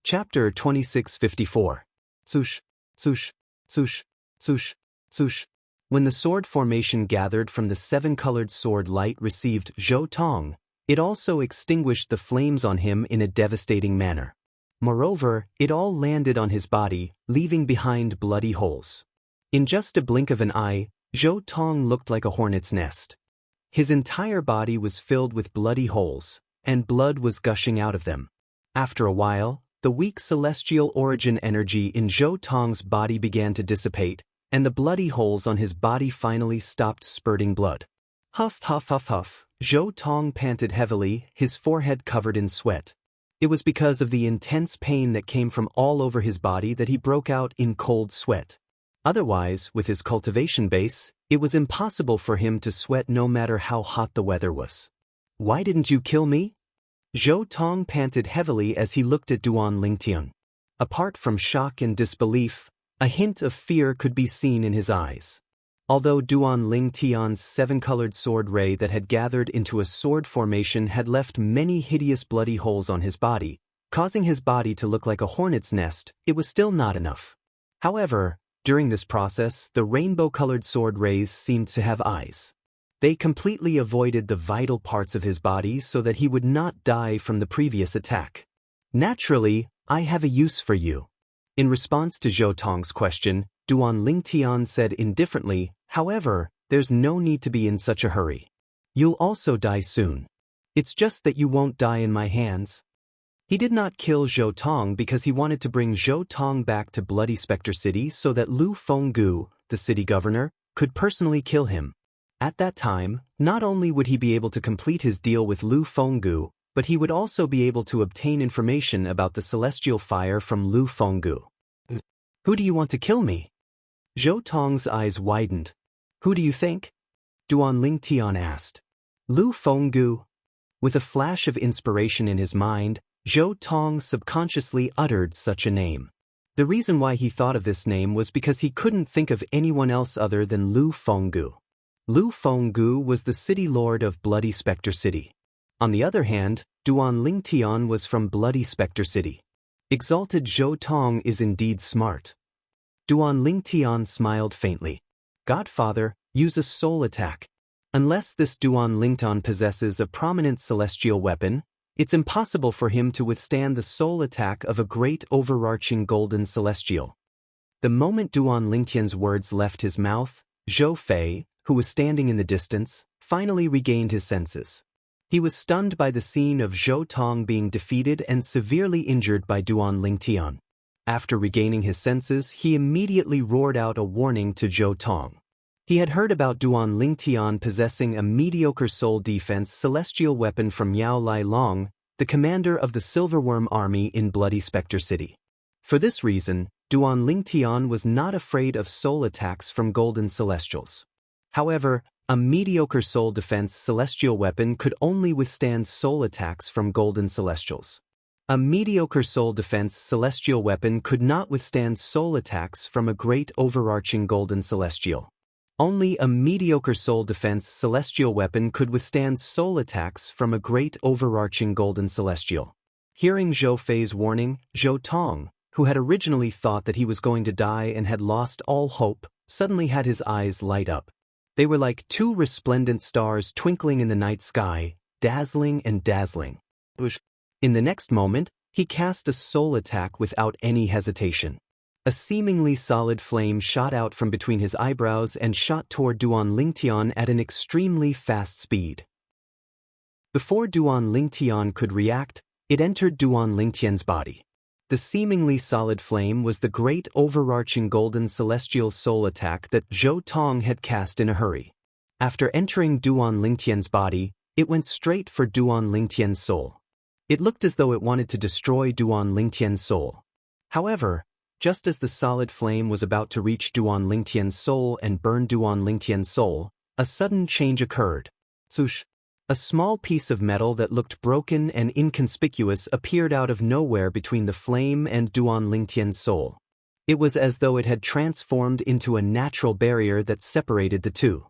Chapter 2654. Swoosh, swoosh, swoosh, swoosh, swoosh. When the sword formation gathered from the seven-colored sword light received Zhou Tong, it also extinguished the flames on him in a devastating manner. Moreover, it all landed on his body, leaving behind bloody holes. In just a blink of an eye, Zhou Tong looked like a hornet's nest. His entire body was filled with bloody holes, and blood was gushing out of them. After a while, the weak celestial origin energy in Zhou Tong's body began to dissipate, and the bloody holes on his body finally stopped spurting blood. Huff, huff, huff, huff, Zhou Tong panted heavily, his forehead covered in sweat. It was because of the intense pain that came from all over his body that he broke out in cold sweat. Otherwise, with his cultivation base, it was impossible for him to sweat no matter how hot the weather was. "Why didn't you kill me?" Zhou Tong panted heavily as he looked at Duan Lingtian. Apart from shock and disbelief, a hint of fear could be seen in his eyes. Although Duan Lingtian's seven-colored sword ray that had gathered into a sword formation had left many hideous bloody holes on his body, causing his body to look like a hornet's nest, it was still not enough. However, during this process, the rainbow-colored sword rays seemed to have eyes. They completely avoided the vital parts of his body so that he would not die from the previous attack. "Naturally, I have a use for you." In response to Zhou Tong's question, Duan Lingtian said indifferently, "However, there's no need to be in such a hurry. You'll also die soon. It's just that you won't die in my hands." He did not kill Zhou Tong because he wanted to bring Zhou Tong back to Bloody Spectre City so that Lu Fenggu, the city governor, could personally kill him. At that time, not only would he be able to complete his deal with Lu Fenggu, but he would also be able to obtain information about the celestial fire from Lu Fenggu. "Who do you want to kill me?" Zhou Tong's eyes widened. "Who do you think?" Duan Lingtian asked. "Lu Fenggu." With a flash of inspiration in his mind, Zhou Tong subconsciously uttered such a name. The reason why he thought of this name was because he couldn't think of anyone else other than Lu Fenggu. Lu Fenggu was the city lord of Bloody Spectre City. On the other hand, Duan Lingtian was from Bloody Spectre City. Exalted Zhou Tong is indeed smart. Duan Lingtian smiled faintly. "Godfather, use a soul attack. Unless this Duan Lingtian possesses a prominent celestial weapon, it's impossible for him to withstand the soul attack of a great overarching golden celestial." The moment Duan Lingtian's words left his mouth, Zhou Fei, who was standing in the distance, finally regained his senses. He was stunned by the scene of Zhou Tong being defeated and severely injured by Duan Lingtian. After regaining his senses, he immediately roared out a warning to Zhou Tong. He had heard about Duan Lingtian possessing a mediocre soul defense celestial weapon from Yao Lai Long, the commander of the Silverworm Army in Bloody Spectre City. For this reason, Duan Lingtian was not afraid of soul attacks from golden celestials. However, a mediocre soul defense celestial weapon could only withstand soul attacks from golden celestials. A mediocre soul defense celestial weapon could not withstand soul attacks from a great overarching golden celestial. Only a mediocre soul defense celestial weapon could withstand soul attacks from a great overarching golden celestial. Hearing Zhou Fei's warning, Zhou Tong, who had originally thought that he was going to die and had lost all hope, suddenly had his eyes light up. They were like two resplendent stars twinkling in the night sky, dazzling and dazzling. In the next moment, he cast a soul attack without any hesitation. A seemingly solid flame shot out from between his eyebrows and shot toward Duan Lingtian at an extremely fast speed. Before Duan Lingtian could react, it entered Duan Lingtian's body. The seemingly solid flame was the great overarching golden celestial soul attack that Zhou Tong had cast in a hurry. After entering Duan Lingtian's body, it went straight for Duan Lingtian's soul. It looked as though it wanted to destroy Duan Lingtian's soul. However, just as the solid flame was about to reach Duan Lingtian's soul and burn Duan Lingtian's soul, a sudden change occurred. Swoosh! A small piece of metal that looked broken and inconspicuous appeared out of nowhere between the flame and Duan Lingtian's soul. It was as though it had transformed into a natural barrier that separated the two.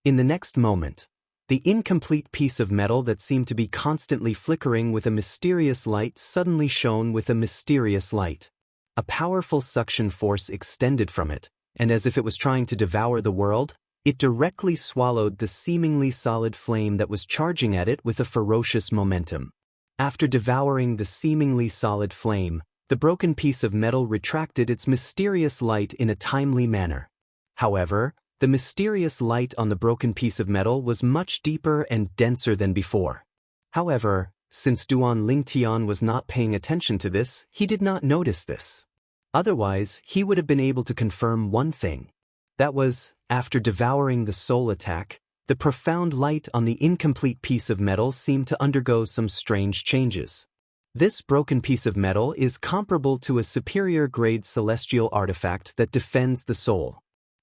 In the next moment, The incomplete piece of metal that seemed to be constantly flickering with a mysterious light suddenly shone with a mysterious light. A powerful suction force extended from it, and as if it was trying to devour the world, it directly swallowed the seemingly solid flame that was charging at it with a ferocious momentum. After devouring the seemingly solid flame, the broken piece of metal retracted its mysterious light in a timely manner. However, the mysterious light on the broken piece of metal was much deeper and denser than before. However, since Duan Lingtian was not paying attention to this, he did not notice this. Otherwise, he would have been able to confirm one thing. That was, after devouring the soul attack, the profound light on the incomplete piece of metal seemed to undergo some strange changes. This broken piece of metal is comparable to a superior-grade celestial artifact that defends the soul.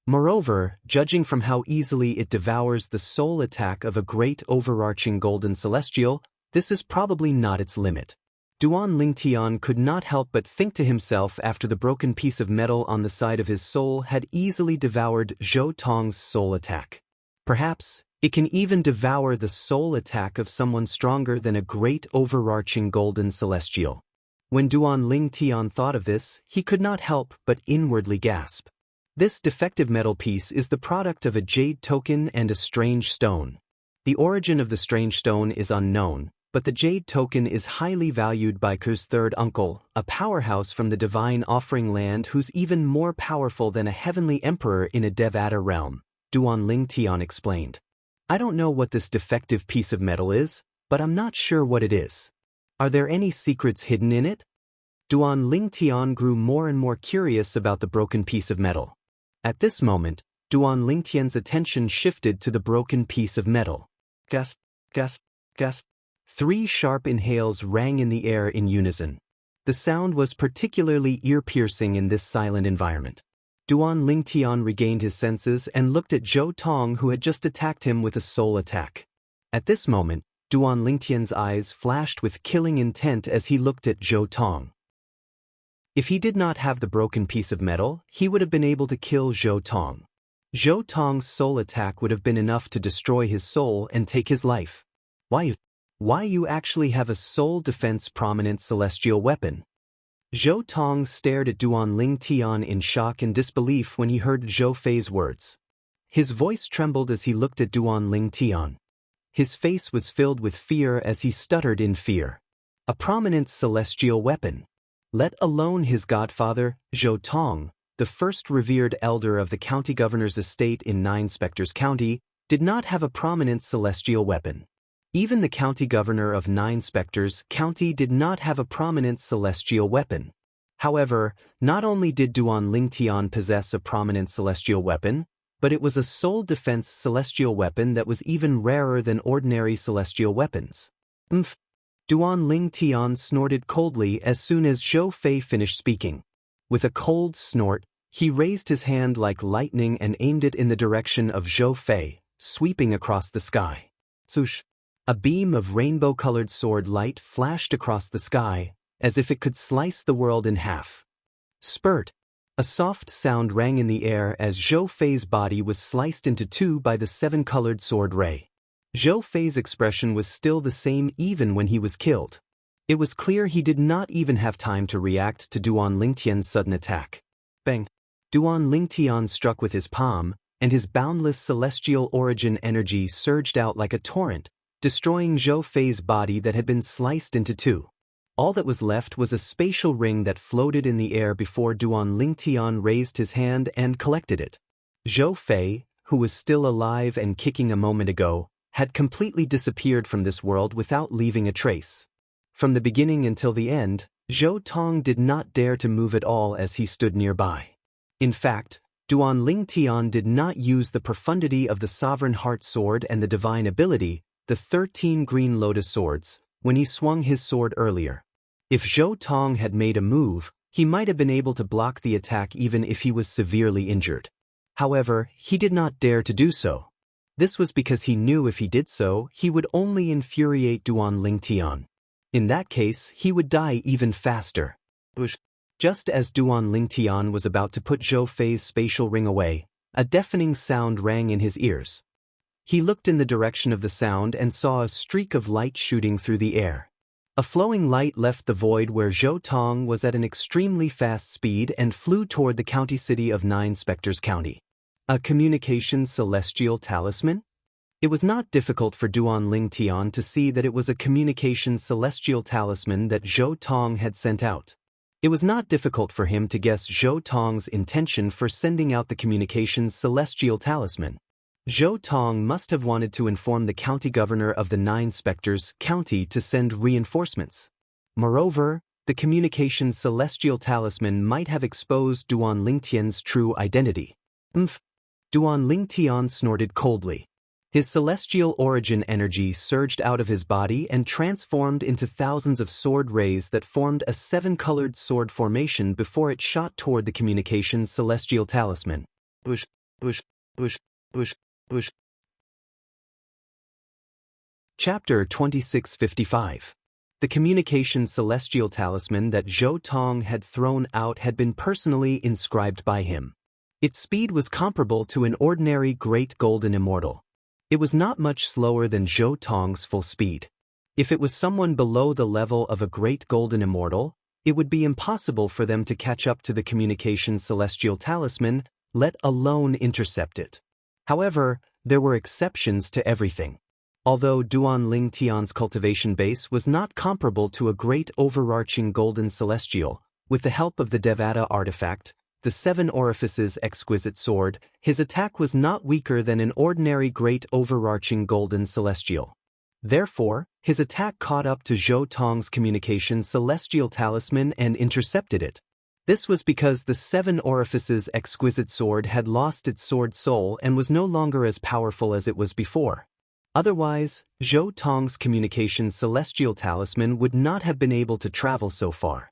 Moreover, judging from how easily it devours the soul attack of a great overarching golden celestial, this is probably not its limit. Duan Lingtian could not help but think to himself after the broken piece of metal on the side of his soul had easily devoured Zhou Tong's soul attack. Perhaps, it can even devour the soul attack of someone stronger than a great overarching golden celestial. When Duan Lingtian thought of this, he could not help but inwardly gasp. This defective metal piece is the product of a jade token and a strange stone. The origin of the strange stone is unknown, but the jade token is highly valued by Ku's third uncle, a powerhouse from the divine offering land who's even more powerful than a heavenly emperor in a Devata realm, Duan Lingtian explained. I don't know what this defective piece of metal is, but I'm not sure what it is. Are there any secrets hidden in it? Duan Lingtian grew more and more curious about the broken piece of metal. At this moment, Duan Lingtian's attention shifted to the broken piece of metal. Gasp, gasp, gasp. 3 sharp inhales rang in the air in unison. The sound was particularly ear-piercing in this silent environment. Duan Lingtian regained his senses and looked at Zhou Tong, who had just attacked him with a soul attack. At this moment, Duan Lingtian's eyes flashed with killing intent as he looked at Zhou Tong. If he did not have the broken piece of metal, he would have been able to kill Zhou Tong. Zhou Tong's soul attack would have been enough to destroy his soul and take his life. Why you actually have a soul defense prominent celestial weapon? Zhou Tong stared at Duan Lingtian in shock and disbelief when he heard Zhou Fei's words. His voice trembled as he looked at Duan Lingtian. His face was filled with fear as he stuttered in fear. A prominent celestial weapon. Let alone his godfather, Zhou Tong, the first revered elder of the county governor's estate in Nine Spectres County, did not have a prominent celestial weapon. Even the county governor of Nine Spectres County did not have a prominent celestial weapon. However, not only did Duan Lingtian possess a prominent celestial weapon, but it was a soul defense celestial weapon that was even rarer than ordinary celestial weapons. Duan Lingtian snorted coldly as soon as Zhou Fei finished speaking. With a cold snort, he raised his hand like lightning and aimed it in the direction of Zhou Fei, sweeping across the sky. Swoosh! A beam of rainbow-colored sword light flashed across the sky, as if it could slice the world in half. Spurt! A soft sound rang in the air as Zhou Fei's body was sliced into 2 by the 7-colored sword ray. Zhou Fei's expression was still the same even when he was killed. It was clear he did not even have time to react to Duan Lingtian's sudden attack. Bang! Duan Lingtian struck with his palm, and his boundless celestial origin energy surged out like a torrent, destroying Zhou Fei's body that had been sliced into 2. All that was left was a spatial ring that floated in the air before Duan Lingtian raised his hand and collected it. Zhou Fei, who was still alive and kicking a moment ago, had completely disappeared from this world without leaving a trace. From the beginning until the end, Zhou Tong did not dare to move at all as he stood nearby. In fact, Duan Lingtian did not use the profundity of the Sovereign Heart Sword and the divine ability, the 13 green lotus swords, when he swung his sword earlier. If Zhou Tong had made a move, he might have been able to block the attack even if he was severely injured. However, he did not dare to do so. This was because he knew if he did so, he would only infuriate Duan Lingtian. In that case, he would die even faster. Just as Duan Lingtian was about to put Zhou Fei's spatial ring away, a deafening sound rang in his ears. He looked in the direction of the sound and saw a streak of light shooting through the air. A flowing light left the void where Zhou Tong was at an extremely fast speed and flew toward the county city of Nine Spectres County. A communication celestial talisman? It was not difficult for Duan Lingtian to see that it was a communication celestial talisman that Zhou Tong had sent out. It was not difficult for him to guess Zhou Tong's intention for sending out the communication celestial talisman. Zhou Tong must have wanted to inform the county governor of the Nine Spectres County to send reinforcements. Moreover, the communication celestial talisman might have exposed Duan Lingtian's true identity. Duan Lingtian snorted coldly. His celestial origin energy surged out of his body and transformed into thousands of sword rays that formed a seven-colored sword formation before it shot toward the communication celestial talisman. Bush, bush, bush, bush, bush. Chapter 2655. The communication celestial talisman that Zhou Tong had thrown out had been personally inscribed by him. Its speed was comparable to an ordinary great golden immortal. It was not much slower than Zhou Tong's full speed. If it was someone below the level of a great golden immortal, it would be impossible for them to catch up to the communication celestial talisman, let alone intercept it. However, there were exceptions to everything. Although Duan Lingtian's cultivation base was not comparable to a great overarching golden celestial, with the help of the Devata artifact, the Seven Orifices exquisite sword, his attack was not weaker than an ordinary great overarching golden celestial. Therefore, his attack caught up to Zhou Tong's communication celestial talisman and intercepted it. This was because the Seven Orifices exquisite sword had lost its sword soul and was no longer as powerful as it was before. Otherwise, Zhou Tong's communication celestial talisman would not have been able to travel so far.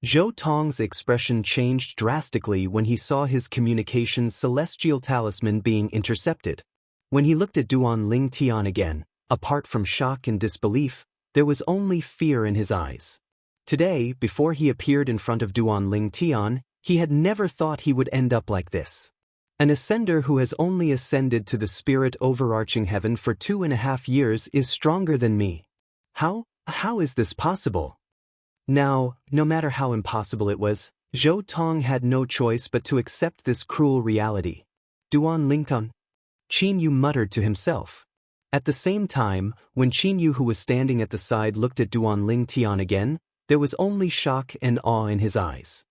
Zhou Tong's expression changed drastically when he saw his communication celestial talisman being intercepted. When he looked at Duan Lingtian again, apart from shock and disbelief, there was only fear in his eyes. Today, before he appeared in front of Duan Lingtian, he had never thought he would end up like this. An ascender who has only ascended to the spirit overarching heaven for 2.5 years is stronger than me. How is this possible? Now, no matter how impossible it was, Zhou Tong had no choice but to accept this cruel reality. Duan Lingtian? Qin Yu muttered to himself. At the same time, when Qin Yu, who was standing at the side, looked at Duan Lingtian again, there was only shock and awe in his eyes.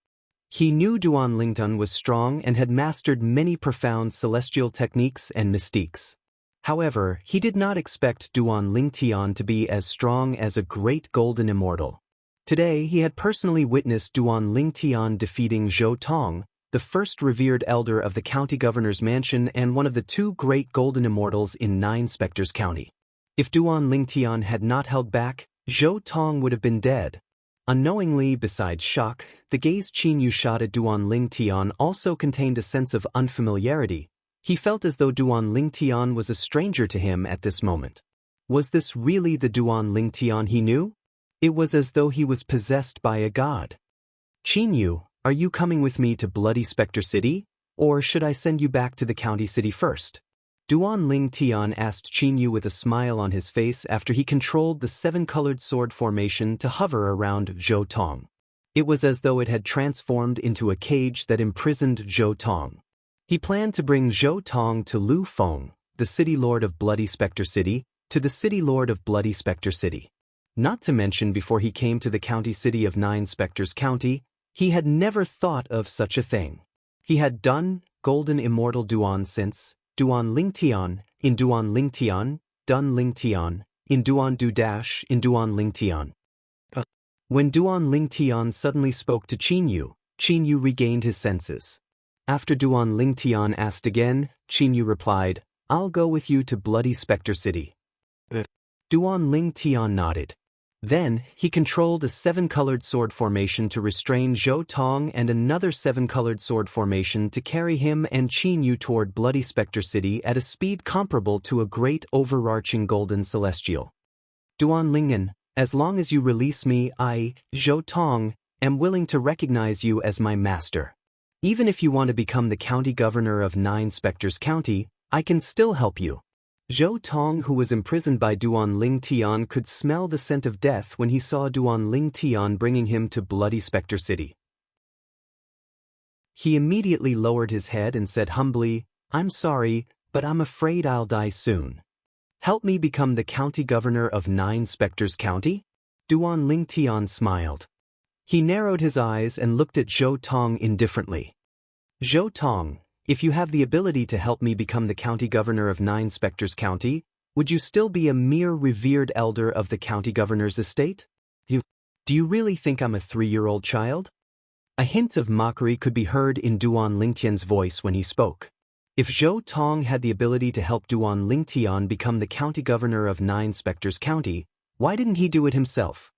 He knew Duan Lingtian was strong and had mastered many profound celestial techniques and mystiques. However, he did not expect Duan Lingtian to be as strong as a great golden immortal. Today, he had personally witnessed Duan Lingtian defeating Zhou Tong, the first revered elder of the county governor's mansion and one of the 2 great golden immortals in Nine Spectres County. If Duan Lingtian had not held back, Zhou Tong would have been dead. Unknowingly, besides shock, the gaze Qin Yu shot at Duan Lingtian also contained a sense of unfamiliarity. He felt as though Duan Lingtian was a stranger to him at this moment. Was this really the Duan Lingtian he knew? It was as though he was possessed by a god. Qin Yu, are you coming with me to Bloody Spectre City, or should I send you back to the county city first? Duan Lingtian asked Qin Yu with a smile on his face after he controlled the 7-colored sword formation to hover around Zhou Tong. It was as though it had transformed into a cage that imprisoned Zhou Tong. He planned to bring Zhou Tong to Lu Feng, the city lord of Bloody Spectre City, to the city lord of Bloody Spectre City. Not to mention, before he came to the county city of Nine Spectres County, he had never thought of such a thing. He had done golden immortal Duan since Duan Lingtian, in Duan Lingtian, Dun Lingtian, in Duan Du Dash, in Duan Lingtian. When Duan Lingtian suddenly spoke to Qin Yu regained his senses. After Duan Lingtian asked again, Qin Yu replied, "I'll go with you to Bloody Spectre City." Duan Lingtian nodded. Then, he controlled a 7-colored sword formation to restrain Zhou Tong and another 7-colored sword formation to carry him and Qin Yu toward Bloody Spectre City at a speed comparable to a great overarching golden celestial. Duan Lingtian, as long as you release me, I, Zhou Tong, am willing to recognize you as my master. Even if you want to become the county governor of Nine Spectres County, I can still help you. Zhou Tong, who was imprisoned by Duan Ling Tian, could smell the scent of death when he saw Duan Ling Tian bringing him to Bloody Spectre City. He immediately lowered his head and said humbly, "I'm sorry, but I'm afraid I'll die soon. Help me become the county governor of 9 Spectres County?" Duan Ling Tian smiled. He narrowed his eyes and looked at Zhou Tong indifferently. "Zhou Tong, if you have the ability to help me become the county governor of 9 Spectres County, would you still be a mere revered elder of the county governor's estate? Do you really think I'm a 3-year-old child?" A hint of mockery could be heard in Duan Lingtian's voice when he spoke. If Zhou Tong had the ability to help Duan Lingtian become the county governor of 9 Spectres County, why didn't he do it himself?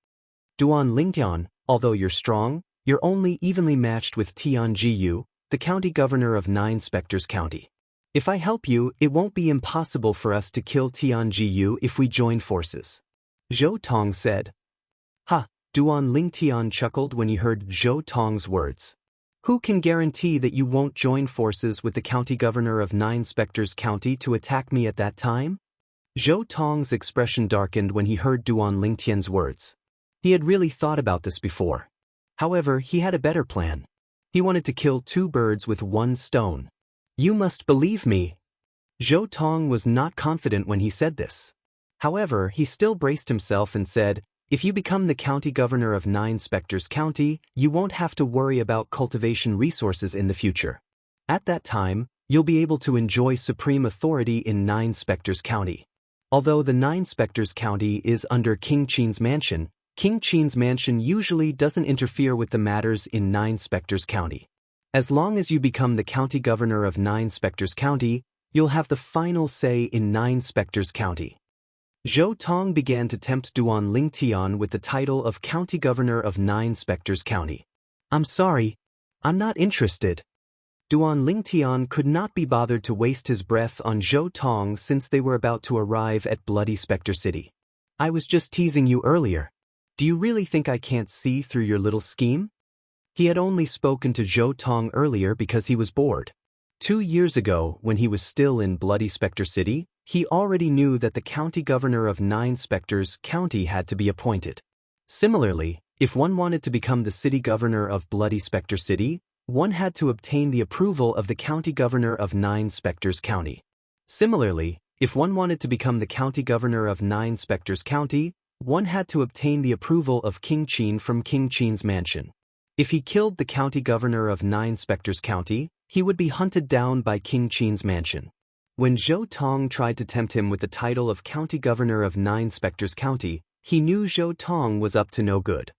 "Duan Lingtian, although you're strong, you're only evenly matched with Tian Jiyu, the county governor of 9 Spectres County. If I help you, it won't be impossible for us to kill Tian Jiyu if we join forces," Zhou Tong said. "Ha!" Duan Lingtian chuckled when he heard Zhou Tong's words. "Who can guarantee that you won't join forces with the county governor of 9 Spectres County to attack me at that time?" Zhou Tong's expression darkened when he heard Duan Lingtian's words. He had really thought about this before. However, he had a better plan. He wanted to kill 2 birds with 1 stone. "You must believe me." Zhou Tong was not confident when he said this. However, he still braced himself and said, "If you become the county governor of 9 Spectres County, you won't have to worry about cultivation resources in the future. At that time, you'll be able to enjoy supreme authority in 9 Spectres County." Although the 9 Spectres County is under King Qin's mansion, King Qin's mansion usually doesn't interfere with the matters in 9 Spectres County. As long as you become the county governor of 9 Spectres County, you'll have the final say in 9 Spectres County. Zhou Tong began to tempt Duan Lingtian with the title of county governor of 9 Spectres County. "I'm sorry, I'm not interested." Duan Lingtian could not be bothered to waste his breath on Zhou Tong since they were about to arrive at Bloody Spectre City. "I was just teasing you earlier. Do you really think I can't see through your little scheme?" He had only spoken to Zhou Tong earlier because he was bored. 2 years ago, when he was still in Bloody Spectre City, he already knew that the county governor of 9 Spectres County had to be appointed. Similarly, if one wanted to become the city governor of Bloody Spectre City, one had to obtain the approval of the county governor of 9 Spectres County. Similarly, if one wanted to become the county governor of 9 Spectres County, one had to obtain the approval of King Qin from King Qin's mansion. If he killed the county governor of 9 Spectres County, he would be hunted down by King Qin's mansion. When Zhou Tong tried to tempt him with the title of county governor of 9 Spectres County, he knew Zhou Tong was up to no good.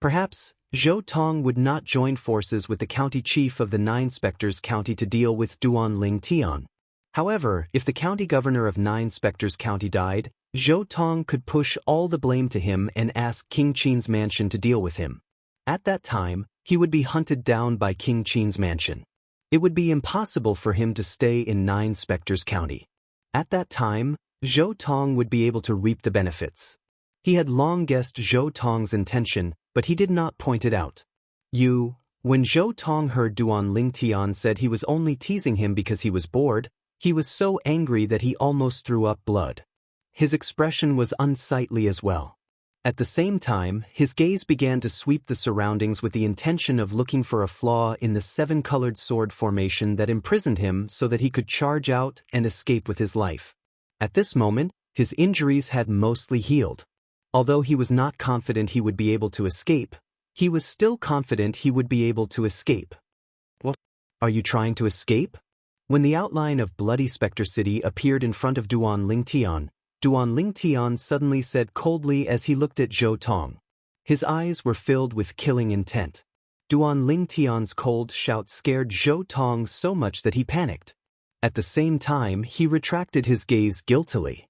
Perhaps, Zhou Tong would not join forces with the county chief of the 9 Spectres County to deal with Duan Ling Tian. However, if the county governor of 9 Spectres County died, Zhou Tong could push all the blame to him and ask King Qin's mansion to deal with him. At that time, he would be hunted down by King Qin's mansion. It would be impossible for him to stay in 9 Spectres County. At that time, Zhou Tong would be able to reap the benefits. He had long guessed Zhou Tong's intention, but he did not point it out. When Zhou Tong heard Duan Lingtian said he was only teasing him because he was bored, he was so angry that he almost threw up blood. His expression was unsightly as well. At the same time, his gaze began to sweep the surroundings with the intention of looking for a flaw in the 7-colored sword formation that imprisoned him so that he could charge out and escape with his life. At this moment, his injuries had mostly healed. Although he was not confident he would be able to escape, he was still confident he would be able to escape. "What? Are you trying to escape?" When the outline of Bloody Spectre City appeared in front of Duan Lingtian, Duan Lingtian suddenly said coldly as he looked at Zhou Tong. His eyes were filled with killing intent. Duan Lingtian's cold shout scared Zhou Tong so much that he panicked. At the same time, he retracted his gaze guiltily.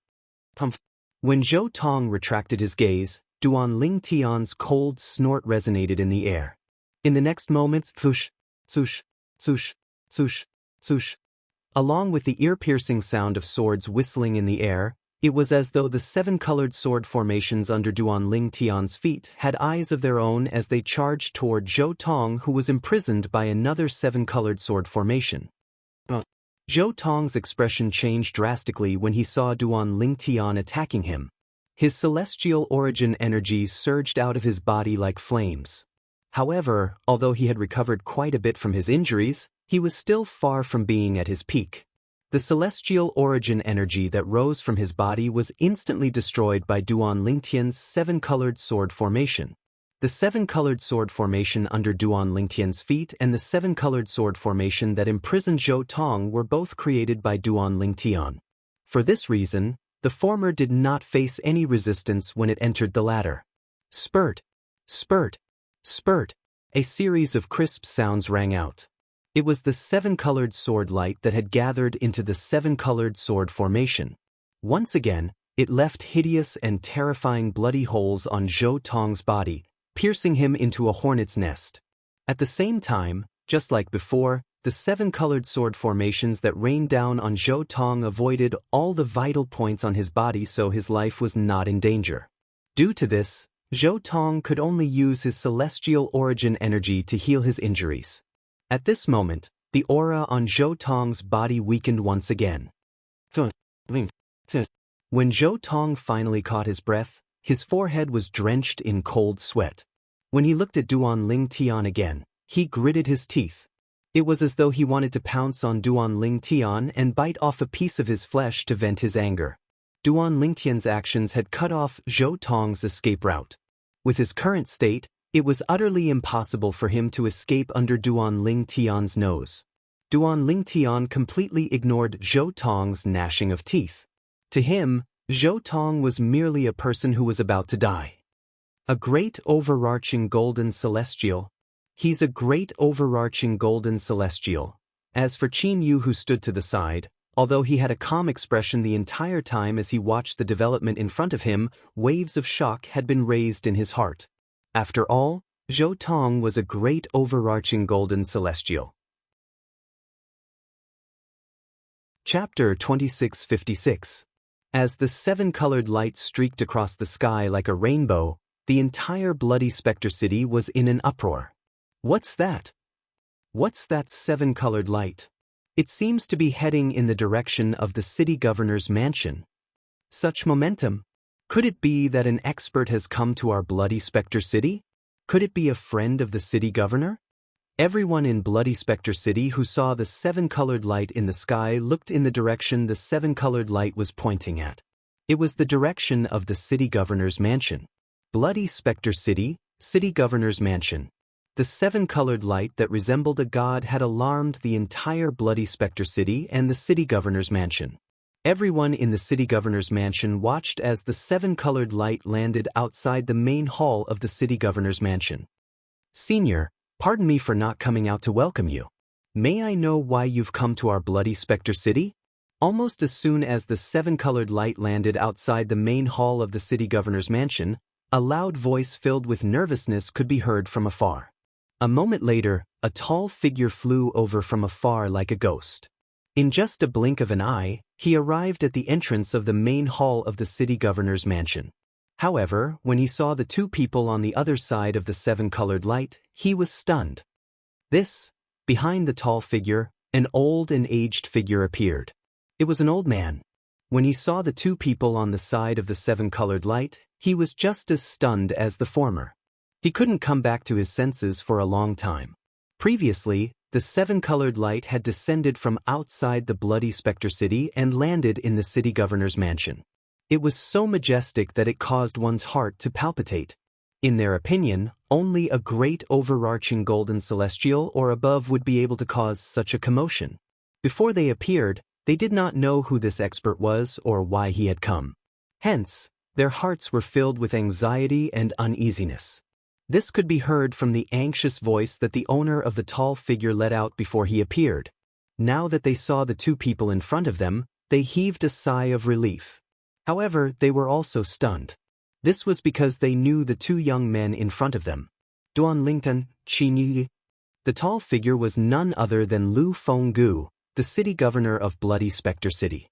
When Zhou Tong retracted his gaze, Duan Lingtian's cold snort resonated in the air. In the next moment, thush, thush, thush, thush, thush. Along with the ear-piercing sound of swords whistling in the air, it was as though the 7-colored sword formations under Duan Lingtian's feet had eyes of their own as they charged toward Zhou Tong, who was imprisoned by another 7-colored sword formation. Zhou Tong's expression changed drastically when he saw Duan Lingtian attacking him. His celestial origin energies surged out of his body like flames. However, although he had recovered quite a bit from his injuries, he was still far from being at his peak. The celestial origin energy that rose from his body was instantly destroyed by Duan Lingtian's seven-colored sword formation. The seven-colored sword formation under Duan Lingtian's feet and the seven-colored sword formation that imprisoned Zhou Tong were both created by Duan Lingtian. For this reason, the former did not face any resistance when it entered the latter. Spurt! Spurt! Spurt! A series of crisp sounds rang out. It was the seven-colored sword light that had gathered into the seven-colored sword formation. Once again, it left hideous and terrifying bloody holes on Zhou Tong's body, piercing him into a hornet's nest. At the same time, just like before, the seven-colored sword formations that rained down on Zhou Tong avoided all the vital points on his body, so his life was not in danger. Due to this, Zhou Tong could only use his celestial origin energy to heal his injuries. At this moment, the aura on Zhou Tong's body weakened once again. When Zhou Tong finally caught his breath, his forehead was drenched in cold sweat. When he looked at Duan Lingtian again, he gritted his teeth. It was as though he wanted to pounce on Duan Lingtian and bite off a piece of his flesh to vent his anger. Duan Lingtian's actions had cut off Zhou Tong's escape route. With his current state, it was utterly impossible for him to escape under Duan Lingtian's nose. Duan Lingtian completely ignored Zhou Tong's gnashing of teeth. To him, Zhou Tong was merely a person who was about to die. A great overarching golden celestial. He's a great overarching golden celestial. As for Qin Yu, who stood to the side, although he had a calm expression the entire time as he watched the development in front of him, waves of shock had been raised in his heart. After all, Zhou Tong was a great overarching golden celestial. Chapter 2656. As the seven-colored light streaked across the sky like a rainbow, the entire bloody specter city was in an uproar. What's that? What's that seven-colored light? It seems to be heading in the direction of the city governor's mansion. Such momentum. Could it be that an expert has come to our bloody specter city? Could it be a friend of the city governor? Everyone in Bloody Spectre City who saw the seven-colored light in the sky looked in the direction the seven-colored light was pointing at. It was the direction of the city governor's mansion. Bloody Spectre City, city governor's mansion. The seven-colored light that resembled a god had alarmed the entire Bloody Spectre City and the city governor's mansion. Everyone in the city governor's mansion watched as the seven-colored light landed outside the main hall of the city governor's mansion. Senior, pardon me for not coming out to welcome you. May I know why you've come to our Bloody Spectre City? Almost as soon as the seven-colored light landed outside the main hall of the city governor's mansion, a loud voice filled with nervousness could be heard from afar. A moment later, a tall figure flew over from afar like a ghost. In just a blink of an eye, he arrived at the entrance of the main hall of the city governor's mansion. However, when he saw the two people on the other side of the seven-colored light, he was stunned. Behind the tall figure, an old and aged figure appeared. It was an old man. When he saw the two people on the side of the seven-colored light, he was just as stunned as the former. He couldn't come back to his senses for a long time. Previously, the seven-colored light had descended from outside the Bloody Spectre City and landed in the city governor's mansion. It was so majestic that it caused one's heart to palpitate. In their opinion, only a great overarching golden celestial or above would be able to cause such a commotion. Before they appeared, they did not know who this expert was or why he had come. Hence, their hearts were filled with anxiety and uneasiness. This could be heard from the anxious voice that the owner of the tall figure let out before he appeared. Now that they saw the two people in front of them, they heaved a sigh of relief. However, they were also stunned. This was because they knew the two young men in front of them. Duan Lingtan, Qin Yu. The tall figure was none other than Lu Fenggu, the city governor of Bloody Spectre City.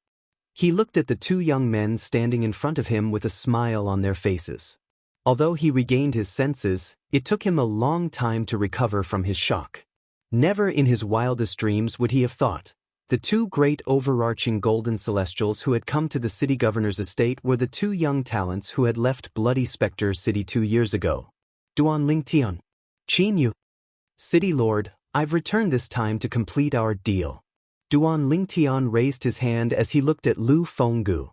He looked at the two young men standing in front of him with a smile on their faces. Although he regained his senses, it took him a long time to recover from his shock. Never in his wildest dreams would he have thought. The two great overarching golden celestials who had come to the city governor's estate were the two young talents who had left Bloody Spectre City 2 years ago. Duan Lingtian. Qin Yu. City Lord, I've returned this time to complete our deal. Duan Lingtian raised his hand as he looked at Lu Fenggu.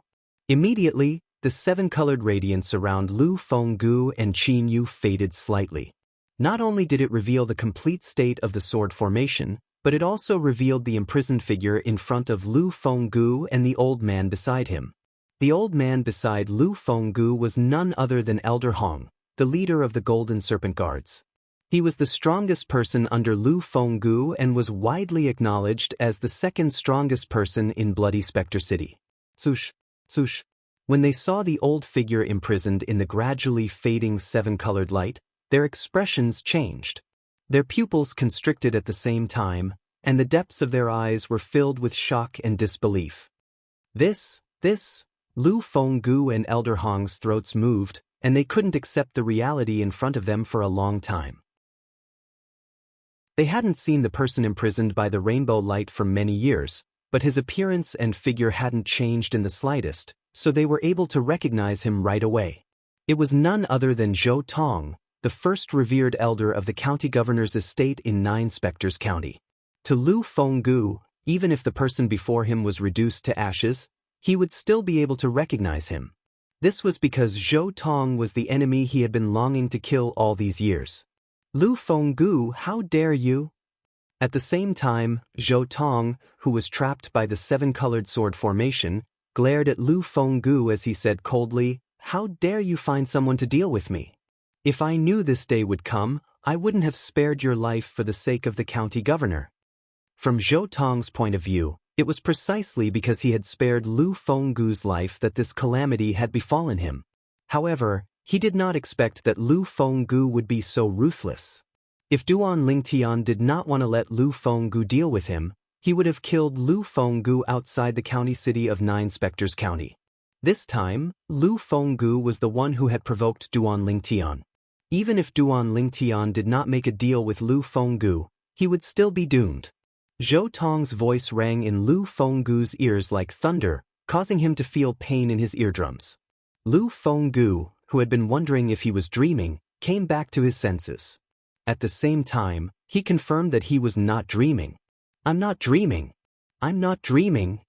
Immediately, the seven-colored radiance around Lu Fenggu and Qin Yu faded slightly. Not only did it reveal the complete state of the sword formation, but it also revealed the imprisoned figure in front of Lu Fenggu and the old man beside him. The old man beside Lu Fenggu was none other than Elder Hong, the leader of the Golden Serpent Guards. He was the strongest person under Lu Fenggu and was widely acknowledged as the second strongest person in Bloody Spectre City. Swoosh, swoosh. When they saw the old figure imprisoned in the gradually fading seven-colored light, their expressions changed. Their pupils constricted at the same time, and the depths of their eyes were filled with shock and disbelief. This, Lu Fenggu and Elder Hong's throats moved, and they couldn't accept the reality in front of them for a long time. They hadn't seen the person imprisoned by the rainbow light for many years, but his appearance and figure hadn't changed in the slightest, so they were able to recognize him right away. It was none other than Zhou Tong, the first revered elder of the county governor's estate in Nine Spectres County. To Lu Fenggu, even if the person before him was reduced to ashes, he would still be able to recognize him. This was because Zhou Tong was the enemy he had been longing to kill all these years. Lu Fenggu, how dare you? At the same time, Zhou Tong, who was trapped by the seven-colored sword formation, glared at Lu Fenggu as he said coldly, "How dare you find someone to deal with me? If I knew this day would come, I wouldn't have spared your life for the sake of the county governor." From Zhou Tong's point of view, it was precisely because he had spared Lu Fenggu's life that this calamity had befallen him. However, he did not expect that Lu Fenggu would be so ruthless. If Duan Lingtian did not want to let Lu Fenggu deal with him, he would have killed Lu Fenggu outside the county city of Nine Spectres County. This time, Lu Fenggu was the one who had provoked Duan Lingtian. Even if Duan Lingtian did not make a deal with Lu Fenggu, he would still be doomed. Zhou Tong's voice rang in Lu Fenggu's ears like thunder, causing him to feel pain in his eardrums. Lu Fenggu, who had been wondering if he was dreaming, came back to his senses. At the same time, he confirmed that he was not dreaming. "I'm not dreaming. I'm not dreaming,"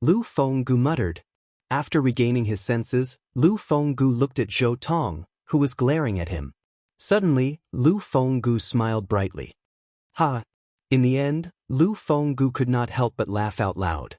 Lu Fenggu muttered. After regaining his senses, Lu Fenggu looked at Zhou Tong, who was glaring at him. Suddenly, Lu Fenggu smiled brightly. Ha! In the end, Lu Fenggu could not help but laugh out loud.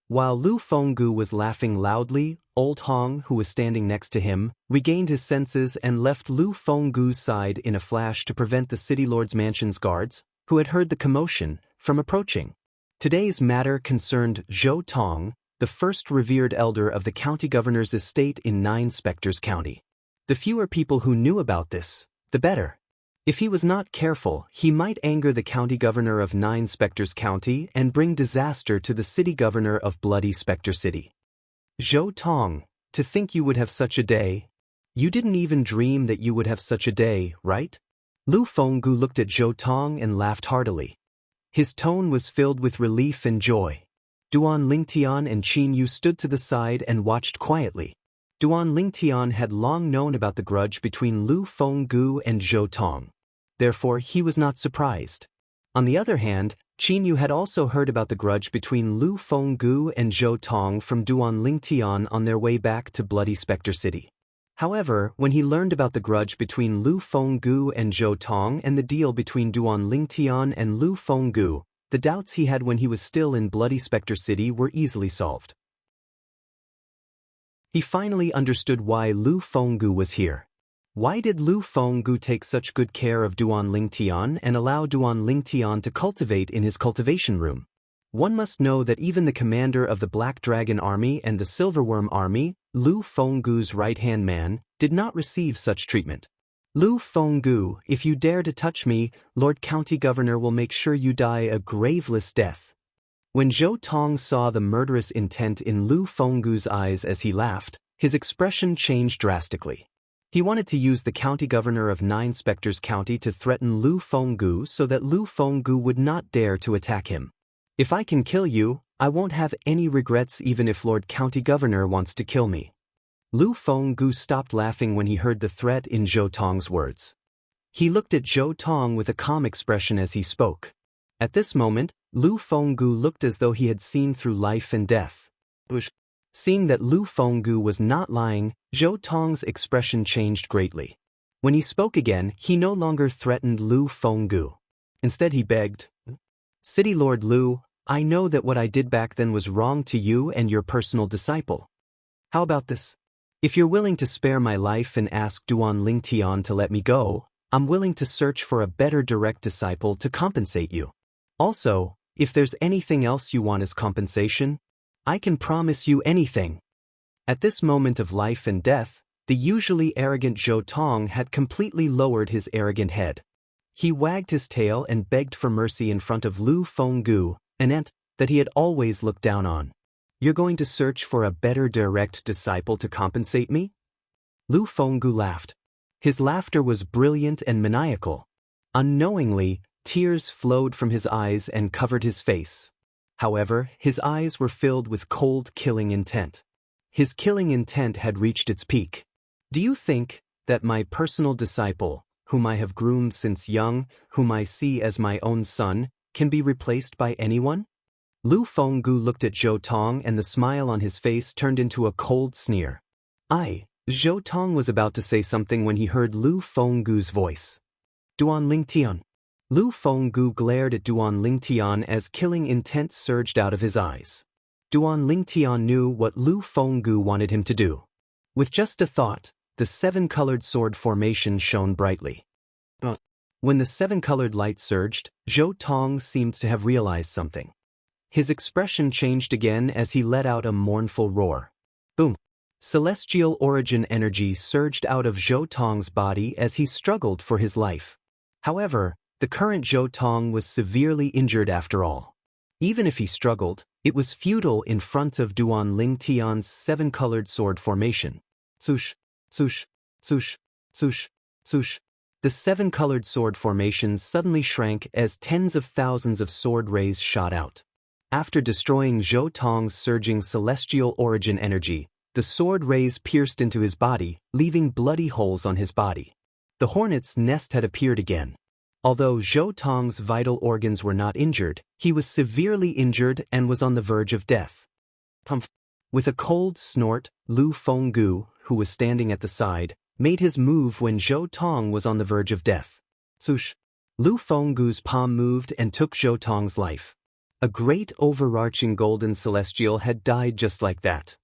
While Lu Fenggu was laughing loudly, Old Hong, who was standing next to him, regained his senses and left Lu Fenggu's side in a flash to prevent the city lord's mansion's guards, who had heard the commotion, from approaching. Today's matter concerned Zhou Tong, the first revered elder of the county governor's estate in Nine Spectres County. The fewer people who knew about this, the better. If he was not careful, he might anger the county governor of Nine Spectres County and bring disaster to the city governor of Bloody Spectre City. Zhou Tong, to think you would have such a day. You didn't even dream that you would have such a day, right? Lu Fenggu looked at Zhou Tong and laughed heartily. His tone was filled with relief and joy. Duan Lingtian and Qin Yu stood to the side and watched quietly. Duan Lingtian had long known about the grudge between Lu Fenggu and Zhou Tong. Therefore, he was not surprised. On the other hand, Qin Yu had also heard about the grudge between Lu Fenggu and Zhou Tong from Duan Lingtian on their way back to Bloody Spectre City. However, when he learned about the grudge between Lu Fenggu and Zhou Tong and the deal between Duan Lingtian and Lu Fenggu, the doubts he had when he was still in Bloody Spectre City were easily solved. He finally understood why Lu Fenggu was here. Why did Lu Fenggu take such good care of Duan Lingtian and allow Duan Lingtian to cultivate in his cultivation room? One must know that even the commander of the Black Dragon Army and the Silverworm Army, Lu Fenggu's right-hand man, did not receive such treatment. Lu Fenggu, if you dare to touch me, Lord County Governor will make sure you die a graveless death. When Zhou Tong saw the murderous intent in Lu Fenggu's eyes as he laughed, his expression changed drastically. He wanted to use the county governor of Nine Spectres County to threaten Lu Fenggu so that Lu Fenggu would not dare to attack him. If I can kill you, I won't have any regrets even if Lord County Governor wants to kill me. Lu Fenggu stopped laughing when he heard the threat in Zhou Tong's words. He looked at Zhou Tong with a calm expression as he spoke. At this moment, Lu Fenggu looked as though he had seen through life and death. Seeing that Lu Fenggu was not lying, Zhou Tong's expression changed greatly. When he spoke again, he no longer threatened Lu Fenggu. Instead he begged, "City Lord Lu, I know that what I did back then was wrong to you and your personal disciple. How about this? If you're willing to spare my life and ask Duan Lingtian to let me go, I'm willing to search for a better direct disciple to compensate you. Also, if there's anything else you want as compensation, I can promise you anything." At this moment of life and death, the usually arrogant Zhou Tong had completely lowered his arrogant head. He wagged his tail and begged for mercy in front of Lu Fenggu, an ant that he had always looked down on. "You're going to search for a better direct disciple to compensate me?" Lu Fenggu laughed. His laughter was brilliant and maniacal. Unknowingly, tears flowed from his eyes and covered his face. However, his eyes were filled with cold, killing intent. His killing intent had reached its peak. "Do you think that my personal disciple, whom I have groomed since young, whom I see as my own son, can be replaced by anyone?" Lu Fenggu looked at Zhou Tong and the smile on his face turned into a cold sneer. Zhou Tong was about to say something when he heard Lu Fenggu's voice. "Duan Lingtian." Lu Fenggu glared at Duan Lingtian as killing intent surged out of his eyes. Duan Lingtian knew what Lu Fenggu wanted him to do. With just a thought, the seven-colored sword formation shone brightly. When the seven-colored light surged, Zhou Tong seemed to have realized something. His expression changed again as he let out a mournful roar. Boom! Celestial origin energy surged out of Zhou Tong's body as he struggled for his life. However, the current Zhou Tong was severely injured after all. Even if he struggled, it was futile in front of Duan Lingtian's seven-colored sword formation. Swoosh, swoosh, swoosh, swoosh, swoosh. The seven-colored sword formation suddenly shrank as tens of thousands of sword rays shot out. After destroying Zhou Tong's surging celestial origin energy, the sword rays pierced into his body, leaving bloody holes on his body. The hornet's nest had appeared again. Although Zhou Tong's vital organs were not injured, he was severely injured and was on the verge of death. Pumph! With a cold snort, Lu Fenggu, who was standing at the side, made his move when Zhou Tong was on the verge of death. Swoosh! Lu Fenggu's palm moved and took Zhou Tong's life. A great overarching golden celestial had died just like that.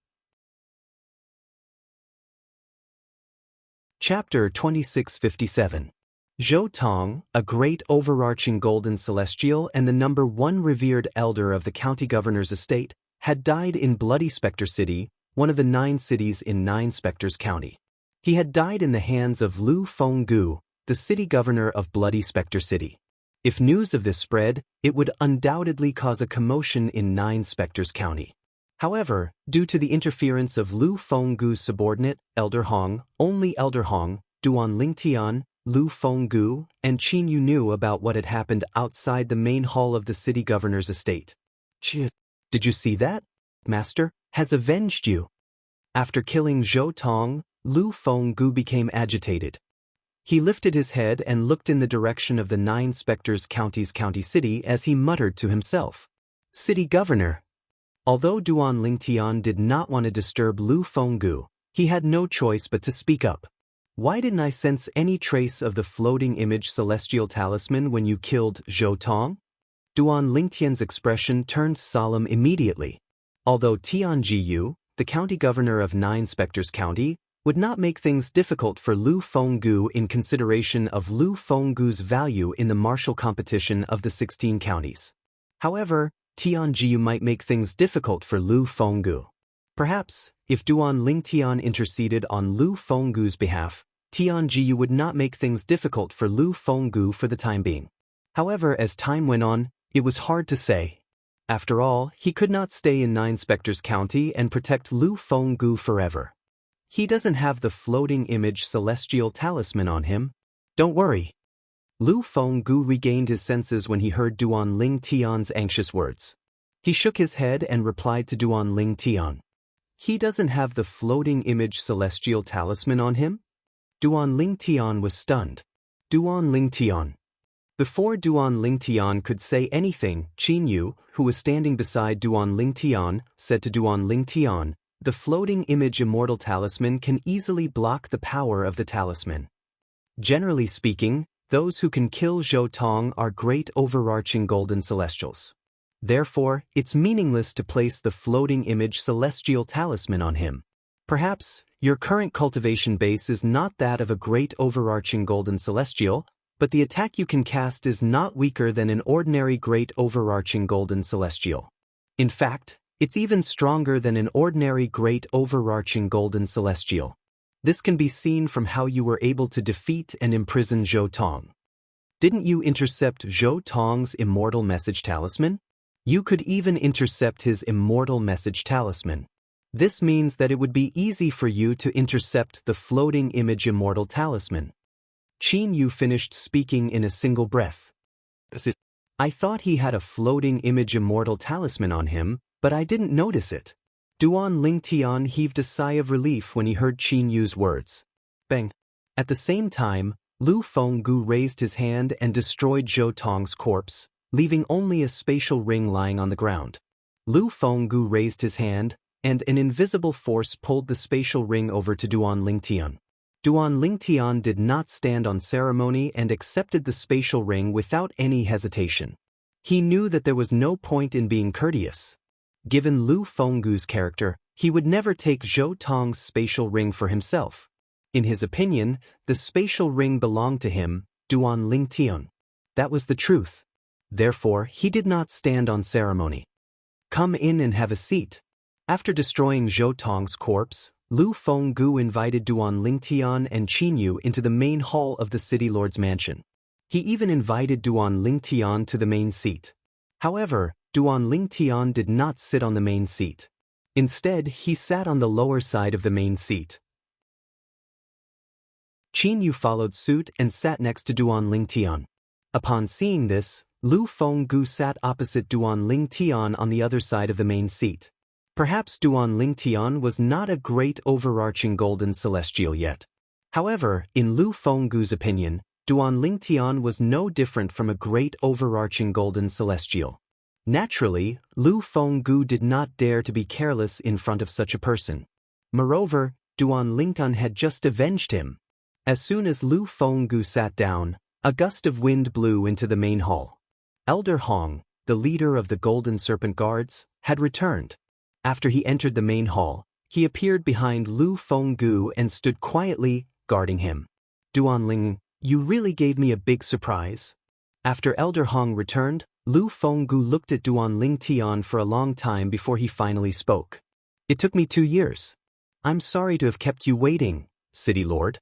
Chapter 2657. Zhou Tong, a great overarching golden celestial and the number one revered elder of the county governor's estate, had died in Bloody Spectre City, one of the 9 cities in 9 Spectres County. He had died in the hands of Lu Fenggu, the city governor of Bloody Spectre City. If news of this spread, it would undoubtedly cause a commotion in 9 Spectres County. However, due to the interference of Lu Fenggu's subordinate, Elder Hong, only Elder Hong, Duan Lingtian, Lu Fenggu, and Qin Yu knew about what had happened outside the main hall of the city governor's estate. Did you see that? Master has avenged you. After killing Zhou Tong, Lu Fenggu became agitated. He lifted his head and looked in the direction of the 9 Spectres County's county city as he muttered to himself. City governor. Although Duan Lingtian did not want to disturb Lu Fenggu, he had no choice but to speak up. Why didn't I sense any trace of the floating image celestial talisman when you killed Zhou Tong? Duan Lingtian's expression turned solemn immediately. Although Tianjiyu, the county governor of 9 Spectres County, would not make things difficult for Lu Fenggu in consideration of Lu Fenggu's value in the martial competition of the 16 counties. However, Tianjiyu might make things difficult for Lu Fenggu. Perhaps, if Duan Lingtian interceded on Lu Fenggu's behalf, Tianjiyu would not make things difficult for Lu Fenggu for the time being. However, as time went on, it was hard to say. After all, he could not stay in 9 Spectres County and protect Lu Fenggu forever. He doesn't have the floating image celestial talisman on him. Don't worry. Lu Fenggu regained his senses when he heard Duan Lingtian's anxious words. He shook his head and replied to Duan Ling Tian. He doesn't have the floating image celestial talisman on him? Duan Ling Tian was stunned. Duan Ling Tian. Before Duan Ling Tian could say anything, Qin Yu, who was standing beside Duan Ling Tian, said to Duan Ling Tian, "The floating image immortal talisman can easily block the power of the talisman. Generally speaking, those who can kill Zhou Tong are great overarching golden celestials. Therefore, it's meaningless to place the floating image celestial talisman on him. Perhaps, your current cultivation base is not that of a great overarching golden celestial, but the attack you can cast is not weaker than an ordinary great overarching golden celestial. In fact, it's even stronger than an ordinary great overarching golden celestial. This can be seen from how you were able to defeat and imprison Zhou Tong. Didn't you intercept Zhou Tong's immortal message talisman? You could even intercept his immortal message talisman. This means that it would be easy for you to intercept the floating image immortal talisman." Qin Yu finished speaking in a single breath. "I thought he had a floating image immortal talisman on him, but I didn't notice it." Duan Ling Tian heaved a sigh of relief when he heard Qin Yu's words. Bang! At the same time, Lu Fenggu raised his hand and destroyed Zhou Tong's corpse, leaving only a spatial ring lying on the ground. Lu Fenggu raised his hand, and an invisible force pulled the spatial ring over to Duan Ling Tian. Duan Ling Tian did not stand on ceremony and accepted the spatial ring without any hesitation. He knew that there was no point in being courteous. Given Lu Fenggu's character, he would never take Zhou Tong's spatial ring for himself. In his opinion, the spatial ring belonged to him, Duan Ling Tian. That was the truth. Therefore, he did not stand on ceremony. "Come in and have a seat." After destroying Zhou Tong's corpse, Lu Fenggu invited Duan Ling Tian and Qin Yu into the main hall of the city lord's mansion. He even invited Duan Ling Tian to the main seat. However, Duan Ling Tian did not sit on the main seat. Instead, he sat on the lower side of the main seat. Qin Yu followed suit and sat next to Duan Ling Tian. Upon seeing this, Lu Fenggu sat opposite Duan Ling Tian on the other side of the main seat. Perhaps Duan Ling Tian was not a great overarching golden celestial yet. However, in Lu Fenggu's opinion, Duan Ling Tian was no different from a great overarching golden celestial. Naturally, Lu Fenggu did not dare to be careless in front of such a person. Moreover, Duan Ling Tian had just avenged him. As soon as Lu Fenggu sat down, a gust of wind blew into the main hall. Elder Hong, the leader of the Golden Serpent Guards, had returned. After he entered the main hall, he appeared behind Lu Fenggu and stood quietly, guarding him. "Duan Ling, you really gave me a big surprise." After Elder Hong returned, Lu Fenggu looked at Duan Ling Tian for a long time before he finally spoke. "It took me 2 years. I'm sorry to have kept you waiting, City Lord."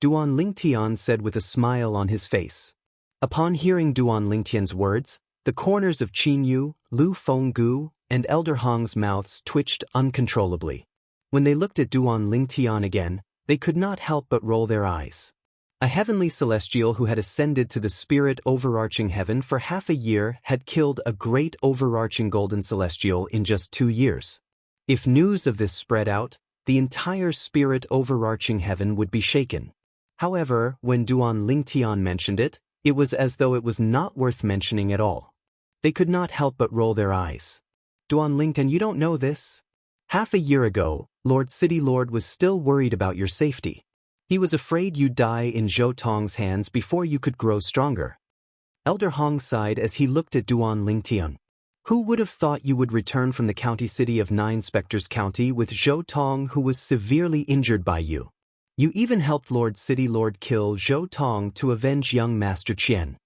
Duan Ling Tian said with a smile on his face. Upon hearing Duan Ling Tian's words, the corners of Qin Yu, Lu Fenggu, and Elder Hong's mouths twitched uncontrollably. When they looked at Duan Ling Tian again, they could not help but roll their eyes. A heavenly celestial who had ascended to the spirit overarching heaven for half a year had killed a great overarching golden celestial in just 2 years. If news of this spread out, the entire spirit overarching heaven would be shaken. However, when Duan Ling Tian mentioned it, it was as though it was not worth mentioning at all. They could not help but roll their eyes. "Duan Ling Tian, you don't know this? Half a year ago, Lord City Lord was still worried about your safety. He was afraid you'd die in Zhou Tong's hands before you could grow stronger." Elder Hong sighed as he looked at Duan Ling Tian. "Who would have thought you would return from the county city of Nine Spectres County with Zhou Tong, who was severely injured by you? You even helped Lord City Lord kill Zhou Tong to avenge young Master Qian.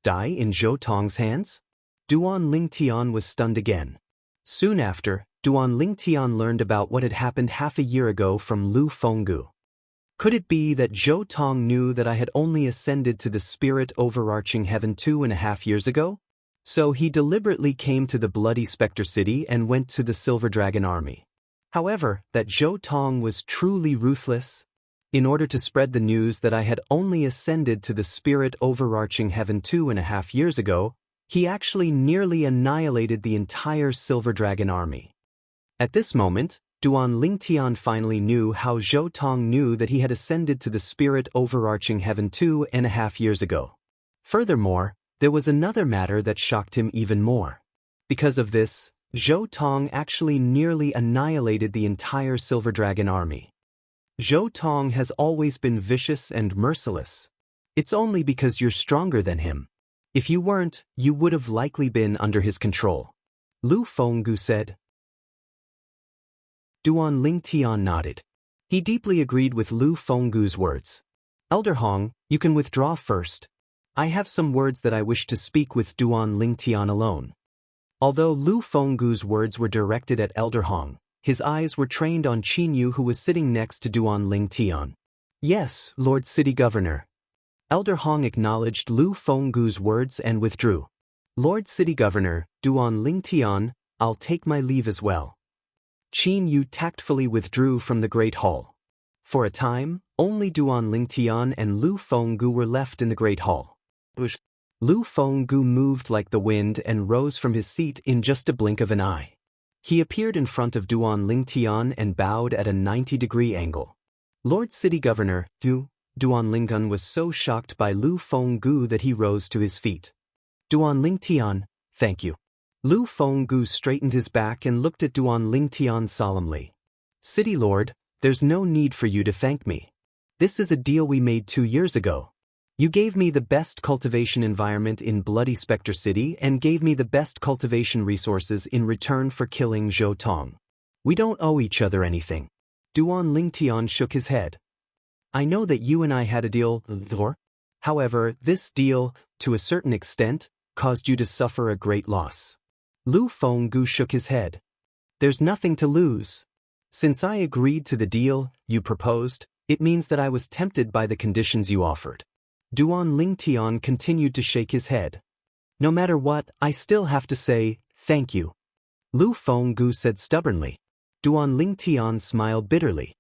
Die in Zhou Tong's hands?" Duan Ling Tian was stunned again. Soon after, Duan Ling Tian learned about what had happened half a year ago from Lu Fenggu. Could it be that Zhou Tong knew that I had only ascended to the spirit overarching heaven 2.5 years ago? So he deliberately came to the Bloody Spectre City and went to the Silver Dragon Army. However, that Zhou Tong was truly ruthless. In order to spread the news that I had only ascended to the spirit overarching heaven 2.5 years ago, He actually nearly annihilated the entire Silver Dragon army. At this moment, Duan Lingtian finally knew how Zhou Tong knew that he had ascended to the spirit overarching heaven 2.5 years ago. Furthermore, there was another matter that shocked him even more. Because of this, Zhou Tong actually nearly annihilated the entire Silver Dragon army. Zhou Tong has always been vicious and merciless. It's only because you're stronger than him. If you weren't, you would have likely been under his control. Lu Fenggu said. Duan Lingtian nodded. He deeply agreed with Lu Fenggu's words. Elder Hong, you can withdraw first. I have some words that I wish to speak with Duan Lingtian alone. Although Lu Fenggu's words were directed at Elder Hong, his eyes were trained on Qin Yu, who was sitting next to Duan Lingtian. Yes, Lord City Governor. Elder Hong acknowledged Lu Fenggu's words and withdrew. Lord City Governor, Duan Lingtian, I'll take my leave as well. Qin Yu tactfully withdrew from the Great Hall. For a time, only Duan Lingtian and Lu Fenggu were left in the Great Hall. Lu Fenggu moved like the wind and rose from his seat in just a blink of an eye. He appeared in front of Duan Lingtian and bowed at a 90-degree angle. Lord City Governor, Duan Lingtian was so shocked by Lu Fenggu that he rose to his feet. Duan Lingtian, thank you. Lu Fenggu straightened his back and looked at Duan Lingtian solemnly. City Lord, there's no need for you to thank me. This is a deal we made 2 years ago. You gave me the best cultivation environment in Bloody Spectre City and gave me the best cultivation resources in return for killing Zhou Tong. We don't owe each other anything. Duan Lingtian shook his head. I know that you and I had a deal, Thor. However, this deal, to a certain extent, caused you to suffer a great loss. Lu Fenggu shook his head. There's nothing to lose. Since I agreed to the deal you proposed, it means that I was tempted by the conditions you offered. Duan Lingtian continued to shake his head. No matter what, I still have to say, thank you. Lu Fenggu said stubbornly. Duan Lingtian smiled bitterly.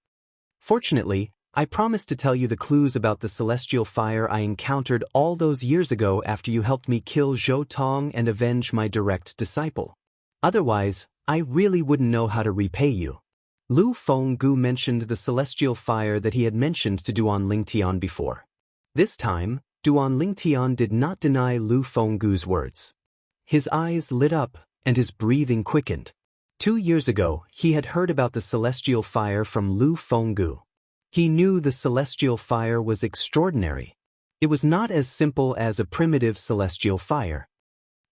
Fortunately, I promised to tell you the clues about the celestial fire I encountered all those years ago after you helped me kill Zhou Tong and avenge my direct disciple. Otherwise, I really wouldn't know how to repay you. Lu Fenggu mentioned the celestial fire that he had mentioned to Duan Lingtian before. This time, Duan Lingtian did not deny Lu Fenggu's words. His eyes lit up, and his breathing quickened. 2 years ago, he had heard about the celestial fire from Lu Fenggu. He knew the celestial fire was extraordinary. It was not as simple as a primitive celestial fire.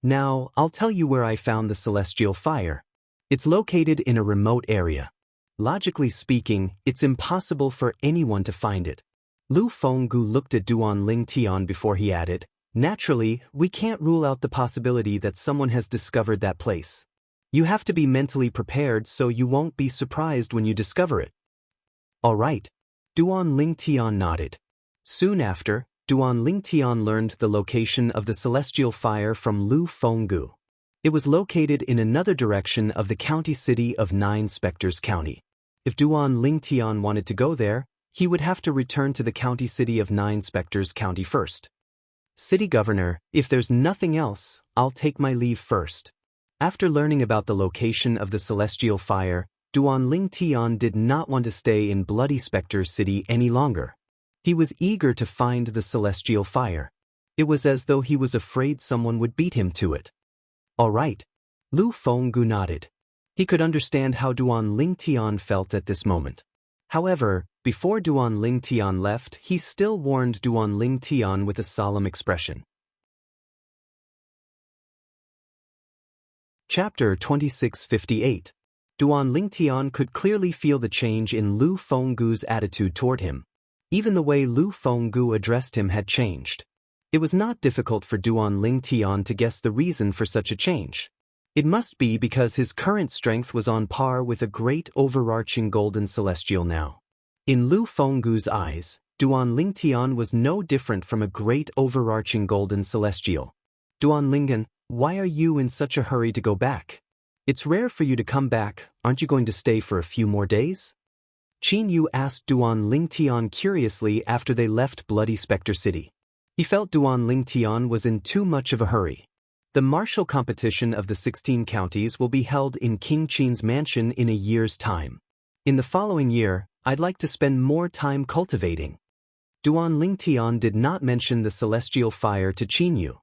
Now, I'll tell you where I found the celestial fire. It's located in a remote area. Logically speaking, it's impossible for anyone to find it. Lu Fenggu looked at Duan Lingtian before he added, naturally, we can't rule out the possibility that someone has discovered that place. You have to be mentally prepared so you won't be surprised when you discover it. All right. Duan Lingtian nodded. Soon after, Duan Lingtian learned the location of the celestial fire from Lu Fenggu. It was located in another direction of the county city of Nine Spectres County. If Duan Lingtian wanted to go there, he would have to return to the county city of Nine Spectres County first. City Governor, if there's nothing else, I'll take my leave first. After learning about the location of the celestial fire, Duan Lingtian did not want to stay in Bloody Spectre City any longer. He was eager to find the celestial fire. It was as though he was afraid someone would beat him to it. All right. Lu Fenggu nodded. He could understand how Duan Lingtian felt at this moment. However, before Duan Lingtian left, he still warned Duan Lingtian with a solemn expression. Chapter 2658. Duan Lingtian could clearly feel the change in Lu Fenggu's attitude toward him. Even the way Lu Fenggu addressed him had changed. It was not difficult for Duan Lingtian to guess the reason for such a change. It must be because his current strength was on par with a great overarching golden celestial now. In Lu Fenggu's eyes, Duan Lingtian was no different from a great overarching golden celestial. Duan Lingtian, why are you in such a hurry to go back? It's rare for you to come back, aren't you going to stay for a few more days? Qin Yu asked Duan Lingtian curiously after they left Bloody Spectre City. He felt Duan Lingtian was in too much of a hurry. The martial competition of the 16 counties will be held in King Qin's mansion in a year's time. In the following year, I'd like to spend more time cultivating. Duan Lingtian did not mention the celestial fire to Qin Yu.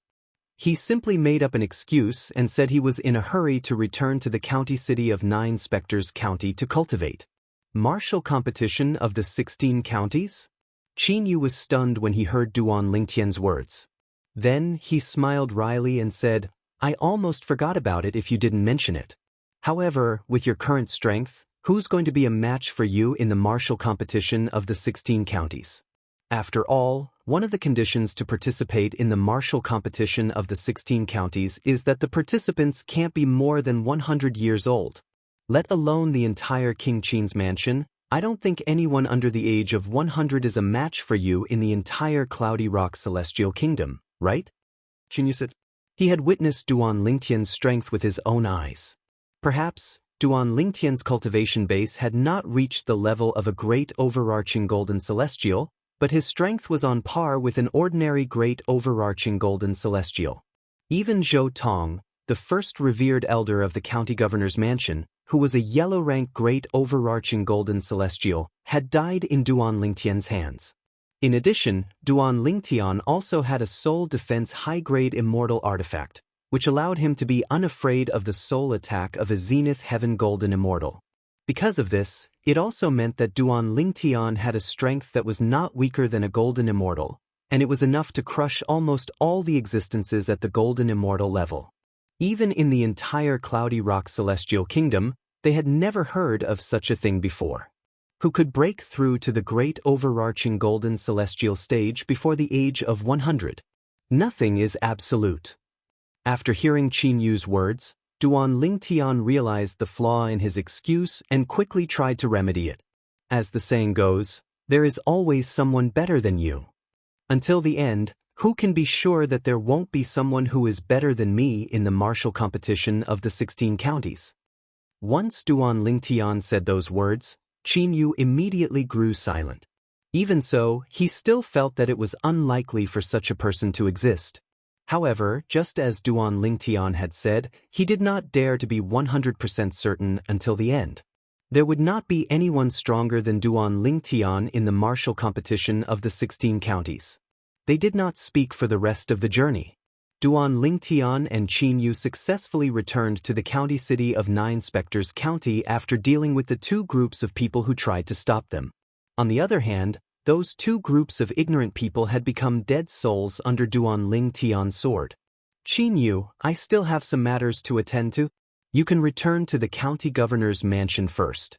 He simply made up an excuse and said he was in a hurry to return to the county city of 9 Spectres County to cultivate. Martial competition of the 16 counties? Qin Yu was stunned when he heard Duan Lingtian's words. Then he smiled wryly and said, "I almost forgot about it if you didn't mention it. However, with your current strength, who's going to be a match for you in the martial competition of the 16 counties?" After all, one of the conditions to participate in the martial competition of the 16 counties is that the participants can't be more than 100 years old. Let alone the entire King Qin's mansion, I don't think anyone under the age of 100 is a match for you in the entire Cloudy Rock Celestial Kingdom, right? Qin Yu said. He had witnessed Duan Lingtian's strength with his own eyes. Perhaps, Duan Lingtian's cultivation base had not reached the level of a great overarching golden celestial, but his strength was on par with an ordinary great overarching golden celestial. Even Zhou Tong, the first revered elder of the county governor's mansion, who was a yellow-rank great overarching golden celestial, had died in Duan Lingtian's hands. In addition, Duan Lingtian also had a soul defense high-grade immortal artifact, which allowed him to be unafraid of the soul attack of a Zenith Heaven Golden Immortal. Because of this, it also meant that Duan Lingtian had a strength that was not weaker than a Golden Immortal, and it was enough to crush almost all the existences at the Golden Immortal level. Even in the entire Cloudy Rock Celestial Kingdom, they had never heard of such a thing before. Who could break through to the great overarching Golden Celestial stage before the age of 100? Nothing is absolute. After hearing Qin Yu's words, Duan Lingtian realized the flaw in his excuse and quickly tried to remedy it. As the saying goes, there is always someone better than you. Until the end, who can be sure that there won't be someone who is better than me in the martial competition of the 16 counties? Once Duan Lingtian said those words, Qin Yu immediately grew silent. Even so, he still felt that it was unlikely for such a person to exist. However, just as Duan Lingtian had said, he did not dare to be 100% certain until the end. There would not be anyone stronger than Duan Lingtian in the martial competition of the 16 counties. They did not speak for the rest of the journey. Duan Lingtian and Qin Yu successfully returned to the county city of 9 Spectres County after dealing with the 2 groups of people who tried to stop them. On the other hand, those 2 groups of ignorant people had become dead souls under Duan Lingtian's sword. Qin Yu, I still have some matters to attend to. You can return to the county governor's mansion first.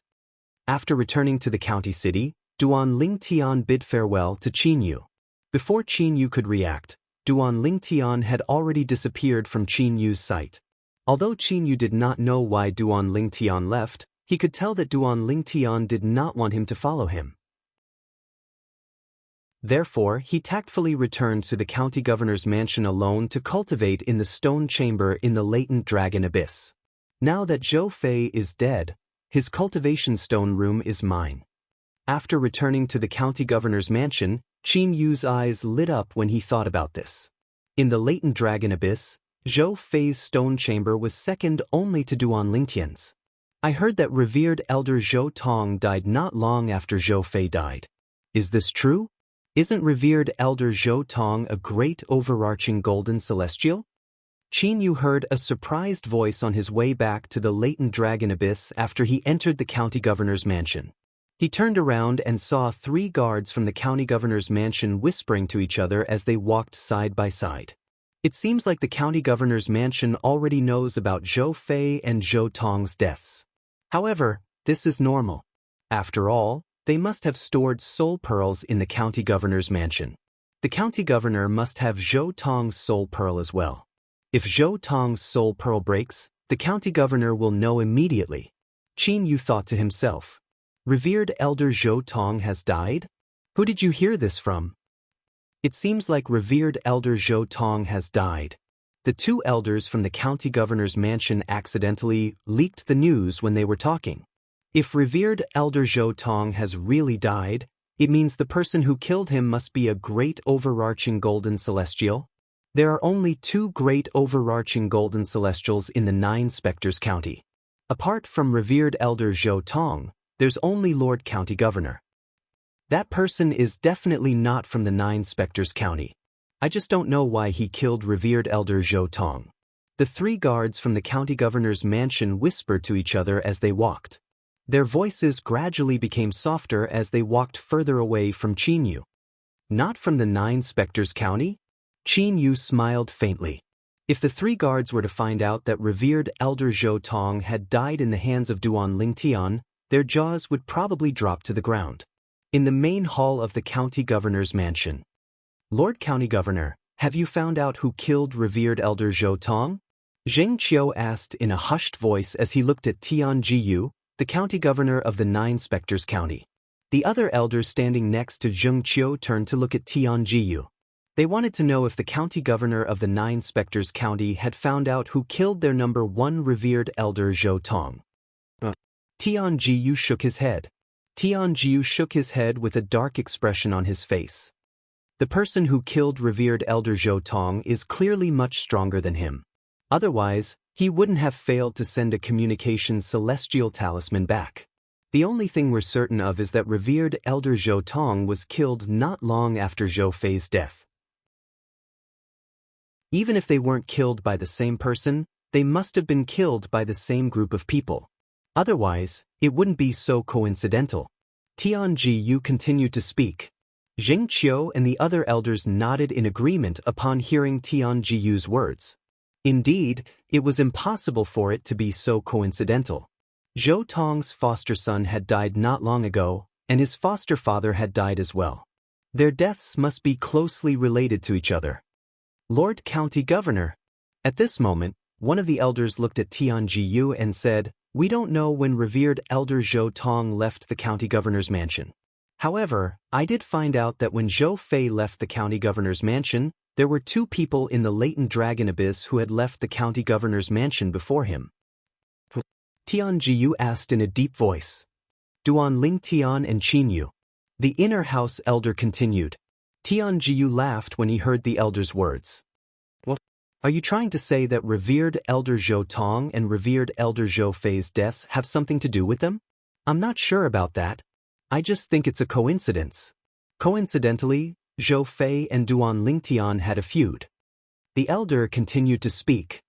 After returning to the county city, Duan Lingtian bid farewell to Qin Yu. Before Qin Yu could react, Duan Lingtian had already disappeared from Qin Yu's sight. Although Qin Yu did not know why Duan Lingtian left, he could tell that Duan Lingtian did not want him to follow him. Therefore, he tactfully returned to the county governor's mansion alone to cultivate in the stone chamber in the latent dragon abyss. Now that Zhou Fei is dead, his cultivation stone room is mine. After returning to the county governor's mansion, Qin Yu's eyes lit up when he thought about this. In the latent dragon abyss, Zhou Fei's stone chamber was second only to Duan Lingtian's. I heard that revered elder Zhou Tong died not long after Zhou Fei died. Is this true? Isn't revered elder Zhou Tong a great overarching golden celestial? Qin Yu heard a surprised voice on his way back to the latent dragon abyss after he entered the county governor's mansion. He turned around and saw 3 guards from the county governor's mansion whispering to each other as they walked side by side. It seems like the county governor's mansion already knows about Zhou Fei and Zhou Tong's deaths. However, this is normal. After all, they must have stored soul pearls in the county governor's mansion. The county governor must have Zhou Tong's soul pearl as well. If Zhou Tong's soul pearl breaks, the county governor will know immediately. Qin Yu thought to himself, revered elder Zhou Tong has died? Who did you hear this from? It seems like revered elder Zhou Tong has died. The 2 elders from the county governor's mansion accidentally leaked the news when they were talking. If revered elder Zhou Tong has really died, it means the person who killed him must be a great overarching golden celestial. There are only two great overarching golden celestials in the 9 Spectres County. Apart from revered elder Zhou Tong, there's only Lord County Governor. That person is definitely not from the 9 Spectres County. I just don't know why he killed revered elder Zhou Tong. The 3 guards from the county governor's mansion whispered to each other as they walked. Their voices gradually became softer as they walked further away from Qin Yu. Not from the 9 Spectres County? Qin Yu smiled faintly. If the 3 guards were to find out that revered elder Zhou Tong had died in the hands of Duan Lingtian, their jaws would probably drop to the ground. In the main hall of the county governor's mansion. Lord County Governor, have you found out who killed revered elder Zhou Tong? Xianxia asked in a hushed voice as he looked at Tian Jiyu, the county governor of the 9 Spectres County. The other elders standing next to Zheng Qiu turned to look at Tian Jiyu. They wanted to know if the county governor of the 9 Spectres County had found out who killed their number 1 revered elder Zhou Tong. Tian Jiyu shook his head. Tian Jiyu shook his head with a dark expression on his face. The person who killed revered elder Zhou Tong is clearly much stronger than him. Otherwise, he wouldn't have failed to send a communication celestial talisman back. The only thing we're certain of is that revered elder Zhou Tong was killed not long after Zhou Fei's death. Even if they weren't killed by the same person, they must have been killed by the same group of people. Otherwise, it wouldn't be so coincidental. Tian Jiyu continued to speak. Zheng Qiu and the other elders nodded in agreement upon hearing Tian Jiyu's words. Indeed, it was impossible for it to be so coincidental. Zhou Tong's foster son had died not long ago, and his foster father had died as well. Their deaths must be closely related to each other. Lord County Governor. At this moment, one of the elders looked at Tian Jiyu and said, "We don't know when revered elder Zhou Tong left the county governor's mansion. However, I did find out that when Zhou Fei left the county governor's mansion, there were 2 people in the latent dragon abyss who had left the county governor's mansion before him." Tian Jiyu asked in a deep voice. Duan Lingtian and Qin Yu. The inner house elder continued. Tian Jiyu laughed when he heard the elder's words. "What? Are you trying to say that revered elder Zhou Tong and revered elder Zhou Fei's deaths have something to do with them? I'm not sure about that. I just think it's a coincidence." Coincidentally, Zhou Fei and Duan Lingtian had a feud. The elder continued to speak.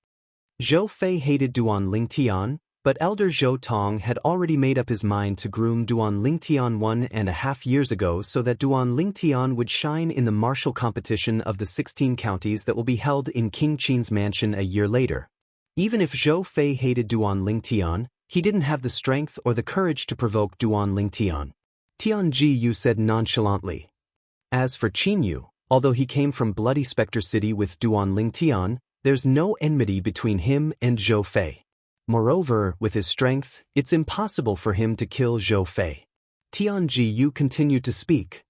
Zhou Fei hated Duan Lingtian, but elder Zhou Tong had already made up his mind to groom Duan Lingtian 1.5 years ago so that Duan Lingtian would shine in the martial competition of the 16 counties that will be held in King Qin's mansion a year later. Even if Zhou Fei hated Duan Lingtian, he didn't have the strength or the courage to provoke Duan Lingtian. Tian Jiyu said nonchalantly. As for Qin Yu, although he came from Bloody Spectre City with Duan Lingtian, there's no enmity between him and Zhou Fei. Moreover, with his strength, it's impossible for him to kill Zhou Fei. Tian Jiyu continued to speak.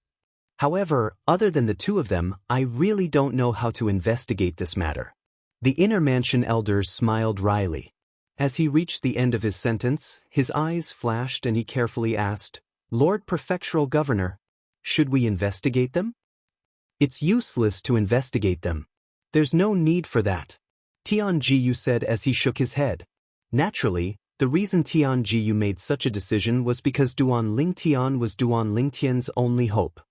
However, other than the 2 of them, I really don't know how to investigate this matter. The inner mansion elder smiled wryly. As he reached the end of his sentence, his eyes flashed and he carefully asked, "Lord Prefectural Governor, should we investigate them?" "It's useless to investigate them. There's no need for that," Tian Jiyu said as he shook his head. Naturally, the reason Tian Jiyu made such a decision was because Duan Lingtian was Duan Lingtian's only hope.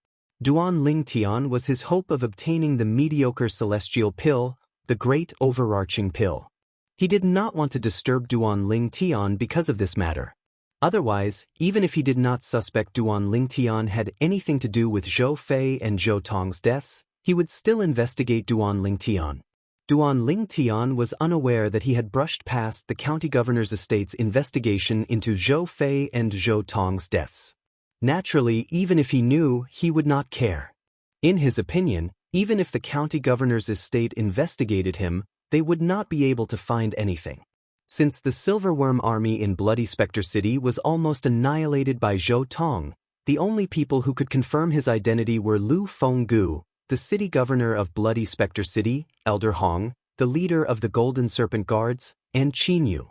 Duan Lingtian was his hope of obtaining the mediocre celestial pill, the great overarching pill. He did not want to disturb Duan Lingtian because of this matter. Otherwise, even if he did not suspect Duan Lingtian had anything to do with Zhou Fei and Zhou Tong's deaths, he would still investigate Duan Lingtian. Duan Lingtian was unaware that he had brushed past the county governor's estate's investigation into Zhou Fei and Zhou Tong's deaths. Naturally, even if he knew, he would not care. In his opinion, even if the county governor's estate investigated him, they would not be able to find anything. Since the Silverworm army in Bloody Spectre City was almost annihilated by Zhou Tong, the only people who could confirm his identity were Lu Fenggu, the city governor of Bloody Spectre City, Elder Hong, the leader of the Golden Serpent Guards, and Qin Yu.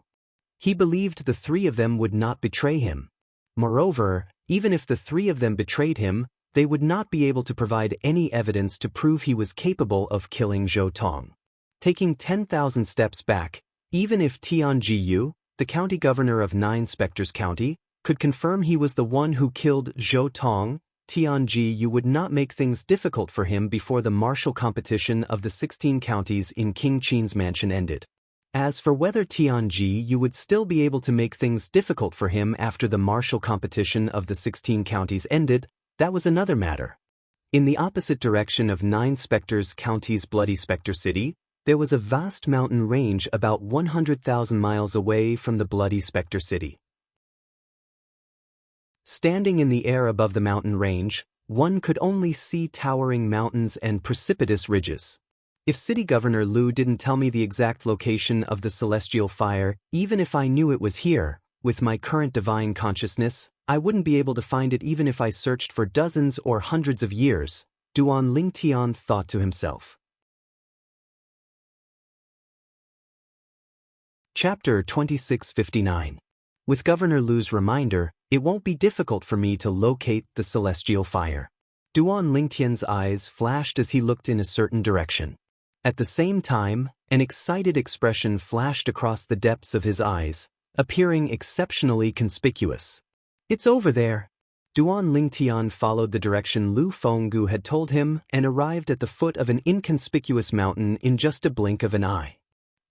He believed the 3 of them would not betray him. Moreover, even if the 3 of them betrayed him, they would not be able to provide any evidence to prove he was capable of killing Zhou Tong. Taking 10,000 steps back, even if Tian Jiyu, the county governor of Nine Spectres County, could confirm he was the one who killed Zhou Tong, Tian Jiyu would not make things difficult for him before the martial competition of the 16 counties in King Qin's mansion ended. As for whether Tian Jiyu would still be able to make things difficult for him after the martial competition of the 16 counties ended, that was another matter. In the opposite direction of Nine Spectres County's Bloody Spectre City, there was a vast mountain range about 100,000 miles away from the Bloody Spectre City. Standing in the air above the mountain range, one could only see towering mountains and precipitous ridges. If City Governor Lu didn't tell me the exact location of the celestial fire, even if I knew it was here, with my current divine consciousness, I wouldn't be able to find it even if I searched for dozens or hundreds of years, Duan Lingtian thought to himself. Chapter 2659. With Governor Lu's reminder, it won't be difficult for me to locate the celestial fire. Duan Lingtian's eyes flashed as he looked in a certain direction. At the same time, an excited expression flashed across the depths of his eyes, appearing exceptionally conspicuous. It's over there. Duan Lingtian followed the direction Lu Fenggu had told him and arrived at the foot of an inconspicuous mountain in just a blink of an eye.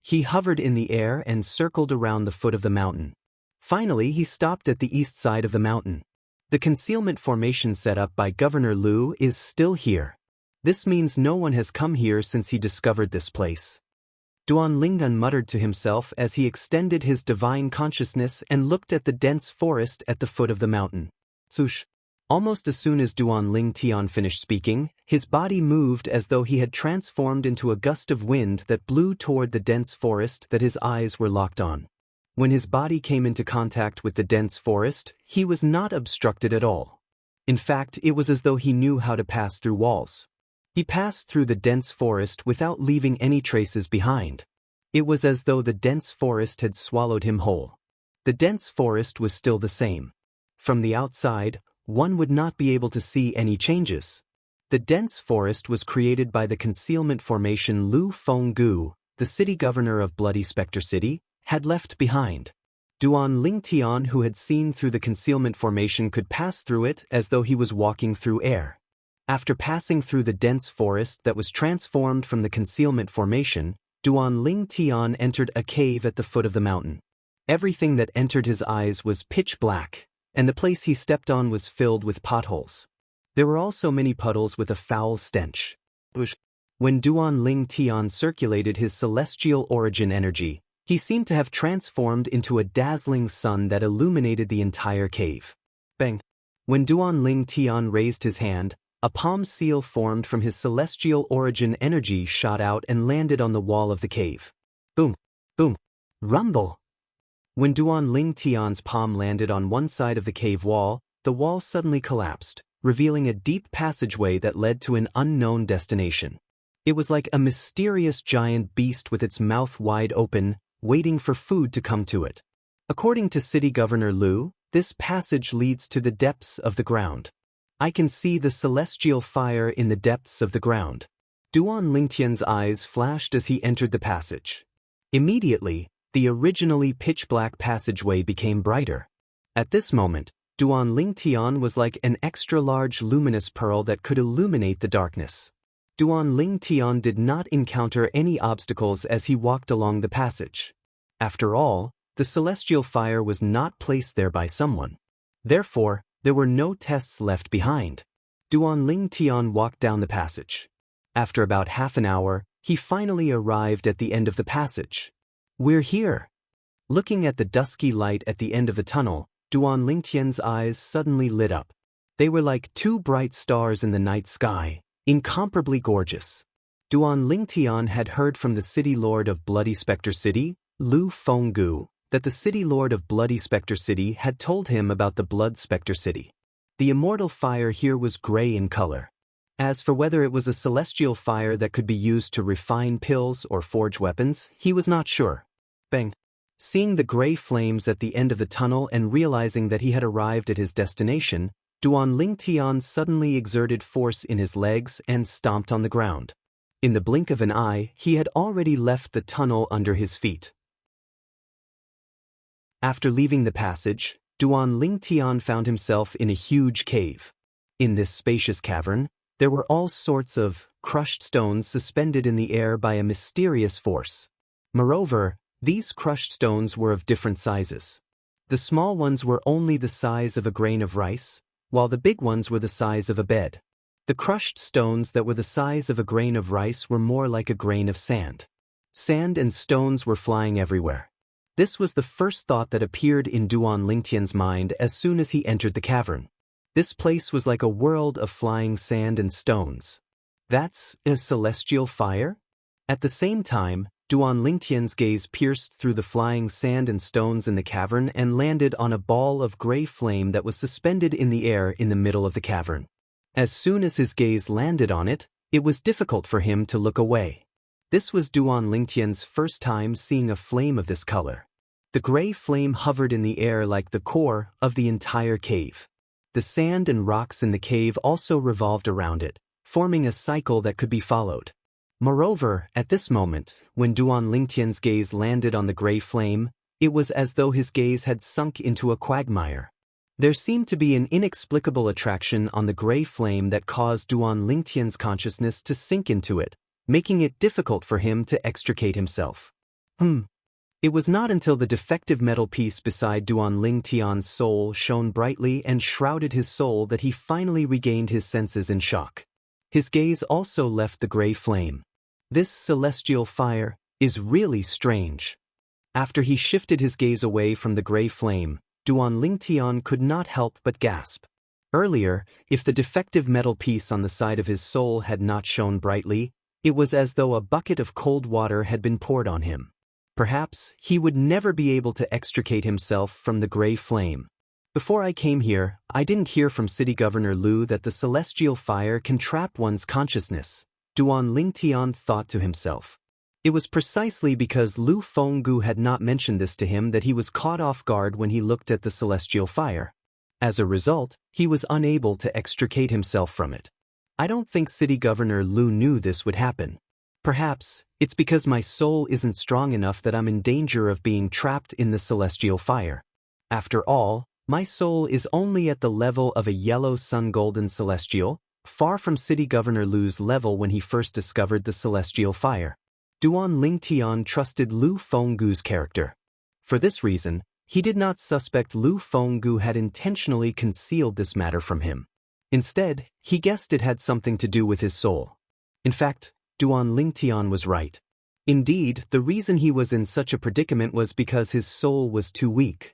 He hovered in the air and circled around the foot of the mountain. Finally, he stopped at the east side of the mountain. The concealment formation set up by Governor Lu is still here. This means no one has come here since he discovered this place. Duan Lingdan muttered to himself as he extended his divine consciousness and looked at the dense forest at the foot of the mountain. Swoosh! Almost as soon as Duan Lingtian finished speaking, his body moved as though he had transformed into a gust of wind that blew toward the dense forest that his eyes were locked on. When his body came into contact with the dense forest, he was not obstructed at all. In fact, it was as though he knew how to pass through walls. He passed through the dense forest without leaving any traces behind. It was as though the dense forest had swallowed him whole. The dense forest was still the same. From the outside, one would not be able to see any changes. The dense forest was created by the concealment formation Lu Fenggu, the city governor of Bloody Spectre City, had left behind. Duan Lingtian, who had seen through the concealment formation, could pass through it as though he was walking through air. After passing through the dense forest that was transformed from the concealment formation, Duan Lingtian entered a cave at the foot of the mountain. Everything that entered his eyes was pitch black, and the place he stepped on was filled with potholes. There were also many puddles with a foul stench. When Duan Lingtian circulated his celestial origin energy, he seemed to have transformed into a dazzling sun that illuminated the entire cave. Bang! When Duan Lingtian raised his hand, a palm seal formed from his celestial origin energy shot out and landed on the wall of the cave. Boom! Boom! Rumble! When Duan Lingtian's palm landed on one side of the cave wall, the wall suddenly collapsed, revealing a deep passageway that led to an unknown destination. It was like a mysterious giant beast with its mouth wide open, waiting for food to come to it. According to City Governor Lu, this passage leads to the depths of the ground. I can see the celestial fire in the depths of the ground. Duan Lingtian's eyes flashed as he entered the passage. Immediately, the originally pitch-black passageway became brighter. At this moment, Duan Lingtian was like an extra-large luminous pearl that could illuminate the darkness. Duan Lingtian did not encounter any obstacles as he walked along the passage. After all, the celestial fire was not placed there by someone. Therefore, there were no tests left behind. Duan Lingtian walked down the passage. After about half an hour, he finally arrived at the end of the passage. We're here. Looking at the dusky light at the end of the tunnel, Duan Lingtian's eyes suddenly lit up. They were like two bright stars in the night sky, incomparably gorgeous. Duan Lingtian had heard from the city lord of Bloody Spectre City, Lu Fenggu, that the city lord of Bloody Spectre City had told him about the Blood Spectre City. The immortal fire here was gray in color. As for whether it was a celestial fire that could be used to refine pills or forge weapons, he was not sure. Bang! Seeing the gray flames at the end of the tunnel and realizing that he had arrived at his destination, Duan Lingtian suddenly exerted force in his legs and stomped on the ground. In the blink of an eye, he had already left the tunnel under his feet. After leaving the passage, Duan Lingtian found himself in a huge cave. In this spacious cavern, there were all sorts of crushed stones suspended in the air by a mysterious force. Moreover, these crushed stones were of different sizes. The small ones were only the size of a grain of rice, while the big ones were the size of a bed. The crushed stones that were the size of a grain of rice were more like a grain of sand. Sand and stones were flying everywhere. This was the first thought that appeared in Duan Lingtian's mind as soon as he entered the cavern. This place was like a world of flying sand and stones. That's a celestial fire? At the same time, Duan Lingtian's gaze pierced through the flying sand and stones in the cavern and landed on a ball of gray flame that was suspended in the air in the middle of the cavern. As soon as his gaze landed on it, it was difficult for him to look away. This was Duan Lingtian's first time seeing a flame of this color. The gray flame hovered in the air like the core of the entire cave. The sand and rocks in the cave also revolved around it, forming a cycle that could be followed. Moreover, at this moment, when Duan Lingtian's gaze landed on the gray flame, it was as though his gaze had sunk into a quagmire. There seemed to be an inexplicable attraction on the gray flame that caused Duan Lingtian's consciousness to sink into it, making it difficult for him to extricate himself. It was not until the defective metal piece beside Duan Lingtian's soul shone brightly and shrouded his soul that he finally regained his senses in shock. His gaze also left the gray flame. This celestial fire is really strange. After he shifted his gaze away from the gray flame, Duan Lingtian could not help but gasp. Earlier, if the defective metal piece on the side of his soul had not shone brightly, it was as though a bucket of cold water had been poured on him. Perhaps he would never be able to extricate himself from the gray flame. Before I came here, I didn't hear from City Governor Lu that the celestial fire can trap one's consciousness, Duan Lingtian thought to himself. It was precisely because Lu Fenggu had not mentioned this to him that he was caught off guard when he looked at the celestial fire. As a result, he was unable to extricate himself from it. I don't think City Governor Lu knew this would happen. Perhaps, it's because my soul isn't strong enough that I'm in danger of being trapped in the celestial fire. After all, my soul is only at the level of a yellow sun-golden celestial, far from City Governor Lu's level when he first discovered the celestial fire. Duan Lingtian trusted Lu Fenggu's character. For this reason, he did not suspect Lu Fenggu had intentionally concealed this matter from him. Instead, he guessed it had something to do with his soul. In fact, Duan Lingtian was right. Indeed, the reason he was in such a predicament was because his soul was too weak.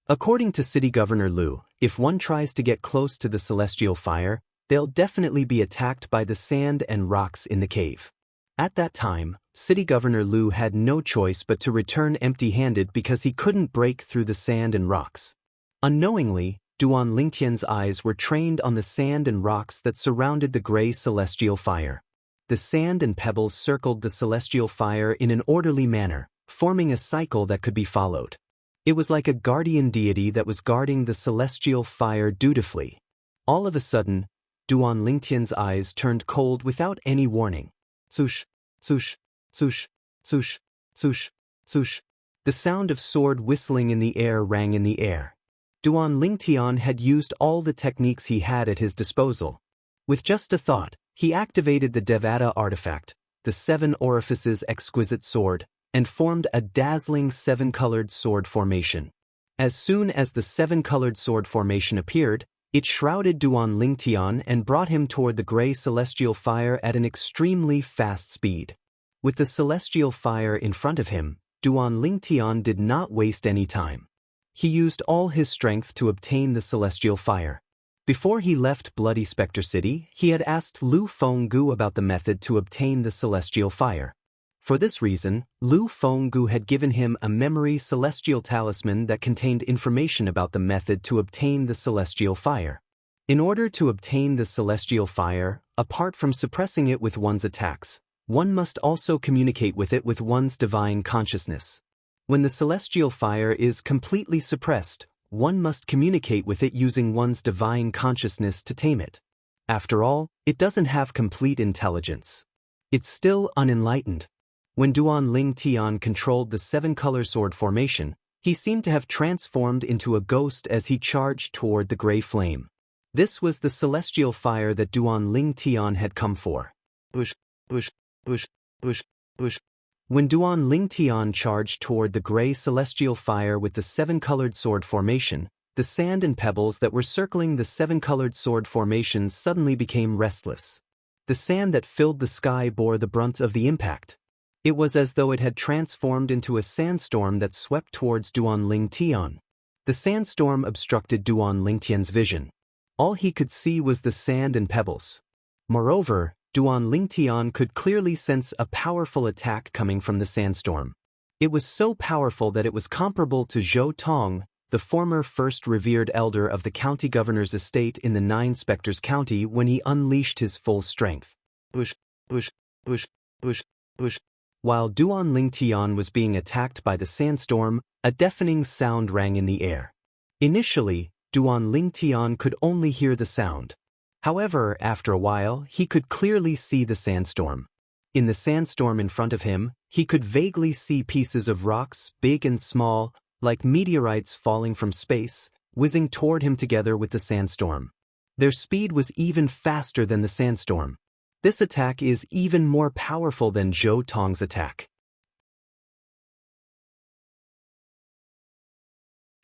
According to City Governor Lu, if one tries to get close to the celestial fire, they'll definitely be attacked by the sand and rocks in the cave. At that time, City Governor Lu had no choice but to return empty-handed because he couldn't break through the sand and rocks. Unknowingly, Duan Lingtian's eyes were trained on the sand and rocks that surrounded the gray celestial fire. The sand and pebbles circled the celestial fire in an orderly manner, forming a cycle that could be followed. It was like a guardian deity that was guarding the celestial fire dutifully. All of a sudden, Duan Lingtian's eyes turned cold without any warning. Swoosh, swoosh, swoosh, swoosh, swoosh, swoosh. The sound of sword whistling in the air rang in the air. Duan Lingtian had used all the techniques he had at his disposal. With just a thought, he activated the Devata artifact, the 7 orifices exquisite sword, and formed a dazzling 7-colored sword formation. As soon as the 7-colored sword formation appeared, it shrouded Duan Lingtian and brought him toward the gray celestial fire at an extremely fast speed. With the celestial fire in front of him, Duan Lingtian did not waste any time. He used all his strength to obtain the celestial fire. Before he left Bloody Spectre City, he had asked Lu Fenggu about the method to obtain the celestial fire. For this reason, Lu Fenggu had given him a memory celestial talisman that contained information about the method to obtain the celestial fire. In order to obtain the celestial fire, apart from suppressing it with one's attacks, one must also communicate with it with one's divine consciousness. When the celestial fire is completely suppressed, one must communicate with it using one's divine consciousness to tame it. After all, it doesn't have complete intelligence. It's still unenlightened. When Duan Ling Tian controlled the seven-color sword formation, he seemed to have transformed into a ghost as he charged toward the gray flame. This was the celestial fire that Duan Ling Tian had come for. Bush, bush, bush, bush, bush. When Duan Ling Tian charged toward the gray celestial fire with the seven-colored sword formation, the sand and pebbles that were circling the seven-colored sword formation suddenly became restless. The sand that filled the sky bore the brunt of the impact. It was as though it had transformed into a sandstorm that swept towards Duan Ling Tian. The sandstorm obstructed Duan Ling Tian's vision. All he could see was the sand and pebbles. Moreover, Duan Ling Tian could clearly sense a powerful attack coming from the sandstorm. It was so powerful that it was comparable to Zhou Tong, the former first revered elder of the county governor's estate in the Nine Spectres County when he unleashed his full strength. Bush, bush, bush, bush, bush. While Duan Ling Tian was being attacked by the sandstorm, a deafening sound rang in the air. Initially, Duan Ling Tian could only hear the sound. However, after a while, he could clearly see the sandstorm. In the sandstorm in front of him, he could vaguely see pieces of rocks, big and small, like meteorites falling from space, whizzing toward him together with the sandstorm. Their speed was even faster than the sandstorm. This attack is even more powerful than Zhou Tong's attack.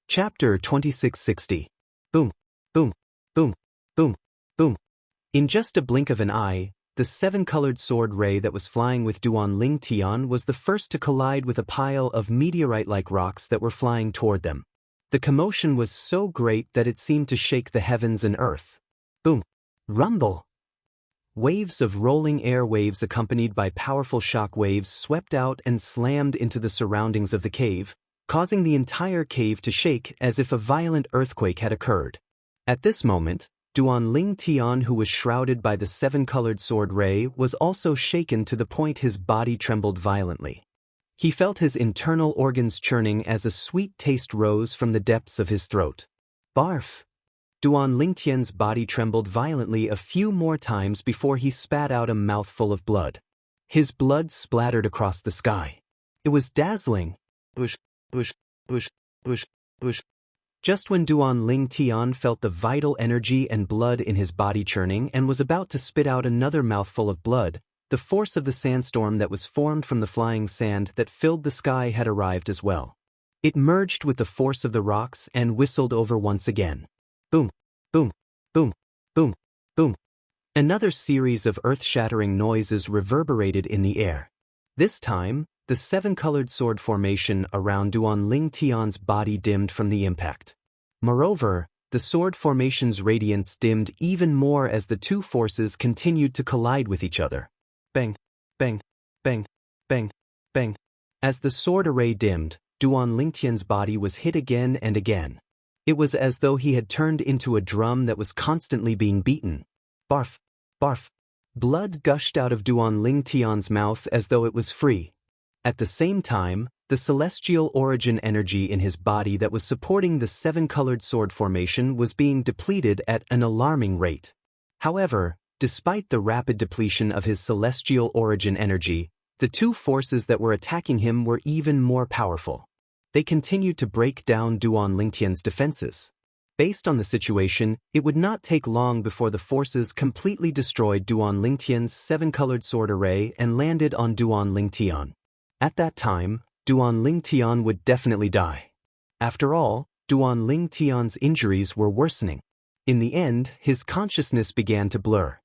Chapter 2660. Boom, boom, boom, boom, boom. In just a blink of an eye, the seven-colored sword ray that was flying with Duan Ling Tian was the first to collide with a pile of meteorite-like rocks that were flying toward them. The commotion was so great that it seemed to shake the heavens and earth. Boom! Rumble! Waves of rolling air waves accompanied by powerful shock waves swept out and slammed into the surroundings of the cave, causing the entire cave to shake as if a violent earthquake had occurred. At this moment, Duan Ling Tian, who was shrouded by the seven-colored sword ray, was also shaken to the point his body trembled violently. He felt his internal organs churning as a sweet taste rose from the depths of his throat. Barf! Duan Ling Tian's body trembled violently a few more times before he spat out a mouthful of blood. His blood splattered across the sky. It was dazzling. Bush, bush, bush, bush, bush. Just when Duan Ling Tian felt the vital energy and blood in his body churning and was about to spit out another mouthful of blood, the force of the sandstorm that was formed from the flying sand that filled the sky had arrived as well. It merged with the force of the rocks and whistled over once again. Boom, boom, boom, boom, boom. Another series of earth-shattering noises reverberated in the air. This time, the seven-colored sword formation around Duan Ling Tian's body dimmed from the impact. Moreover, the sword formation's radiance dimmed even more as the two forces continued to collide with each other. Bang, bang, bang, bang, bang. As the sword array dimmed, Duan Ling Tian's body was hit again and again. It was as though he had turned into a drum that was constantly being beaten. Barf, barf. Blood gushed out of Duan Ling Tian's mouth as though it was free. At the same time, the celestial origin energy in his body that was supporting the seven-colored sword formation was being depleted at an alarming rate. However, despite the rapid depletion of his celestial origin energy, the two forces that were attacking him were even more powerful. They continued to break down Duan Ling Tian's defenses. Based on the situation, it would not take long before the forces completely destroyed Duan Ling Tian's seven-colored sword array and landed on Duan Ling Tian. At that time, Duan Ling Tian would definitely die. After all, Duan Ling Tian's injuries were worsening. In the end, his consciousness began to blur.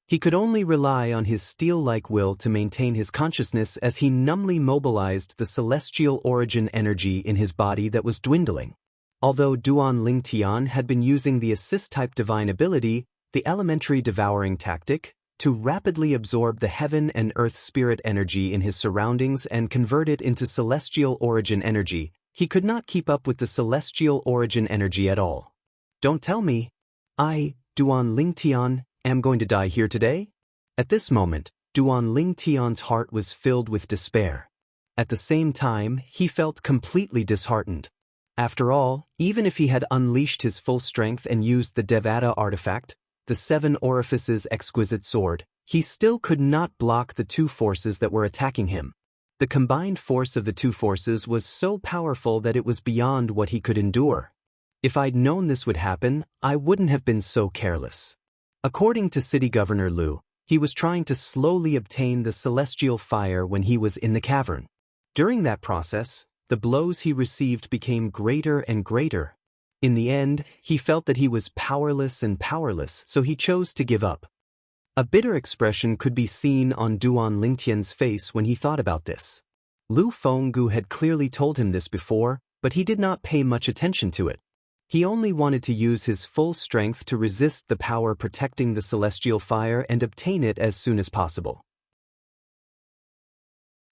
He could only rely on his steel-like will to maintain his consciousness as he numbly mobilized the celestial origin energy in his body that was dwindling. Although Duan Ling Tian had been using the assist-type divine ability, the elementary devouring tactic, to rapidly absorb the heaven and earth spirit energy in his surroundings and convert it into celestial origin energy, he could not keep up with the celestial origin energy at all. Don't tell me. I, Duan Ling Tian, am going to die here today? At this moment, Duan Ling Tian's heart was filled with despair. At the same time, he felt completely disheartened. After all, even if he had unleashed his full strength and used the Devata artifact, the Seven Orifices exquisite sword, he still could not block the two forces that were attacking him. The combined force of the two forces was so powerful that it was beyond what he could endure. If I'd known this would happen, I wouldn't have been so careless. According to City Governor Liu, he was trying to slowly obtain the celestial fire when he was in the cavern. During that process, the blows he received became greater and greater. In the end, he felt that he was powerless and powerless, so he chose to give up. A bitter expression could be seen on Duan Lingtian's face when he thought about this. Lu Fenggu had clearly told him this before, but he did not pay much attention to it. He only wanted to use his full strength to resist the power protecting the celestial fire and obtain it as soon as possible.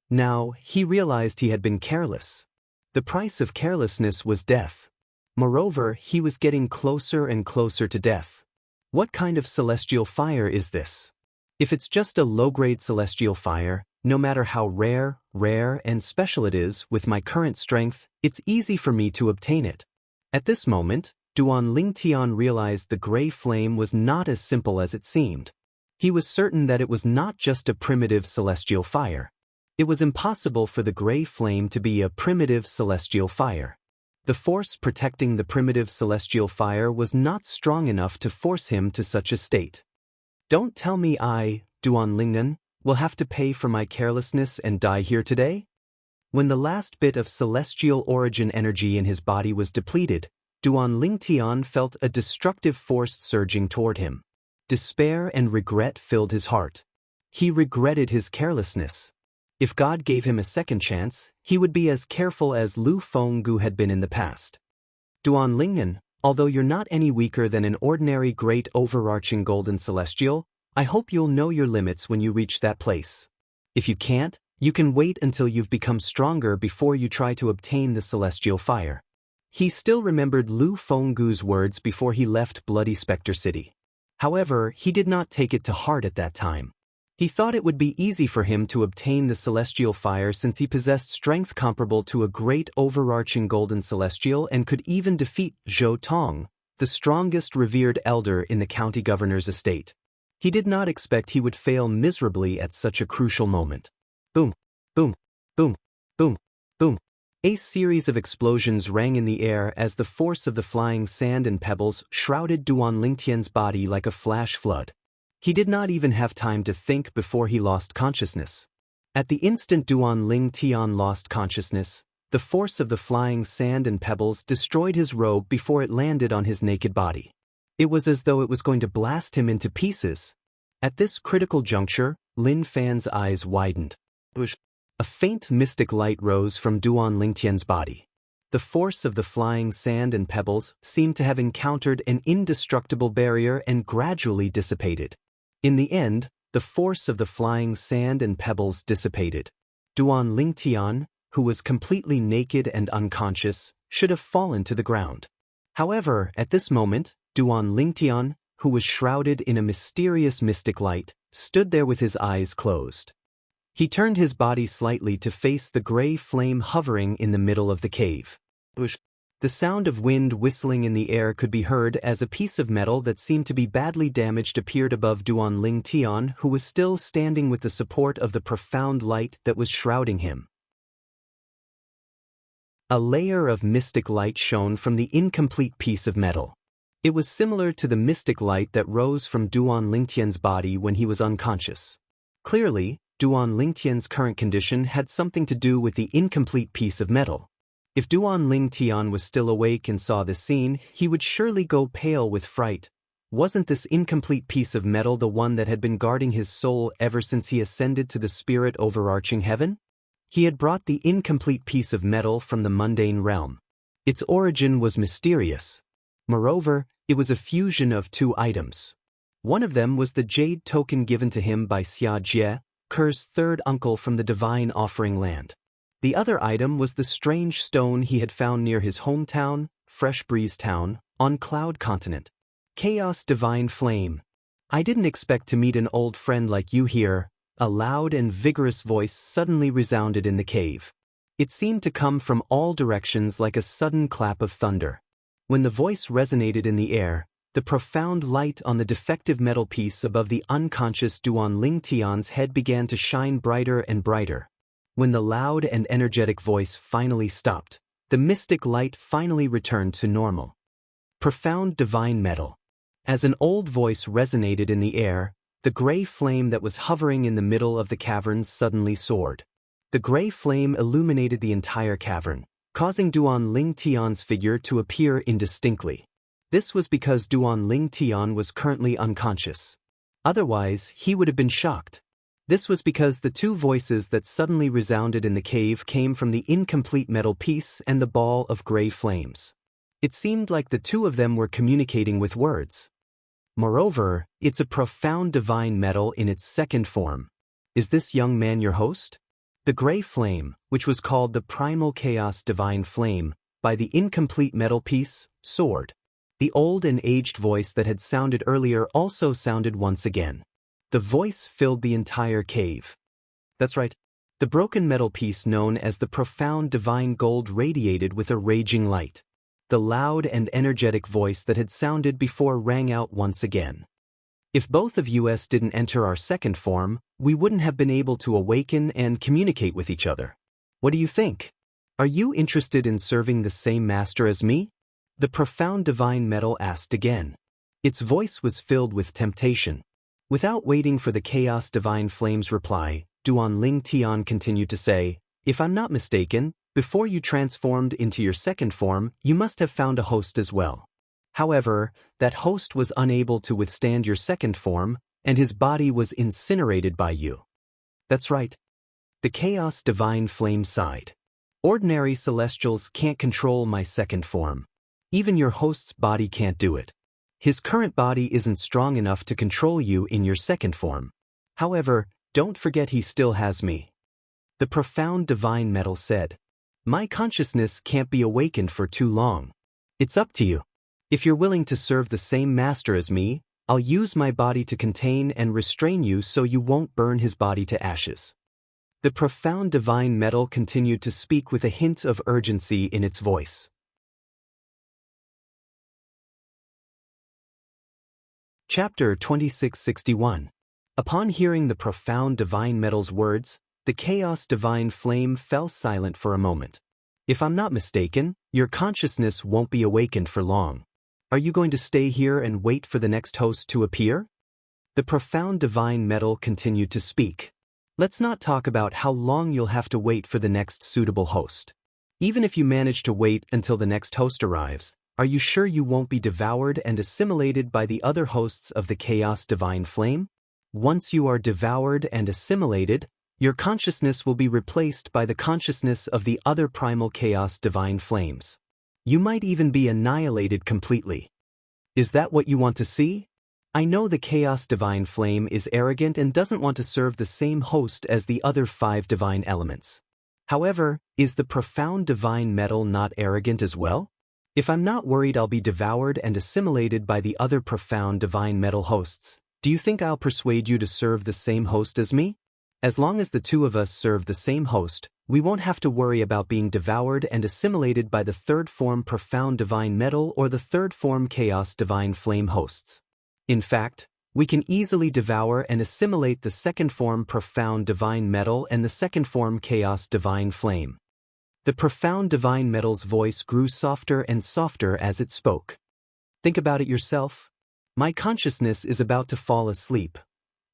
Now, he realized he had been careless. The price of carelessness was death. Moreover, he was getting closer and closer to death. What kind of celestial fire is this? If it's just a low-grade celestial fire, no matter how rare and special it is, with my current strength, it's easy for me to obtain it. At this moment, Duan Lingtian realized the gray flame was not as simple as it seemed. He was certain that it was not just a primitive celestial fire. It was impossible for the gray flame to be a primitive celestial fire. The force protecting the primitive celestial fire was not strong enough to force him to such a state. Don't tell me I, Duan Lingnan, will have to pay for my carelessness and die here today? When the last bit of celestial origin energy in his body was depleted, Duan Lingtian felt a destructive force surging toward him. Despair and regret filled his heart. He regretted his carelessness. If God gave him a second chance, he would be as careful as Lu Fenggu had been in the past. Duan Lingnan, although you're not any weaker than an ordinary great overarching golden celestial, I hope you'll know your limits when you reach that place. If you can't, you can wait until you've become stronger before you try to obtain the celestial fire. He still remembered Lu Fenggu's words before he left Bloody Spectre City. However, he did not take it to heart at that time. He thought it would be easy for him to obtain the celestial fire since he possessed strength comparable to a great overarching golden celestial and could even defeat Zhou Tong, the strongest revered elder in the county governor's estate. He did not expect he would fail miserably at such a crucial moment. Boom, boom, boom, boom, boom. A series of explosions rang in the air as the force of the flying sand and pebbles shrouded Duan Lingtian's body like a flash flood. He did not even have time to think before he lost consciousness. At the instant Duan Lingtian lost consciousness, the force of the flying sand and pebbles destroyed his robe before it landed on his naked body. It was as though it was going to blast him into pieces. At this critical juncture, Lin Fan's eyes widened. A faint mystic light rose from Duan Lingtian's body. The force of the flying sand and pebbles seemed to have encountered an indestructible barrier and gradually dissipated. In the end, the force of the flying sand and pebbles dissipated. Duan Lingtian, who was completely naked and unconscious, should have fallen to the ground. However, at this moment, Duan Lingtian, who was shrouded in a mysterious mystic light, stood there with his eyes closed. He turned his body slightly to face the gray flame hovering in the middle of the cave. The sound of wind whistling in the air could be heard as a piece of metal that seemed to be badly damaged appeared above Duan Lingtian, who was still standing with the support of the profound light that was shrouding him. A layer of mystic light shone from the incomplete piece of metal. It was similar to the mystic light that rose from Duan Lingtian's body when he was unconscious. Clearly, Duan Lingtian's current condition had something to do with the incomplete piece of metal. If Duan Lingtian was still awake and saw this scene, he would surely go pale with fright. Wasn't this incomplete piece of metal the one that had been guarding his soul ever since he ascended to the spirit overarching heaven? He had brought the incomplete piece of metal from the mundane realm. Its origin was mysterious. Moreover, it was a fusion of two items. One of them was the jade token given to him by Xianxia, Ker's third uncle from the divine offering land. The other item was the strange stone he had found near his hometown, Fresh Breeze Town, on Cloud Continent. Chaos Divine Flame. I didn't expect to meet an old friend like you here. A loud and vigorous voice suddenly resounded in the cave. It seemed to come from all directions like a sudden clap of thunder. When the voice resonated in the air, the profound light on the defective metal piece above the unconscious Duan Lingtian's head began to shine brighter and brighter. When the loud and energetic voice finally stopped, the mystic light finally returned to normal. Profound divine metal. As an old voice resonated in the air, the gray flame that was hovering in the middle of the cavern suddenly soared. The gray flame illuminated the entire cavern, causing Duan Lingtian's figure to appear indistinctly. This was because Duan Lingtian was currently unconscious. Otherwise, he would have been shocked. This was because the two voices that suddenly resounded in the cave came from the incomplete metal piece and the ball of gray flames. It seemed like the two of them were communicating with words. Moreover, it's a profound divine metal in its second form. Is this young man your host? The gray flame, which was called the primal chaos divine flame, by the incomplete metal piece, soared. The old and aged voice that had sounded earlier also sounded once again. The voice filled the entire cave. That's right. The broken metal piece known as the profound divine gold radiated with a raging light. The loud and energetic voice that had sounded before rang out once again. If both of us didn't enter our second form, we wouldn't have been able to awaken and communicate with each other. What do you think? Are you interested in serving the same master as me? The profound divine metal asked again. Its voice was filled with temptation. Without waiting for the chaos divine flame's reply, Duan Lingtian continued to say, "If I'm not mistaken, before you transformed into your second form, you must have found a host as well. However, that host was unable to withstand your second form, and his body was incinerated by you." That's right. The chaos divine flame sighed. "Ordinary celestials can't control my second form. Even your host's body can't do it. His current body isn't strong enough to control you in your second form. However, don't forget he still has me." The profound divine metal said, "My consciousness can't be awakened for too long. It's up to you. If you're willing to serve the same master as me, I'll use my body to contain and restrain you so you won't burn his body to ashes." The profound divine metal continued to speak with a hint of urgency in its voice. Chapter 2661. Upon hearing the profound divine metal's words, the chaos divine flame fell silent for a moment. "If I'm not mistaken, your consciousness won't be awakened for long. Are you going to stay here and wait for the next host to appear?" The profound divine metal continued to speak. "Let's not talk about how long you'll have to wait for the next suitable host. Even if you manage to wait until the next host arrives, are you sure you won't be devoured and assimilated by the other hosts of the chaos divine flame? Once you are devoured and assimilated, your consciousness will be replaced by the consciousness of the other primal chaos divine flames. You might even be annihilated completely. Is that what you want to see? I know the chaos divine flame is arrogant and doesn't want to serve the same host as the other 5 divine elements. However, is the profound divine metal not arrogant as well? If I'm not worried I'll be devoured and assimilated by the other profound divine metal hosts, do you think I'll persuade you to serve the same host as me? As long as the two of us serve the same host, we won't have to worry about being devoured and assimilated by the third form profound divine metal or the third form chaos divine flame hosts. In fact, we can easily devour and assimilate the second form profound divine metal and the second form chaos divine flame." The profound divine metal's voice grew softer and softer as it spoke. "Think about it yourself. My consciousness is about to fall asleep."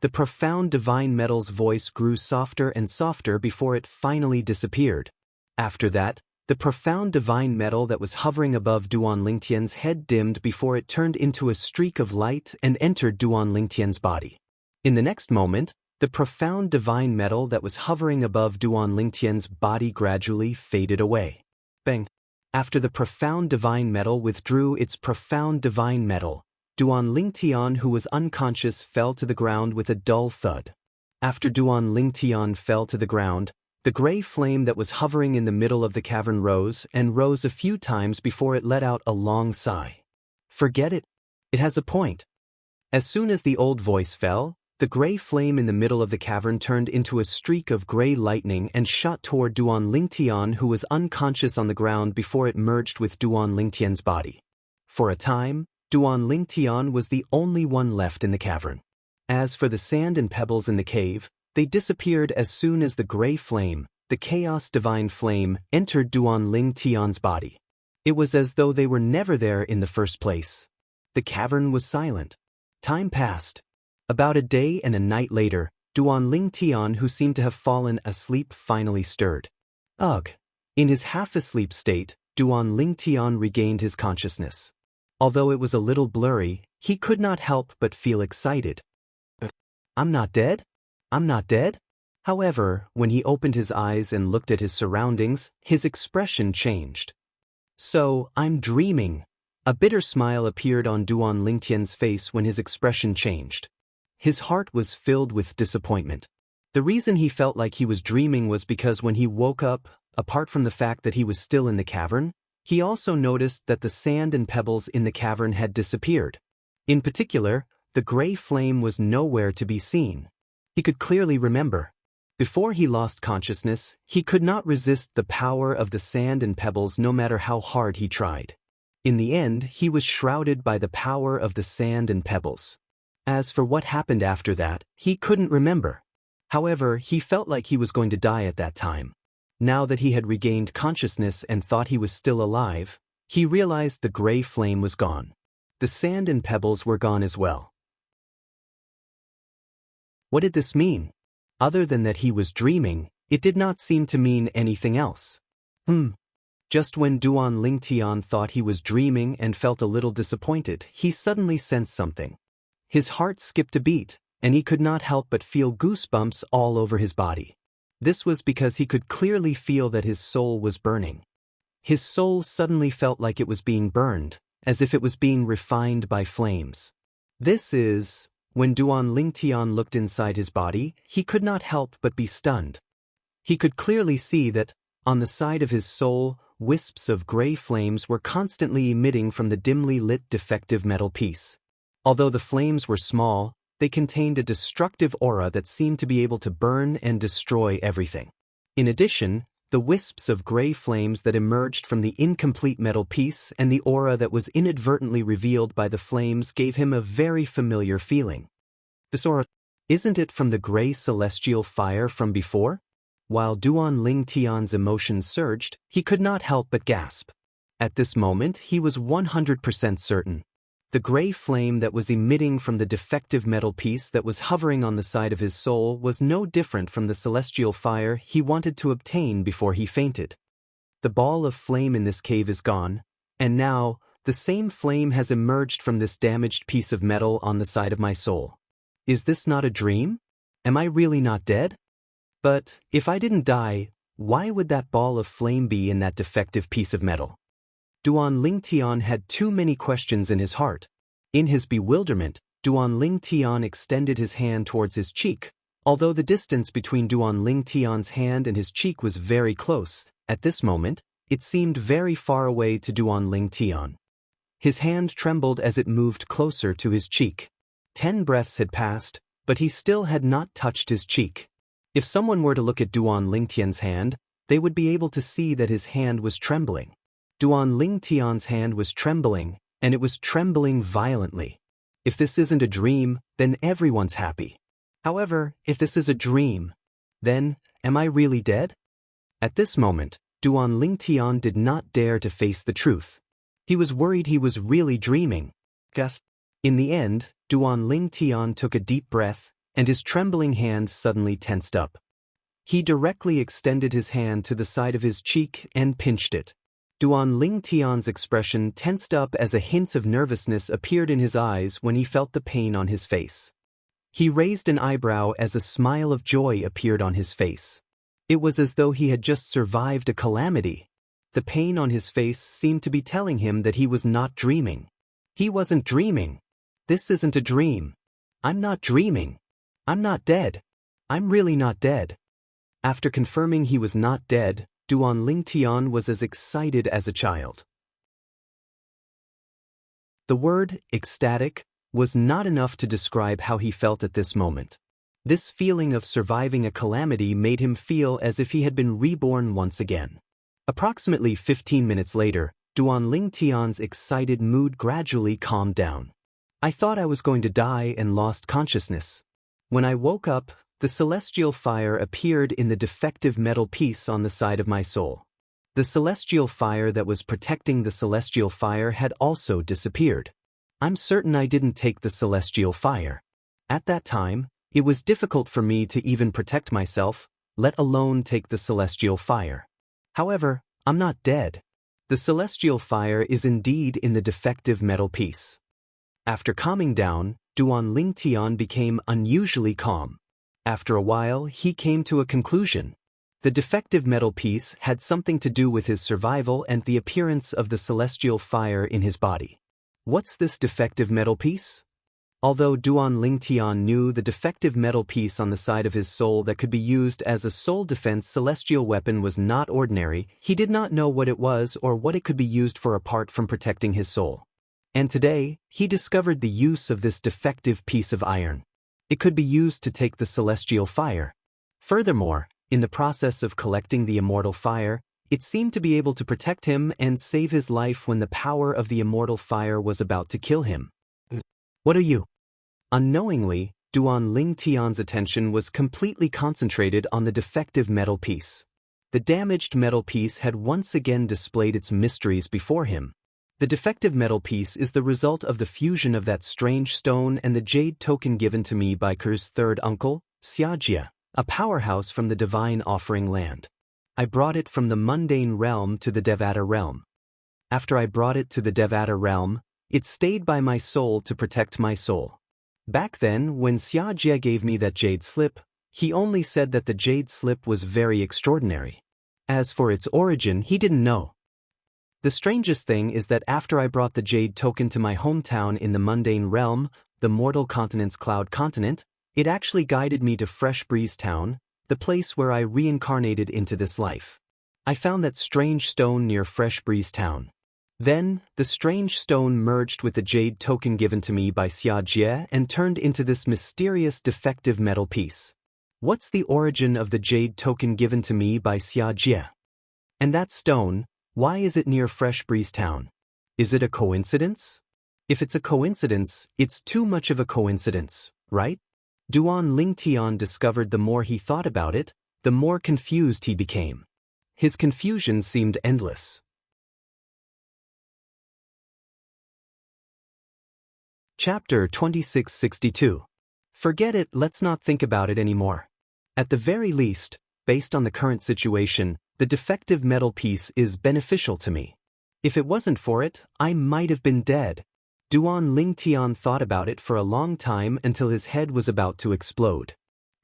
The profound divine metal's voice grew softer and softer before it finally disappeared. After that, the profound divine metal that was hovering above Duan Lingtian's head dimmed before it turned into a streak of light and entered Duan Lingtian's body. In the next moment, the profound divine metal that was hovering above Duan Lingtian's body gradually faded away. Bang! After the profound divine metal withdrew its profound divine metal, Duan Lingtian, who was unconscious, fell to the ground with a dull thud. After Duan Lingtian fell to the ground, the gray flame that was hovering in the middle of the cavern rose and rose a few times before it let out a long sigh. "Forget it. It has a point." As soon as the old voice fell, The gray flame in the middle of the cavern turned into a streak of gray lightning and shot toward Duan Lingtian, who was unconscious on the ground before it merged with Duan Lingtian's body. For a time, Duan Lingtian was the only one left in the cavern. As for the sand and pebbles in the cave, they disappeared as soon as the gray flame, the chaos divine flame, entered Duan Lingtian's body. It was as though they were never there in the first place. The cavern was silent. Time passed. About a day and a night later, Duan Lingtian, who seemed to have fallen asleep, finally stirred. Ugh! In his half-asleep state, Duan Lingtian regained his consciousness. Although it was a little blurry, he could not help but feel excited. I'm not dead? I'm not dead? However, when he opened his eyes and looked at his surroundings, his expression changed. So, I'm dreaming. A bitter smile appeared on Duan Lingtian's face when his expression changed. His heart was filled with disappointment. The reason he felt like he was dreaming was because when he woke up, apart from the fact that he was still in the cavern, he also noticed that the sand and pebbles in the cavern had disappeared. In particular, the gray flame was nowhere to be seen. He could clearly remember. Before he lost consciousness, he could not resist the power of the sand and pebbles no matter how hard he tried. In the end, he was shrouded by the power of the sand and pebbles. As for what happened after that, he couldn't remember. However, he felt like he was going to die at that time. Now that he had regained consciousness and thought he was still alive, he realized the gray flame was gone. The sand and pebbles were gone as well. What did this mean? Other than that he was dreaming, it did not seem to mean anything else. Just when Duan Lingtian thought he was dreaming and felt a little disappointed, he suddenly sensed something. His heart skipped a beat, and he could not help but feel goosebumps all over his body. This was because he could clearly feel that his soul was burning. His soul suddenly felt like it was being burned, as if it was being refined by flames. When Duan Lingtian looked inside his body, he could not help but be stunned. He could clearly see that, on the side of his soul, wisps of gray flames were constantly emitting from the dimly lit defective metal piece. Although the flames were small, they contained a destructive aura that seemed to be able to burn and destroy everything. In addition, the wisps of gray flames that emerged from the incomplete metal piece and the aura that was inadvertently revealed by the flames gave him a very familiar feeling. This aura, isn't it from the gray celestial fire from before? While Duan Lingtian's emotions surged, he could not help but gasp. At this moment, he was 100% certain. The gray flame that was emitting from the defective metal piece that was hovering on the side of his soul was no different from the celestial fire he wanted to obtain before he fainted. The ball of flame in this cave is gone, and now, the same flame has emerged from this damaged piece of metal on the side of my soul. Is this not a dream? Am I really not dead? But, if I didn't die, why would that ball of flame be in that defective piece of metal? Duan Lingtian had too many questions in his heart. In his bewilderment, Duan Lingtian extended his hand towards his cheek. Although the distance between Duan Lingtian's hand and his cheek was very close, at this moment, it seemed very far away to Duan Lingtian. His hand trembled as it moved closer to his cheek. 10 breaths had passed, but he still had not touched his cheek. If someone were to look at Duan Lingtian's hand, they would be able to see that his hand was trembling. Duan Lingtian's hand was trembling, and it was trembling violently. If this isn't a dream, then everyone's happy. However, if this is a dream, then, am I really dead? At this moment, Duan Lingtian did not dare to face the truth. He was worried he was really dreaming. In the end, Duan Lingtian took a deep breath, and his trembling hand suddenly tensed up. He directly extended his hand to the side of his cheek and pinched it. Duan Lingtian's expression tensed up as a hint of nervousness appeared in his eyes when he felt the pain on his face. He raised an eyebrow as a smile of joy appeared on his face. It was as though he had just survived a calamity. The pain on his face seemed to be telling him that he was not dreaming. He wasn't dreaming. This isn't a dream. I'm not dreaming. I'm not dead. I'm really not dead. After confirming he was not dead, Duan Lingtian was as excited as a child. The word ecstatic was not enough to describe how he felt at this moment. This feeling of surviving a calamity made him feel as if he had been reborn once again. Approximately 15 minutes later, Duan Lingtian's excited mood gradually calmed down. I thought I was going to die and lost consciousness. When I woke up, the celestial fire appeared in the defective metal piece on the side of my soul. The celestial fire that was protecting the celestial fire had also disappeared. I'm certain I didn't take the celestial fire. At that time, it was difficult for me to even protect myself, let alone take the celestial fire. However, I'm not dead. The celestial fire is indeed in the defective metal piece. After calming down, Duan Lingtian became unusually calm. After a while, he came to a conclusion. The defective metal piece had something to do with his survival and the appearance of the celestial fire in his body. What's this defective metal piece? Although Duan Lingtian knew the defective metal piece on the side of his soul that could be used as a soul defense celestial weapon was not ordinary, he did not know what it was or what it could be used for apart from protecting his soul. And today, he discovered the use of this defective piece of iron. It could be used to take the celestial fire. Furthermore, in the process of collecting the immortal fire, it seemed to be able to protect him and save his life when the power of the immortal fire was about to kill him. What are you? Unknowingly, Duan Lingtian's attention was completely concentrated on the defective metal piece. The damaged metal piece had once again displayed its mysteries before him. The defective metal piece is the result of the fusion of that strange stone and the jade token given to me by Ker's third uncle, Xianxia, a powerhouse from the divine offering land. I brought it from the mundane realm to the Devata realm. After I brought it to the Devata realm, it stayed by my soul to protect my soul. Back then, when Xianxia gave me that jade slip, he only said that the jade slip was very extraordinary. As for its origin, he didn't know. The strangest thing is that after I brought the jade token to my hometown in the mundane realm, the mortal continent's cloud continent, it actually guided me to Fresh Breeze Town, the place where I reincarnated into this life. I found that strange stone near Fresh Breeze Town. Then, the strange stone merged with the jade token given to me by Xianxia and turned into this mysterious defective metal piece. What's the origin of the jade token given to me by Xianxia? And that stone, why is it near Fresh Breeze Town? Is it a coincidence? If it's a coincidence, it's too much of a coincidence, right? Duan Lingtian discovered the more he thought about it, the more confused he became. His confusion seemed endless. Chapter 2662. Forget it, let's not think about it anymore. At the very least, based on the current situation, the defective metal piece is beneficial to me. If it wasn't for it, I might have been dead. Duan Lingtian thought about it for a long time until his head was about to explode.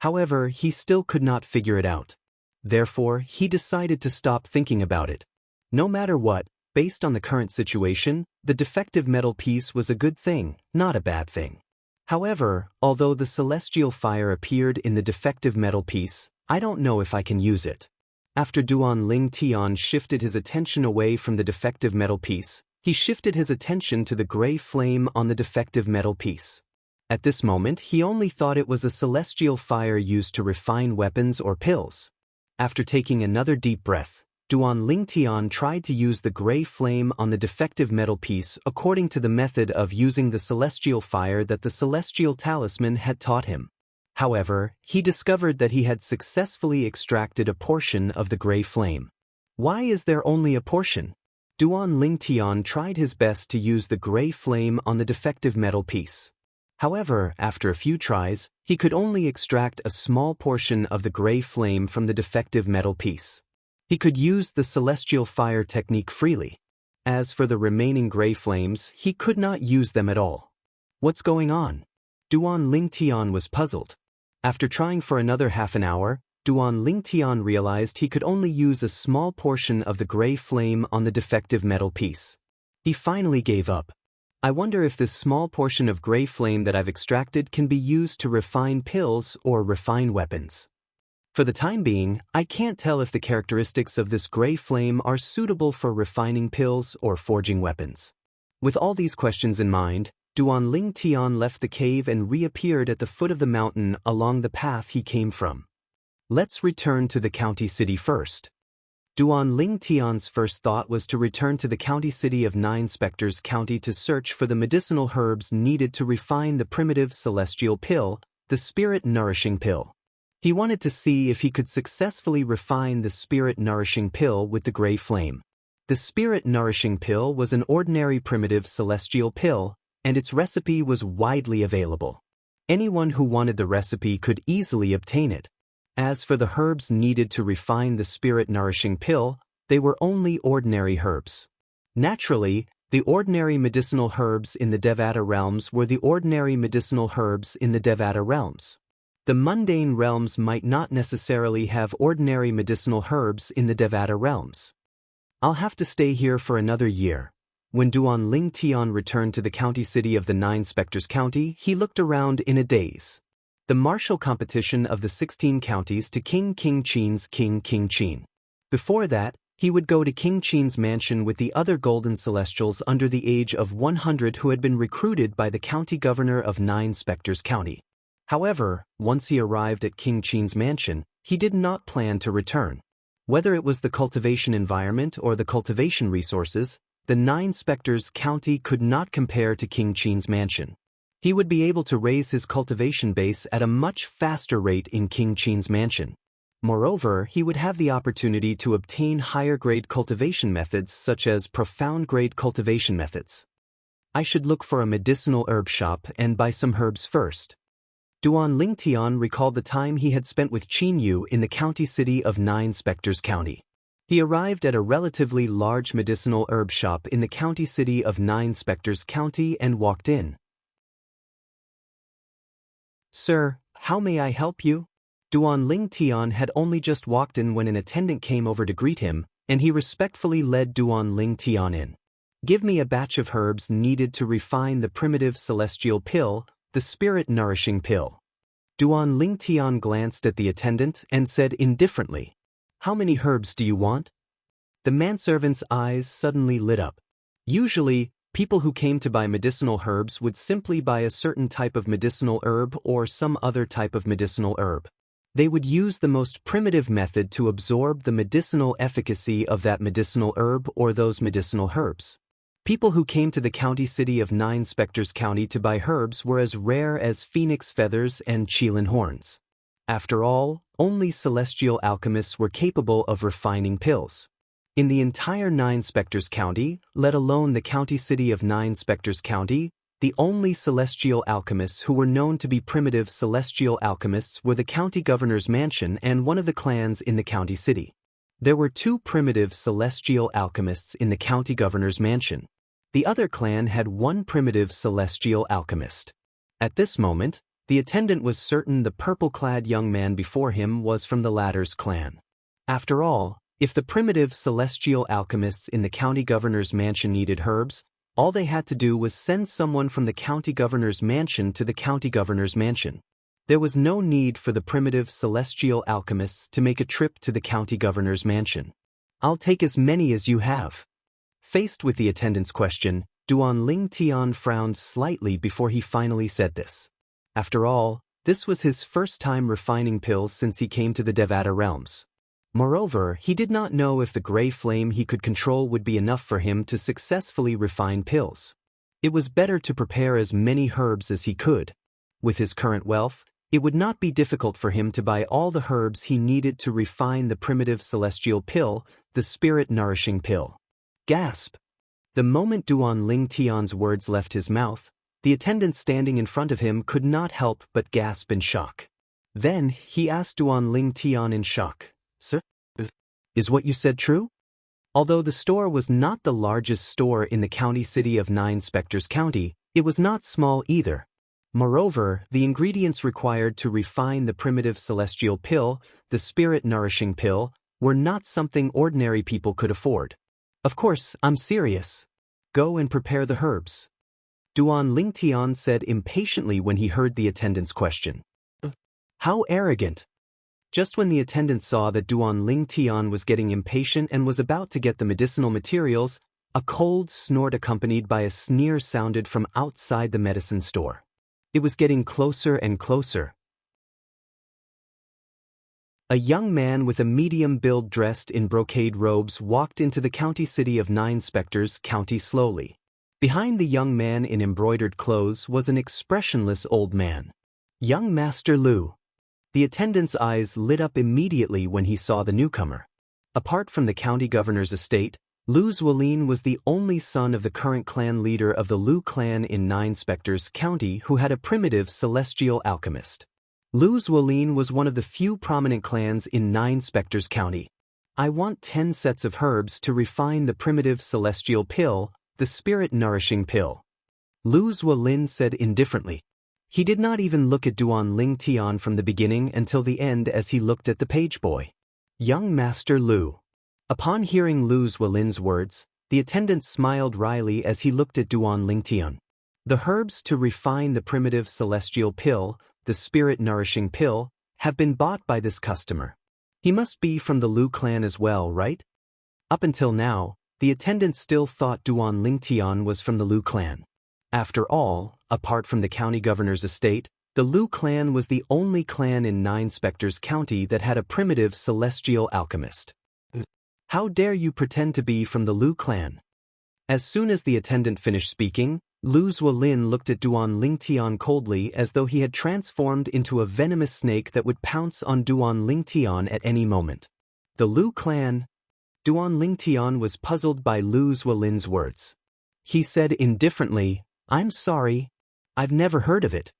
However, he still could not figure it out. Therefore, he decided to stop thinking about it. No matter what, based on the current situation, the defective metal piece was a good thing, not a bad thing. However, although the celestial fire appeared in the defective metal piece, I don't know if I can use it. After Duan Lingtian shifted his attention away from the defective metal piece, he shifted his attention to the gray flame on the defective metal piece. At this moment, he only thought it was a celestial fire used to refine weapons or pills. After taking another deep breath, Duan Lingtian tried to use the gray flame on the defective metal piece according to the method of using the celestial fire that the celestial talisman had taught him. However, he discovered that he had successfully extracted a portion of the gray flame. Why is there only a portion? Duan Lingtian tried his best to use the gray flame on the defective metal piece. However, after a few tries, he could only extract a small portion of the gray flame from the defective metal piece. He could use the celestial fire technique freely. As for the remaining gray flames, he could not use them at all. What's going on? Duan Lingtian was puzzled. After trying for another half an hour, Duan Lingtian realized he could only use a small portion of the gray flame on the defective metal piece. He finally gave up. I wonder if this small portion of gray flame that I've extracted can be used to refine pills or refine weapons. For the time being, I can't tell if the characteristics of this gray flame are suitable for refining pills or forging weapons. With all these questions in mind, Duan Ling Tian left the cave and reappeared at the foot of the mountain along the path he came from. Let's return to the county city first. Duan Ling Tian's first thought was to return to the county city of Nine Spectres County to search for the medicinal herbs needed to refine the primitive celestial pill, the spirit-nourishing pill. He wanted to see if he could successfully refine the spirit-nourishing pill with the gray flame. The spirit-nourishing pill was an ordinary primitive celestial pill, and its recipe was widely available. Anyone who wanted the recipe could easily obtain it. As for the herbs needed to refine the spirit-nourishing pill, they were only ordinary herbs. Naturally, the ordinary medicinal herbs in the Devata realms were the ordinary medicinal herbs in the Devata realms. The mundane realms might not necessarily have ordinary medicinal herbs in the Devata realms. I'll have to stay here for another year. When Duan Ling Tian returned to the county city of the Nine Spectres County, he looked around in a daze. The martial competition of the 16 counties to King Qin's King Qin. Before that, he would go to King Qin's mansion with the other golden celestials under the age of 100 who had been recruited by the county governor of Nine Spectres County. However, once he arrived at King Qin's mansion, he did not plan to return. Whether it was the cultivation environment or the cultivation resources, the Nine Spectres County could not compare to King Qin's mansion. He would be able to raise his cultivation base at a much faster rate in King Qin's mansion. Moreover, he would have the opportunity to obtain higher-grade cultivation methods such as profound-grade cultivation methods. I should look for a medicinal herb shop and buy some herbs first. Duan Ling Tian recalled the time he had spent with Qin Yu in the county city of Nine Spectres County. He arrived at a relatively large medicinal herb shop in the county city of Nine Spectres County and walked in. "Sir, how may I help you?" Duan Ling Tian had only just walked in when an attendant came over to greet him, and he respectfully led Duan Ling Tian in. "Give me a batch of herbs needed to refine the primitive celestial pill, the spirit-nourishing pill." Duan Ling Tian glanced at the attendant and said indifferently, "How many herbs do you want?" The manservant's eyes suddenly lit up. Usually, people who came to buy medicinal herbs would simply buy a certain type of medicinal herb or some other type of medicinal herb. They would use the most primitive method to absorb the medicinal efficacy of that medicinal herb or those medicinal herbs. People who came to the county city of Nine Spectres County to buy herbs were as rare as phoenix feathers and qilin horns. After all, only celestial alchemists were capable of refining pills. In the entire Nine Spectres County, let alone the county city of Nine Spectres County, the only celestial alchemists who were known to be primitive celestial alchemists were the county governor's mansion and one of the clans in the county city. There were 2 primitive celestial alchemists in the county governor's mansion. The other clan had 1 primitive celestial alchemist. At this moment, the attendant was certain the purple-clad young man before him was from the latter's clan. After all, if the primitive celestial alchemists in the county governor's mansion needed herbs, all they had to do was send someone from the county governor's mansion to the county governor's mansion. There was no need for the primitive celestial alchemists to make a trip to the county governor's mansion. "I'll take as many as you have." Faced with the attendant's question, Duan Ling Tian frowned slightly before he finally said this. After all, this was his first time refining pills since he came to the Devata realms. Moreover, he did not know if the gray flame he could control would be enough for him to successfully refine pills. It was better to prepare as many herbs as he could. With his current wealth, it would not be difficult for him to buy all the herbs he needed to refine the primitive celestial pill, the spirit-nourishing pill. Gasp! The moment Duan Ling Tian's words left his mouth, the attendant standing in front of him could not help but gasp in shock. Then, he asked Duan Ling Tian in shock, "Sir, is what you said true?" Although the store was not the largest store in the county city of Nine Spectres County, it was not small either. Moreover, the ingredients required to refine the primitive celestial pill, the spirit-nourishing pill, were not something ordinary people could afford. "Of course, I'm serious. Go and prepare the herbs," Duan Ling Tian said impatiently when he heard the attendant's question. How arrogant! Just when the attendant saw that Duan Ling Tian was getting impatient and was about to get the medicinal materials, A cold snort accompanied by a sneer sounded from outside the medicine store. It was getting closer and closer. A young man with a medium build dressed in brocade robes walked into the county city of 9 specters county slowly. Behind the young man in embroidered clothes was an expressionless old man. Young Master Lu. The attendant's eyes lit up immediately when he saw the newcomer. Apart from the county governor's estate, Lu Zuolin was the only son of the current clan leader of the Lu clan in 9 specters county who had a primitive celestial alchemist. Lu Zuolin was one of the few prominent clans in 9 specters county. I want 10 sets of herbs to refine the primitive celestial pill, the spirit-nourishing pill. Lu Zuolin said indifferently. He did not even look at Duan Ling Tian from the beginning until the end as he looked at the page boy. Young Master Lu. Upon hearing Lu Zuolin's words, the attendant smiled wryly as he looked at Duan Ling Tian. The herbs to refine the primitive celestial pill, the spirit-nourishing pill, have been bought by this customer. He must be from the Lu clan as well, right? Up until now, the attendant still thought Duan Ling Tian was from the Lu clan. After all, apart from the county governor's estate, the Lu clan was the only clan in 9 specters county that had a primitive celestial alchemist. How dare you pretend to be from the Lu clan? As soon as the attendant finished speaking, Lu Zuolin looked at Duan Ling Tian coldly as though he had transformed into a venomous snake that would pounce on Duan Ling Tian at any moment. The Lu clan? Duan Ling Tian was puzzled by Lu Zuolin's words. He said indifferently, "I'm sorry. I've never heard of it."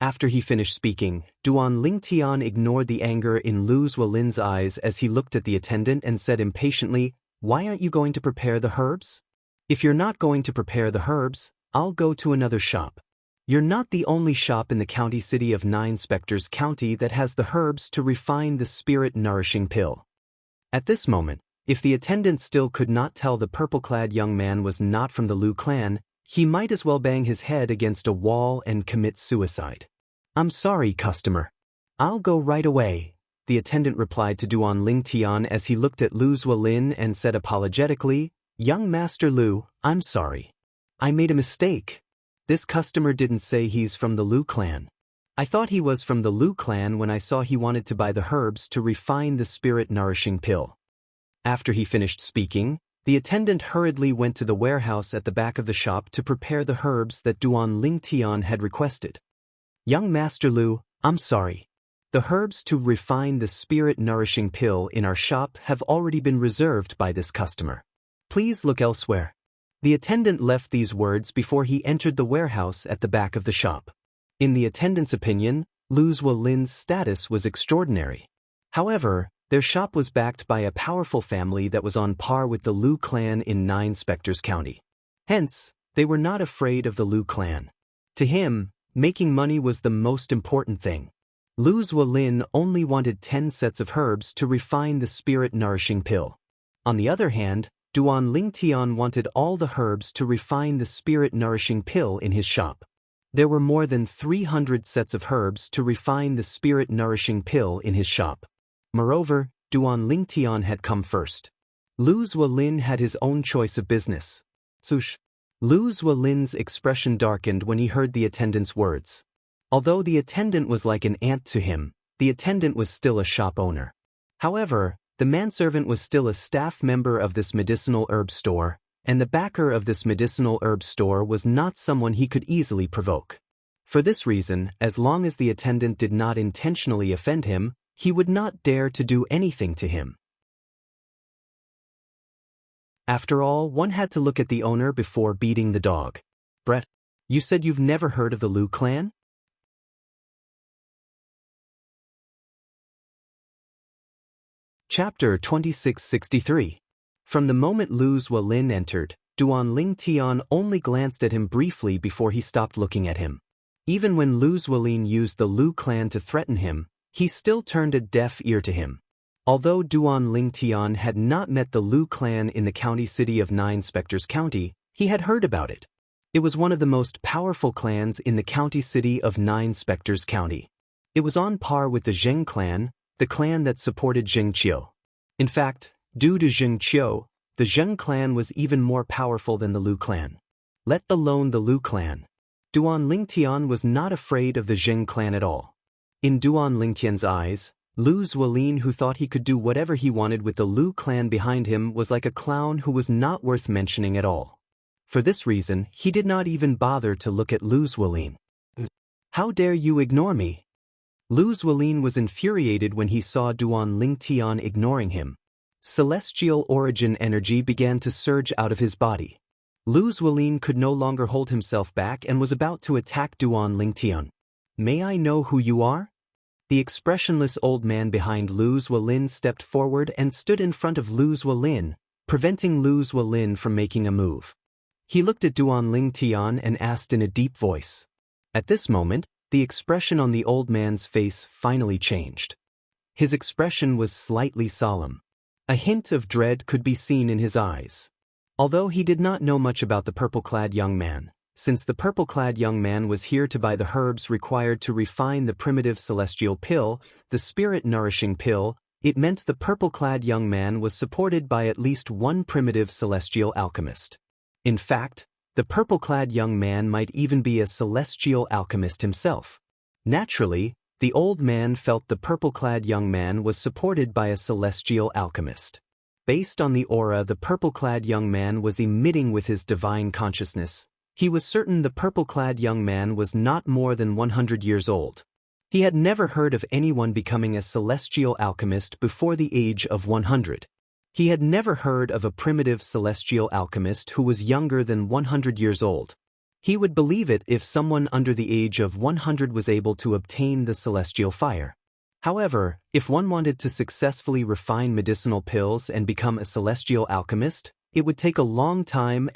After he finished speaking, Duan Ling Tian ignored the anger in Lu Zuolin's eyes as he looked at the attendant and said impatiently, "Why aren't you going to prepare the herbs? If you're not going to prepare the herbs, I'll go to another shop. You're not the only shop in the county city of 9 specters county that has the herbs to refine the spirit-nourishing pill." At this moment, if the attendant still could not tell the purple-clad young man was not from the Lu clan, he might as well bang his head against a wall and commit suicide. "I'm sorry, customer. I'll go right away," the attendant replied to Duan Ling Tian as he looked at Lu Zuolin and said apologetically, "Young Master Lu, I'm sorry. I made a mistake. This customer didn't say he's from the Lu clan. I thought he was from the Lu clan when I saw he wanted to buy the herbs to refine the spirit-nourishing pill." After he finished speaking, the attendant hurriedly went to the warehouse at the back of the shop to prepare the herbs that Duan Ling Tian had requested. "Young Master Lu, I'm sorry. The herbs to refine the spirit-nourishing pill in our shop have already been reserved by this customer. Please look elsewhere." The attendant left these words before he entered the warehouse at the back of the shop. In the attendant's opinion, Lu Zuolin's status was extraordinary. However, their shop was backed by a powerful family that was on par with the Lu clan in 9 specters county. Hence, they were not afraid of the Lu clan. To him, making money was the most important thing. Lu Zuolin only wanted 10 sets of herbs to refine the spirit-nourishing pill. On the other hand, Duan Ling Tian wanted all the herbs to refine the spirit-nourishing pill in his shop. There were more than 300 sets of herbs to refine the spirit-nourishing pill in his shop. Moreover, Duan Ling Tian had come first. Lu Zuolin had his own choice of business. Sush. Lu Zuolin's expression darkened when he heard the attendant's words. Although the attendant was like an aunt to him, the attendant was still a shop owner. However, the manservant was still a staff member of this medicinal herb store, and the backer of this medicinal herb store was not someone he could easily provoke. For this reason, as long as the attendant did not intentionally offend him, he would not dare to do anything to him. After all, one had to look at the owner before beating the dog. "Brett, you said you've never heard of the Lu clan?" Chapter 2663. From the moment Lu Zuolin entered, Duan Ling Tian only glanced at him briefly before he stopped looking at him. Even when Lu Zuolin used the Lu clan to threaten him, he still turned a deaf ear to him. Although Duan Ling Tian had not met the Lu clan in the county city of 9 specters county, he had heard about it. It was one of the most powerful clans in the county city of 9 specters county. It was on par with the Zheng clan, the clan that supported Xianxia. In fact, due to Xianxia, The Zheng clan was even more powerful than the Lu clan. Let alone the Lu clan. Duan Lingtian was not afraid of the Zheng clan at all. In Duan Lingtian's eyes, Lu Zuolin, who thought he could do whatever he wanted with the Lu clan behind him, was like a clown who was not worth mentioning at all. For this reason, he did not even bother to look at Lu Zuolin. How dare you ignore me? Lu Zuolin was infuriated when he saw Duan Lingtian ignoring him. Celestial origin energy began to surge out of his body. Lu Zuolin could no longer hold himself back and was about to attack Duan Lingtian. May I know who you are? The expressionless old man behind Lu Zuolin stepped forward and stood in front of Lu Zuolin, preventing Lu Zuolin from making a move. He looked at Duan Lingtian and asked in a deep voice. At this moment, the expression on the old man's face finally changed. His expression was slightly solemn. A hint of dread could be seen in his eyes. Although he did not know much about the purple-clad young man, since the purple-clad young man was here to buy the herbs required to refine the primitive celestial pill, the spirit-nourishing pill, it meant the purple-clad young man was supported by at least one primitive celestial alchemist. In fact, the purple-clad young man might even be a celestial alchemist himself. Naturally, the old man felt the purple-clad young man was supported by a celestial alchemist. Based on the aura the purple-clad young man was emitting with his divine consciousness, he was certain the purple-clad young man was not more than 100 years old. He had never heard of anyone becoming a celestial alchemist before the age of 100. He had never heard of a primitive celestial alchemist who was younger than 100 years old. He would believe it if someone under the age of 100 was able to obtain the celestial fire. However, if one wanted to successfully refine medicinal pills and become a celestial alchemist, it would take a long time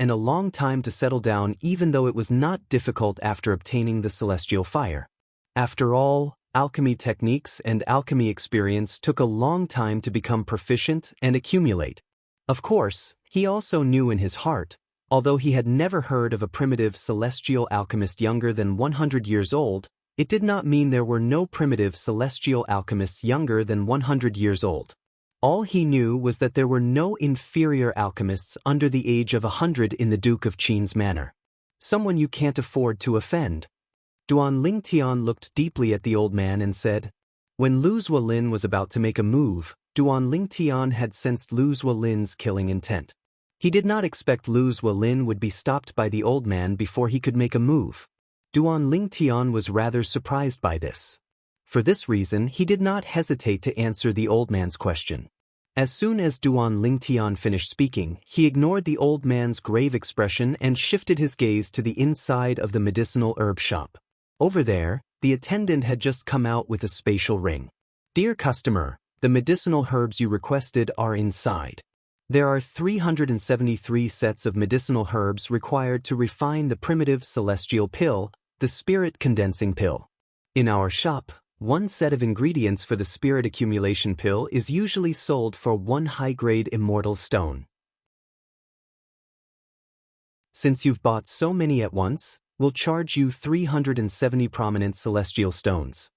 to settle down, even though it was not difficult after obtaining the celestial fire. After all, alchemy techniques and alchemy experience took a long time to become proficient and accumulate. Of course, he also knew in his heart, although he had never heard of a primitive celestial alchemist younger than 100 years old, it did not mean there were no primitive celestial alchemists younger than 100 years old. All he knew was that there were no inferior alchemists under the age of 100 in the Duke of Qin's manor. Someone you can't afford to offend. Duan Lingtian looked deeply at the old man and said. When Lu Zuolin was about to make a move, Duan Lingtian had sensed Lu Zuolin's killing intent. He did not expect Lu Zuolin would be stopped by the old man before he could make a move. Duan Lingtian was rather surprised by this. For this reason, he did not hesitate to answer the old man's question. As soon as Duan Lingtian finished speaking, he ignored the old man's grave expression and shifted his gaze to the inside of the medicinal herb shop. Over there, the attendant had just come out with a spatial ring. Dear customer, the medicinal herbs you requested are inside. There are 373 sets of medicinal herbs required to refine the primitive celestial pill, the spirit condensing pill. In our shop, one set of ingredients for the spirit accumulation pill is usually sold for one high-grade immortal stone. Since you've bought so many at once, we'll charge you 370 prominent celestial stones.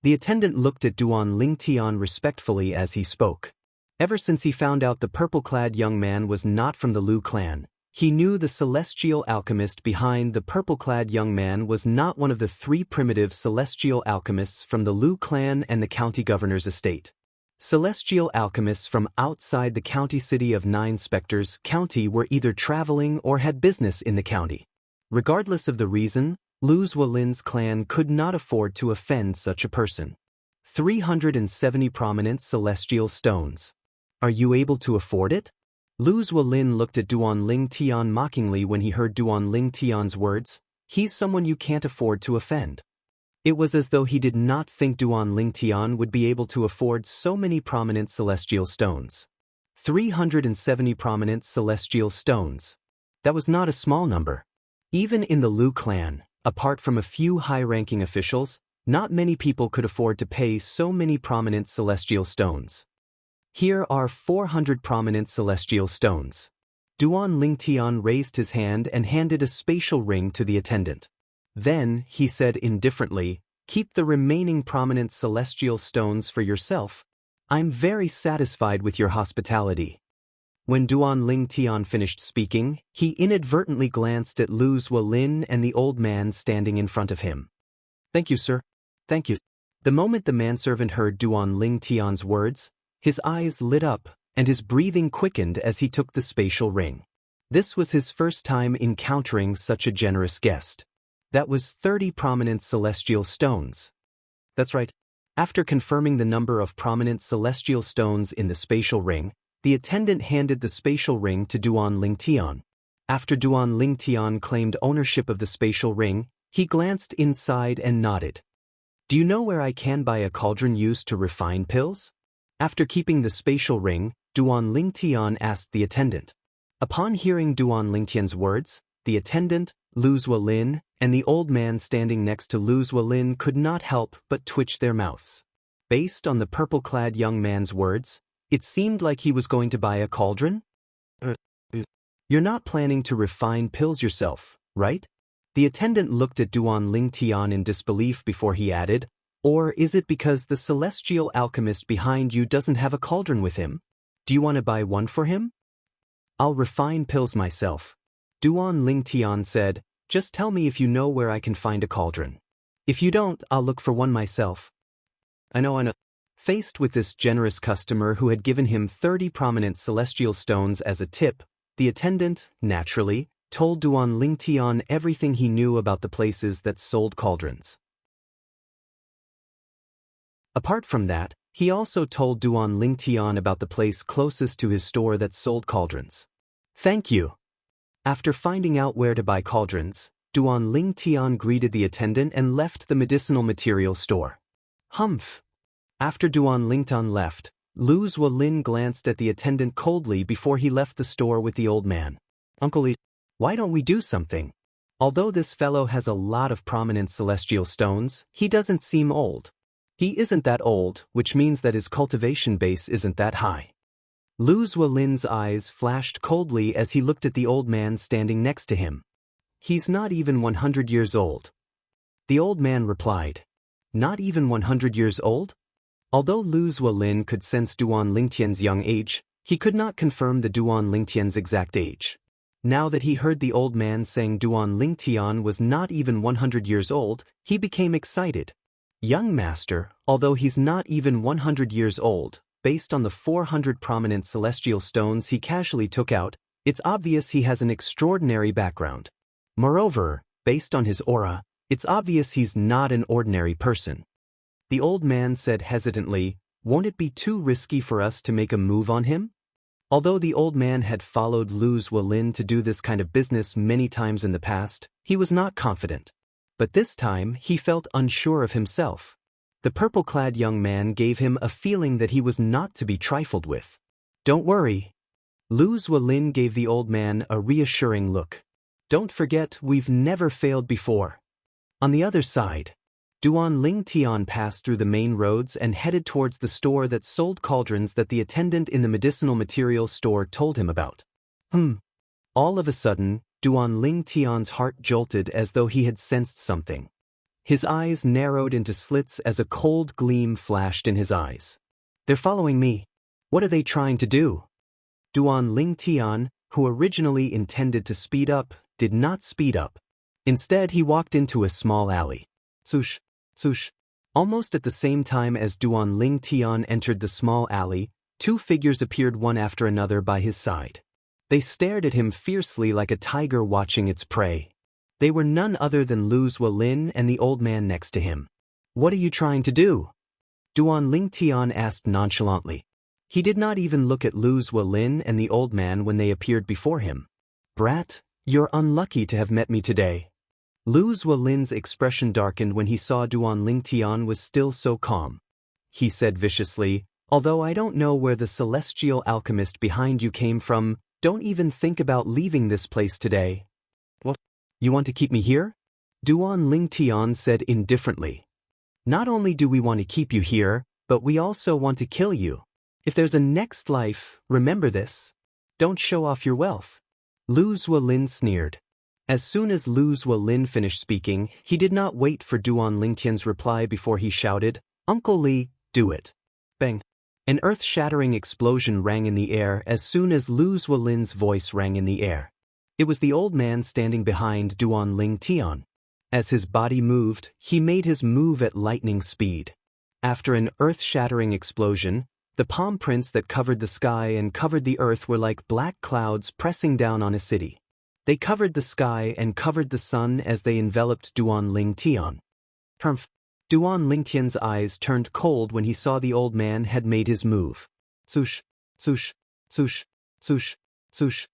The attendant looked at Duan Lingtian respectfully as he spoke. Ever since he found out the purple-clad young man was not from the Lu clan, he knew the celestial alchemist behind the purple-clad young man was not one of the three primitive celestial alchemists from the Lu clan and the county governor's estate. Celestial alchemists from outside the county city of 9 Spectres County were either traveling or had business in the county. Regardless of the reason, Lu Zuolin's clan could not afford to offend such a person. 370 prominent celestial stones. Are you able to afford it? Lu Zuolin looked at Duan Lingtian mockingly when he heard Duan Lingtian's words. He's someone you can't afford to offend. It was as though he did not think Duan Lingtian would be able to afford so many prominent celestial stones. 370 prominent celestial stones. That was not a small number. Even in the Lu clan, apart from a few high-ranking officials, not many people could afford to pay so many prominent celestial stones. Here are 400 prominent celestial stones. Duan Lingtian raised his hand and handed a spatial ring to the attendant. Then, he said indifferently, keep the remaining prominent celestial stones for yourself. I'm very satisfied with your hospitality. When Duan Ling Tian finished speaking, he inadvertently glanced at Lu Zuolin and the old man standing in front of him. "Thank you, sir. Thank you." The moment the manservant heard Duan Ling Tian's words, his eyes lit up, and his breathing quickened as he took the spatial ring. This was his first time encountering such a generous guest. That was 30 prominent celestial stones. That's right. After confirming the number of prominent celestial stones in the spatial ring, the attendant handed the spatial ring to Duan Ling Tian. After Duan Ling Tian claimed ownership of the spatial ring, he glanced inside and nodded. "Do you know where I can buy a cauldron used to refine pills?" After keeping the spatial ring, Duan Ling Tian asked the attendant. Upon hearing Duan Ling Tian's words, the attendant, Lu Zuolin, and the old man standing next to Lu Zuolin could not help but twitch their mouths. Based on the purple-clad young man's words, it seemed like he was going to buy a cauldron? You're not planning to refine pills yourself, right? The attendant looked at Duan Ling Tian in disbelief before he added, "Or is it because the celestial alchemist behind you doesn't have a cauldron with him? Do you want to buy one for him?" "I'll refine pills myself," Duan Ling Tian said. "Just tell me if you know where I can find a cauldron. If you don't, I'll look for one myself." I know. Faced with this generous customer who had given him 30 prominent celestial stones as a tip, the attendant, naturally, told Duan Ling Tian everything he knew about the places that sold cauldrons. Apart from that, he also told Duan Ling Tian about the place closest to his store that sold cauldrons. "Thank you." After finding out where to buy cauldrons, Duan Ling Tian greeted the attendant and left the medicinal material store. Humph. After Duan Ling Tian left, Lu Zuolin glanced at the attendant coldly before he left the store with the old man. "Uncle Li, why don't we do something? Although this fellow has a lot of prominent celestial stones, he doesn't seem old. He isn't that old, which means that his cultivation base isn't that high." Lu Zuolin's eyes flashed coldly as he looked at the old man standing next to him. "He's not even 100 years old." The old man replied. "Not even 100 years old?" Although Lu Zuolin could sense Duan Ling Tian's young age, he could not confirm the Duan Ling Tian's exact age. Now that he heard the old man saying Duan Ling Tian was not even 100 years old, he became excited. "Young master, although he's not even 100 years old, based on the 400 prominent celestial stones he casually took out, it's obvious he has an extraordinary background. Moreover, based on his aura, it's obvious he's not an ordinary person." The old man said hesitantly, "Won't it be too risky for us to make a move on him?" Although the old man had followed Lu Zuolin to do this kind of business many times in the past, he was not confident. But this time he felt unsure of himself. The purple-clad young man gave him a feeling that he was not to be trifled with. "Don't worry." Lu Zuolin gave the old man a reassuring look. "Don't forget, we've never failed before." On the other side, Duan Ling Tian passed through the main roads and headed towards the store that sold cauldrons that the attendant in the medicinal materials store told him about. All of a sudden, Duan Ling Tian's heart jolted as though he had sensed something. His eyes narrowed into slits as a cold gleam flashed in his eyes. "They're following me. What are they trying to do?" Duan Ling Tian, who originally intended to speed up, did not speed up. Instead, he walked into a small alley. Swoosh, swoosh. Almost at the same time as Duan Ling Tian entered the small alley, two figures appeared one after another by his side. They stared at him fiercely like a tiger watching its prey. They were none other than Lu Zuolin and the old man next to him. "What are you trying to do?" Duan Ling Tian asked nonchalantly. He did not even look at Lu Zuolin and the old man when they appeared before him. "Brat, you're unlucky to have met me today." Lu Zuolin's expression darkened when he saw Duan Ling Tian was still so calm. He said viciously, "Although I don't know where the celestial alchemist behind you came from, don't even think about leaving this place today." "What? You want to keep me here?" Duan Ling Tian said indifferently. "Not only do we want to keep you here, but we also want to kill you. If there's a next life, remember this. Don't show off your wealth." Lu Zuolin sneered. As soon as Lu Zuolin finished speaking, he did not wait for Duan Ling Tian's reply before he shouted, "Uncle Li, do it." Bang. An earth-shattering explosion rang in the air as soon as Lu Zuolin's voice rang in the air. It was the old man standing behind Duan Ling Tian. As his body moved, he made his move at lightning speed. After an earth-shattering explosion, the palm prints that covered the sky and covered the earth were like black clouds pressing down on a city. They covered the sky and covered the sun as they enveloped Duan Ling Tian. Duan Ling Tian's eyes turned cold when he saw the old man had made his move. Swoosh, swoosh, swoosh, swoosh, swoosh.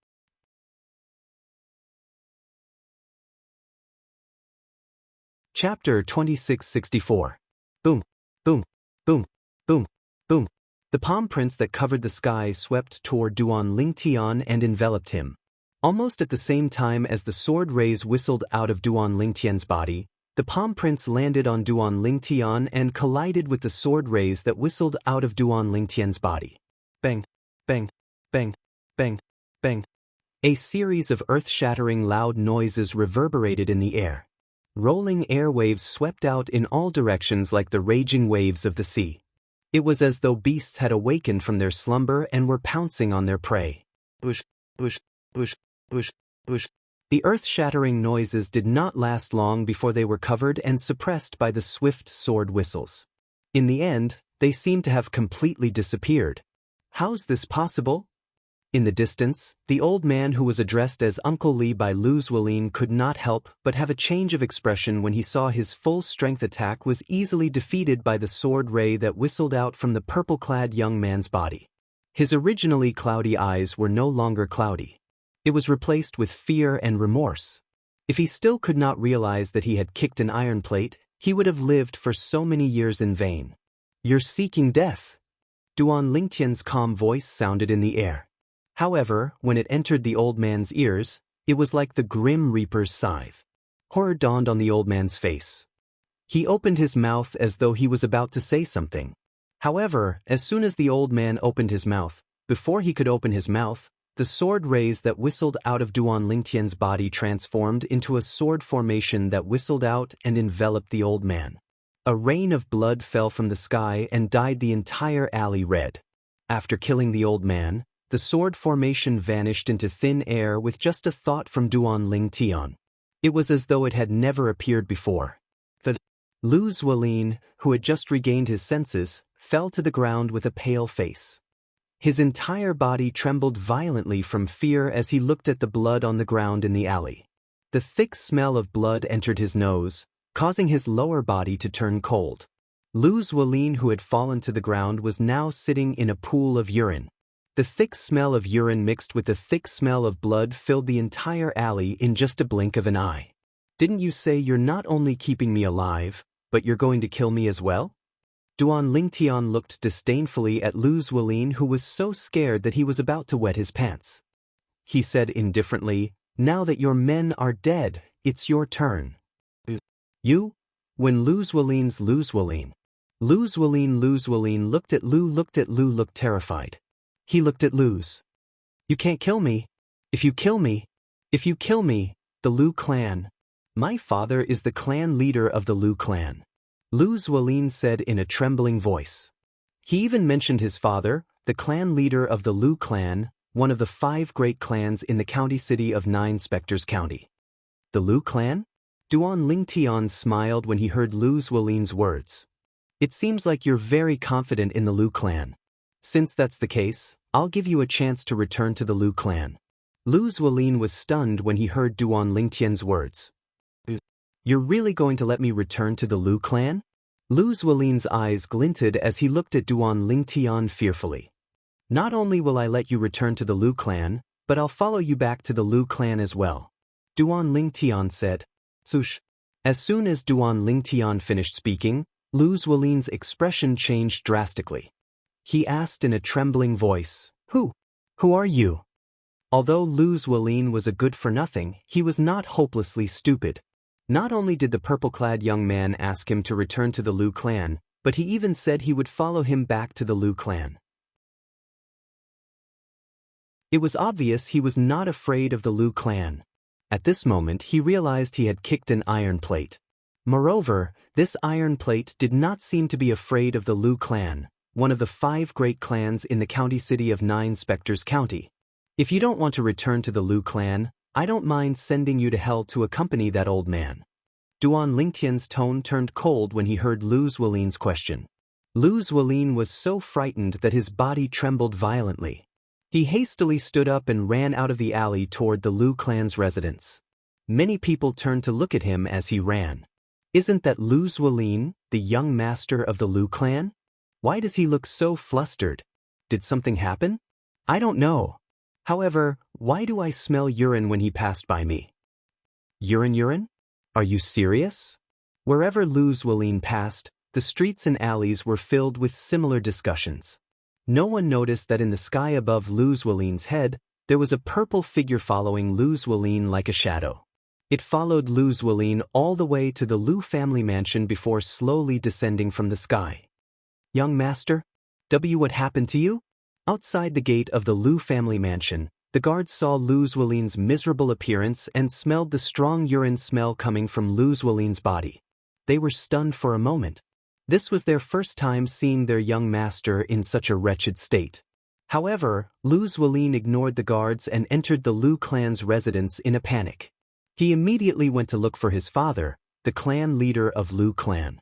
Chapter 2664. Boom, boom, boom, boom, boom. The palm prints that covered the sky swept toward Duan Ling Tian and enveloped him. Almost at the same time as the sword rays whistled out of Duan Ling Tian's body, the palm prints landed on Duan Ling Tian and collided with the sword rays that whistled out of Duan Ling Tian's body. Bang, bang, bang, bang, bang. A series of earth-shattering loud noises reverberated in the air. Rolling airwaves swept out in all directions like the raging waves of the sea. It was as though beasts had awakened from their slumber and were pouncing on their prey. Bush, bush, bush, bush, bush. The earth-shattering noises did not last long before they were covered and suppressed by the swift sword whistles. In the end, they seemed to have completely disappeared. How's this possible? In the distance, the old man who was addressed as Uncle Li by Lu Zuolin could not help but have a change of expression when he saw his full-strength attack was easily defeated by the sword ray that whistled out from the purple-clad young man's body. His originally cloudy eyes were no longer cloudy. It was replaced with fear and remorse. If he still could not realize that he had kicked an iron plate, he would have lived for so many years in vain. You're seeking death. Duan Lingtian's calm voice sounded in the air. However, when it entered the old man's ears, it was like the Grim Reaper's scythe. Horror dawned on the old man's face. He opened his mouth as though he was about to say something. However, as soon as the old man opened his mouth, before he could open his mouth, the sword rays that whistled out of Duan Lingtian's body transformed into a sword formation that whistled out and enveloped the old man. A rain of blood fell from the sky and dyed the entire alley red. After killing the old man, the sword formation vanished into thin air with just a thought from Duan Ling Tian. It was as though it had never appeared before. Lu Zuolin, who had just regained his senses, fell to the ground with a pale face. His entire body trembled violently from fear as he looked at the blood on the ground in the alley. The thick smell of blood entered his nose, causing his lower body to turn cold. Lu Zuolin, who had fallen to the ground, was now sitting in a pool of urine. The thick smell of urine mixed with the thick smell of blood filled the entire alley in just a blink of an eye. Didn't you say you're not only keeping me alive, but you're going to kill me as well? Duan Lingtian looked disdainfully at Lu Zuolin, who was so scared that he was about to wet his pants. He said indifferently, "Now that your men are dead, it's your turn." You? When Lu Zuolin looked at Lu looked terrified. He looked at Lu's. You can't kill me. If you kill me, the Lu clan. My father is the clan leader of the Lu clan. Lu Zuolin said in a trembling voice. He even mentioned his father, the clan leader of the Lu clan, one of the 5 great clans in the county city of 9 Spectres County. The Lu clan? Duan Lingtian smiled when he heard Lu Zuolin's words. It seems like you're very confident in the Lu clan. Since that's the case, I'll give you a chance to return to the Lu clan. Lu Zuolin was stunned when he heard Duan Lingtian's words. You're really going to let me return to the Lu clan? Lu Zuolin's eyes glinted as he looked at Duan Lingtian fearfully. Not only will I let you return to the Lu clan, but I'll follow you back to the Lu clan as well. Duan Lingtian said. Swoosh. As soon as Duan Lingtian finished speaking, Lu Zuolin's expression changed drastically. He asked in a trembling voice, Who are you? Although Lu Zuolin was a good-for-nothing, he was not hopelessly stupid. Not only did the purple-clad young man ask him to return to the Lu clan, but he even said he would follow him back to the Lu clan. It was obvious he was not afraid of the Lu clan. At this moment he realized he had kicked an iron plate. Moreover, this iron plate did not seem to be afraid of the Lu clan, one of the 5 great clans in the county city of 9 Spectres County. If you don't want to return to the Lu clan, I don't mind sending you to hell to accompany that old man. Duan Lingtian's tone turned cold when he heard Lu Zuolin's question. Lu Zuolin was so frightened that his body trembled violently. He hastily stood up and ran out of the alley toward the Lu clan's residence. Many people turned to look at him as he ran. Isn't that Lu Zuolin, the young master of the Lu clan? Why does he look so flustered? Did something happen? I don't know. However, why do I smell urine when he passed by me? Urine? Are you serious? Wherever Lu Zuolin passed, the streets and alleys were filled with similar discussions. No one noticed that in the sky above Lu Zuolin's head, there was a purple figure following Lu Zuolin like a shadow. It followed Lu Zuolin all the way to the Lu family mansion before slowly descending from the sky. Young master, what happened to you? Outside the gate of the Lu family mansion, the guards saw Lu Zuolin's miserable appearance and smelled the strong urine smell coming from Lu Zuolin's body. They were stunned for a moment. This was their first time seeing their young master in such a wretched state. However, Lu Zuolin ignored the guards and entered the Lu clan's residence in a panic. He immediately went to look for his father, the clan leader of Lu clan.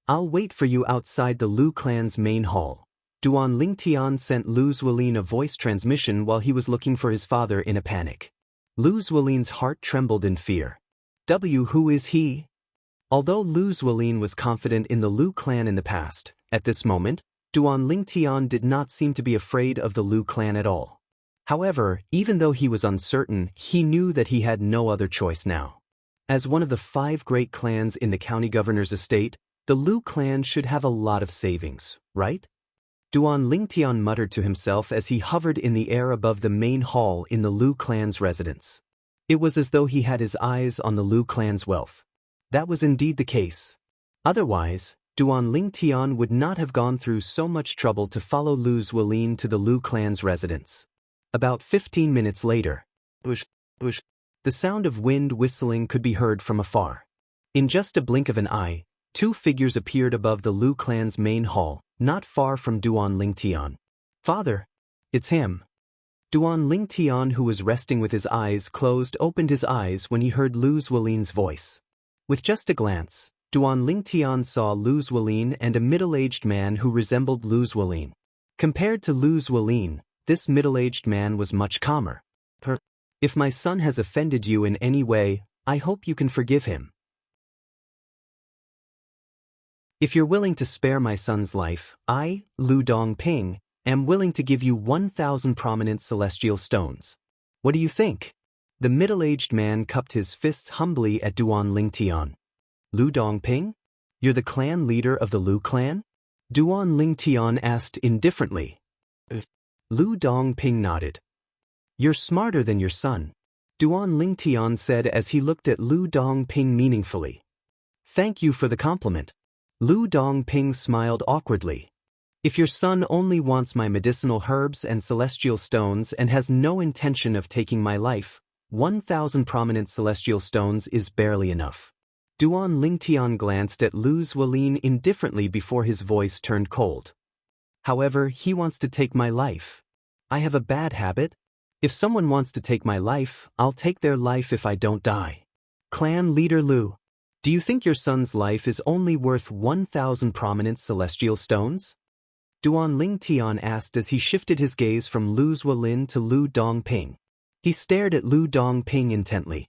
I'll wait for you outside the Lu clan's main hall. Duan Lingtian sent Lu Zuolin a voice transmission while he was looking for his father in a panic. Lu Zuolin's heart trembled in fear. Who is he? Although Lu Zuolin was confident in the Lu clan in the past, at this moment, Duan Lingtian did not seem to be afraid of the Lu clan at all. However, even though he was uncertain, he knew that he had no other choice now. As one of the 5 great clans in the county governor's estate, the Lu clan should have a lot of savings, right? Duan Lingtian muttered to himself as he hovered in the air above the main hall in the Lu clan's residence. It was as though he had his eyes on the Lu clan's wealth. That was indeed the case. Otherwise, Duan Lingtian would not have gone through so much trouble to follow Lu Zuolin to the Lu clan's residence. About 15 minutes later, the sound of wind whistling could be heard from afar. In just a blink of an eye, 2 figures appeared above the Lu clan's main hall, not far from Duan Lingtian. Father, it's him. Duan Lingtian, who was resting with his eyes closed, opened his eyes when he heard Lu Zuolin's voice. With just a glance, Duan Lingtian saw Lu Zuolin and a middle-aged man who resembled Lu Zuolin. Compared to Lu Zuolin, this middle-aged man was much calmer. If my son has offended you in any way, I hope you can forgive him. If you're willing to spare my son's life, I, Lu Dongping, am willing to give you 1,000 prominent celestial stones. What do you think? The middle-aged man cupped his fists humbly at Duan Lingtian. Lu Dongping? You're the clan leader of the Lu clan? Duan Lingtian asked indifferently. Lu Dongping nodded. You're smarter than your son, Duan Lingtian said as he looked at Lu Dongping meaningfully. Thank you for the compliment. Lu Dongping smiled awkwardly. If your son only wants my medicinal herbs and celestial stones and has no intention of taking my life, 1,000 prominent celestial stones is barely enough. Duan Lingtian glanced at Lu Zuolin indifferently before his voice turned cold. However, he wants to take my life. I have a bad habit. If someone wants to take my life, I'll take their life if I don't die. Clan leader Lu, do you think your son's life is only worth 1,000 prominent celestial stones? Duan Lingtian asked as he shifted his gaze from Lu Zuolin to Lu Dongping. He stared at Lu Dongping intently.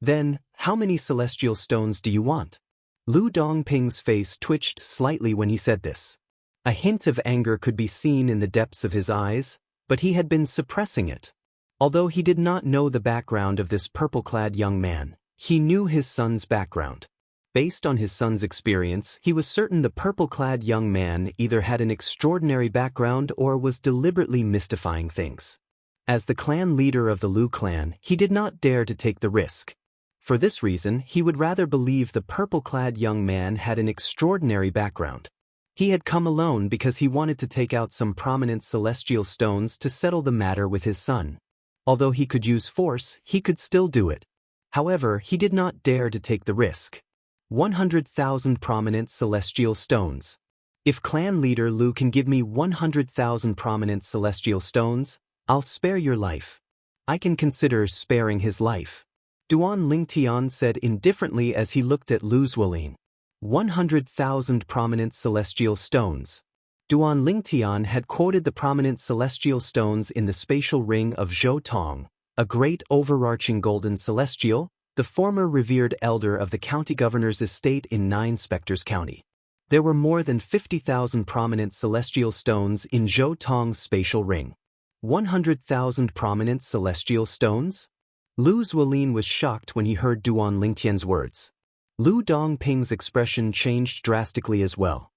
Then, how many celestial stones do you want? Lu Dongping's face twitched slightly when he said this. A hint of anger could be seen in the depths of his eyes, but he had been suppressing it. Although he did not know the background of this purple-clad young man, he knew his son's background. Based on his son's experience, he was certain the purple-clad young man either had an extraordinary background or was deliberately mystifying things. As the clan leader of the Lu clan, he did not dare to take the risk. For this reason, he would rather believe the purple-clad young man had an extraordinary background. He had come alone because he wanted to take out some prominent celestial stones to settle the matter with his son. Although he could use force, he could still do it. However, he did not dare to take the risk. 100,000 prominent celestial stones. If clan leader Lu can give me 100,000 prominent celestial stones, I'll spare your life. I can consider sparing his life. Duan Lingtian said indifferently as he looked at Lu Zuolin. 100,000 prominent celestial stones. Duan Lingtian had quoted the prominent celestial stones in the spatial ring of Zhou Tong, a great overarching golden celestial, the former revered elder of the county governor's estate in 9 Spectres County. There were more than 50,000 prominent celestial stones in Zhou Tong's spatial ring. 100,000 prominent celestial stones? Lu Zuolin was shocked when he heard Duan Lingtian's words. Lu Dongping's expression changed drastically as well.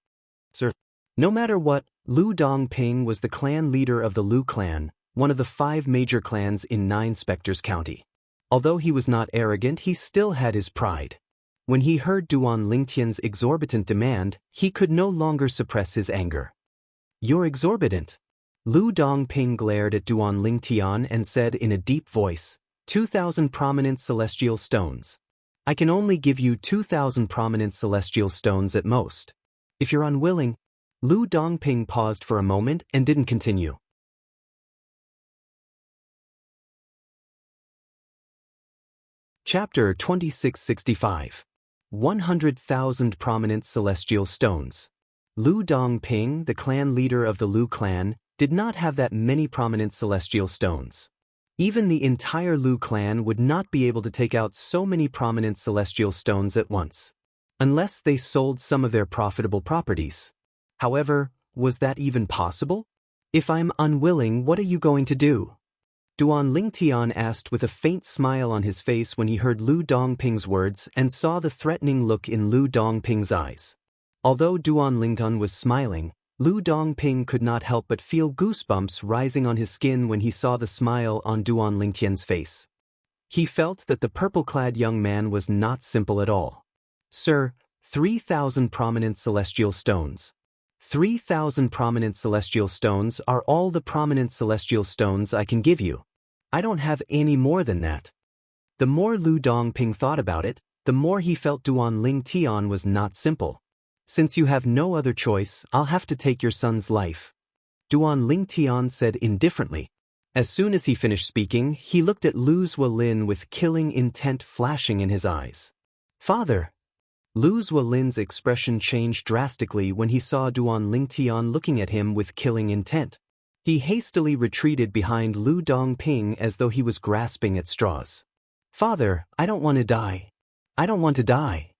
Sir, no matter what, Lu Dongping was the clan leader of the Lu clan, one of the 5 major clans in 9 Spectres County. Although he was not arrogant, he still had his pride. When he heard Duan Lingtian's exorbitant demand, he could no longer suppress his anger. You're exorbitant. Lu Dongping glared at Duan Lingtian and said in a deep voice, 2,000 prominent celestial stones. I can only give you 2,000 prominent celestial stones at most. If you're unwilling, Lu Dongping paused for a moment and didn't continue. Chapter 2665. 100,000 prominent celestial stones. Lu Dongping, the clan leader of the Lu clan, did not have that many prominent celestial stones. Even the entire Lu clan would not be able to take out so many prominent celestial stones at once, unless they sold some of their profitable properties. However, was that even possible? If I'm unwilling, what are you going to do? Duan Lingtian asked with a faint smile on his face when he heard Lu Dongping's words and saw the threatening look in Lu Dongping's eyes. Although Duan Lingtian was smiling, Lu Dongping could not help but feel goosebumps rising on his skin when he saw the smile on Duan Lingtian's face. He felt that the purple-clad young man was not simple at all. Sir, 3,000 prominent celestial stones. 3,000 prominent celestial stones are all the prominent celestial stones I can give you. I don't have any more than that. The more Lu Dongping thought about it, the more he felt Duan Lingtian was not simple. Since you have no other choice, I'll have to take your son's life. Duan Lingtian said indifferently. As soon as he finished speaking, he looked at Lu Zuolin with killing intent flashing in his eyes. Father! Lu Zuolin's expression changed drastically when he saw Duan Lingtian looking at him with killing intent. He hastily retreated behind Lu Dongping as though he was grasping at straws. Father, I don't want to die. I don't want to die.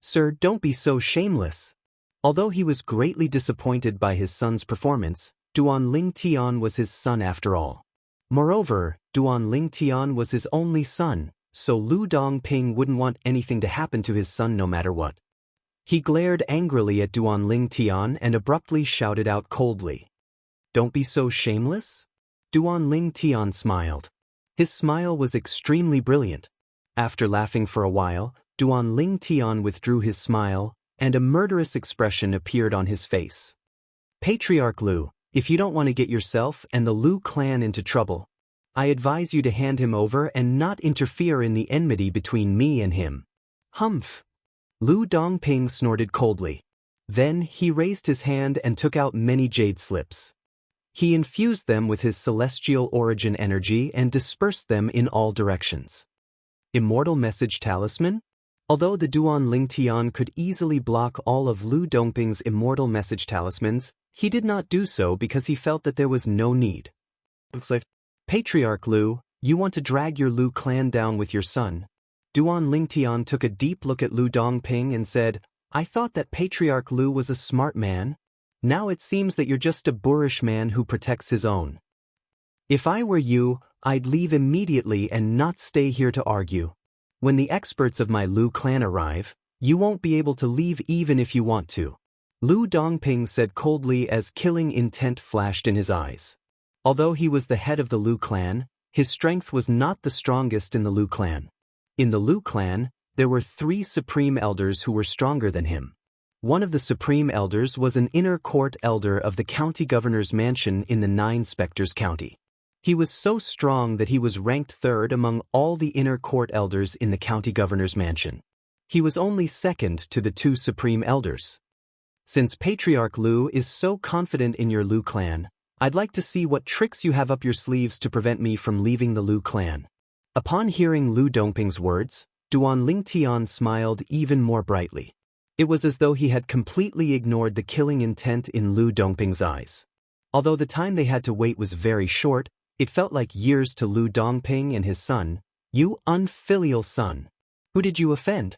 Sir, don't be so shameless. Although he was greatly disappointed by his son's performance, Duan Lingtian was his son after all. Moreover, Duan Lingtian was his only son, so Lu Dongping wouldn't want anything to happen to his son no matter what. He glared angrily at Duan Lingtian and abruptly shouted out coldly. Don't be so shameless? Duan Lingtian smiled. His smile was extremely brilliant. After laughing for a while, Duan Lingtian withdrew his smile, and a murderous expression appeared on his face. Patriarch Lu, if you don't want to get yourself and the Lu clan into trouble, I advise you to hand him over and not interfere in the enmity between me and him. Humph! Lu Dongping snorted coldly. Then he raised his hand and took out many jade slips. He infused them with his celestial origin energy and dispersed them in all directions. Immortal Message Talisman? Although the Duan Lingtian could easily block all of Lu Dongping's immortal message talismans, he did not do so because he felt that there was no need. Looks like, Patriarch Lu, you want to drag your Lu clan down with your son. Duan Lingtian took a deep look at Lu Dongping and said, I thought that Patriarch Lu was a smart man. Now it seems that you're just a boorish man who protects his own. If I were you, I'd leave immediately and not stay here to argue. When the experts of my Lu clan arrive, you won't be able to leave even if you want to. Lu Dongping said coldly as killing intent flashed in his eyes. Although he was the head of the Lu clan, his strength was not the strongest in the Lu clan. In the Lu clan, there were 3 supreme elders who were stronger than him. One of the supreme elders was an inner court elder of the county governor's mansion in the 9 Spectres County. He was so strong that he was ranked 3rd among all the inner court elders in the county governor's mansion. He was only second to the 2 supreme elders. Since Patriarch Lu is so confident in your Lu clan, I'd like to see what tricks you have up your sleeves to prevent me from leaving the Lu clan. Upon hearing Lu Dongping's words, Duan Lingtian smiled even more brightly. It was as though he had completely ignored the killing intent in Lu Dongping's eyes. Although the time they had to wait was very short, it felt like years to Lu Dongping and his son. You unfilial son. Who did you offend?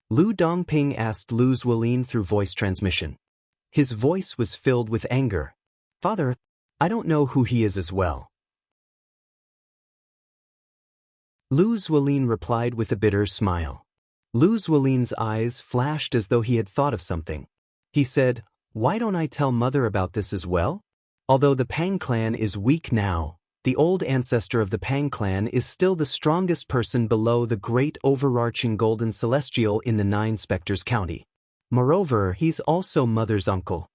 Lu Dongping asked Lu Zuolin through voice transmission. His voice was filled with anger. Father, I don't know who he is as well. Lu Zuolin replied with a bitter smile. Lu Zuolin's eyes flashed as though he had thought of something. He said, why don't I tell mother about this as well? Although the Pang clan is weak now, the old ancestor of the Pang clan is still the strongest person below the great overarching golden celestial in the 9 Spectres County. Moreover, he's also mother's uncle.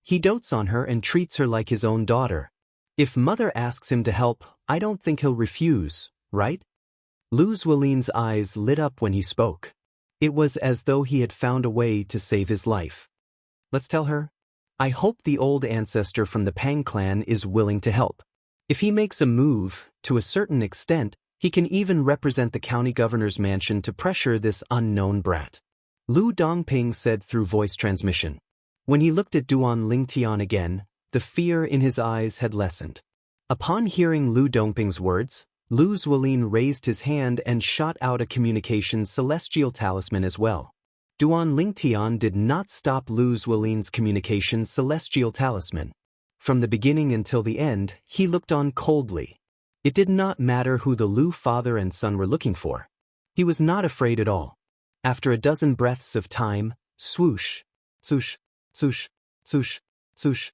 He dotes on her and treats her like his own daughter. If mother asks him to help, I don't think he'll refuse, right? Lu Zuolin's eyes lit up when he spoke. It was as though he had found a way to save his life. Let's tell her. I hope the old ancestor from the Pang clan is willing to help. If he makes a move, to a certain extent, he can even represent the county governor's mansion to pressure this unknown brat. Lu Dongping said through voice transmission. When he looked at Duan Lingtian again, the fear in his eyes had lessened. Upon hearing Lu Dongping's words, Lu Zuolin raised his hand and shot out a communications celestial talisman as well. Duan Lingtian did not stop Lu Zuolin's communications celestial talisman. From the beginning until the end, he looked on coldly. It did not matter who the Lu father and son were looking for. He was not afraid at all. After a dozen breaths of time, swoosh, swoosh, swoosh, swoosh, swoosh,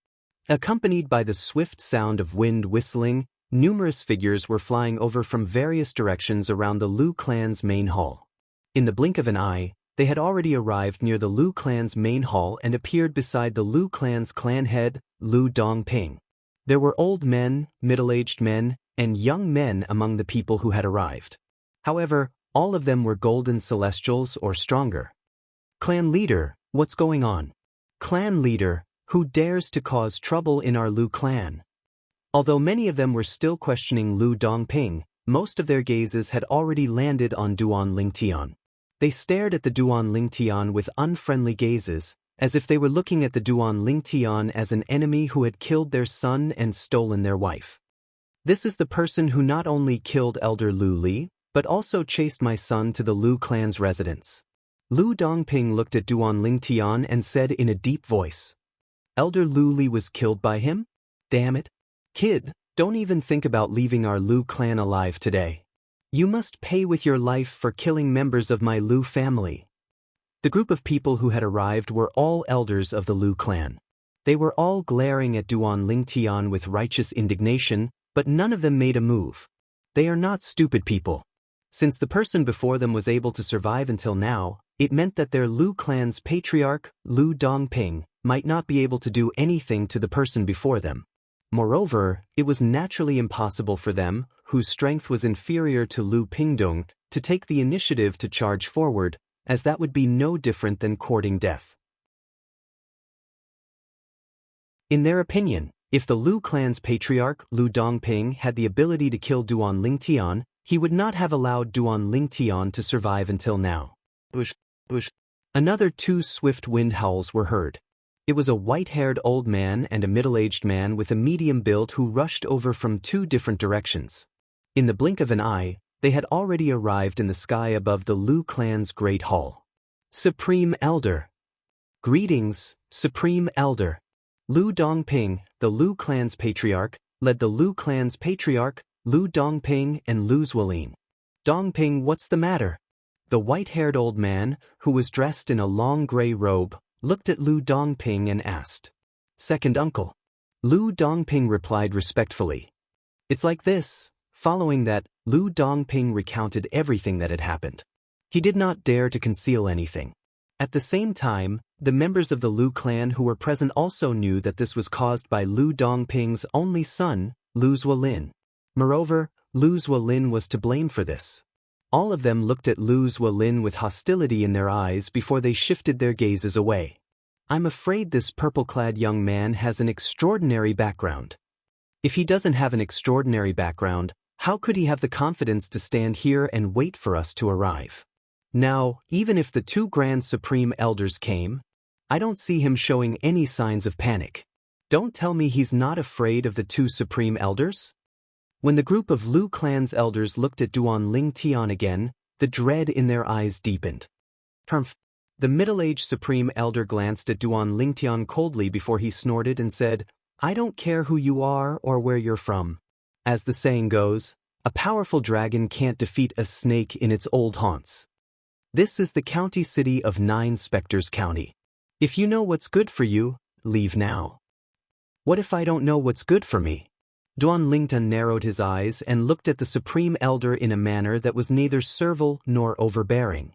accompanied by the swift sound of wind whistling, numerous figures were flying over from various directions around the Lu clan's main hall. In the blink of an eye, they had already arrived near the Lu clan's main hall and appeared beside the Lu clan's clan head, Lu Dongping. There were old men, middle-aged men, and young men among the people who had arrived. However, all of them were golden celestials or stronger. Clan leader, what's going on? Clan leader, who dares to cause trouble in our Lu clan? Although many of them were still questioning Lu Dongping, most of their gazes had already landed on Duan Lingtian. They stared at the Duan Lingtian with unfriendly gazes, as if they were looking at the Duan Lingtian as an enemy who had killed their son and stolen their wife. This is the person who not only killed Elder Lu Li, but also chased my son to the Lu clan's residence. Lu Dongping looked at Duan Lingtian and said in a deep voice, Elder Lu Li was killed by him? Damn it. Kid, don't even think about leaving our Lu clan alive today. You must pay with your life for killing members of my Lu family. The group of people who had arrived were all elders of the Lu clan. They were all glaring at Duan Lingtian with righteous indignation, but none of them made a move. They are not stupid people. Since the person before them was able to survive until now, it meant that their Lu clan's patriarch, Lu Dongping, might not be able to do anything to the person before them. Moreover, it was naturally impossible for them, whose strength was inferior to Lu Pingdong, to take the initiative to charge forward, as that would be no different than courting death. In their opinion, if the Lu clan's patriarch, Lu Dongping, had the ability to kill Duan Lingtian, he would not have allowed Duan Lingtian to survive until now. Bush, bush. Another 2 swift wind howls were heard. It was a white-haired old man and a middle-aged man with a medium build who rushed over from 2 different directions. In the blink of an eye, they had already arrived in the sky above the Lu clan's great hall. Supreme Elder. Greetings, Supreme Elder. Lu Dongping, the Lu clan's patriarch, led the Lu clan's patriarch, Lu Dongping and Lu Zuolin. Dongping, what's the matter? The white-haired old man, who was dressed in a long gray robe, looked at Lu Dongping and asked, Second uncle. Lu Dongping replied respectfully. It's like this. Following that, Lu Dongping recounted everything that had happened. He did not dare to conceal anything. At the same time, the members of the Lu clan who were present also knew that this was caused by Lu Dongping's only son, Lu Zuolin. Moreover, Lu Zuolin was to blame for this. All of them looked at Lu Zuolin with hostility in their eyes before they shifted their gazes away. I'm afraid this purple-clad young man has an extraordinary background. If he doesn't have an extraordinary background, how could he have the confidence to stand here and wait for us to arrive? Now, even if the two Grand Supreme Elders came, I don't see him showing any signs of panic. Don't tell me he's not afraid of the two Supreme Elders? When the group of Lu clan's elders looked at Duan Ling Tian again, the dread in their eyes deepened. Humph. The middle-aged Supreme Elder glanced at Duan Ling Tian coldly before he snorted and said, I don't care who you are or where you're from. As the saying goes, a powerful dragon can't defeat a snake in its old haunts. This is the county city of 9 Spectres County. If you know what's good for you, leave now. What if I don't know what's good for me? Duan Lingtian narrowed his eyes and looked at the Supreme Elder in a manner that was neither servile nor overbearing.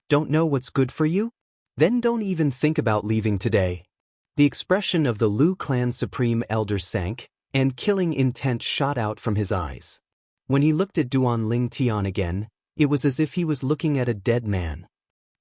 Don't know what's good for you? Then don't even think about leaving today. The expression of the Lu clan Supreme Elder sank, and killing intent shot out from his eyes. When he looked at Duan Ling Tian again, it was as if he was looking at a dead man.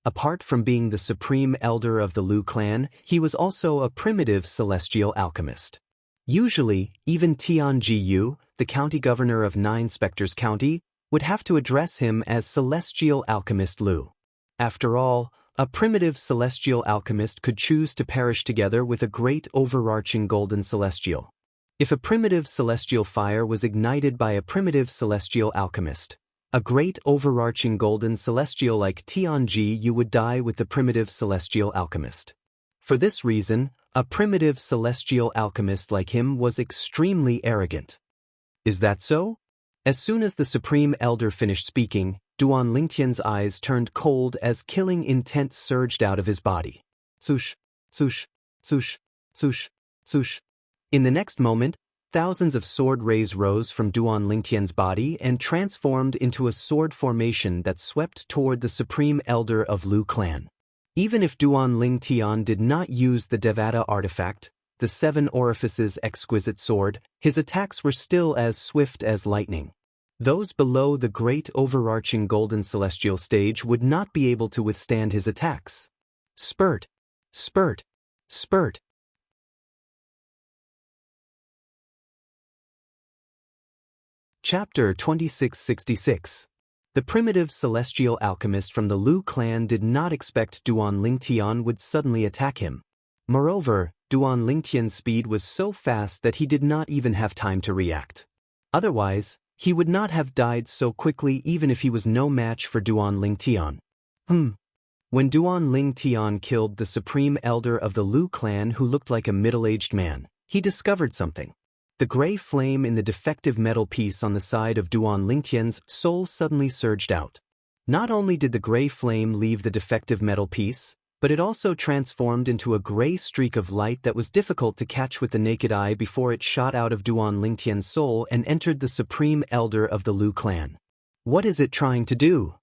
Apart from being the Supreme Elder of the Lu clan, he was also a primitive celestial alchemist. Usually, even Tian Jiyu, the county governor of 9 Spectres County, would have to address him as Celestial Alchemist Lu. After all, a primitive celestial alchemist could choose to perish together with a great overarching golden celestial. If a primitive celestial fire was ignited by a primitive celestial alchemist, a great overarching golden celestial like Tianji would die with the primitive celestial alchemist. For this reason, a primitive celestial alchemist like him was extremely arrogant. Is that so? As soon as the Supreme Elder finished speaking, Duan Lingtian's eyes turned cold as killing intent surged out of his body. Swoosh, swoosh, swoosh, swoosh, swoosh. In the next moment, thousands of sword rays rose from Duan Lingtian's body and transformed into a sword formation that swept toward the Supreme Elder of Lu clan. Even if Duan Ling Tian did not use the Devata artifact, the 7 Orifices exquisite sword, his attacks were still as swift as lightning. Those below the great overarching golden celestial stage would not be able to withstand his attacks. Spurt, spurt, spurt. Chapter 2666. The primitive celestial alchemist from the Lu clan did not expect Duan Ling Tian would suddenly attack him. Moreover, Duan Ling Tian's speed was so fast that he did not even have time to react. Otherwise, he would not have died so quickly even if he was no match for Duan Ling Tian. When Duan Ling Tian killed the Supreme Elder of the Lu clan who looked like a middle-aged man, he discovered something. The gray flame in the defective metal piece on the side of Duan Lingtian's soul suddenly surged out. Not only did the gray flame leave the defective metal piece, but it also transformed into a gray streak of light that was difficult to catch with the naked eye before it shot out of Duan Lingtian's soul and entered the Supreme Elder of the Lu clan. What is it trying to do?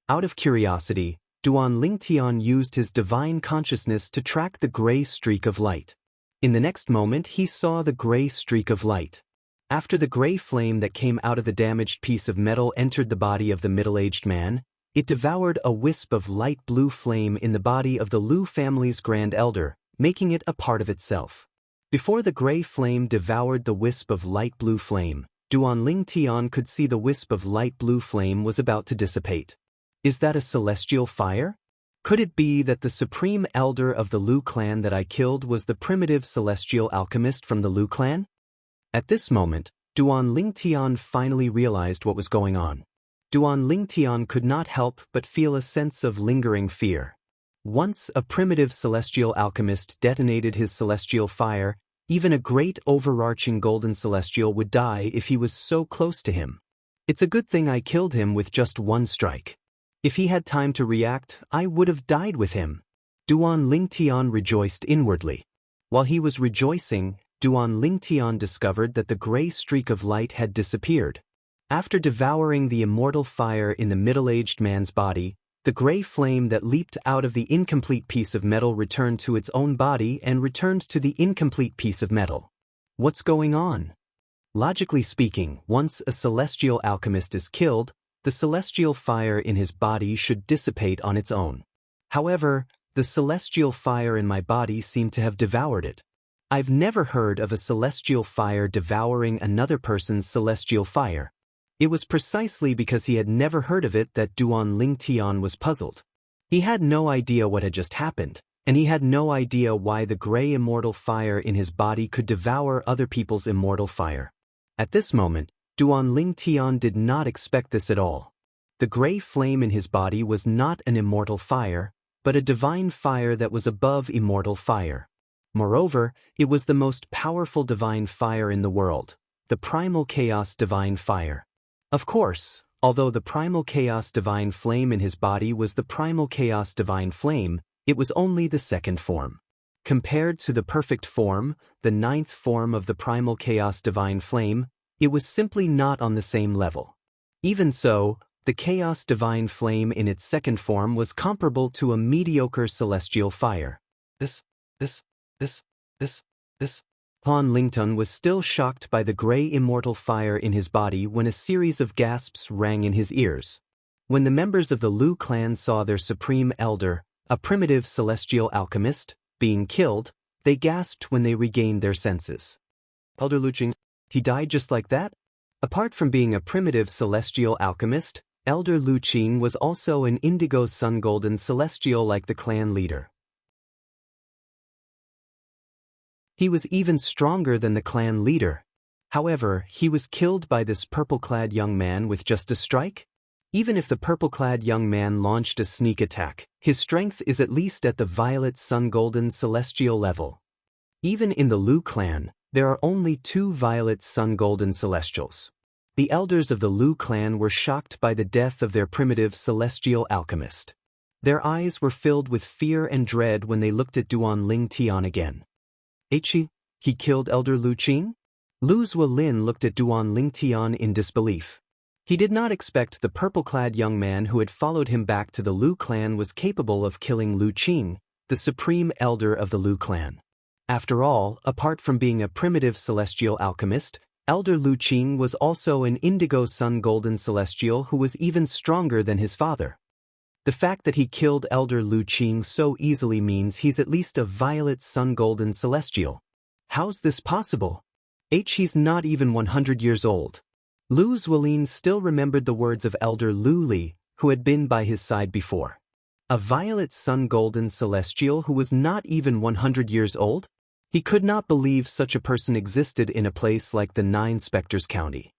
Out of curiosity, Duan Ling Tian used his divine consciousness to track the gray streak of light. In the next moment he saw the gray streak of light. After the gray flame that came out of the damaged piece of metal entered the body of the middle-aged man, it devoured a wisp of light blue flame in the body of the Lu family's Grand Elder, making it a part of itself. Before the gray flame devoured the wisp of light blue flame, Duan Ling Tian could see the wisp of light blue flame was about to dissipate. Is that a celestial fire? Could it be that the Supreme Elder of the Lu clan that I killed was the primitive celestial alchemist from the Lu clan? At this moment, Duan Ling Tian finally realized what was going on. Duan Ling Tian could not help but feel a sense of lingering fear. Once a primitive celestial alchemist detonated his celestial fire, even a great overarching golden celestial would die if he was so close to him. It's a good thing I killed him with just one strike. If he had time to react, I would have died with him. Duan Ling Tian rejoiced inwardly. While he was rejoicing, Duan Ling Tian discovered that the gray streak of light had disappeared. After devouring the immortal fire in the middle-aged man's body, the gray flame that leaped out of the incomplete piece of metal returned to its own body and returned to the incomplete piece of metal. What's going on? Logically speaking, once a celestial alchemist is killed, the celestial fire in his body should dissipate on its own. However, the The celestial fire in my body seemed to have devoured it. I've never heard of a celestial fire devouring another person's celestial fire. It was precisely because he had never heard of it that Duan Lingtian was puzzled. He had no idea what had just happened, and he had no idea why the gray immortal fire in his body could devour other people's immortal fire. At this moment, Duan Lingtian did not expect this at all. The gray flame in his body was not an immortal fire, but a divine fire that was above immortal fire. Moreover, it was the most powerful divine fire in the world, the primal chaos divine fire. Of course, although the primal chaos divine flame in his body was the primal chaos divine flame, it was only the second form. Compared to the perfect form, the ninth form of the primal chaos divine flame, it was simply not on the same level. Even so, the chaos divine flame in its second form was comparable to a mediocre celestial fire. This. Han Lington was still shocked by the gray immortal fire in his body when a series of gasps rang in his ears. When the members of the Lu clan saw their supreme elder, a primitive celestial alchemist, being killed, they gasped when they regained their senses. Elder Lu Qing, he died just like that? Apart from being a primitive celestial alchemist, Elder Lu Qing was also an indigo sun golden celestial like the clan leader. He was even stronger than the clan leader. However, he was killed by this purple-clad young man with just a strike? Even if the purple-clad young man launched a sneak attack, his strength is at least at the violet sun-golden celestial level. Even in the Lu clan, there are only 2 violet sun-golden celestials. The elders of the Lu clan were shocked by the death of their primitive celestial alchemist. Their eyes were filled with fear and dread when they looked at Duan Lingtian again. He killed Elder Lu Qing? Lu Zuolin looked at Duan Lingtian in disbelief. He did not expect the purple-clad young man who had followed him back to the Lu clan was capable of killing Lu Qing, the supreme elder of the Lu clan. After all, apart from being a primitive celestial alchemist, Elder Lu Qing was also an indigo sun golden celestial who was even stronger than his father. The fact that he killed Elder Lu Qing so easily means he's at least a violet sun golden celestial. How's this possible? He's not even 100 years old. Lu Zuolin still remembered the words of Elder Lu Li, who had been by his side before. A violet sun golden celestial who was not even 100 years old? He could not believe such a person existed in a place like the Nine Spectres County.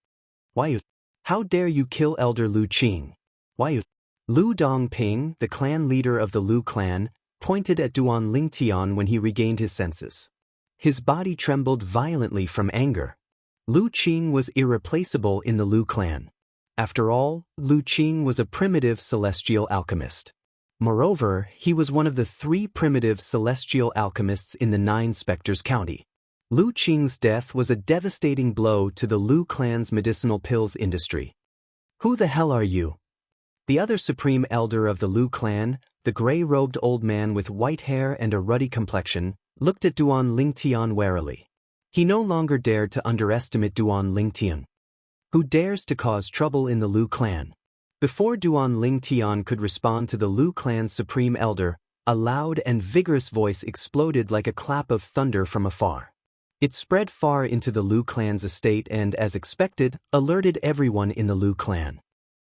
Why? How dare you kill Elder Lu Qing? Why? Lu Dongping, the clan leader of the Lu clan, pointed at Duan Lingtian when he regained his senses. His body trembled violently from anger. Lu Qing was irreplaceable in the Lu clan. After all, Lu Qing was a primitive celestial alchemist. Moreover, he was one of the 3 primitive celestial alchemists in the Nine Spectres County. Lu Qing's death was a devastating blow to the Lu clan's medicinal pills industry. Who the hell are you? The other supreme elder of the Lu clan, the gray-robed old man with white hair and a ruddy complexion, looked at Duan Lingtian warily. He no longer dared to underestimate Duan Lingtian. Who dares to cause trouble in the Lu clan? Before Duan Lingtian could respond to the Lu clan's supreme elder, a loud and vigorous voice exploded like a clap of thunder from afar. It spread far into the Lu clan's estate and, as expected, alerted everyone in the Lu clan.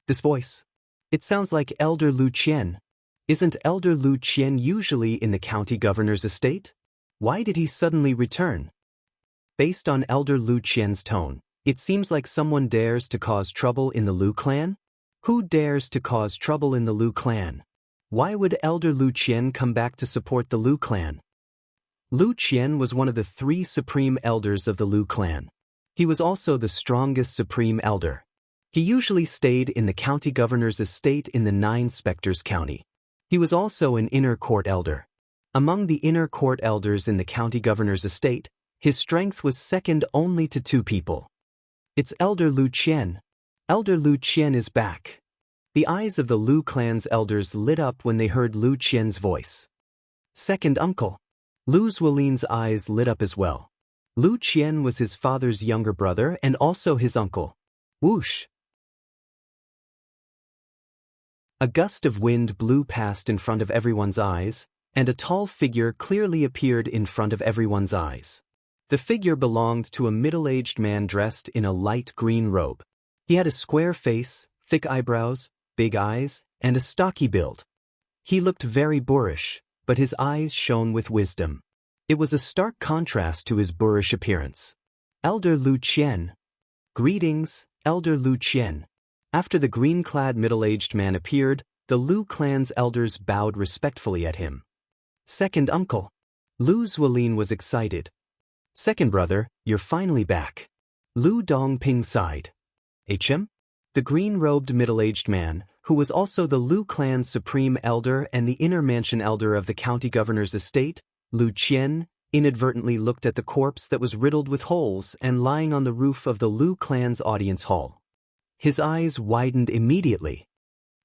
This voice? It sounds like Elder Lu Qian. Isn't Elder Lu Qian usually in the county governor's estate? Why did he suddenly return? Based on Elder Lu Qian's tone, it seems like someone dares to cause trouble in the Lu clan? Who dares to cause trouble in the Lu clan? Why would Elder Lu Qian come back to support the Lu clan? Lu Qian was one of the 3 supreme elders of the Lu clan. He was also the strongest supreme elder. He usually stayed in the county governor's estate in the Nine Spectres County. He was also an inner court elder. Among the inner court elders in the county governor's estate, his strength was second only to 2 people. It's Elder Lu Qian. Elder Lu Qian is back. The eyes of the Lu clan's elders lit up when they heard Lu Qian's voice. Second uncle. Lu Zuolin's eyes lit up as well. Lu Qian was his father's younger brother and also his uncle. Whoosh! A gust of wind blew past in front of everyone's eyes, and a tall figure clearly appeared in front of everyone's eyes. The figure belonged to a middle-aged man dressed in a light green robe. He had a square face, thick eyebrows, big eyes, and a stocky build. He looked very boorish, but his eyes shone with wisdom. It was a stark contrast to his boorish appearance. Elder Lu Qian. Greetings, Elder Lu Qian. After the green-clad middle-aged man appeared, the Lu clan's elders bowed respectfully at him. Second uncle. Lu Zuolin was excited. Second brother, you're finally back. Lu Dongping sighed. HM? The green-robed middle-aged man, who was also the Lu clan's supreme elder and the inner mansion elder of the county governor's estate, Lu Qian, inadvertently looked at the corpse that was riddled with holes and lying on the roof of the Lu clan's audience hall. His eyes widened immediately.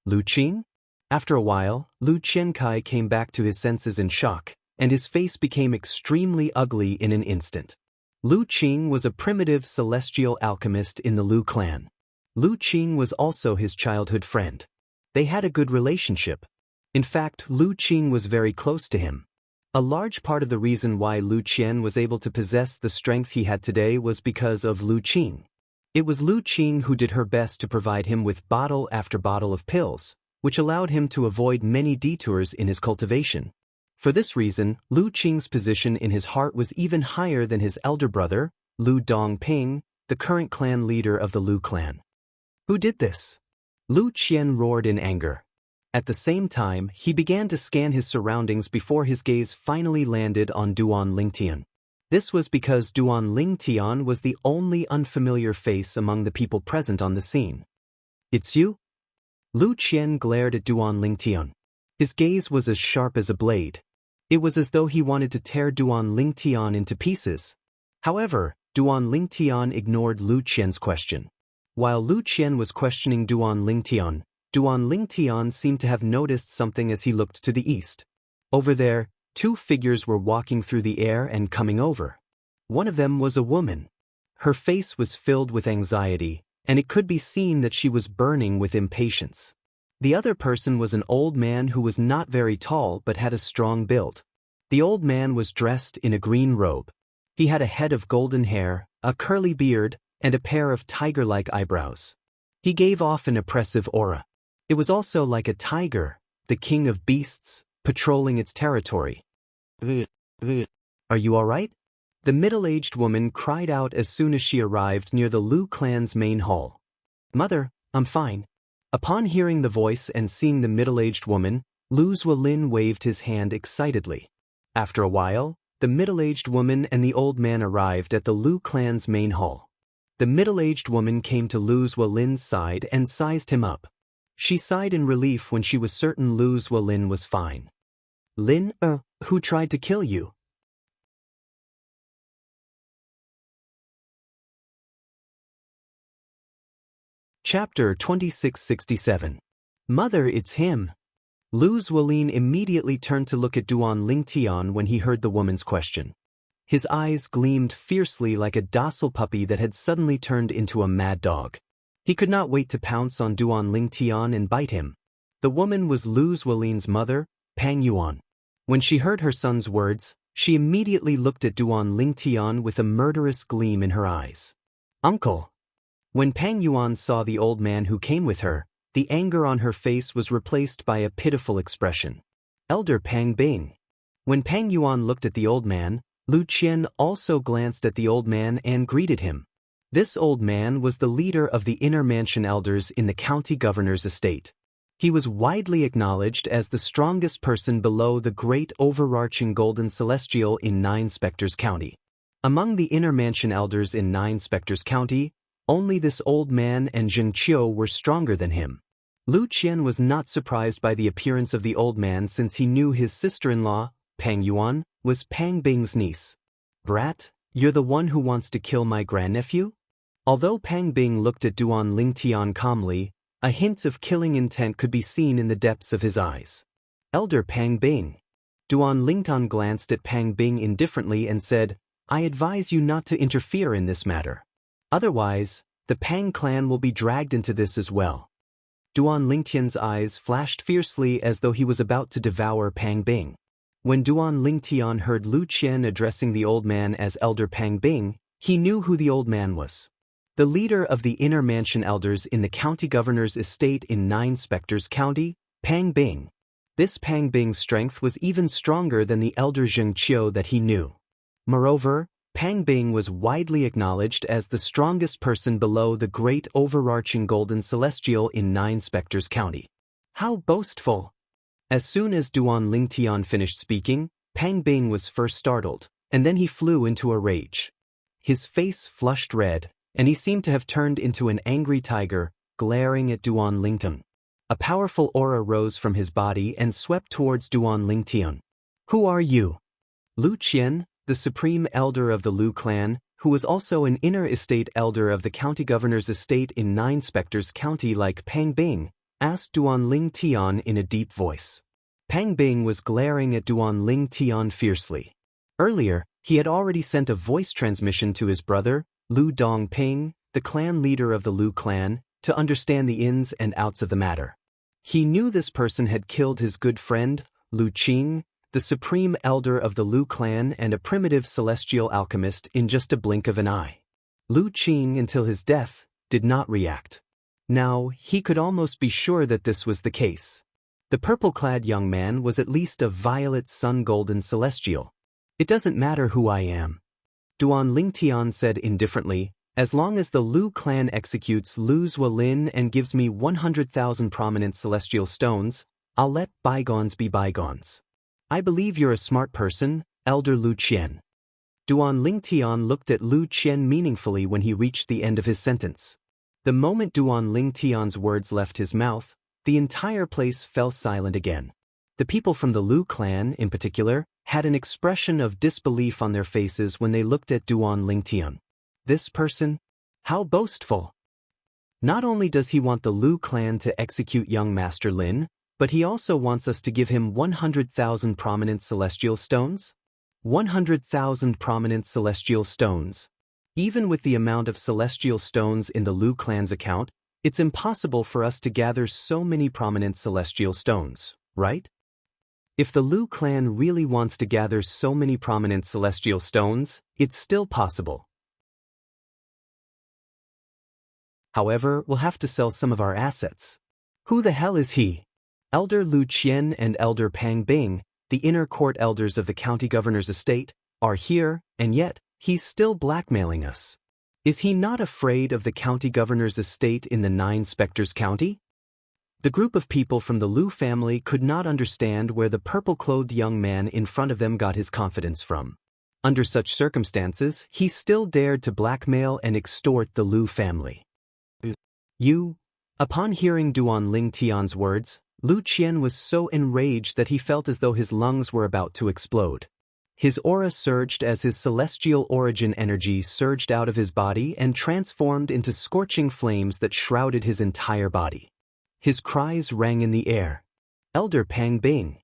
Lu Qing? After a while, Lu Qiankai came back to his senses in shock, and his face became extremely ugly in an instant. Lu Qing was a primitive celestial alchemist in the Lu clan. Lu Qing was also his childhood friend. They had a good relationship. In fact, Lu Qing was very close to him. A large part of the reason why Lu Qian was able to possess the strength he had today was because of Lu Qing. It was Lu Qing who did her best to provide him with bottle after bottle of pills, which allowed him to avoid many detours in his cultivation. For this reason, Lu Qing's position in his heart was even higher than his elder brother, Lu Dongping, the current clan leader of the Lu clan. Who did this? Lu Qian roared in anger. At the same time, he began to scan his surroundings before his gaze finally landed on Duan Lingtian. This was because Duan Lingtian was the only unfamiliar face among the people present on the scene. It's you? Lu Qian glared at Duan Lingtian. His gaze was as sharp as a blade. It was as though he wanted to tear Duan Lingtian into pieces. However, Duan Lingtian ignored Lu Qian's question. While Lu Qian was questioning Duan Lingtian seemed to have noticed something as he looked to the east. Over there, two figures were walking through the air and coming over. One of them was a woman. Her face was filled with anxiety, and it could be seen that she was burning with impatience. The other person was an old man who was not very tall but had a strong build. The old man was dressed in a green robe. He had a head of golden hair, a curly beard, and a pair of tiger-like eyebrows. He gave off an oppressive aura. It was also like a tiger, the king of beasts, patrolling its territory. Are you all right? The middle-aged woman cried out as soon as she arrived near the Lu clan's main hall. Mother, I'm fine. Upon hearing the voice and seeing the middle-aged woman, Lu Zuolin waved his hand excitedly. After a while, the middle-aged woman and the old man arrived at the Lu clan's main hall. The middle-aged woman came to Lu Zuolin's side and sized him up. She sighed in relief when she was certain Lu Zuolin was fine. Lin, who tried to kill you? Chapter 2667. Mother, it's him. Lu Zuolin immediately turned to look at Duan Lingtian when he heard the woman's question. His eyes gleamed fiercely like a docile puppy that had suddenly turned into a mad dog. He could not wait to pounce on Duan Lingtian and bite him. The woman was Lu Zuolin's mother, Pang Yuan. When she heard her son's words, she immediately looked at Duan Lingtian with a murderous gleam in her eyes. Uncle. When Pang Yuan saw the old man who came with her, the anger on her face was replaced by a pitiful expression. Elder Pang Bing. When Pang Yuan looked at the old man, Lu Qian also glanced at the old man and greeted him. This old man was the leader of the inner mansion elders in the county governor's estate. He was widely acknowledged as the strongest person below the great overarching golden celestial in Nine Spectres County. Among the inner mansion elders in Nine Spectres County, only this old man and Xianxia were stronger than him. Lu Qian was not surprised by the appearance of the old man since he knew his sister-in-law, Pang Yuan, was Pang Bing's niece. Brat, you're the one who wants to kill my grandnephew? Although Pang Bing looked at Duan Lingtian calmly, a hint of killing intent could be seen in the depths of his eyes. Elder Pang Bing. Duan Lingtian glanced at Pang Bing indifferently and said, I advise you not to interfere in this matter. Otherwise, the Pang clan will be dragged into this as well. Duan Lingtian's eyes flashed fiercely as though he was about to devour Pang Bing. When Duan Lingtian heard Lu Qian addressing the old man as Elder Pang Bing, he knew who the old man was. The leader of the inner mansion elders in the county governor's estate in Nine Spectres County, Pang Bing. This Pang Bing's strength was even stronger than the elder Xianxia that he knew. Moreover, Pang Bing was widely acknowledged as the strongest person below the great overarching golden celestial in Nine Spectres County. How boastful! As soon as Duan Lingtian finished speaking, Pang Bing was first startled, and then he flew into a rage. His face flushed red, and he seemed to have turned into an angry tiger, glaring at Duan Lingtian. A powerful aura rose from his body and swept towards Duan Lingtian. Who are you? Lu Qian, the supreme elder of the Lu clan, who was also an inner estate elder of the county governor's estate in Nine Spectres County like Pang Bing, asked Duan Lingtian in a deep voice. Pang Bing was glaring at Duan Lingtian fiercely. Earlier, he had already sent a voice transmission to his brother, Lu Dongping, the clan leader of the Lu clan, to understand the ins and outs of the matter. He knew this person had killed his good friend, Lu Qing, the supreme elder of the Lu clan and a primitive celestial alchemist, in just a blink of an eye. Lu Qing, until his death, did not react. Now, he could almost be sure that this was the case. The purple-clad young man was at least a violet sun-golden celestial. It doesn't matter who I am. Duan Lingtian said indifferently, as long as the Lu clan executes Lu Zuolin and gives me 100,000 prominent celestial stones, I'll let bygones be bygones. I believe you're a smart person, Elder Lu Qian. Duan Lingtian looked at Lu Qian meaningfully when he reached the end of his sentence. The moment Duan Lingtian's words left his mouth, the entire place fell silent again. The people from the Lu clan, in particular, had an expression of disbelief on their faces when they looked at Duan Lingtian. This person? How boastful! Not only does he want the Lu clan to execute young Master Lin, but he also wants us to give him 100,000 prominent celestial stones? 100,000 prominent celestial stones. Even with the amount of celestial stones in the Lu clan's account, it's impossible for us to gather so many prominent celestial stones, right? If the Lu clan really wants to gather so many prominent celestial stones, it's still possible. However, we'll have to sell some of our assets. Who the hell is he? Elder Lu Qian and Elder Pang Bing, the inner court elders of the county governor's estate, are here, and yet, he's still blackmailing us. Is he not afraid of the county governor's estate in the Nine Spectres County? The group of people from the Lu family could not understand where the purple-clothed young man in front of them got his confidence from. Under such circumstances, he still dared to blackmail and extort the Lu family. You? Upon hearing Duan Lingtian's words, Lu Qian was so enraged that he felt as though his lungs were about to explode. His aura surged as his celestial origin energy surged out of his body and transformed into scorching flames that shrouded his entire body. His cries rang in the air. Elder Pang Bing.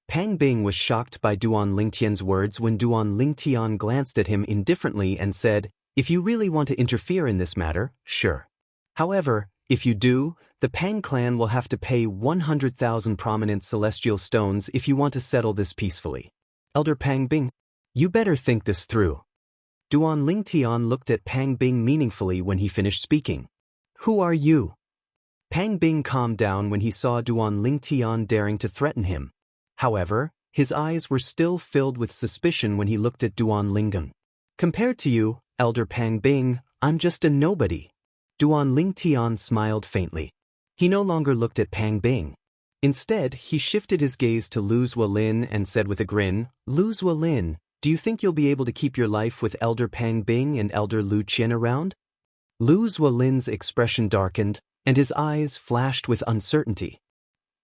Pang Bing was shocked by Duan Lingtian's words when Duan Lingtian glanced at him indifferently and said, "If you really want to interfere in this matter, sure. However, if you do, the Pang clan will have to pay 100,000 prominent celestial stones if you want to settle this peacefully. Elder Pang Bing, you better think this through." Duan Lingtian looked at Pang Bing meaningfully when he finished speaking. Who are you? Pang Bing calmed down when he saw Duan Lingtian daring to threaten him. However, his eyes were still filled with suspicion when he looked at Duan Lingtian. Compared to you, Elder Pang Bing, I'm just a nobody. Duan Lingtian smiled faintly. He no longer looked at Pang Bing. Instead, he shifted his gaze to Lu Zuolin and said with a grin, Lu Zuolin, do you think you'll be able to keep your life with Elder Pang Bing and Elder Lu Qian around? Lu Zuolin's expression darkened, and his eyes flashed with uncertainty.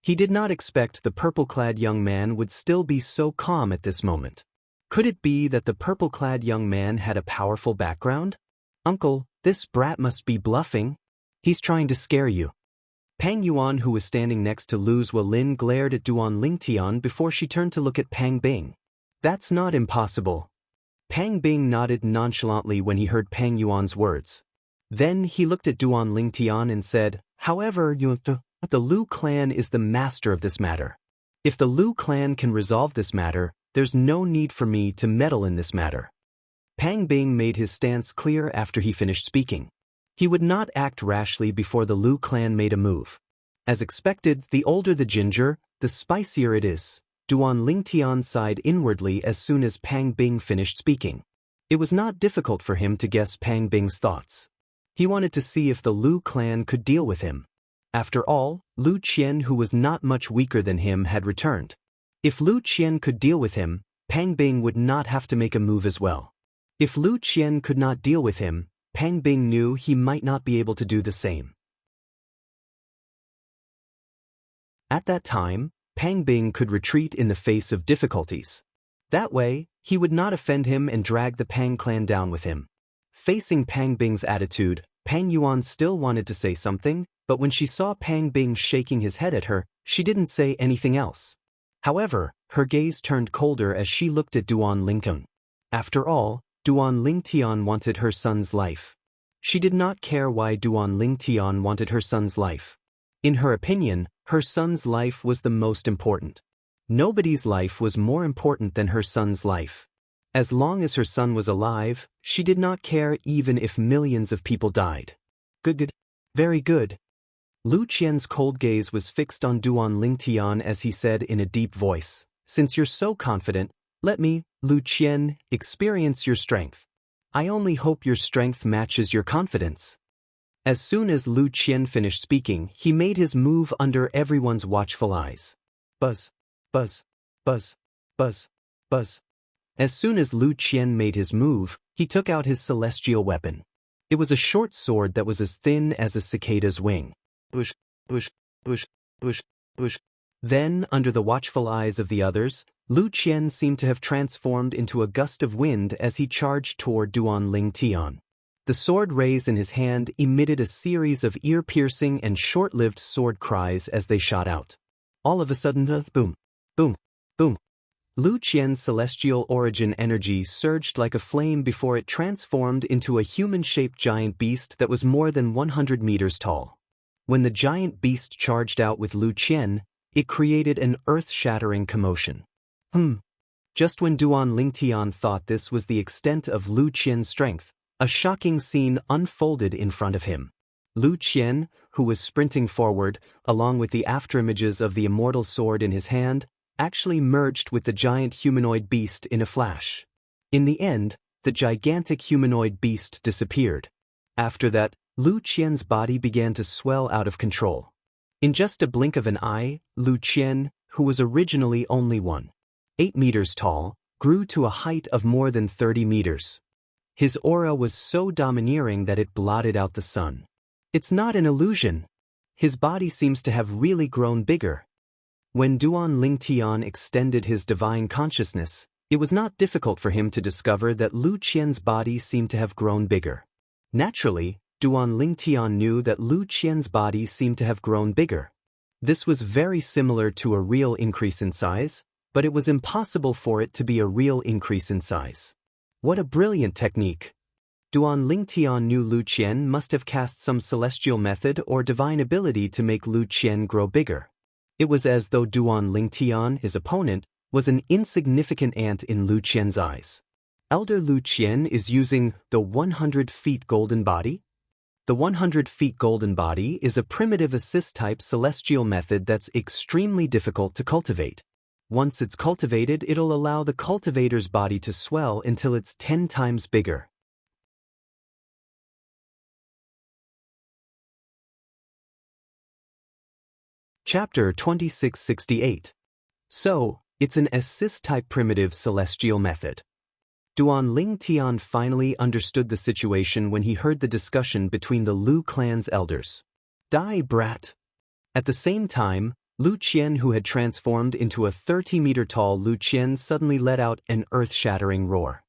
He did not expect the purple-clad young man would still be so calm at this moment. Could it be that the purple-clad young man had a powerful background? Uncle, this brat must be bluffing. He's trying to scare you. Pang Yuan, who was standing next to Lu Zuolin, glared at Duan Lingtian before she turned to look at Pang Bing. That's not impossible. Pang Bing nodded nonchalantly when he heard Pang Yuan's words. Then he looked at Duan Lingtian and said, however, the Lu clan is the master of this matter. If the Lu clan can resolve this matter, There's no need for me to meddle in this matter. Pang Bing made his stance clear after he finished speaking. He would not act rashly before the Lu clan made a move. As expected, the older the ginger, the spicier it is. Duan Lingtian sighed inwardly as soon as Pang Bing finished speaking. It was not difficult for him to guess Pang Bing's thoughts. He wanted to see if the Lu clan could deal with him. After all, Lu Qian, who was not much weaker than him, had returned. If Lu Qian could deal with him, Pang Bing would not have to make a move as well. If Lu Qian could not deal with him, Pang Bing knew he might not be able to do the same. At that time, Pang Bing could retreat in the face of difficulties. That way, he would not offend him and drag the Pang clan down with him. Facing Pang Bing's attitude, Pang Yuan still wanted to say something, but when she saw Pang Bing shaking his head at her, she didn't say anything else. However, her gaze turned colder as she looked at Duan Lingtian. After all, Duan Lingtian wanted her son's life. She did not care why Duan Lingtian wanted her son's life. In her opinion, her son's life was the most important. Nobody's life was more important than her son's life. As long as her son was alive, she did not care even if millions of people died. Good. Very good. Lu Qian's cold gaze was fixed on Duan Lingtian as he said in a deep voice, "Since you're so confident, let me, Lu Qian, experience your strength. I only hope your strength matches your confidence." As soon as Lu Qian finished speaking, he made his move under everyone's watchful eyes. Buzz, buzz, buzz, buzz, buzz. As soon as Lu Qian made his move, he took out his celestial weapon. It was a short sword that was as thin as a cicada's wing. Bush, bush, bush, bush, bush. Then, under the watchful eyes of the others, Lu Qian seemed to have transformed into a gust of wind as he charged toward Duan Lingtian. The sword raised in his hand emitted a series of ear-piercing and short-lived sword cries as they shot out. All of a sudden, boom, boom, boom. Lu Qian's celestial origin energy surged like a flame before it transformed into a human-shaped giant beast that was more than 100 meters tall. When the giant beast charged out with Lu Qian, it created an earth-shattering commotion. Just when Duan Lingtian thought this was the extent of Lu Qian's strength, a shocking scene unfolded in front of him. Lu Qian, who was sprinting forward, along with the afterimages of the immortal sword in his hand, actually merged with the giant humanoid beast in a flash. In the end, the gigantic humanoid beast disappeared. After that, Lu Qian's body began to swell out of control. In just a blink of an eye, Lu Qian, who was originally only 1.8 meters tall, grew to a height of more than 30 meters. His aura was so domineering that it blotted out the sun. It's not an illusion. His body seems to have really grown bigger. When Duan Lingtian extended his divine consciousness, it was not difficult for him to discover that Lu Qian's body seemed to have grown bigger. Naturally, Duan Lingtian knew that Lu Qian's body seemed to have grown bigger. This was very similar to a real increase in size, but it was impossible for it to be a real increase in size. What a brilliant technique! Duan Lingtian knew Lu Qian must have cast some celestial method or divine ability to make Lu Qian grow bigger. It was as though Duan Lingtian, his opponent, was an insignificant ant in Lu Qian's eyes. Elder Lu Qian is using the 100 feet golden body? The 100 feet golden body is a primitive assist-type celestial method that's extremely difficult to cultivate. Once it's cultivated, it'll allow the cultivator's body to swell until it's 10 times bigger. Chapter 2668. So, it's an assist-type primitive celestial method. Duan Lingtian finally understood the situation when he heard the discussion between the Lu clan's elders. Die, brat! At the same time, Lu Qian, who had transformed into a 30-meter-tall Lu Qian, suddenly let out an earth-shattering roar.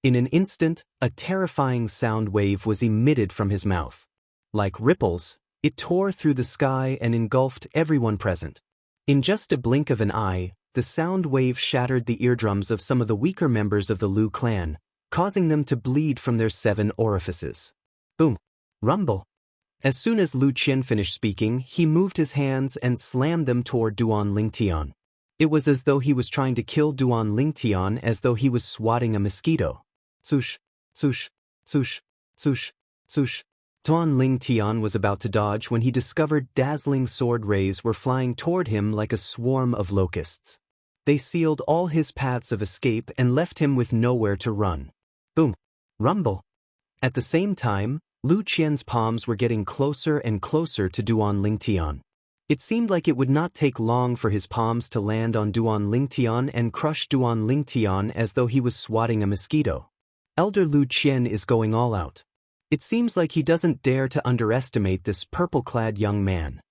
In an instant, a terrifying sound wave was emitted from his mouth. Like ripples, it tore through the sky and engulfed everyone present. In just a blink of an eye, the sound wave shattered the eardrums of some of the weaker members of the Lu clan, causing them to bleed from their 7 orifices. Boom! Rumble! As soon as Lu Qian finished speaking, he moved his hands and slammed them toward Duan Lingtian. It was as though he was trying to kill Duan Lingtian as though he was swatting a mosquito. Swoosh, swoosh, swoosh, swoosh, swoosh. Duan Lingtian was about to dodge when he discovered dazzling sword rays were flying toward him like a swarm of locusts. They sealed all his paths of escape and left him with nowhere to run. Boom. Rumble. At the same time, Lu Qian's palms were getting closer and closer to Duan Lingtian. It seemed like it would not take long for his palms to land on Duan Lingtian and crush Duan Lingtian as though he was swatting a mosquito. Elder Lu Qian is going all out. It seems like he doesn't dare to underestimate this purple-clad young man.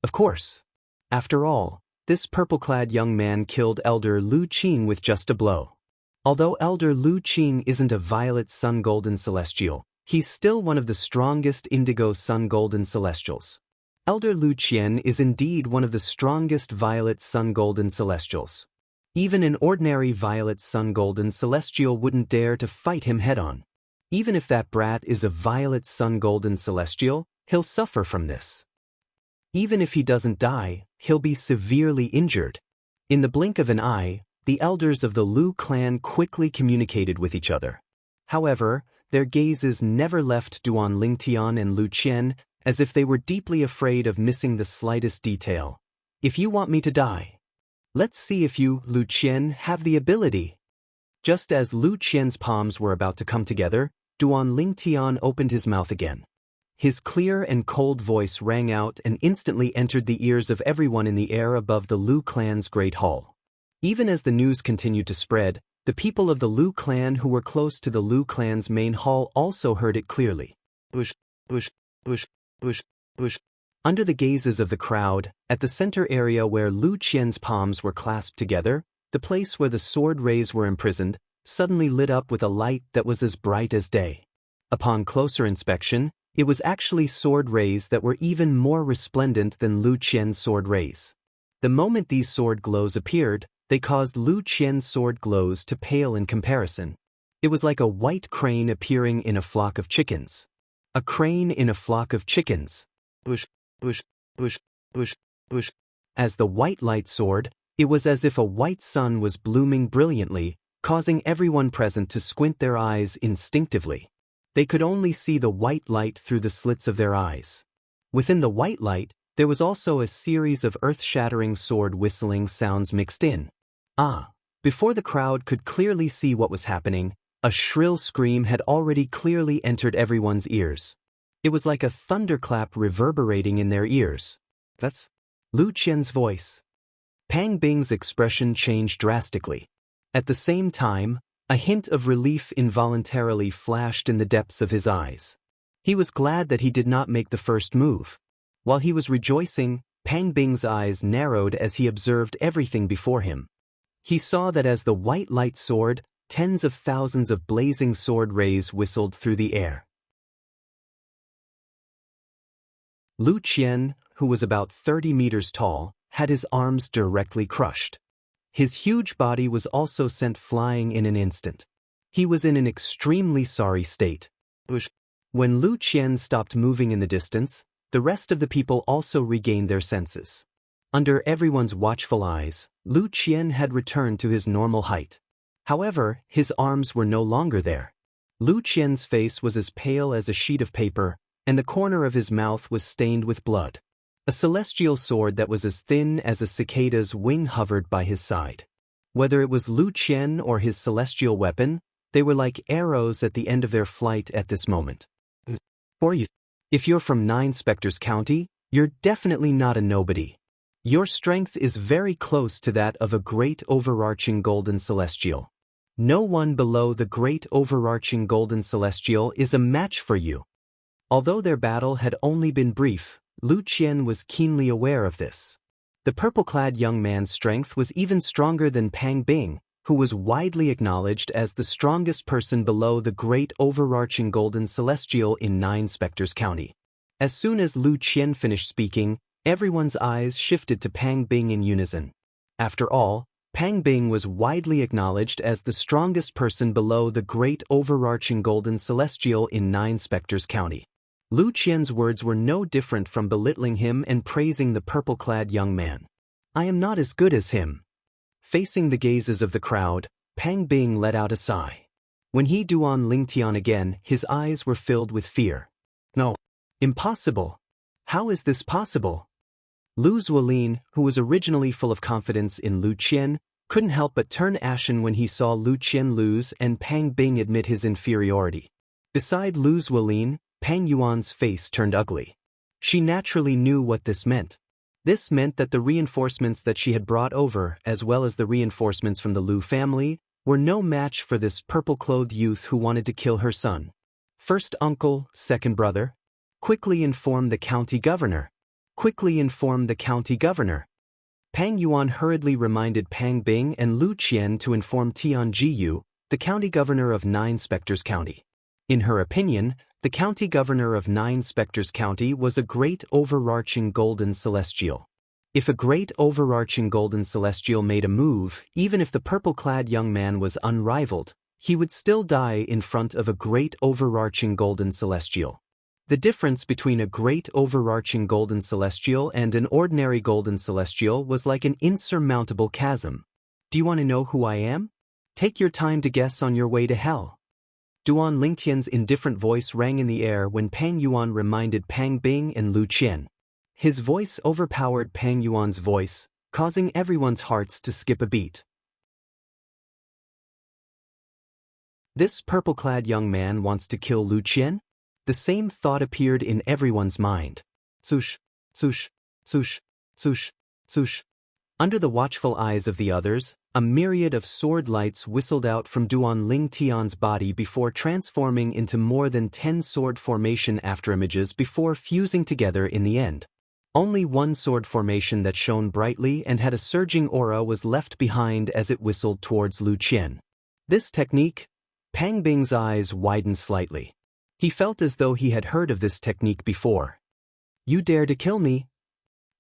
Of course. After all, this purple-clad young man killed Elder Lu Qing with just a blow. Although Elder Lu Qing isn't a violet sun golden celestial, he's still one of the strongest indigo sun golden celestials. Elder Lu Qian is indeed one of the strongest violet sun golden celestials. Even an ordinary violet sun golden celestial wouldn't dare to fight him head-on. Even if that brat is a violet sun golden celestial, he'll suffer from this. Even if he doesn't die, he'll be severely injured. In the blink of an eye, the elders of the Lu clan quickly communicated with each other. However, their gazes never left Duan Lingtian and Lu Qian, as if they were deeply afraid of missing the slightest detail. If you want me to die, let's see if you, Lu Qian, have the ability. Just as Lu Qian's palms were about to come together, Duan Lingtian opened his mouth again. His clear and cold voice rang out and instantly entered the ears of everyone in the air above the Lu clan's great hall. Even as the news continued to spread, the people of the Lu clan who were close to the Lu clan's main hall also heard it clearly. Bush, bush, bush, bush, bush. Under the gazes of the crowd, at the center area where Lu Qian's palms were clasped together, the place where the sword rays were imprisoned, suddenly lit up with a light that was as bright as day. Upon closer inspection, it was actually sword rays that were even more resplendent than Lu Qian's sword rays. The moment these sword glows appeared, they caused Lu Qian's sword glows to pale in comparison. It was like a white crane appearing in a flock of chickens. A crane in a flock of chickens. Bush, bush, bush, bush, bush. As the white light soared, it was as if a white sun was blooming brilliantly, causing everyone present to squint their eyes instinctively. They could only see the white light through the slits of their eyes. Within the white light, there was also a series of earth-shattering sword whistling sounds mixed in. Before the crowd could clearly see what was happening, a shrill scream had already clearly entered everyone's ears. It was like a thunderclap reverberating in their ears. That's Lu Qian's voice. Pang Bing's expression changed drastically. At the same time, a hint of relief involuntarily flashed in the depths of his eyes. He was glad that he did not make the first move. While he was rejoicing, Pang Bing's eyes narrowed as he observed everything before him. He saw that as the white light soared, tens of thousands of blazing sword rays whistled through the air. Lu Qian, who was about 30 meters tall, had his arms directly crushed. His huge body was also sent flying in an instant. He was in an extremely sorry state. When Lu Qian stopped moving in the distance, the rest of the people also regained their senses. Under everyone's watchful eyes, Lu Qian had returned to his normal height. However, his arms were no longer there. Lu Qian's face was as pale as a sheet of paper, and the corner of his mouth was stained with blood. A celestial sword that was as thin as a cicada's wing hovered by his side. Whether it was Lu Qian or his celestial weapon, they were like arrows at the end of their flight at this moment. If you're from Nine Spectres County, you're definitely not a nobody. Your strength is very close to that of a great overarching golden celestial. No one below the great overarching golden celestial is a match for you. Although their battle had only been brief, Lu Qian was keenly aware of this. The purple-clad young man's strength was even stronger than Pang Bing, who was widely acknowledged as the strongest person below the great overarching golden celestial in Nine Spectres County. As soon as Lu Qian finished speaking, everyone's eyes shifted to Pang Bing in unison. After all, Pang Bing was widely acknowledged as the strongest person below the great overarching golden celestial in Nine Spectres County. Lu Qian's words were no different from belittling him and praising the purple-clad young man. I am not as good as him. Facing the gazes of the crowd, Pang Bing let out a sigh. When he Duan Lingtian again, his eyes were filled with fear. No. Impossible. How is this possible? Lu Zuolin, who was originally full of confidence in Lu Qian, couldn't help but turn ashen when he saw Lu Qian lose and Pang Bing admit his inferiority. Beside Lu Zuolin, Pang Yuan's face turned ugly. She naturally knew what this meant. This meant that the reinforcements that she had brought over, as well as the reinforcements from the Lu family, were no match for this purple-clothed youth who wanted to kill her son. First uncle, second brother. Quickly inform the county governor. Quickly inform the county governor. Pang Yuan hurriedly reminded Pang Bing and Lu Qian to inform Tian Jiyu, the county governor of Nine Spectres County. In her opinion, the county governor of Nine Spectres County was a great overarching golden celestial. If a great overarching golden celestial made a move, even if the purple-clad young man was unrivaled, he would still die in front of a great overarching golden celestial. The difference between a great overarching golden celestial and an ordinary golden celestial was like an insurmountable chasm. Do you want to know who I am? Take your time to guess on your way to hell. Duan Lingtian's indifferent voice rang in the air when Pang Yuan reminded Pang Bing and Lu Qian. His voice overpowered Pang Yuan's voice, causing everyone's hearts to skip a beat. This purple-clad young man wants to kill Lu Qian? The same thought appeared in everyone's mind. Swoosh, swoosh, swoosh, swoosh, swoosh. Under the watchful eyes of the others, a myriad of sword lights whistled out from Duan Lingtian's body before transforming into more than 10 sword formation afterimages before fusing together in the end. Only one sword formation that shone brightly and had a surging aura was left behind as it whistled towards Lu Qian. This technique? Pang Bing's eyes widened slightly. He felt as though he had heard of this technique before. You dare to kill me?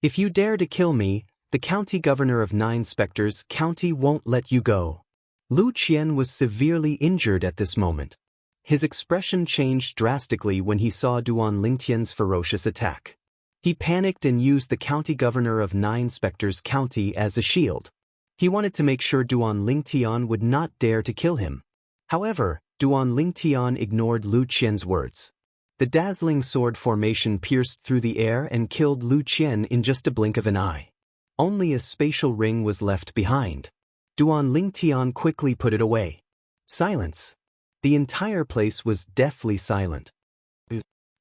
If you dare to kill me, the county governor of Nine Spectres County won't let you go. Lu Qian was severely injured at this moment. His expression changed drastically when he saw Duan Lingtian's ferocious attack. He panicked and used the county governor of Nine Spectres County as a shield. He wanted to make sure Duan Lingtian would not dare to kill him. However, Duan Lingtian ignored Lu Qian's words. The dazzling sword formation pierced through the air and killed Lu Qian in just a blink of an eye. Only a spatial ring was left behind. Duan Lingtian quickly put it away. Silence. The entire place was deathly silent.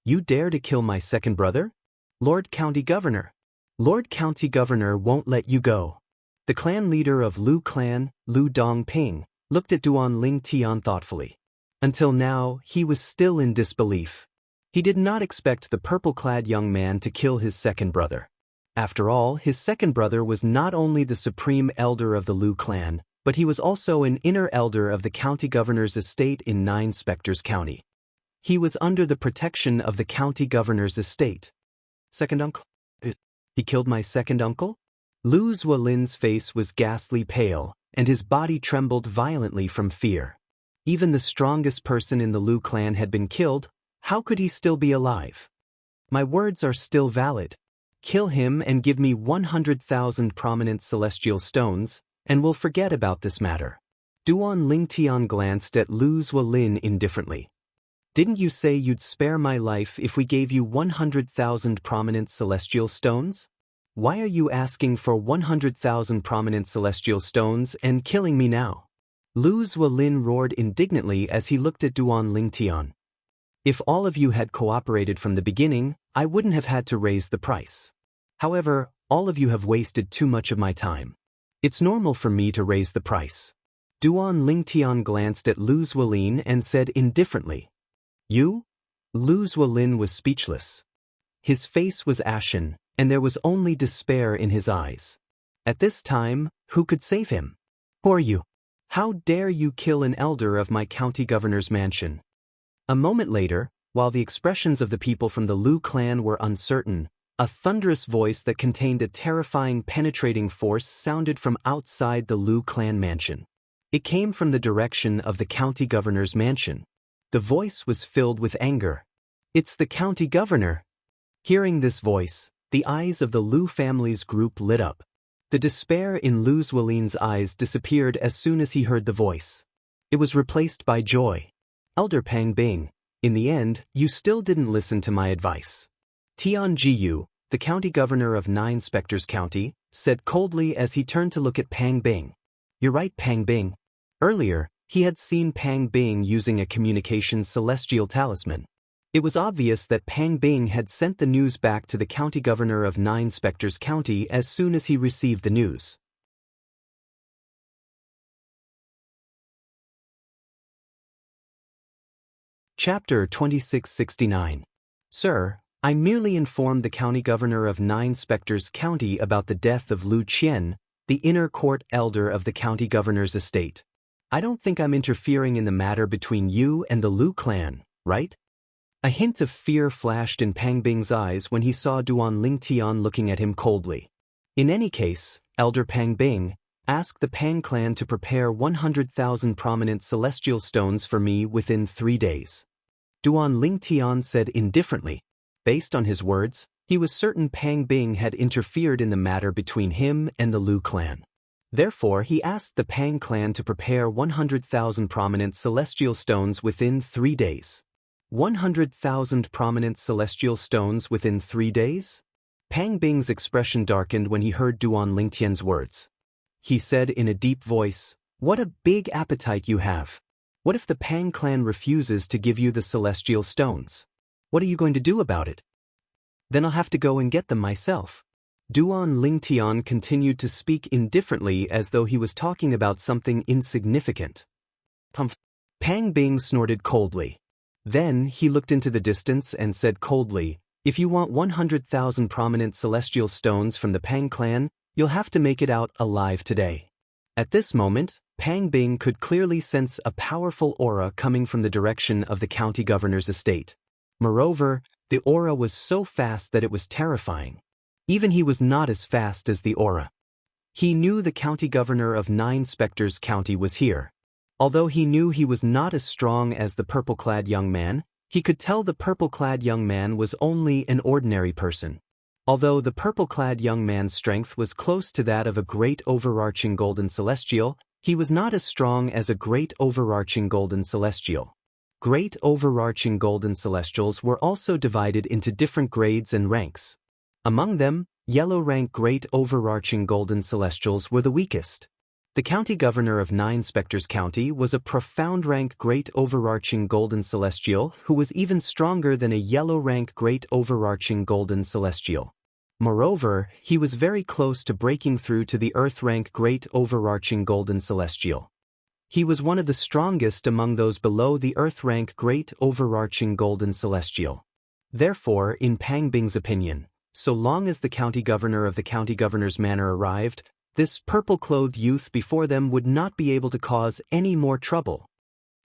You dare to kill my second brother? Lord County Governor. Lord County Governor won't let you go. The clan leader of Lu Clan, Lu Dongping, looked at Duan Lingtian thoughtfully. Until now, he was still in disbelief. He did not expect the purple-clad young man to kill his second brother. After all, his second brother was not only the supreme elder of the Lu clan, but he was also an inner elder of the county governor's estate in Nine Spectres County. He was under the protection of the county governor's estate. Second uncle? He killed my second uncle? Lu Zuolin's face was ghastly pale, and his body trembled violently from fear. Even the strongest person in the Lu clan had been killed. How could he still be alive? My words are still valid. Kill him and give me 100,000 prominent celestial stones, and we'll forget about this matter. Duan Lingtian glanced at Lu Zuolin indifferently. Didn't you say you'd spare my life if we gave you 100,000 prominent celestial stones? Why are you asking for 100,000 prominent celestial stones and killing me now? Lu Zuolin roared indignantly as he looked at Duan Lingtian. If all of you had cooperated from the beginning, I wouldn't have had to raise the price. However, all of you have wasted too much of my time. It's normal for me to raise the price. Duan Lingtian glanced at Lu Zuolin and said indifferently. You? Lu Zuolin was speechless. His face was ashen, and there was only despair in his eyes. At this time, who could save him? Who are you? How dare you kill an elder of my county governor's mansion? A moment later, while the expressions of the people from the Lu clan were uncertain, a thunderous voice that contained a terrifying penetrating force sounded from outside the Lu clan mansion. It came from the direction of the county governor's mansion. The voice was filled with anger. It's the county governor. Hearing this voice, the eyes of the Lu family's group lit up. The despair in Lu Zuolin's eyes disappeared as soon as he heard the voice. It was replaced by joy. Elder Pang Bing, in the end, you still didn't listen to my advice. Tian Jiyu, the county governor of Nine Spectres County, said coldly as he turned to look at Pang Bing. You're right, Pang Bing. Earlier, he had seen Pang Bing using a communication celestial talisman. It was obvious that Pang Bing had sent the news back to the county governor of Nine Spectres County as soon as he received the news. Chapter 2669. Sir, I merely informed the county governor of Nine Spectres County about the death of Lu Qian, the inner court elder of the county governor's estate. I don't think I'm interfering in the matter between you and the Lu clan, right? A hint of fear flashed in Pang Bing's eyes when he saw Duan Lingtian looking at him coldly. In any case, Elder Pang Bing, ask the Pang clan to prepare 100,000 prominent celestial stones for me within 3 days. Duan Lingtian said indifferently. Based on his words, he was certain Pang Bing had interfered in the matter between him and the Lu clan. Therefore, he asked the Pang clan to prepare 100,000 prominent celestial stones within 3 days. 100,000 prominent celestial stones within 3 days? Pang Bing's expression darkened when he heard Duan Lingtian's words. He said in a deep voice, "What a big appetite you have. What if the Pang clan refuses to give you the celestial stones? What are you going to do about it?" "Then I'll have to go and get them myself." Duan Lingtian continued to speak indifferently as though he was talking about something insignificant. Pang Bing snorted coldly. Then he looked into the distance and said coldly, "If you want 100,000 prominent celestial stones from the Pang clan, you'll have to make it out alive today." At this moment, Pang Bing could clearly sense a powerful aura coming from the direction of the county governor's estate. Moreover, the aura was so fast that it was terrifying. Even he was not as fast as the aura. He knew the county governor of Nine Spectres County was here. Although he knew he was not as strong as the purple-clad young man, he could tell the purple-clad young man was only an ordinary person. Although the purple-clad young man's strength was close to that of a great overarching golden celestial, he was not as strong as a great overarching golden celestial. Great overarching golden celestials were also divided into different grades and ranks. Among them, yellow-rank great overarching golden celestials were the weakest. The county governor of Nine Spectres County was a profound-rank great overarching golden celestial who was even stronger than a yellow-rank great overarching golden celestial. Moreover, he was very close to breaking through to the earth-rank great overarching golden celestial. He was one of the strongest among those below the earth-rank great overarching golden celestial. Therefore, in Pang Bing's opinion, so long as the county governor of the county governor's manor arrived, this purple-clothed youth before them would not be able to cause any more trouble.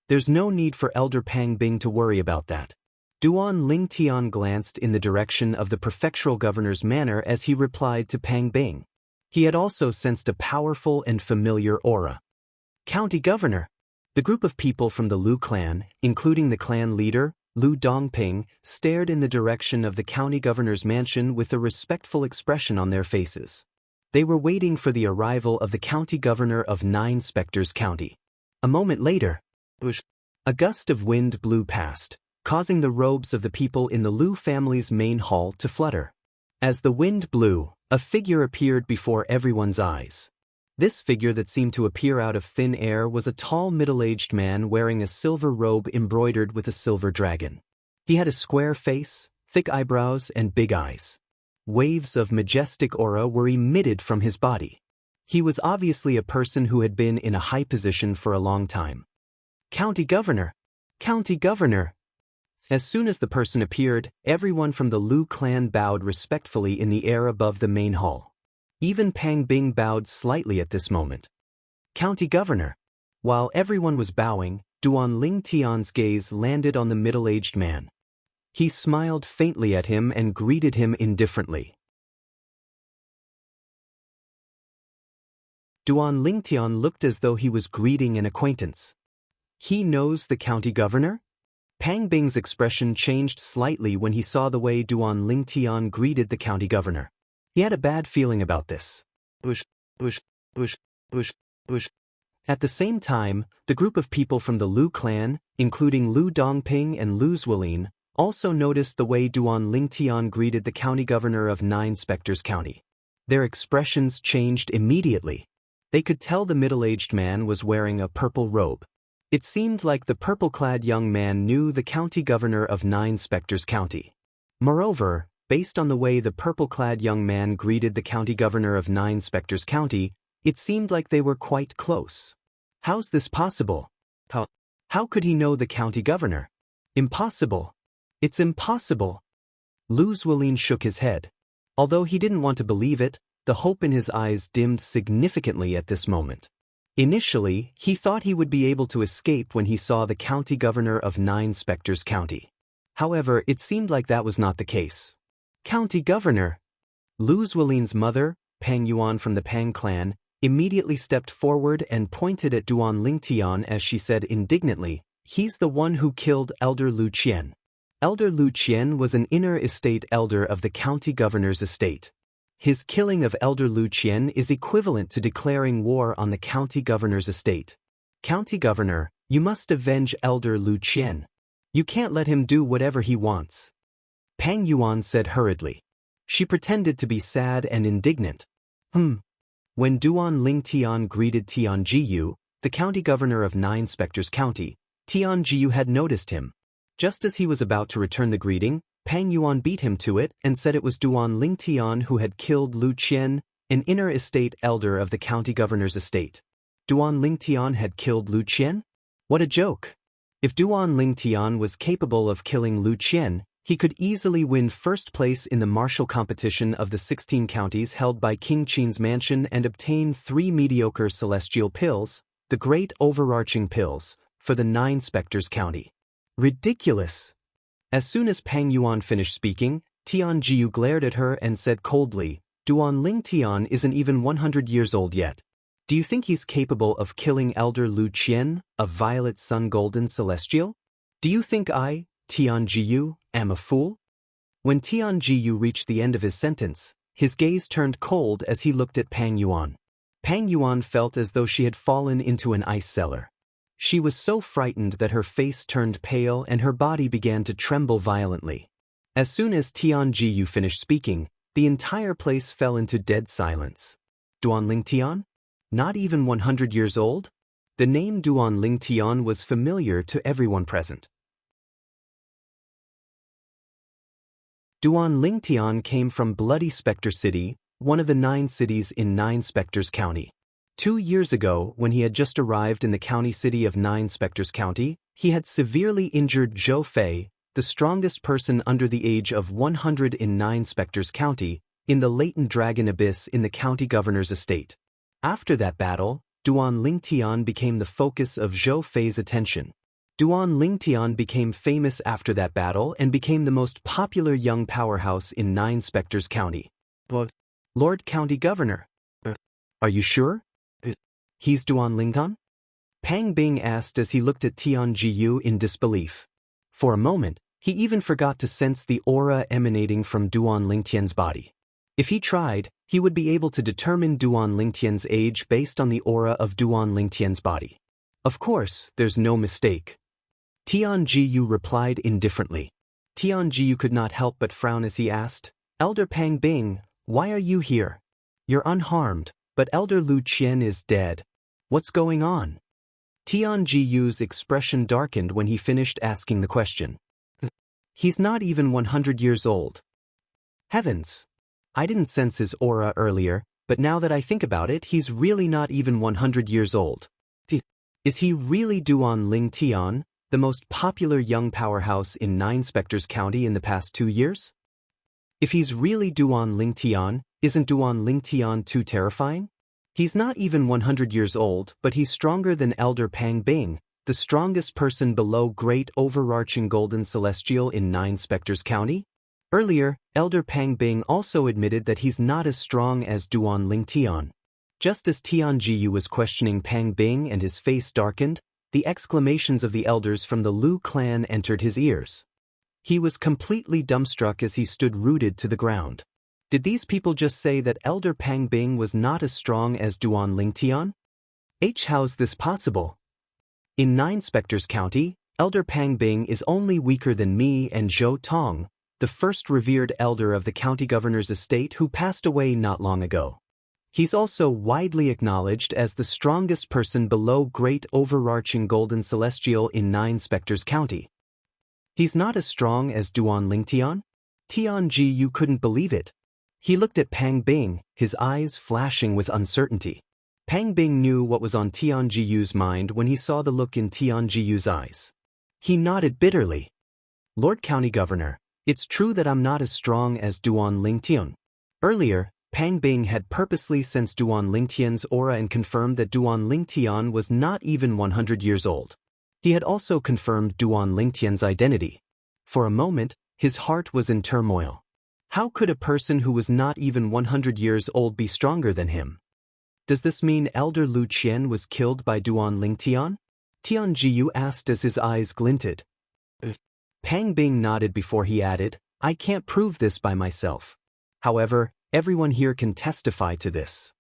There's no need for Elder Pang Bing to worry about that. Duan Lingtian glanced in the direction of the prefectural governor's manor as he replied to Pang Bing. He had also sensed a powerful and familiar aura. County governor! The group of people from the Lu clan, including the clan leader, Lu Dongping, stared in the direction of the county governor's mansion with a respectful expression on their faces. They were waiting for the arrival of the county governor of Nine Spectres County. A moment later, a gust of wind blew past, causing the robes of the people in the Lu family's main hall to flutter. As the wind blew, a figure appeared before everyone's eyes. This figure that seemed to appear out of thin air was a tall middle-aged man wearing a silver robe embroidered with a silver dragon. He had a square face, thick eyebrows, and big eyes. Waves of majestic aura were emitted from his body. He was obviously a person who had been in a high position for a long time. County governor! County governor! As soon as the person appeared, everyone from the Lu clan bowed respectfully in the air above the main hall. Even Pang Bing bowed slightly at this moment. County governor! While everyone was bowing, Duan Lingtian's gaze landed on the middle-aged man. He smiled faintly at him and greeted him indifferently. Duan Lingtian looked as though he was greeting an acquaintance. He knows the county governor? Pang Bing's expression changed slightly when he saw the way Duan Lingtian greeted the county governor. He had a bad feeling about this. bush, bush, bush, bush. At the same time, the group of people from the Lu clan, including Lu Dongping and Lu Zwilin, also noticed the way Duan Lingtian greeted the county governor of Nine Spectres County. Their expressions changed immediately. They could tell the middle-aged man was wearing a purple robe. It seemed like the purple-clad young man knew the county governor of Nine Spectres County. Moreover, based on the way the purple-clad young man greeted the county governor of Nine Spectres County, it seemed like they were quite close. How's this possible? How could he know the county governor? Impossible. It's impossible. Lu Zwilin shook his head. Although he didn't want to believe it, the hope in his eyes dimmed significantly at this moment. Initially, he thought he would be able to escape when he saw the county governor of Nine Spectres County. However, it seemed like that was not the case. County governor! Lu Zwilin's mother, Pang Yuan from the Pang clan, immediately stepped forward and pointed at Duan Lingtian as she said indignantly, "He's the one who killed Elder Lu Qian." Elder Lu Qian was an inner estate elder of the county governor's estate. His killing of Elder Lu Qian is equivalent to declaring war on the county governor's estate. County governor, you must avenge Elder Lu Qian. You can't let him do whatever he wants. Pang Yuan said hurriedly. She pretended to be sad and indignant. When Duan Lingtian greeted Tian Jiyu, the county governor of Nine Spectres County, Tian Jiyu had noticed him. Just as he was about to return the greeting, Pang Yuan beat him to it and said it was Duan Lingtian who had killed Lu Qian, an inner estate elder of the county governor's estate. Duan Lingtian had killed Lu Qian? What a joke! If Duan Lingtian was capable of killing Lu Qian, he could easily win first place in the martial competition of the 16 counties held by King Qin's mansion and obtain 3 mediocre celestial pills, the great overarching pills, for the Nine Spectres County. Ridiculous! As soon as Pang Yuan finished speaking, Tian Jiyu glared at her and said coldly, Duan Lingtian isn't even 100 years old yet. Do you think he's capable of killing Elder Lu Qian, a Violet Sun Golden Celestial? Do you think I, Tian Jiyu, am a fool? When Tian Jiyu reached the end of his sentence, his gaze turned cold as he looked at Pang Yuan. Pang Yuan felt as though she had fallen into an ice cellar. She was so frightened that her face turned pale and her body began to tremble violently. As soon as Tian Jiyu finished speaking, the entire place fell into dead silence. Duan Lingtian? Not even 100 years old? The name Duan Lingtian was familiar to everyone present. Duan Lingtian came from Bloody Spectre City, one of the 9 cities in Nine Spectres County. 2 years ago, when he had just arrived in the county city of Nine Spectres County, he had severely injured Zhou Fei, the strongest person under the age of 100 in Nine Spectres County, in the latent dragon abyss in the county governor's estate. After that battle, Duan Lingtian became the focus of Zhou Fei's attention. Duan Lingtian became famous after that battle and became the most popular young powerhouse in Nine Spectres County. Lord County Governor. Are you sure? He's Duan Lingtian? Pang Bing asked as he looked at Tian Jiyu in disbelief. For a moment, he even forgot to sense the aura emanating from Duan Lingtian's body. If he tried, he would be able to determine Duan Lingtian's age based on the aura of Duan Lingtian's body. Of course, there's no mistake. Tian Jiyu replied indifferently. Tian Jiyu could not help but frown as he asked, Elder Pang Bing, why are you here? You're unharmed, but Elder Lu Qian is dead. What's going on? Tian Jiyu's expression darkened when he finished asking the question. He's not even 100 years old. Heavens! I didn't sense his aura earlier, but now that I think about it, he's really not even 100 years old. Is he really Duan Lingtian, the most popular young powerhouse in Nine Spectres County in the past 2 years? If he's really Duan Lingtian, isn't Duan Lingtian too terrifying? He's not even 100 years old, but he's stronger than Elder Pang Bing, the strongest person below Great Overarching Golden Celestial in Nine Spectres County. Earlier, Elder Pang Bing also admitted that he's not as strong as Duan Lingtian. Just as Tian Jiyu was questioning Pang Bing and his face darkened, the exclamations of the elders from the Lu clan entered his ears. He was completely dumbstruck as he stood rooted to the ground. Did these people just say that Elder Pang Bing was not as strong as Duan Lingtian? How's this possible? In Nine Spectres County, Elder Pang Bing is only weaker than me and Zhou Tong, the first revered elder of the county governor's estate who passed away not long ago. He's also widely acknowledged as the strongest person below Great Overarching Golden Celestial in Nine Spectres County. He's not as strong as Duan Lingtian? Tianji, you couldn't believe it. He looked at Pang Bing, his eyes flashing with uncertainty. Pang Bing knew what was on Tianjiyu's mind when he saw the look in Tianjiyu's eyes. He nodded bitterly. Lord County Governor, it's true that I'm not as strong as Duan Lingtian. Earlier, Pang Bing had purposely sensed Duan Lingtian's aura and confirmed that Duan Lingtian was not even 100 years old. He had also confirmed Duan Lingtian's identity. For a moment, his heart was in turmoil. How could a person who was not even 100 years old be stronger than him? Does this mean Elder Lu Qian was killed by Duan Lingtian? Tianjiyu asked as his eyes glinted. Pang Bing nodded before he added, I can't prove this by myself. However, everyone here can testify to this.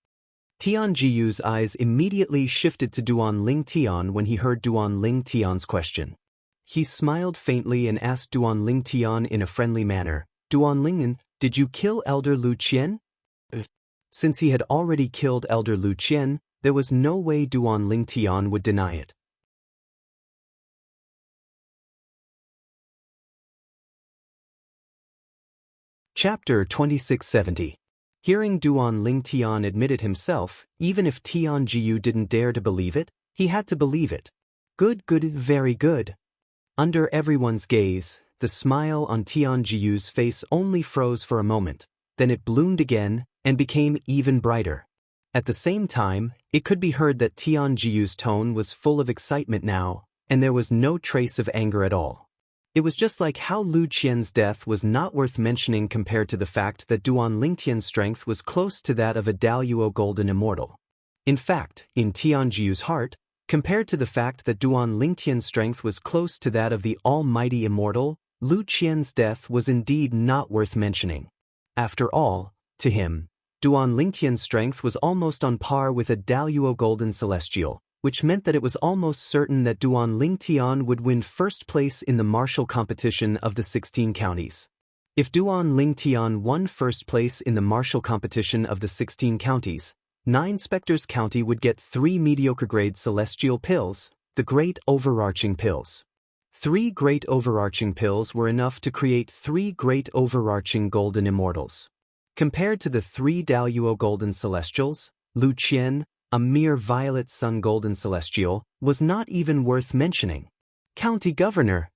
Tianjiyu's eyes immediately shifted to Duan Lingtian when he heard Duan Lingtian's question. He smiled faintly and asked Duan Lingtian in a friendly manner, Duan Lingen, did you kill Elder Lu Qian? Since he had already killed Elder Lu Qian, there was no way Duan Lingtian would deny it. Chapter 2670. Hearing Duan Lingtian admit it himself, even if Tianjiyu didn't dare to believe it, he had to believe it. Good, very good. Under everyone's gaze, the smile on Tianjiyu's face only froze for a moment, then it bloomed again and became even brighter. At the same time, it could be heard that Tianjiyu's tone was full of excitement now, and there was no trace of anger at all. It was just like how Lu Qian's death was not worth mentioning compared to the fact that Duan Lingtian's strength was close to that of a Daluo Golden Immortal. In fact, in Tianjiyu's heart, compared to the fact that Duan Lingtian's strength was close to that of the Almighty Immortal, Lu Qian's death was indeed not worth mentioning. After all, to him, Duan Lingtian's strength was almost on par with a Daluo Golden Celestial, which meant that it was almost certain that Duan Lingtian would win first place in the martial competition of the 16 counties. If Duan Lingtian won first place in the martial competition of the 16 counties, Nine Spectres County would get 3 mediocre-grade celestial pills, the Great Overarching Pills. 3 Great Overarching Pills were enough to create 3 Great Overarching Golden Immortals. Compared to the 3 Daluo Golden Celestials, Lu Qian, a mere Violet Sun Golden Celestial, was not even worth mentioning. County Governor.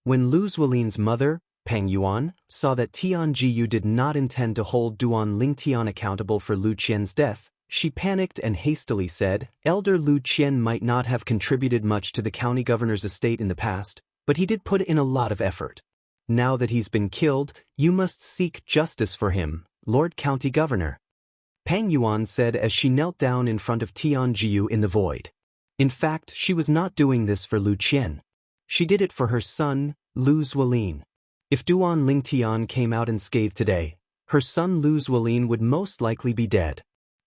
When Lu Zuolin's mother, Pang Yuan, saw that Tianjiyu did not intend to hold Duan Lingtian accountable for Lu Qian's death, she panicked and hastily said, Elder Lu Qian might not have contributed much to the county governor's estate in the past, but he did put in a lot of effort. Now that he's been killed, you must seek justice for him, Lord County Governor. Pang Yuan said as she knelt down in front of Tianjiyu in the void. In fact, she was not doing this for Lu Qian. She did it for her son, Lu Zuolin. If Duan Lingtian came out unscathed today, her son Lu Zuolin would most likely be dead.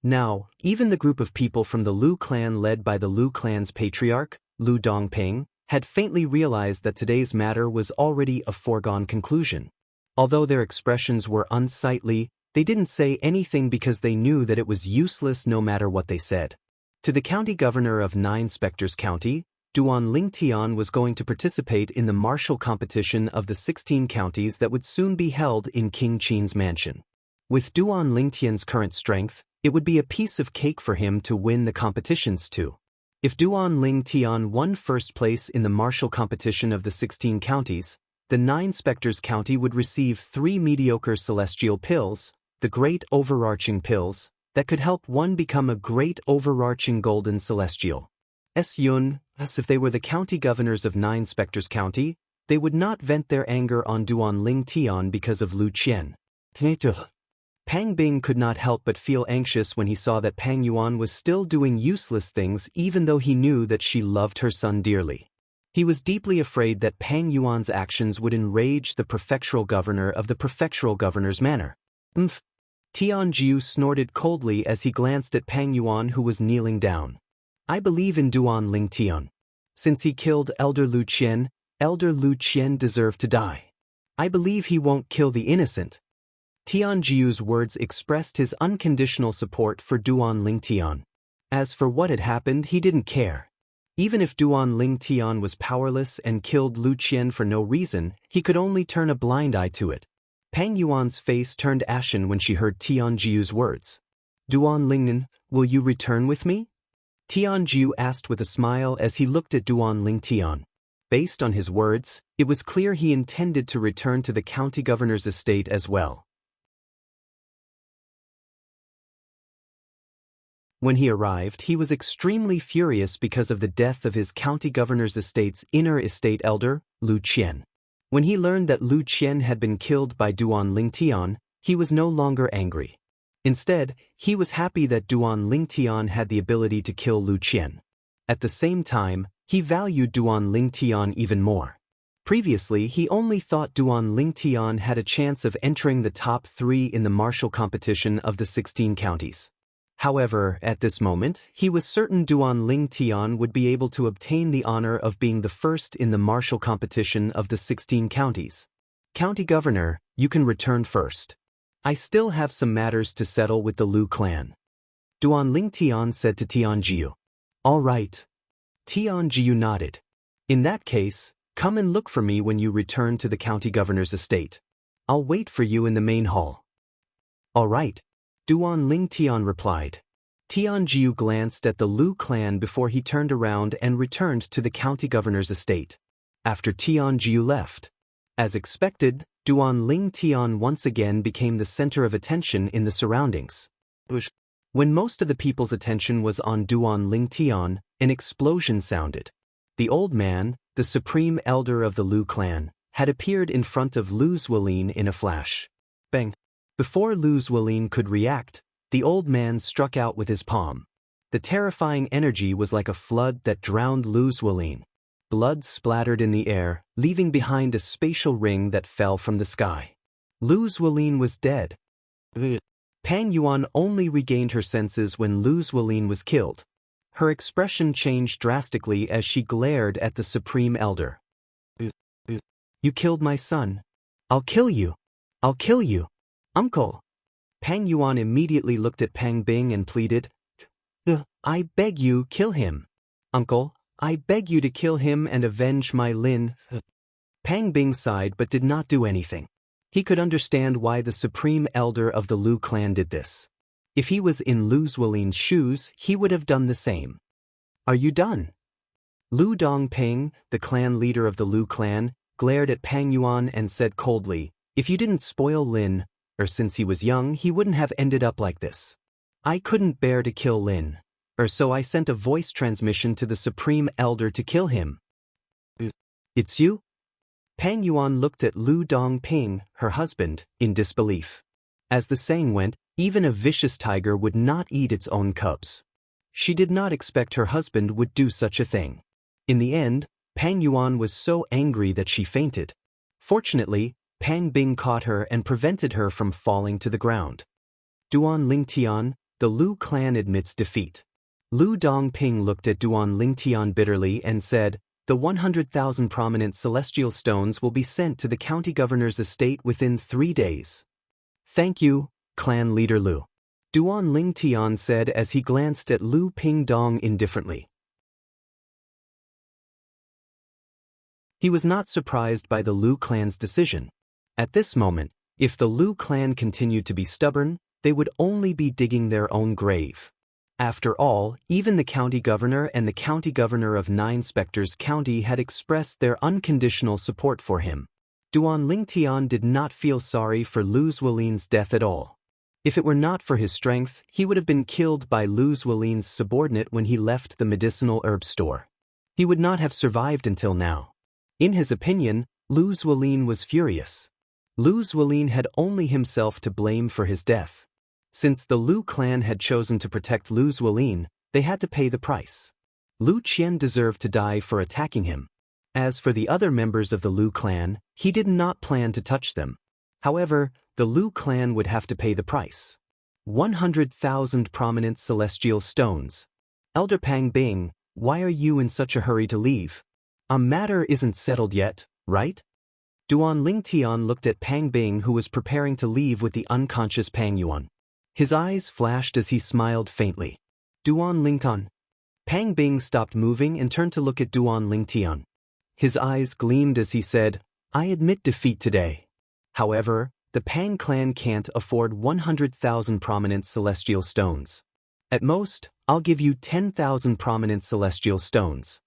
Now, even the group of people from the Lu clan led by the Lu clan's patriarch, Lu Dongping, had faintly realized that today's matter was already a foregone conclusion. Although their expressions were unsightly, they didn't say anything because they knew that it was useless no matter what they said. To the county governor of Nine Spectres County, Duan Lingtian was going to participate in the martial competition of the 16 counties that would soon be held in King Qin's mansion. With Duan Lingtian's current strength, it would be a piece of cake for him to win the competitions too. If Duan Lingtian won first place in the martial competition of the 16 counties, the Nine Spectres County would receive 3 mediocre celestial pills, the Great Overarching Pills, that could help one become a Great Overarching Golden Celestial. As if they were the county governors of Nine Spectres County, they would not vent their anger on Duan Lingtian because of Lu Qian. Pang Bing could not help but feel anxious when he saw that Pang Yuan was still doing useless things even though he knew that she loved her son dearly. He was deeply afraid that Pang Yuan's actions would enrage the prefectural governor of the prefectural governor's manor. Tianjiu snorted coldly as he glanced at Pang Yuan, who was kneeling down. I believe in Duan Ling Tian. Since he killed Elder Lu Qian deserved to die. I believe he won't kill the innocent. Tianjiu's words expressed his unconditional support for Duan Ling Tian. As for what had happened, he didn't care. Even if Duan Ling Tian was powerless and killed Lu Qian for no reason, he could only turn a blind eye to it. Pang Yuan's face turned ashen when she heard Tianjiu's words. Duan Lingnan, will you return with me? Tianjiu asked with a smile as he looked at Duan Ling Tian. Based on his words, it was clear he intended to return to the county governor's estate as well. When he arrived, he was extremely furious because of the death of his county governor's estate's inner estate elder, Lu Qian. When he learned that Lu Qian had been killed by Duan Ling Tian, he was no longer angry. Instead, he was happy that Duan Ling Tian had the ability to kill Lu Qian. At the same time, he valued Duan Ling Tian even more. Previously, he only thought Duan Ling Tian had a chance of entering the top 3 in the martial competition of the 16 counties. However, at this moment, he was certain Duan Ling Tian would be able to obtain the honor of being the first in the martial competition of the 16 counties. County Governor, you can return first. I still have some matters to settle with the Lu clan. Duan Ling Tian said to Tianjiu. All right. Tianjiu nodded. In that case, come and look for me when you return to the county governor's estate. I'll wait for you in the main hall. All right. Duan Ling Tian replied. Tianjiu glanced at the Lu clan before he turned around and returned to the county governor's estate. After Tianjiu left. As expected, Duan Ling Tian once again became the center of attention in the surroundings. When most of the people's attention was on Duan Ling Tian, an explosion sounded. The old man, the supreme elder of the Lu clan, had appeared in front of Lu Zuolin in a flash. Bang! Before Lu Zuolin could react, the old man struck out with his palm. The terrifying energy was like a flood that drowned Lu Zuolin. Blood splattered in the air, leaving behind a spatial ring that fell from the sky. Lu Zuolin was dead. Pang Yuan only regained her senses when Lu Zuolin was killed. Her expression changed drastically as she glared at the Supreme Elder. You killed my son. I'll kill you. I'll kill you. Uncle. Pang Yuan immediately looked at Pang Bing and pleaded, I beg you, kill him. Uncle, I beg you to kill him and avenge my Lin. Pang Bing sighed but did not do anything. He could understand why the supreme elder of the Lu clan did this. If he was in Lu Zuolin's shoes, he would have done the same. Are you done? Lu Dongping, the clan leader of the Lu clan, glared at Pang Yuan and said coldly, if you didn't spoil Lin, or since he was young, he wouldn't have ended up like this. I couldn't bear to kill Lin, or so I sent a voice transmission to the Supreme Elder to kill him. It's you? Pang Yuan looked at Lu Dongping, her husband, in disbelief. As the saying went, even a vicious tiger would not eat its own cubs. She did not expect her husband would do such a thing. In the end, Pang Yuan was so angry that she fainted. Fortunately, Pang Bing caught her and prevented her from falling to the ground. Duan Ling Tian, the Lu clan admits defeat. Lu Dongping looked at Duan Ling Tian bitterly and said, the 100,000 prominent celestial stones will be sent to the county governor's estate within 3 days. Thank you, clan leader Lu. Duan Ling Tian said as he glanced at Lu Pingdong indifferently. He was not surprised by the Lu clan's decision. At this moment, if the Lu clan continued to be stubborn, they would only be digging their own grave. After all, even the county governor and the county governor of 9 Spectres County had expressed their unconditional support for him. Duan Ling Tian did not feel sorry for Lu Zuolin's death at all. If it were not for his strength, he would have been killed by Lu Zuolin's subordinate when he left the medicinal herb store. He would not have survived until now. In his opinion, Lu Zuolin was furious. Lu Zuolin had only himself to blame for his death. Since the Lu clan had chosen to protect Lu Zuolin, they had to pay the price. Lu Qian deserved to die for attacking him. As for the other members of the Lu clan, he did not plan to touch them. However, the Lu clan would have to pay the price. 100,000 prominent celestial stones. Elder Pang Bing, why are you in such a hurry to leave? Our matter isn't settled yet, right? Duan Lingtian looked at Pang Bing, who was preparing to leave with the unconscious Pang Yuan. His eyes flashed as he smiled faintly. Duan Lingtian. Pang Bing stopped moving and turned to look at Duan Lingtian. His eyes gleamed as he said, I admit defeat today. However, the Pang clan can't afford 100,000 prominent celestial stones. At most, I'll give you 10,000 prominent celestial stones.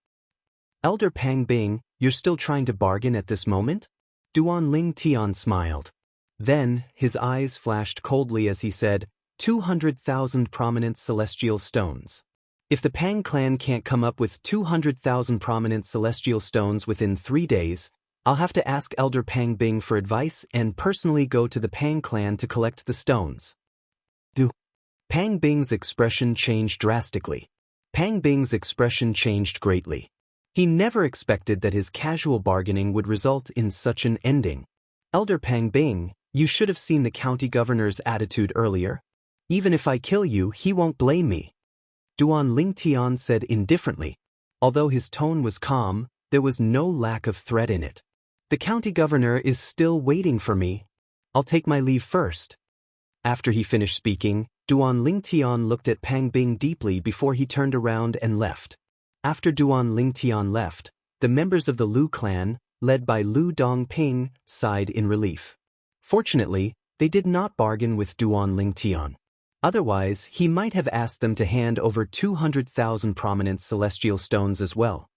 Elder Pang Bing, you're still trying to bargain at this moment? Duan Lingtian smiled. Then, his eyes flashed coldly as he said, 200,000 prominent celestial stones. If the Pang clan can't come up with 200,000 prominent celestial stones within 3 days, I'll have to ask Elder Pang Bing for advice and personally go to the Pang clan to collect the stones. Pang Bing's expression changed drastically. Pang Bing's expression changed greatly. He never expected that his casual bargaining would result in such an ending. Elder Pang Bing, you should have seen the county governor's attitude earlier. Even if I kill you, he won't blame me. Duan Lingtian said indifferently. Although his tone was calm, there was no lack of threat in it. The county governor is still waiting for me. I'll take my leave first. After he finished speaking, Duan Lingtian looked at Pang Bing deeply before he turned around and left. After Duan Lingtian left, the members of the Lu clan, led by Lu Dongping, sighed in relief. Fortunately, they did not bargain with Duan Lingtian. Otherwise, he might have asked them to hand over 200,000 prominent celestial stones as well.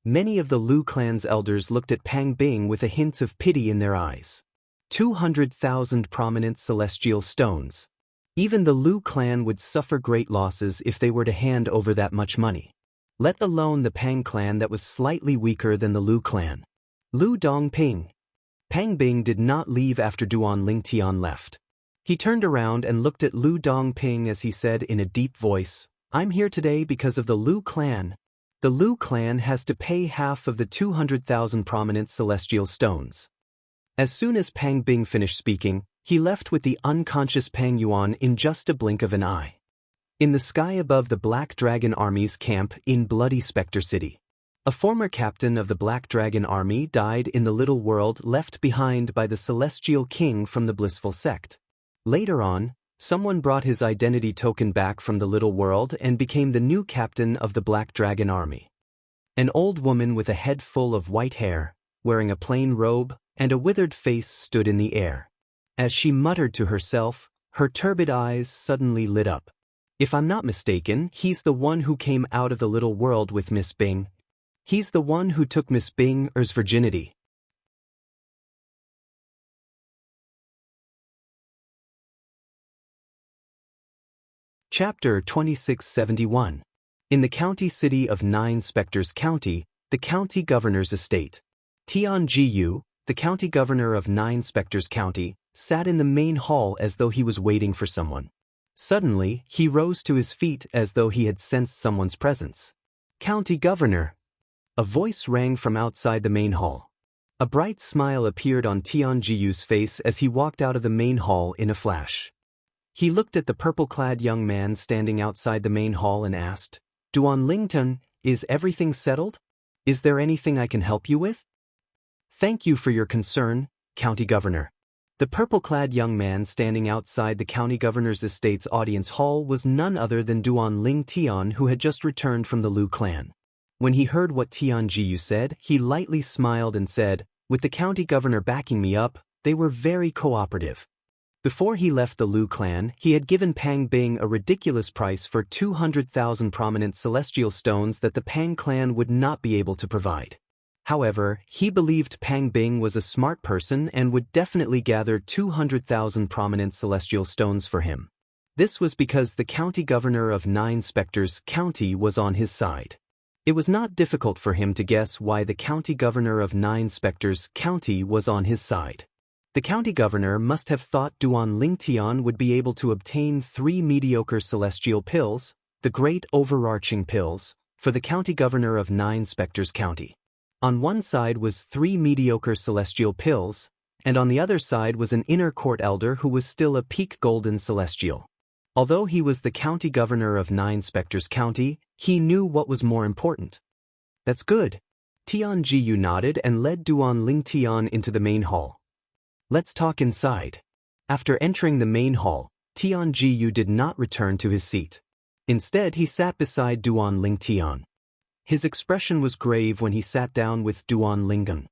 Many of the Lu clan's elders looked at Pang Bing with a hint of pity in their eyes. 200,000 prominent celestial stones. Even the Lu clan would suffer great losses if they were to hand over that much money. Let alone the Pang clan that was slightly weaker than the Lu clan. Lu Dongping. Pang Bing did not leave after Duan Lingtian left. He turned around and looked at Lu Dongping as he said in a deep voice, I'm here today because of the Lu clan. The Lu clan has to pay half of the 200,000 prominent celestial stones. As soon as Pang Bing finished speaking, he left with the unconscious Pang Yuan in just a blink of an eye. In the sky above the Black Dragon Army's camp in Bloody Spectre City, a former captain of the Black Dragon Army died in the little world left behind by the Celestial King from the Blissful Sect. Later on, someone brought his identity token back from the little world and became the new captain of the Black Dragon Army. An old woman with a head full of white hair, wearing a plain robe, and a withered face stood in the air. As she muttered to herself, her turbid eyes suddenly lit up. If I'm not mistaken, he's the one who came out of the little world with Miss Bing. He's the one who took Miss Bing's virginity. Chapter 2671. In the county city of Nine Spectres County, the county governor's estate. Tian Jiyu, the county governor of Nine Spectres County, sat in the main hall as though he was waiting for someone. Suddenly, he rose to his feet as though he had sensed someone's presence. County governor! A voice rang from outside the main hall. A bright smile appeared on Tian Jiyu's face as he walked out of the main hall in a flash. He looked at the purple-clad young man standing outside the main hall and asked, Duan Lingtian, is everything settled? Is there anything I can help you with? Thank you for your concern, County Governor. The purple-clad young man standing outside the county governor's estate's audience hall was none other than Duan Lingtian, who had just returned from the Lu clan. When he heard what Tian Jiyu said, he lightly smiled and said, with the county governor backing me up, they were very cooperative. Before he left the Lu clan, he had given Pang Bing a ridiculous price for 200,000 prominent celestial stones that the Pang clan would not be able to provide. However, he believed Pang Bing was a smart person and would definitely gather 200,000 prominent celestial stones for him. This was because the county governor of Nine Spectres County was on his side. It was not difficult for him to guess why the county governor of Nine Spectres County was on his side. The county governor must have thought Duan Lingtian would be able to obtain 3 mediocre celestial pills, the great overarching pills, for the county governor of Nine Spectres County. On one side was 3 mediocre celestial pills, and on the other side was an inner court elder who was still a peak golden celestial. Although he was the county governor of 9 Spectres County, he knew what was more important. That's good. Tianjiu nodded and led Duan Lingtian into the main hall. Let's talk inside. After entering the main hall, Tianjiu did not return to his seat. Instead, he sat beside Duan Lingtian. His expression was grave when he sat down with Duan Lingen.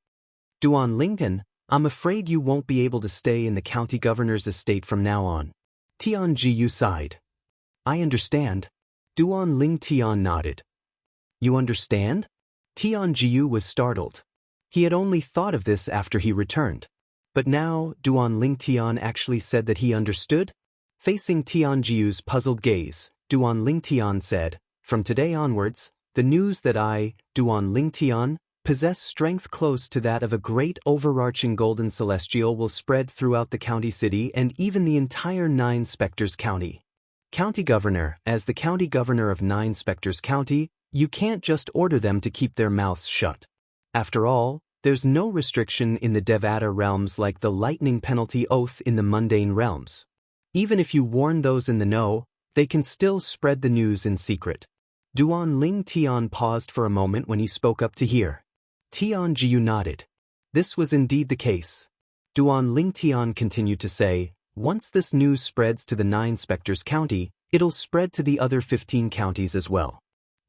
Duan Lingen, I'm afraid you won't be able to stay in the county governor's estate from now on. Tianjiu sighed. I understand. Duan Lingtian nodded. You understand? Tianjiu was startled. He had only thought of this after he returned. But now, Duan Lingtian actually said that he understood? Facing Tianjiu's puzzled gaze, Duan Lingtian said, From today onwards, the news that I, Duan Lingtian, possess strength close to that of a great overarching golden celestial will spread throughout the county city and even the entire 9 Spectres County. County Governor, as the county governor of 9 Spectres County, you can't just order them to keep their mouths shut. After all, there's no restriction in the Devata realms like the lightning penalty oath in the mundane realms. Even if you warn those in the know, they can still spread the news in secret. Duan Lingtian paused for a moment when he spoke up to hear. Tianjiu nodded. This was indeed the case. Duan Lingtian continued to say, once this news spreads to the 9 Spectres County, it'll spread to the other 15 counties as well.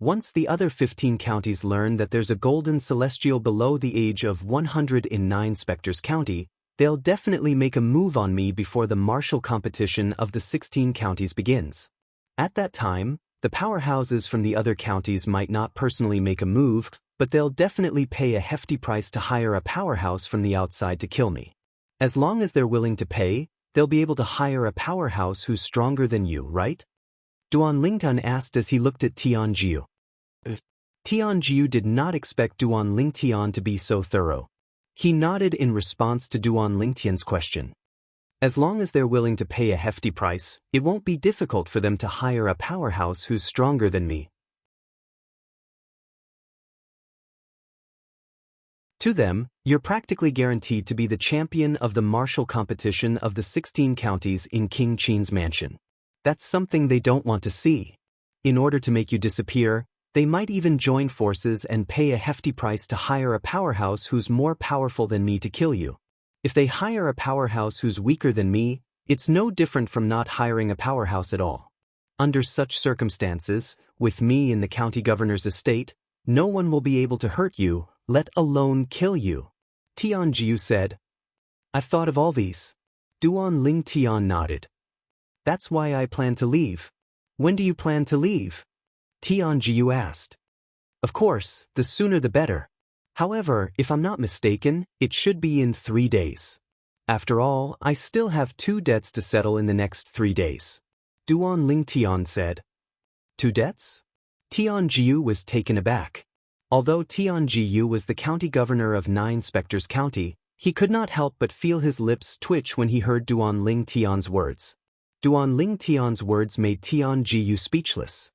Once the other 15 counties learn that there's a golden celestial below the age of 100 in 9 Spectres County, they'll definitely make a move on me before the martial competition of the 16 counties begins. At that time, the powerhouses from the other counties might not personally make a move, but they'll definitely pay a hefty price to hire a powerhouse from the outside to kill me. As long as they're willing to pay, they'll be able to hire a powerhouse who's stronger than you, right? Duan Lingtian asked as he looked at Tianjiu. Tianjiu did not expect Duan Lingtian to be so thorough. He nodded in response to Duan Lingtian's question. As long as they're willing to pay a hefty price, it won't be difficult for them to hire a powerhouse who's stronger than me. To them, you're practically guaranteed to be the champion of the martial competition of the 16 counties in King Qin's mansion. That's something they don't want to see. In order to make you disappear, they might even join forces and pay a hefty price to hire a powerhouse who's more powerful than me to kill you. If they hire a powerhouse who's weaker than me, it's no different from not hiring a powerhouse at all. Under such circumstances, with me in the county governor's estate, no one will be able to hurt you, let alone kill you. Tianjiu said. I've thought of all these. Duan Lingtian nodded. That's why I plan to leave. When do you plan to leave? Tianjiu asked. Of course, the sooner the better. However, if I'm not mistaken, it should be in 3 days. After all, I still have 2 debts to settle in the next 3 days. Duan Lingtian said. 2 debts? Tianjiu was taken aback. Although Tianjiu was the county governor of 9 Spectres County, he could not help but feel his lips twitch when he heard Duan Lingtian's words. Duan Lingtian's words made Tianjiu speechless.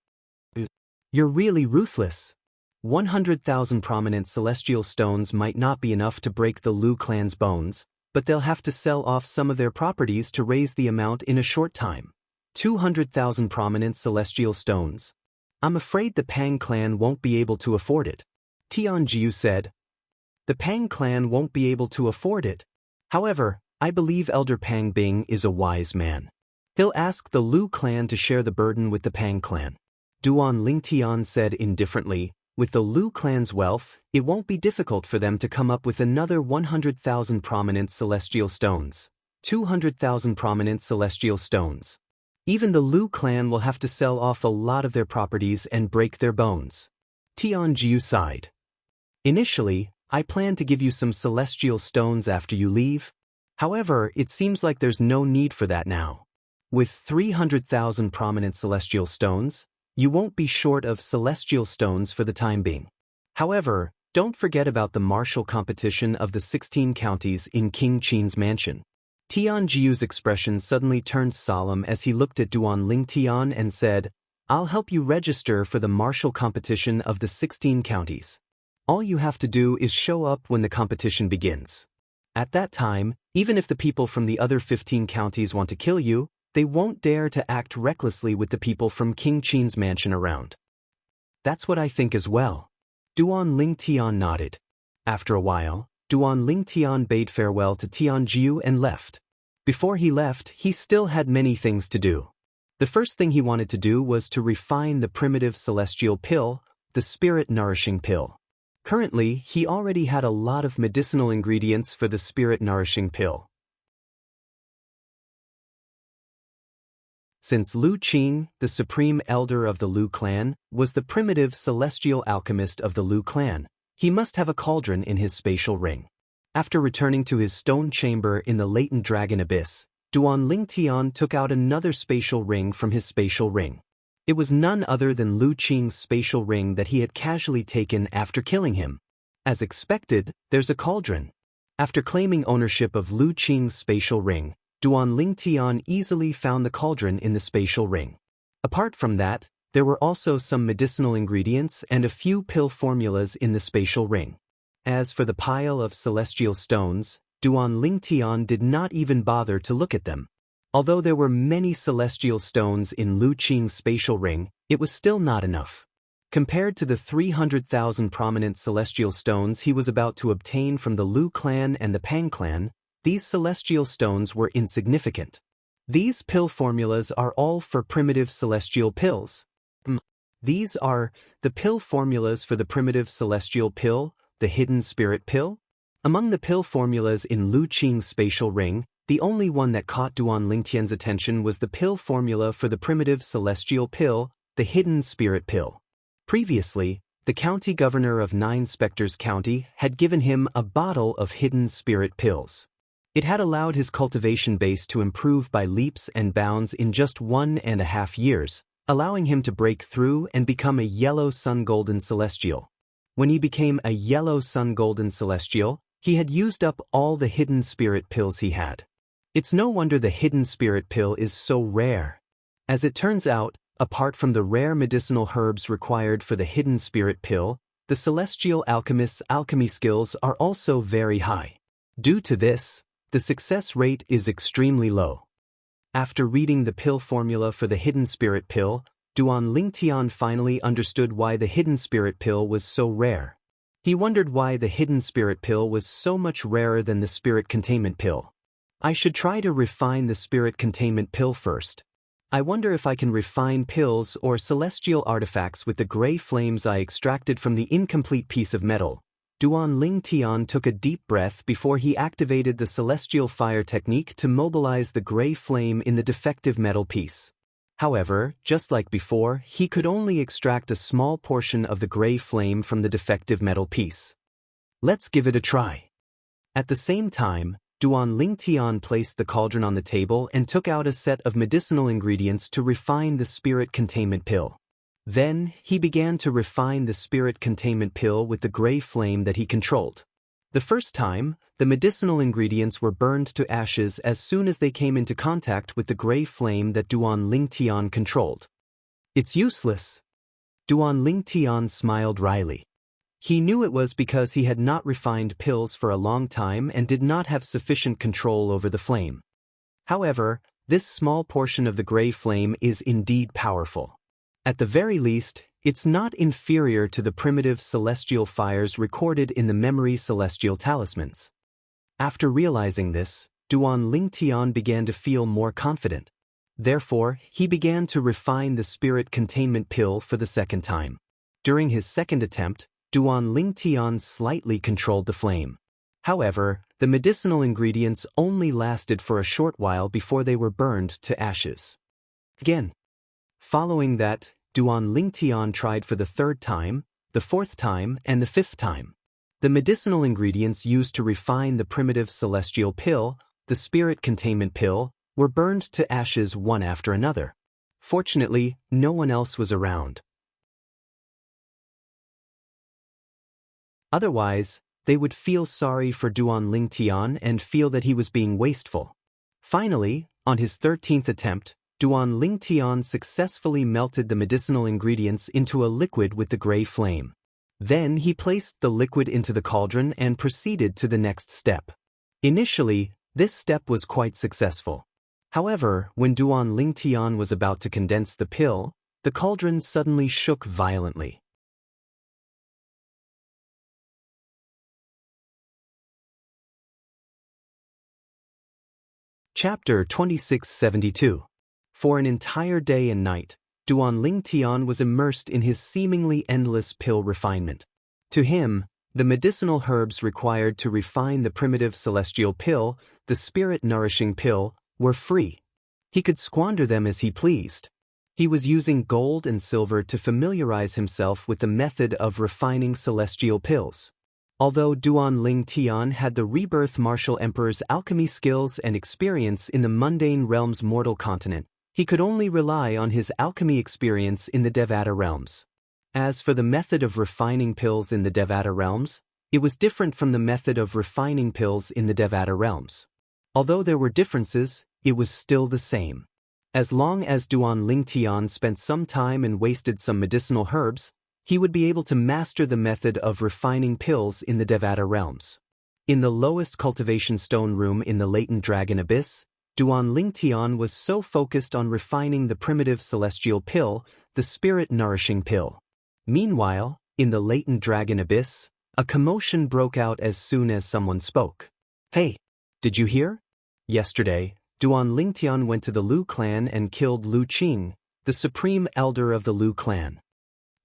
You're really ruthless. 100,000 prominent celestial stones might not be enough to break the Lu clan's bones, but they'll have to sell off some of their properties to raise the amount in a short time. 200,000 prominent celestial stones. I'm afraid the Pang clan won't be able to afford it. Tianjiu said. The Pang clan won't be able to afford it. However, I believe Elder Pang Bing is a wise man. He'll ask the Lu clan to share the burden with the Pang clan. Duan Lingtian said indifferently, with the Lu clan's wealth, it won't be difficult for them to come up with another 100,000 prominent celestial stones. 200,000 prominent celestial stones. Even the Lu clan will have to sell off a lot of their properties and break their bones. Tianjiu sighed. Initially, I plan to give you some celestial stones after you leave. However, it seems like there's no need for that now. With 300,000 prominent celestial stones, you won't be short of celestial stones for the time being. However, don't forget about the martial competition of the 16 counties in King Qin's mansion. Tianjiu's expression suddenly turned solemn as he looked at Duan Lingtian and said, I'll help you register for the martial competition of the 16 counties. All you have to do is show up when the competition begins. At that time, even if the people from the other 15 counties want to kill you, they won't dare to act recklessly with the people from King Qin's mansion around. That's what I think as well. Duan Ling Tian nodded. After a while, Duan Ling Tian bade farewell to Tianjiu and left. Before he left, he still had many things to do. The first thing he wanted to do was to refine the primitive celestial pill, the spirit-nourishing pill. Currently, he already had a lot of medicinal ingredients for the spirit-nourishing pill. Since Lu Qing, the supreme elder of the Lu clan, was the primitive celestial alchemist of the Lu clan, he must have a cauldron in his spatial ring. After returning to his stone chamber in the latent dragon abyss, Duan Ling Tian took out another spatial ring from his spatial ring. It was none other than Lu Qing's spatial ring that he had casually taken after killing him. As expected, there's a cauldron. After claiming ownership of Lu Qing's spatial ring, Duan Ling Tian easily found the cauldron in the spatial ring. Apart from that, there were also some medicinal ingredients and a few pill formulas in the spatial ring. As for the pile of celestial stones, Duan Ling Tian did not even bother to look at them. Although there were many celestial stones in Lu Qing's spatial ring, it was still not enough. Compared to the 300,000 prominent celestial stones he was about to obtain from the Lu clan and the Pang clan, these celestial stones were insignificant. These pill formulas are all for primitive celestial pills. These are the pill formulas for the primitive celestial pill, the hidden spirit pill. Among the pill formulas in Lu Qing's spatial ring, the only one that caught Duan Ling Tian's attention was the pill formula for the primitive celestial pill, the hidden spirit pill. Previously, the county governor of Nine Spectres County had given him a bottle of hidden spirit pills. It had allowed his cultivation base to improve by leaps and bounds in just 1.5 years, allowing him to break through and become a yellow sun golden celestial. When he became a yellow sun golden celestial, he had used up all the hidden spirit pills he had. It's no wonder the hidden spirit pill is so rare. As it turns out, apart from the rare medicinal herbs required for the hidden spirit pill, the celestial alchemist's alchemy skills are also very high. Due to this, the success rate is extremely low. After reading the pill formula for the hidden spirit pill, Duan Ling Tian finally understood why the hidden spirit pill was so rare. He wondered why the hidden spirit pill was so much rarer than the spirit containment pill. I should try to refine the spirit containment pill first. I wonder if I can refine pills or celestial artifacts with the gray flames I extracted from the incomplete piece of metal. Duan Ling Tian took a deep breath before he activated the celestial fire technique to mobilize the gray flame in the defective metal piece. However, just like before, he could only extract a small portion of the gray flame from the defective metal piece. Let's give it a try. At the same time, Duan Ling Tian placed the cauldron on the table and took out a set of medicinal ingredients to refine the spirit containment pill. Then, he began to refine the spirit containment pill with the gray flame that he controlled. The first time, the medicinal ingredients were burned to ashes as soon as they came into contact with the gray flame that Duan Ling Tian controlled. It's useless. Duan Ling Tian smiled wryly. He knew it was because he had not refined pills for a long time and did not have sufficient control over the flame. However, this small portion of the gray flame is indeed powerful. At the very least, it's not inferior to the primitive celestial fires recorded in the memory celestial talismans. After realizing this, Duan Ling Tian began to feel more confident. Therefore, he began to refine the spirit containment pill for the second time. During his second attempt, Duan Ling Tian slightly controlled the flame. However, the medicinal ingredients only lasted for a short while before they were burned to ashes. Again. Following that, Duan Ling Tian tried for the third time, the fourth time, and the fifth time. The medicinal ingredients used to refine the primitive celestial pill, the spirit containment pill, were burned to ashes one after another. Fortunately, no one else was around. Otherwise, they would feel sorry for Duan Ling Tian and feel that he was being wasteful. Finally, on his 13th attempt, Duan Ling Tian successfully melted the medicinal ingredients into a liquid with the gray flame. Then he placed the liquid into the cauldron and proceeded to the next step. Initially, this step was quite successful. However, when Duan Lingtian was about to condense the pill, the cauldron suddenly shook violently. Chapter 2672. For an entire day and night, Duan Lingtian was immersed in his seemingly endless pill refinement. To him, the medicinal herbs required to refine the primitive celestial pill, the spirit-nourishing pill, were free. He could squander them as he pleased. He was using gold and silver to familiarize himself with the method of refining celestial pills. Although Duan Lingtian had the rebirth martial emperor's alchemy skills and experience in the mundane realm's mortal continent, he could only rely on his alchemy experience in the Devata realms. As for the method of refining pills in the Devata realms, it was different from the method of refining pills in the Devata realms. Although there were differences, it was still the same. As long as Duan Lingtian spent some time and wasted some medicinal herbs, he would be able to master the method of refining pills in the Devata realms. In the lowest cultivation stone room in the latent dragon abyss, Duan Lingtian was so focused on refining the primitive celestial pill, the spirit-nourishing pill. Meanwhile, in the latent dragon abyss, a commotion broke out as soon as someone spoke. "Hey, did you hear? Yesterday, Duan Lingtian went to the Lu clan and killed Lu Qing, the supreme elder of the Lu clan."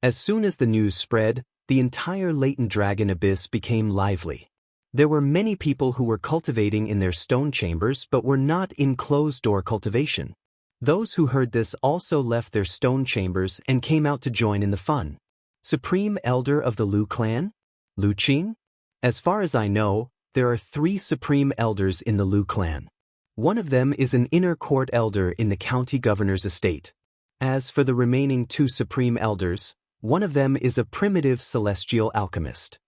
As soon as the news spread, the entire latent dragon abyss became lively. There were many people who were cultivating in their stone chambers but were not in closed-door cultivation. Those who heard this also left their stone chambers and came out to join in the fun. Supreme Elder of the Lu clan? Lu Qing? As far as I know, there are 3 Supreme Elders in the Lu clan. One of them is an inner court elder in the county governor's estate. As for the remaining 2 Supreme Elders, one of them is a primitive celestial alchemist.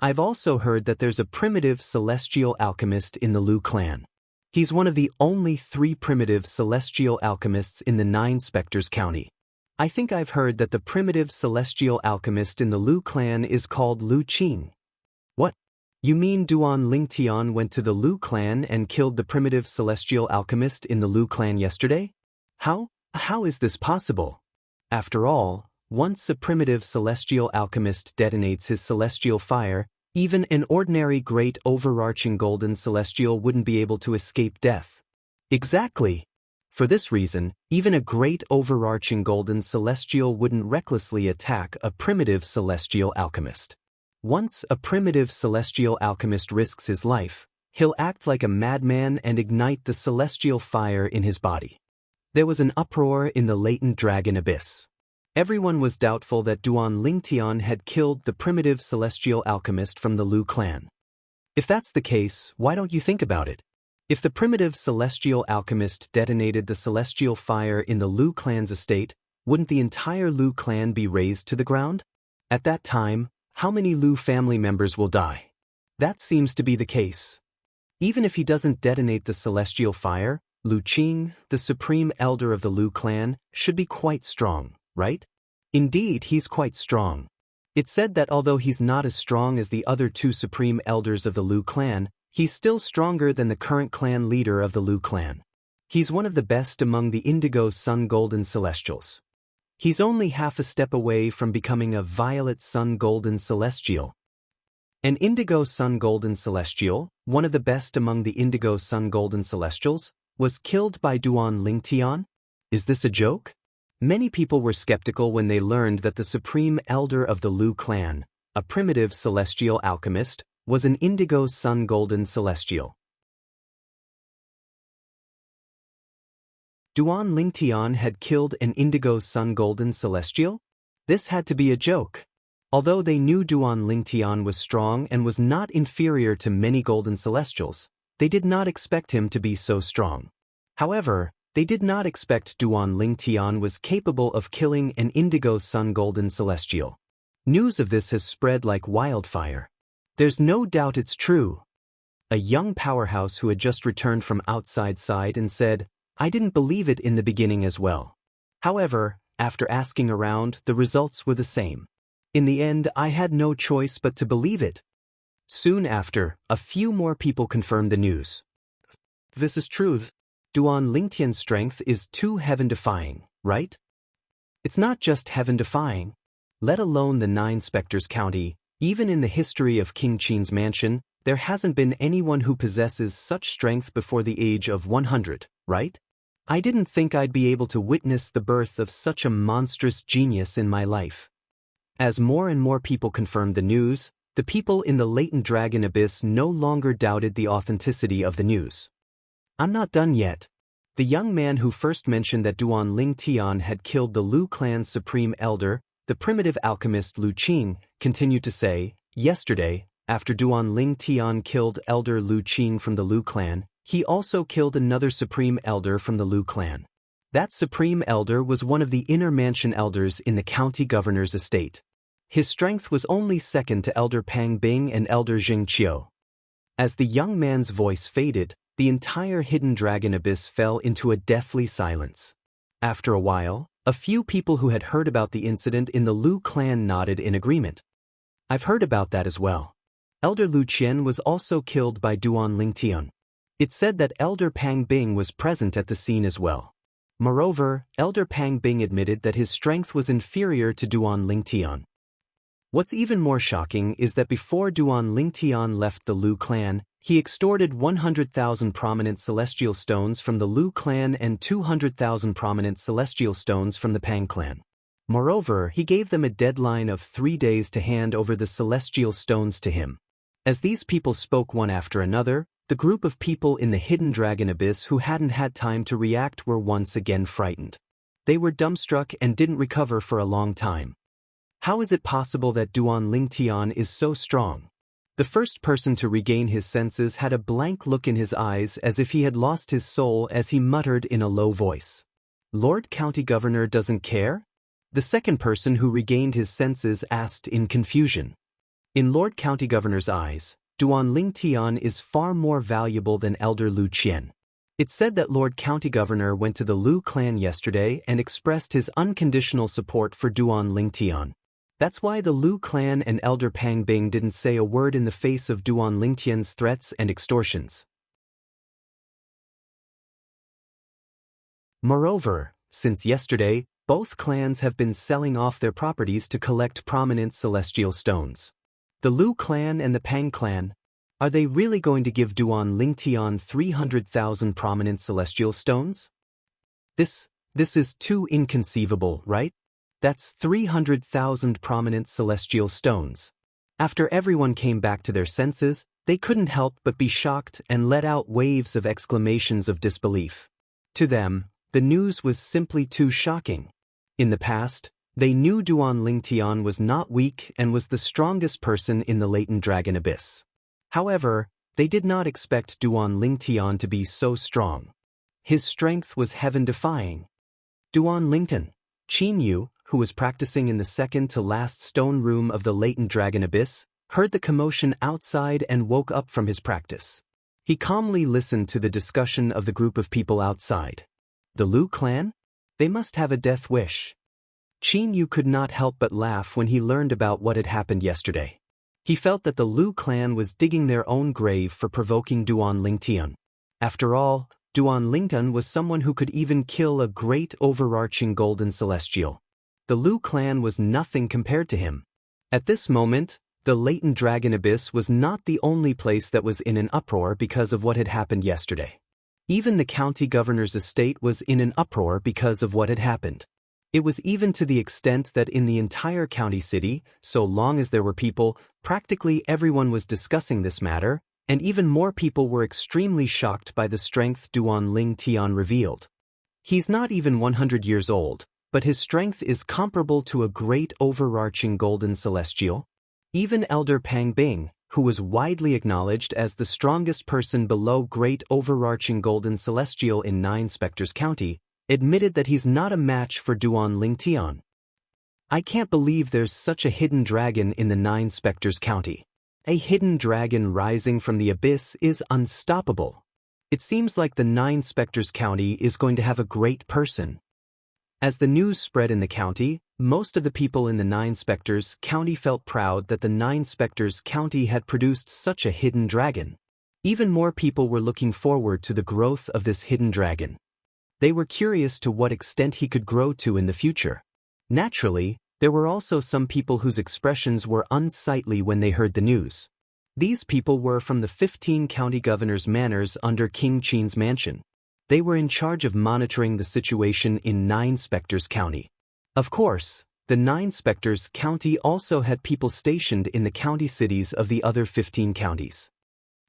I've also heard that there's a primitive celestial alchemist in the Lu clan. He's one of the only 3 primitive celestial alchemists in the 9 Spectres County. I think I've heard that the primitive celestial alchemist in the Lu clan is called Lu Qing. What? You mean Duan Lingtian went to the Lu clan and killed the primitive celestial alchemist in the Lu clan yesterday? How is this possible? After all, once a primitive celestial alchemist detonates his celestial fire, even an ordinary great overarching golden celestial wouldn't be able to escape death. Exactly. For this reason, even a great overarching golden celestial wouldn't recklessly attack a primitive celestial alchemist. Once a primitive celestial alchemist risks his life, he'll act like a madman and ignite the celestial fire in his body. There was an uproar in the latent dragon abyss. Everyone was doubtful that Duan Lingtian had killed the primitive celestial alchemist from the Lu clan. If that's the case, why don't you think about it? If the primitive celestial alchemist detonated the celestial fire in the Lu clan's estate, wouldn't the entire Lu clan be razed to the ground? At that time, how many Lu family members will die? That seems to be the case. Even if he doesn't detonate the celestial fire, Lu Qing, the supreme elder of the Lu clan, should be quite strong, right? Indeed, he's quite strong. It's said that although he's not as strong as the other 2 supreme elders of the Lu clan, he's still stronger than the current clan leader of the Lu clan. He's one of the best among the Indigo Sun Golden Celestials. He's only half a step away from becoming a Violet Sun Golden Celestial. An Indigo Sun Golden Celestial, one of the best among the Indigo Sun Golden Celestials, was killed by Duan Lingtian? Is this a joke? Many people were skeptical when they learned that the supreme elder of the Lu clan, a primitive celestial alchemist, was an Indigo Sun Golden Celestial. Duan Lingtian had killed an Indigo Sun Golden Celestial? This had to be a joke. Although they knew Duan Lingtian was strong and was not inferior to many Golden Celestials, they did not expect him to be so strong. However, they did not expect Duan Lingtian was capable of killing an Indigo Sun Golden Celestial. News of this has spread like wildfire. There's no doubt it's true. A young powerhouse who had just returned from outside sighed and said, "I didn't believe it in the beginning as well. However, after asking around, the results were the same. In the end, I had no choice but to believe it." Soon after, a few more people confirmed the news. "This is true. Duan Lingtian's strength is too heaven-defying, right? It's not just heaven-defying. Let alone the 9 Spectres County, even in the history of King Qin's mansion, there hasn't been anyone who possesses such strength before the age of 100, right? I didn't think I'd be able to witness the birth of such a monstrous genius in my life. As more and more people confirmed the news, the people in the latent dragon abyss no longer doubted the authenticity of the news. I'm not done yet. The young man who first mentioned that Duan Lingtian had killed the Lu clan's supreme elder, the primitive alchemist Lu Qing, continued to say, yesterday, after Duan Lingtian killed Elder Lu Qing from the Lu clan, he also killed another supreme elder from the Lu clan. That supreme elder was one of the inner mansion elders in the county governor's estate. His strength was only second to Elder Pang Bing and Elder Xianxia. As the young man's voice faded, the entire hidden dragon abyss fell into a deathly silence. After a while, a few people who had heard about the incident in the Lu clan nodded in agreement. I've heard about that as well. Elder Lu Qian was also killed by Duan Lingtian. It's said that Elder Pang Bing was present at the scene as well. Moreover, Elder Pang Bing admitted that his strength was inferior to Duan Lingtian. What's even more shocking is that before Duan Lingtian left the Lu clan, he extorted 100,000 prominent celestial stones from the Lu clan and 200,000 prominent celestial stones from the Pang clan. Moreover, he gave them a deadline of 3 days to hand over the celestial stones to him. As these people spoke one after another, the group of people in the hidden dragon abyss who hadn't had time to react were once again frightened. They were dumbstruck and didn't recover for a long time. How is it possible that Duan Lingtian is so strong? The first person to regain his senses had a blank look in his eyes as if he had lost his soul as he muttered in a low voice. Lord County Governor doesn't care? The second person who regained his senses asked in confusion. In Lord County Governor's eyes, Duan Lingtian is far more valuable than Elder Lu Qian. It's said that Lord County Governor went to the Lu clan yesterday and expressed his unconditional support for Duan Lingtian. That's why the Lu clan and Elder Pang Bing didn't say a word in the face of Duan Lingtian's threats and extortions. Moreover, since yesterday, both clans have been selling off their properties to collect prominent celestial stones. The Lu clan and the Pang clan, are they really going to give Duan Lingtian 300,000 prominent celestial stones? This is too inconceivable, right? That's 300,000 prominent celestial stones. After everyone came back to their senses, they couldn't help but be shocked and let out waves of exclamations of disbelief. To them, the news was simply too shocking. In the past, they knew Duan Lingtian was not weak and was the strongest person in the latent dragon abyss. However, they did not expect Duan Lingtian to be so strong. His strength was heaven-defying. Duan Lingtian, Qin Yu, who was practicing in the second-to-last stone room of the latent dragon abyss, heard the commotion outside and woke up from his practice. He calmly listened to the discussion of the group of people outside. The Lu clan? They must have a death wish. Qin Yu could not help but laugh when he learned about what had happened yesterday. He felt that the Lu clan was digging their own grave for provoking Duan Lingtian. After all, Duan Lingtian was someone who could even kill a great overarching golden celestial. The Lu clan was nothing compared to him. At this moment, the latent dragon abyss was not the only place that was in an uproar because of what had happened yesterday. Even the county governor's estate was in an uproar because of what had happened. It was even to the extent that in the entire county city, so long as there were people, practically everyone was discussing this matter, and even more people were extremely shocked by the strength Duan Lingtian revealed. He's not even 100 years old, but his strength is comparable to a great overarching golden celestial. Even Elder Pang Bing, who was widely acknowledged as the strongest person below great overarching golden celestial in 9 Spectres County, admitted that he's not a match for Duan Lingtian. I can't believe there's such a hidden dragon in the 9 Spectres County. A hidden dragon rising from the abyss is unstoppable. It seems like the 9 Spectres County is going to have a great person. As the news spread in the county, most of the people in the 9 Spectres County felt proud that the 9 Spectres County had produced such a hidden dragon. Even more people were looking forward to the growth of this hidden dragon. They were curious to what extent he could grow to in the future. Naturally, there were also some people whose expressions were unsightly when they heard the news. These people were from the 15 county governors' manors under King Qin's mansion. They were in charge of monitoring the situation in 9 Spectres County. Of course, the 9 Spectres County also had people stationed in the county cities of the other 15 counties.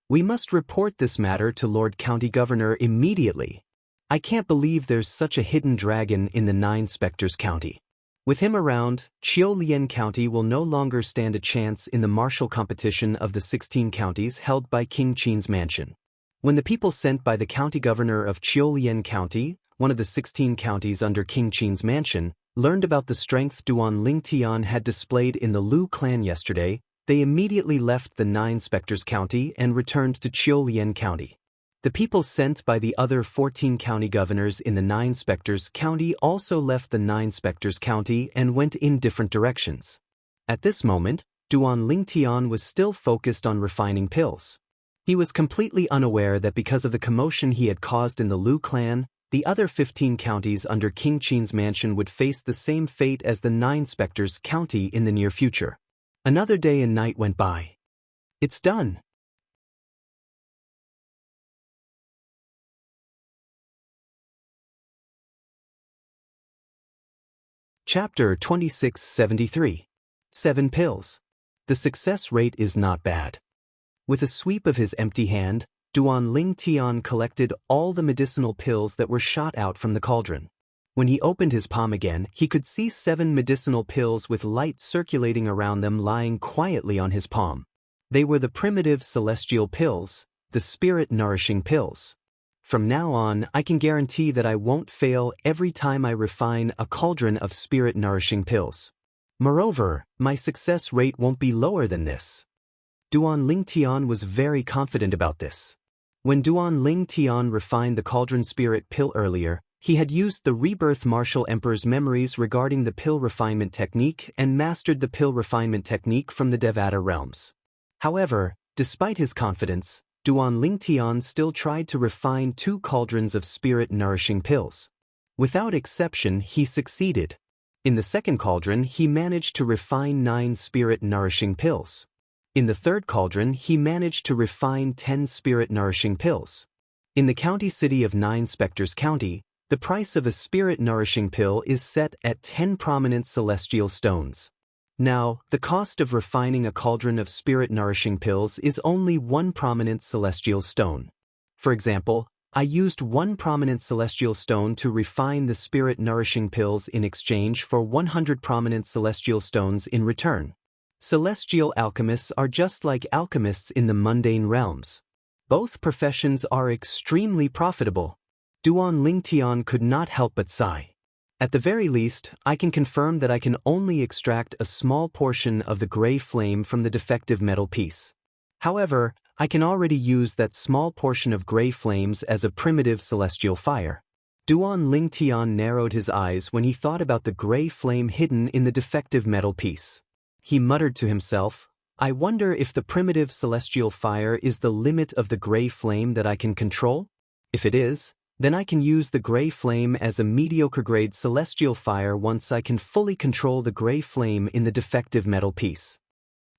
We must report this matter to Lord County Governor immediately. I can't believe there's such a hidden dragon in the 9 Spectres County. With him around, Qiulian County will no longer stand a chance in the martial competition of the 16 counties held by King Qin's mansion. When the people sent by the county governor of Qiulian County, one of the 16 counties under King Qin's mansion, learned about the strength Duan Lingtian had displayed in the Lu clan yesterday, they immediately left the 9 Spectres County and returned to Qiulian County. The people sent by the other 14 county governors in the 9 Spectres County also left the 9 Spectres County and went in different directions. At this moment, Duan Lingtian was still focused on refining pills. He was completely unaware that because of the commotion he had caused in the Lu clan, the other 15 counties under King Qin's mansion would face the same fate as the 9 Spectres County in the near future. Another day and night went by. It's done. Chapter 2673. 7 Pills. The success rate is not bad. With a sweep of his empty hand, Duan Lingtian collected all the medicinal pills that were shot out from the cauldron. When he opened his palm again, he could see 7 medicinal pills with light circulating around them lying quietly on his palm. They were the primitive celestial pills, the spirit-nourishing pills. From now on, I can guarantee that I won't fail every time I refine a cauldron of spirit-nourishing pills. Moreover, my success rate won't be lower than this. Duan Lingtian was very confident about this. When Duan Lingtian refined the cauldron spirit pill earlier, he had used the Rebirth Martial Emperor's memories regarding the pill refinement technique and mastered the pill refinement technique from the Devata realms. However, despite his confidence, Duan Lingtian still tried to refine 2 cauldrons of spirit-nourishing pills. Without exception, he succeeded. In the second cauldron, he managed to refine 9 spirit-nourishing pills. In the third cauldron, he managed to refine 10 spirit-nourishing pills. In the county city of 9 Spectres County, the price of a spirit-nourishing pill is set at 10 prominent celestial stones. Now, the cost of refining a cauldron of spirit-nourishing pills is only 1 prominent celestial stone. For example, I used 1 prominent celestial stone to refine the spirit-nourishing pills in exchange for 100 prominent celestial stones in return. Celestial alchemists are just like alchemists in the mundane realms. Both professions are extremely profitable. Duan Lingtian could not help but sigh. At the very least, I can confirm that I can only extract a small portion of the gray flame from the defective metal piece. However, I can already use that small portion of gray flames as a primitive celestial fire. Duan Lingtian narrowed his eyes when he thought about the gray flame hidden in the defective metal piece. He muttered to himself, I wonder if the primitive celestial fire is the limit of the gray flame that I can control? If it is, then I can use the gray flame as a mediocre-grade celestial fire once I can fully control the gray flame in the defective metal piece.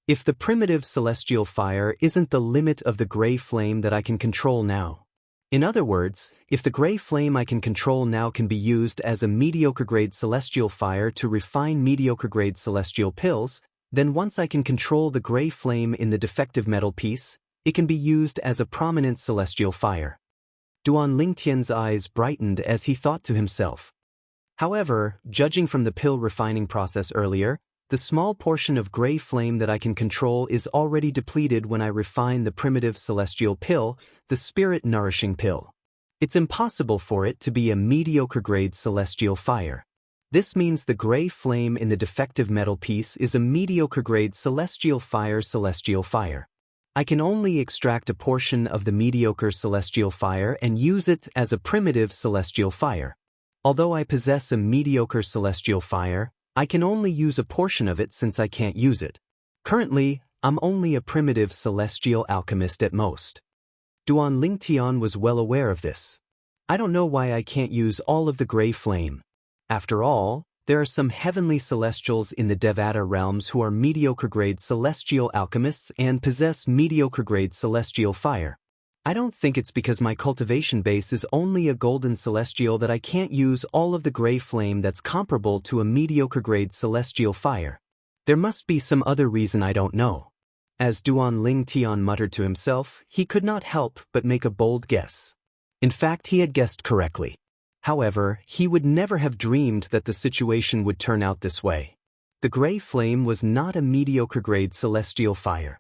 If the primitive celestial fire isn't the limit of the gray flame that I can control now. In other words, if the gray flame I can control now can be used as a mediocre-grade celestial fire to refine mediocre-grade celestial pills, then once I can control the gray flame in the defective metal piece, it can be used as a prominent celestial fire. Duan Lingtian's eyes brightened as he thought to himself. However, judging from the pill refining process earlier, the small portion of gray flame that I can control is already depleted when I refine the primitive celestial pill, the spirit-nourishing pill. It's impossible for it to be a mediocre-grade celestial fire. This means the gray flame in the defective metal piece is a mediocre-grade celestial fire. I can only extract a portion of the mediocre celestial fire and use it as a primitive celestial fire. Although I possess a mediocre celestial fire, I can only use a portion of it since I can't use it. Currently, I'm only a primitive celestial alchemist at most. Duan Lingtian was well aware of this. I don't know why I can't use all of the gray flame. After all, there are some heavenly celestials in the Devata realms who are mediocre-grade celestial alchemists and possess mediocre-grade celestial fire. I don't think it's because my cultivation base is only a golden celestial that I can't use all of the gray flame that's comparable to a mediocre-grade celestial fire. There must be some other reason I don't know. As Duan Lingtian muttered to himself, he could not help but make a bold guess. In fact, he had guessed correctly. However, he would never have dreamed that the situation would turn out this way. The gray flame was not a mediocre-grade celestial fire.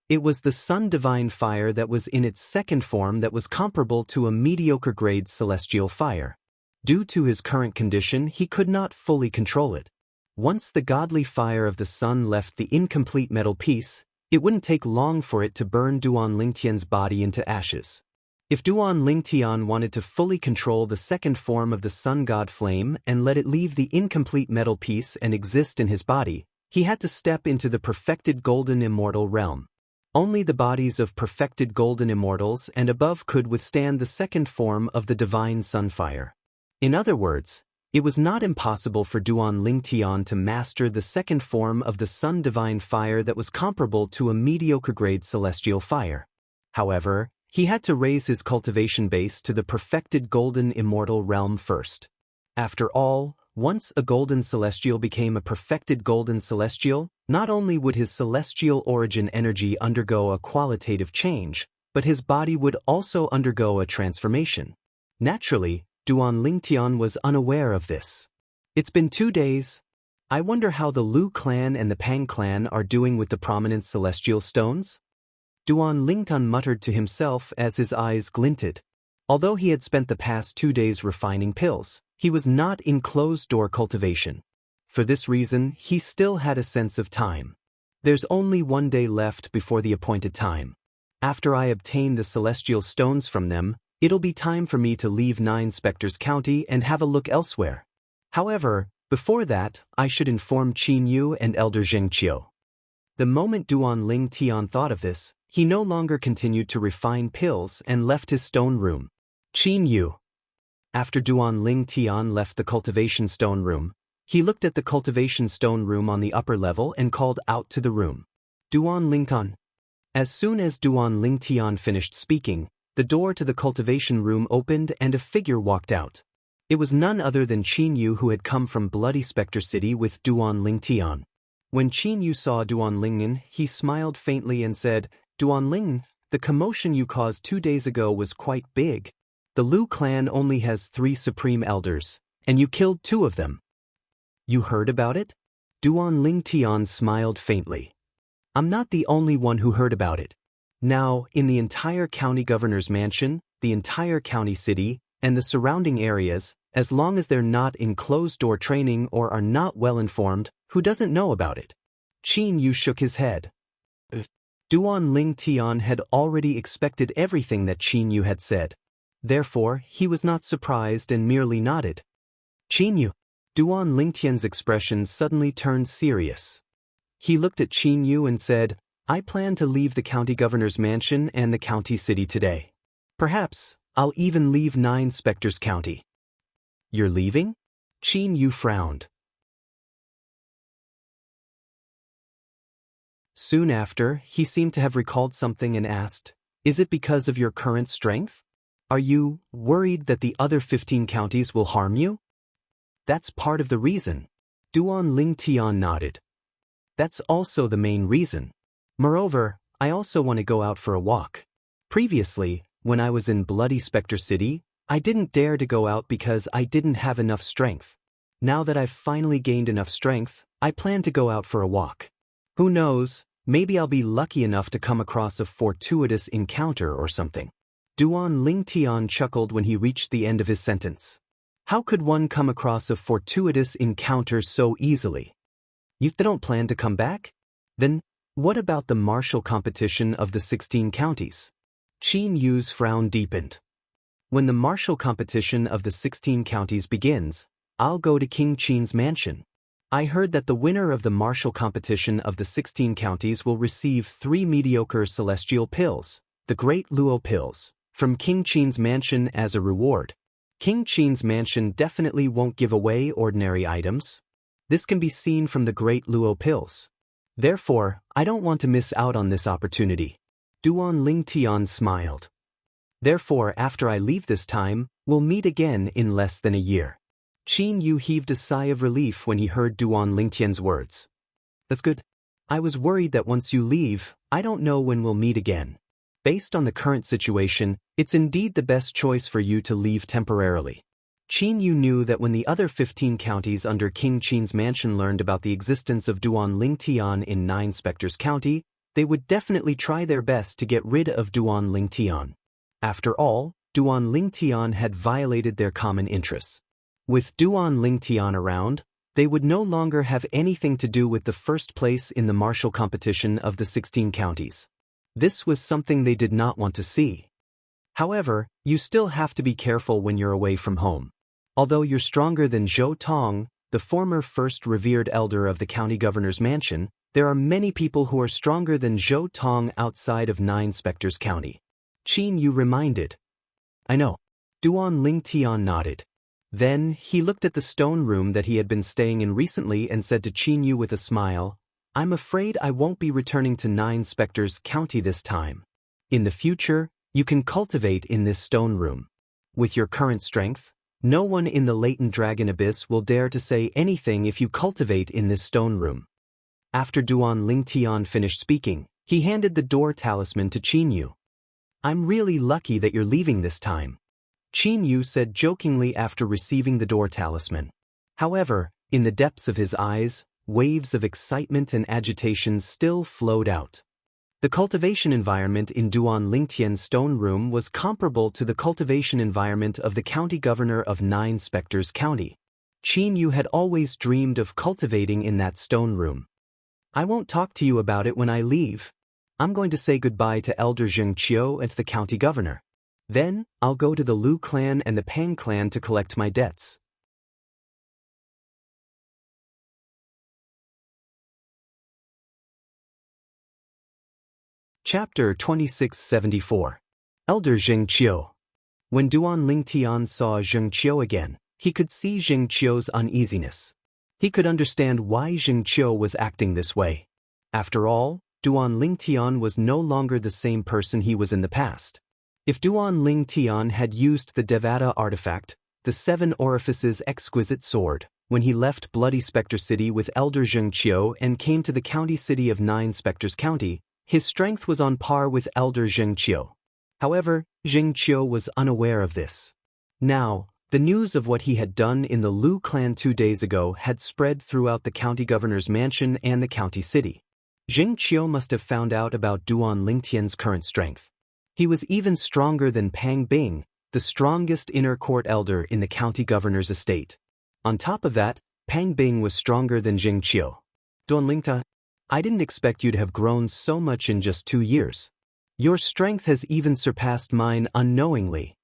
It was the Sun Divine Fire that was in its second form that was comparable to a mediocre-grade celestial fire. Due to his current condition, he could not fully control it. Once the godly fire of the sun left the incomplete metal piece, it wouldn't take long for it to burn Duan Lingtian's body into ashes. If Duan Lingtian wanted to fully control the second form of the sun god flame and let it leave the incomplete metal piece and exist in his body, he had to step into the perfected golden immortal realm. Only the bodies of perfected golden immortals and above could withstand the second form of the divine sunfire. In other words, it was not impossible for Duan Lingtian to master the second form of the sun divine fire that was comparable to a mediocre-grade celestial fire. However, he had to raise his cultivation base to the perfected golden immortal realm first. After all, once a golden celestial became a perfected golden celestial, not only would his celestial origin energy undergo a qualitative change, but his body would also undergo a transformation. Naturally, Duan Lingtian was unaware of this. It's been 2 days. I wonder how the Lu clan and the Pang clan are doing with the prominent celestial stones? Duan Lingtian muttered to himself as his eyes glinted. Although he had spent the past 2 days refining pills, he was not in closed-door cultivation. For this reason, he still had a sense of time. There's only 1 day left before the appointed time. After I obtain the celestial stones from them, it'll be time for me to leave Nine Spectres County and have a look elsewhere. However, before that, I should inform Qin Yu and Elder Xianxia. The moment Duan Lingtian thought of this, he no longer continued to refine pills and left his stone room. Qin Yu. After Duan Lingtian left the cultivation stone room, he looked at the cultivation stone room on the upper level and called out to the room. Duan Lingtian. As soon as Duan Lingtian finished speaking, the door to the cultivation room opened and a figure walked out. It was none other than Qin Yu, who had come from Bloody Spectre City with Duan Lingtian. When Qin Yu saw Duan Lingtian, he smiled faintly and said, Duan Ling, the commotion you caused 2 days ago was quite big. The Lu clan only has 3 supreme elders, and you killed 2 of them. You heard about it? Duan Lingtian smiled faintly. I'm not the only one who heard about it. Now, in the entire county governor's mansion, the entire county city, and the surrounding areas, as long as they're not in closed-door training or are not well-informed, who doesn't know about it? Qin Yu shook his head. Duan Lingtian had already expected everything that Qin Yu had said. Therefore, he was not surprised and merely nodded. Qin Yu. Duan Lingtian's expression suddenly turned serious. He looked at Qin Yu and said, I plan to leave the county governor's mansion and the county city today. Perhaps, I'll even leave Nine Spectres County. You're leaving? Qin Yu frowned. Soon after, he seemed to have recalled something and asked, Is it because of your current strength? Are you worried that the other 15 counties will harm you? That's part of the reason. Duan Lingtian nodded. That's also the main reason. Moreover, I also want to go out for a walk. Previously, when I was in Bloody Spectre City, I didn't dare to go out because I didn't have enough strength. Now that I've finally gained enough strength, I plan to go out for a walk. Who knows, maybe I'll be lucky enough to come across a fortuitous encounter or something. Duan Lingtian chuckled when he reached the end of his sentence. How could one come across a fortuitous encounter so easily? You don't plan to come back? Then, what about the martial competition of the 16 counties? Qin Yu's frown deepened. When the martial competition of the 16 counties begins, I'll go to King Qin's mansion. I heard that the winner of the martial competition of the 16 counties will receive 3 mediocre celestial pills, the Great Luo pills, from King Qin's mansion as a reward. King Qin's mansion definitely won't give away ordinary items. This can be seen from the Great Luo pills. Therefore, I don't want to miss out on this opportunity. Duan Lingtian smiled. Therefore, after I leave this time, we'll meet again in less than a year. Qin Yu heaved a sigh of relief when he heard Duan Lingtian's words. That's good. I was worried that once you leave, I don't know when we'll meet again. Based on the current situation, it's indeed the best choice for you to leave temporarily. Qin Yu knew that when the other 15 counties under King Qin's mansion learned about the existence of Duan Lingtian in 9 Spectres County, they would definitely try their best to get rid of Duan Lingtian. After all, Duan Lingtian had violated their common interests. With Duan Lingtian around, they would no longer have anything to do with the first place in the martial competition of the 16 counties. This was something they did not want to see. However, you still have to be careful when you're away from home. Although you're stronger than Zhou Tong, the former first revered elder of the county governor's mansion, there are many people who are stronger than Zhou Tong outside of 9 Spectres County. Qin Yu reminded. I know. Duan Lingtian nodded. Then, he looked at the stone room that he had been staying in recently and said to Qin Yu with a smile, I'm afraid I won't be returning to 9 Spectres County this time. In the future, you can cultivate in this stone room. With your current strength, no one in the latent dragon abyss will dare to say anything if you cultivate in this stone room. After Duan Lingtian finished speaking, he handed the door talisman to Qin Yu. I'm really lucky that you're leaving this time, Qin Yu said jokingly after receiving the door talisman. However, in the depths of his eyes, waves of excitement and agitation still flowed out. The cultivation environment in Duan Lingtian's stone room was comparable to the cultivation environment of the county governor of 9 Spectres County. Qin Yu had always dreamed of cultivating in that stone room. I won't talk to you about it when I leave. I'm going to say goodbye to Elder Xianxia and the county governor. Then, I'll go to the Lu clan and the Pang clan to collect my debts. Chapter 2674. Elder Xianxia. When Duan Lingtian saw Xianxia again, he could see Xianxia's uneasiness. He could understand why Xianxia was acting this way. After all, Duan Lingtian was no longer the same person he was in the past. If Duan Lingtian had used the Devata artifact, the 7 Orifices exquisite sword, when he left Bloody Spectre City with Elder Xianxia and came to the county city of 9 Spectres County, his strength was on par with Elder Xianxia. However, Xianxia was unaware of this. Now, the news of what he had done in the Lu clan 2 days ago had spread throughout the county governor's mansion and the county city. Xianxia must have found out about Duan Lingtian's current strength. He was even stronger than Pang Bing, the strongest inner court elder in the county governor's estate. On top of that, Pang Bing was stronger than Xianxia. Duan Lingta, I didn't expect you to have grown so much in just 2 years. Your strength has even surpassed mine unknowingly.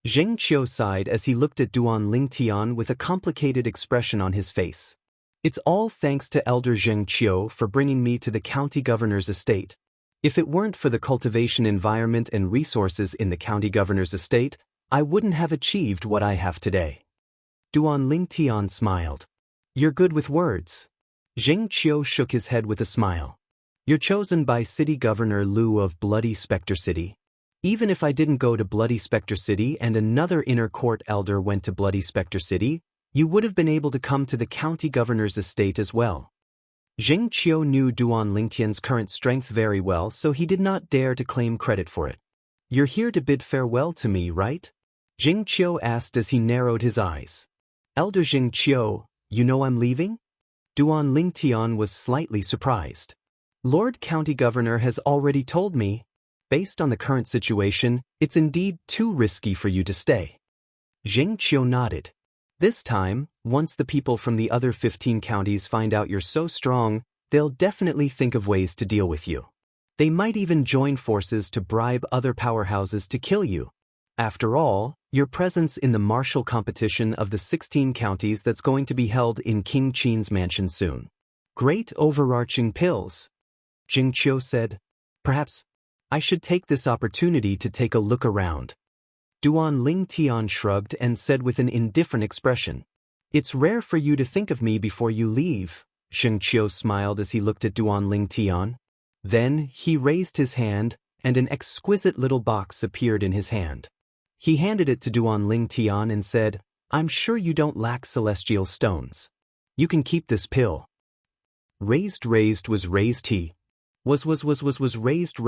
Xianxia sighed as he looked at Duan Lingtian with a complicated expression on his face. It's all thanks to Elder Xianxia for bringing me to the county governor's estate. If it weren't for the cultivation environment and resources in the county governor's estate, I wouldn't have achieved what I have today. Duan Lingtian smiled. You're good with words. Xianxia shook his head with a smile. You're chosen by City Governor Lu of Bloody Spectre City. Even if I didn't go to Bloody Spectre City and another inner court elder went to Bloody Spectre City, you would have been able to come to the county governor's estate as well. Xianxia knew Duan Lingtian's current strength very well, so he did not dare to claim credit for it. You're here to bid farewell to me, right? Xianxia asked as he narrowed his eyes. Elder Xianxia, you know I'm leaving? Duan Lingtian was slightly surprised. Lord County Governor has already told me. Based on the current situation, it's indeed too risky for you to stay. Xianxia nodded. This time, once the people from the other 15 counties find out you're so strong, they'll definitely think of ways to deal with you. They might even join forces to bribe other powerhouses to kill you. After all, your presence in the martial competition of the 16 counties that's going to be held in King Qin's mansion soon. Great overarching pills. Xianxia said. Perhaps I should take this opportunity to take a look around. Duan Lingtian shrugged and said with an indifferent expression. It's rare for you to think of me before you leave. Xianxia smiled as he looked at Duan Lingtian. Then he raised his hand, and an exquisite little box appeared in his hand. He handed it to Duan Lingtian and said, I'm sure you don't lack celestial stones. You can keep this pill. Raised was raised he. Was raised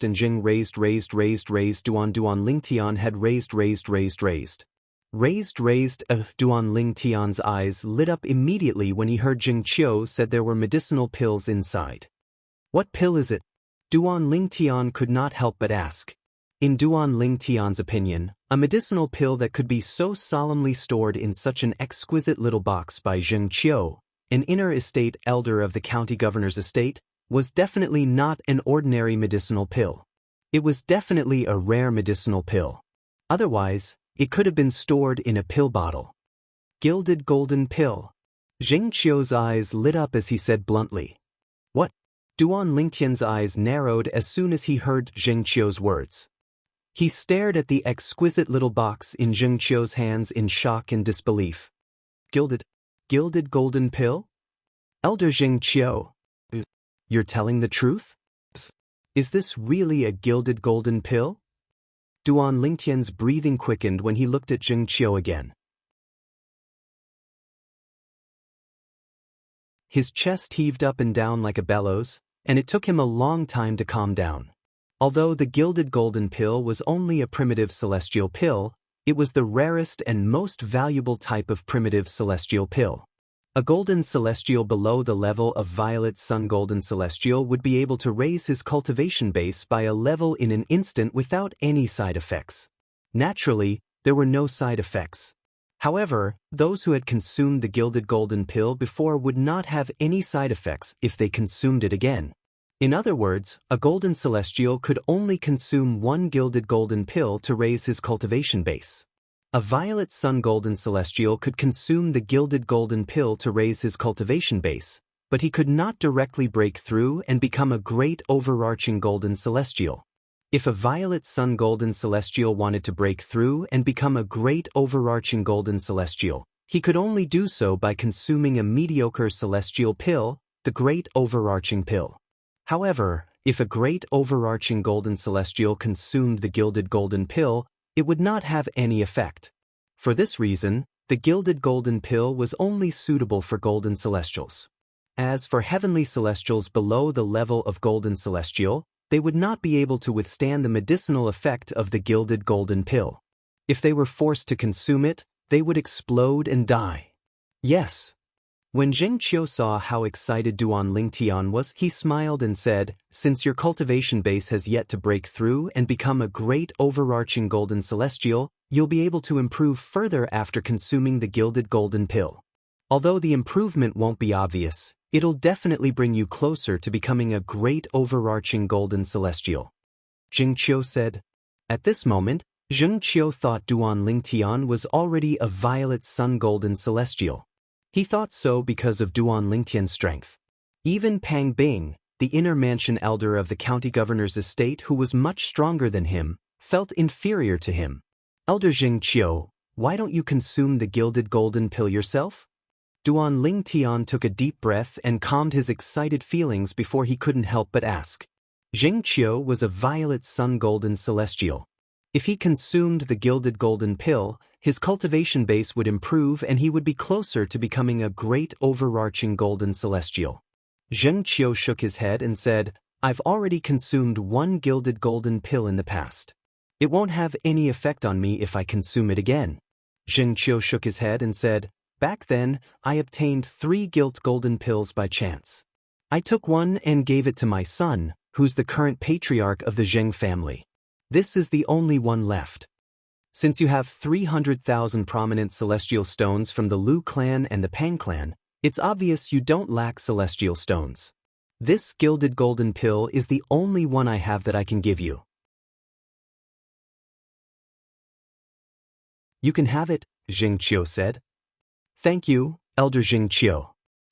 and Jing raised Duan Lingtian had raised. Duan Lingtian's eyes lit up immediately when he heard Xianxia said there were medicinal pills inside. What pill is it? Duan Lingtian could not help but ask. In Duan Lingtian's opinion, a medicinal pill that could be so solemnly stored in such an exquisite little box by Xianxia, an inner estate elder of the county governor's estate, was definitely not an ordinary medicinal pill. It was definitely a rare medicinal pill. Otherwise, it could have been stored in a pill bottle. Gilded golden pill. Xianxia's eyes lit up as he said bluntly. What? Duan Lingtian's eyes narrowed as soon as he heard Xianxia's words. He stared at the exquisite little box in Xianxia's hands in shock and disbelief. Gilded golden pill? Elder Xianxia, you're telling the truth? Is this really a gilded golden pill? Duan Lingtian's breathing quickened when he looked at Xianxia again. His chest heaved up and down like a bellows, and it took him a long time to calm down. Although the gilded golden pill was only a primitive celestial pill, it was the rarest and most valuable type of primitive celestial pill. A golden celestial below the level of violet sun golden celestial would be able to raise his cultivation base by a level in an instant without any side effects. Naturally, there were no side effects. However, those who had consumed the gilded golden pill before would not have any side effects if they consumed it again. In other words, a golden celestial could only consume one gilded golden pill to raise his cultivation base. A violet sun golden celestial could consume the gilded golden pill to raise his cultivation base, but he could not directly break through and become a great overarching golden celestial. If a violet sun golden celestial wanted to break through and become a great overarching golden celestial, he could only do so by consuming a mediocre celestial pill, the great overarching pill. However, if a great overarching golden celestial consumed the gilded golden pill, it would not have any effect. For this reason, the gilded golden pill was only suitable for golden celestials. As for heavenly celestials below the level of golden celestial, they would not be able to withstand the medicinal effect of the gilded golden pill. If they were forced to consume it, they would explode and die. Yes. When Xianxia saw how excited Duan Lingtian was, he smiled and said, since your cultivation base has yet to break through and become a great overarching golden celestial, you'll be able to improve further after consuming the gilded golden pill. Although the improvement won't be obvious, it'll definitely bring you closer to becoming a great overarching golden celestial. Xianxia said. At this moment, Xianxia thought Duan Lingtian was already a violet sun golden celestial. He thought so because of Duan Lingtian's strength. Even Pang Bing, the inner mansion elder of the county governor's estate who was much stronger than him, felt inferior to him. Elder Xianxia, why don't you consume the gilded golden pill yourself? Duan Lingtian took a deep breath and calmed his excited feelings before he couldn't help but ask. Xianxia was a violet sun golden celestial. If he consumed the gilded golden pill, his cultivation base would improve and he would be closer to becoming a great overarching golden celestial. Xianxia shook his head and said, I've already consumed one gilded golden pill in the past. It won't have any effect on me if I consume it again. Xianxia shook his head and said, back then, I obtained 3 gilt golden pills by chance. I took one and gave it to my son, who's the current patriarch of the Zheng family. This is the only one left. Since you have 300,000 prominent celestial stones from the Lu clan and the Pang clan, it's obvious you don't lack celestial stones. This gilded golden pill is the only one I have that I can give you. You can have it, Xianxia said. Thank you, Elder Xianxia.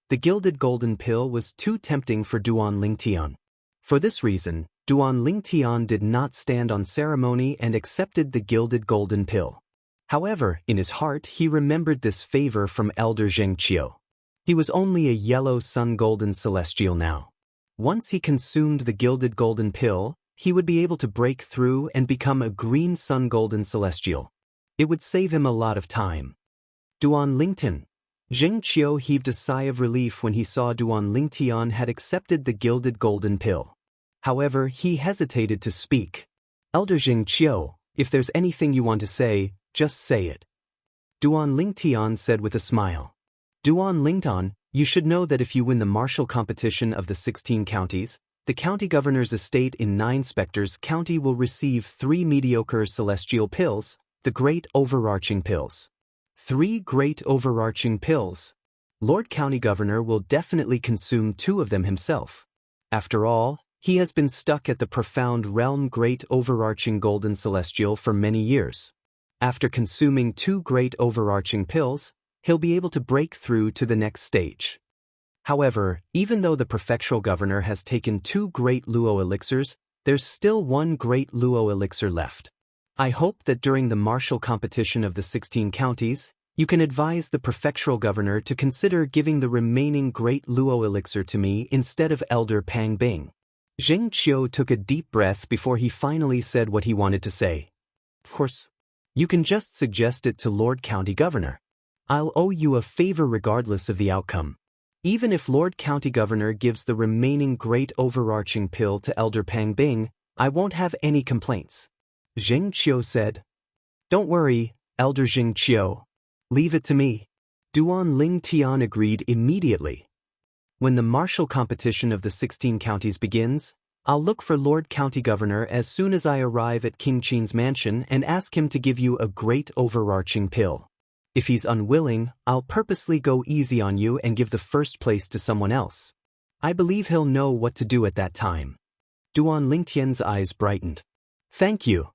The gilded golden pill was too tempting for Duan Lingtian. For this reason, Duan Lingtian did not stand on ceremony and accepted the gilded golden pill. However, in his heart he remembered this favor from Elder Xianxia. He was only a yellow sun golden celestial now. Once he consumed the gilded golden pill, he would be able to break through and become a green sun golden celestial. It would save him a lot of time. Duan Lingtian. Xianxia heaved a sigh of relief when he saw Duan Lingtian had accepted the gilded golden pill. However, he hesitated to speak. Elder Xianxia, if there's anything you want to say, just say it. Duan Lingtian said with a smile. Duan Lingtian, you should know that if you win the martial competition of the 16 counties, the county governor's estate in 9 specters county will receive 3 mediocre celestial pills, the great overarching pills. 3 great overarching pills. Lord County Governor will definitely consume 2 of them himself. After all, he has been stuck at the profound realm great overarching golden celestial for many years. After consuming 2 great overarching pills, he'll be able to break through to the next stage. However, even though the prefectural governor has taken 2 great Luo elixirs, there's still 1 great Luo elixir left. I hope that during the martial competition of the 16 counties, you can advise the prefectural governor to consider giving the remaining great Luo elixir to me instead of Elder Pang Bing. Xianxia took a deep breath before he finally said what he wanted to say. Of course, you can just suggest it to Lord County Governor. I'll owe you a favor regardless of the outcome. Even if Lord County Governor gives the remaining great overarching pill to Elder Pang Bing, I won't have any complaints. Xianxia said. Don't worry, Elder Xianxia. Leave it to me. Duan Lingtian agreed immediately. When the martial competition of the 16 counties begins, I'll look for Lord County Governor as soon as I arrive at King Qin's mansion and ask him to give you a great overarching pill. If he's unwilling, I'll purposely go easy on you and give the first place to someone else. I believe he'll know what to do at that time. Duan Lingtian's eyes brightened. Thank you.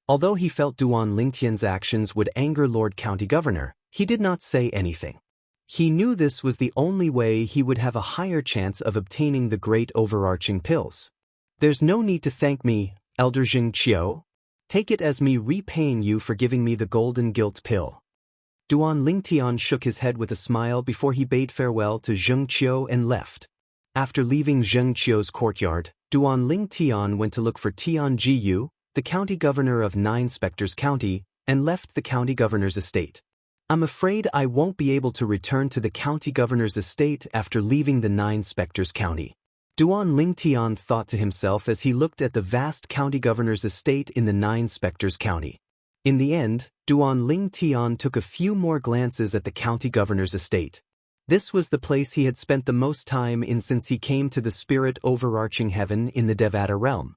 Although he felt Duan Lingtian's actions would anger Lord County Governor, he did not say anything. He knew this was the only way he would have a higher chance of obtaining the great overarching pills. There's no need to thank me, Elder Xianxia. Take it as me repaying you for giving me the golden guilt pill. Duan Lingtian shook his head with a smile before he bade farewell to Xianxia and left. After leaving Xianxia's courtyard, Duan Lingtian went to look for Tian Jiyu, the county governor of 9 Spectres County, and left the county governor's estate. I'm afraid I won't be able to return to the county governor's estate after leaving the 9 Spectres County. Duan Lingtian thought to himself as he looked at the vast county governor's estate in the 9 Spectres County. In the end, Duan Lingtian took a few more glances at the county governor's estate. This was the place he had spent the most time in since he came to the spirit overarching heaven in the Devata realm.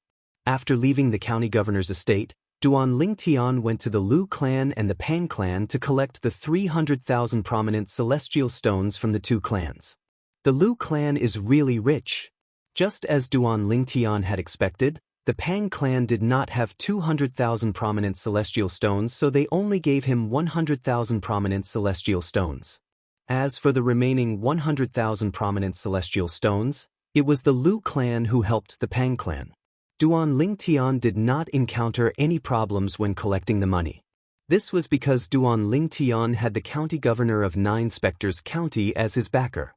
After leaving the county governor's estate, Duan Lingtian went to the Lu clan and the Pang clan to collect the 300,000 prominent celestial stones from the 2 clans. The Lu clan is really rich. Just as Duan Lingtian had expected, the Pang clan did not have 200,000 prominent celestial stones, so they only gave him 100,000 prominent celestial stones. As for the remaining 100,000 prominent celestial stones, it was the Lu clan who helped the Pang clan. Duan Lingtian did not encounter any problems when collecting the money. This was because Duan Lingtian had the county governor of 9 Spectres County as his backer.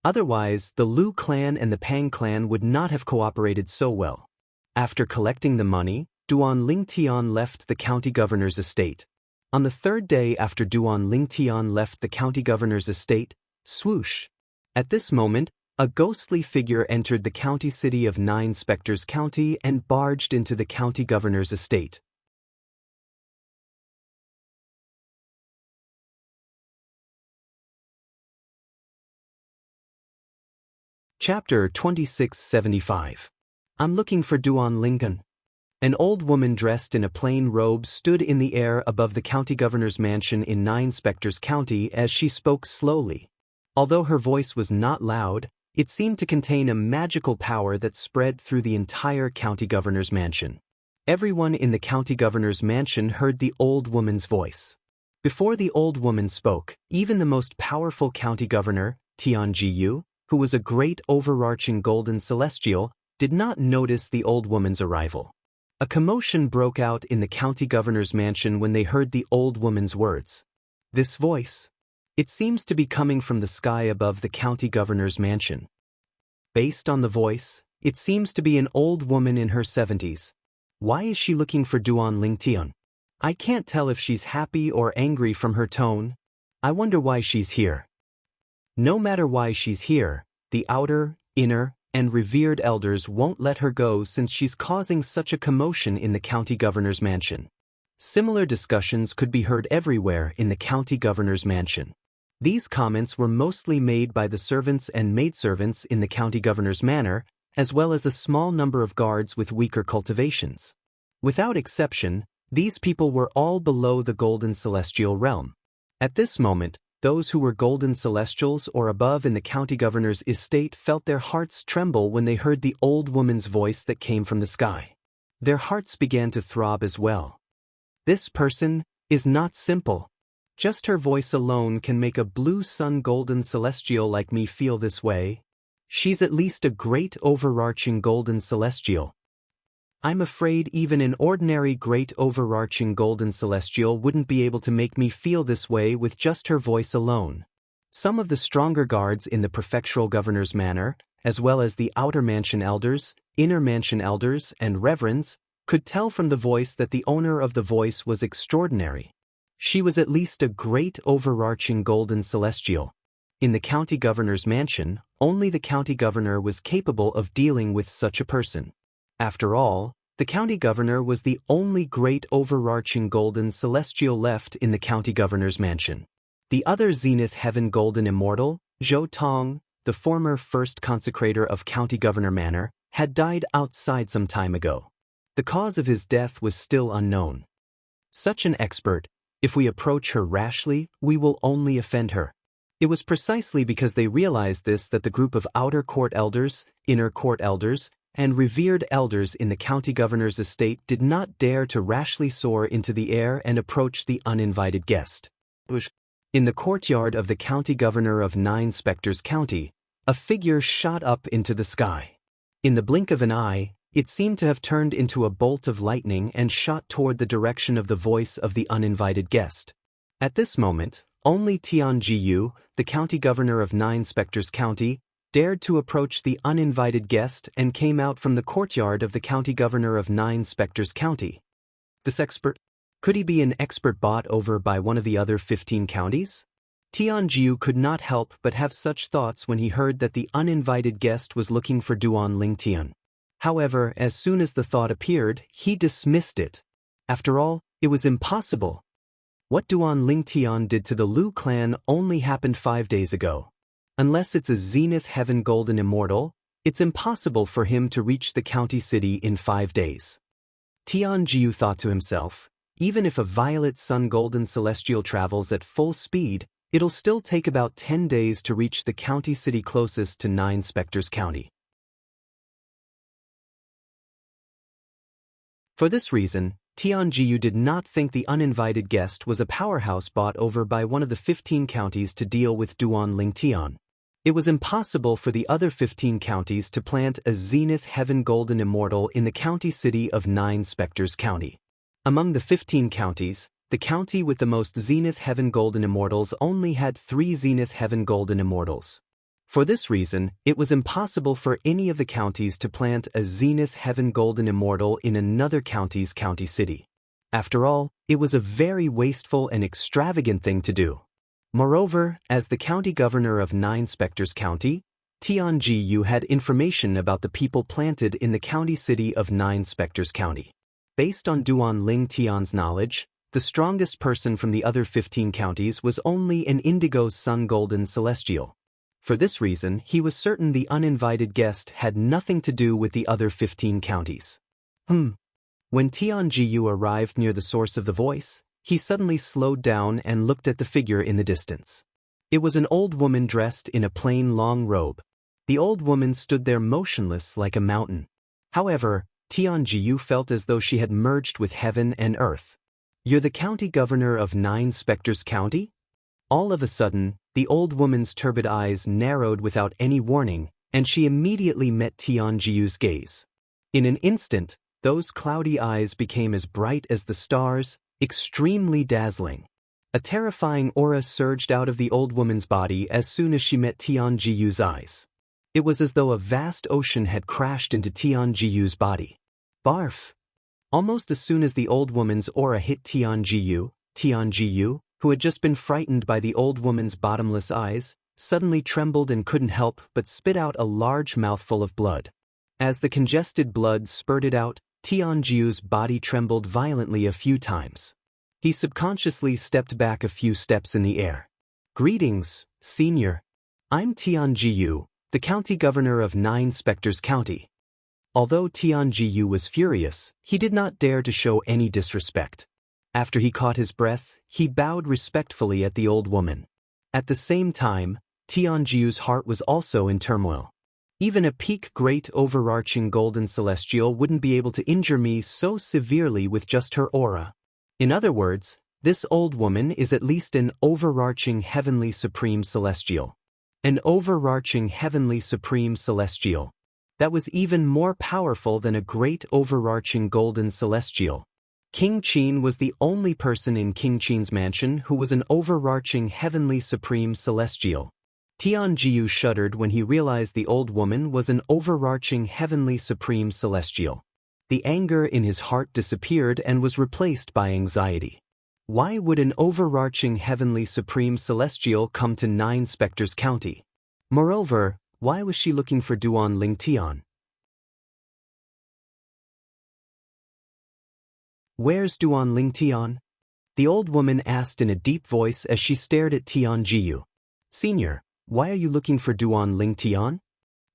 Otherwise, the Lu clan and the Pang clan would not have cooperated so well. After collecting the money, Duan Lingtian left the county governor's estate. On the 3rd day after Duan Lingtian left the county governor's estate, swoosh! At this moment, a ghostly figure entered the county city of 9 Spectres County and barged into the county governor's estate. Chapter 2675. I'm looking for Duan Lingtian. An old woman dressed in a plain robe stood in the air above the county governor's mansion in 9 Spectres County as she spoke slowly. Although her voice was not loud, it seemed to contain a magical power that spread through the entire county governor's mansion. Everyone in the county governor's mansion heard the old woman's voice. Before the old woman spoke, even the most powerful county governor, Tianjiyu, who was a great overarching golden celestial, did not notice the old woman's arrival. A commotion broke out in the county governor's mansion when they heard the old woman's words. This voice. It seems to be coming from the sky above the county governor's mansion. Based on the voice, it seems to be an old woman in her 70s. Why is she looking for Duan Lingtian? I can't tell if she's happy or angry from her tone. I wonder why she's here. No matter why she's here, the outer, inner, and revered elders won't let her go since she's causing such a commotion in the county governor's mansion. Similar discussions could be heard everywhere in the county governor's mansion. These comments were mostly made by the servants and maidservants in the county governor's manor, as well as a small number of guards with weaker cultivations. Without exception, these people were all below the golden celestial realm. At this moment, those who were golden celestials or above in the county governor's estate felt their hearts tremble when they heard the old woman's voice that came from the sky. Their hearts began to throb as well. This person is not simple. Just her voice alone can make a blue sun golden celestial like me feel this way. She's at least a great overarching golden celestial. I'm afraid even an ordinary great overarching golden celestial wouldn't be able to make me feel this way with just her voice alone. Some of the stronger guards in the prefectural governor's manor, as well as the outer mansion elders, inner mansion elders, and reverends, could tell from the voice that the owner of the voice was extraordinary. She was at least a great overarching golden celestial. In the county governor's mansion, only the county governor was capable of dealing with such a person. After all, the county governor was the only great overarching golden celestial left in the county governor's mansion. The other Zenith Heaven Golden Immortal, Zhou Tong, the former first consecrator of County Governor Manor, had died outside some time ago. The cause of his death was still unknown. Such an expert, if we approach her rashly, we will only offend her. It was precisely because they realized this that the group of outer court elders, inner court elders, and revered elders in the county governor's estate did not dare to rashly soar into the air and approach the uninvited guest. In the courtyard of the county governor of 9 Spectres County, a figure shot up into the sky. In the blink of an eye, it seemed to have turned into a bolt of lightning and shot toward the direction of the voice of the uninvited guest. At this moment, only Tianjiyu, the county governor of 9 Spectres County, dared to approach the uninvited guest and came out from the courtyard of the county governor of 9 Spectres County. This expert? Could he be an expert bought over by one of the other 15 counties? Tianjiu could not help but have such thoughts when he heard that the uninvited guest was looking for Duan Lingtian. However, as soon as the thought appeared, he dismissed it. After all, it was impossible. What Duan Lingtian did to the Lu clan only happened 5 days ago. Unless it's a Zenith Heaven Golden Immortal, it's impossible for him to reach the county city in 5 days. Tianjiu thought to himself, even if a Violet Sun Golden Celestial travels at full speed, it'll still take about 10 days to reach the county city closest to 9 Spectres County. For this reason, Tianjiu did not think the uninvited guest was a powerhouse bought over by one of the 15 counties to deal with Duan Lingtian. It was impossible for the other 15 counties to plant a Zenith Heaven Golden Immortal in the county city of 9 Spectres County. Among the 15 counties, the county with the most Zenith Heaven Golden Immortals only had 3 Zenith Heaven Golden Immortals. For this reason, it was impossible for any of the counties to plant a Zenith Heaven Golden Immortal in another county's county city. After all, it was a very wasteful and extravagant thing to do. Moreover, as the county governor of 9 Spectres County, Tianjiu had information about the people planted in the county city of 9 Spectres County. Based on Duan Lingtian's knowledge, the strongest person from the other 15 counties was only an Indigo Sun Golden Celestial. For this reason, he was certain the uninvited guest had nothing to do with the other 15 counties. When Tianjiu arrived near the source of the voice, he suddenly slowed down and looked at the figure in the distance. It was an old woman dressed in a plain long robe. The old woman stood there motionless like a mountain. However, Tianjiu felt as though she had merged with heaven and earth. "You're the county governor of 9 Spectres County?" All of a sudden, the old woman's turbid eyes narrowed without any warning, and she immediately met Tianjiu's gaze. In an instant, those cloudy eyes became as bright as the stars, extremely dazzling. A terrifying aura surged out of the old woman's body as soon as she met Tianjiu's eyes. It was as though a vast ocean had crashed into Tianjiu's body. Barf! Almost as soon as the old woman's aura hit Tianjiu, who had just been frightened by the old woman's bottomless eyes, suddenly trembled and couldn't help but spit out a large mouthful of blood. As the congested blood spurted out, Tianjiu's body trembled violently a few times. He subconsciously stepped back a few steps in the air. "Greetings, Senior. I'm Tianjiu, the county governor of 9 Spectres County." Although Tianjiu was furious, he did not dare to show any disrespect. After he caught his breath, he bowed respectfully at the old woman. At the same time, Tianjiu's heart was also in turmoil. Even a peak great overarching golden celestial wouldn't be able to injure me so severely with just her aura. In other words, this old woman is at least an overarching heavenly supreme celestial. An overarching heavenly supreme celestial. That was even more powerful than a great overarching golden celestial. King Qin was the only person in King Qin's mansion who was an overarching heavenly supreme celestial. Tianjiu shuddered when he realized the old woman was an overarching heavenly supreme celestial. The anger in his heart disappeared and was replaced by anxiety. Why would an overarching heavenly supreme celestial come to 9 Spectres County? Moreover, why was she looking for Duan Lingtian? "Where's Duan Lingtian?" the old woman asked in a deep voice as she stared at Tianjiu. "Senior, why are you looking for Duan Lingtian?"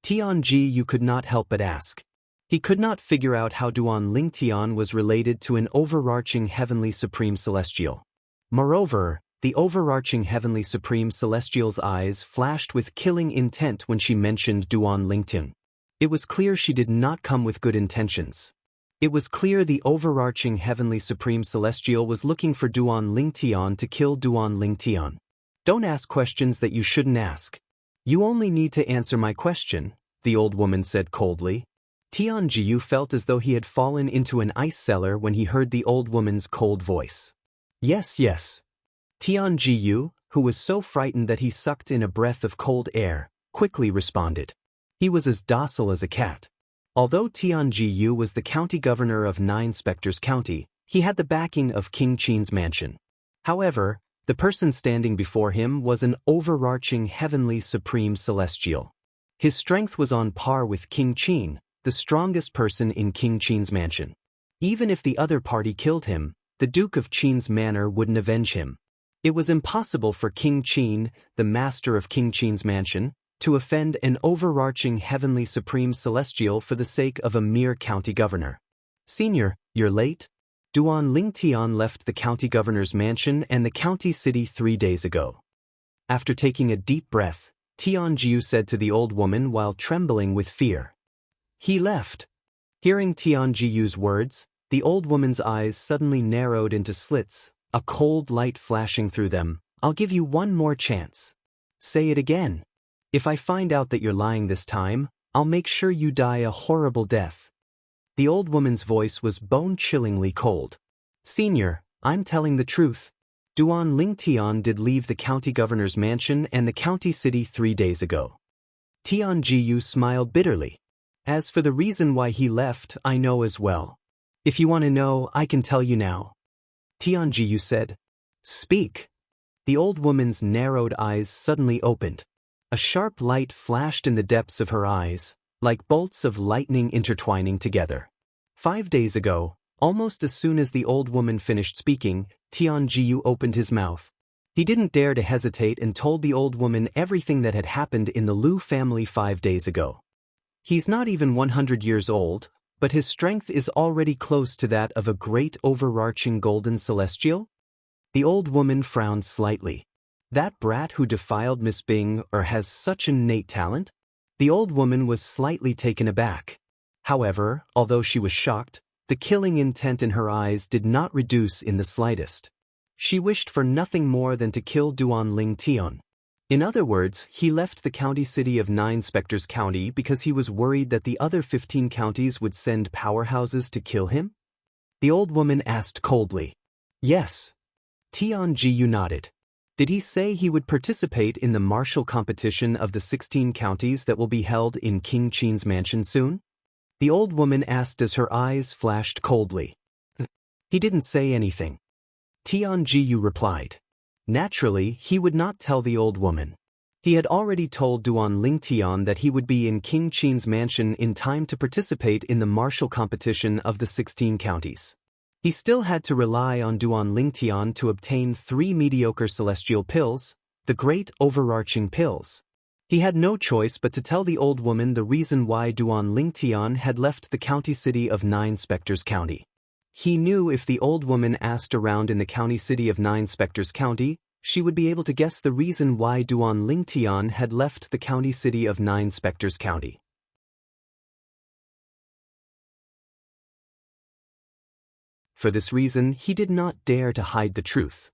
Tianjiu could not help but ask. He could not figure out how Duan Lingtian was related to an overarching heavenly supreme celestial. Moreover, the overarching heavenly supreme celestial's eyes flashed with killing intent when she mentioned Duan Lingtian. It was clear she did not come with good intentions. It was clear the overarching heavenly supreme celestial was looking for Duan Lingtian to kill Duan Lingtian. "Don't ask questions that you shouldn't ask. You only need to answer my question," the old woman said coldly. Tianjiu felt as though he had fallen into an ice cellar when he heard the old woman's cold voice. "Yes, yes." Tianjiu, who was so frightened that he sucked in a breath of cold air, quickly responded. He was as docile as a cat. Although Tianjiu was the county governor of 9 Spectres County, he had the backing of King Qin's mansion. However, the person standing before him was an overarching heavenly supreme celestial. His strength was on par with King Qin, the strongest person in King Qin's mansion. Even if the other party killed him, the Duke of Qin's manor wouldn't avenge him. It was impossible for King Qin, the master of King Qin's mansion, to offend an overarching heavenly supreme celestial for the sake of a mere county governor. "Senior, you're late?" Duan Lingtian left the county governor's mansion and the county city 3 days ago. After taking a deep breath, Tianjiu said to the old woman while trembling with fear. "He left." Hearing Tianjiu's words, the old woman's eyes suddenly narrowed into slits, a cold light flashing through them. "I'll give you one more chance." "Say it again." "If I find out that you're lying this time, I'll make sure you die a horrible death." The old woman's voice was bone-chillingly cold. "Senior, I'm telling the truth. Duan Lingtian did leave the county governor's mansion and the county city 3 days ago." Tianjiu smiled bitterly. "As for the reason why he left, I know as well. If you want to know, I can tell you now." Tianjiu said. "Speak." The old woman's narrowed eyes suddenly opened. A sharp light flashed in the depths of her eyes, like bolts of lightning intertwining together. 5 days ago, almost as soon as the old woman finished speaking, Tianjiu opened his mouth. He didn't dare to hesitate and told the old woman everything that had happened in the Liu family 5 days ago. He's not even 100 years old, but his strength is already close to that of a great overarching golden celestial? The old woman frowned slightly. That brat who defiled Miss Bing has such an innate talent? The old woman was slightly taken aback. However, although she was shocked, the killing intent in her eyes did not reduce in the slightest. She wished for nothing more than to kill Duan Ling Tian. In other words, he left the county city of 9 Spectres County because he was worried that the other 15 counties would send powerhouses to kill him? The old woman asked coldly. Yes. Tian Jiyu nodded. Did he say he would participate in the martial competition of the 16 counties that will be held in King Qin's mansion soon? The old woman asked as her eyes flashed coldly. He didn't say anything. Tian Jiyu replied. Naturally, he would not tell the old woman. He had already told Duan Ling Tian that he would be in King Qin's mansion in time to participate in the martial competition of the 16 counties. He still had to rely on Duan Ling Tian to obtain 3 mediocre celestial pills, the great overarching pills. He had no choice but to tell the old woman the reason why Duan Ling Tian had left the county city of 9 Spectres County. He knew if the old woman asked around in the county city of 9 Spectres County, she would be able to guess the reason why Duan Ling Tian had left the county city of 9 Spectres County. For this reason, he did not dare to hide the truth.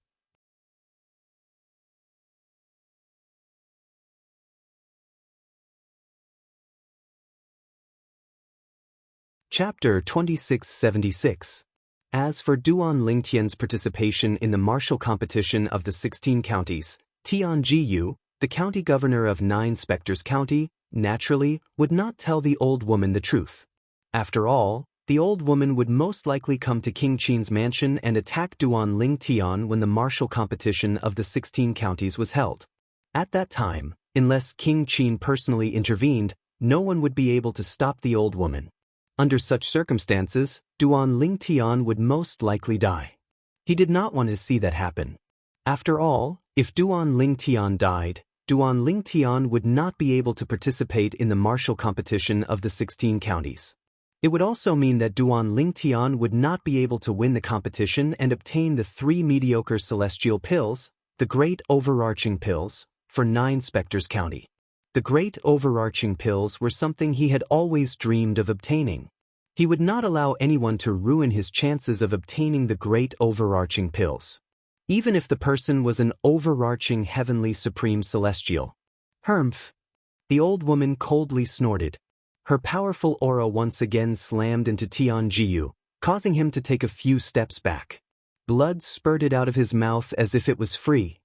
Chapter 2676. As for Duan Ling Tian's participation in the martial competition of the 16 counties, Tian Jiyu, the county governor of 9 Spectres County, naturally would not tell the old woman the truth. After all, the old woman would most likely come to King Qin's mansion and attack Duan Ling Tian when the martial competition of the 16 counties was held. At that time, unless King Qin personally intervened, no one would be able to stop the old woman. Under such circumstances, Duan Ling Tian would most likely die. He did not want to see that happen. After all, if Duan Ling Tian died, Duan Ling Tian would not be able to participate in the martial competition of the 16 counties. It would also mean that Duan Ling Tian would not be able to win the competition and obtain the 3 mediocre celestial pills, the great overarching pills, for 9 Spectres County. The great overarching pills were something he had always dreamed of obtaining. He would not allow anyone to ruin his chances of obtaining the great overarching pills. Even if the person was an overarching heavenly supreme celestial. Humph! The old woman coldly snorted. Her powerful aura once again slammed into Tian Jiyu, causing him to take a few steps back. Blood spurted out of his mouth as if it was free.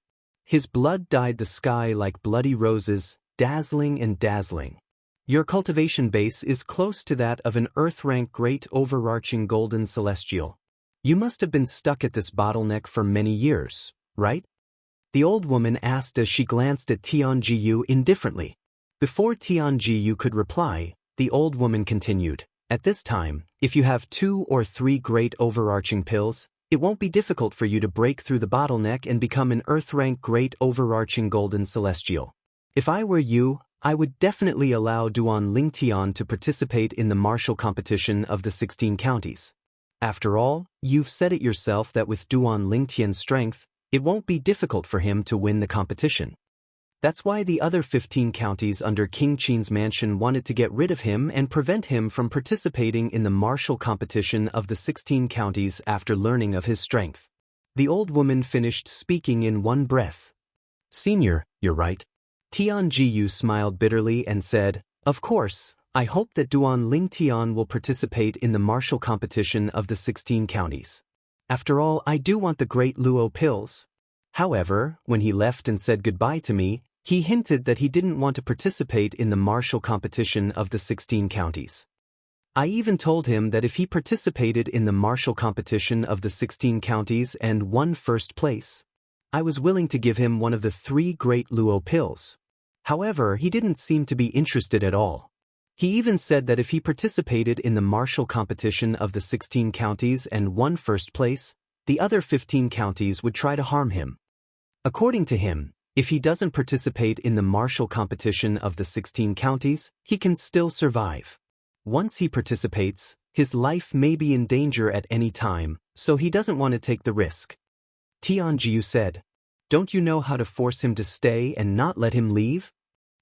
His blood dyed the sky like bloody roses, dazzling and dazzling. Your cultivation base is close to that of an Earth-rank great overarching golden celestial. You must have been stuck at this bottleneck for many years, right? The old woman asked as she glanced at Tian Jiyu indifferently. Before Tian Jiyu could reply, the old woman continued, At this time, if you have 2 or 3 great overarching pills, it won't be difficult for you to break through the bottleneck and become an Earth-rank great overarching golden celestial. If I were you, I would definitely allow Duan Ling Tian to participate in the martial competition of the 16 counties. After all, you've said it yourself that with Duan Ling Tian's strength, it won't be difficult for him to win the competition. That's why the other 15 counties under King Qin's mansion wanted to get rid of him and prevent him from participating in the martial competition of the 16 counties after learning of his strength. The old woman finished speaking in one breath. Senior, you're right. Tian Jiyu smiled bitterly and said, Of course, I hope that Duan Ling Tian will participate in the martial competition of the 16 counties. After all, I do want the great Luo pills. However, when he left and said goodbye to me, he hinted that he didn't want to participate in the martial competition of the 16 counties. I even told him that if he participated in the martial competition of the 16 counties and won first place, I was willing to give him one of the 3 great Luo pills. However, he didn't seem to be interested at all. He even said that if he participated in the martial competition of the 16 counties and won first place, the other 15 counties would try to harm him. According to him, if he doesn't participate in the martial competition of the 16 counties, he can still survive. Once he participates, his life may be in danger at any time, so he doesn't want to take the risk. Tian Jiyu said, Don't you know how to force him to stay and not let him leave?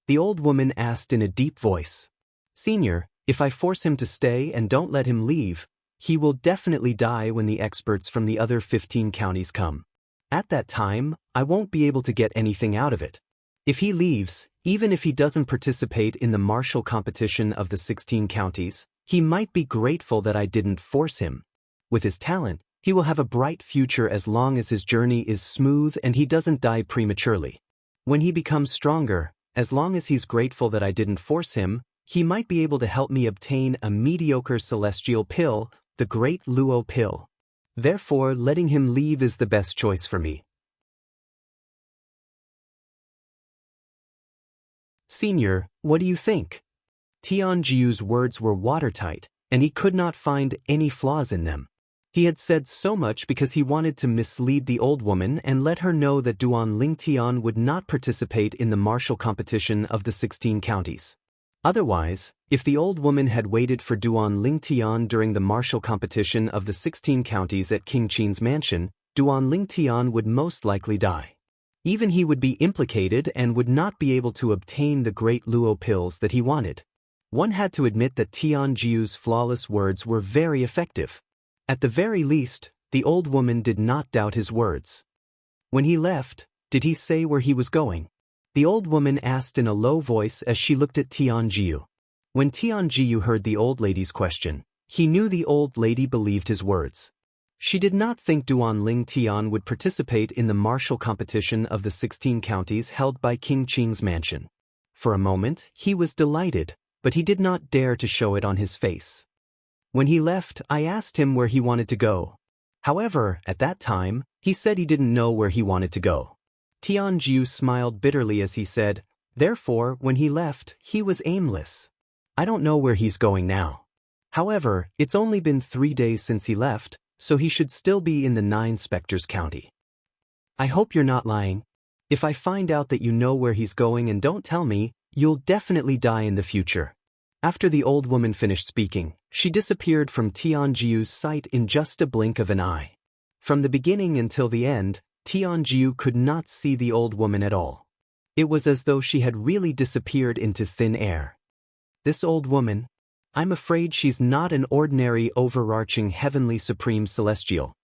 The old woman asked in a deep voice. Senior, If I force him to stay and don't let him leave, he will definitely die when the experts from the other 15 counties come. At that time, I won't be able to get anything out of it. If he leaves, even if he doesn't participate in the martial competition of the 16 counties, he might be grateful that I didn't force him. With his talent, he will have a bright future as long as his journey is smooth and he doesn't die prematurely. When he becomes stronger, as long as he's grateful that I didn't force him, he might be able to help me obtain a mediocre celestial pill, the Great Luo Pill. Therefore, letting him leave is the best choice for me. Senior, what do you think? Tianjiu's words were watertight, and he could not find any flaws in them. He had said so much because he wanted to mislead the old woman and let her know that Duan Lingtian would not participate in the martial competition of the 16 counties. Otherwise, if the old woman had waited for Duan Lingtian during the martial competition of the 16 counties at King Qin's mansion, Duan Lingtian would most likely die. Even he would be implicated and would not be able to obtain the great Luo pills that he wanted. One had to admit that Tianjiu's flawless words were very effective. At the very least, the old woman did not doubt his words. When he left, did he say where he was going? The old woman asked in a low voice as she looked at Tianjiu. When Tianjiu heard the old lady's question, he knew the old lady believed his words. She did not think Duan Lingtian would participate in the martial competition of the 16 counties held by King Qing's mansion. For a moment, he was delighted, but he did not dare to show it on his face. When he left, I asked him where he wanted to go. However, at that time, he said he didn't know where he wanted to go. Tianjiu smiled bitterly as he said, therefore, when he left, he was aimless. I don't know where he's going now. However, it's only been 3 days since he left, so he should still be in the 9 Spectres County. I hope you're not lying. If I find out that you know where he's going and don't tell me, you'll definitely die in the future. After the old woman finished speaking, she disappeared from Tianjiu's sight in just a blink of an eye. From the beginning until the end, Tianjiu could not see the old woman at all. It was as though she had really disappeared into thin air. This old woman, I'm afraid she's not an ordinary overarching heavenly supreme celestial.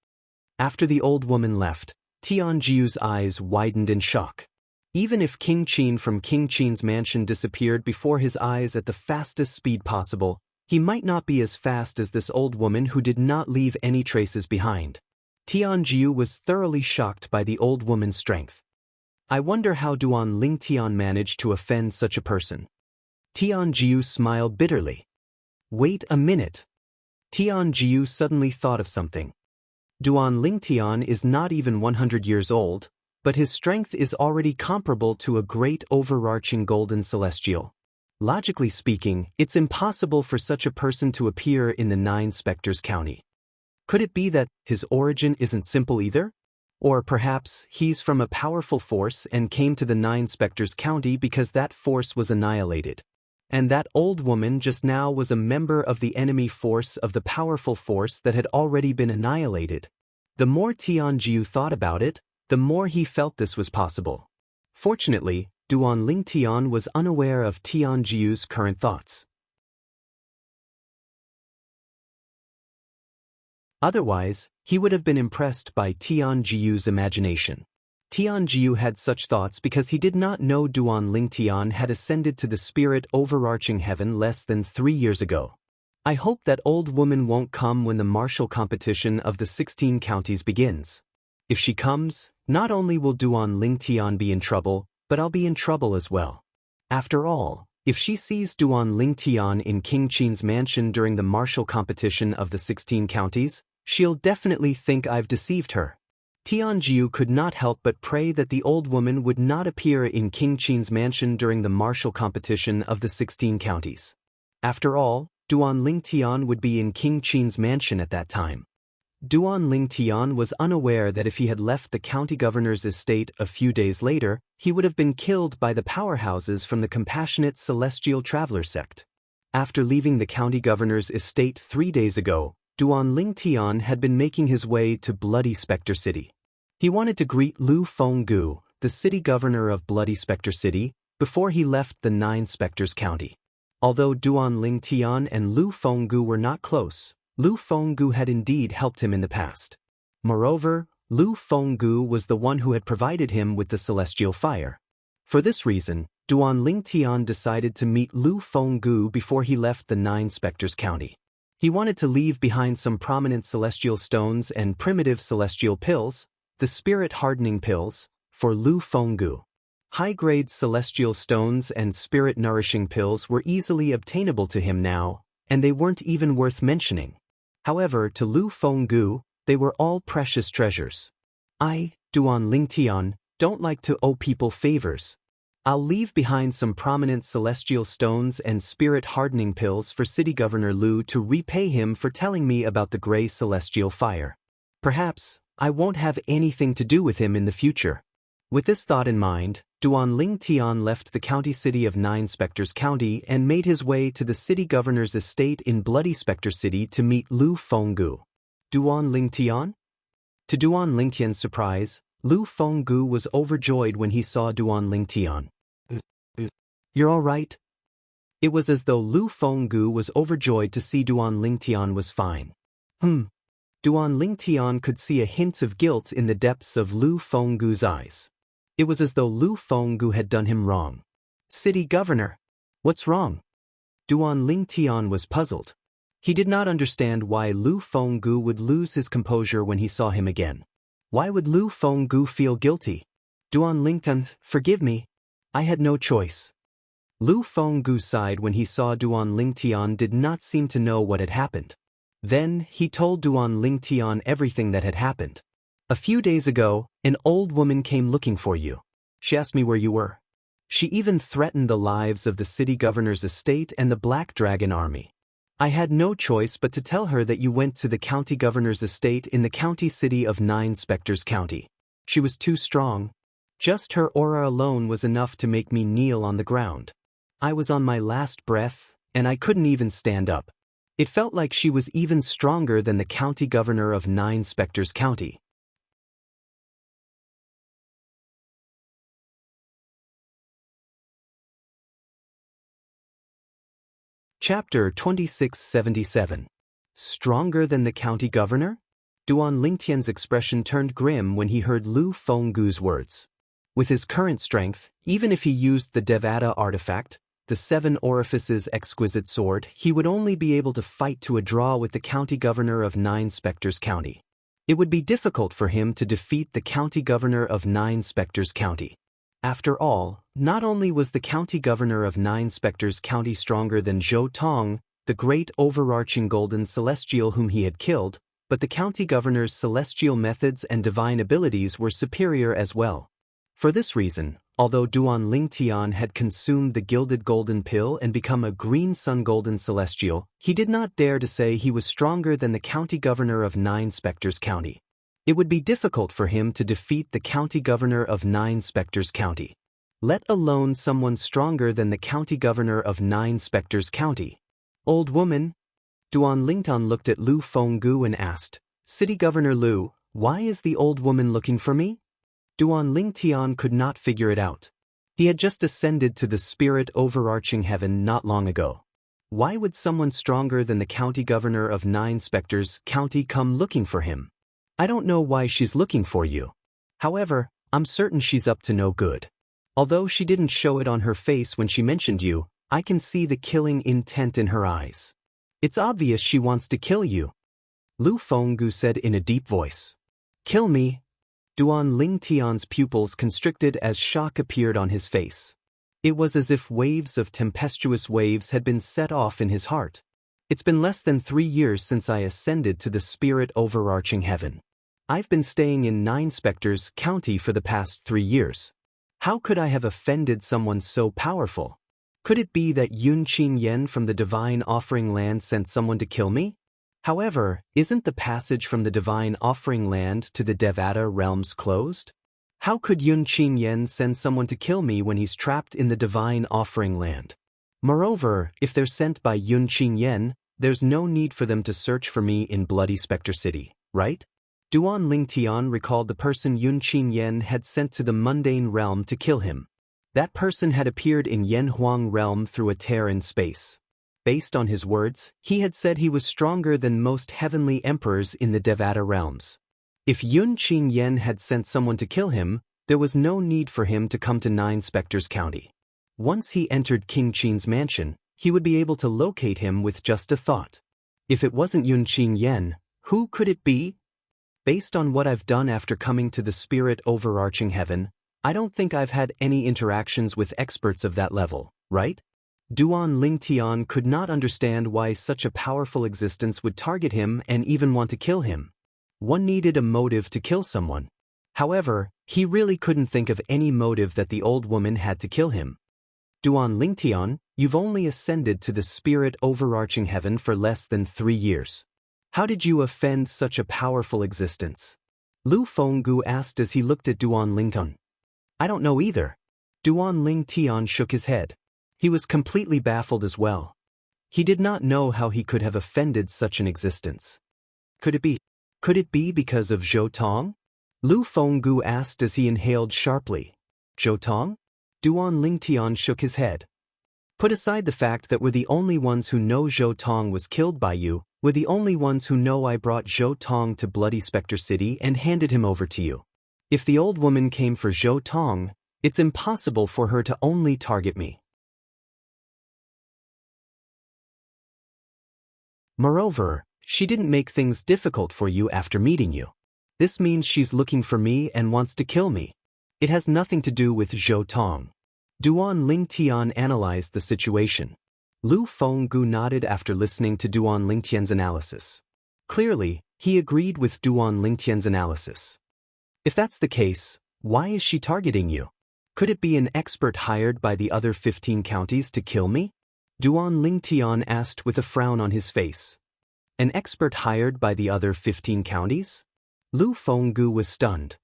After the old woman left, Tianjiu's eyes widened in shock. Even if King Qin from King Qin's mansion disappeared before his eyes at the fastest speed possible, he might not be as fast as this old woman who did not leave any traces behind. Tianjiu was thoroughly shocked by the old woman's strength. I wonder how Duan Lingtian managed to offend such a person. Tianjiu smiled bitterly. Wait a minute. Tianjiu suddenly thought of something. Duan Lingtian is not even 100 years old, but his strength is already comparable to a great overarching golden celestial. Logically speaking, it's impossible for such a person to appear in the 9 Spectres County. Could it be that his origin isn't simple either? Or perhaps he's from a powerful force and came to the 9 Spectres County because that force was annihilated. And that old woman just now was a member of the enemy force of the powerful force that had already been annihilated. The more Tianjiu thought about it, the more he felt this was possible. Fortunately, Duan Lingtian was unaware of Tianjiu's current thoughts. Otherwise, he would have been impressed by Tianjiu's imagination. Tianjiu had such thoughts because he did not know Duan Lingtian had ascended to the spirit overarching heaven less than 3 years ago. I hope that old woman won't come when the martial competition of the 16 counties begins. If she comes, not only will Duan Lingtian be in trouble, but I'll be in trouble as well. After all, if she sees Duan Lingtian in King Qin's mansion during the martial competition of the 16 counties, she'll definitely think I've deceived her. Tianjiu could not help but pray that the old woman would not appear in King Qin's mansion during the martial competition of the 16 counties. After all, Duan Lingtian would be in King Qin's mansion at that time. Duan Lingtian was unaware that if he had left the county governor's estate a few days later, he would have been killed by the powerhouses from the compassionate celestial traveler sect. After leaving the county governor's estate 3 days ago, Duan Lingtian had been making his way to Bloody Spectre City. He wanted to greet Lu Fenggu, the city governor of Bloody Spectre City, before he left the 9 Spectres County. Although Duan Ling Tian and Lu Fenggu were not close, Lu Fenggu had indeed helped him in the past. Moreover, Lu Fenggu was the one who had provided him with the celestial fire. For this reason, Duan Ling Tian decided to meet Lu Fenggu before he left the Nine Spectres County. He wanted to leave behind some prominent celestial stones and primitive celestial pills, the spirit-hardening pills, for Lu Fenggu. High-grade celestial stones and spirit-nourishing pills were easily obtainable to him now, and they weren't even worth mentioning. However, to Lu Fenggu, they were all precious treasures. I, Duan Ling Tian, don't like to owe people favors. I'll leave behind some prominent celestial stones and spirit-hardening pills for City Governor Lu to repay him for telling me about the gray celestial fire. Perhaps I won't have anything to do with him in the future. With this thought in mind, Duan Ling Tian left the county city of Nine Spectres County and made his way to the city governor's estate in Bloody Spectre City to meet Lu Fenggu. Duan Ling Tian? To Duan Ling Tian's surprise, Lu Fenggu was overjoyed when he saw Duan Ling Tian. You're all right? It was as though Lu Fenggu was overjoyed to see Duan Ling Tian was fine. Duan Ling Tian could see a hint of guilt in the depths of Lu Fenggu's eyes. It was as though Lu Fenggu had done him wrong. City Governor, what's wrong? Duan Ling Tian was puzzled. He did not understand why Lu Fenggu would lose his composure when he saw him again. Why would Lu Fenggu feel guilty? Duan Ling Tian, forgive me. I had no choice. Lu Fenggu sighed when he saw Duan Ling Tian did not seem to know what had happened. Then he told Duan Ling Tian everything that had happened. A few days ago, an old woman came looking for you. She asked me where you were. She even threatened the lives of the city governor's estate and the Black Dragon army. I had no choice but to tell her that you went to the county governor's estate in the county city of Nine Spectres County. She was too strong. Just her aura alone was enough to make me kneel on the ground. I was on my last breath, and I couldn't even stand up. It felt like she was even stronger than the county governor of Nine Spectres County. Chapter 2677. Stronger than the county governor? Duan Ling Tian's expression turned grim when he heard Lu Fenggu's words. With his current strength, even if he used the Devata artifact, the Seven Orifices exquisite sword, he would only be able to fight to a draw with the county governor of Nine Spectres County. It would be difficult for him to defeat the county governor of Nine Spectres County. After all, not only was the county governor of Nine Spectres County stronger than Zhou Tong, the great overarching golden celestial whom he had killed, but the county governor's celestial methods and divine abilities were superior as well. For this reason, although Duan Ling Tian had consumed the gilded golden pill and become a green sun golden celestial, he did not dare to say he was stronger than the county governor of Nine Spectres County. It would be difficult for him to defeat the county governor of Nine Spectres County, let alone someone stronger than the county governor of Nine Spectres County. Old woman? Duan Ling Tian looked at Lu Fenggu and asked, City Governor Lu, why is the old woman looking for me? Duan Ling Tian could not figure it out. He had just ascended to the spirit overarching heaven not long ago. Why would someone stronger than the county governor of Nine Spectres County come looking for him? I don't know why she's looking for you. However, I'm certain she's up to no good. Although she didn't show it on her face when she mentioned you, I can see the killing intent in her eyes. It's obvious she wants to kill you. Lu Fenggu said in a deep voice. Kill me? Duan Ling Tian's pupils constricted as shock appeared on his face. It was as if waves of tempestuous waves had been set off in his heart. It's been less than 3 years since I ascended to the spirit overarching heaven. I've been staying in Nine Spectres County for the past 3 years. How could I have offended someone so powerful? Could it be that Yun Qin Yen from the Divine Offering Land sent someone to kill me? However, isn't the passage from the Divine Offering Land to the Devata realms closed? How could Yun Qin Yen send someone to kill me when he's trapped in the Divine Offering Land? Moreover, if they're sent by Yun Qin Yen, there's no need for them to search for me in Bloody Spectre City, right? Duan Ling Tian recalled the person Yun Qin Yen had sent to the mundane realm to kill him. That person had appeared in Yanhuang realm through a tear in space. Based on his words, he had said he was stronger than most heavenly emperors in the Devata realms. If Yun Qing Yen had sent someone to kill him, there was no need for him to come to Nine Spectres County. Once he entered King Qing's mansion, he would be able to locate him with just a thought. If it wasn't Yun Qing Yen, who could it be? Based on what I've done after coming to the spirit overarching heaven, I don't think I've had any interactions with experts of that level, right? Duan Lingtian could not understand why such a powerful existence would target him and even want to kill him. One needed a motive to kill someone. However, he really couldn't think of any motive that the old woman had to kill him. Duan Lingtian, you've only ascended to the spirit overarching heaven for less than 3 years. How did you offend such a powerful existence? Lu Fenggu asked as he looked at Duan Lingtian. I don't know either. Duan Lingtian shook his head. He was completely baffled as well. He did not know how he could have offended such an existence. Could it be because of Zhou Tong? Lu Fenggu asked as he inhaled sharply. Zhou Tong? Duan Lingtian shook his head. Put aside the fact that we're the only ones who know Zhou Tong was killed by you, we're the only ones who know I brought Zhou Tong to Bloody Spectre City and handed him over to you. If the old woman came for Zhou Tong, it's impossible for her to only target me. Moreover, she didn't make things difficult for you after meeting you. This means she's looking for me and wants to kill me. It has nothing to do with Zhou Tong. Duan Lingtian analyzed the situation. Lu Fenggu nodded after listening to Duan Lingtian's analysis. Clearly, he agreed with Duan Lingtian's analysis. If that's the case, why is she targeting you? Could it be an expert hired by the other 15 counties to kill me? Duan Lingtian asked with a frown on his face. An expert hired by the other 15 counties? Lu Fenggu was stunned.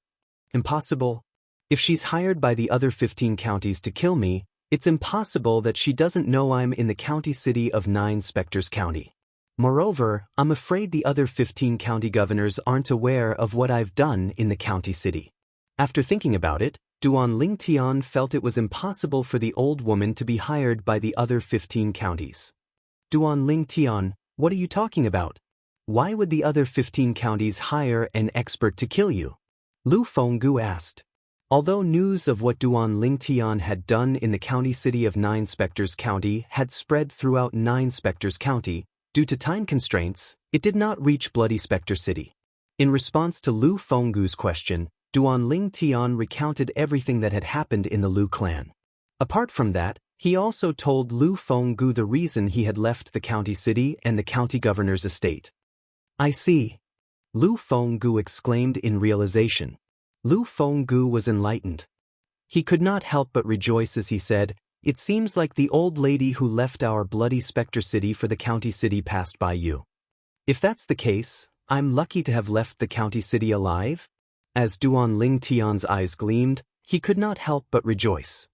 Impossible. If she's hired by the other 15 counties to kill me, it's impossible that she doesn't know I'm in the county city of Nine Spectres County. Moreover, I'm afraid the other 15 county governors aren't aware of what I've done in the county city. After thinking about it, Duan Lingtian felt it was impossible for the old woman to be hired by the other 15 counties. Duan Lingtian, what are you talking about? Why would the other 15 counties hire an expert to kill you? Lu Fenggu asked. Although news of what Duan Lingtian had done in the county city of Nine Spectres County had spread throughout Nine Spectres County, due to time constraints, it did not reach Bloody Spectre City. In response to Lu Fenggu's question, Duan Lingtian recounted everything that had happened in the Lu clan. Apart from that, he also told Lu Fenggu the reason he had left the county city and the county governor's estate. I see. Lu Fenggu exclaimed in realization. Lu Fenggu was enlightened. He could not help but rejoice as he said, It seems like the old lady who left our Bloody Spectre City for the county city passed by you. If that's the case, I'm lucky to have left the county city alive. As Duan Lingtian's eyes gleamed, he could not help but rejoice.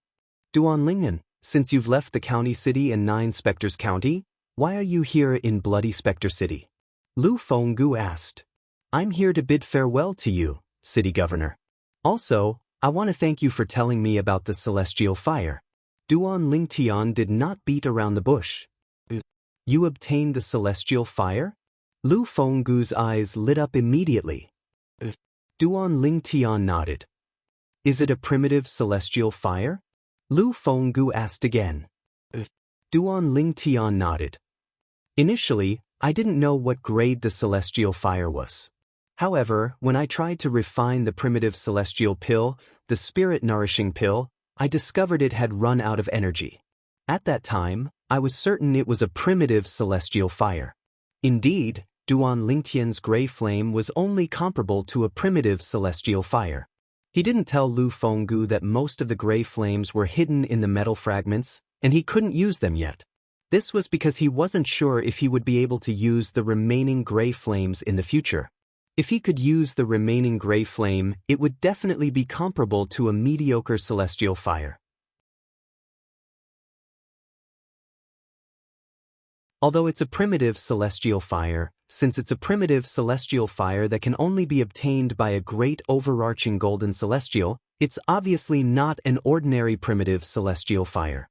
Duan Lingnan, since you've left the county city and Nine Spectres County, why are you here in Bloody Spectre City? Lu Fenggu asked. I'm here to bid farewell to you, City Governor. Also, I want to thank you for telling me about the celestial fire. Duan Lingtian did not beat around the bush. You obtained the celestial fire? Lu Fenggu's eyes lit up immediately. Duan Lingtian nodded. Is it a primitive celestial fire? Lu Fenggu asked again. Duan Lingtian nodded. Initially, I didn't know what grade the celestial fire was. However, when I tried to refine the primitive celestial pill, the spirit-nourishing pill, I discovered it had run out of energy. At that time, I was certain it was a primitive celestial fire. Indeed, Duan Lingtian's gray flame was only comparable to a primitive celestial fire. He didn't tell Lu Fenggu that most of the gray flames were hidden in the metal fragments, and he couldn't use them yet. This was because he wasn't sure if he would be able to use the remaining gray flames in the future. If he could use the remaining gray flame, it would definitely be comparable to a mediocre celestial fire. Although it's a primitive celestial fire, since it's a primitive celestial fire that can only be obtained by a great overarching golden celestial, It's obviously not an ordinary primitive celestial fire.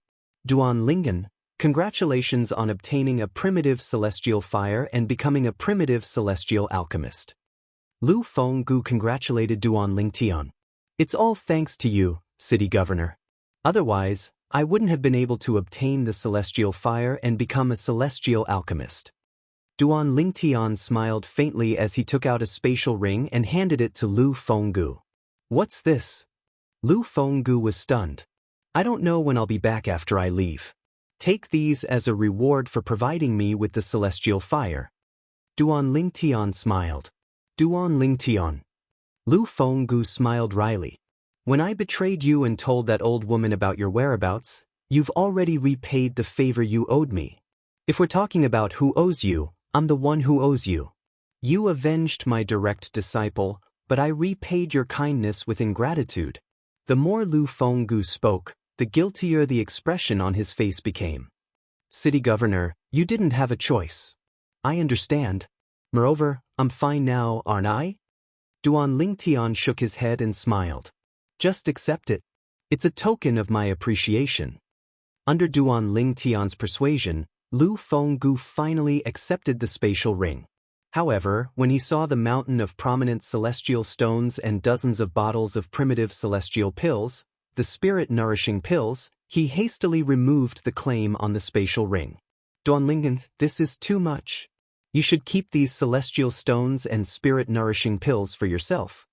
Duan Lingen, congratulations on obtaining a primitive celestial fire and becoming a primitive celestial alchemist. Lu Fenggu congratulated Duan Lingtian. It's all thanks to you, city governor. Otherwise, I wouldn't have been able to obtain the celestial fire and become a celestial alchemist. Duan Lingtian smiled faintly as he took out a spatial ring and handed it to Lu Fenggu. What's this? Lu Fenggu was stunned. I don't know when I'll be back after I leave. Take these as a reward for providing me with the celestial fire. Duan Lingtian smiled. Duan Lingtian. Lu Fenggu smiled wryly. When I betrayed you and told that old woman about your whereabouts, you've already repaid the favor you owed me. If we're talking about who owes you, I'm the one who owes you. You avenged my direct disciple, but I repaid your kindness with ingratitude. The more Lu Fenggu spoke, the guiltier the expression on his face became. City governor, you didn't have a choice. I understand. Moreover, I'm fine now, aren't I? Duan Lingtian shook his head and smiled. Just accept it. It's a token of my appreciation. Under Duan Lingtian's persuasion, Lu Fenggu finally accepted the spatial ring. However, when he saw the mountain of prominent celestial stones and dozens of bottles of primitive celestial pills, the spirit-nourishing pills, he hastily removed the claim on the spatial ring. Duanlingen, this is too much. You should keep these celestial stones and spirit-nourishing pills for yourself.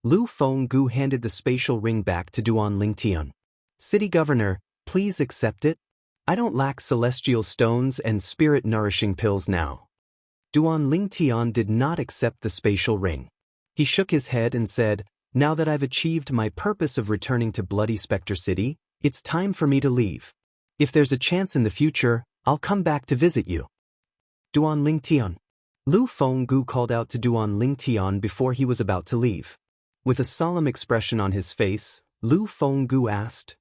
Lu Fenggu handed the spatial ring back to Duan Lingtian. City governor, please accept it. I don't lack celestial stones and spirit-nourishing pills now. Duan Lingtian did not accept the spatial ring. He shook his head and said, now that I've achieved my purpose of returning to Bloody Spectre City, it's time for me to leave. If there's a chance in the future, I'll come back to visit you. Duan Lingtian. Lu Fenggu called out to Duan Lingtian before he was about to leave. With a solemn expression on his face, Lu Fenggu asked,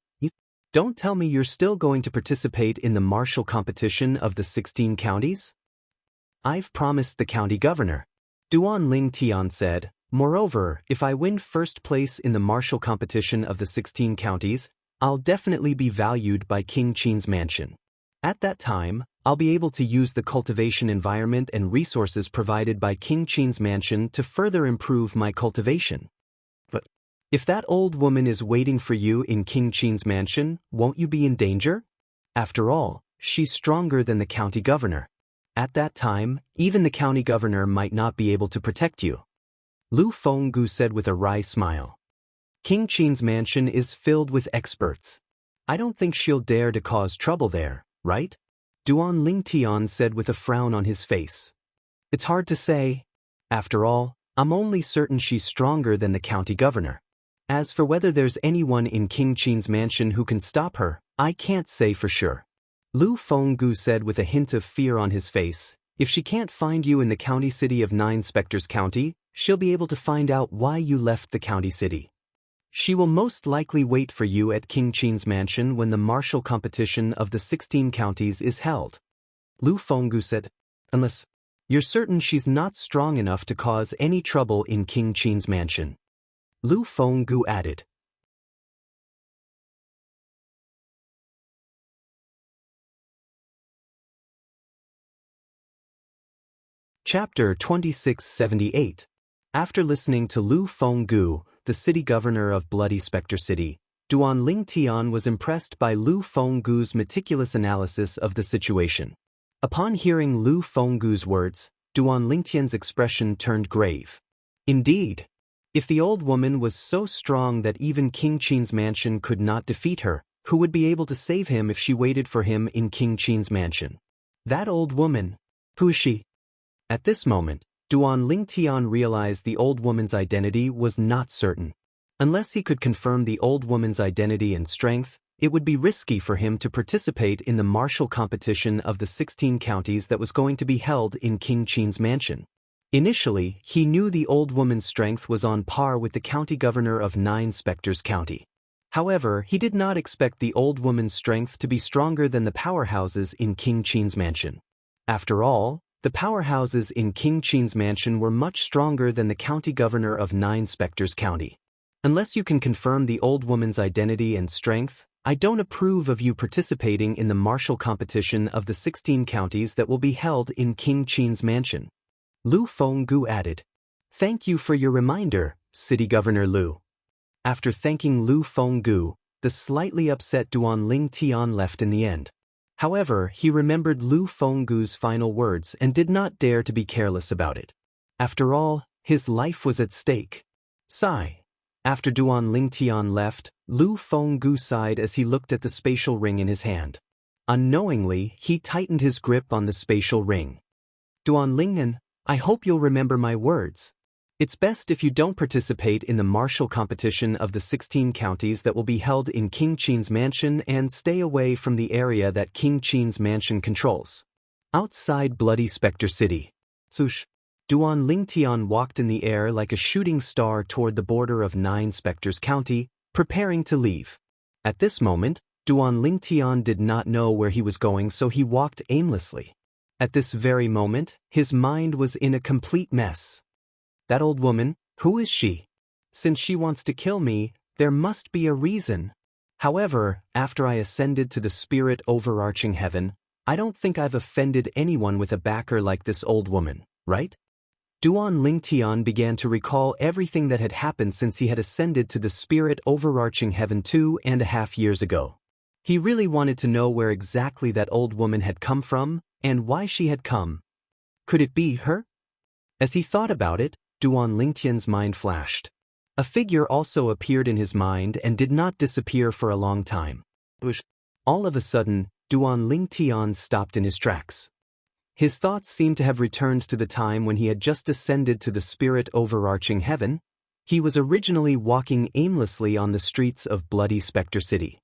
don't tell me you're still going to participate in the martial competition of the 16 counties? I've promised the county governor. Duan Lingtian said, moreover, if I win first place in the martial competition of the 16 counties, I'll definitely be valued by King Qin's mansion. At that time, I'll be able to use the cultivation environment and resources provided by King Qin's mansion to further improve my cultivation. But if that old woman is waiting for you in King Qin's mansion, won't you be in danger? After all, she's stronger than the county governor. At that time, even the county governor might not be able to protect you. Lu Fenggu said with a wry smile. King Qin's mansion is filled with experts. I don't think she'll dare to cause trouble there, right? Duan Lingtian said with a frown on his face. It's hard to say. After all, I'm only certain she's stronger than the county governor. As for whether there's anyone in King Qin's mansion who can stop her, I can't say for sure. Lu Fenggu said with a hint of fear on his face, if she can't find you in the county city of 9 Spectres County, she'll be able to find out why you left the county city. She will most likely wait for you at King Qin's mansion when the martial competition of the 16 counties is held. Lu Fenggu said, unless you're certain she's not strong enough to cause any trouble in King Qin's mansion. Lu Fenggu added. Chapter 2678. After listening to Lu Fenggu, the city governor of Bloody Spectre City, Duan Lingtian was impressed by Lu Fenggu's meticulous analysis of the situation. Upon hearing Lu Fenggu's words, Duan Lingtian's expression turned grave. Indeed, if the old woman was so strong that even King Qin's mansion could not defeat her, who would be able to save him if she waited for him in King Qin's mansion? That old woman. Who is she? At this moment, Duan Lingtian realized the old woman's identity was not certain. Unless he could confirm the old woman's identity and strength, it would be risky for him to participate in the martial competition of the 16 counties that was going to be held in King Qin's mansion. Initially, he knew the old woman's strength was on par with the county governor of 9 Spectres County. However, he did not expect the old woman's strength to be stronger than the powerhouses in King Qin's mansion. After all, the powerhouses in King Qin's mansion were much stronger than the county governor of 9 Spectres County. Unless you can confirm the old woman's identity and strength, I don't approve of you participating in the martial competition of the 16 counties that will be held in King Qin's mansion. Lu Fenggu added. Thank you for your reminder, City Governor Lu. After thanking Lu Fenggu, the slightly upset Duan Tian left in the end. However, he remembered Lu Fenggu's final words and did not dare to be careless about it. After all, his life was at stake. Sigh. After Duan Tian left, Lu Fenggu sighed as he looked at the spatial ring in his hand. Unknowingly, he tightened his grip on the spatial ring. Duan Lingnan, I hope you'll remember my words. It's best if you don't participate in the martial competition of the 16 counties that will be held in King Qin's mansion and stay away from the area that King Qin's mansion controls. Outside Bloody Spectre City. Swoosh. Duan Tian walked in the air like a shooting star toward the border of 9 Spectres County, preparing to leave. At this moment, Duan Tian did not know where he was going, so he walked aimlessly. At this very moment, his mind was in a complete mess. That old woman, who is she? Since she wants to kill me, there must be a reason. However, after I ascended to the spirit overarching heaven, I don't think I've offended anyone with a backer like this old woman, right? Duan Tian began to recall everything that had happened since he had ascended to the spirit overarching heaven 2.5 years ago. He really wanted to know where exactly that old woman had come from and why she had come. Could it be her? As he thought about it, Duan Tian's mind flashed. A figure also appeared in his mind and did not disappear for a long time. All of a sudden, Duan Tian stopped in his tracks. His thoughts seemed to have returned to the time when he had just ascended to the spirit overarching heaven. He was originally walking aimlessly on the streets of Bloody Spectre City.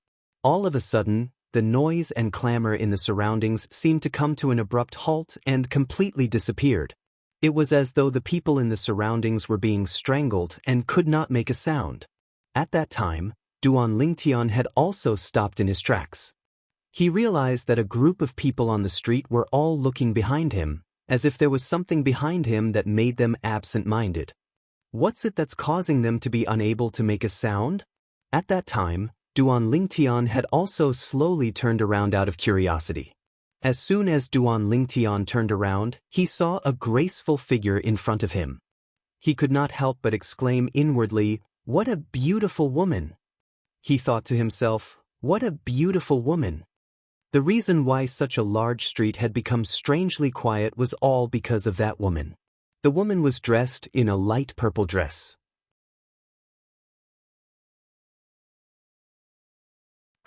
All of a sudden, the noise and clamor in the surroundings seemed to come to an abrupt halt and completely disappeared. It was as though the people in the surroundings were being strangled and could not make a sound. At that time, Duan Tian had also stopped in his tracks. He realized that a group of people on the street were all looking behind him, as if there was something behind him that made them absent-minded. What's it that's causing them to be unable to make a sound? At that time, Duan Tian had also slowly turned around out of curiosity. As soon as Duan Tian turned around, he saw a graceful figure in front of him. He could not help but exclaim inwardly, "What a beautiful woman!" He thought to himself, "What a beautiful woman!" The reason why such a large street had become strangely quiet was all because of that woman. The woman was dressed in a light purple dress.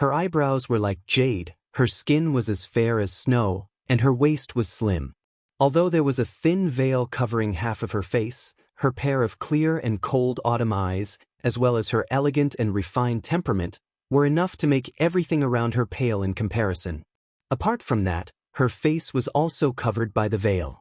Her eyebrows were like jade, her skin was as fair as snow, and her waist was slim. Although there was a thin veil covering half of her face, her pair of clear and cold autumn eyes, as well as her elegant and refined temperament, were enough to make everything around her pale in comparison. Apart from that, her face was also covered by the veil.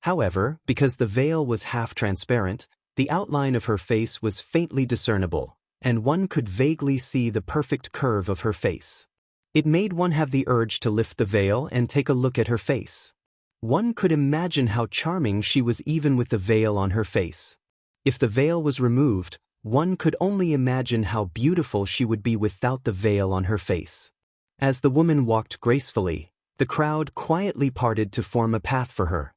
However, because the veil was half transparent, the outline of her face was faintly discernible, and one could vaguely see the perfect curve of her face. It made one have the urge to lift the veil and take a look at her face. One could imagine how charming she was even with the veil on her face. If the veil was removed, one could only imagine how beautiful she would be without the veil on her face. As the woman walked gracefully, the crowd quietly parted to form a path for her.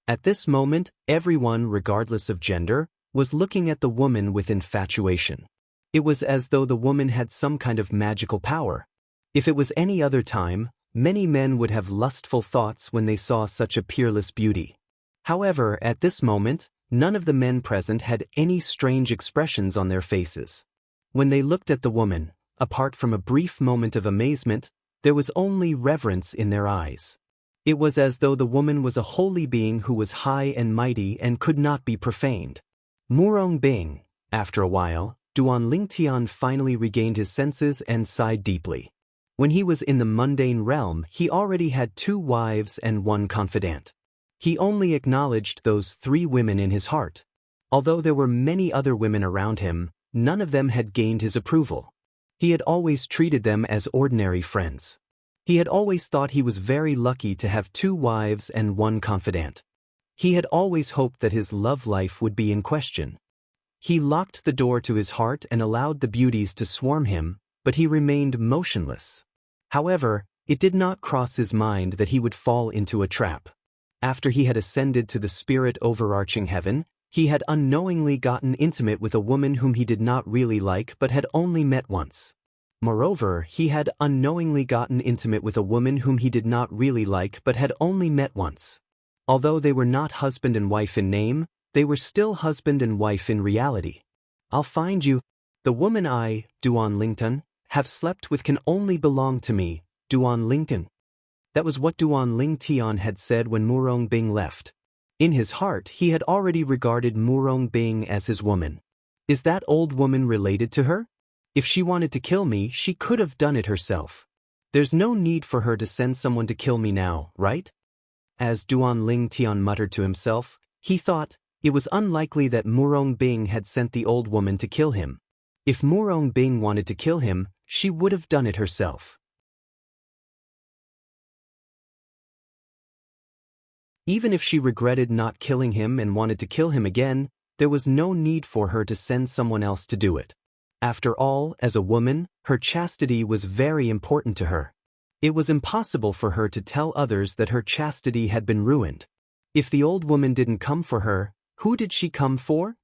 At this moment, everyone, regardless of gender, was looking at the woman with infatuation. It was as though the woman had some kind of magical power. If it was any other time, many men would have lustful thoughts when they saw such a peerless beauty. However, at this moment, none of the men present had any strange expressions on their faces. When they looked at the woman, apart from a brief moment of amazement, there was only reverence in their eyes. It was as though the woman was a holy being who was high and mighty and could not be profaned. Murong Bing. After a while, Duan Tian finally regained his senses and sighed deeply. When he was in the mundane realm, he already had 2 wives and 1 confidant. He only acknowledged those 3 women in his heart. Although there were many other women around him, none of them had gained his approval. He had always treated them as ordinary friends. He had always thought he was very lucky to have 2 wives and 1 confidant. He had always hoped that his love life would be in question. He locked the door to his heart and allowed the beauties to swarm him, but he remained motionless. However, it did not cross his mind that he would fall into a trap. After he had ascended to the spirit overarching heaven, he had unknowingly gotten intimate with a woman whom he did not really like but had only met once. Moreover, he had unknowingly gotten intimate with a woman whom he did not really like but had only met once. Although they were not husband and wife in name, they were still husband and wife in reality. I'll find you. The woman I, Duan Lington, have slept with can only belong to me, Duan Lington. That was what Duan Ling Tian had said when Murong Bing left. In his heart he had already regarded Murong Bing as his woman. Is that old woman related to her? If she wanted to kill me, she could have done it herself. There's no need for her to send someone to kill me now, right? As Duan Ling Tian muttered to himself, he thought, it was unlikely that Murong Bing had sent the old woman to kill him. If Murong Bing wanted to kill him, she would have done it herself. Even if she regretted not killing him and wanted to kill him again, there was no need for her to send someone else to do it. After all, as a woman, her chastity was very important to her. It was impossible for her to tell others that her chastity had been ruined. If the old woman didn't come for her, who did she come for?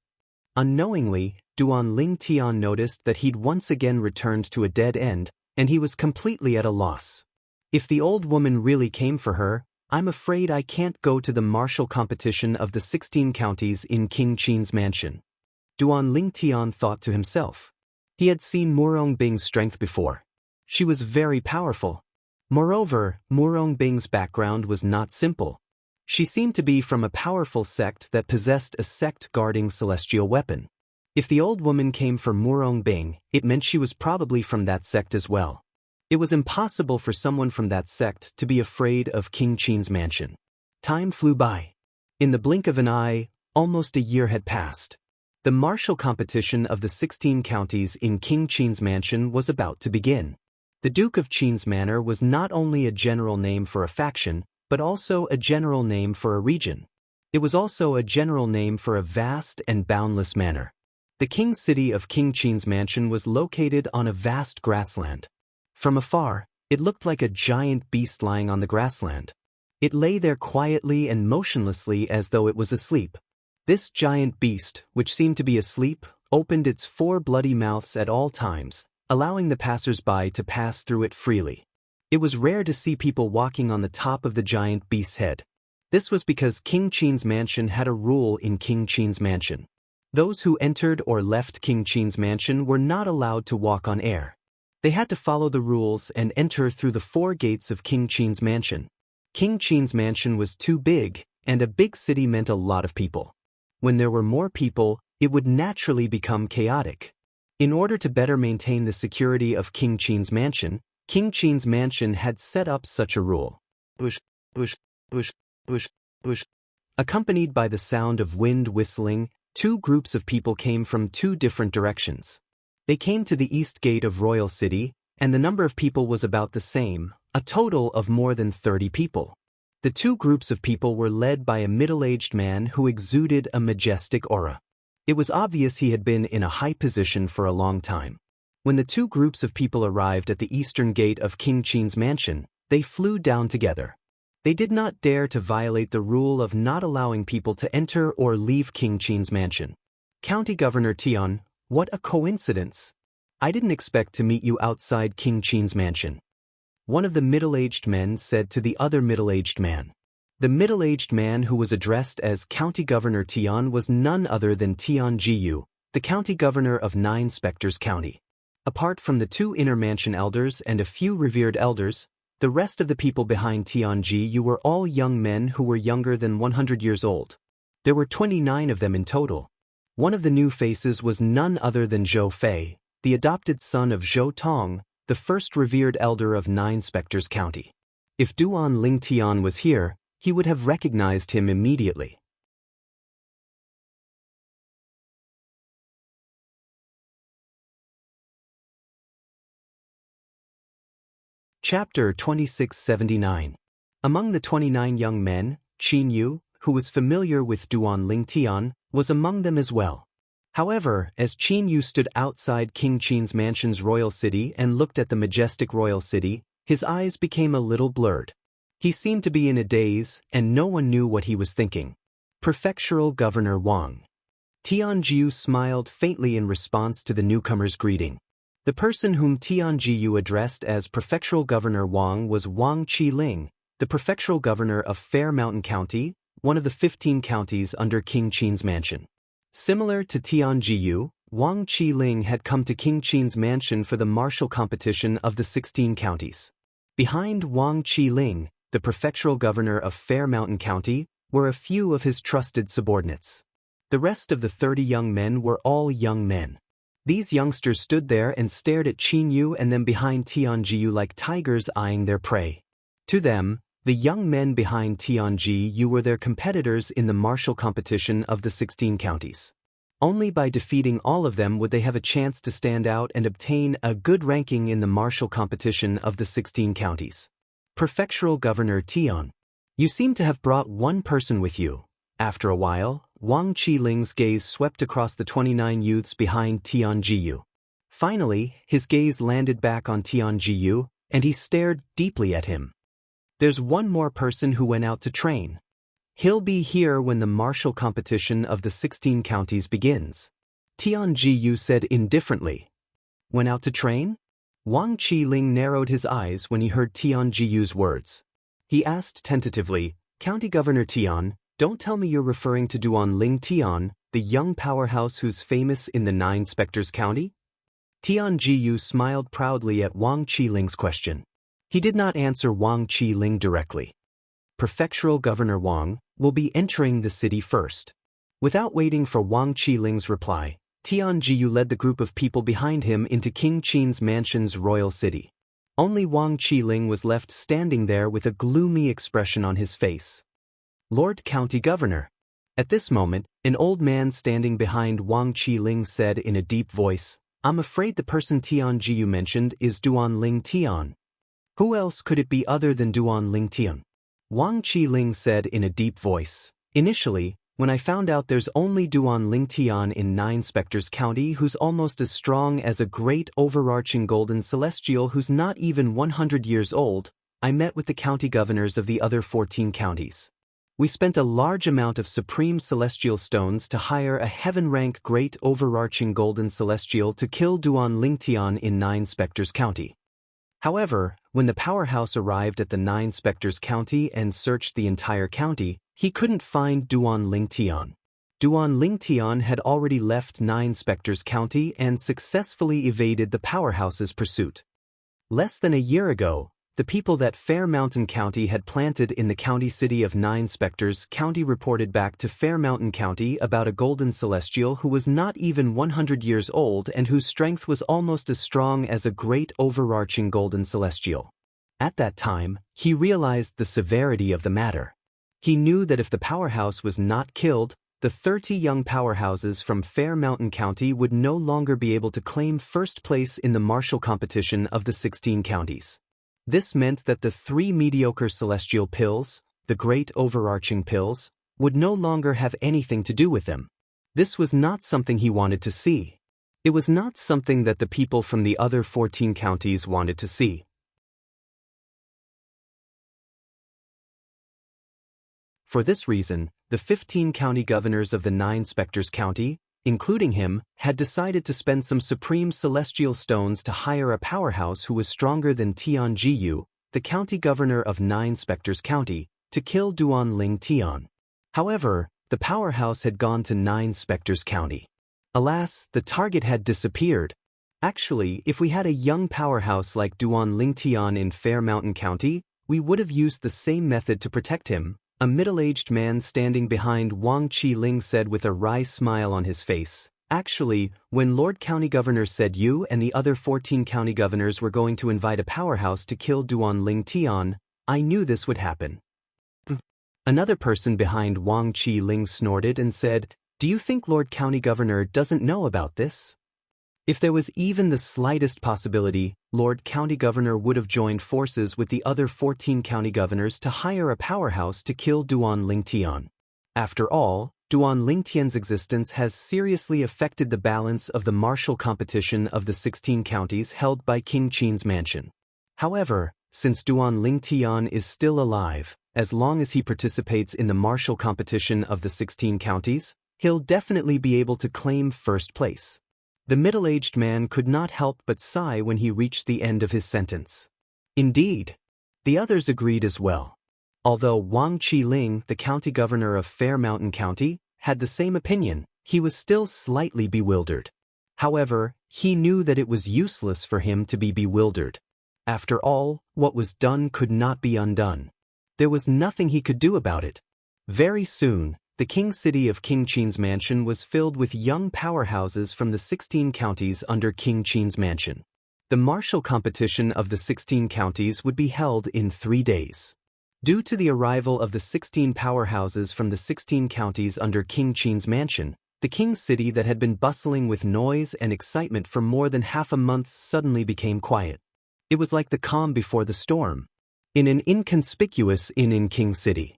Unknowingly, Duan Ling Tian noticed that he'd once again returned to a dead end, and he was completely at a loss. If the old woman really came for her, I'm afraid I can't go to the martial competition of the 16 counties in King Qin's mansion. Duan Ling Tian thought to himself. He had seen Murong Bing's strength before. She was very powerful. Moreover, Murong Bing's background was not simple. She seemed to be from a powerful sect that possessed a sect guarding celestial weapon. If the old woman came for Murong Bing, it meant she was probably from that sect as well. It was impossible for someone from that sect to be afraid of King Qin's mansion. Time flew by. In the blink of an eye, almost a year had passed. The martial competition of the 16 counties in King Qin's mansion was about to begin. The Duke of Qin's Manor was not only a general name for a faction, but also a general name for a region. It was also a general name for a vast and boundless manor. The king city of King Qin's mansion was located on a vast grassland. From afar, it looked like a giant beast lying on the grassland. It lay there quietly and motionlessly as though it was asleep. This giant beast, which seemed to be asleep, opened its 4 bloody mouths at all times, allowing the passers-by to pass through it freely. It was rare to see people walking on the top of the giant beast's head. This was because King Qin's mansion had a rule in King Qin's mansion. Those who entered or left King Qin's mansion were not allowed to walk on air. They had to follow the rules and enter through the 4 gates of King Qin's mansion. King Qin's mansion was too big, and a big city meant a lot of people. When there were more people, it would naturally become chaotic. In order to better maintain the security of King Qin's mansion, King Qin's mansion had set up such a rule. Bush, bush, bush, bush, bush. Accompanied by the sound of wind whistling, 2 groups of people came from 2 different directions. They came to the east gate of Royal City, and the number of people was about the same, a total of more than 30 people. The 2 groups of people were led by a middle-aged man who exuded a majestic aura. It was obvious he had been in a high position for a long time. When the 2 groups of people arrived at the eastern gate of King Qin's mansion, they flew down together. They did not dare to violate the rule of not allowing people to enter or leave King Qin's mansion. County Governor Tian, what a coincidence! I didn't expect to meet you outside King Qin's mansion. One of the middle-aged men said to the other middle-aged man. The middle-aged man who was addressed as County Governor Tian was none other than Tian Jiyu, the county governor of 9 Spectres County. Apart from the 2 inner mansion elders and a few revered elders, the rest of the people behind Tian Jiyu were all young men who were younger than 100 years old. There were 29 of them in total. One of the new faces was none other than Zhou Fei, the adopted son of Zhou Tong, the first revered elder of 9 Spectres County. If Duan Ling Tian was here, he would have recognized him immediately. Chapter 2679. Among the 29 young men, Qin Yu, who was familiar with Duan Ling Tian, was among them as well. However, as Qin Yu stood outside King Qin's mansion's royal city and looked at the majestic royal city, his eyes became a little blurred. He seemed to be in a daze, and no one knew what he was thinking. Prefectural Governor Wang. Tianjiu smiled faintly in response to the newcomer's greeting. The person whom Tianjiu addressed as Prefectural Governor Wang was Wang Qiling, the Prefectural Governor of Fair Mountain County, one of the 15 counties under King Qin's mansion. Similar to Tianjiu, Wang Qiling had come to King Qin's mansion for the martial competition of the 16 counties. Behind Wang Qiling, the Prefectural Governor of Fair Mountain County, were a few of his trusted subordinates. The rest of the 30 young men were all young men. These youngsters stood there and stared at Qin Yu and then behind Tianjiu like tigers eyeing their prey. To them, the young men behind Tianjiu were their competitors in the martial competition of the 16 counties. Only by defeating all of them would they have a chance to stand out and obtain a good ranking in the martial competition of the 16 counties. Prefectural Governor Tian. You seem to have brought one person with you. After a while, Wang Qiling's gaze swept across the 29 youths behind Tianjiu. Finally, his gaze landed back on Tianjiu, and he stared deeply at him. There's one more person who went out to train. He'll be here when the martial competition of the 16 counties begins. Tianjiu said indifferently. Went out to train? Wang Qiling narrowed his eyes when he heard Tianjiu's words. He asked tentatively, County Governor Tian, don't tell me you're referring to Duanling Tian, the young powerhouse who's famous in the 9 Spectres County? Tianjiu smiled proudly at Wang Qiling's question. He did not answer Wang Qiling directly. Prefectural Governor Wang will be entering the city first. Without waiting for Wang Qiling's reply, Tianjiu led the group of people behind him into King Qin's mansion's royal city. Only Wang Qiling was left standing there with a gloomy expression on his face. Lord County Governor. At this moment, an old man standing behind Wang Qiling said in a deep voice, I'm afraid the person Tianjiu mentioned is Duanling Tian. Who else could it be other than Duanling Tian? Wang Qiling said in a deep voice. Initially, when I found out there's only Duanling Tian in 9 Spectres County who's almost as strong as a great overarching golden celestial who's not even 100 years old, I met with the county governors of the other 14 counties. We spent a large amount of supreme celestial stones to hire a heaven-rank great overarching golden celestial to kill Duanling Tian in 9 Spectres County. However, when the powerhouse arrived at the 9 Spectres County and searched the entire county, he couldn't find Duanling Tian. Duanling Tian had already left 9 Spectres County and successfully evaded the powerhouse's pursuit. Less than a year ago, the people that Fair Mountain County had planted in the county city of 9 Spectres County reported back to Fair Mountain County about a golden celestial who was not even 100 years old and whose strength was almost as strong as a great overarching golden celestial. At that time, he realized the severity of the matter. He knew that if the powerhouse was not killed, the 30 young powerhouses from Fair Mountain County would no longer be able to claim first place in the martial competition of the 16 counties. This meant that the 3 mediocre celestial pills, the great overarching pills, would no longer have anything to do with them. This was not something he wanted to see. It was not something that the people from the other 14 counties wanted to see. For this reason, the 15 county governors of the 9 Spectres County, including him, had decided to spend some supreme celestial stones to hire a powerhouse who was stronger than Tianjiu, the county governor of 9 Spectres County, to kill Duanling Tian. However, the powerhouse had gone to 9 Spectres County. Alas, the target had disappeared. Actually, if we had a young powerhouse like Duanling Tian in Fair Mountain County, we would have used the same method to protect him. A middle-aged man standing behind Wang Qiling said with a wry smile on his face. Actually, when Lord County Governor said you and the other 14 county governors were going to invite a powerhouse to kill Duanling Tian, I knew this would happen. Another person behind Wang Qiling snorted and said, Do you think Lord County Governor doesn't know about this? If there was even the slightest possibility, Lord County Governor would have joined forces with the other 14 county governors to hire a powerhouse to kill Duanling Tian. After all, Duan Lingtian's existence has seriously affected the balance of the martial competition of the 16 counties held by King Qin's mansion. However, since Duan Lingtian is still alive, as long as he participates in the martial competition of the 16 counties, he'll definitely be able to claim first place. The middle-aged man could not help but sigh when he reached the end of his sentence. Indeed, the others agreed as well. Although Wang Qiling, the county governor of Fair Mountain County, had the same opinion, he was still slightly bewildered. However, he knew that it was useless for him to be bewildered. After all, what was done could not be undone. There was nothing he could do about it. Very soon, the king city of King Qin's mansion was filled with young powerhouses from the 16 counties under King Qin's mansion. The martial competition of the 16 counties would be held in 3 days. Due to the arrival of the 16 powerhouses from the 16 counties under King Qin's mansion, the king city that had been bustling with noise and excitement for more than half a month suddenly became quiet. It was like the calm before the storm. In an inconspicuous inn in King City,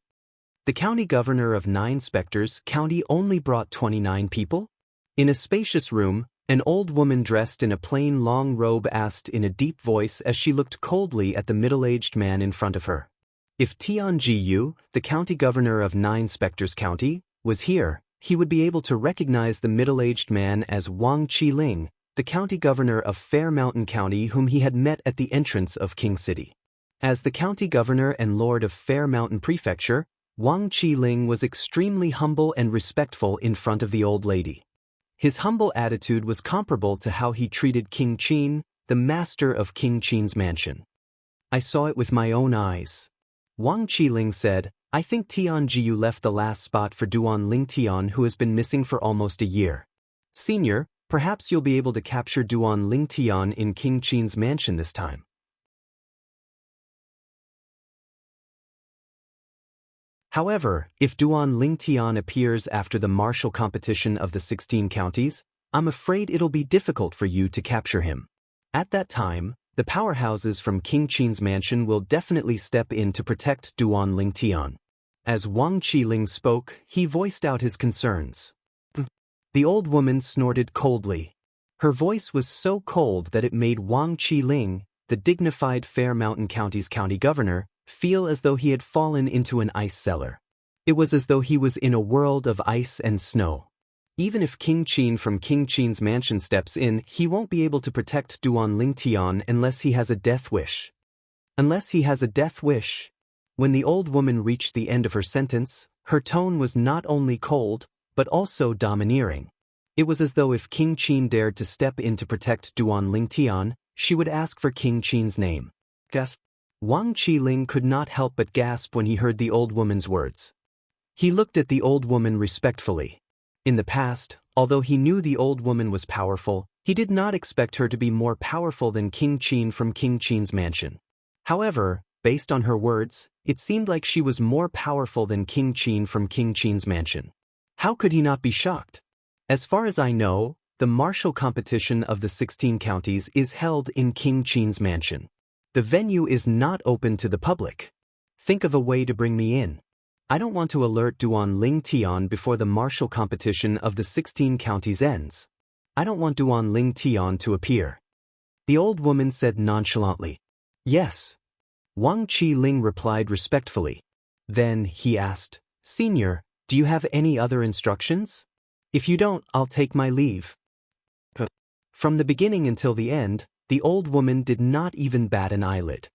the county governor of 9 specters county only brought 29 people. In a spacious room, an old woman dressed in a plain long robe asked in a deep voice as she looked coldly at the middle-aged man in front of her. If Tian Jiyu, the county governor of 9 specters county, was here, he would be able to recognize the middle-aged man as Wang Qiling, the county governor of Fair Mountain County whom he had met at the entrance of King City. As the county governor and lord of Fair Mountain Prefecture, Wang Qiling was extremely humble and respectful in front of the old lady. His humble attitude was comparable to how he treated King Qin, the master of King Qin's mansion. I saw it with my own eyes. Wang Qiling said, I think Tian Jiyu left the last spot for Duan Lingtian who has been missing for almost a year. Senior, perhaps you'll be able to capture Duan Lingtian in King Qin's mansion this time. However, if Duan Lingtian appears after the martial competition of the 16 counties, I'm afraid it'll be difficult for you to capture him. At that time, the powerhouses from King Qin's mansion will definitely step in to protect Duan Lingtian. As Wang Qiling spoke, he voiced out his concerns. The old woman snorted coldly. Her voice was so cold that it made Wang Qiling, the dignified Fair Mountain County's county governor, feel as though he had fallen into an ice cellar. It was as though he was in a world of ice and snow. Even if King Qin from King Qin's mansion steps in, he won't be able to protect Duan Lingtian unless he has a death wish. Unless he has a death wish. When the old woman reached the end of her sentence, her tone was not only cold, but also domineering. It was as though if King Qin dared to step in to protect Duan Lingtian, she would ask for King Qin's name. Gasp. Wang Qiling could not help but gasp when he heard the old woman's words. He looked at the old woman respectfully. In the past, although he knew the old woman was powerful, he did not expect her to be more powerful than King Qin from King Qin's mansion. However, based on her words, it seemed like she was more powerful than King Qin from King Qin's mansion. How could he not be shocked? As far as I know, the martial competition of the 16 counties is held in King Qin's mansion. The venue is not open to the public. Think of a way to bring me in. I don't want to alert Duan Lingtian before the martial competition of the 16 counties ends. I don't want Duan Lingtian to appear. The old woman said nonchalantly. Yes. Wang Qiling replied respectfully. Then he asked, Senior, do you have any other instructions? If you don't, I'll take my leave. From the beginning until the end, the old woman did not even bat an eyelid.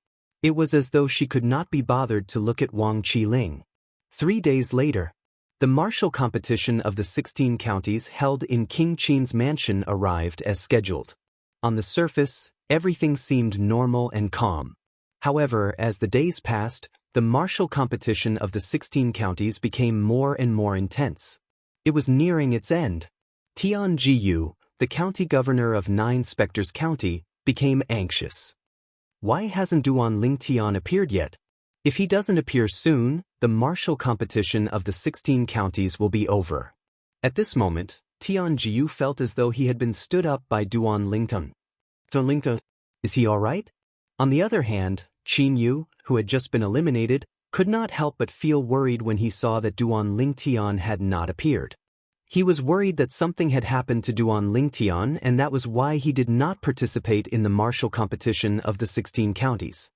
It was as though she could not be bothered to look at Wang Qiling. 3 days later, the martial competition of the 16 counties held in King Qin's mansion arrived as scheduled. On the surface, everything seemed normal and calm. However, as the days passed, the martial competition of the 16 counties became more and more intense. It was nearing its end. Tian Jiyu, the county governor of 9 specters county, became anxious. Why hasn't Duan Lingtian appeared yet? If he doesn't appear soon, the martial competition of the 16 counties will be over. At this moment, Tian Jiyu felt as though he had been stood up by Duan Lingtian. Is he all right? On the other hand, Qin Yu, who had just been eliminated, could not help but feel worried when he saw that Duan Lingtian had not appeared. He was worried that something had happened to Duan Lingtian, and that was why he did not participate in the martial competition of the 16 counties.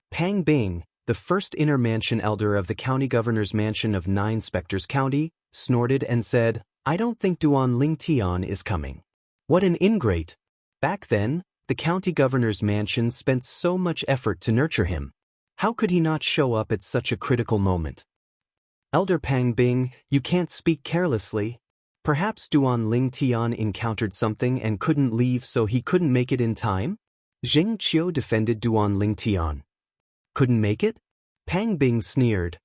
Pang Bing, the first inner mansion elder of the county governor's mansion of 9 Spectres County, snorted and said, "I don't think Duan Lingtian is coming. What an ingrate! Back then, the county governor's mansion spent so much effort to nurture him. How could he not show up at such a critical moment?" "Elder Pang Bing, you can't speak carelessly. Perhaps Duan Lingtian encountered something and couldn't leave, so he couldn't make it in time?" Xianxia defended Duan Lingtian. "Couldn't make it?" Pang Bing sneered.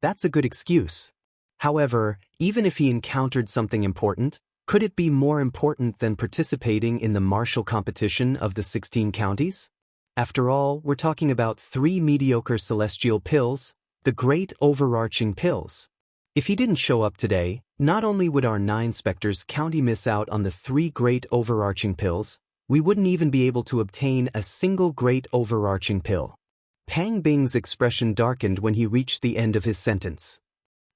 "That's a good excuse. However, even if he encountered something important, could it be more important than participating in the martial competition of the 16 counties? After all, we're talking about 3 mediocre celestial pills, the great overarching pills. If he didn't show up today, not only would our 9 Spectres County miss out on the 3 great overarching pills, we wouldn't even be able to obtain a single great overarching pill." Pang Bing's expression darkened when he reached the end of his sentence.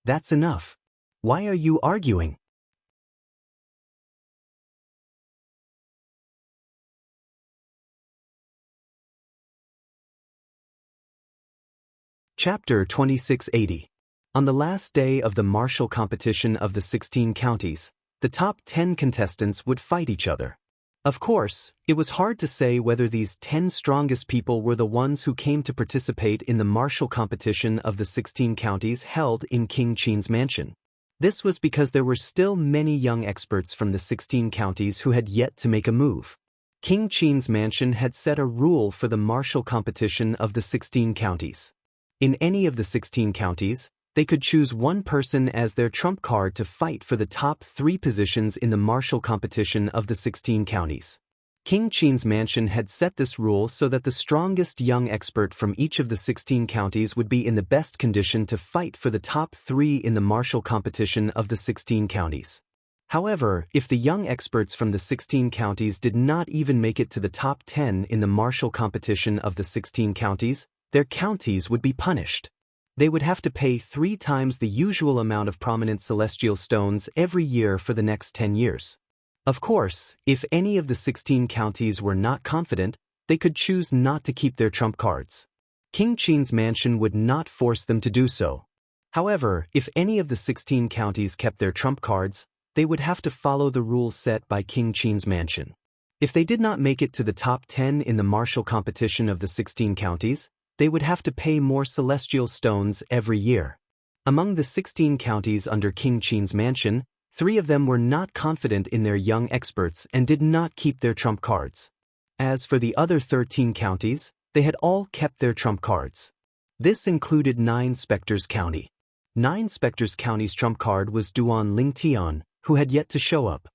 "That's enough. Why are you arguing?" Chapter 2680. On the last day of the martial competition of the 16 counties, the top 10 contestants would fight each other. Of course, it was hard to say whether these 10 strongest people were the ones who came to participate in the martial competition of the 16 counties held in King Qin's mansion. This was because there were still many young experts from the 16 counties who had yet to make a move. King Qin's mansion had set a rule for the martial competition of the 16 counties. In any of the 16 counties, they could choose one person as their trump card to fight for the top 3 positions in the martial competition of the 16 counties. King Qin's mansion had set this rule so that the strongest young expert from each of the 16 counties would be in the best condition to fight for the top 3 in the martial competition of the 16 counties. However, if the young experts from the 16 counties did not even make it to the top 10 in the martial competition of the 16 counties, their counties would be punished. They would have to pay 3 times the usual amount of prominent celestial stones every year for the next 10 years. Of course, if any of the 16 counties were not confident, they could choose not to keep their trump cards. King Qin's mansion would not force them to do so. However, if any of the 16 counties kept their trump cards, they would have to follow the rules set by King Qin's mansion. If they did not make it to the top 10 in the martial competition of the 16 counties, they would have to pay more celestial stones every year. Among the 16 counties under King Qin's mansion, 3 of them were not confident in their young experts and did not keep their trump cards. As for the other 13 counties, they had all kept their trump cards. This included 9 Spectres County. 9 Spectres County's trump card was Duan Lingtian, who had yet to show up.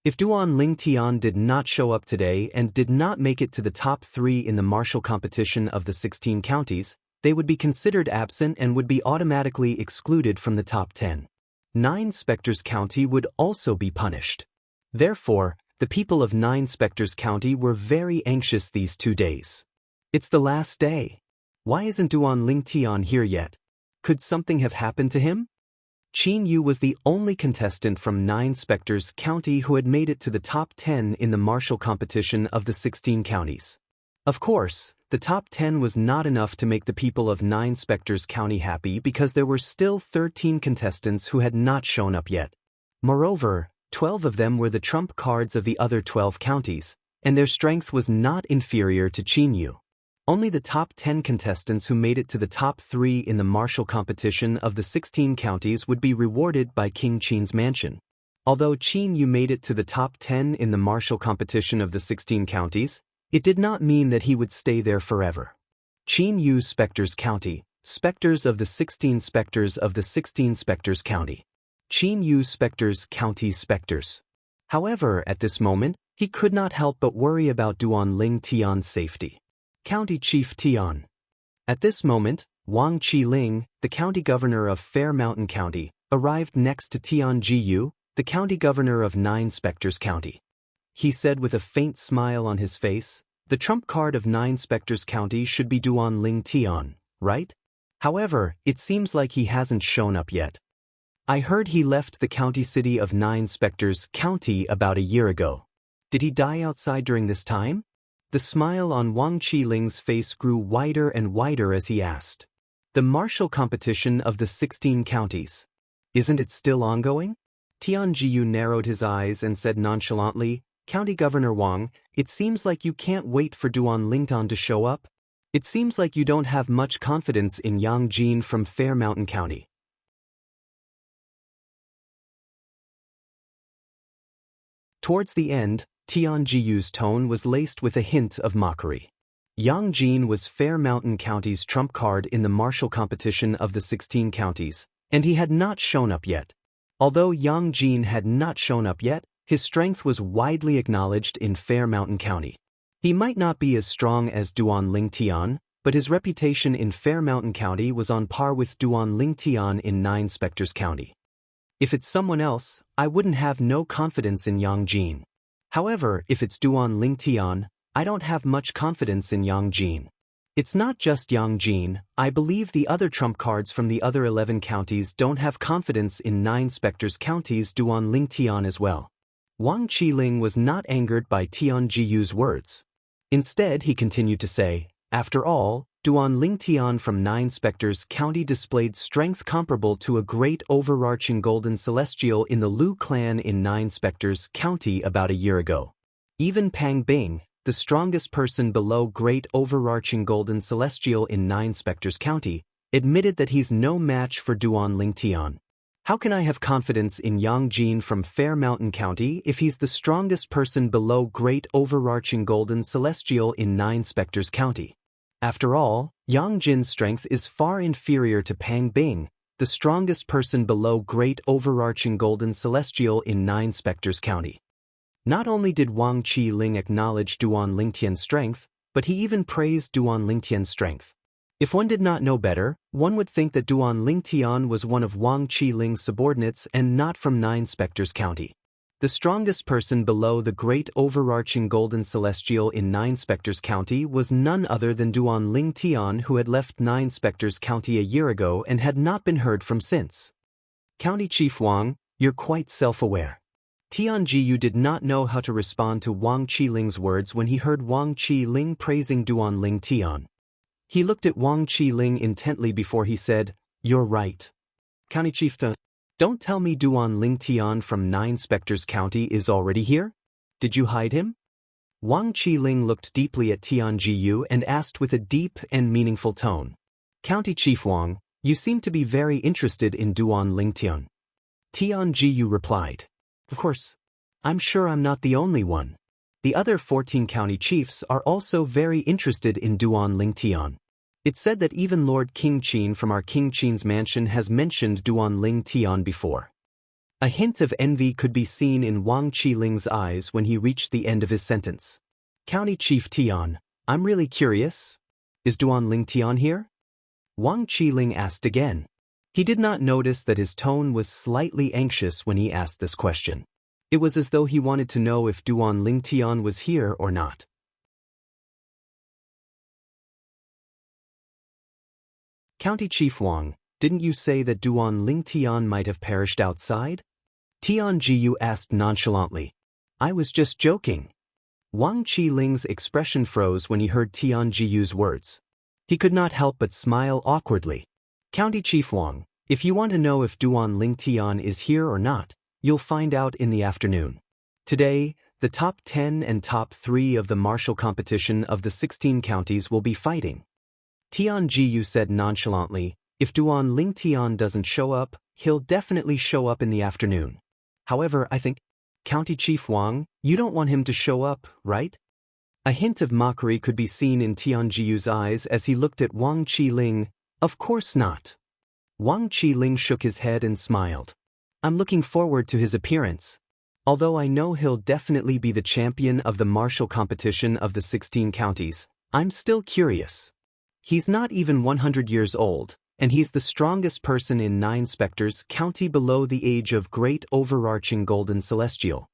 If Duan Lingtian did not show up today and did not make it to the top 3 in the martial competition of the 16 counties, they would be considered absent and would be automatically excluded from the top 10. 9 Spectres County would also be punished. Therefore, the people of 9 Spectres County were very anxious these 2 days. It's the last day. Why isn't Duan Lingtian here yet? Could something have happened to him? Qin Yu was the only contestant from 9 Spectres County who had made it to the top 10 in the martial competition of the 16 counties. Of course, the top 10 was not enough to make the people of 9 Spectres County happy because there were still 13 contestants who had not shown up yet. Moreover, 12 of them were the trump cards of the other 12 counties, and their strength was not inferior to Qin Yu. Only the top 10 contestants who made it to the top 3 in the martial competition of the 16 counties would be rewarded by King Qin's mansion. Although Qin Yu made it to the top 10 in the martial competition of the 16 counties, it did not mean that he would stay there forever. Qin Yu's Spectres County, Spectres of the 16 Spectres of the 16 Spectres County. Qin Yu's Spectres County Spectres. However, at this moment, he could not help but worry about Duan Lingtian's safety. County Chief Tian. At this moment, Wang Qiling, the county governor of Fair Mountain County, arrived next to Tian Jiyu, the county governor of 9 Spectres County. He said with a faint smile on his face, "The trump card of 9 Spectres County should be Duan Lingtian, right?" However, it seems like he hasn't shown up yet. I heard he left the county city of 9 Spectres County about a year ago. Did he die outside during this time? The smile on Wang Qiling's face grew wider and wider as he asked. The martial competition of the 16 counties. Isn't it still ongoing? Tian Jiyu narrowed his eyes and said nonchalantly, County Governor Wang, it seems like you can't wait for Duan Lingtan to show up. It seems like you don't have much confidence in Yang Jin from Fair Mountain County. Towards the end, Tian Jiyu's tone was laced with a hint of mockery. Yang Jin was Fair Mountain County's trump card in the martial competition of the 16 counties, and he had not shown up yet. Although Yang Jin had not shown up yet, his strength was widely acknowledged in Fair Mountain County. He might not be as strong as Duan Lingtian, but his reputation in Fair Mountain County was on par with Duan Lingtian in 9 Spectres County. If it's someone else, I wouldn't have no confidence in Yang Jin. However, if it's Duan Lingtian, I don't have much confidence in Yang Jin. It's not just Yang Jin, I believe the other trump cards from the other 11 counties don't have confidence in 9 Spectres County's Duan Lingtian as well. Wang Qiling was not angered by Tian Jiyu's words. Instead, he continued to say, after all, Duan Lingtian from 9 Spectres County displayed strength comparable to a great overarching golden celestial in the Lu clan in 9 Spectres County about a year ago. Even Pang Bing, the strongest person below great overarching golden celestial in 9 Spectres County, admitted that he's no match for Duan Lingtian. How can I have confidence in Yang Jin from Fair Mountain County if he's the strongest person below great overarching golden celestial in 9 Spectres County? After all, Yang Jin's strength is far inferior to Pang Bing, the strongest person below great overarching golden celestial in 9 Spectres County. Not only did Wang Qiling acknowledge Duan Lingtian's strength, but he even praised Duan Lingtian's strength. If one did not know better, one would think that Duan Lingtian was one of Wang Qiling's subordinates and not from 9 Spectres County. The strongest person below the great overarching golden celestial in 9 Spectres County was none other than Duan Lingtian, who had left 9 Spectres County a year ago and had not been heard from since. County Chief Wang, you're quite self-aware. Tian Jiyu did not know how to respond to Wang Qiling's words when he heard Wang Qiling praising Duan Lingtian. He looked at Wang Qiling intently before he said, you're right. County Chief, don't tell me Duan Lingtian from 9 Spectres County is already here? Did you hide him? Wang Qiling looked deeply at Tian Jiyu and asked with a deep and meaningful tone. County Chief Wang, you seem to be very interested in Duan Lingtian. Tian Jiyu replied. Of course. I'm sure I'm not the only one. The other 14 county chiefs are also very interested in Duan Lingtian. It's said that even Lord King Qin from our King Qin's mansion has mentioned Duan Lingtian before. A hint of envy could be seen in Wang Qiling's eyes when he reached the end of his sentence. County Chief Tian, I'm really curious. Is Duan Lingtian here? Wang Qiling asked again. He did not notice that his tone was slightly anxious when he asked this question. It was as though he wanted to know if Duan Lingtian was here or not. County Chief Wang, didn't you say that Duan Lingtian might have perished outside? Tian Jiyu asked nonchalantly. I was just joking. Wang Qiling's expression froze when he heard Tian Jiyu's words. He could not help but smile awkwardly. County Chief Wang, if you want to know if Duan Lingtian is here or not, you'll find out in the afternoon. Today, the top 10 and top 3 of the martial competition of the 16 counties will be fighting. Tian Jiyu said nonchalantly, if Duan Lingtian doesn't show up, he'll definitely show up in the afternoon. However, I think, County Chief Wang, you don't want him to show up, right? A hint of mockery could be seen in Tian Jiyu's eyes as he looked at Wang Qiling. Of course not. Wang Qiling shook his head and smiled. I'm looking forward to his appearance. Although I know he'll definitely be the champion of the martial competition of the 16 counties, I'm still curious. He's not even 100 years old, and he's the strongest person in 9 Spectres County below the age of great overarching golden celestial.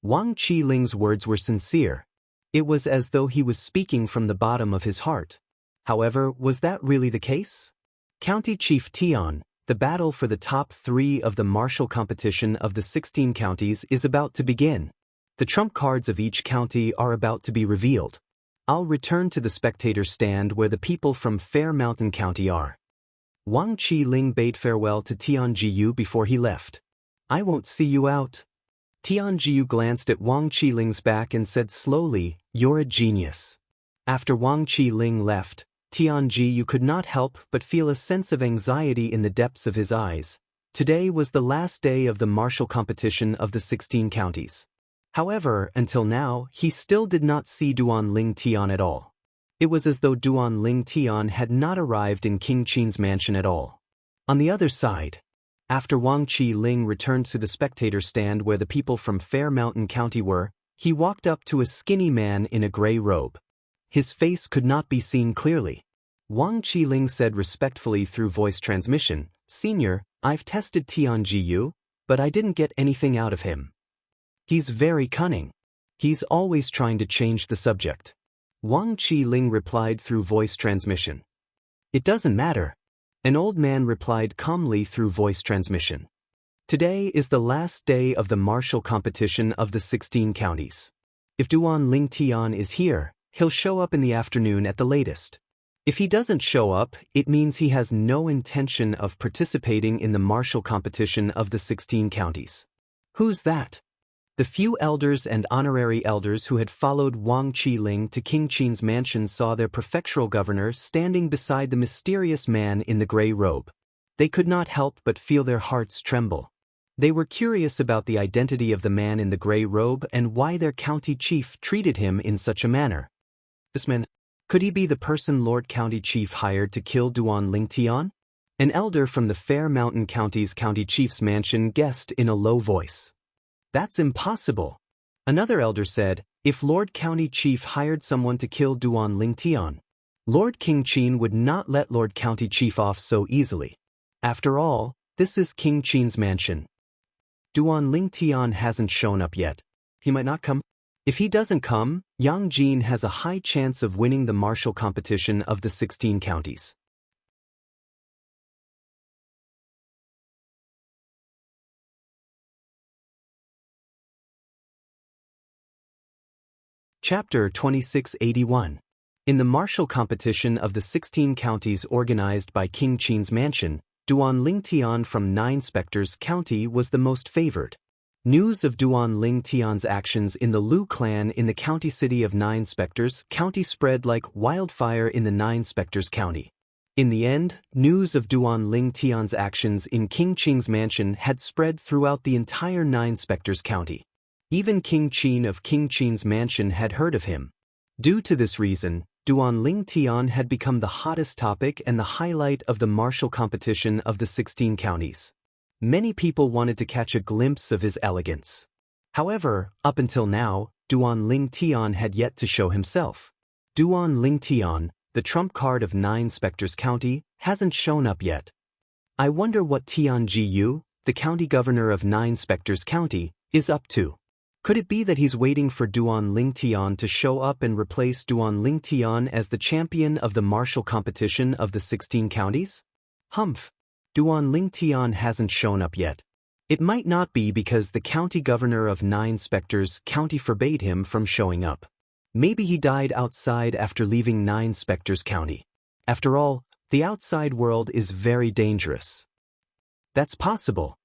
Wang Qiling's words were sincere. It was as though he was speaking from the bottom of his heart. However, was that really the case? County Chief Tian, the battle for the top 3 of the martial competition of the 16 counties is about to begin. The trump cards of each county are about to be revealed. I'll return to the spectator stand where the people from Fair Mountain County are. Wang Qiling bade farewell to Tian Jiyu before he left. I won't see you out. Tian Jiyu glanced at Wang Qiling's back and said slowly, "You're a genius." After Wang Qiling left, Tian Jiyu could not help but feel a sense of anxiety in the depths of his eyes. Today was the last day of the martial competition of the 16 counties. However, until now, he still did not see Duan Ling Tian at all. It was as though Duan Ling Tian had not arrived in King Qin's mansion at all. On the other side, after Wang Qiling returned to the spectator stand where the people from Fair Mountain County were, he walked up to a skinny man in a gray robe. His face could not be seen clearly. Wang Qiling said respectfully through voice transmission, "Senior, I've tested Tian Jiyu, but I didn't get anything out of him. He's very cunning. He's always trying to change the subject." Wang Qiling replied through voice transmission. "It doesn't matter." An old man replied calmly through voice transmission. "Today is the last day of the martial competition of the 16 counties. If Duan Ling Tian is here, he'll show up in the afternoon at the latest. If he doesn't show up, it means he has no intention of participating in the martial competition of the 16 counties." "Who's that?" The few elders and honorary elders who had followed Wang Qiling to King Qin's mansion saw their prefectural governor standing beside the mysterious man in the gray robe. They could not help but feel their hearts tremble. They were curious about the identity of the man in the gray robe and why their county chief treated him in such a manner. This man, could he be the person Lord County Chief hired to kill Duan Ling Tian? An elder from the Fair Mountain County's county chief's mansion guessed in a low voice. "That's impossible." Another elder said, "If Lord County Chief hired someone to kill Duan Ling Tian, Lord King Qin would not let Lord County Chief off so easily. After all, this is King Qin's mansion. Duan Ling Tian hasn't shown up yet. He might not come. If he doesn't come, Yang Jin has a high chance of winning the martial competition of the 16 counties." Chapter 2681. In the martial competition of the 16 counties organized by King Qin's mansion, Duan Ling Tian from Nine Spectres County was the most favored. News of Duan Ling Tian's actions in the Lu clan in the county city of Nine Spectres County spread like wildfire in the Nine Spectres County. In the end, news of Duan Ling Tian's actions in King Qin's mansion had spread throughout the entire Nine Spectres County. Even King Qin of King Qin's mansion had heard of him. Due to this reason, Duan Ling Tian had become the hottest topic and the highlight of the martial competition of the 16 counties. Many people wanted to catch a glimpse of his elegance. However, up until now, Duan Ling Tian had yet to show himself. Duan Ling Tian, the trump card of Nine Spectres County, hasn't shown up yet. I wonder what Tian Jiyu, the county governor of Nine Spectres County, is up to. Could it be that he's waiting for Duan Ling Tian to show up and replace Duan Ling Tian as the champion of the martial competition of the 16 counties? Humph. Duan Ling Tian hasn't shown up yet. It might not be because the county governor of Nine Spectres County forbade him from showing up. Maybe he died outside after leaving Nine Spectres County. After all, the outside world is very dangerous. That's possible.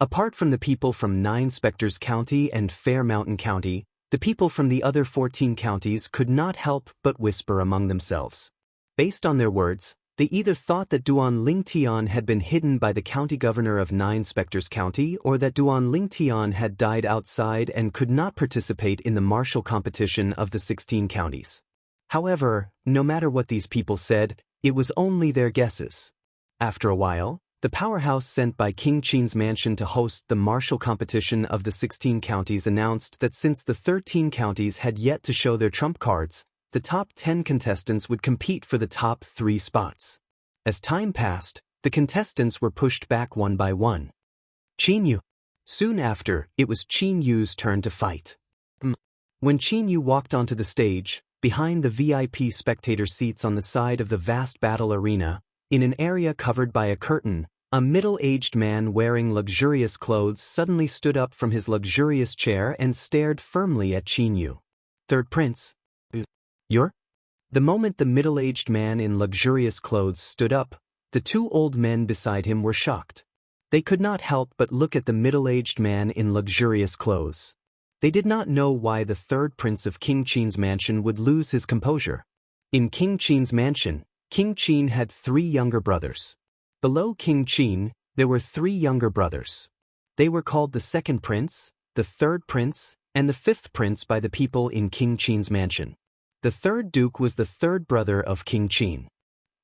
Apart from the people from Nine Spectres County and Fair Mountain County, the people from the other 14 counties could not help but whisper among themselves. Based on their words, they either thought that Duan Ling Tian had been hidden by the county governor of Nine Spectres County or that Duan Ling Tian had died outside and could not participate in the martial competition of the 16 counties. However, no matter what these people said, it was only their guesses. After a while, the powerhouse sent by King Qin's mansion to host the martial competition of the 16 counties announced that since the 13 counties had yet to show their trump cards, the top 10 contestants would compete for the top 3 spots. As time passed, the contestants were pushed back one by one. Qin Yu. Soon after, it was Qin Yu's turn to fight. When Qin Yu walked onto the stage, behind the VIP spectator seats on the side of the vast battle arena, In an area covered by a curtain, a middle-aged man wearing luxurious clothes suddenly stood up from his luxurious chair and stared firmly at Qin Yu. Third Prince? You're? The moment the middle-aged man in luxurious clothes stood up, the two old men beside him were shocked. They could not help but look at the middle-aged man in luxurious clothes. They did not know why the third prince of King Qin's mansion would lose his composure. In King Qin's mansion, King Qin had 3 younger brothers. Below King Qin, there were 3 younger brothers. They were called the second prince, the third prince, and the fifth prince by the people in King Qin's mansion. The third duke was the third brother of King Qin.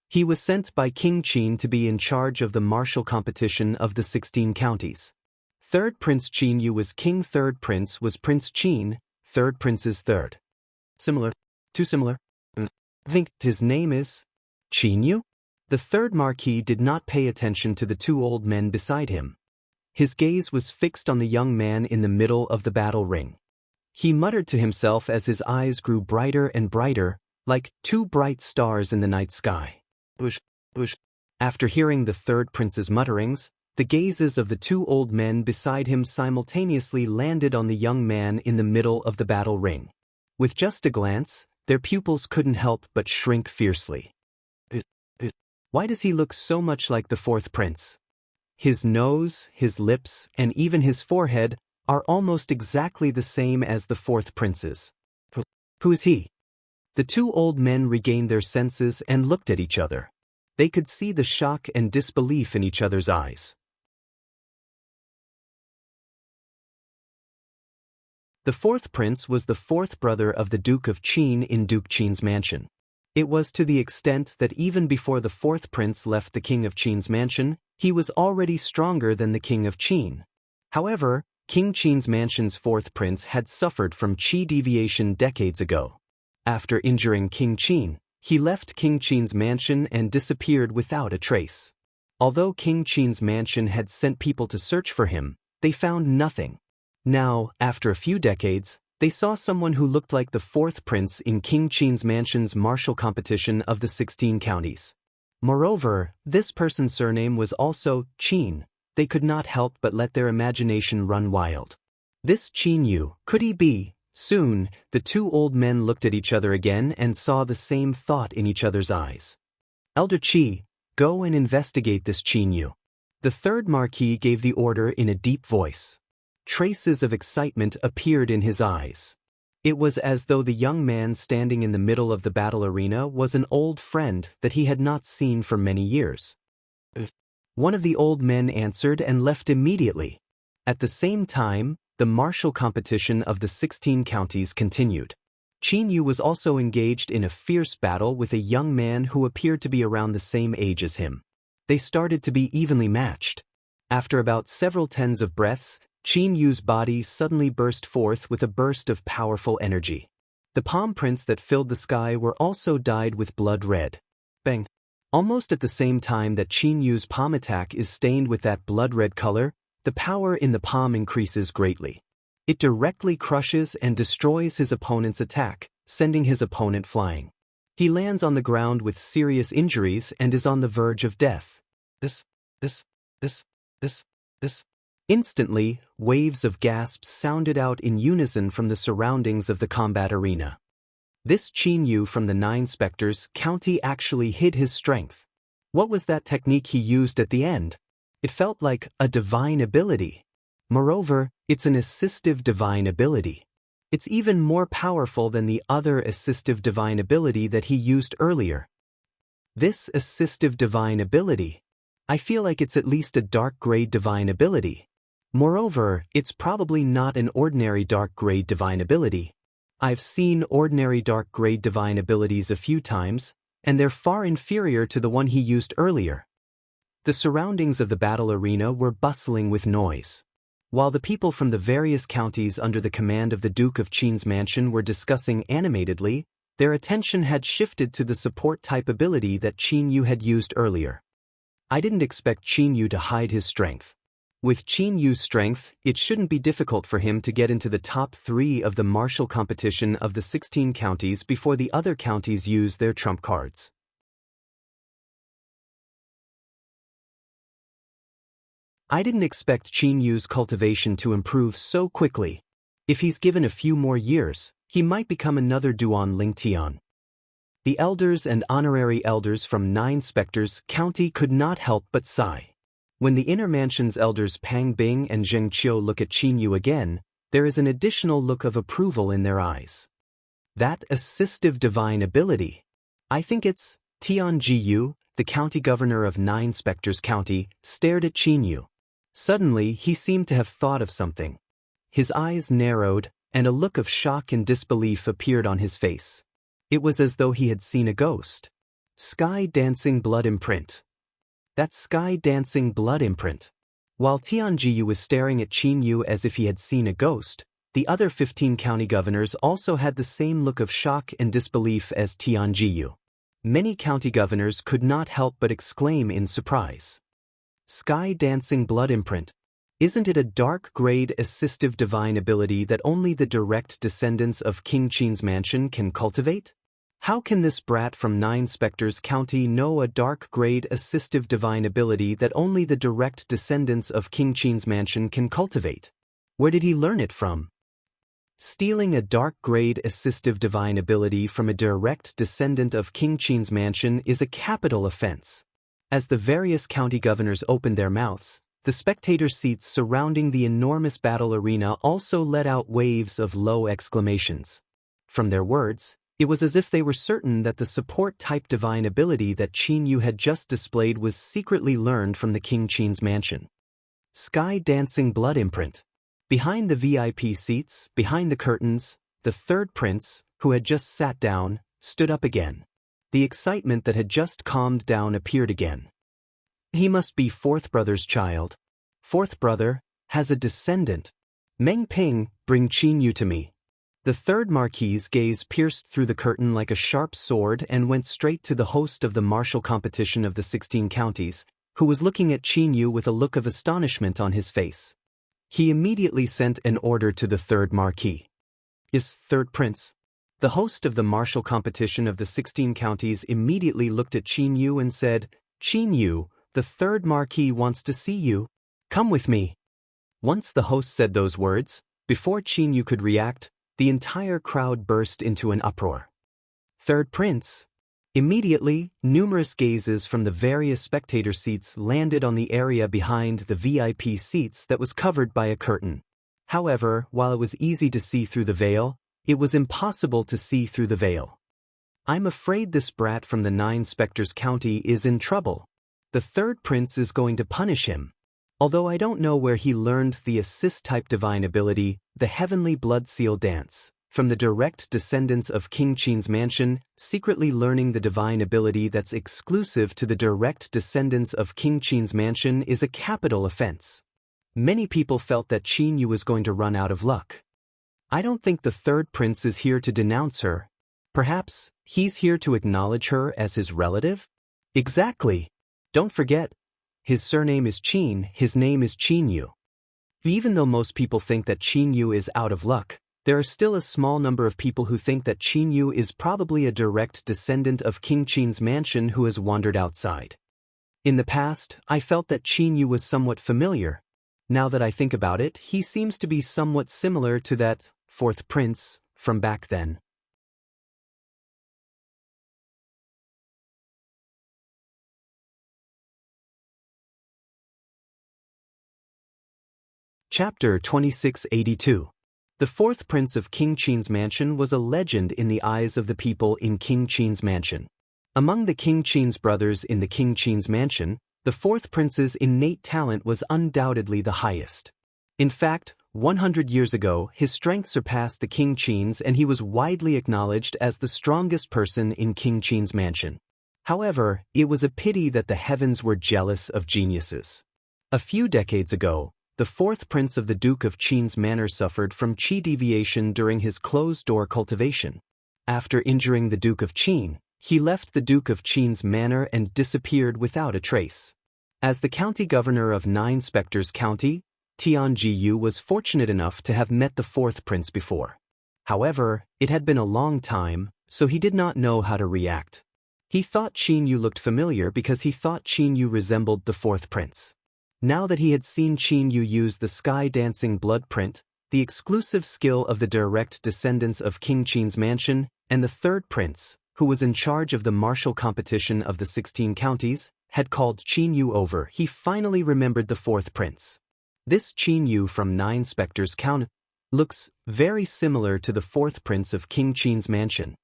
He was sent by King Qin to be in charge of the martial competition of the 16 counties. Third Prince Qin Yu was king. Third prince was Prince Qin, third prince's third. Similar? Too similar? Think his name is Qin Yu? The third marquis did not pay attention to the 2 old men beside him. His gaze was fixed on the young man in the middle of the battle ring. He muttered to himself as his eyes grew brighter and brighter, like 2 bright stars in the night sky. Whoosh, whoosh. After hearing the third prince's mutterings, the gazes of the 2 old men beside him simultaneously landed on the young man in the middle of the battle ring. With just a glance, their pupils couldn't help but shrink fiercely. Why does he look so much like the fourth prince? His nose, his lips, and even his forehead are almost exactly the same as the fourth prince's. Who is he? The 2 old men regained their senses and looked at each other. They could see the shock and disbelief in each other's eyes. The fourth prince was the 4th brother of the Duke of Qin in Duke Qin's mansion. It was to the extent that even before the 4th prince left the King of Qin's mansion, he was already stronger than the King of Qin. However, King Qin's mansion's 4th prince had suffered from qi deviation decades ago. After injuring King Qin, he left King Qin's mansion and disappeared without a trace. Although King Qin's mansion had sent people to search for him, they found nothing. Now, after a few decades, they saw someone who looked like the 4th prince in King Qin's mansion's martial competition of the 16 counties. Moreover, this person's surname was also Qin. They could not help but let their imagination run wild. This Qin Yu, could he be? Soon, the 2 old men looked at each other again and saw the same thought in each other's eyes. Elder Qi, go and investigate this Qin Yu. The third marquis gave the order in a deep voice. Traces of excitement appeared in his eyes. It was as though the young man standing in the middle of the battle arena was an old friend that he had not seen for many years. One of the old men answered and left immediately. At the same time, the martial competition of the 16 counties continued. Qin Yu was also engaged in a fierce battle with a young man who appeared to be around the same age as him. They started to be evenly matched. After about several tens of breaths, Qin Yu's body suddenly burst forth with a burst of powerful energy. The palm prints that filled the sky were also dyed with blood red. Bang! Almost at the same time that Qin Yu's palm attack is stained with that blood red color, the power in the palm increases greatly. It directly crushes and destroys his opponent's attack, sending his opponent flying. He lands on the ground with serious injuries and is on the verge of death. This. Instantly, waves of gasps sounded out in unison from the surroundings of the combat arena. This Qin Yu from the 9 Spectres County actually hid his strength. What was that technique he used at the end? It felt like a divine ability. Moreover, it's an assistive divine ability. It's even more powerful than the other assistive divine ability that he used earlier. This assistive divine ability, I feel like it's at least a dark grade divine ability. Moreover, it's probably not an ordinary dark grade divine ability. I've seen ordinary dark grade divine abilities a few times, and they're far inferior to the one he used earlier. The surroundings of the battle arena were bustling with noise. While the people from the various counties under the command of the Duke of Qin's mansion were discussing animatedly, their attention had shifted to the support type ability that Qin Yu had used earlier. I didn't expect Qin Yu to hide his strength. With Qin Yu's strength, it shouldn't be difficult for him to get into the top 3 of the martial competition of the 16 counties before the other counties use their trump cards. I didn't expect Qin Yu's cultivation to improve so quickly. If he's given a few more years, he might become another Duan Lingtian. The elders and honorary elders from 9 Spectres County could not help but sigh. When the Inner Mansion's elders Pang Bing and Zheng Qiu look at Qin Yu again, there is an additional look of approval in their eyes. That assistive divine ability. I think it's Tian Jiyu, the county governor of 9 Spectres County, stared at Qin Yu. Suddenly, he seemed to have thought of something. His eyes narrowed, and a look of shock and disbelief appeared on his face. It was as though he had seen a ghost. Sky dancing blood imprint. That sky dancing blood imprint. While Tian Jiyu was staring at Qin Yu as if he had seen a ghost, the other 15 county governors also had the same look of shock and disbelief as Tian Jiyu. Many county governors could not help but exclaim in surprise. Sky dancing blood imprint. Isn't it a dark grade assistive divine ability that only the direct descendants of King Qin's mansion can cultivate? How can this brat from 9 Spectres County know a dark grade assistive divine ability that only the direct descendants of King Qin's mansion can cultivate? Where did he learn it from? Stealing a dark grade assistive divine ability from a direct descendant of King Qin's mansion is a capital offense. As the various county governors opened their mouths, the spectator seats surrounding the enormous battle arena also let out waves of low exclamations. From their words, it was as if they were certain that the support-type divine ability that Qin Yu had just displayed was secretly learned from the King Qin's mansion. Sky dancing blood imprint. Behind the VIP seats, behind the curtains, the third prince, who had just sat down, stood up again. The excitement that had just calmed down appeared again. He must be fourth brother's child. Fourth brother has a descendant. Meng Ping, bring Qin Yu to me. The third marquis's gaze pierced through the curtain like a sharp sword and went straight to the host of the martial competition of the 16 counties, who was looking at Qin Yu with a look of astonishment on his face. He immediately sent an order to the third marquis. Yes, third prince. The host of the martial competition of the 16 counties immediately looked at Qin Yu and said, Qin Yu, the third marquis wants to see you. Come with me. Once the host said those words, before Qin Yu could react, the entire crowd burst into an uproar. Third prince. Immediately, numerous gazes from the various spectator seats landed on the area behind the VIP seats that was covered by a curtain. However, while it was easy to see through the veil, it was impossible to see through the veil. I'm afraid this brat from the 9 Spectres County is in trouble. The third prince is going to punish him. Although I don't know where he learned the assist-type divine ability, the Heavenly Blood Seal Dance, from the direct descendants of King Qin's mansion, secretly learning the divine ability that's exclusive to the direct descendants of King Qin's mansion is a capital offense. Many people felt that Qin Yu was going to run out of luck. I don't think the third prince is here to denounce her. Perhaps he's here to acknowledge her as his relative? Exactly. Don't forget, his surname is Qin, his name is Qin Yu. Even though most people think that Qin Yu is out of luck, there are still a small number of people who think that Qin Yu is probably a direct descendant of King Qin's mansion who has wandered outside. In the past, I felt that Qin Yu was somewhat familiar. Now that I think about it, he seems to be somewhat similar to that fourth prince from back then. Chapter 2682. The fourth prince of King Qin's mansion was a legend in the eyes of the people in King Qin's mansion. Among the King Qin's brothers in the King Qin's mansion, the fourth prince's innate talent was undoubtedly the highest. In fact, 100 years ago, his strength surpassed the King Qin's and he was widely acknowledged as the strongest person in King Qin's mansion. However, it was a pity that the heavens were jealous of geniuses. A few decades ago, the fourth prince of the Duke of Qin's manor suffered from qi deviation during his closed-door cultivation. After injuring the Duke of Qin, he left the Duke of Qin's manor and disappeared without a trace. As the county governor of 9 Spectres County, Tian Jiyu was fortunate enough to have met the fourth prince before. However, it had been a long time, so he did not know how to react. He thought Qin Yu looked familiar because he thought Qin Yu resembled the fourth prince. Now that he had seen Qin Yu use the sky-dancing blood print, the exclusive skill of the direct descendants of King Qin's mansion, and the third prince, who was in charge of the martial competition of the 16 counties, had called Qin Yu over, he finally remembered the fourth prince. This Qin Yu from 9 Spectres County looks very similar to the fourth prince of King Qin's mansion.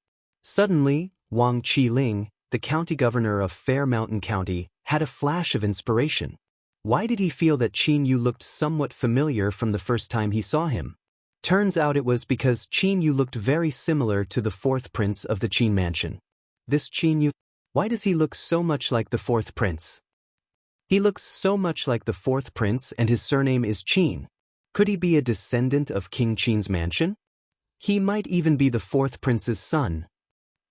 Suddenly, Wang Qiling, the county governor of Fair Mountain County, had a flash of inspiration. Why did he feel that Qin Yu looked somewhat familiar from the first time he saw him? Turns out it was because Qin Yu looked very similar to the fourth prince of the Qin mansion. This Qin Yu, why does he look so much like the fourth prince? He looks so much like the fourth prince and his surname is Qin. Could he be a descendant of King Qin's mansion? He might even be the fourth prince's son.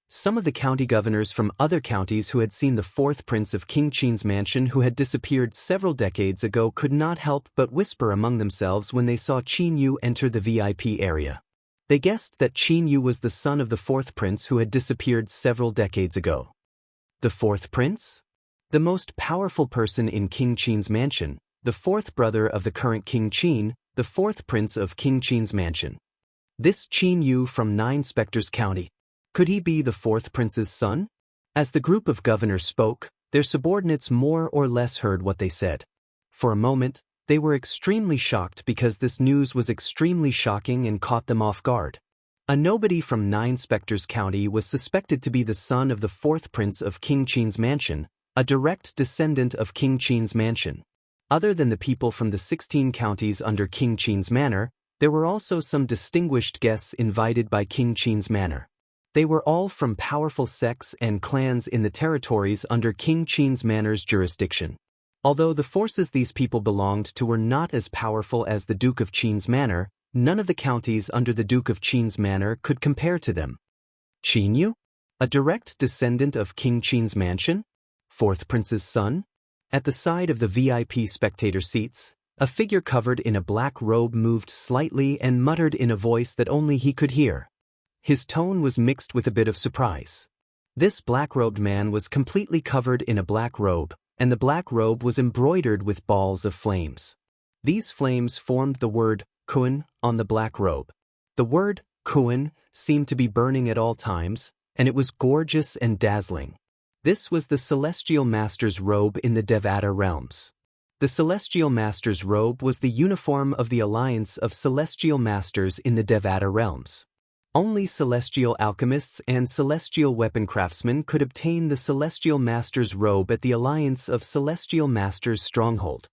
Some of the county governors from other counties who had seen the fourth prince of King Qin's mansion who had disappeared several decades ago could not help but whisper among themselves when they saw Qin Yu enter the VIP area. They guessed that Qin Yu was the son of the fourth prince who had disappeared several decades ago. The fourth prince? The most powerful person in King Qin's mansion, the fourth brother of the current King Qin, the fourth prince of King Qin's mansion. This Qin Yu from 9 Spectres County. Could he be the fourth prince's son? As the group of governors spoke, their subordinates more or less heard what they said. For a moment, they were extremely shocked because this news was extremely shocking and caught them off guard. A nobody from 9 Spectres County was suspected to be the son of the fourth prince of King Qin's mansion, a direct descendant of King Qin's mansion. Other than the people from the 16 counties under King Qin's manor, there were also some distinguished guests invited by King Qin's manor. They were all from powerful sects and clans in the territories under King Qin's manor's jurisdiction. Although the forces these people belonged to were not as powerful as the Duke of Qin's manor, none of the counties under the Duke of Qin's manor could compare to them. Qin Yu? A direct descendant of King Qin's mansion? Fourth prince's son? At the side of the VIP spectator seats, a figure covered in a black robe moved slightly and muttered in a voice that only he could hear. His tone was mixed with a bit of surprise. This black-robed man was completely covered in a black robe, and the black robe was embroidered with balls of flames. These flames formed the word Kun on the black robe. The word Kun seemed to be burning at all times, and it was gorgeous and dazzling. This was the Celestial Master's robe in the Devata realms. The Celestial Master's robe was the uniform of the Alliance of Celestial Masters in the Devata realms. Only celestial alchemists and celestial weapon craftsmen could obtain the Celestial Master's robe at the Alliance of Celestial Masters stronghold.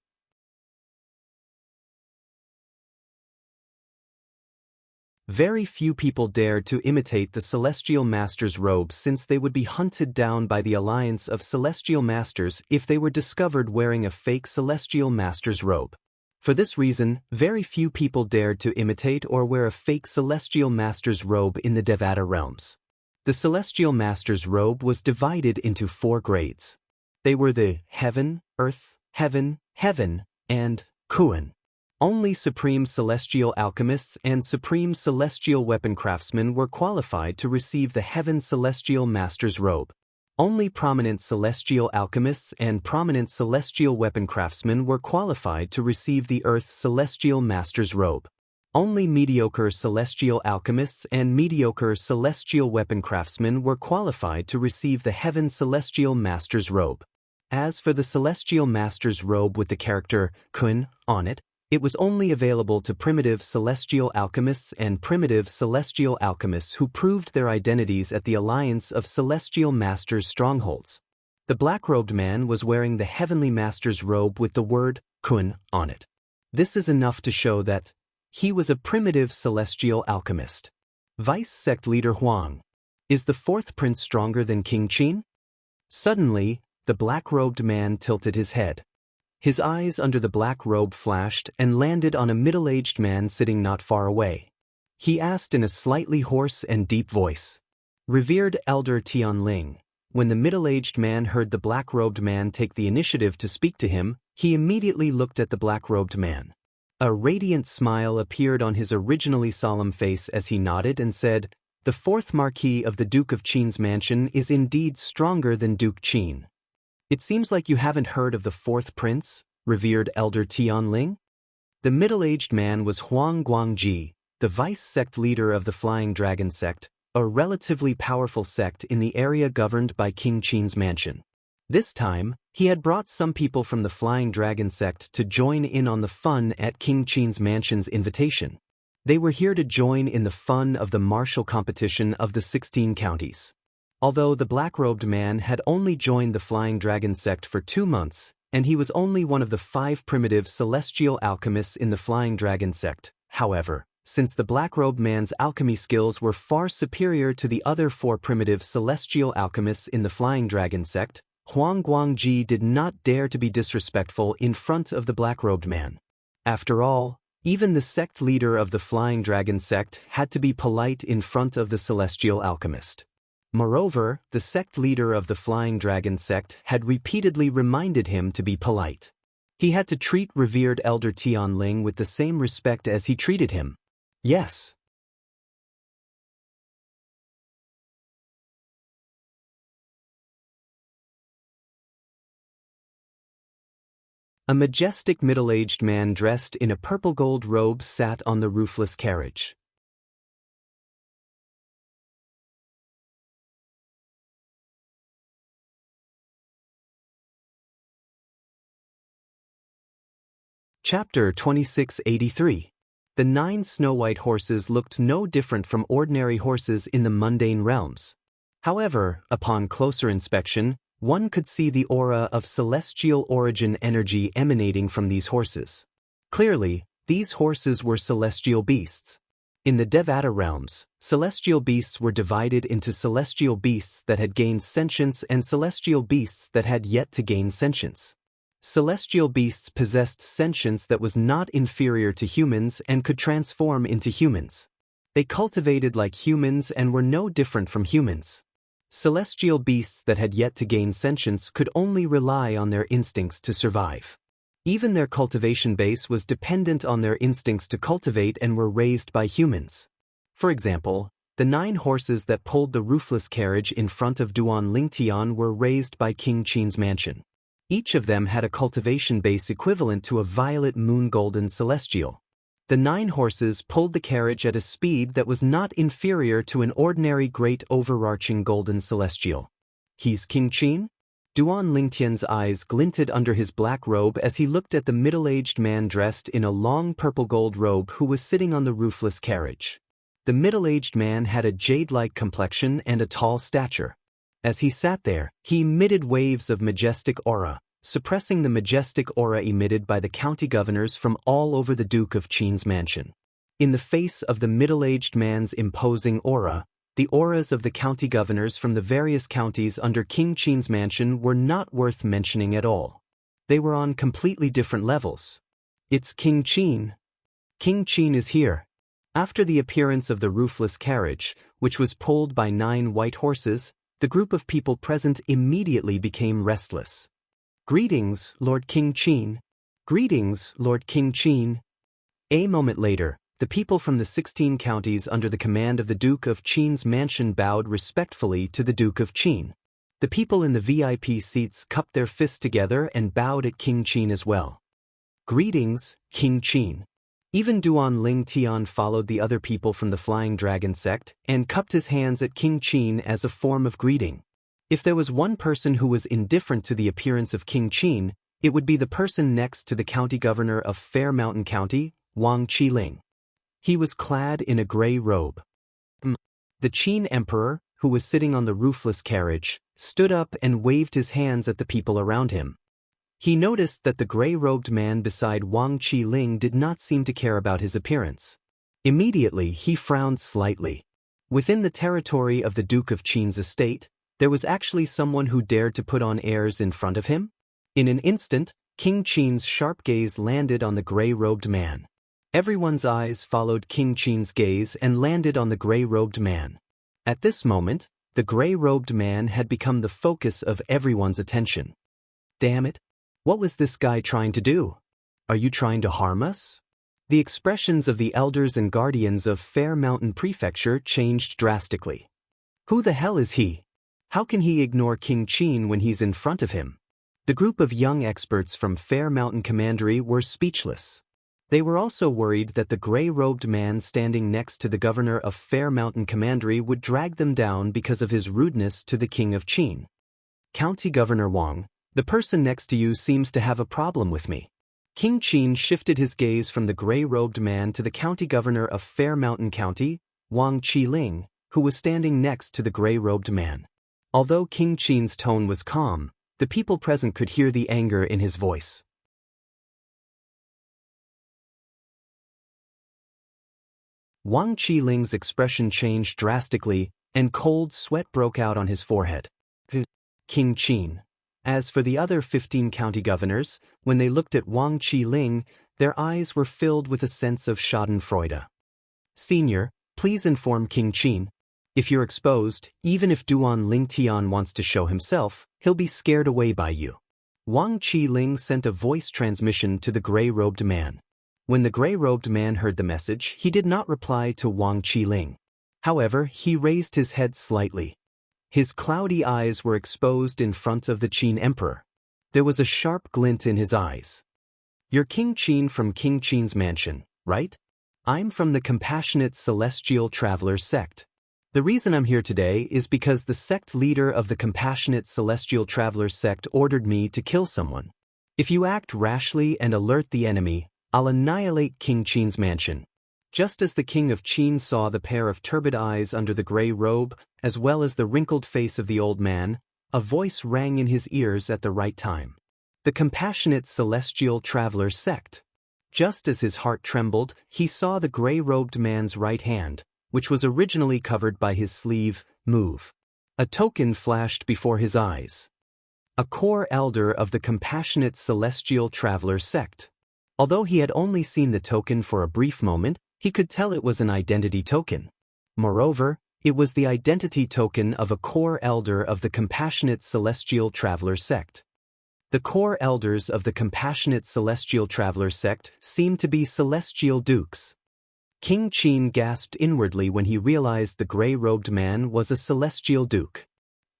Very few people dared to imitate the Celestial Master's robe since they would be hunted down by the Alliance of Celestial Masters if they were discovered wearing a fake Celestial Master's robe. For this reason, very few people dared to imitate or wear a fake Celestial Master's robe in the Devata realms. The Celestial Master's robe was divided into 4 grades. They were the Heaven, Earth, Heaven, Heaven, and Kun. Only Supreme Celestial Alchemists and Supreme Celestial Weapon Craftsmen were qualified to receive the Heaven Celestial Master's robe. Only prominent Celestial Alchemists and prominent Celestial Weapon Craftsmen were qualified to receive the Earth Celestial Master's robe. Only mediocre Celestial Alchemists and mediocre Celestial Weapon Craftsmen were qualified to receive the Heaven Celestial Master's robe. As for the Celestial Master's robe with the character Kun on it, it was only available to primitive Celestial Alchemists and primitive Celestial Alchemists who proved their identities at the Alliance of Celestial Masters strongholds. The black-robed man was wearing the Heavenly Master's robe with the word Kun on it. This is enough to show that he was a primitive Celestial Alchemist. Vice Sect Leader Huang. Is the fourth prince stronger than King Qin? Suddenly, the black-robed man tilted his head. His eyes under the black robe flashed and landed on a middle-aged man sitting not far away. He asked in a slightly hoarse and deep voice, "Revered Elder Tianling." When the middle-aged man heard the black-robed man take the initiative to speak to him, he immediately looked at the black-robed man. A radiant smile appeared on his originally solemn face as he nodded and said, "The fourth Marquis of the Duke of Qin's mansion is indeed stronger than Duke Qin." "It seems like you haven't heard of the fourth prince," revered Elder Tianling? The middle-aged man was Huang Guangji, the vice-sect leader of the Flying Dragon sect, a relatively powerful sect in the area governed by King Qin's mansion. This time, he had brought some people from the Flying Dragon sect to join in on the fun at King Qin's mansion's invitation. They were here to join in the fun of the martial competition of the 16 counties. Although the black-robed man had only joined the Flying Dragon sect for 2 months, and he was only one of the 5 primitive celestial alchemists in the Flying Dragon sect, however, since the black-robed man's alchemy skills were far superior to the other 4 primitive celestial alchemists in the Flying Dragon sect, Huang Guangji did not dare to be disrespectful in front of the black-robed man. After all, even the sect leader of the Flying Dragon sect had to be polite in front of the celestial alchemist. Moreover, the sect leader of the Flying Dragon sect had repeatedly reminded him to be polite. He had to treat revered Elder Tianling with the same respect as he treated him. Yes. A majestic middle-aged man dressed in a purple-gold robe sat on the roofless carriage. Chapter 2683. The 9 snow-white horses looked no different from ordinary horses in the mundane realms. However, upon closer inspection, one could see the aura of celestial origin energy emanating from these horses. Clearly, these horses were celestial beasts. In the Devata realms, celestial beasts were divided into celestial beasts that had gained sentience and celestial beasts that had yet to gain sentience. Celestial beasts possessed sentience that was not inferior to humans and could transform into humans. They cultivated like humans and were no different from humans. Celestial beasts that had yet to gain sentience could only rely on their instincts to survive. Even their cultivation base was dependent on their instincts to cultivate and were raised by humans. For example, the 9 horses that pulled the roofless carriage in front of Duan Lingtian were raised by King Qin's mansion. Each of them had a cultivation base equivalent to a violet moon golden celestial. The 9 horses pulled the carriage at a speed that was not inferior to an ordinary great overarching golden celestial. He's King Qin? Duan Lingtian's eyes glinted under his black robe as he looked at the middle-aged man dressed in a long purple-gold robe who was sitting on the roofless carriage. The middle-aged man had a jade-like complexion and a tall stature. As he sat there, he emitted waves of majestic aura, suppressing the majestic aura emitted by the county governors from all over the Duke of Qin's mansion. In the face of the middle-aged man's imposing aura, the auras of the county governors from the various counties under King Qin's mansion were not worth mentioning at all. They were on completely different levels. It's King Qin. King Qin is here. After the appearance of the roofless carriage, which was pulled by 9 white horses, the group of people present immediately became restless. Greetings, Lord King Qin. Greetings, Lord King Qin. A moment later, the people from the 16 counties under the command of the Duke of Qin's mansion bowed respectfully to the Duke of Qin. The people in the VIP seats cupped their fists together and bowed at King Qin as well. Greetings, King Qin. Even Duan Lingtian followed the other people from the Flying Dragon sect and cupped his hands at King Qin as a form of greeting. If there was one person who was indifferent to the appearance of King Qin, it would be the person next to the county governor of Fair Mountain County, Wang Qiling. He was clad in a gray robe. The Qin emperor, who was sitting on the roofless carriage, stood up and waved his hands at the people around him. He noticed that the gray-robed man beside Wang Qiling did not seem to care about his appearance. Immediately, he frowned slightly. Within the territory of the Duke of Qin's estate, there was actually someone who dared to put on airs in front of him? In an instant, King Qin's sharp gaze landed on the gray-robed man. Everyone's eyes followed King Qin's gaze and landed on the gray-robed man. At this moment, the gray-robed man had become the focus of everyone's attention. Damn it! What was this guy trying to do? Are you trying to harm us? The expressions of the elders and guardians of Fair Mountain Prefecture changed drastically. Who the hell is he? How can he ignore King Qin when he's in front of him? The group of young experts from Fair Mountain Commandery were speechless. They were also worried that the gray-robed man standing next to the governor of Fair Mountain Commandery would drag them down because of his rudeness to the king of Qin. County Governor Wang, the person next to you seems to have a problem with me. King Qin shifted his gaze from the gray-robed man to the county governor of Fair Mountain County, Wang Qiling, who was standing next to the gray-robed man. Although King Qin's tone was calm, the people present could hear the anger in his voice. Wang Qiling's expression changed drastically, and cold sweat broke out on his forehead. King Qin. As for the other 15 county governors, when they looked at Wang Qiling, their eyes were filled with a sense of schadenfreude. Senior, please inform King Qin. If you're exposed, even if Duan Lingtian wants to show himself, he'll be scared away by you. Wang Qiling sent a voice transmission to the gray-robed man. When the gray-robed man heard the message, he did not reply to Wang Qiling. However, he raised his head slightly. His cloudy eyes were exposed in front of the Qin emperor. There was a sharp glint in his eyes. You're King Qin from King Qin's mansion, right? I'm from the Compassionate Celestial Traveler sect. The reason I'm here today is because the sect leader of the Compassionate Celestial Traveler sect ordered me to kill someone. If you act rashly and alert the enemy, I'll annihilate King Qin's mansion. Just as the king of Qin saw the pair of turbid eyes under the gray robe, as well as the wrinkled face of the old man, a voice rang in his ears at the right time. The Compassionate Celestial Traveler sect. Just as his heart trembled, he saw the gray-robed man's right hand, which was originally covered by his sleeve, move. A token flashed before his eyes. A core elder of the Compassionate Celestial Traveler sect. Although he had only seen the token for a brief moment, he could tell it was an identity token. Moreover, it was the identity token of a core elder of the Compassionate Celestial Traveler sect. The core elders of the Compassionate Celestial Traveler sect seemed to be celestial dukes. King Qin gasped inwardly when he realized the gray-robed man was a celestial duke.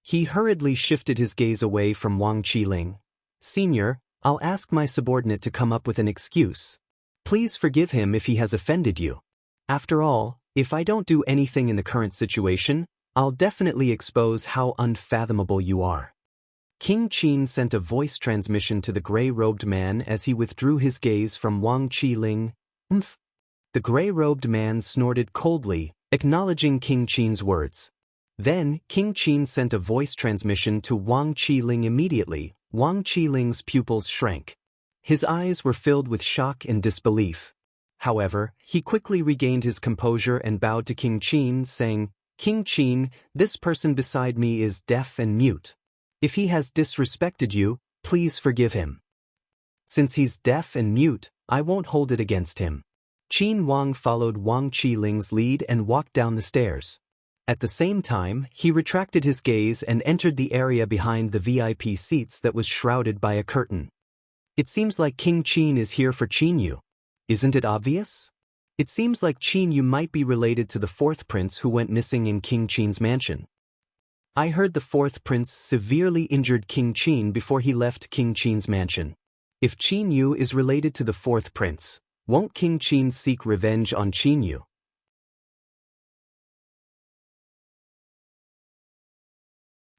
He hurriedly shifted his gaze away from Wang Qiling. Senior, I'll ask my subordinate to come up with an excuse. Please forgive him if he has offended you. After all, if I don't do anything in the current situation, I'll definitely expose how unfathomable you are. King Qin sent a voice transmission to the gray-robed man as he withdrew his gaze from Wang Qiling. The gray-robed man snorted coldly, acknowledging King Qin's words. Then, King Qin sent a voice transmission to Wang Qiling immediately. Wang Qiling's pupils shrank. His eyes were filled with shock and disbelief. However, he quickly regained his composure and bowed to King Qin, saying, King Qin, this person beside me is deaf and mute. If he has disrespected you, please forgive him. Since he's deaf and mute, I won't hold it against him. Qin Wang followed Wang Qiling's lead and walked down the stairs. At the same time, he retracted his gaze and entered the area behind the VIP seats that was shrouded by a curtain. It seems like King Qin is here for Qin Yu. Isn't it obvious? It seems like Qin Yu might be related to the fourth prince who went missing in King Qin's mansion. I heard the fourth prince severely injured King Qin before he left King Qin's mansion. If Qin Yu is related to the fourth prince, won't King Qin seek revenge on Qin Yu?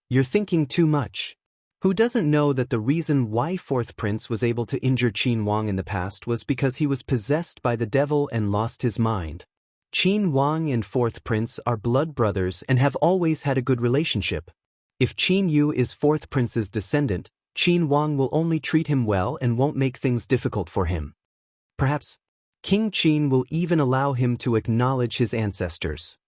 You're thinking too much. Who doesn't know that the reason why fourth prince was able to injure Qin Wang in the past was because he was possessed by the devil and lost his mind? Qin Wang and fourth prince are blood brothers and have always had a good relationship. If Qin Yu is fourth prince's descendant, Qin Wang will only treat him well and won't make things difficult for him. Perhaps King Qin will even allow him to acknowledge his ancestors.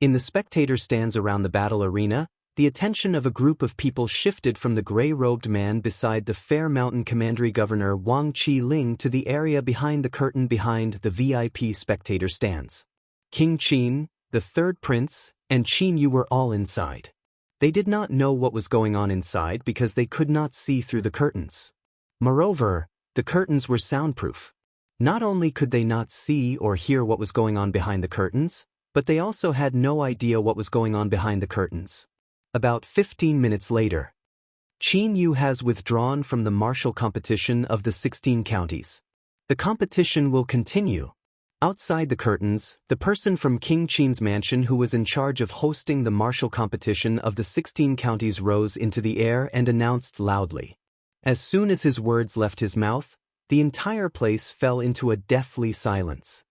In the spectator stands around the battle arena, the attention of a group of people shifted from the gray-robed man beside the Fair Mountain Commandery Governor Wang Qiling to the area behind the curtain behind the VIP spectator stands. King Qin, the third prince, and Qin Yu were all inside. They did not know what was going on inside because they could not see through the curtains. Moreover, the curtains were soundproof. Not only could they not see or hear what was going on behind the curtains, but they also had no idea what was going on behind the curtains. About 15 minutes later, Qin Yu has withdrawn from the martial competition of the 16 counties. The competition will continue. Outside the curtains, the person from King Qin's mansion who was in charge of hosting the martial competition of the 16 counties rose into the air and announced loudly. As soon as his words left his mouth, the entire place fell into a deathly silence.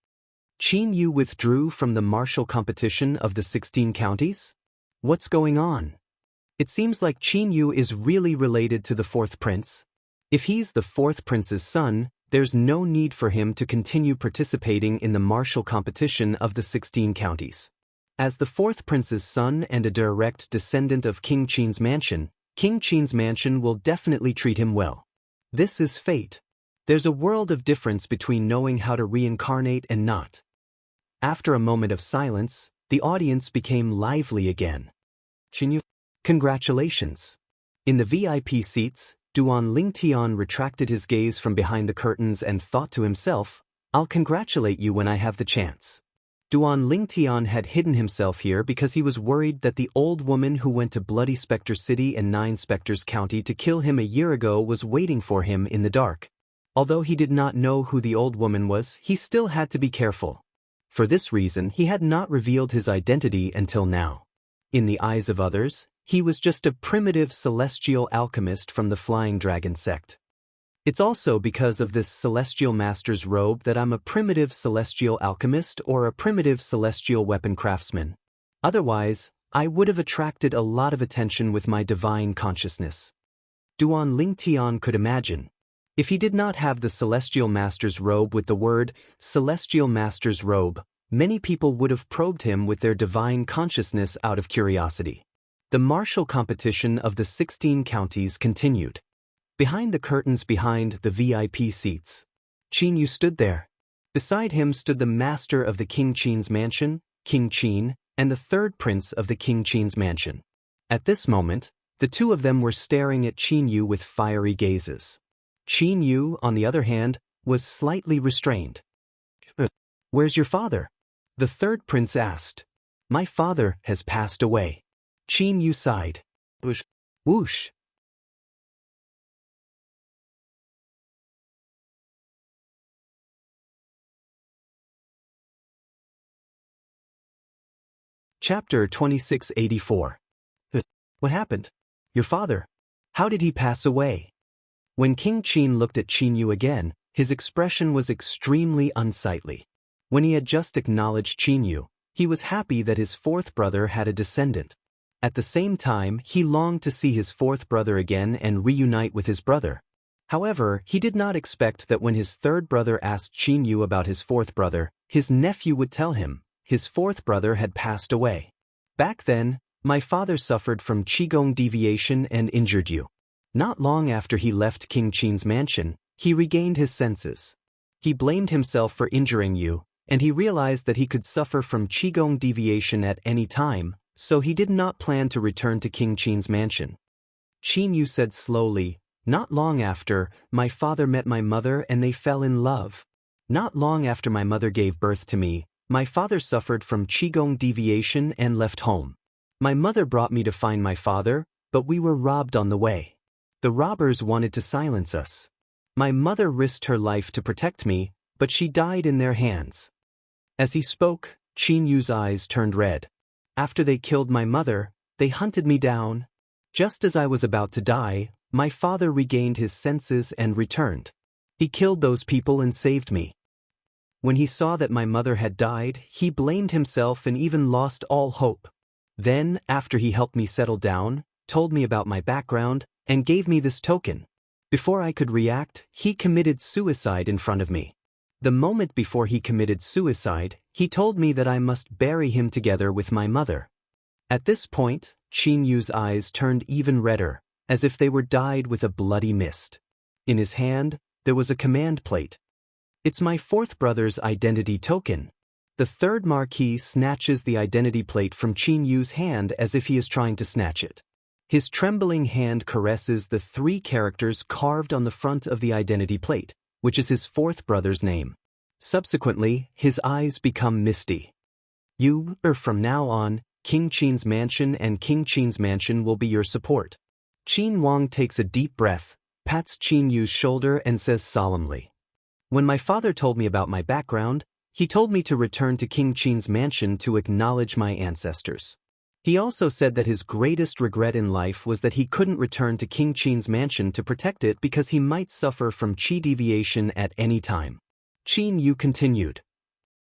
Qin Yu withdrew from the martial competition of the 16 counties? What's going on? It seems like Qin Yu is really related to the fourth prince. If he's the fourth prince's son, there's no need for him to continue participating in the martial competition of the 16 counties. As the fourth prince's son and a direct descendant of King Qin's mansion will definitely treat him well. This is fate. There's a world of difference between knowing how to reincarnate and not. After a moment of silence, the audience became lively again. Qin Yu, congratulations. In the VIP seats, Duan Lingtian retracted his gaze from behind the curtains and thought to himself, I'll congratulate you when I have the chance. Duan Lingtian had hidden himself here because he was worried that the old woman who went to Bloody Spectre City and Nine Spectres County to kill him a year ago was waiting for him in the dark. Although he did not know who the old woman was, he still had to be careful. For this reason, he had not revealed his identity until now. In the eyes of others, he was just a primitive celestial alchemist from the Flying Dragon sect. It's also because of this celestial master's robe that I'm a primitive celestial alchemist or a primitive celestial weapon craftsman. Otherwise, I would have attracted a lot of attention with my divine consciousness. Duan Lingtian could imagine. If he did not have the celestial master's robe with the word celestial master's robe, many people would have probed him with their divine consciousness out of curiosity. The martial competition of the 16 counties continued. Behind the curtains behind the VIP seats, Qin Yu stood there. Beside him stood the master of the King Qin's mansion, King Qin, and the third prince of the King Qin's mansion. At this moment, the two of them were staring at Qin Yu with fiery gazes. Qin Yu, on the other hand, was slightly restrained. Where's your father? The third prince asked. My father has passed away. Qin Yu sighed. Whoosh. Whoosh. Chapter 2684. What happened? Your father. How did he pass away? When King Qin looked at Qin Yu again, his expression was extremely unsightly. When he had just acknowledged Qin Yu, he was happy that his fourth brother had a descendant. At the same time, he longed to see his fourth brother again and reunite with his brother. However, he did not expect that when his third brother asked Qin Yu about his fourth brother, his nephew would tell him his fourth brother had passed away. Back then, my father suffered from qigong deviation and injured you. Not long after he left King Qin's mansion, he regained his senses. He blamed himself for injuring you, and he realized that he could suffer from qigong deviation at any time, so he did not plan to return to King Qin's mansion. Qin Yu said slowly, not long after, my father met my mother and they fell in love. Not long after my mother gave birth to me, my father suffered from qigong deviation and left home. My mother brought me to find my father, but we were robbed on the way. The robbers wanted to silence us. My mother risked her life to protect me, but she died in their hands. As he spoke, Qin Yu's eyes turned red. After they killed my mother, they hunted me down. Just as I was about to die, my father regained his senses and returned. He killed those people and saved me. When he saw that my mother had died, he blamed himself and even lost all hope. Then, after he helped me settle down, told me about my background, and gave me this token. Before I could react, he committed suicide in front of me. The moment before he committed suicide, he told me that I must bury him together with my mother. At this point, Qin Yu's eyes turned even redder, as if they were dyed with a bloody mist. In his hand, there was a command plate. It's my fourth brother's identity token. The third marquis snatches the identity plate from Qin Yu's hand as if he is trying to snatch it. His trembling hand caresses the 3 characters carved on the front of the identity plate, which is his fourth brother's name. Subsequently, his eyes become misty. From now on, King Qin's mansion and King Qin's mansion will be your support. Qin Wang takes a deep breath, pats Qin Yu's shoulder and says solemnly, "When my father told me about my background, he told me to return to King Qin's mansion to acknowledge my ancestors. He also said that his greatest regret in life was that he couldn't return to King Qin's mansion to protect it because he might suffer from qi deviation at any time." Qin Yu continued,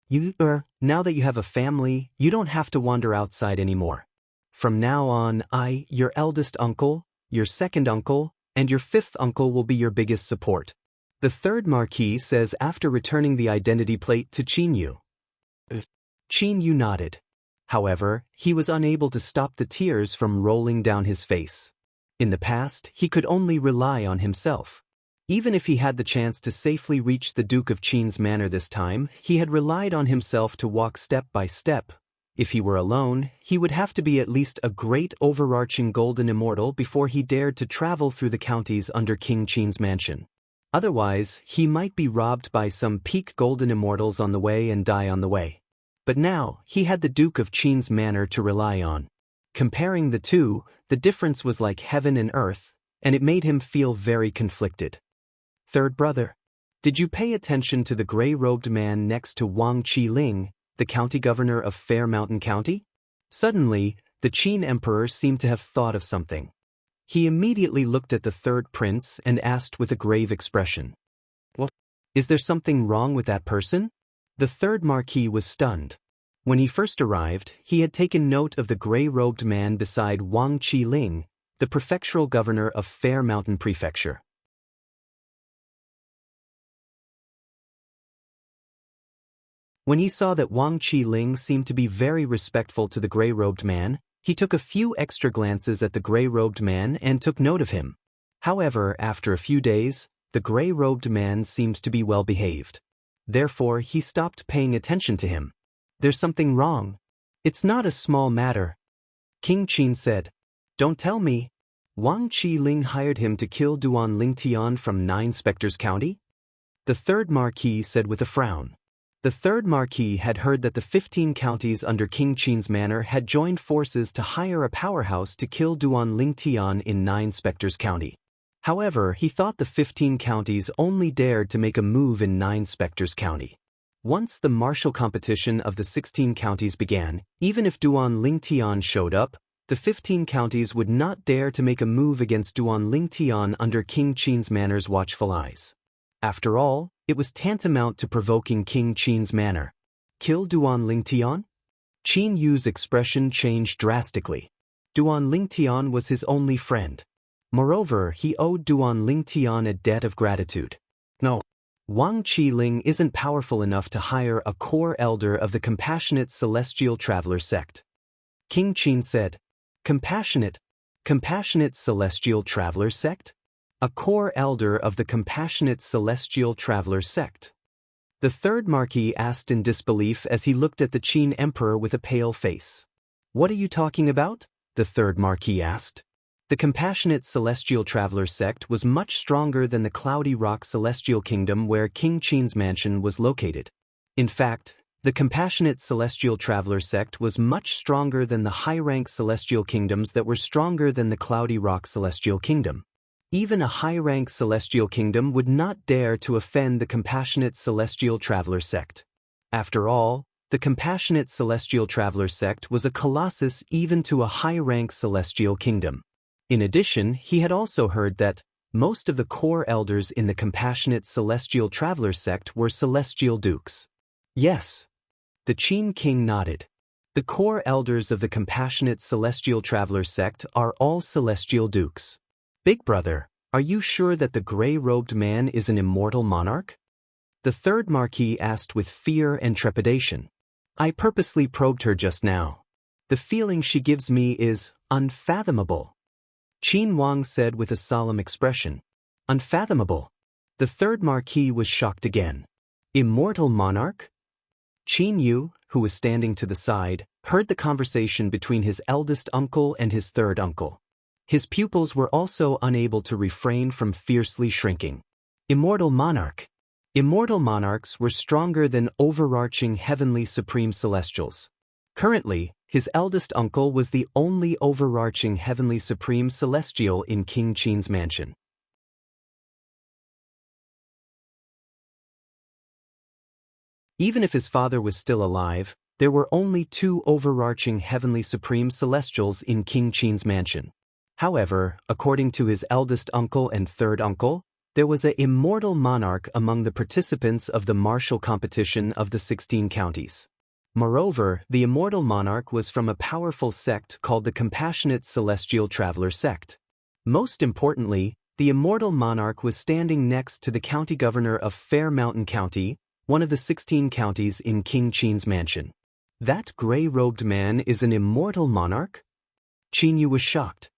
Now that you have a family, you don't have to wander outside anymore. From now on, I, your eldest uncle, your second uncle, and your fifth uncle will be your biggest support." The third Marquis says after returning the identity plate to Qin Yu. Qin Yu nodded. However, he was unable to stop the tears from rolling down his face. In the past, he could only rely on himself. Even if he had the chance to safely reach the Duke of Qin's manor this time, he had relied on himself to walk step by step. If he were alone, he would have to be at least a great overarching golden immortal before he dared to travel through the counties under King Qin's mansion. Otherwise, he might be robbed by some peak golden immortals on the way and die on the way. But now, he had the Duke of Qin's manor to rely on. Comparing the two, the difference was like heaven and earth, and it made him feel very conflicted. "Third brother, did you pay attention to the gray-robed man next to Wang Qiling, the county governor of Fair Mountain County?" Suddenly, the Qin emperor seemed to have thought of something. He immediately looked at the third prince and asked with a grave expression, "What? Is there something wrong with that person?" The third marquis was stunned. When he first arrived, he had taken note of the gray-robed man beside Wang Qiling, the prefectural governor of Fair Mountain Prefecture. When he saw that Wang Qiling seemed to be very respectful to the gray-robed man, he took a few extra glances at the gray-robed man and took note of him. However, after a few days, the gray-robed man seemed to be well-behaved. Therefore, he stopped paying attention to him. "There's something wrong. It's not a small matter." King Qin said, "Don't tell me. Wang Qiling hired him to kill Duan Lingtian from 9 Spectres County?" The third marquis said with a frown. The third marquis had heard that the 15 counties under King Qin's manor had joined forces to hire a powerhouse to kill Duan Lingtian in 9 Spectres County. However, he thought the 15 counties only dared to make a move in 9 Spectres County. Once the martial competition of the 16 counties began, even if Duan Lingtian showed up, the 15 counties would not dare to make a move against Duan Lingtian under King Qin's manor's watchful eyes. After all, it was tantamount to provoking King Qin's manor. Kill Duan Lingtian? Qin Yu's expression changed drastically. Duan Lingtian was his only friend. Moreover, he owed Duan Lingtian a debt of gratitude. No. Wang Qiling isn't powerful enough to hire a core elder of the Compassionate Celestial Traveler sect. King Qin said, Compassionate Celestial Traveler sect? A core elder of the Compassionate Celestial Traveler sect. The third marquis asked in disbelief as he looked at the Qin emperor with a pale face. "What are you talking about?" the third marquis asked. The Compassionate Celestial Traveler sect was much stronger than the Cloudy Rock Celestial Kingdom where King Qin's mansion was located. In fact, the Compassionate Celestial Traveler sect was much stronger than the high-rank celestial kingdoms that were stronger than the Cloudy Rock Celestial Kingdom. Even a high-rank celestial kingdom would not dare to offend the Compassionate Celestial Traveler sect. After all, the Compassionate Celestial Traveler sect was a colossus even to a high-rank celestial kingdom. In addition, he had also heard that most of the core elders in the Compassionate Celestial Traveler sect were celestial dukes. Yes. The Qin king nodded. The core elders of the Compassionate Celestial Traveler sect are all celestial dukes. Big brother, are you sure that the gray-robed man is an immortal monarch? The third marquis asked with fear and trepidation. I purposely probed her just now. The feeling she gives me is unfathomable. Qin Wang said with a solemn expression. Unfathomable. The third marquis was shocked again. Immortal monarch? Qin Yu, who was standing to the side, heard the conversation between his eldest uncle and his third uncle. His pupils were also unable to refrain from fiercely shrinking. Immortal monarch. Immortal monarchs were stronger than overarching heavenly supreme celestials. Currently, His eldest uncle was the only overarching heavenly supreme celestial in King Qin's mansion. Even if his father was still alive, there were only 2 overarching heavenly supreme celestials in King Qin's mansion. However, according to his eldest uncle and third uncle, there was an immortal monarch among the participants of the martial competition of the 16 counties. Moreover, the immortal monarch was from a powerful sect called the Compassionate Celestial Traveler sect. Most importantly, the immortal monarch was standing next to the county governor of Fair Mountain County, one of the 16 counties in King Qin's mansion. That gray-robed man is an immortal monarch? Qin Yu was shocked.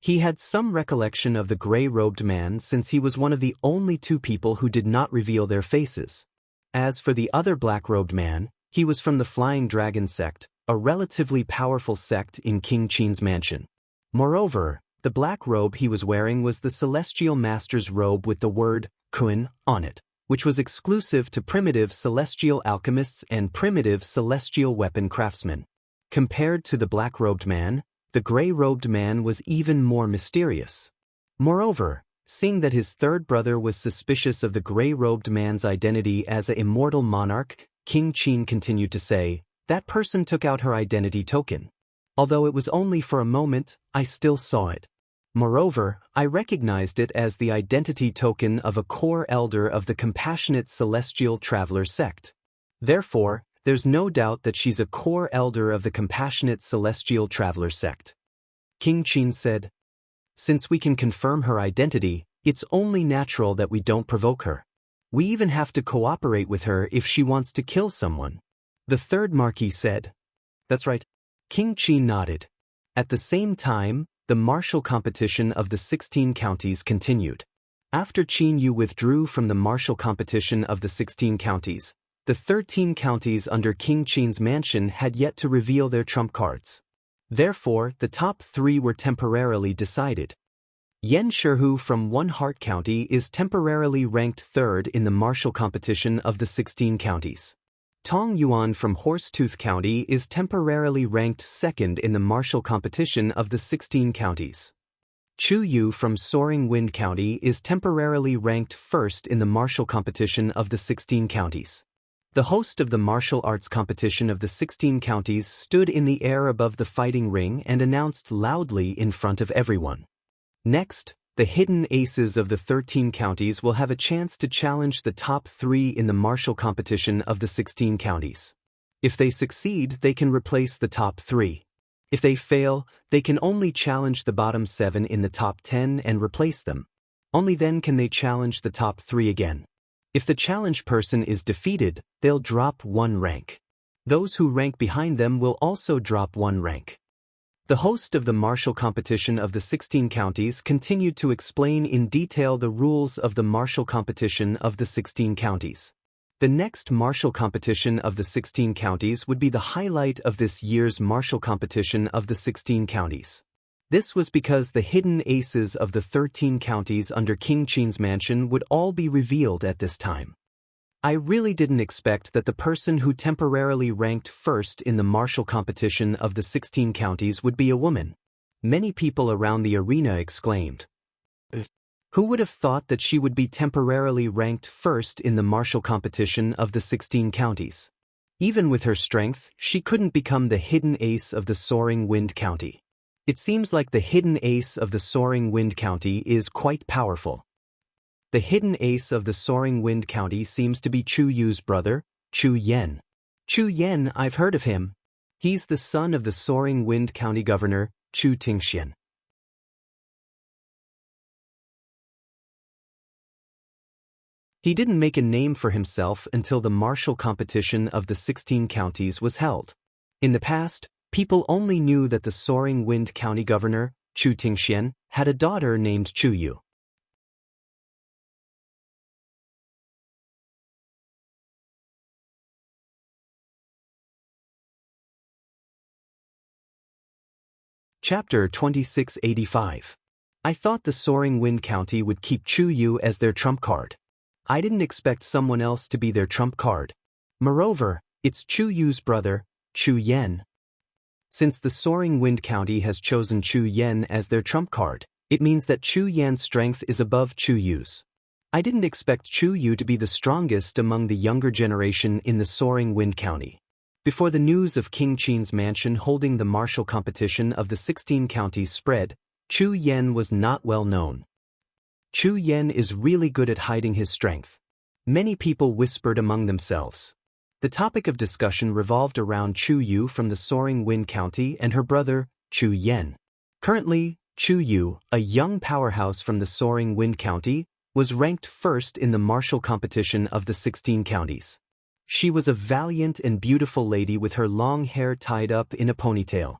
He had some recollection of the gray-robed man since he was one of the only 2 people who did not reveal their faces. As for the other black-robed man, he was from the Flying Dragon sect, a relatively powerful sect in King Qin's mansion. Moreover, the black robe he was wearing was the Celestial Master's robe with the word Kun on it, which was exclusive to primitive celestial alchemists and primitive celestial weapon craftsmen. Compared to the black-robed man, the gray-robed man was even more mysterious. Moreover, seeing that his third brother was suspicious of the gray-robed man's identity as an immortal monarch, King Qin continued to say, "That person took out her identity token. Although it was only for a moment, I still saw it. Moreover, I recognized it as the identity token of a core elder of the Compassionate Celestial Traveler sect. Therefore, there's no doubt that she's a core elder of the Compassionate Celestial Traveler sect." King Qin said, "Since we can confirm her identity, it's only natural that we don't provoke her. We even have to cooperate with her if she wants to kill someone." The third Marquis said, "That's right." King Qin nodded. At the same time, the martial competition of the 16 counties continued. After Qin Yu withdrew from the martial competition of the 16 counties, the 13 counties under King Qin's mansion had yet to reveal their trump cards. Therefore, the top 3 were temporarily decided. Yan Shihu from One Heart County is temporarily ranked 3rd in the martial competition of the 16 counties. Tong Yuan from Horsetooth County is temporarily ranked 2nd in the martial competition of the 16 counties. Chu Yu from Soaring Wind County is temporarily ranked 1st in the martial competition of the 16 counties. The host of the martial arts competition of the 16 counties stood in the air above the fighting ring and announced loudly in front of everyone. Next, the hidden aces of the 13 counties will have a chance to challenge the top 3 in the martial competition of the 16 counties. If they succeed, they can replace the top 3. If they fail, they can only challenge the bottom 7 in the top 10 and replace them. Only then can they challenge the top 3 again. If the challenged person is defeated, they'll drop 1 rank. Those who rank behind them will also drop 1 rank. The host of the martial competition of the 16 counties continued to explain in detail the rules of the martial competition of the 16 counties. The next martial competition of the 16 counties would be the highlight of this year's martial competition of the 16 counties. This was because the hidden aces of the 13 counties under King Qin's mansion would all be revealed at this time. I really didn't expect that the person who temporarily ranked 1st in the martial competition of the 16 counties would be a woman. Many people around the arena exclaimed. Who would have thought that she would be temporarily ranked 1st in the martial competition of the 16 counties? Even with her strength, she couldn't become the hidden ace of the Soaring Wind County. It seems like the hidden ace of the Soaring Wind County is quite powerful. The hidden ace of the Soaring Wind County seems to be Chu Yu's brother, Chu Yan. Chu Yan, I've heard of him. He's the son of the Soaring Wind County Governor, Chu Tingxian. He didn't make a name for himself until the martial competition of the 16 counties was held. In the past, people only knew that the Soaring Wind County Governor, Chu Tingxian, had a daughter named Chu Yu. Chapter 2685. I thought the Soaring Wind County would keep Chu Yu as their trump card. I didn't expect someone else to be their trump card. Moreover, it's Chu Yu's brother, Chu Yan. Since the Soaring Wind County has chosen Chu Yan as their trump card, it means that Chu Yan's strength is above Chu Yu's. I didn't expect Chu Yu to be the strongest among the younger generation in the Soaring Wind County. Before the news of King Qin's mansion holding the martial competition of the 16 counties spread, Chu Yan was not well known. Chu Yan is really good at hiding his strength. Many people whispered among themselves. The topic of discussion revolved around Chu Yu from the Soaring Wind County and her brother, Chu Yan. Currently, Chu Yu, a young powerhouse from the Soaring Wind County, was ranked first in the martial competition of the 16 counties. She was a valiant and beautiful lady with her long hair tied up in a ponytail.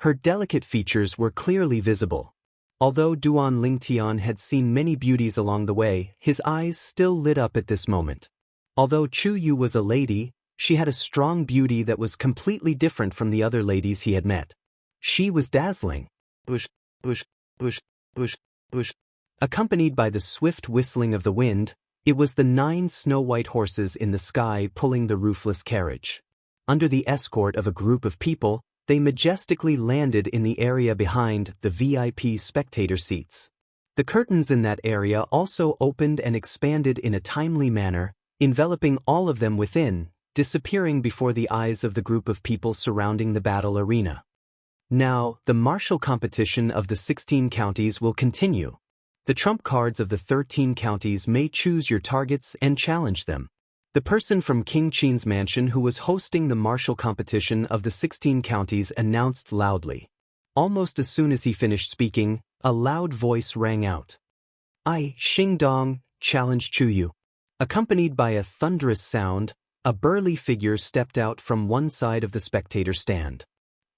Her delicate features were clearly visible. Although Duan Lingtian had seen many beauties along the way, his eyes still lit up at this moment. Although Chu Yu was a lady, she had a strong beauty that was completely different from the other ladies he had met. She was dazzling. Bush, bush, bush, bush, bush. Accompanied by the swift whistling of the wind, it was the 9 snow-white horses in the sky pulling the roofless carriage. Under the escort of a group of people, they majestically landed in the area behind the VIP spectator seats. The curtains in that area also opened and expanded in a timely manner, enveloping all of them within, disappearing before the eyes of the group of people surrounding the battle arena. Now, the martial competition of the 16 counties will continue. The trump cards of the 13 counties may choose your targets and challenge them. The person from King Qin's mansion who was hosting the martial competition of the 16 counties announced loudly. Almost as soon as he finished speaking, a loud voice rang out. "I, Xingdong, challenge Chu Yu." Accompanied by a thunderous sound, a burly figure stepped out from one side of the spectator stand.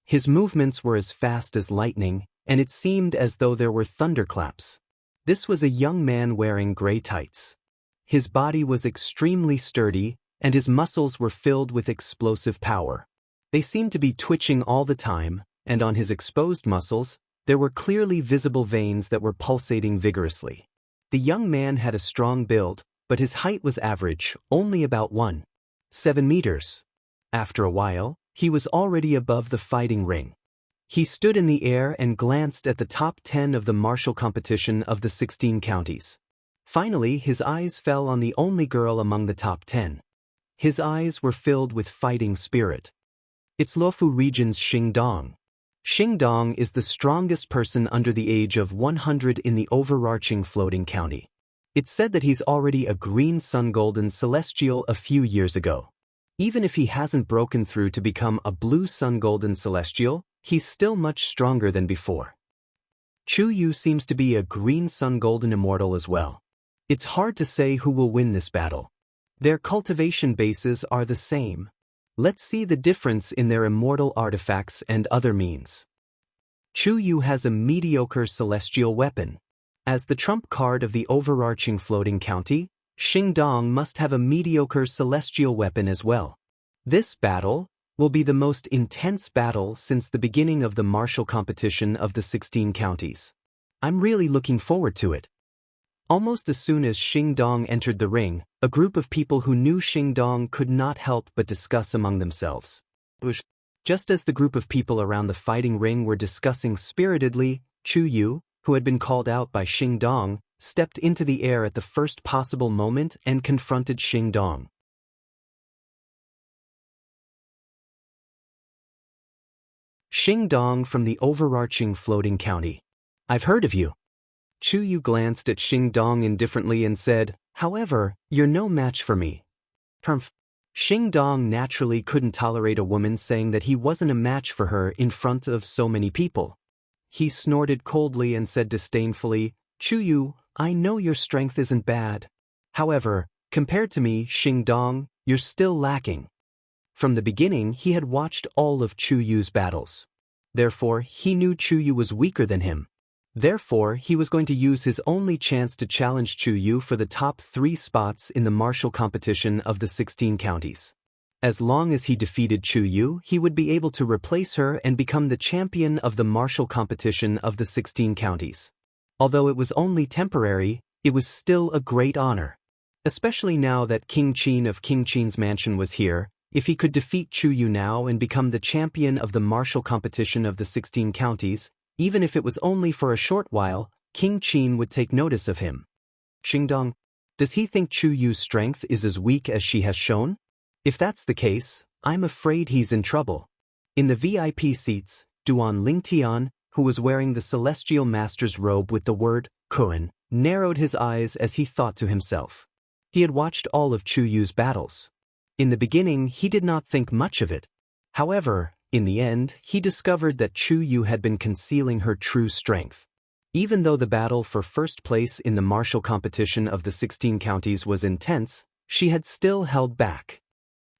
His movements were as fast as lightning, and it seemed as though there were thunderclaps. This was a young man wearing gray tights. His body was extremely sturdy, and his muscles were filled with explosive power. They seemed to be twitching all the time, and on his exposed muscles, there were clearly visible veins that were pulsating vigorously. The young man had a strong build, but his height was average, only about 1.7 meters. After a while, he was already above the fighting ring. He stood in the air and glanced at the top 10 of the martial competition of the 16 counties. Finally, his eyes fell on the only girl among the top 10. His eyes were filled with fighting spirit. It's Luofu region's Xingdong. Xingdong is the strongest person under the age of 100 in the overarching floating county. It's said that he's already a green sun golden celestial a few years ago. Even if he hasn't broken through to become a blue sun golden celestial, he's still much stronger than before. Chu Yu seems to be a green sun golden immortal as well. It's hard to say who will win this battle. Their cultivation bases are the same. Let's see the difference in their immortal artifacts and other means. Chu Yu has a mediocre celestial weapon. As the trump card of the overarching floating county, Xingdong must have a mediocre celestial weapon as well. This battle will be the most intense battle since the beginning of the martial competition of the 16 counties. I'm really looking forward to it. Almost as soon as Xingdong entered the ring, a group of people who knew Xingdong could not help but discuss among themselves. Just as the group of people around the fighting ring were discussing spiritedly, Chu Yu, who had been called out by Xingdong, stepped into the air at the first possible moment and confronted Xingdong. Xingdong from the overarching floating county. I've heard of you. Chu Yu glanced at Xingdong indifferently and said, "However, you're no match for me." Xingdong naturally couldn't tolerate a woman saying that he wasn't a match for her in front of so many people. He snorted coldly and said disdainfully, "Chu Yu, I know your strength isn't bad. However, compared to me, Xingdong, you're still lacking." From the beginning, he had watched all of Chu Yu's battles. Therefore, he knew Chu Yu was weaker than him. Therefore, he was going to use his only chance to challenge Chu Yu for the top 3 spots in the martial competition of the 16 counties. As long as he defeated Chu Yu, he would be able to replace her and become the champion of the martial competition of the 16 counties. Although it was only temporary, it was still a great honor. Especially now that King Qin of King Qin's mansion was here, If he could defeat Chu Yu now and become the champion of the martial competition of the 16 counties, even if it was only for a short while, King Qin would take notice of him. Xingdong, does he think Chu Yu's strength is as weak as she has shown? If that's the case, I'm afraid he's in trouble. In the VIP seats, Duan Lingtian, who was wearing the Celestial Master's robe with the word Kuan, narrowed his eyes as he thought to himself. He had watched all of Chu Yu's battles. In the beginning, he did not think much of it. However, in the end, he discovered that Chu Yu had been concealing her true strength. Even though the battle for first place in the martial competition of the 16 counties was intense, she had still held back.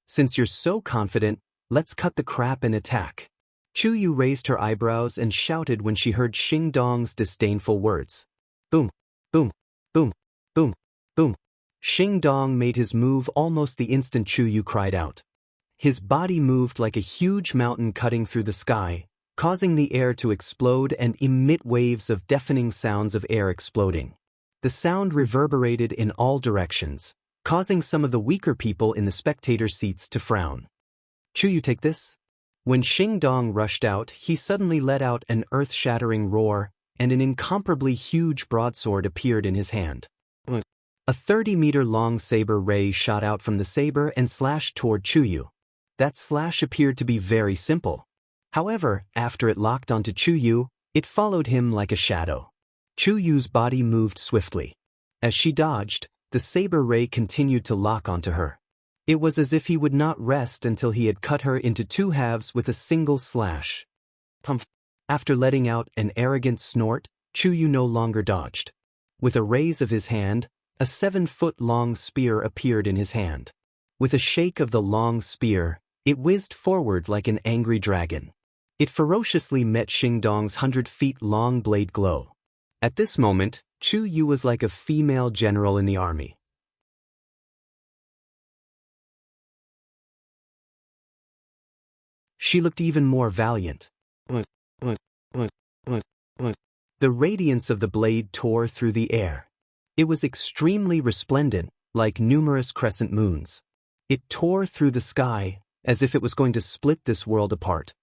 Since you're so confident, let's cut the crap and attack. Chu Yu raised her eyebrows and shouted when she heard Xingdong's disdainful words. Boom, boom, boom, boom, boom. Xingdong made his move almost the instant Chu Yu cried out. His body moved like a huge mountain cutting through the sky, causing the air to explode and emit waves of deafening sounds of air exploding. The sound reverberated in all directions, causing some of the weaker people in the spectator seats to frown. Chu Yu, take this? When Xingdong rushed out, he suddenly let out an earth-shattering roar, and an incomparably huge broadsword appeared in his hand. A 30-meter-long saber ray shot out from the saber and slashed toward Chu Yu. That slash appeared to be very simple. However, after it locked onto Chu Yu, it followed him like a shadow. Chu Yu's body moved swiftly. As she dodged, the saber ray continued to lock onto her. It was as if he would not rest until he had cut her into two halves with a single slash. Pumph! After letting out an arrogant snort, Chu Yu no longer dodged. With a raise of his hand, a 7-foot-long spear appeared in his hand. With a shake of the long spear, it whizzed forward like an angry dragon. It ferociously met Xingdong's 100-feet-long blade glow. At this moment, Chu Yu was like a female general in the army. She looked even more valiant. The radiance of the blade tore through the air. It was extremely resplendent, like numerous crescent moons. It tore through the sky, as if it was going to split this world apart.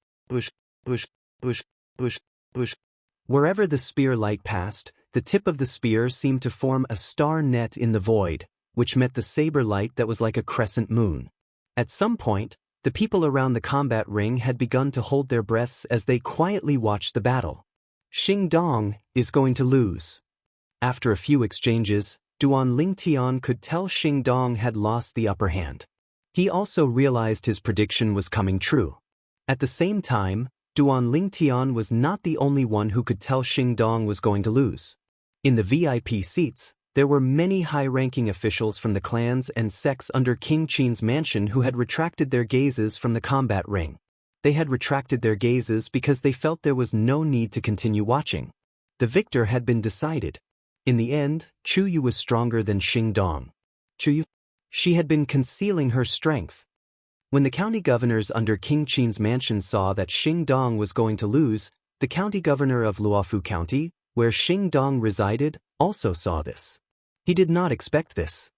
Wherever the spear light passed, the tip of the spear seemed to form a star net in the void, which met the saber light that was like a crescent moon. At some point, the people around the combat ring had begun to hold their breaths as they quietly watched the battle. Xingdong is going to lose. After a few exchanges, Duan Lingtian could tell Xingdong had lost the upper hand. He also realized his prediction was coming true. At the same time, Duan Lingtian was not the only one who could tell Xingdong was going to lose. In the VIP seats, there were many high-ranking officials from the clans and sects under King Qin's mansion who had retracted their gazes from the combat ring. They had retracted their gazes because they felt there was no need to continue watching. The victor had been decided. In the end, Chu Yu was stronger than Xingdong. Chu Yu? She had been concealing her strength. When the county governors under King Qin's mansion saw that Xingdong was going to lose, the county governor of Luofu County, where Xingdong resided, also saw this. He did not expect this.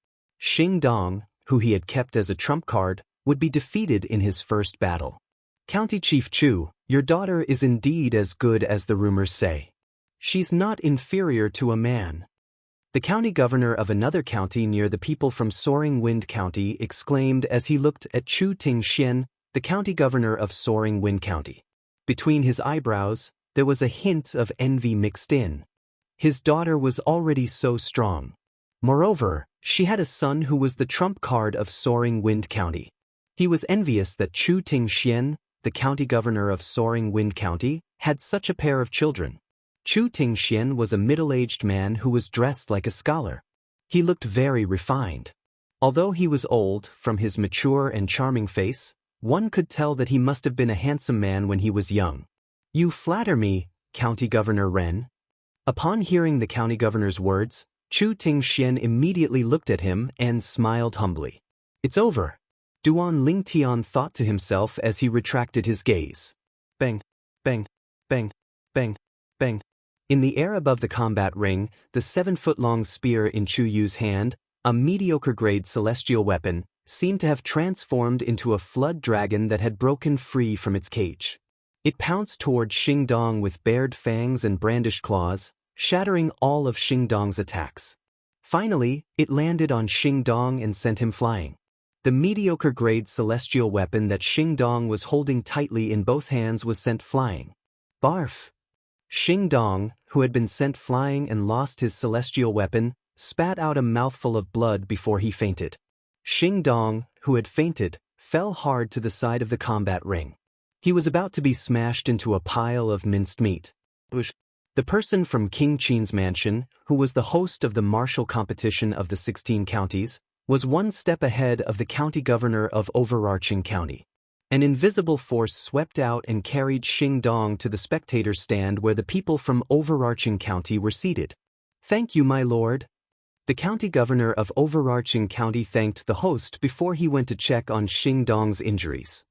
Xingdong, who he had kept as a trump card, would be defeated in his first battle. County Chief Chu, your daughter is indeed as good as the rumors say. She's not inferior to a man. The county governor of another county near the people from Soaring Wind County exclaimed as he looked at Chu Tingxian, the county governor of Soaring Wind County. Between his eyebrows, there was a hint of envy mixed in. His daughter was already so strong. Moreover, she had a son who was the trump card of Soaring Wind County. He was envious that Chu Tingxian, the county governor of Soaring Wind County, had such a pair of children. Chu Tingxian was a middle-aged man who was dressed like a scholar. He looked very refined. Although he was old, from his mature and charming face, one could tell that he must have been a handsome man when he was young. You flatter me, County Governor Ren. Upon hearing the county governor's words, Chu Tingxian immediately looked at him and smiled humbly. It's over. Duan Lingtian thought to himself as he retracted his gaze. Bang, bang, bang, bang, bang. In the air above the combat ring, the 7-foot-long spear in Chu Yu's hand, a mediocre-grade celestial weapon, seemed to have transformed into a flood dragon that had broken free from its cage. It pounced toward Xingdong with bared fangs and brandished claws, shattering all of Xingdong's attacks. Finally, it landed on Xingdong and sent him flying. The mediocre-grade celestial weapon that Xingdong was holding tightly in both hands was sent flying. Barf! Xingdong, who had been sent flying and lost his celestial weapon, spat out a mouthful of blood before he fainted. Xingdong, who had fainted, fell hard to the side of the combat ring. He was about to be smashed into a pile of minced meat. The person from King Qin's mansion, who was the host of the martial competition of the 16 counties, was one step ahead of the county governor of overarching county. An invisible force swept out and carried Xingdong to the spectator stand where the people from overarching county were seated. "Thank you, my lord." The county governor of overarching county thanked the host before he went to check on Xingdong's injuries.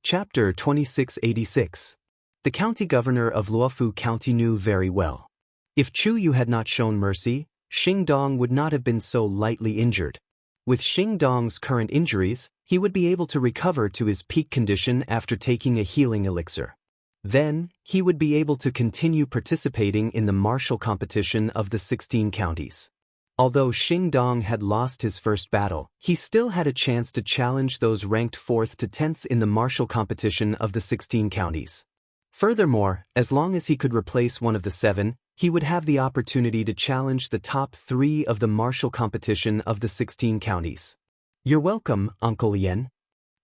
Chapter 2686. The county governor of Luofu County knew very well. If Chu Yu had not shown mercy, Xingdong would not have been so lightly injured. With Xingdong's current injuries, he would be able to recover to his peak condition after taking a healing elixir. Then, he would be able to continue participating in the martial competition of the 16 counties. Although Xingdong had lost his first battle, he still had a chance to challenge those ranked 4th to 10th in the martial competition of the 16 counties. Furthermore, as long as he could replace one of the 7, he would have the opportunity to challenge the top 3 of the martial competition of the 16 counties. "You're welcome, Uncle Yen."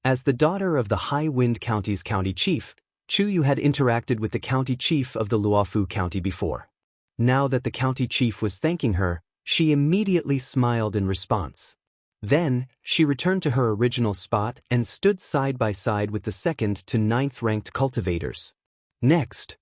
As the daughter of the High Wind County's county chief, Chu Yu had interacted with the county chief of the Luofu County before. Now that the county chief was thanking her, she immediately smiled in response. Then, she returned to her original spot and stood side by side with the 2nd to 9th ranked cultivators. Next,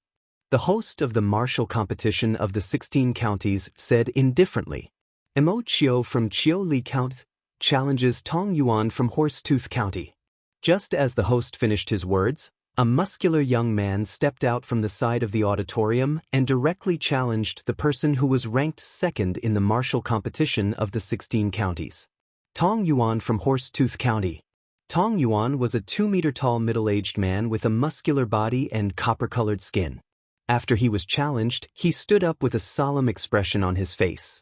the host of the martial competition of the 16 counties said indifferently, "Mo Chio from Chio Li County challenges Tong Yuan from Horsetooth County." Just as the host finished his words, a muscular young man stepped out from the side of the auditorium and directly challenged the person who was ranked 2nd in the martial competition of the 16 counties. Tong Yuan from Horsetooth County. Tong Yuan was a 2-meter-tall middle-aged man with a muscular body and copper-colored skin. After he was challenged, he stood up with a solemn expression on his face.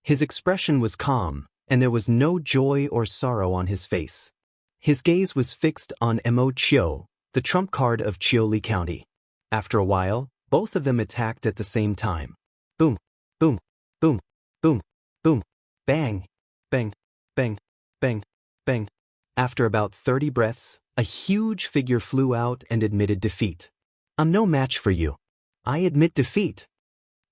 His expression was calm, and there was no joy or sorrow on his face. His gaze was fixed on Mo Chio, the trump card of Chioli County. After a while, both of them attacked at the same time. Boom, boom, boom, boom, boom, bang, bang, bang, bang, bang. After about 30 breaths, a huge figure flew out and admitted defeat. "I'm no match for you. I admit defeat."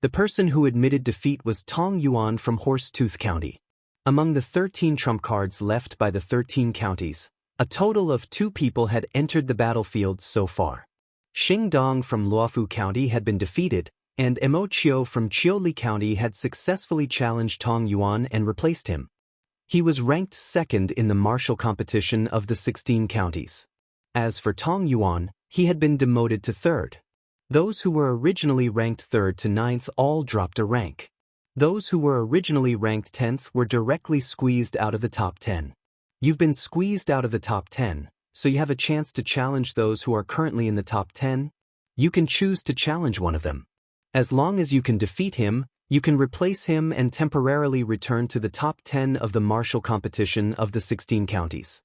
The person who admitted defeat was Tong Yuan from Horsetooth County. Among the 13 trump cards left by the 13 counties, a total of 2 people had entered the battlefield so far. Xingdong from Luofu County had been defeated, and Mo Chio from Chioli County had successfully challenged Tong Yuan and replaced him. He was ranked 2nd in the martial competition of the 16 counties. As for Tong Yuan, he had been demoted to 3rd. Those who were originally ranked 3rd to 9th all dropped a rank. Those who were originally ranked 10th were directly squeezed out of the top 10. You've been squeezed out of the top 10, so you have a chance to challenge those who are currently in the top 10. You can choose to challenge one of them. As long as you can defeat him, you can replace him and temporarily return to the top 10 of the martial competition of the 16 counties.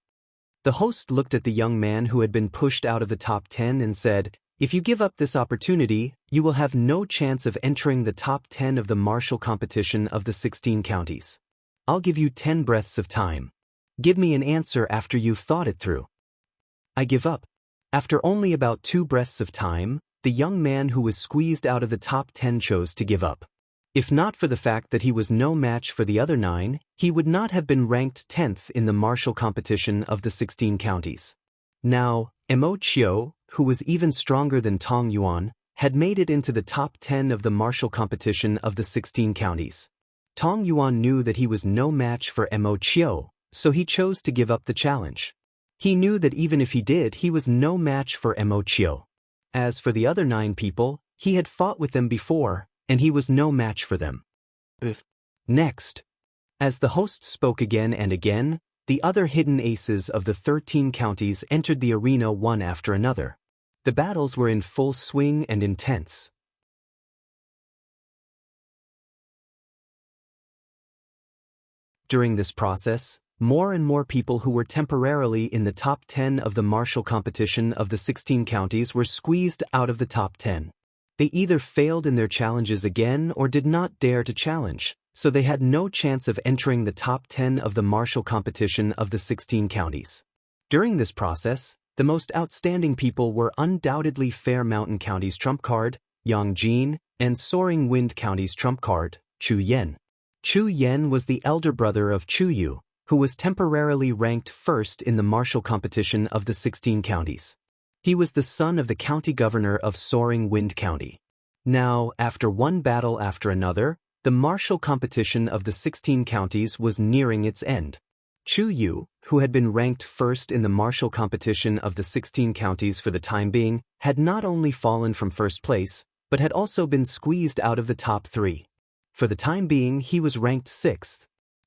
The host looked at the young man who had been pushed out of the top 10 and said, "If you give up this opportunity, you will have no chance of entering the top 10 of the martial competition of the 16 counties. I'll give you 10 breaths of time. Give me an answer after you've thought it through." "I give up." After only about 2 breaths of time, the young man who was squeezed out of the top 10 chose to give up. If not for the fact that he was no match for the other 9, he would not have been ranked 10th in the martial competition of the 16 counties. Now, Mo Chio, who was even stronger than Tong Yuan, had made it into the top 10 of the martial competition of the 16 counties. Tong Yuan knew that he was no match for Mo Chio, so he chose to give up the challenge. He knew that even if he did, he was no match for Mo Chio. As for the other 9 people, he had fought with them before, and he was no match for them. Next, as the host spoke again and again, the other hidden aces of the 13 counties entered the arena one after another. The battles were in full swing and intense. During this process, more and more people who were temporarily in the top 10 of the martial competition of the 16 counties were squeezed out of the top 10. They either failed in their challenges again or did not dare to challenge, so they had no chance of entering the top 10 of the martial competition of the 16 counties. During this process, the most outstanding people were undoubtedly Fair Mountain County's trump card, Yang Jin, and Soaring Wind County's trump card, Chu Yen. Chu Yen was the elder brother of Chu Yu, who was temporarily ranked first in the martial competition of the 16 counties. He was the son of the county governor of Soaring Wind County. Now, after one battle after another, the martial competition of the 16 counties was nearing its end. Chu Yu, who had been ranked first in the martial competition of the 16 counties for the time being, had not only fallen from first place, but had also been squeezed out of the top 3. For the time being, he was ranked 6th.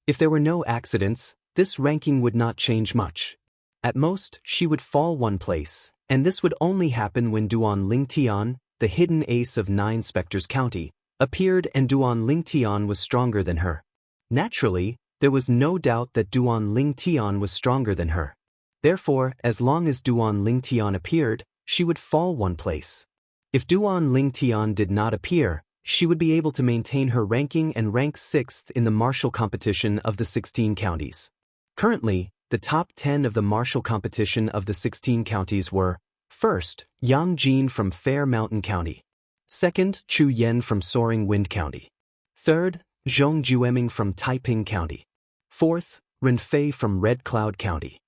If there were no accidents, this ranking would not change much. At most, she would fall 1 place, and this would only happen when Duan Lingtian, the hidden ace of 9 Spectres County, appeared and Duan Lingtian was stronger than her. Naturally, there was no doubt that Duan Lingtian was stronger than her. Therefore, as long as Duan Lingtian appeared, she would fall 1 place. If Duan Lingtian did not appear, she would be able to maintain her ranking and rank 6th in the martial competition of the 16 counties. Currently, the top 10 of the martial competition of the 16 counties were: 1st, Yang Jin from Fair Mountain County; 2nd, Chu Yen from Soaring Wind County; 3rd, Zhong Jueming from Taiping County; 4th, Ren Fei from Red Cloud County;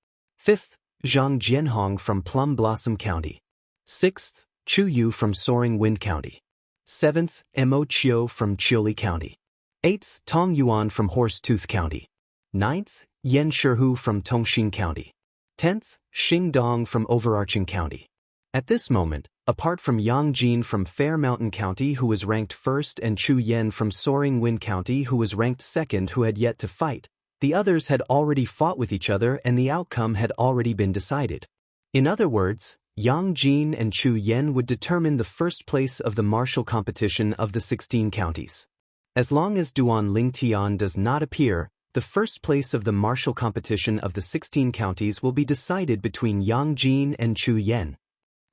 5th, Zhang Jianhong from Plum Blossom County; 6th, Chu Yu from Soaring Wind County; 7th, Mo Chiu from Chiuli County; 8th, Tong Yuan from Horsetooth County; 9th, Yen Shihu from Tongxing County; 10th, Xing Dong from Overarching County. At this moment, apart from Yang Jin from Fair Mountain County who was ranked 1st and Chu Yen from Soaring Wind County who was ranked 2nd who had yet to fight, the others had already fought with each other and the outcome had already been decided. In other words, Yang Jin and Chu Yen would determine the first place of the martial competition of the 16 counties. As long as Duan Lingtian does not appear, the first place of the martial competition of the 16 counties will be decided between Yang Jin and Chu Yen.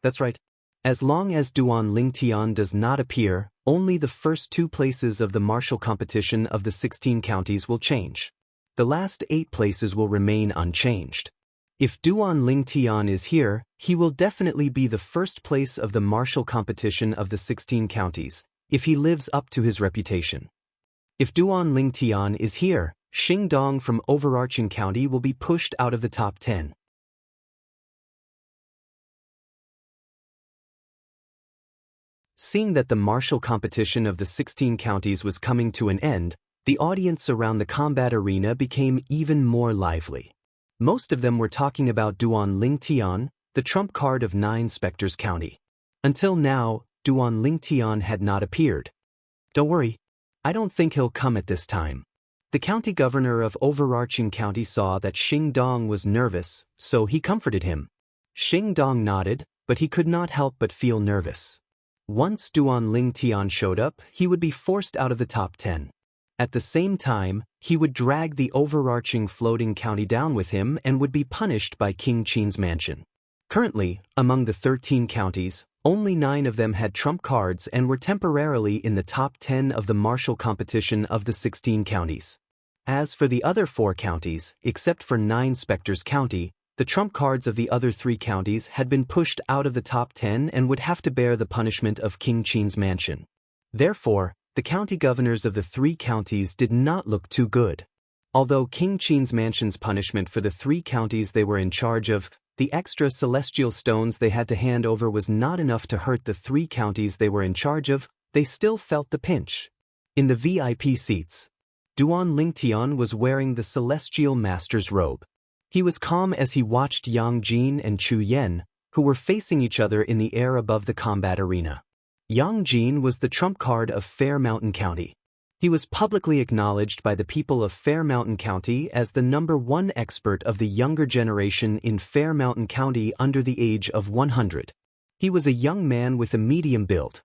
That's right. As long as Duan Lingtian does not appear, only the first 2 places of the martial competition of the 16 counties will change. The last 8 places will remain unchanged. If Duan Lingtian is here, he will definitely be the first place of the martial competition of the 16 counties, if he lives up to his reputation. If Duan Lingtian is here, Xing Dong from Overarching County will be pushed out of the top 10. Seeing that the martial competition of the 16 counties was coming to an end, the audience around the combat arena became even more lively. Most of them were talking about Duan Lingtian, the trump card of 9 Spectres County. Until now, Duan Lingtian had not appeared. Don't worry, I don't think he'll come at this time. The county governor of Overarching County saw that Xing Dong was nervous, so he comforted him. Xing Dong nodded, but he could not help but feel nervous. Once Duan Lingtian showed up, he would be forced out of the top 10. At the same time, he would drag the overarching floating county down with him and would be punished by King Qin's mansion. Currently, among the 13 counties, only 9 of them had trump cards and were temporarily in the top 10 of the martial competition of the 16 counties. As for the other 4 counties, except for 9 Spectres County, the trump cards of the other 3 counties had been pushed out of the top 10 and would have to bear the punishment of King Qin's mansion. Therefore, the county governors of the 3 counties did not look too good. Although King Qin's mansion's punishment for the 3 counties they were in charge of, the extra celestial stones they had to hand over was not enough to hurt the 3 counties they were in charge of, they still felt the pinch. In the VIP seats, Duan Lingtian was wearing the celestial master's robe. He was calm as he watched Yang Jin and Chu Yen, who were facing each other in the air above the combat arena. Yang Jin was the trump card of Fair Mountain County. He was publicly acknowledged by the people of Fair Mountain County as the #1 expert of the younger generation in Fair Mountain County under the age of 100. He was a young man with a medium build.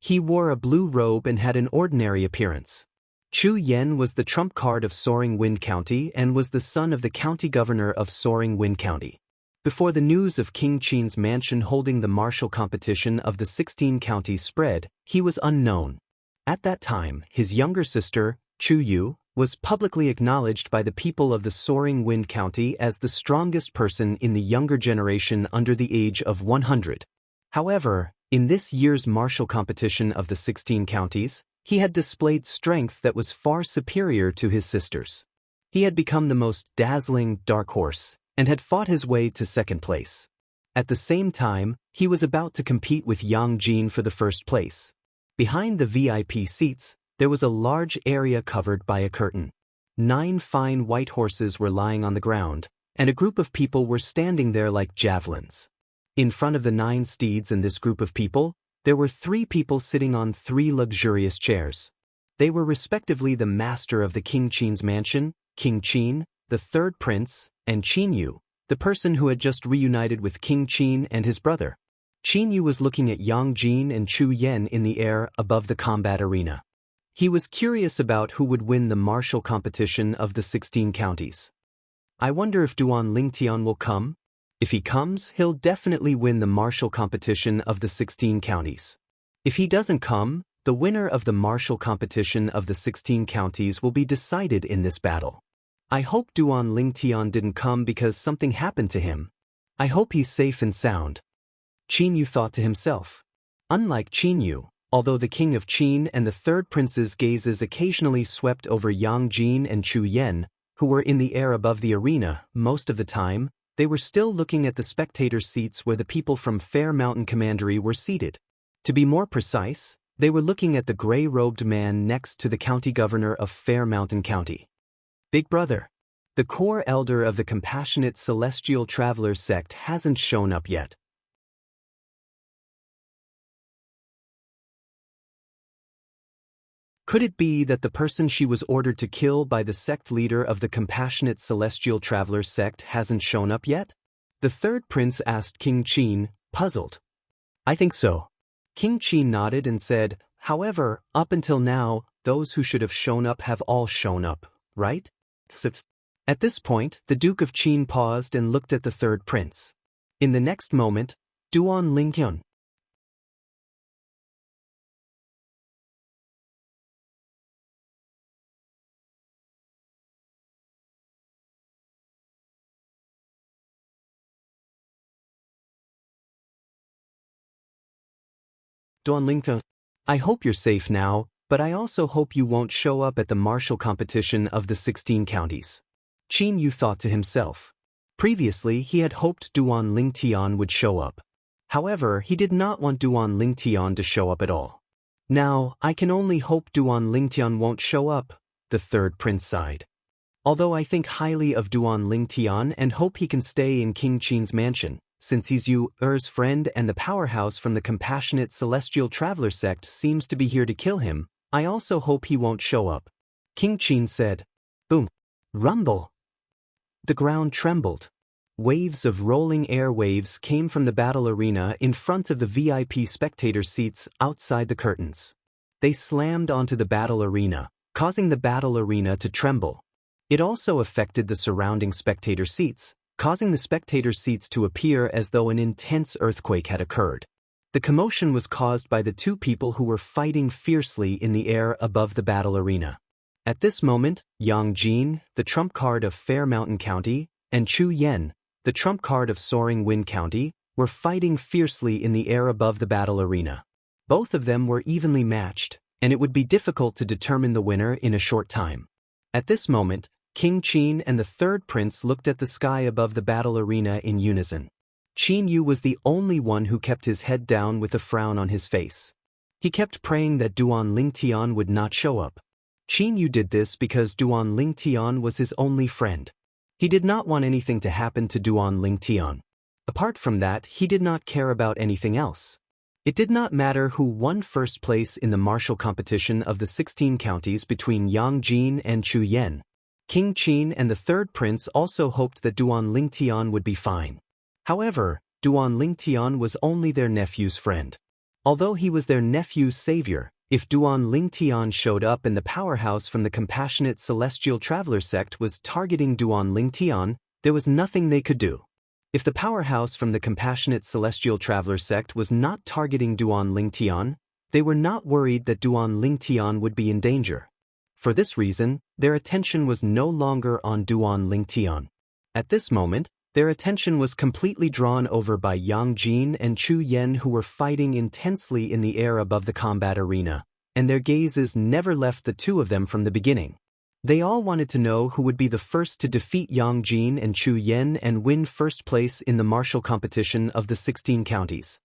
He wore a blue robe and had an ordinary appearance. Chu Yen was the trump card of Soaring Wind County and was the son of the county governor of Soaring Wind County. Before the news of King Qin's mansion holding the martial competition of the 16 counties spread, he was unknown. At that time, his younger sister, Chu Yu, was publicly acknowledged by the people of the Soaring Wind County as the strongest person in the younger generation under the age of 100. However, in this year's martial competition of the 16 counties, he had displayed strength that was far superior to his sister's. He had become the most dazzling dark horse, and had fought his way to second place. At the same time, he was about to compete with Yang Jin for the first place. Behind the VIP seats, there was a large area covered by a curtain. 9 fine white horses were lying on the ground, and a group of people were standing there like javelins. In front of the 9 steeds and this group of people, there were 3 people sitting on 3 luxurious chairs. They were respectively the master of the King Qin's mansion, King Qin, the 3rd prince, and Qin Yu, the person who had just reunited with King Qin and his brother. Qin Yu was looking at Yang Jin and Chu Yen in the air above the combat arena. He was curious about who would win the martial competition of the 16 counties. I wonder if Duan Lingtian will come? If he comes, he'll definitely win the martial competition of the 16 counties. If he doesn't come, the winner of the martial competition of the 16 counties will be decided in this battle. I hope Duan Lingtian didn't come because something happened to him. I hope he's safe and sound. Qin Yu thought to himself. Unlike Qin Yu, although the king of Qin and the 3rd prince's gazes occasionally swept over Yang Jin and Chu Yen, who were in the air above the arena, most of the time, they were still looking at the spectator seats where the people from Fair Mountain Commandery were seated. To be more precise, they were looking at the gray-robed man next to the county governor of Fair Mountain County. Big brother, the core elder of the Compassionate Celestial Traveler sect hasn't shown up yet. Could it be that the person she was ordered to kill by the sect leader of the Compassionate Celestial Traveler sect hasn't shown up yet? The 3rd prince asked King Qin, puzzled. I think so. King Qin nodded and said, however, up until now, those who should have shown up have all shown up, right? At this point, the Duke of Qin paused and looked at the 3rd prince. In the next moment, Duan Lingtian. Duan Lingtian, I hope you're safe now, but I also hope you won't show up at the martial competition of the 16 counties. Qin Yu thought to himself. Previously, he had hoped Duan Lingtian would show up. However, he did not want Duan Lingtian to show up at all. Now, I can only hope Duan Lingtian won't show up, the 3rd prince sighed. Although I think highly of Duan Lingtian and hope he can stay in King Qin's mansion, since he's Yu-Er's friend and the powerhouse from the Compassionate Celestial Traveler sect seems to be here to kill him, I also hope he won't show up. King Qin said. Boom. Rumble. The ground trembled. Waves of rolling air waves came from the battle arena in front of the VIP spectator seats outside the curtains. They slammed onto the battle arena, causing the battle arena to tremble. It also affected the surrounding spectator seats, causing the spectator seats to appear as though an intense earthquake had occurred. The commotion was caused by the 2 people who were fighting fiercely in the air above the battle arena. At this moment, Yang Jin, the trump card of Fair Mountain County, and Chu Yen, the trump card of Soaring Wind County, were fighting fiercely in the air above the battle arena. Both of them were evenly matched, and it would be difficult to determine the winner in a short time. At this moment, King Qin and the 3rd prince looked at the sky above the battle arena in unison. Qin Yu was the only one who kept his head down with a frown on his face. He kept praying that Duan Lingtian would not show up. Qin Yu did this because Duan Lingtian was his only friend. He did not want anything to happen to Duan Lingtian. Apart from that, he did not care about anything else. It did not matter who won first place in the martial competition of the 16 counties between Yang Jin and Chu Yen. King Qin and the third prince also hoped that Duan Lingtian would be fine. However, Duan Lingtian was only their nephew's friend. Although he was their nephew's savior, if Duan Lingtian showed up and the powerhouse from the compassionate celestial traveler sect was targeting Duan Lingtian, there was nothing they could do. If the powerhouse from the compassionate celestial traveler sect was not targeting Duan Lingtian, they were not worried that Duan Lingtian would be in danger. For this reason, their attention was no longer on Duan Lingtian. At this moment, their attention was completely drawn over by Yang Jin and Chu Yen, who were fighting intensely in the air above the combat arena, and their gazes never left the two of them from the beginning. They all wanted to know who would be the first to defeat Yang Jin and Chu Yen and win first place in the martial competition of the 16 counties.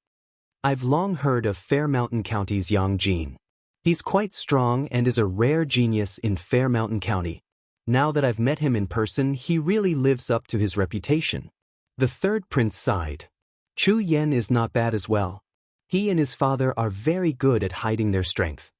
I've long heard of Fair Mountain County's Yang Jin. He's quite strong and is a rare genius in Fair Mountain County. Now that I've met him in person, he really lives up to his reputation. The third prince sighed. Chu Yen is not bad as well. He and his father are very good at hiding their strength.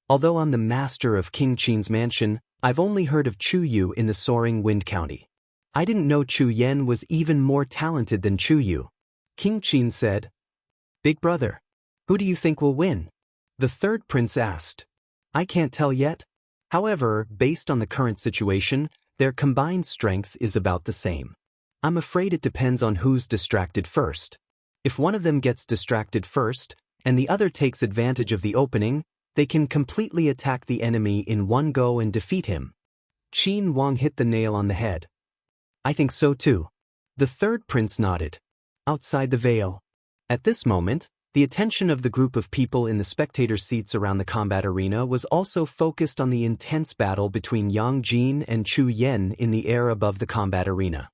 Although I'm the master of King Qin's mansion, I've only heard of Chu Yu in the Soaring Wind County. I didn't know Chu Yen was even more talented than Chu Yu. King Qin said, "Big brother, who do you think will win?" The third prince asked. I can't tell yet. However, based on the current situation, their combined strength is about the same. I'm afraid it depends on who's distracted first. If one of them gets distracted first, and the other takes advantage of the opening, they can completely attack the enemy in one go and defeat him. Qin Wang hit the nail on the head. I think so too. The third prince nodded. Outside the veil. At this moment, the attention of the group of people in the spectator seats around the combat arena was also focused on the intense battle between Yang Jin and Chu Yen in the air above the combat arena.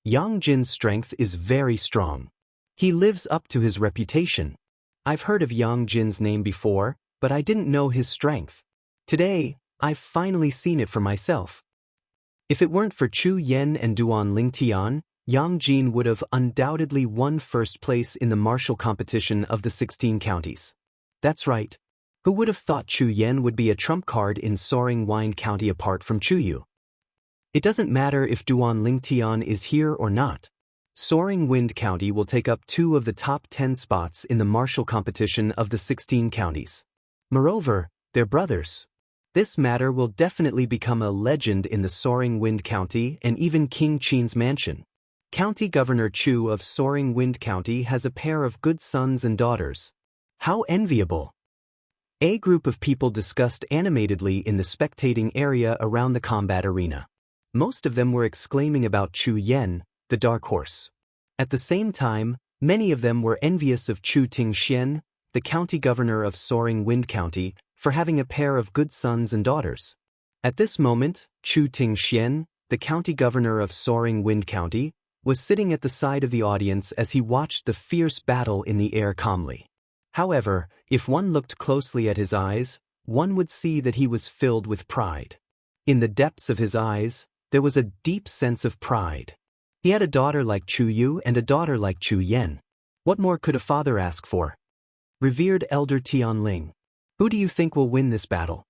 Yang Jin's strength is very strong. He lives up to his reputation. I've heard of Yang Jin's name before, but I didn't know his strength. Today, I've finally seen it for myself. If it weren't for Chu Yen and Duan Lingtian, Yang Jin would have undoubtedly won first place in the martial competition of the 16 counties. That's right. Who would have thought Chu Yen would be a trump card in Soaring Wind County apart from Chu Yu? It doesn't matter if Duan Lingtian is here or not. Soaring Wind County will take up 2 of the top 10 spots in the martial competition of the 16 counties. Moreover, they're brothers. This matter will definitely become a legend in the Soaring Wind County and even King Qin's mansion. County Governor Chu of Soaring Wind County has a pair of good sons and daughters. How enviable! A group of people discussed animatedly in the spectating area around the combat arena. Most of them were exclaiming about Chu Yen, the dark horse. At the same time, many of them were envious of Chu Tingxian, the county governor of Soaring Wind County, for having a pair of good sons and daughters. At this moment, Chu Tingxian, the county governor of Soaring Wind County, was sitting at the side of the audience as he watched the fierce battle in the air calmly. However, if one looked closely at his eyes, one would see that he was filled with pride. In the depths of his eyes, there was a deep sense of pride. He had a daughter like Chu Yu and a daughter like Chu Yen. What more could a father ask for? Revered Elder Tianling, who do you think will win this battle?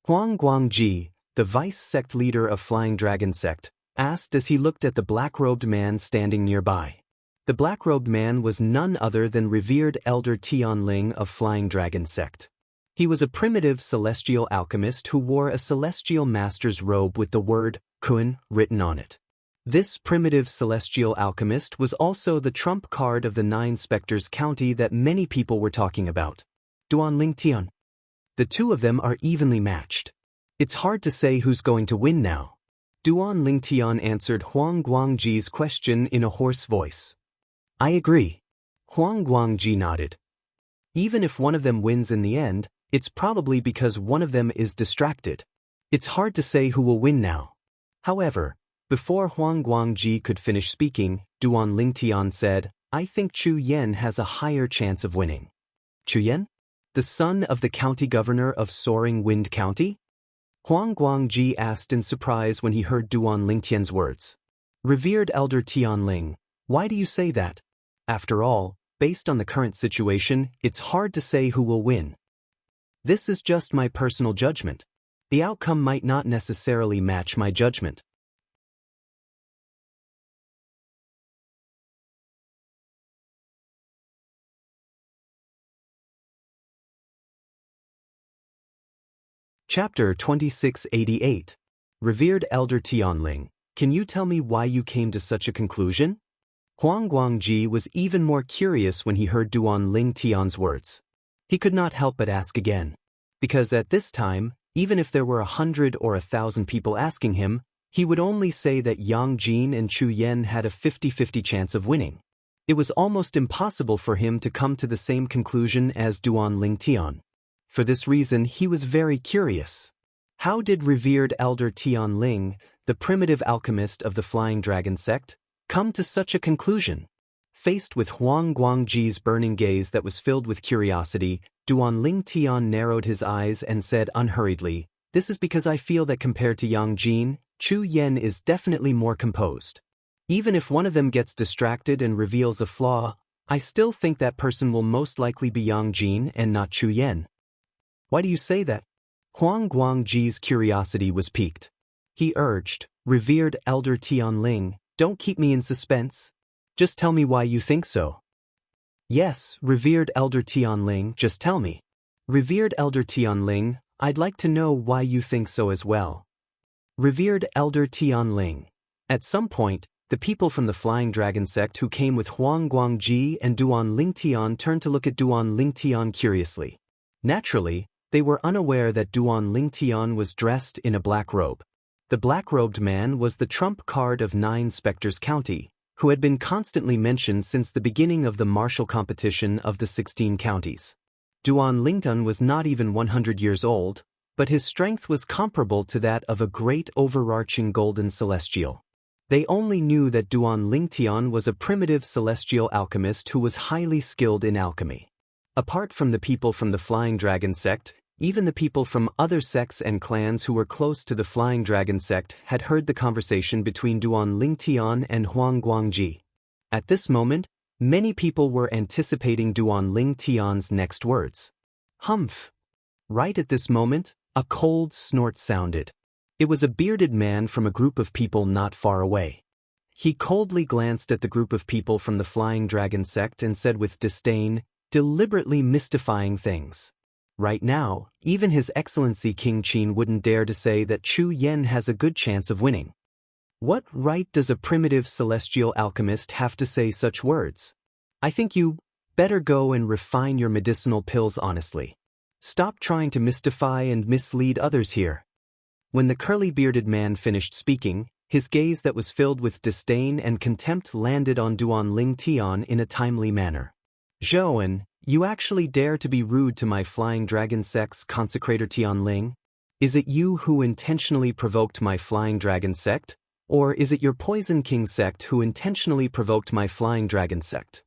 Huang Guangji, the vice sect leader of Flying Dragon sect, asked as he looked at the black-robed man standing nearby. The black-robed man was none other than revered Elder Tianling of Flying Dragon sect. He was a primitive celestial alchemist who wore a celestial master's robe with the word Kun written on it. This primitive celestial alchemist was also the trump card of the 9 Spectres County that many people were talking about. Duan Lingtian. The two of them are evenly matched. It's hard to say who's going to win now. Duan Lingtian answered Huang Guangji's question in a hoarse voice. I agree. Huang Guangji nodded. Even if one of them wins in the end, it's probably because one of them is distracted. It's hard to say who will win now. However, before Huang Guangji could finish speaking, Duan Lingtian said, I think Chu Yen has a higher chance of winning. Chu Yen? The son of the county governor of Soaring Wind County? Huang Guangji asked in surprise when he heard Duan Lingtian's words. Revered Elder Tianling, why do you say that? After all, based on the current situation, it's hard to say who will win. This is just my personal judgment. The outcome might not necessarily match my judgment. Chapter 2688. Revered Elder Tianling, can you tell me why you came to such a conclusion? Huang Guangji was even more curious when he heard Duan Lingtian's words. He could not help but ask again. Because at this time, even if there were 100 or 1,000 people asking him, he would only say that Yang Jin and Chu Yen had a 50-50 chance of winning. It was almost impossible for him to come to the same conclusion as Duan Lingtian. For this reason, he was very curious. How did revered Elder Tianling, the primitive alchemist of the Flying Dragon sect, come to such a conclusion? Faced with Huang Guangji's burning gaze that was filled with curiosity, Duan Lingtian narrowed his eyes and said unhurriedly, "This is because I feel that compared to Yang Jin, Chu Yen is definitely more composed. Even if one of them gets distracted and reveals a flaw, I still think that person will most likely be Yang Jin and not Chu Yen." Why do you say that? Huang Guangji's curiosity was piqued. He urged, "Revered Elder Tianling, don't keep me in suspense. Just tell me why you think so." "Yes, revered Elder Tianling, just tell me." "Revered Elder Tianling, I'd like to know why you think so as well." "Revered Elder Tianling, at some point, the people from the Flying Dragon sect who came with Huang Guangji and Duan Lingtian turned to look at Duan Lingtian curiously. Naturally, they were unaware that Duan Lingtian was dressed in a black robe. The black-robed man was the trump card of 9 Spectres County, who had been constantly mentioned since the beginning of the martial competition of the 16 counties. Duan Lingtian was not even 100 years old, but his strength was comparable to that of a great overarching golden celestial. They only knew that Duan Lingtian was a primitive celestial alchemist who was highly skilled in alchemy. Apart from the people from the Flying Dragon sect, even the people from other sects and clans who were close to the Flying Dragon sect had heard the conversation between Duan Lingtian and Huang Guangji. At this moment, many people were anticipating Duan Lingtian's next words. Humph! Right at this moment, a cold snort sounded. It was a bearded man from a group of people not far away. He coldly glanced at the group of people from the Flying Dragon sect and said with disdain, deliberately mystifying things. Right now, even His Excellency King Qin wouldn't dare to say that Chu Yen has a good chance of winning. What right does a primitive celestial alchemist have to say such words? I think you better go and refine your medicinal pills honestly. Stop trying to mystify and mislead others here. When the curly-bearded man finished speaking, his gaze that was filled with disdain and contempt landed on Duan Lingtian in a timely manner. Zhouan, you actually dare to be rude to my Flying Dragon sect's consecrator Tianling? Is it you who intentionally provoked my Flying Dragon sect? Or is it your Poison King sect who intentionally provoked my Flying Dragon sect?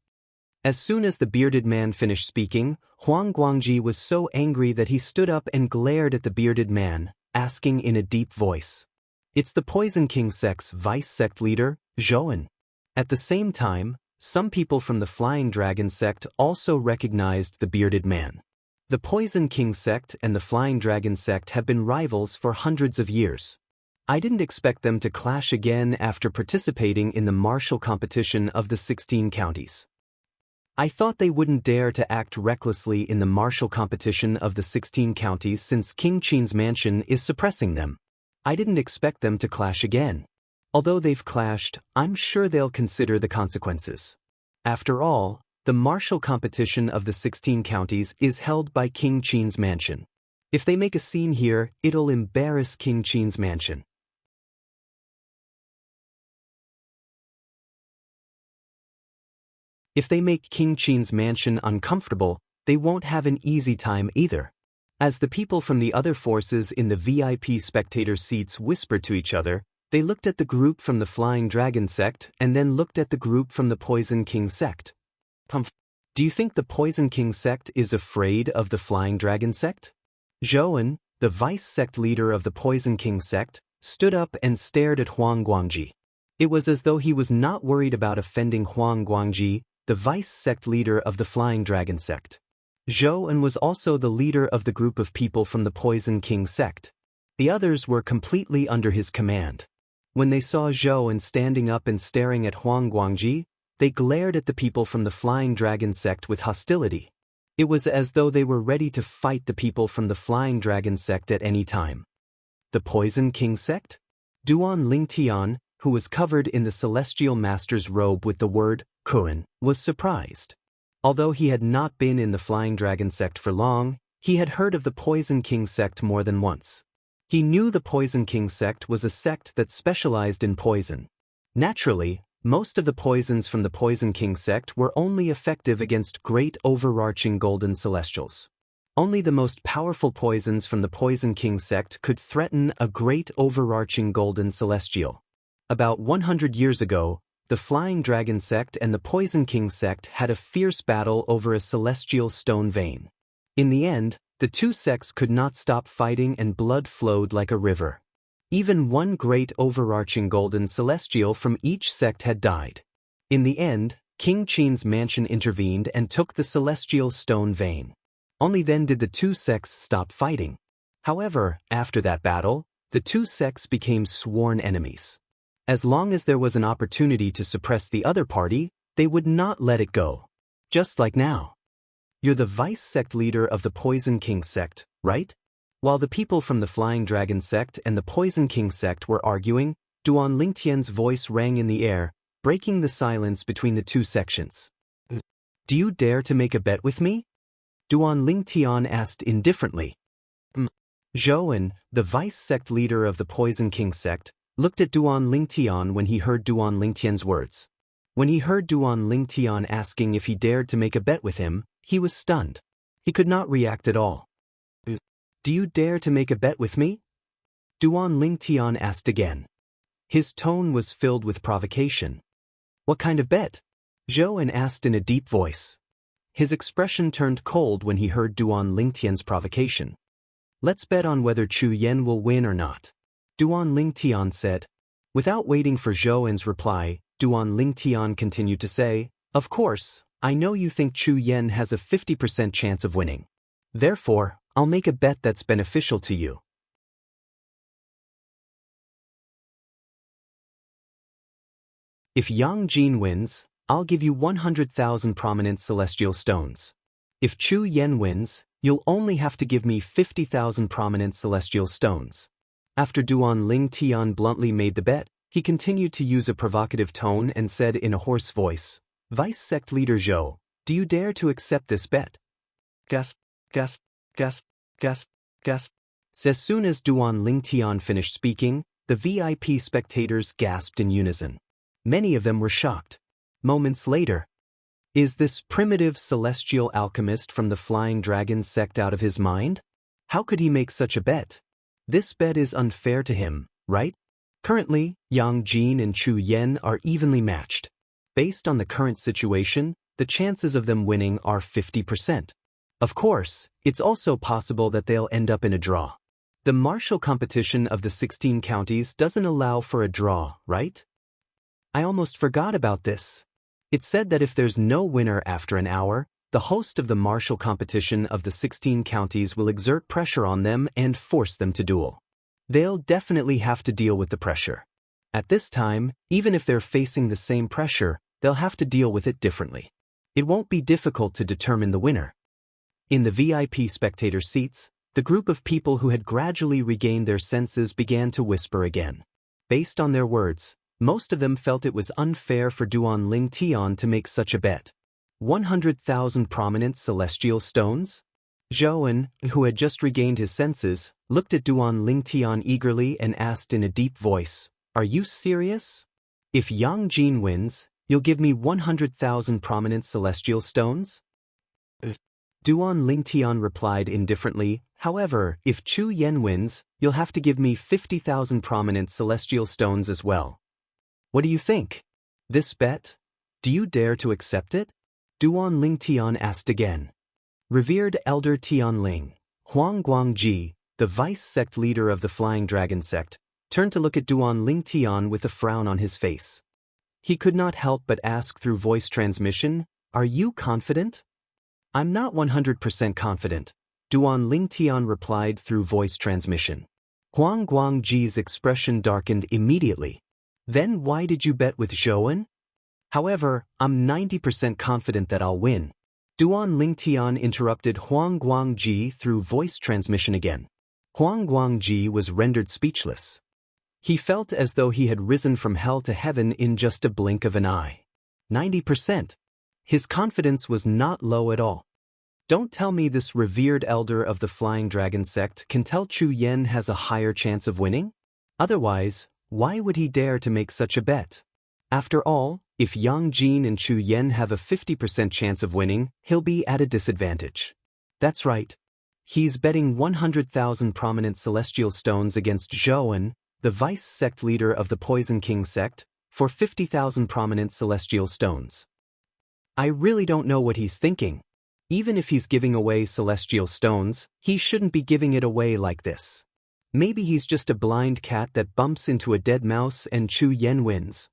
As soon as the bearded man finished speaking, Huang Guangji was so angry that he stood up and glared at the bearded man, asking in a deep voice. It's the Poison King sect's vice sect leader, Zhouan. At the same time, some people from the Flying Dragon sect also recognized the bearded man. The Poison King sect and the Flying Dragon sect have been rivals for hundreds of years. I didn't expect them to clash again after participating in the martial competition of the 16 counties. I thought they wouldn't dare to act recklessly in the martial competition of the 16 counties since King Qin's mansion is suppressing them. I didn't expect them to clash again. Although they've clashed, I'm sure they'll consider the consequences. After all, the martial competition of the 16 counties is held by King Qin's mansion. If they make a scene here, it'll embarrass King Qin's mansion. If they make King Qin's mansion uncomfortable, they won't have an easy time either. As the people from the other forces in the VIP spectator seats whispered to each other, they looked at the group from the Flying Dragon sect and then looked at the group from the Poison King sect. Do you think the Poison King sect is afraid of the Flying Dragon sect? Zhouan, the vice sect leader of the Poison King sect, stood up and stared at Huang Guangji. It was as though he was not worried about offending Huang Guangji, the vice sect leader of the Flying Dragon sect. Zhou En was also the leader of the group of people from the Poison King sect. The others were completely under his command. When they saw Zhou En standing up and staring at Huang Guangji, they glared at the people from the Flying Dragon sect with hostility. It was as though they were ready to fight the people from the Flying Dragon sect at any time. The Poison King sect? Duan Lingtian, who was covered in the Celestial Master's robe with the word Kuan, was surprised. Although he had not been in the Flying Dragon sect for long, he had heard of the Poison King sect more than once. He knew the Poison King sect was a sect that specialized in poison. Naturally, most of the poisons from the Poison King sect were only effective against great overarching golden celestials. Only the most powerful poisons from the Poison King sect could threaten a great overarching golden celestial. About 100 years ago, the Flying Dragon sect and the Poison King sect had a fierce battle over a celestial stone vein. In the end, the two sects could not stop fighting and blood flowed like a river. Even one great overarching golden celestial from each sect had died. In the end, King Qin's mansion intervened and took the celestial stone vein. Only then did the two sects stop fighting. However, after that battle, the two sects became sworn enemies. As long as there was an opportunity to suppress the other party, they would not let it go. Just like now. You're the vice sect leader of the Poison King sect, right? While the people from the Flying Dragon sect and the Poison King sect were arguing, Duan Lingtian's voice rang in the air, breaking the silence between the two sections. Do you dare to make a bet with me? Duan Lingtian asked indifferently. Zhou En, the vice sect leader of the Poison King sect, looked at Duan Lingtian when he heard Duan Lingtian's words. When he heard Duan Lingtian asking if he dared to make a bet with him, he was stunned. He could not react at all. Do you dare to make a bet with me? Duan Lingtian asked again. His tone was filled with provocation. What kind of bet? Zhou En asked in a deep voice. His expression turned cold when he heard Duan Lingtian's provocation. Let's bet on whether Chu Yan will win or not. Duan Lingtian said. Without waiting for Zhou En's reply, Duan Lingtian continued to say, Of course, I know you think Chu Yan has a 50% chance of winning. Therefore, I'll make a bet that's beneficial to you. If Yang Jin wins, I'll give you 100,000 prominent celestial stones. If Chu Yan wins, you'll only have to give me 50,000 prominent celestial stones. After Duan Lingtian bluntly made the bet, he continued to use a provocative tone and said in a hoarse voice, Vice sect leader Zhou, do you dare to accept this bet? Gasp, gasp, gasp, gasp, gasp. As soon as Duan Lingtian finished speaking, the VIP spectators gasped in unison. Many of them were shocked. Moments later, is this primitive celestial alchemist from the Flying Dragon sect out of his mind? How could he make such a bet? This bet is unfair to him, right? Currently, Yang Jin and Chu Yan are evenly matched. Based on the current situation, the chances of them winning are 50%. Of course, it's also possible that they'll end up in a draw. The martial competition of the 16 counties doesn't allow for a draw, right? I almost forgot about this. It's said that if there's no winner after an hour, the host of the martial competition of the 16 counties will exert pressure on them and force them to duel. They'll definitely have to deal with the pressure. At this time, even if they're facing the same pressure, they'll have to deal with it differently. It won't be difficult to determine the winner. In the VIP spectator seats, the group of people who had gradually regained their senses began to whisper again. Based on their words, most of them felt it was unfair for Duan Lingtian to make such a bet. 100,000 prominent celestial stones? Zhou En, who had just regained his senses, looked at Duan Lingtian eagerly and asked in a deep voice, Are you serious? If Yang Jin wins, you'll give me 100,000 prominent celestial stones? Duan Lingtian replied indifferently, However, if Chu Yan wins, you'll have to give me 50,000 prominent celestial stones as well. What do you think? This bet? Do you dare to accept it? Duan Lingtian asked again. Revered Elder Tianling, Huang Guangji, the vice sect leader of the Flying Dragon sect, turned to look at Duan Lingtian with a frown on his face. He could not help but ask through voice transmission, "Are you confident?" "I'm not 100% confident," Duan Lingtian replied through voice transmission. Huang Guangji's expression darkened immediately. "Then why did you bet with Zhouan?" "However, I'm 90% confident that I'll win." Duan Lingtian interrupted Huang Guangji through voice transmission again. Huang Guangji was rendered speechless. He felt as though he had risen from hell to heaven in just a blink of an eye. 90%. His confidence was not low at all. Don't tell me this revered elder of the Flying Dragon sect can tell Chu Yen has a higher chance of winning? Otherwise, why would he dare to make such a bet? After all, if Yang Jin and Chu Yen have a 50% chance of winning, he'll be at a disadvantage. That's right. He's betting 100,000 prominent celestial stones against Zhouan, the vice sect leader of the Poison King sect, for 50,000 prominent celestial stones. I really don't know what he's thinking. Even if he's giving away celestial stones, he shouldn't be giving it away like this. Maybe he's just a blind cat that bumps into a dead mouse and Chu Yen wins.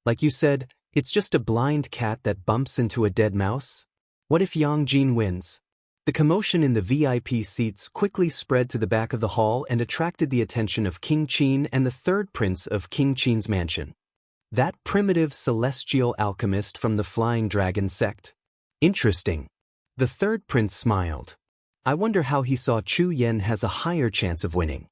Like you said, it's just a blind cat that bumps into a dead mouse? What if Yang Jin wins? The commotion in the VIP seats quickly spread to the back of the hall and attracted the attention of King Qin and the third prince of King Qin's mansion. That primitive celestial alchemist from the Flying Dragon sect. Interesting. The third prince smiled. I wonder how he saw Chu Yen has a higher chance of winning.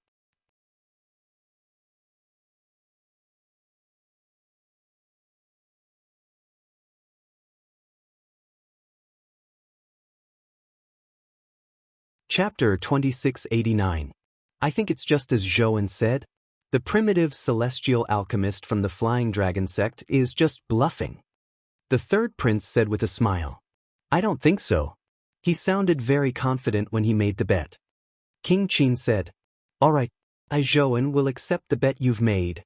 Chapter 2689. I think it's just as Zhouan said. The primitive celestial alchemist from the Flying Dragon sect is just bluffing. The third prince said with a smile. I don't think so. He sounded very confident when he made the bet. King Qin said, All right, Zhouan will accept the bet you've made.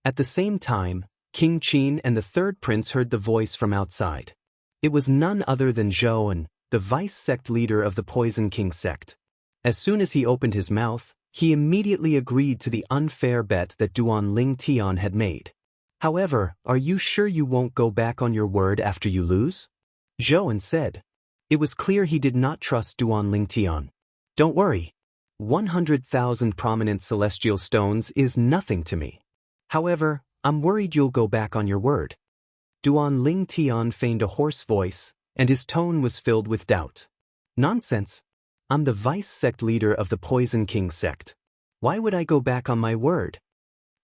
At the same time, King Qin and the third prince heard the voice from outside. It was none other than Zhouan, the vice sect leader of the Poison King sect. As soon as he opened his mouth, he immediately agreed to the unfair bet that Duan Lingtian had made. However, are you sure you won't go back on your word after you lose? Zhouan said. It was clear he did not trust Duan Lingtian. Don't worry. 100,000 prominent celestial stones is nothing to me. However, I'm worried you'll go back on your word. Duan Lingtian feigned a hoarse voice, and his tone was filled with doubt. Nonsense. I'm the vice sect leader of the Poison King sect. Why would I go back on my word?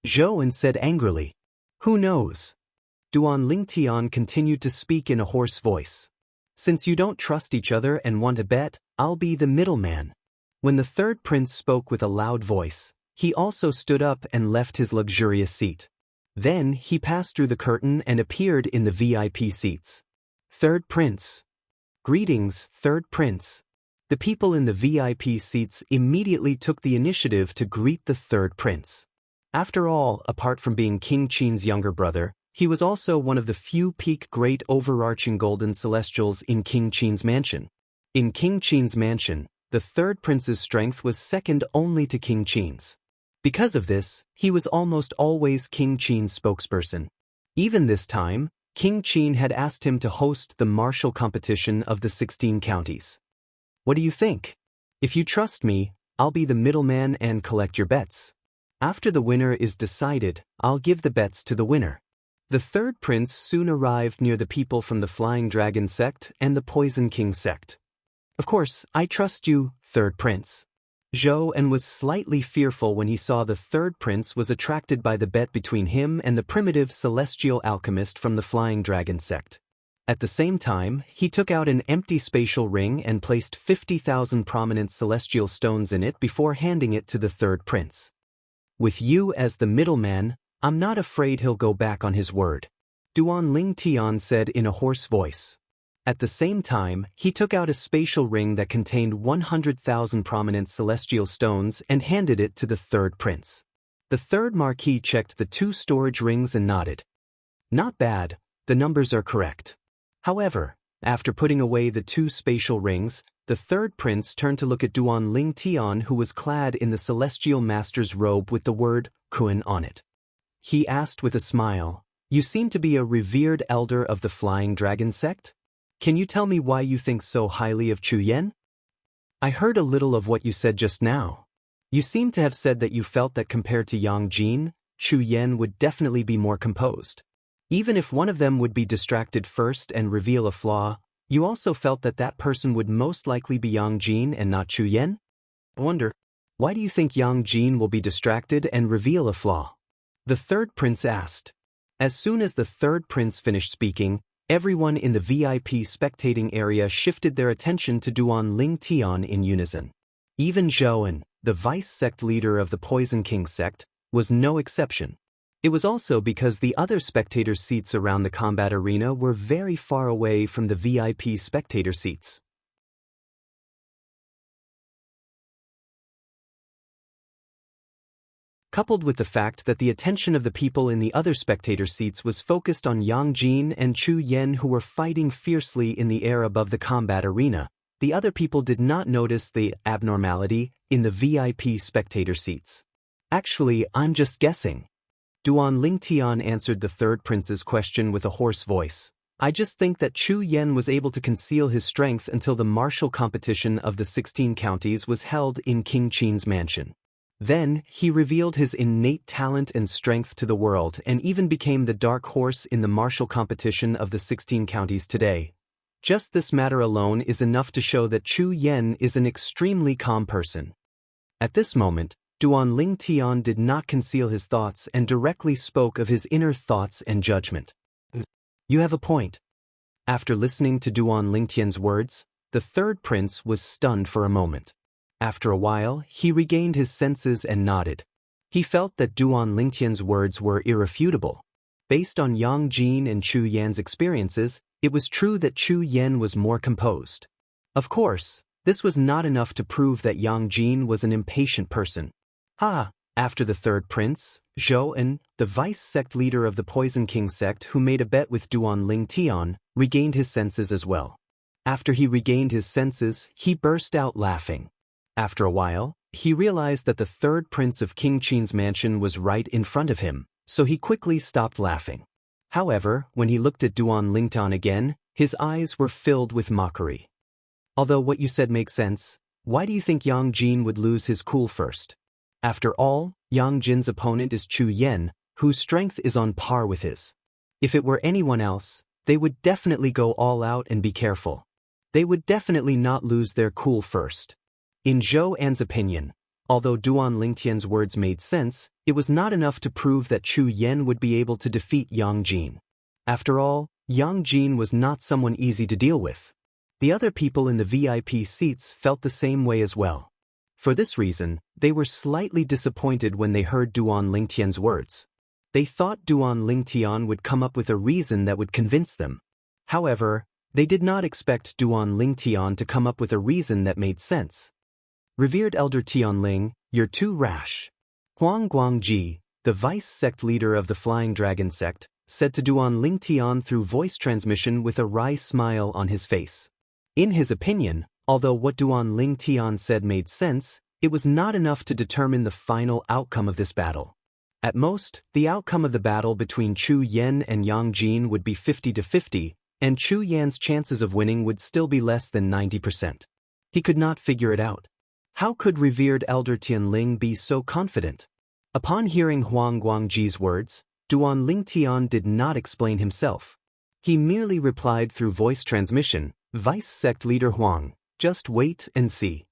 Zhouan said angrily. Who knows? Duan Lingtian continued to speak in a hoarse voice. Since you don't trust each other and want to bet, I'll be the middleman. When the third prince spoke with a loud voice, he also stood up and left his luxurious seat. Then he passed through the curtain and appeared in the VIP seats. Third prince. Greetings, third prince. The people in the VIP seats immediately took the initiative to greet the third prince. After all, apart from being King Qin's younger brother, he was also one of the few peak great overarching golden celestials in King Qin's mansion. In King Qin's mansion, the third prince's strength was second only to King Qin's. Because of this, he was almost always King Qin's spokesperson. Even this time, King Qin had asked him to host the martial competition of the 16 counties. What do you think? If you trust me, I'll be the middleman and collect your bets. After the winner is decided, I'll give the bets to the winner. The third prince soon arrived near the people from the Flying Dragon sect and the Poison King sect. Of course, I trust you, third prince. Zhouan was slightly fearful when he saw the third prince was attracted by the bet between him and the primitive celestial alchemist from the Flying Dragon sect. At the same time, he took out an empty spatial ring and placed 50,000 prominent celestial stones in it before handing it to the third prince. With you as the middleman, I'm not afraid he'll go back on his word, Duan Lingtian said in a hoarse voice. At the same time, he took out a spatial ring that contained 100,000 prominent celestial stones and handed it to the third prince. The third marquis checked the 2 storage rings and nodded. Not bad, the numbers are correct. However, After putting away the 2 spatial rings, the third prince turned to look at Duan Ling Tian, who was clad in the celestial master's robe with the word Kun on it. He asked with a smile, "You seem to be a revered elder of the Flying Dragon sect? Can you tell me why you think so highly of Chu Yen? I heard a little of what you said just now. You seem to have said that you felt that compared to Yang Jin, Chu Yen would definitely be more composed. Even if one of them would be distracted first and reveal a flaw, you also felt that that person would most likely be Yang Jin and not Chu Yen? I wonder, why do you think Yang Jin will be distracted and reveal a flaw?" The third prince asked. As soon as the third prince finished speaking, everyone in the VIP spectating area shifted their attention to Duan Ling Tian in unison. Even Zhou, the vice sect leader of the Poison King sect, was no exception. It was also because the other spectators' seats around the combat arena were very far away from the VIP spectator seats. Coupled with the fact that the attention of the people in the other spectator seats was focused on Yang Jin and Chu Yen, who were fighting fiercely in the air above the combat arena, the other people did not notice the abnormality in the VIP spectator seats. "Actually, I'm just guessing." Duan Ling Tian answered the third prince's question with a hoarse voice. "I just think that Chu Yen was able to conceal his strength until the martial competition of the 16 counties was held in King Qin's mansion. Then, he revealed his innate talent and strength to the world and even became the dark horse in the martial competition of the 16 counties today. Just this matter alone is enough to show that Chu Yen is an extremely calm person." At this moment, Duan Ling Tian did not conceal his thoughts and directly spoke of his inner thoughts and judgment. "You have a point." After listening to Duan Ling Tian's words, the third prince was stunned for a moment. After a while, he regained his senses and nodded. He felt that Duan Ling Tian's words were irrefutable. Based on Yang Jin and Chu Yan's experiences, it was true that Chu Yen was more composed. Of course, this was not enough to prove that Yang Jin was an impatient person. After the third prince, Zhou, the vice sect leader of the Poison King sect who made a bet with Duan Ling Tian, regained his senses as well. After he regained his senses, he burst out laughing. After a while, he realized that the third prince of King Qin's mansion was right in front of him, so he quickly stopped laughing. However, when he looked at Duan Ling Tian again, his eyes were filled with mockery. "Although what you said makes sense, why do you think Yang Jin would lose his cool first? After all, Yang Jin's opponent is Chu Yen, whose strength is on par with his. If it were anyone else, they would definitely go all out and be careful. They would definitely not lose their cool first." In Zhou An's opinion, although Duan Ling Tian's words made sense, it was not enough to prove that Chu Yen would be able to defeat Yang Jin. After all, Yang Jin was not someone easy to deal with. The other people in the VIP seats felt the same way as well. For this reason, they were slightly disappointed when they heard Duan Ling Tian's words. They thought Duan Ling Tian would come up with a reason that would convince them. However, they did not expect Duan Ling Tian to come up with a reason that made sense. "Revered Elder Tianling, you're too rash." Huang Guangji, the vice sect leader of the Flying Dragon sect, said to Duan Ling Tian through voice transmission with a wry smile on his face. In his opinion, although what Duan Ling Tian said made sense, it was not enough to determine the final outcome of this battle. At most, the outcome of the battle between Chu Yen and Yang Jin would be 50-50, and Chu Yan's chances of winning would still be less than 90%. He could not figure it out. How could revered Elder Tianling be so confident? Upon hearing Huang Guangji's words, Duan Ling Tian did not explain himself. He merely replied through voice transmission, "Vice sect leader Huang, just wait and see."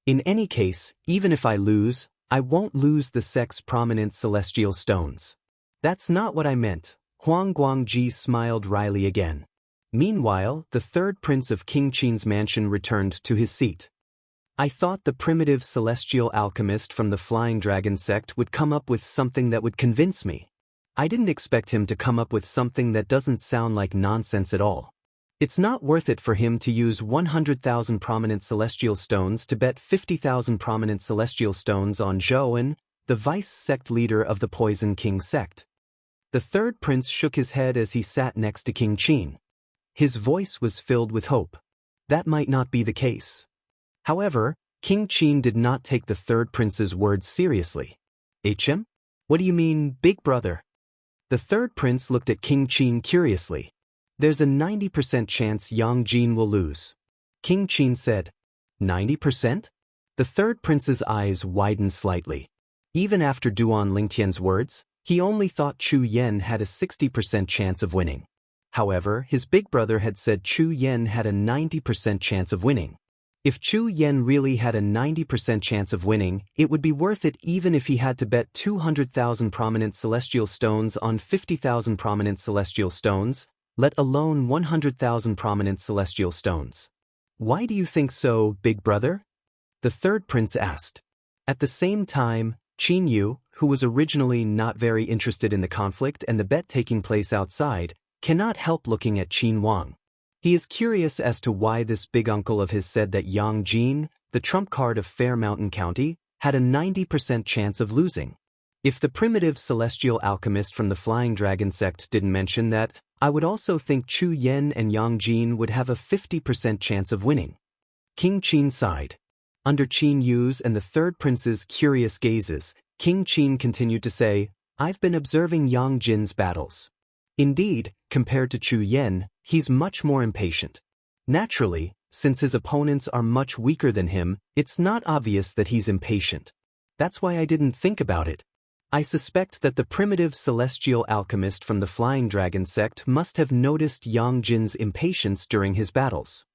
In any case, even if I lose, I won't lose the sect's prominent celestial stones. That's not what I meant. Huang Guangji smiled wryly again. Meanwhile, the third prince of King Qin's mansion returned to his seat. "I thought the primitive celestial alchemist from the Flying Dragon sect would come up with something that would convince me. I didn't expect him to come up with something that doesn't sound like nonsense at all. It's not worth it for him to use 100,000 prominent celestial stones to bet 50,000 prominent celestial stones on Zhou, the vice sect leader of the Poison King sect. The third prince shook his head as he sat next to King Qin. His voice was filled with hope. That might not be the case. However, King Qin did not take the third prince's words seriously. "HM? What do you mean, big brother?" The third prince looked at King Qin curiously. "There's a 90% chance Yang Jin will lose." King Qin said. 90%? The third prince's eyes widened slightly. Even after Duan Lingtian's words, he only thought Chu Yen had a 60% chance of winning. However, his big brother had said Chu Yen had a 90% chance of winning. If Chu Yen really had a 90% chance of winning, it would be worth it even if he had to bet 200,000 prominent celestial stones on 50,000 prominent celestial stones, let alone 100,000 prominent celestial stones. "Why do you think so, big brother?" the third prince asked. At the same time, Qin Yu, who was originally not very interested in the conflict and the bet taking place outside, cannot help looking at Qin Wang. He is curious as to why this big uncle of his said that Yang Jin, the trump card of Fair Mountain County, had a 90% chance of losing. If the primitive celestial alchemist from the Flying Dragon sect didn't mention that, I would also think Chu Yen and Yang Jin would have a 50% chance of winning. King Qin sighed. Under Qin Yu's and the third prince's curious gazes, King Qin continued to say, "I've been observing Yang Jin's battles. Indeed, compared to Chu Yen, he's much more impatient. Naturally, since his opponents are much weaker than him, it's not obvious that he's impatient. That's why I didn't think about it. I suspect that the primitive celestial alchemist from the Flying Dragon sect must have noticed Yang Jin's impatience during his battles."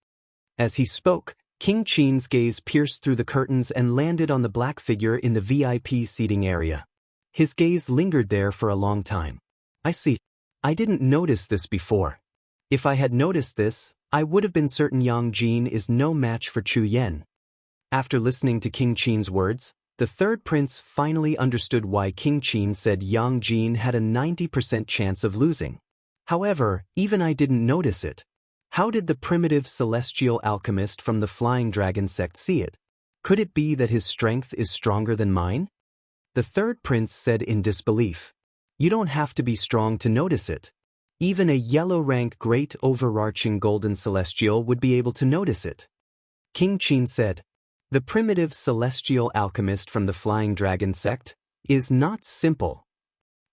As he spoke, King Qin's gaze pierced through the curtains and landed on the black figure in the VIP seating area. His gaze lingered there for a long time. "I see. I didn't notice this before. If I had noticed this, I would have been certain Yang Jin is no match for Chu Yen." After listening to King Qin's words, the third prince finally understood why King Qin said Yang Jin had a 90% chance of losing. "However, even I didn't notice it. How did the primitive celestial alchemist from the Flying Dragon sect see it? Could it be that his strength is stronger than mine?" The third prince said in disbelief. "You don't have to be strong to notice it. Even a yellow-rank great overarching golden celestial would be able to notice it." King Qin said. "The primitive celestial alchemist from the Flying Dragon sect is not simple."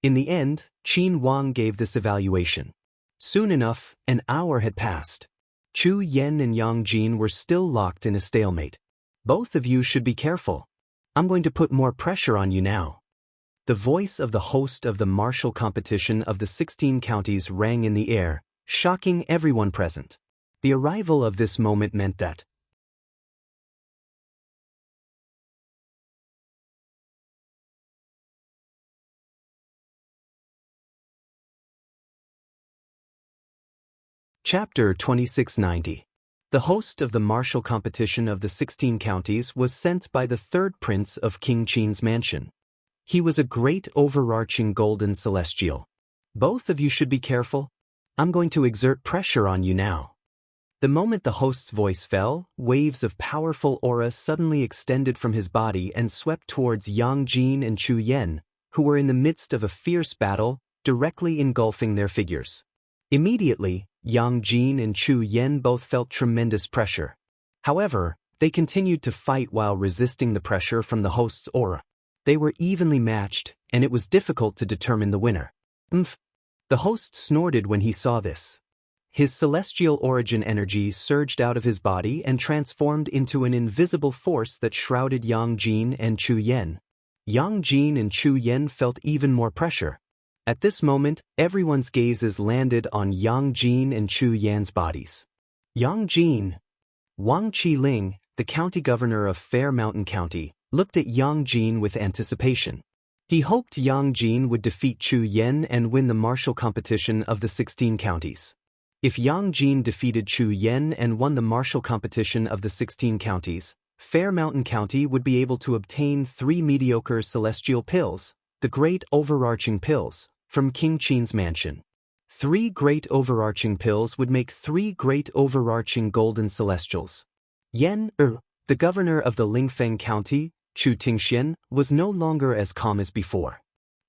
In the end, Qin Wang gave this evaluation. Soon enough, an hour had passed. Chu Yen and Yang Jin were still locked in a stalemate. "Both of you should be careful. I'm going to put more pressure on you now." The voice of the host of the martial competition of the 16 counties rang in the air, shocking everyone present. The arrival of this moment meant that Chapter 2690. The host of the martial competition of the 16 counties was sent by the third prince of King Qin's mansion. He was a great overarching golden celestial. "Both of you should be careful. I'm going to exert pressure on you now." The moment the host's voice fell, waves of powerful aura suddenly extended from his body and swept towards Yang Jin and Chu Yen, who were in the midst of a fierce battle, directly engulfing their figures. Immediately, Yang Jin and Chu Yen both felt tremendous pressure. However, they continued to fight while resisting the pressure from the host's aura. They were evenly matched, and it was difficult to determine the winner. "Umph!" The host snorted when he saw this. His celestial origin energy surged out of his body and transformed into an invisible force that shrouded Yang Jin and Chu Yen. Yang Jin and Chu Yen felt even more pressure. At this moment, everyone's gazes landed on Yang Jin and Chu Yan's bodies. Yang Jin. Wang Qiling, the county governor of Fair Mountain County, looked at Yang Jin with anticipation. He hoped Yang Jin would defeat Chu Yen and win the martial competition of the 16 counties. If Yang Jin defeated Chu Yen and won the martial competition of the 16 counties, Fair Mountain County would be able to obtain 3 mediocre celestial pills, the Great Overarching Pills, from King Qin's mansion. 3 great overarching pills would make 3 great overarching golden celestials. The governor of the Lingfeng County, Chu Tingxian, was no longer as calm as before.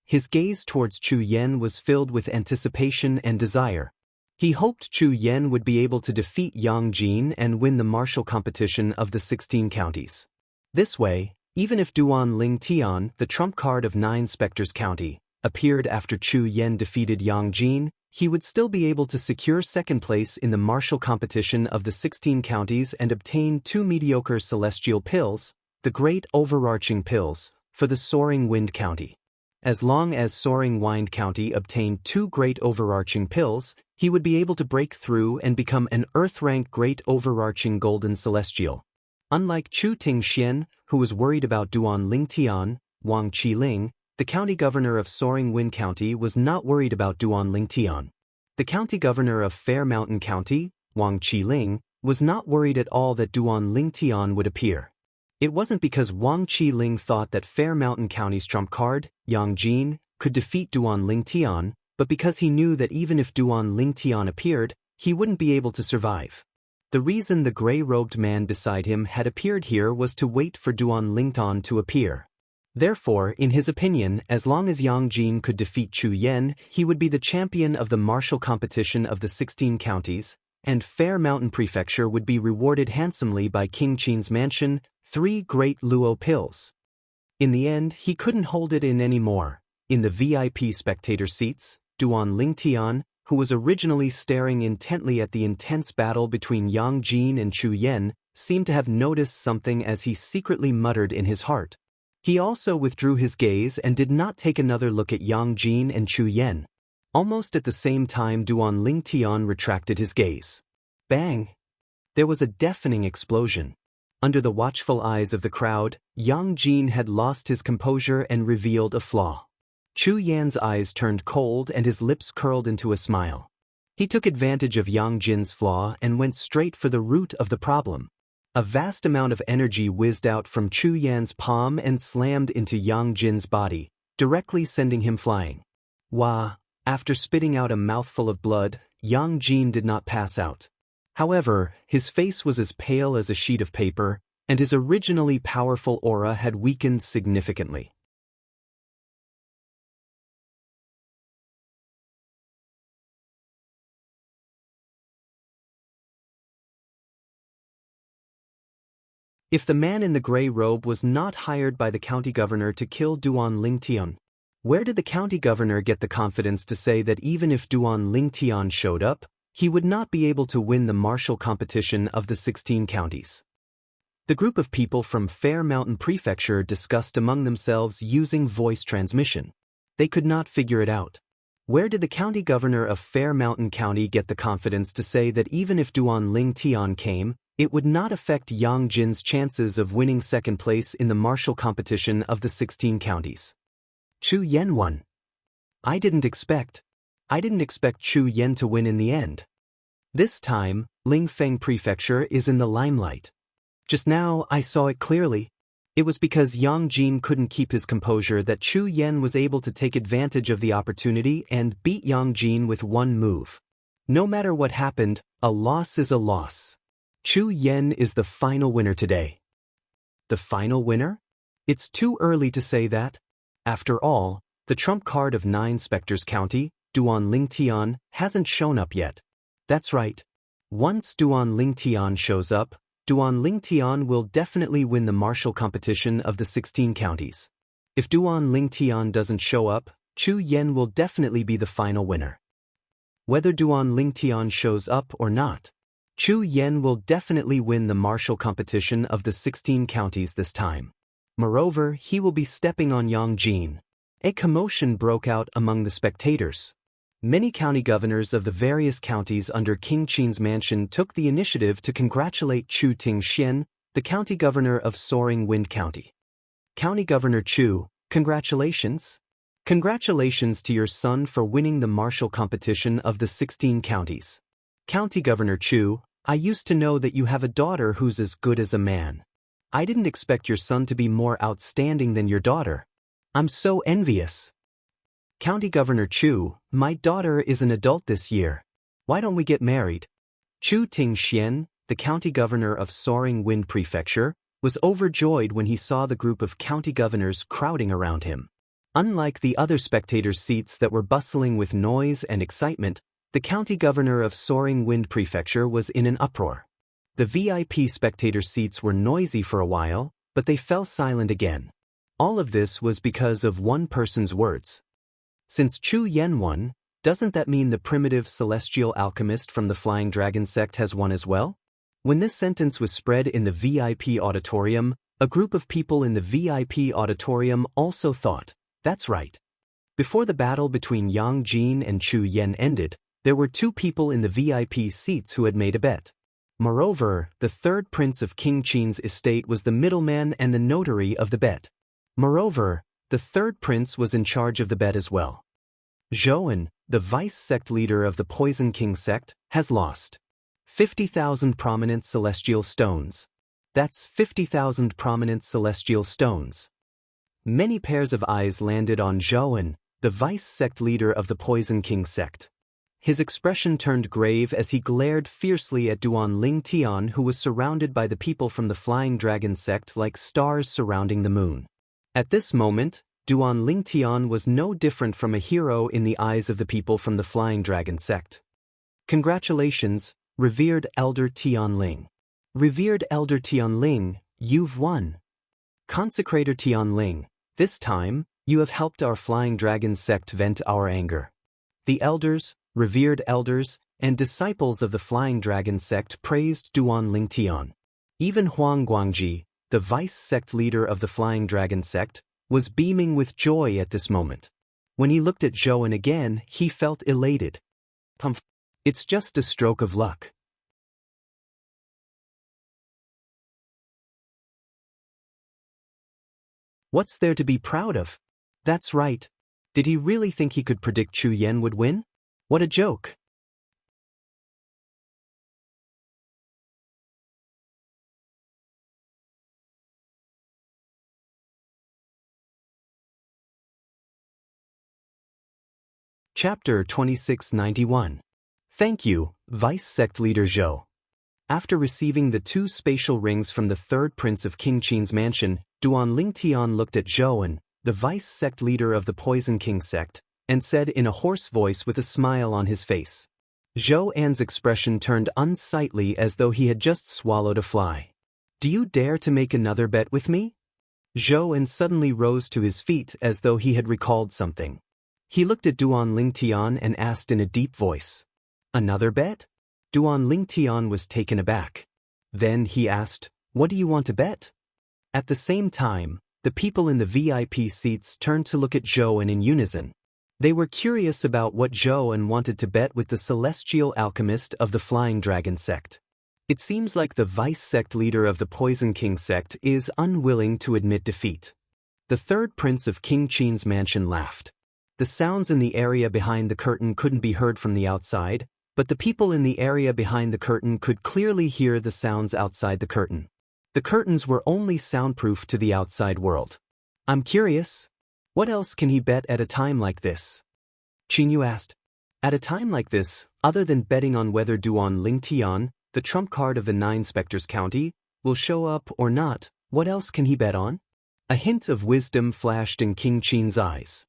His gaze towards Chu Yen was filled with anticipation and desire. He hoped Chu Yen would be able to defeat Yang Jin and win the martial competition of the 16 counties. This way, even if Duan Ling Tian, the trump card of 9 Spectres County, appeared after Chu Yen defeated Yang Jin, he would still be able to secure second place in the martial competition of the 16 counties and obtain 2 mediocre celestial pills, the great overarching pills, for the Soaring Wind County. As long as Soaring Wind County obtained 2 great overarching pills, he would be able to break through and become an Earth-rank great overarching golden celestial. Unlike Chu Tingxian, who was worried about Duan Ling Tian, Wang Qiling, the county governor of Soaring Wind County was not worried about Duan Ling Tian. The county governor of Fair Mountain County, Wang Qiling, was not worried at all that Duan Ling Tian would appear. It wasn't because Wang Qiling thought that Fair Mountain County's trump card, Yang Jin, could defeat Duan Ling Tian, but because he knew that even if Duan Ling Tian appeared, he wouldn't be able to survive. The reason the gray-robed man beside him had appeared here was to wait for Duan Ling Tian to appear. Therefore, in his opinion, as long as Yang Jin could defeat Chu Yen, he would be the champion of the martial competition of the 16 counties, and Fair Mountain Prefecture would be rewarded handsomely by King Qin's mansion, 3 great Luo pills. In the end, he couldn't hold it in anymore. In the VIP spectator seats, Duan Ling Tian, who was originally staring intently at the intense battle between Yang Jin and Chu Yen, seemed to have noticed something as he secretly muttered in his heart. He also withdrew his gaze and did not take another look at Yang Jin and Chu Yen. Almost at the same time, Duan Ling Tian retracted his gaze. Bang! There was a deafening explosion. Under the watchful eyes of the crowd, Yang Jin had lost his composure and revealed a flaw. Chu Yan's eyes turned cold and his lips curled into a smile. He took advantage of Yang Jin's flaw and went straight for the root of the problem. A vast amount of energy whizzed out from Chu Yan's palm and slammed into Yang Jin's body, directly sending him flying. Wah! After spitting out a mouthful of blood, Yang Jin did not pass out. However, his face was as pale as a sheet of paper, and his originally powerful aura had weakened significantly. If the man in the gray robe was not hired by the county governor to kill Duan Ling Tian, where did the county governor get the confidence to say that even if Duan Ling Tian showed up, he would not be able to win the martial competition of the 16 counties? The group of people from Fair Mountain Prefecture discussed among themselves using voice transmission. They could not figure it out. Where did the county governor of Fair Mountain County get the confidence to say that even if Duan Ling Tian came, it would not affect Yang Jin's chances of winning second place in the martial competition of the 16 counties? Chu Yen won. I didn't expect Chu Yen to win in the end. This time, Lingfeng Prefecture is in the limelight. Just now, I saw it clearly. It was because Yang Jin couldn't keep his composure that Chu Yen was able to take advantage of the opportunity and beat Yang Jin with one move. No matter what happened, a loss is a loss. Chu Yen is the final winner today. The final winner? It's too early to say that. After all, the trump card of 9 Spectres County, Duan Ling Tian, hasn't shown up yet. That's right. Once Duan Ling Tian shows up, Duan Ling Tian will definitely win the martial competition of the 16 counties. If Duan Ling Tian doesn't show up, Chu Yen will definitely be the final winner. Whether Duan Ling Tian shows up or not, Chu Yen will definitely win the martial competition of the 16 counties this time. Moreover, he will be stepping on Yang Jin. A commotion broke out among the spectators. Many county governors of the various counties under King Qin's mansion took the initiative to congratulate Chu Tingxian, the county governor of Soaring Wind County. County Governor Chu, congratulations. Congratulations to your son for winning the martial competition of the 16 counties. County Governor Chu, I used to know that you have a daughter who's as good as a man. I didn't expect your son to be more outstanding than your daughter. I'm so envious. County Governor Chu, my daughter is an adult this year. Why don't we get married? Chu Tingxian, the county governor of Soaring Wind Prefecture, was overjoyed when he saw the group of county governors crowding around him. Unlike the other spectators' seats that were bustling with noise and excitement, the county governor of Soaring Wind Prefecture was in an uproar. The VIP spectator seats were noisy for a while, but they fell silent again. All of this was because of one person's words. Since Chu Yen won, doesn't that mean the primitive celestial alchemist from the Flying Dragon sect has won as well? When this sentence was spread in the VIP auditorium, a group of people in the VIP auditorium also thought, that's right. Before the battle between Yang Jin and Chu Yen ended, there were two people in the VIP seats who had made a bet. Moreover, the third prince of King Qin's estate was the middleman and the notary of the bet. Moreover, the third prince was in charge of the bet as well. Zhou, the vice sect leader of the Poison King sect, has lost 50,000 prominent celestial stones. That's 50,000 prominent celestial stones. Many pairs of eyes landed on Zhou, the vice sect leader of the Poison King sect. His expression turned grave as he glared fiercely at Duan Ling Tian, who was surrounded by the people from the Flying Dragon sect like stars surrounding the moon. At this moment, Duan Ling Tian was no different from a hero in the eyes of the people from the Flying Dragon sect. Congratulations, revered Elder Tian Ling. Revered Elder Tian Ling, you've won. Consecrator Tian Ling, this time, you have helped our Flying Dragon sect vent our anger. The elders, revered elders, and disciples of the Flying Dragon sect praised Duan Ling Tian. Even Huang Guangji, the vice sect leader of the Flying Dragon sect, was beaming with joy at this moment. When he looked at Zhou again, he felt elated. It's just a stroke of luck. What's there to be proud of? That's right. Did he really think he could predict Chu Yen would win? What a joke. Chapter 2691. Thank you, Vice Sect Leader Zhou. After receiving the two spatial rings from the third prince of King Qin's mansion, Duan Ling Tian looked at Zhou, the Vice Sect leader of the Poison King sect, and said in a hoarse voice with a smile on his face. Zhou An's expression turned unsightly as though he had just swallowed a fly. Do you dare to make another bet with me? Zhou An suddenly rose to his feet as though he had recalled something. He looked at Duan Ling Tian and asked in a deep voice, Another bet? Duan Ling Tian was taken aback. Then he asked, What do you want to bet? At the same time, the people in the VIP seats turned to look at Zhou An in unison. They were curious about what Zhou An wanted to bet with the celestial alchemist of the Flying Dragon sect. It seems like the vice sect leader of the Poison King sect is unwilling to admit defeat. The third prince of King Qin's mansion laughed. The sounds in the area behind the curtain couldn't be heard from the outside, but the people in the area behind the curtain could clearly hear the sounds outside the curtain. The curtains were only soundproof to the outside world. I'm curious. What else can he bet at a time like this? Qin Yu asked. At a time like this, other than betting on whether Duan Ling Tian, the trump card of the 9 Spectres County, will show up or not, what else can he bet on? A hint of wisdom flashed in King Qin's eyes.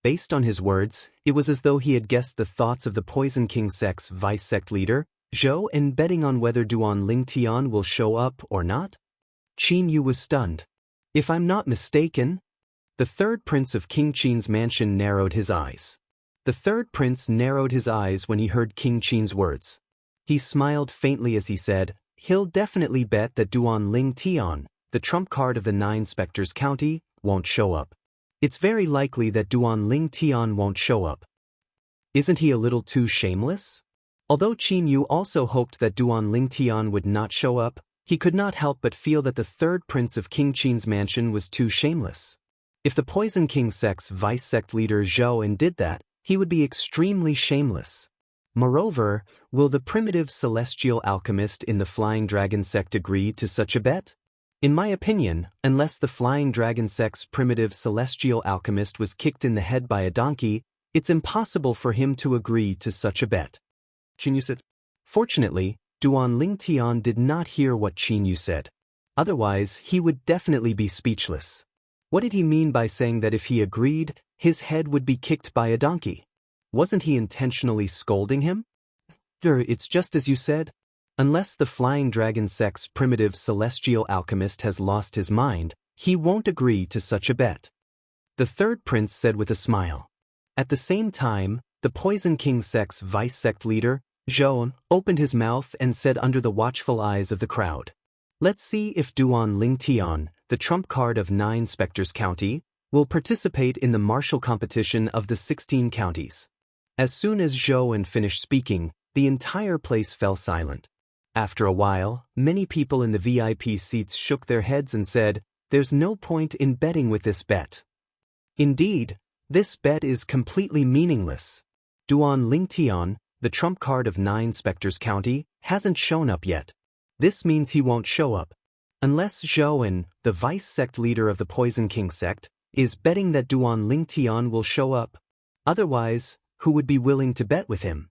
Based on his words, it was as though he had guessed the thoughts of the Poison King sect's vice sect leader, Zhou, in betting on whether Duan Ling Tian will show up or not. Qin Yu was stunned. If I'm not mistaken, the third prince of King Qin's mansion narrowed his eyes. The third prince narrowed his eyes when he heard King Qin's words. He smiled faintly as he said, He'll definitely bet that Duan Ling Tian, the trump card of the 9 Spectres County, won't show up. It's very likely that Duan Ling Tian won't show up. Isn't he a little too shameless? Although Qin Yu also hoped that Duan Ling Tian would not show up, he could not help but feel that the third prince of King Qin's mansion was too shameless. If the Poison King sect's vice sect leader Zhou An did that, he would be extremely shameless. Moreover, will the primitive celestial alchemist in the Flying Dragon sect agree to such a bet? In my opinion, unless the Flying Dragon sect's primitive celestial alchemist was kicked in the head by a donkey, it's impossible for him to agree to such a bet. Qin Yu said. Fortunately, Duan Ling Tian did not hear what Qin Yu said. Otherwise, he would definitely be speechless. What did he mean by saying that if he agreed, his head would be kicked by a donkey? Wasn't he intentionally scolding him? It's just as you said. Unless the Flying Dragon sect's primitive celestial alchemist has lost his mind, he won't agree to such a bet. The third prince said with a smile. At the same time, the Poison King sect's vice-sect leader, Zhou, opened his mouth and said under the watchful eyes of the crowd, "Let's see if Duan Lingtian, the trump card of 9 Spectres County, will participate in the martial competition of the 16 counties." As soon as Zhou finished speaking, the entire place fell silent. After a while, many people in the VIP seats shook their heads and said, "There's no point in betting with this bet." Indeed, this bet is completely meaningless. Duan Lingtian, the trump card of 9 Spectres County, hasn't shown up yet. This means he won't show up. Unless Zhou, the vice-sect leader of the Poison King sect, is betting that Duan Lingtian will show up. Otherwise, who would be willing to bet with him?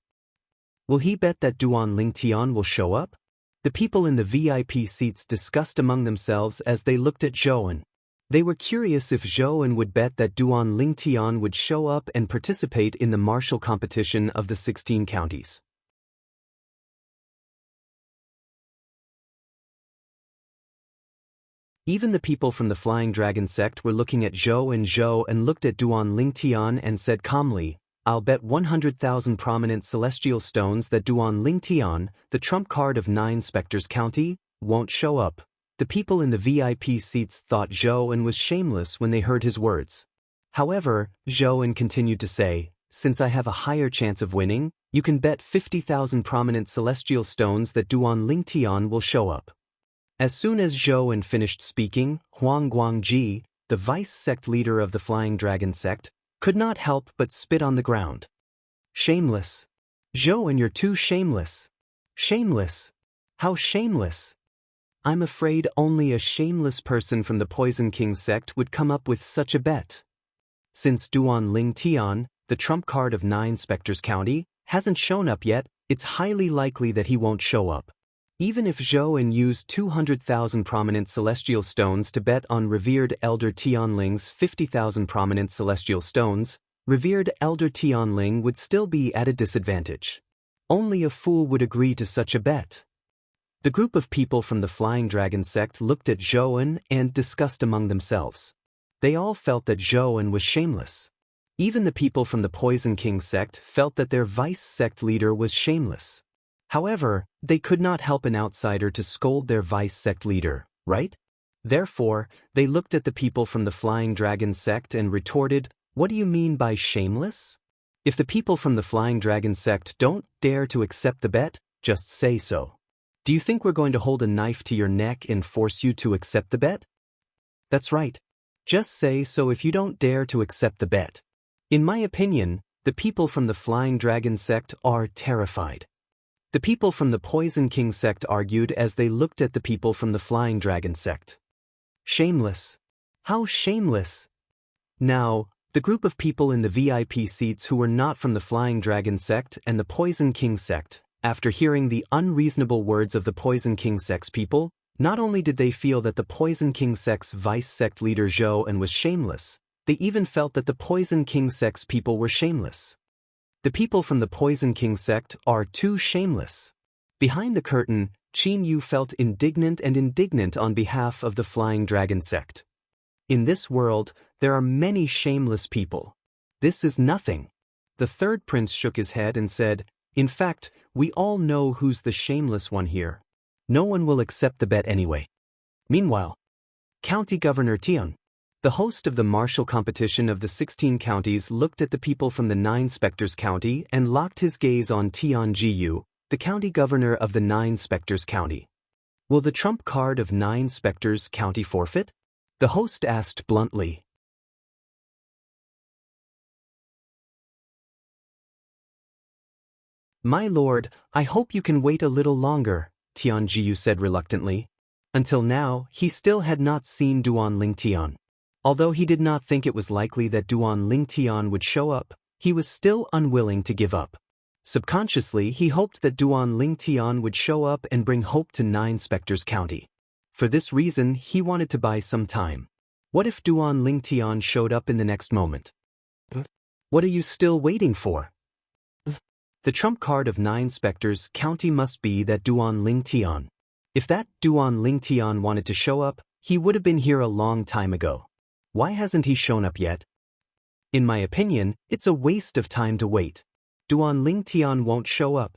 Will he bet that Duan Lingtian will show up? The people in the VIP seats discussed among themselves as they looked at Zhou. They were curious if Zhou would bet that Duan Lingtian would show up and participate in the martial competition of the 16 counties. Even the people from the Flying Dragon sect were looking at Zhou and looked at Duan Lingtian and said calmly, "I'll bet 100,000 prominent celestial stones that Duan Lingtian, the trump card of 9 Spectres County, won't show up." The people in the VIP seats thought Zhou was shameless when they heard his words. However, Zhou continued to say, "Since I have a higher chance of winning, you can bet 50,000 prominent celestial stones that Duan Lingtian will show up." As soon as Zhou finished speaking, Huang Guangji, the vice-sect leader of the Flying Dragon sect, could not help but spit on the ground. "Shameless. Zhou, you're too shameless. Shameless. How shameless. I'm afraid only a shameless person from the Poison King sect would come up with such a bet. Since Duan Lingtian, the trump card of 9 Spectres County, hasn't shown up yet, it's highly likely that he won't show up. Even if Zhou used 200,000 prominent celestial stones to bet on revered Elder Tianling's 50,000 prominent celestial stones, revered Elder Tianling would still be at a disadvantage. Only a fool would agree to such a bet." The group of people from the Flying Dragon sect looked at Zhou and discussed among themselves. They all felt that Zhou was shameless. Even the people from the Poison King sect felt that their vice-sect leader was shameless. However, they could not help an outsider to scold their vice-sect leader, right? Therefore, they looked at the people from the Flying Dragon sect and retorted, "What do you mean by shameless? If the people from the Flying Dragon sect don't dare to accept the bet, just say so. Do you think we're going to hold a knife to your neck and force you to accept the bet? That's right. Just say so if you don't dare to accept the bet." In my opinion, the people from the Flying Dragon sect are terrified. The people from the Poison King sect argued as they looked at the people from the Flying Dragon sect. "Shameless. How shameless." Now, the group of people in the VIP seats who were not from the Flying Dragon sect and the Poison King sect, after hearing the unreasonable words of the Poison King sect's people, not only did they feel that the Poison King sect's vice-sect leader Zhou was shameless, they even felt that the Poison King sect's people were shameless. The people from the Poison King sect are too shameless. Behind the curtain, Qin Yu felt indignant on behalf of the Flying Dragon sect. In this world, there are many shameless people. This is nothing. The third prince shook his head and said, "In fact, we all know who's the shameless one here. No one will accept the bet anyway." Meanwhile, County Governor Tian, the host of the martial competition of the 16 counties, looked at the people from the 9 Spectres County and locked his gaze on Tian Jiyu, the county governor of the 9 Spectres County. "Will the trump card of 9 Spectres County forfeit?" the host asked bluntly. "My lord, I hope you can wait a little longer," Tian Jiyu said reluctantly. Until now, he still had not seen Duan Lingtian. Although he did not think it was likely that Duan Lingtian would show up, he was still unwilling to give up. Subconsciously, he hoped that Duan Lingtian would show up and bring hope to 9 Spectres County. For this reason, he wanted to buy some time. What if Duan Lingtian showed up in the next moment? What are you still waiting for? The trump card of 9 specters county must be that Duan Lingtian. If that Duan Lingtian wanted to show up, he would have been here a long time ago. Why hasn't he shown up yet? In my opinion, it's a waste of time to wait. Duan Lingtian won't show up.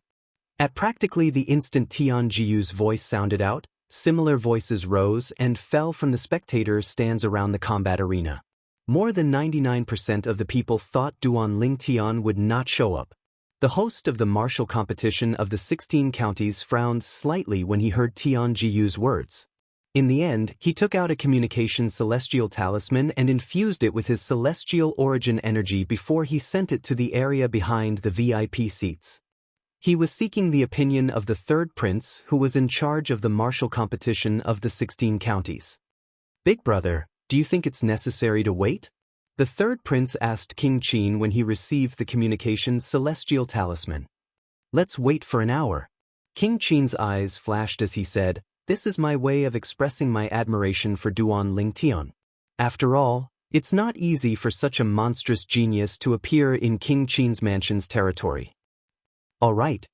At practically the instant Tian Jiyu's voice sounded out, similar voices rose and fell from the spectator stands around the combat arena. More than 99% of the people thought Duan Lingtian would not show up. The host of the martial competition of the 16 counties frowned slightly when he heard Tian Jiyu's words. In the end, he took out a communication celestial talisman and infused it with his celestial origin energy before he sent it to the area behind the VIP seats. He was seeking the opinion of the third prince who was in charge of the martial competition of the 16 counties. Big brother, do you think it's necessary to wait? The third prince asked King Qin when he received the communication celestial talisman. Let's wait for an hour. King Qin's eyes flashed as he said, "This is my way of expressing my admiration for Duan Lingtian. After all, it's not easy for such a monstrous genius to appear in King Qin's mansion's territory." All right.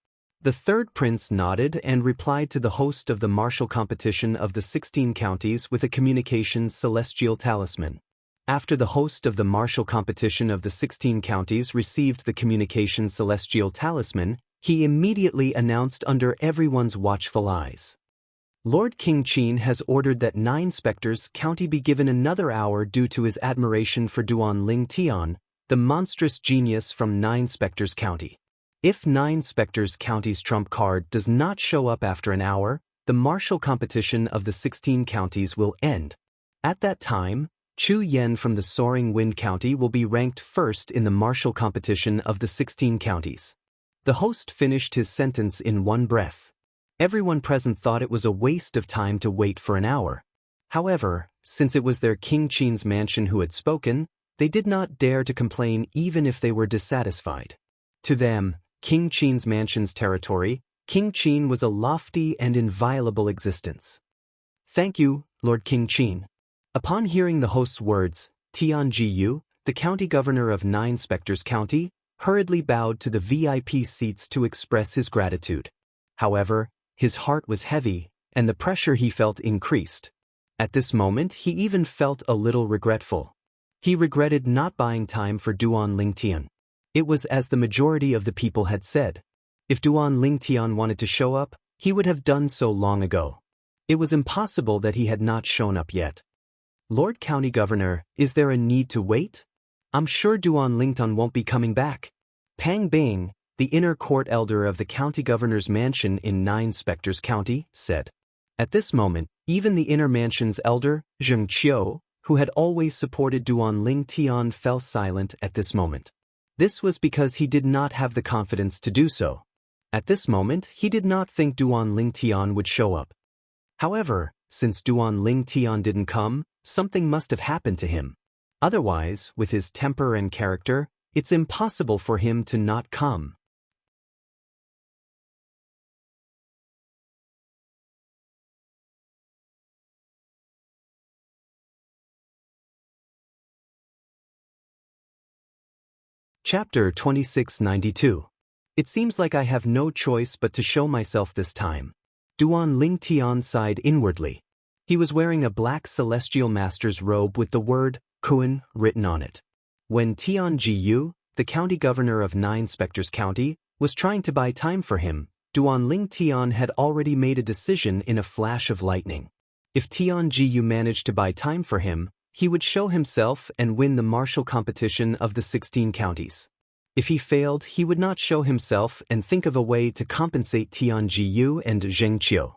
The third prince nodded and replied to the host of the martial competition of the 16 counties with a communications celestial talisman. After the host of the martial competition of the 16 counties received the communication celestial talisman, he immediately announced under everyone's watchful eyes. Lord King Qin has ordered that 9 specters county be given another hour due to his admiration for Duan Lingtian, the monstrous genius from 9 specters county. If 9 specters county's trump card does not show up after an hour, the martial competition of the 16 counties will end. At that time, Chu Yen from the Soaring Wind County will be ranked first in the martial competition of the 16 counties. The host finished his sentence in one breath. Everyone present thought it was a waste of time to wait for an hour. However, since it was their King Qin's mansion who had spoken, they did not dare to complain even if they were dissatisfied. To them, King Qin's mansion's territory, King Qin was a lofty and inviolable existence. Thank you, Lord King Qin. Upon hearing the host's words, Tian Jiyu, the county governor of 9 Specters County, hurriedly bowed to the VIP seats to express his gratitude. However, his heart was heavy, and the pressure he felt increased. At this moment, he even felt a little regretful. He regretted not buying time for Duan Lingtian. It was as the majority of the people had said. If Duan Lingtian wanted to show up, he would have done so long ago. It was impossible that he had not shown up yet. Lord County Governor, is there a need to wait? I'm sure Duan Lingtian won't be coming back. Pang Bing, the inner court elder of the county governor's mansion in 9 Specters County, said. At this moment, even the inner mansion's elder, Xianxia, who had always supported Duan Lingtian, fell silent at this moment. This was because he did not have the confidence to do so. At this moment, he did not think Duan Lingtian would show up. However, since Duan Lingtian didn't come, something must have happened to him. Otherwise, with his temper and character, it's impossible for him to not come. Chapter 2692. It seems like I have no choice but to show myself this time. Duan Lingtian sighed inwardly. He was wearing a black celestial master's robe with the word Kuan written on it. When Tian Jiyu, the county governor of 9 Specters County, was trying to buy time for him, Duan Lingtian had already made a decision in a flash of lightning. If Tian Jiyu managed to buy time for him, he would show himself and win the martial competition of the 16 counties. If he failed, he would not show himself and think of a way to compensate Tian Jiyu and Xianxia.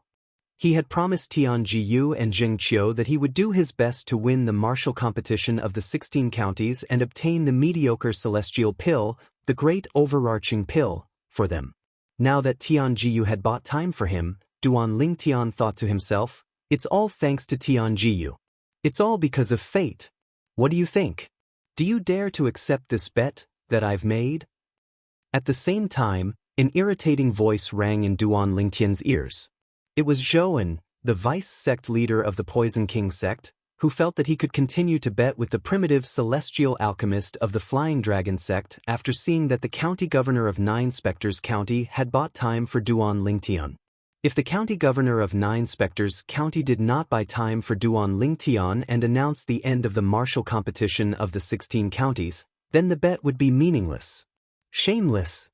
He had promised Tian Jiyu and Xianxia that he would do his best to win the martial competition of the 16 counties and obtain the mediocre celestial pill, the great overarching pill, for them. Now that Tian Jiyu had bought time for him, Duan Lingtian thought to himself, it's all thanks to Tian Jiyu. It's all because of fate. What do you think? Do you dare to accept this bet that I've made? At the same time, an irritating voice rang in Duan Lingtian's ears. It was Zhou, the vice sect leader of the Poison King sect, who felt that he could continue to bet with the primitive celestial alchemist of the Flying Dragon sect after seeing that the county governor of Nine Spectres County had bought time for Duan Lingtian. If the county governor of Nine Spectres County did not buy time for Duan Lingtian and announce the end of the martial competition of the 16 counties, then the bet would be meaningless. Shameless!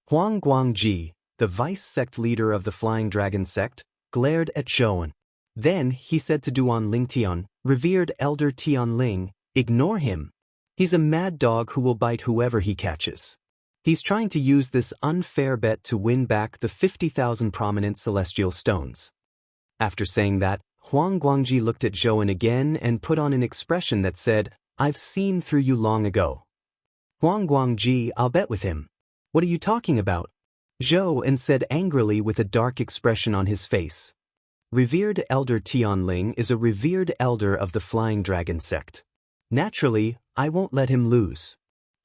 Huang Guangji, the vice sect leader of the Flying Dragon sect, glared at Zhouan. Then he said to Duan Lingtian, "Revered Elder Tianling, ignore him. He's a mad dog who will bite whoever he catches. He's trying to use this unfair bet to win back the 50,000 prominent celestial stones." After saying that, Huang Guangji looked at Zhouan again and put on an expression that said, "I've seen through you long ago." "Huang Guangji, I'll bet with him." "What are you talking about?" Zhouan said angrily with a dark expression on his face. Revered Elder Tianling is a revered elder of the Flying Dragon sect. Naturally, I won't let him lose.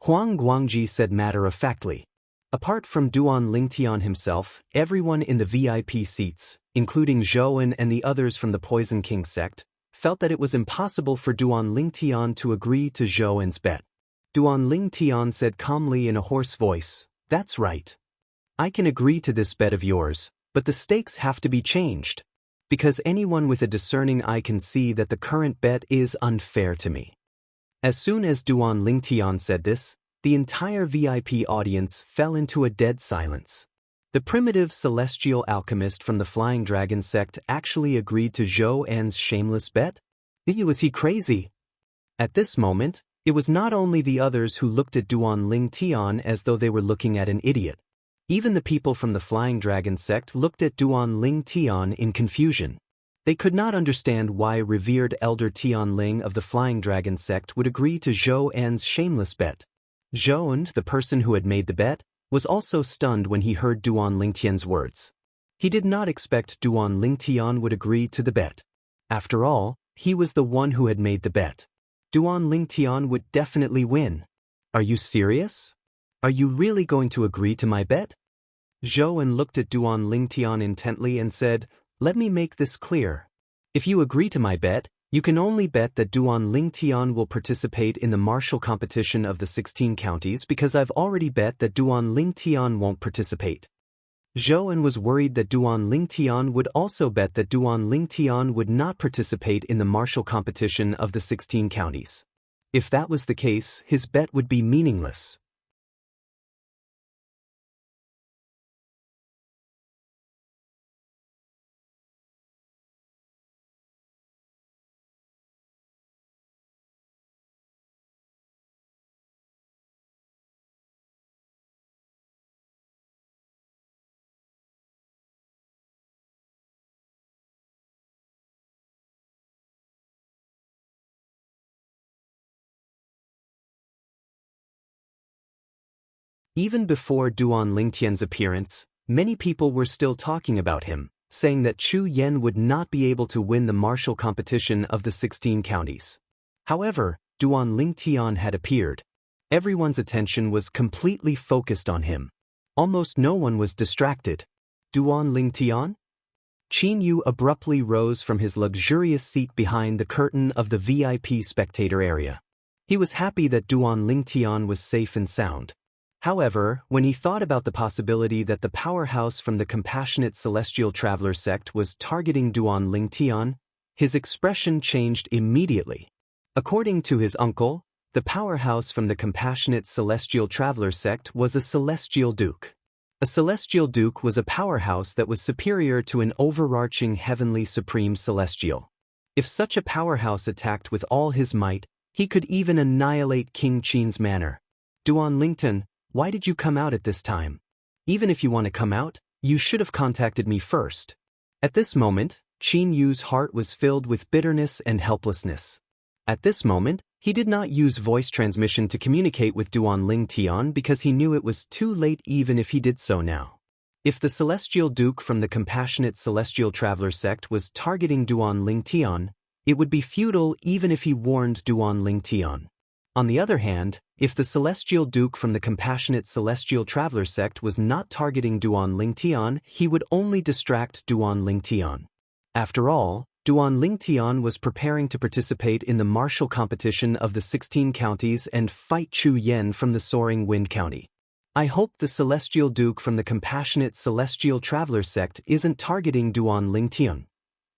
Huang Guangji said matter-of-factly. Apart from Duan Lingtian himself, everyone in the VIP seats, including Zhouan and the others from the Poison King sect, felt that it was impossible for Duan Lingtian to agree to Zhouan's bet. Duan Lingtian said calmly in a hoarse voice, "That's right. I can agree to this bet of yours, but the stakes have to be changed. Because anyone with a discerning eye can see that the current bet is unfair to me." As soon as Duan Lingtian said this, the entire VIP audience fell into a dead silence. The primitive celestial alchemist from the Flying Dragon sect actually agreed to Zhouan's shameless bet? Was he crazy? At this moment, it was not only the others who looked at Duan Lingtian as though they were looking at an idiot. Even the people from the Flying Dragon sect looked at Duan Lingtian in confusion. They could not understand why revered Elder Tianling of the Flying Dragon sect would agree to Zhouan's shameless bet. Zhouan, the person who had made the bet, was also stunned when he heard Duan Lingtian's words. He did not expect Duan Lingtian would agree to the bet. After all, he was the one who had made the bet. Duan Lingtian would definitely win. "Are you serious? Are you really going to agree to my bet?" Zhouan looked at Duan Lingtian intently and said, "Let me make this clear. If you agree to my bet, you can only bet that Duan Lingtian will participate in the martial competition of the 16 counties because I've already bet that Duan Lingtian won't participate." Zhouan was worried that Duan Lingtian would also bet that Duan Lingtian would not participate in the martial competition of the 16 counties. If that was the case, his bet would be meaningless. Even before Duan Lingtian's appearance, many people were still talking about him, saying that Chu Yan would not be able to win the martial competition of the 16 counties. However, Duan Lingtian had appeared. Everyone's attention was completely focused on him. Almost no one was distracted. Duan Lingtian? Qin Yu abruptly rose from his luxurious seat behind the curtain of the VIP spectator area. He was happy that Duan Lingtian was safe and sound. However, when he thought about the possibility that the powerhouse from the Compassionate Celestial Traveler sect was targeting Duan Lingtian, his expression changed immediately. According to his uncle, the powerhouse from the Compassionate Celestial Traveler sect was a Celestial Duke. A Celestial Duke was a powerhouse that was superior to an overarching heavenly supreme celestial. If such a powerhouse attacked with all his might, he could even annihilate King Qin's manor. "Duan Lingtian, why did you come out at this time? Even if you want to come out, you should have contacted me first." At this moment, Qin Yu's heart was filled with bitterness and helplessness. At this moment, he did not use voice transmission to communicate with Duan Lingtian because he knew it was too late even if he did so now. If the Celestial Duke from the Compassionate Celestial Traveler sect was targeting Duan Lingtian, it would be futile even if he warned Duan Lingtian. On the other hand, if the Celestial Duke from the Compassionate Celestial Traveler sect was not targeting Duan Lingtian, he would only distract Duan Lingtian. After all, Duan Lingtian was preparing to participate in the martial competition of the 16 counties and fight Chu Yen from the Soaring Wind County. I hope the Celestial Duke from the Compassionate Celestial Traveler sect isn't targeting Duan Lingtian.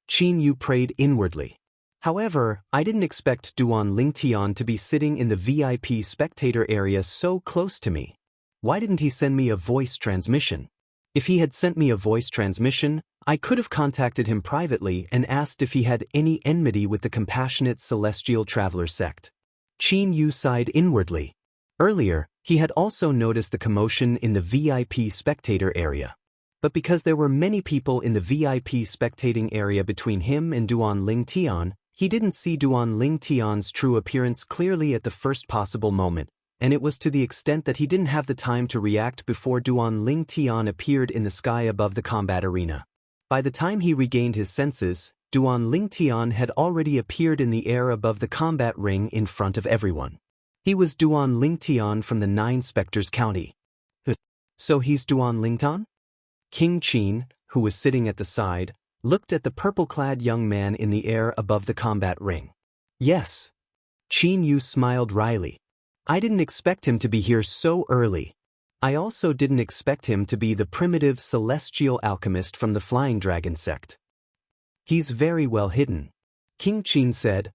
Qin Yu prayed inwardly. However, I didn't expect Duan Lingtian to be sitting in the VIP spectator area so close to me. Why didn't he send me a voice transmission? If he had sent me a voice transmission, I could have contacted him privately and asked if he had any enmity with the Compassionate Celestial Traveler sect. Qin Yu sighed inwardly. Earlier, he had also noticed the commotion in the VIP spectator area. But because there were many people in the VIP spectating area between him and Duan Lingtian, he didn't see Duan Lingtian's true appearance clearly at the first possible moment, and it was to the extent that he didn't have the time to react before Duan Lingtian appeared in the sky above the combat arena. By the time he regained his senses, Duan Lingtian had already appeared in the air above the combat ring in front of everyone. He was Duan Lingtian from the 9 Spectres County. So he's Duan Lingtian? King Qin, who was sitting at the side, looked at the purple-clad young man in the air above the combat ring. Yes. Qin Yu smiled wryly. I didn't expect him to be here so early. I also didn't expect him to be the primitive celestial alchemist from the Flying Dragon sect. He's very well hidden. King Qin said.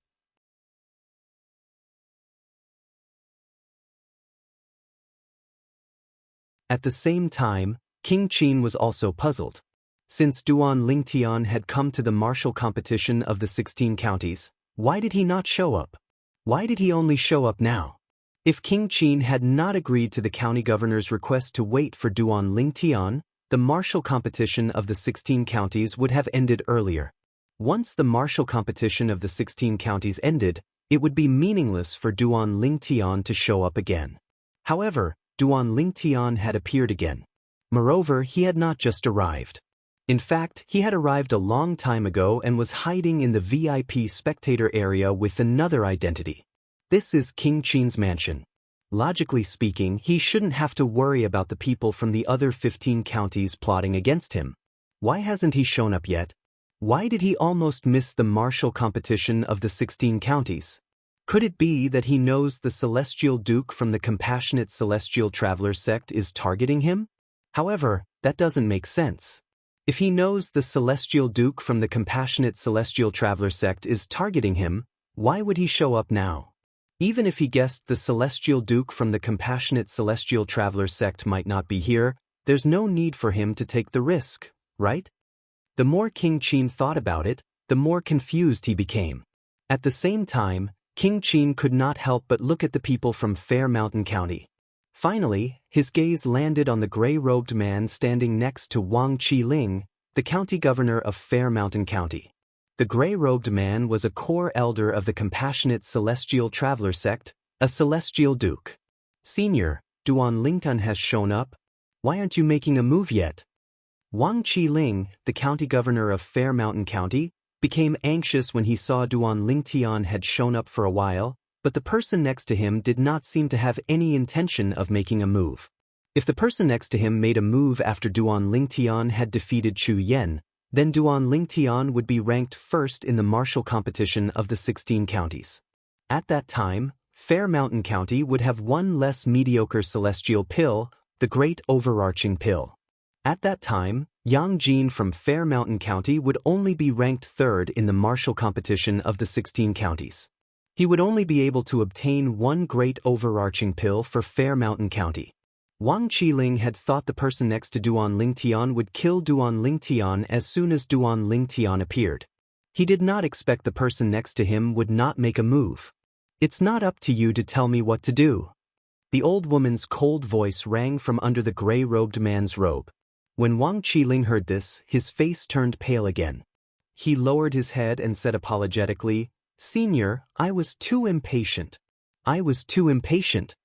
At the same time, King Qin was also puzzled. Since Duan Lingtian had come to the martial competition of the 16 counties, why did he not show up? Why did he only show up now? If King Qin had not agreed to the county governor's request to wait for Duan Lingtian, the martial competition of the 16 counties would have ended earlier. Once the martial competition of the 16 counties ended, it would be meaningless for Duan Lingtian to show up again. However, Duan Lingtian had appeared again. Moreover, he had not just arrived. In fact, he had arrived a long time ago and was hiding in the VIP spectator area with another identity. This is King Qin's mansion. Logically speaking, he shouldn't have to worry about the people from the other 15 counties plotting against him. Why hasn't he shown up yet? Why did he almost miss the martial competition of the 16 counties? Could it be that he knows the Celestial Duke from the Compassionate Celestial Traveler sect is targeting him? However, that doesn't make sense. If he knows the Celestial Duke from the Compassionate Celestial Traveler sect is targeting him, why would he show up now? Even if he guessed the Celestial Duke from the Compassionate Celestial Traveler sect might not be here, there's no need for him to take the risk, right? The more King Qin thought about it, the more confused he became. At the same time, King Qin could not help but look at the people from Fair Mountain County. Finally, his gaze landed on the gray-robed man standing next to Wang Qiling, the county governor of Fair Mountain County. The gray-robed man was a core elder of the Compassionate Celestial Traveler sect, a Celestial Duke. Senior, Duan Lingtian has shown up. Why aren't you making a move yet? Wang Qiling, the county governor of Fair Mountain County, became anxious when he saw Duan Lingtian had shown up for a while, but the person next to him did not seem to have any intention of making a move. If the person next to him made a move after Duan Lingtian had defeated Chu Yen, then Duan Lingtian would be ranked first in the martial competition of the 16 counties. At that time, Fair Mountain County would have one less mediocre celestial pill, the Great Overarching Pill. At that time, Yang Jin from Fair Mountain County would only be ranked third in the martial competition of the 16 counties. He would only be able to obtain one Great Overarching Pill for Fair Mountain County. Wang Qiling had thought the person next to Duan Lingtian would kill Duan Lingtian as soon as Duan Lingtian appeared. He did not expect the person next to him would not make a move. It's not up to you to tell me what to do. The old woman's cold voice rang from under the gray-robed man's robe. When Wang Qiling heard this, his face turned pale again. He lowered his head and said apologetically, "Senior, I was too impatient. I was too impatient."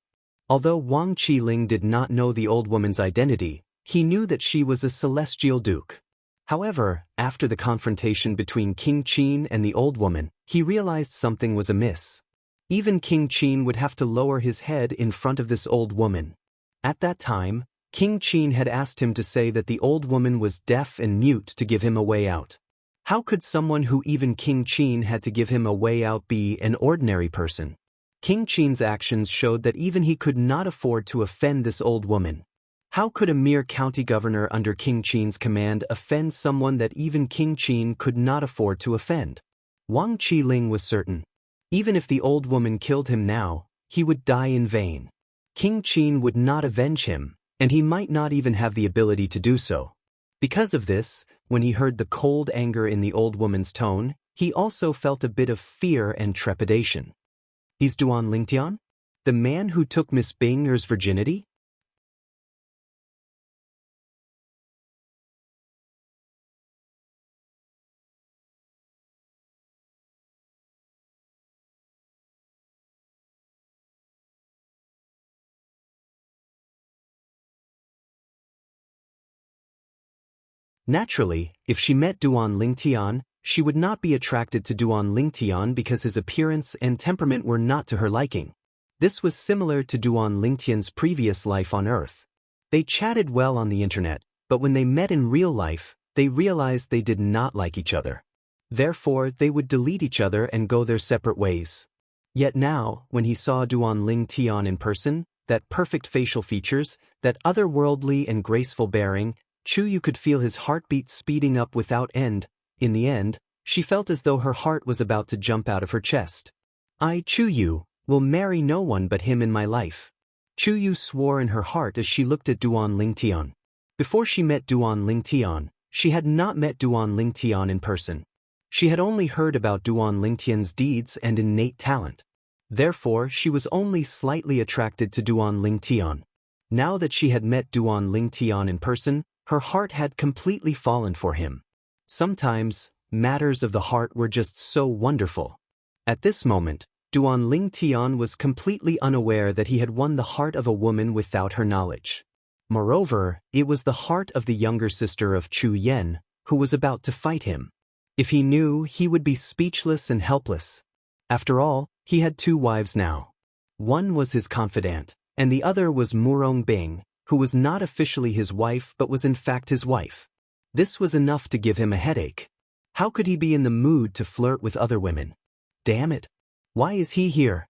Although Wang Qiling did not know the old woman's identity, he knew that she was a Celestial Duke. However, after the confrontation between King Qin and the old woman, he realized something was amiss. Even King Qin would have to lower his head in front of this old woman. At that time, King Qin had asked him to say that the old woman was deaf and mute to give him a way out. How could someone who even King Qin had to give him a way out be an ordinary person? King Qin's actions showed that even he could not afford to offend this old woman. How could a mere county governor under King Qin's command offend someone that even King Qin could not afford to offend? Wang Qiling was certain. Even if the old woman killed him now, he would die in vain. King Qin would not avenge him, and he might not even have the ability to do so. Because of this, when he heard the cold anger in the old woman's tone, he also felt a bit of fear and trepidation. He's Duan Lingtian? The man who took Miss Binger's virginity? Naturally, if she met Duan Lingtian, she would not be attracted to Duan Lingtian because his appearance and temperament were not to her liking. This was similar to Duan Lingtian's previous life on Earth. They chatted well on the internet, but when they met in real life, they realized they did not like each other. Therefore, they would delete each other and go their separate ways. Yet now, when he saw Duan Lingtian in person, that perfect facial features, that otherworldly and graceful bearing, Chu Yu could feel his heartbeat speeding up without end. In the end, she felt as though her heart was about to jump out of her chest. I, Chu Yu, will marry no one but him in my life. Chu Yu swore in her heart as she looked at Duan Lingtian. Before she met Duan Lingtian, she had not met Duan Lingtian in person. She had only heard about Duan Lingtian's deeds and innate talent. Therefore, she was only slightly attracted to Duan Lingtian. Now that she had met Duan Lingtian in person, her heart had completely fallen for him. Sometimes, matters of the heart were just so wonderful. At this moment, Duan Lingtian was completely unaware that he had won the heart of a woman without her knowledge. Moreover, it was the heart of the younger sister of Chu Yen, who was about to fight him. If he knew, he would be speechless and helpless. After all, he had two wives now. One was his confidant, and the other was Murong Bing, who was not officially his wife but was in fact his wife. This was enough to give him a headache. How could he be in the mood to flirt with other women? Damn it! Why is he here?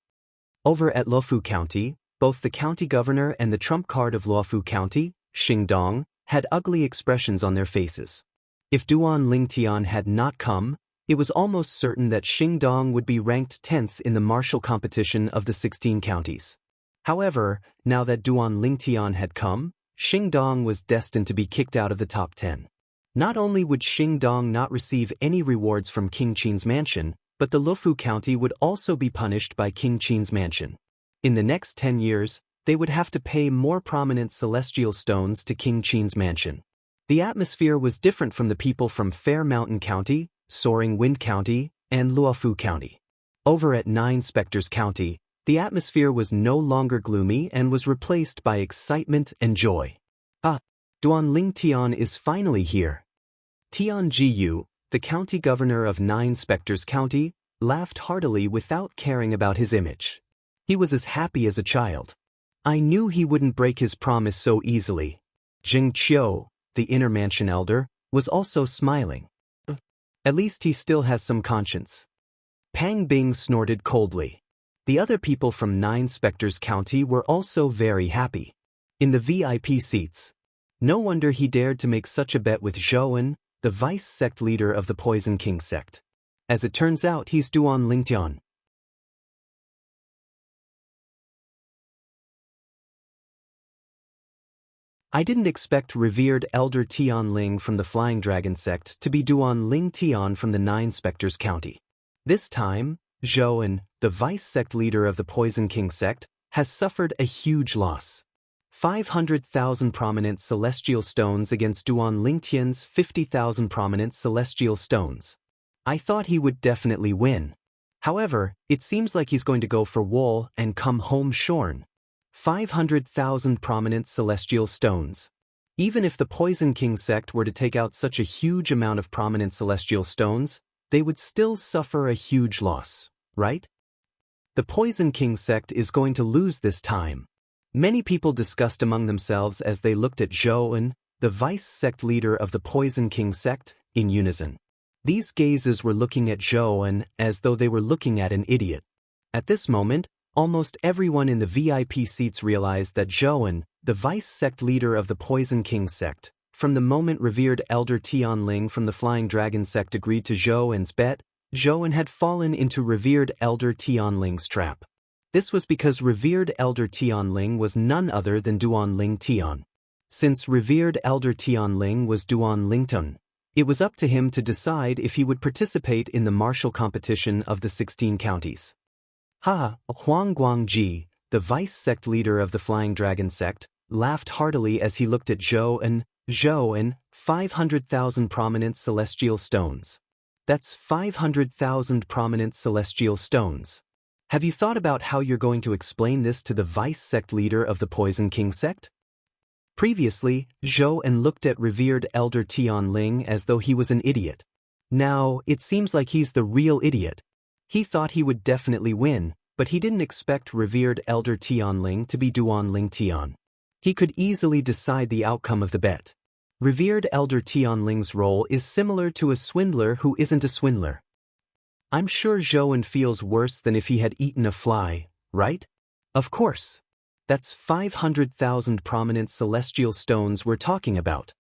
Over at Luofu County, both the county governor and the trump card of Luofu County, Xingdong, had ugly expressions on their faces. If Duan Lingtian had not come, it was almost certain that Xingdong would be ranked 10th in the martial competition of the 16 counties. However, now that Duan Lingtian had come, Xingdong was destined to be kicked out of the top 10. Not only would Xingdong not receive any rewards from King Qin's mansion, but the Luofu County would also be punished by King Qin's mansion. In the next 10 years, they would have to pay more prominent celestial stones to King Qin's mansion. The atmosphere was different from the people from Fair Mountain County, Soaring Wind County, and Luofu County. Over at Nine Spectres County, the atmosphere was no longer gloomy and was replaced by excitement and joy. Ah, Duan Lingtian is finally here. Tian Jiyu, the county governor of Nine Spectres County, laughed heartily without caring about his image. He was as happy as a child. I knew he wouldn't break his promise so easily. Jing Qiu, the inner mansion elder, was also smiling. At least he still has some conscience. Pang Bing snorted coldly. The other people from Nine Spectres County were also very happy. In the VIP seats. No wonder he dared to make such a bet with Zhouan, the vice sect leader of the Poison King sect. As it turns out, he's Duan Lingtian. I didn't expect revered Elder Tian Ling from the Flying Dragon sect to be Duan Lingtian from the Nine Spectres County. This time, Zhouan, the vice sect leader of the Poison King sect, has suffered a huge loss. 500,000 prominent celestial stones against Duan Lingtian's 50,000 prominent celestial stones. I thought he would definitely win. However, it seems like he's going to go for wool and come home shorn. 500,000 prominent celestial stones. Even if the Poison King sect were to take out such a huge amount of prominent celestial stones, they would still suffer a huge loss, right? The Poison King sect is going to lose this time. Many people discussed among themselves as they looked at Zhouan, the vice sect leader of the Poison King sect, in unison. These gazes were looking at Zhou as though they were looking at an idiot. At this moment, almost everyone in the VIP seats realized that Zhou, the vice sect leader of the Poison King sect, from the moment revered Elder Tianling from the Flying Dragon sect agreed to Zhou's bet, Zhou had fallen into revered Elder Tianling's trap. This was because revered Elder Tianling was none other than Duanling Tian. Since revered Elder Tianling was Duanling Tun, it was up to him to decide if he would participate in the martial competition of the 16 counties. Huang Guangji, the vice sect leader of the Flying Dragon sect, laughed heartily as he looked at Zhou 500,000 prominent celestial stones. That's 500,000 prominent celestial stones. Have you thought about how you're going to explain this to the vice sect leader of the Poison King sect? Previously, Zhou looked at revered Elder Tianling as though he was an idiot. Now, it seems like he's the real idiot. He thought he would definitely win, but he didn't expect revered Elder Tianling to be Duanling Tian. He could easily decide the outcome of the bet. Revered Elder Tianling's role is similar to a swindler who isn't a swindler. I'm sure Zhou feels worse than if he had eaten a fly, right? Of course. That's 500,000 prominent celestial stones we're talking about.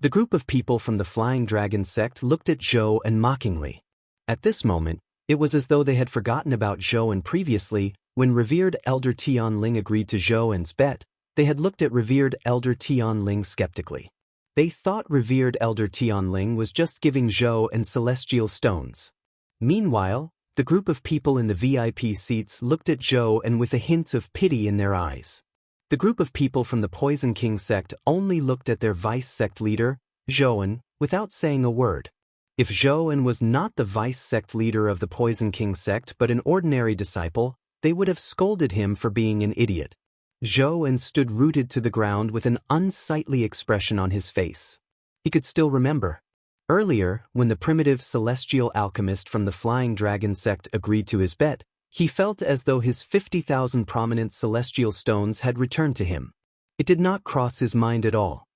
The group of people from the Flying Dragon sect looked at Zhou mockingly. At this moment, it was as though they had forgotten about Zhou previously, when revered Elder Tianling agreed to Zhou's bet, they had looked at revered Elder Tianling skeptically. They thought revered Elder Tianling was just giving Zhou celestial stones. Meanwhile, the group of people in the VIP seats looked at Zhou with a hint of pity in their eyes. The group of people from the Poison King sect only looked at their vice sect leader, Zhou, without saying a word. If Zhou was not the vice sect leader of the Poison King sect but an ordinary disciple, they would have scolded him for being an idiot. Zhou stood rooted to the ground with an unsightly expression on his face. He could still remember. Earlier, when the primitive celestial alchemist from the Flying Dragon sect agreed to his bet, he felt as though his 50,000 prominent celestial stones had returned to him. It did not cross his mind at all.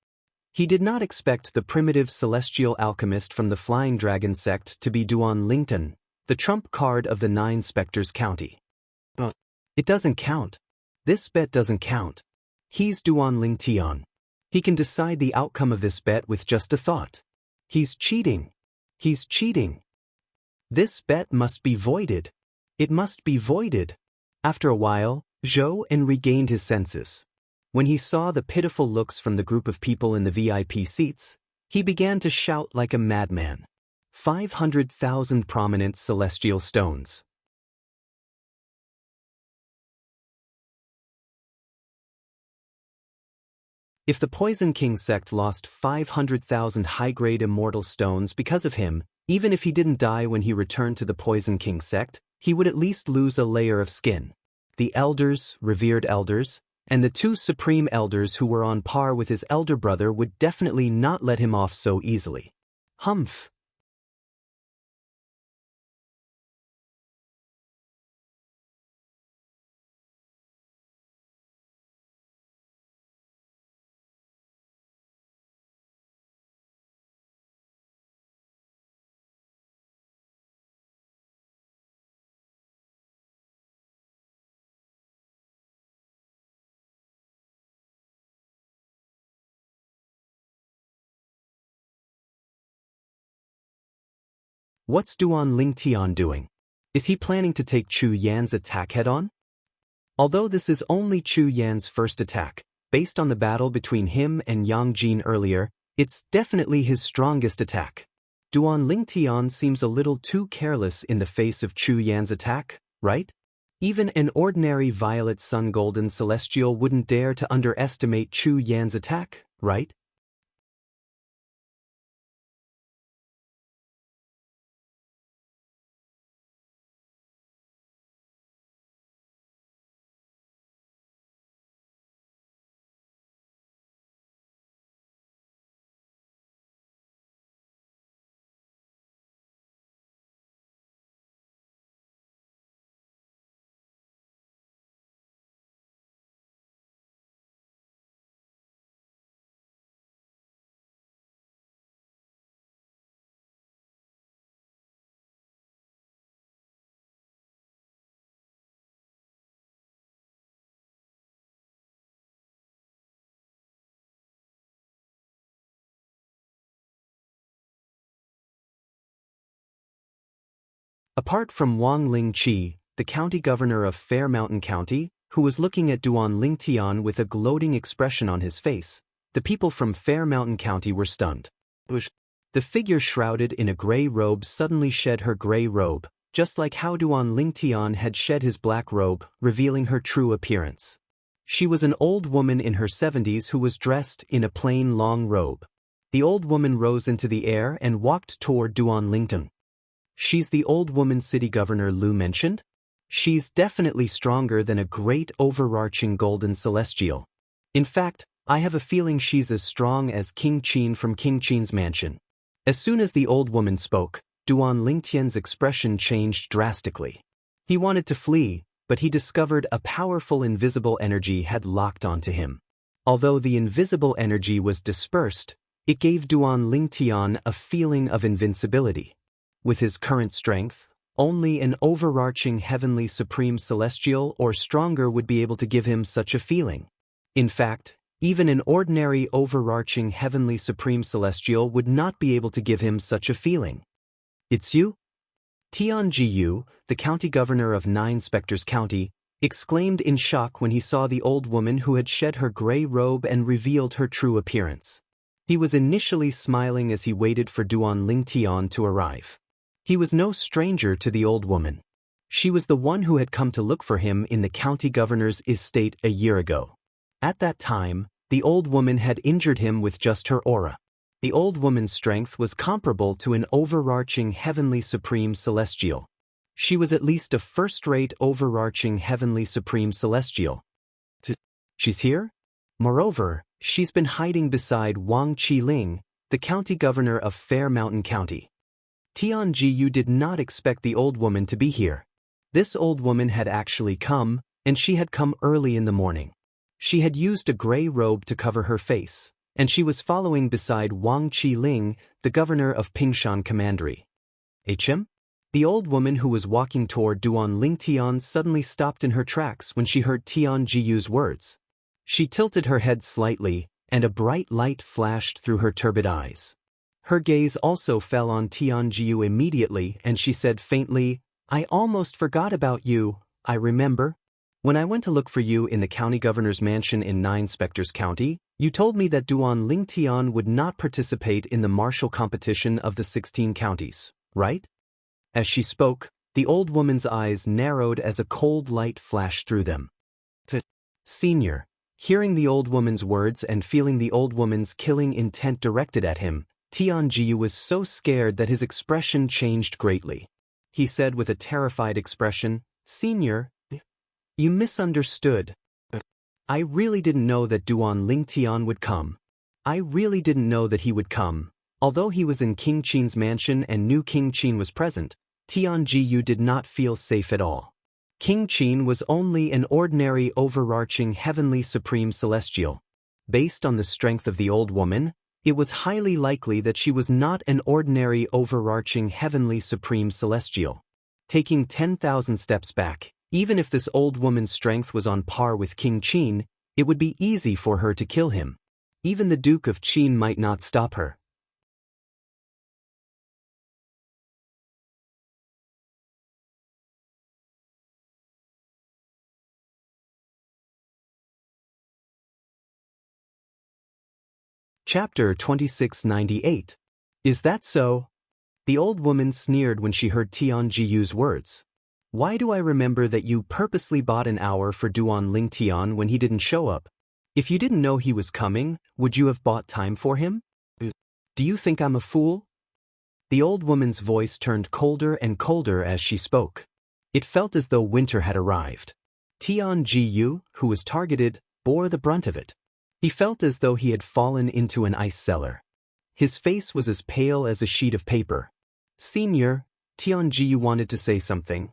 He did not expect the primitive celestial alchemist from the Flying Dragon sect to be Duanling Tun, the trump card of the 9 Spectres County. But it doesn't count. This bet doesn't count. He's Duanling Tian. He can decide the outcome of this bet with just a thought. He's cheating. He's cheating. This bet must be voided. It must be voided. After a while, Zhou regained his senses. When he saw the pitiful looks from the group of people in the VIP seats, he began to shout like a madman. 500,000 prominent celestial stones. If the Poison King sect lost 500,000 high-grade immortal stones because of him, even if he didn't die when he returned to the Poison King sect, he would at least lose a layer of skin. The elders, revered elders, and the 2 supreme elders who were on par with his elder brother would definitely not let him off so easily. Humph. What's Duanling Tian doing? Is he planning to take Chu Yan's attack head-on? Although this is only Chu Yan's first attack, based on the battle between him and Yang Jin earlier, it's definitely his strongest attack. Duanling Tian seems a little too careless in the face of Chu Yan's attack, right? Even an ordinary Violet Sun Golden Celestial wouldn't dare to underestimate Chu Yan's attack, right? Apart from Wang Lingqi, the county governor of Fair Mountain County, who was looking at Duan Lingtian with a gloating expression on his face, the people from Fair Mountain County were stunned. The figure shrouded in a gray robe suddenly shed her gray robe, just like how Duan Lingtian had shed his black robe, revealing her true appearance. She was an old woman in her 70s who was dressed in a plain long robe. The old woman rose into the air and walked toward Duan Lingtian. She's the old woman city governor Lu mentioned? She's definitely stronger than a great overarching golden celestial. In fact, I have a feeling she's as strong as King Qin from King Qin's mansion. As soon as the old woman spoke, Duan Lingtian's expression changed drastically. He wanted to flee, but he discovered a powerful invisible energy had locked onto him. Although the invisible energy was dispersed, it gave Duan Lingtian a feeling of invincibility. With his current strength, only an overarching heavenly supreme celestial or stronger would be able to give him such a feeling. In fact, even an ordinary overarching heavenly supreme celestial would not be able to give him such a feeling. It's you? Tianjiyu, the county governor of Nine Spectres County, exclaimed in shock when he saw the old woman who had shed her gray robe and revealed her true appearance. He was initially smiling as he waited for Duan Lingtian to arrive. He was no stranger to the old woman. She was the one who had come to look for him in the county governor's estate a year ago. At that time, the old woman had injured him with just her aura. The old woman's strength was comparable to an overarching heavenly supreme celestial. She was at least a first-rate overarching heavenly supreme celestial. She's here? Moreover, she's been hiding beside Wang Qiling, the county governor of Fair Mountain County. Tianjiyu did not expect the old woman to be here. This old woman had actually come, and she had come early in the morning. She had used a gray robe to cover her face, and she was following beside Wang Qiling, the governor of Pingshan Commandery. HM? The old woman who was walking toward Duan Lingtian suddenly stopped in her tracks when she heard Tianjiyu's words. She tilted her head slightly, and a bright light flashed through her turbid eyes. Her gaze also fell on Tianjiyu immediately, and she said faintly, "I almost forgot about you, I remember. When I went to look for you in the county governor's mansion in Nine Spectres County, you told me that Duan Lingtian would not participate in the martial competition of the 16 counties, right?" As she spoke, the old woman's eyes narrowed as a cold light flashed through them. Senior, hearing the old woman's words and feeling the old woman's killing intent directed at him, Tianjiyu was so scared that his expression changed greatly. He said with a terrified expression, "Senior, you misunderstood. I really didn't know that Duan Lingtian would come. I really didn't know that he would come." Although he was in King Qin's mansion and knew King Qin was present, Tianjiyu did not feel safe at all. King Qin was only an ordinary overarching heavenly supreme celestial. Based on the strength of the old woman, it was highly likely that she was not an ordinary overarching heavenly supreme celestial. Taking 10,000 steps back, even if this old woman's strength was on par with King Qin, it would be easy for her to kill him. Even the Duke of Qin might not stop her. Chapter 2698. Is that so? The old woman sneered when she heard Tianjiyu's words. Why do I remember that you purposely bought an hour for Duan Lingtian when he didn't show up? If you didn't know he was coming, would you have bought time for him? Do you think I'm a fool? The old woman's voice turned colder and colder as she spoke. It felt as though winter had arrived. Tianjiyu, who was targeted, bore the brunt of it. He felt as though he had fallen into an ice cellar. His face was as pale as a sheet of paper. Senior, Tianjiyu wanted to say something.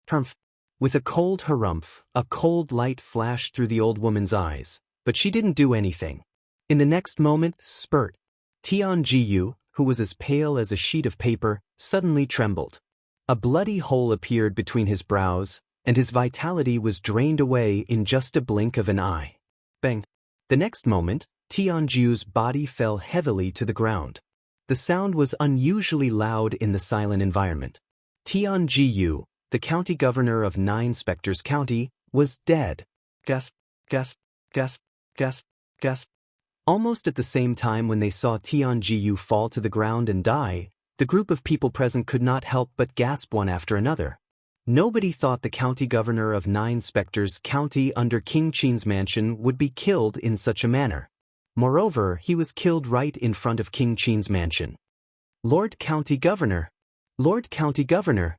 Harumph. With a cold harumph, a cold light flashed through the old woman's eyes, but she didn't do anything. In the next moment, spurt. Tianjiyu, who was as pale as a sheet of paper, suddenly trembled. A bloody hole appeared between his brows, and his vitality was drained away in just a blink of an eye. Bang. The next moment, Tianjiyu's body fell heavily to the ground. The sound was unusually loud in the silent environment. Tian Jiyu, the county governor of 9 Spectres County, was dead. Gasp, gasp, gasp, gasp, gasp. Almost at the same time when they saw Tian Jiyu fall to the ground and die, the group of people present could not help but gasp one after another. Nobody thought the county governor of 9 Spectres County under King Qin's mansion would be killed in such a manner. Moreover, he was killed right in front of King Qin's mansion. Lord County Governor! Lord County Governor!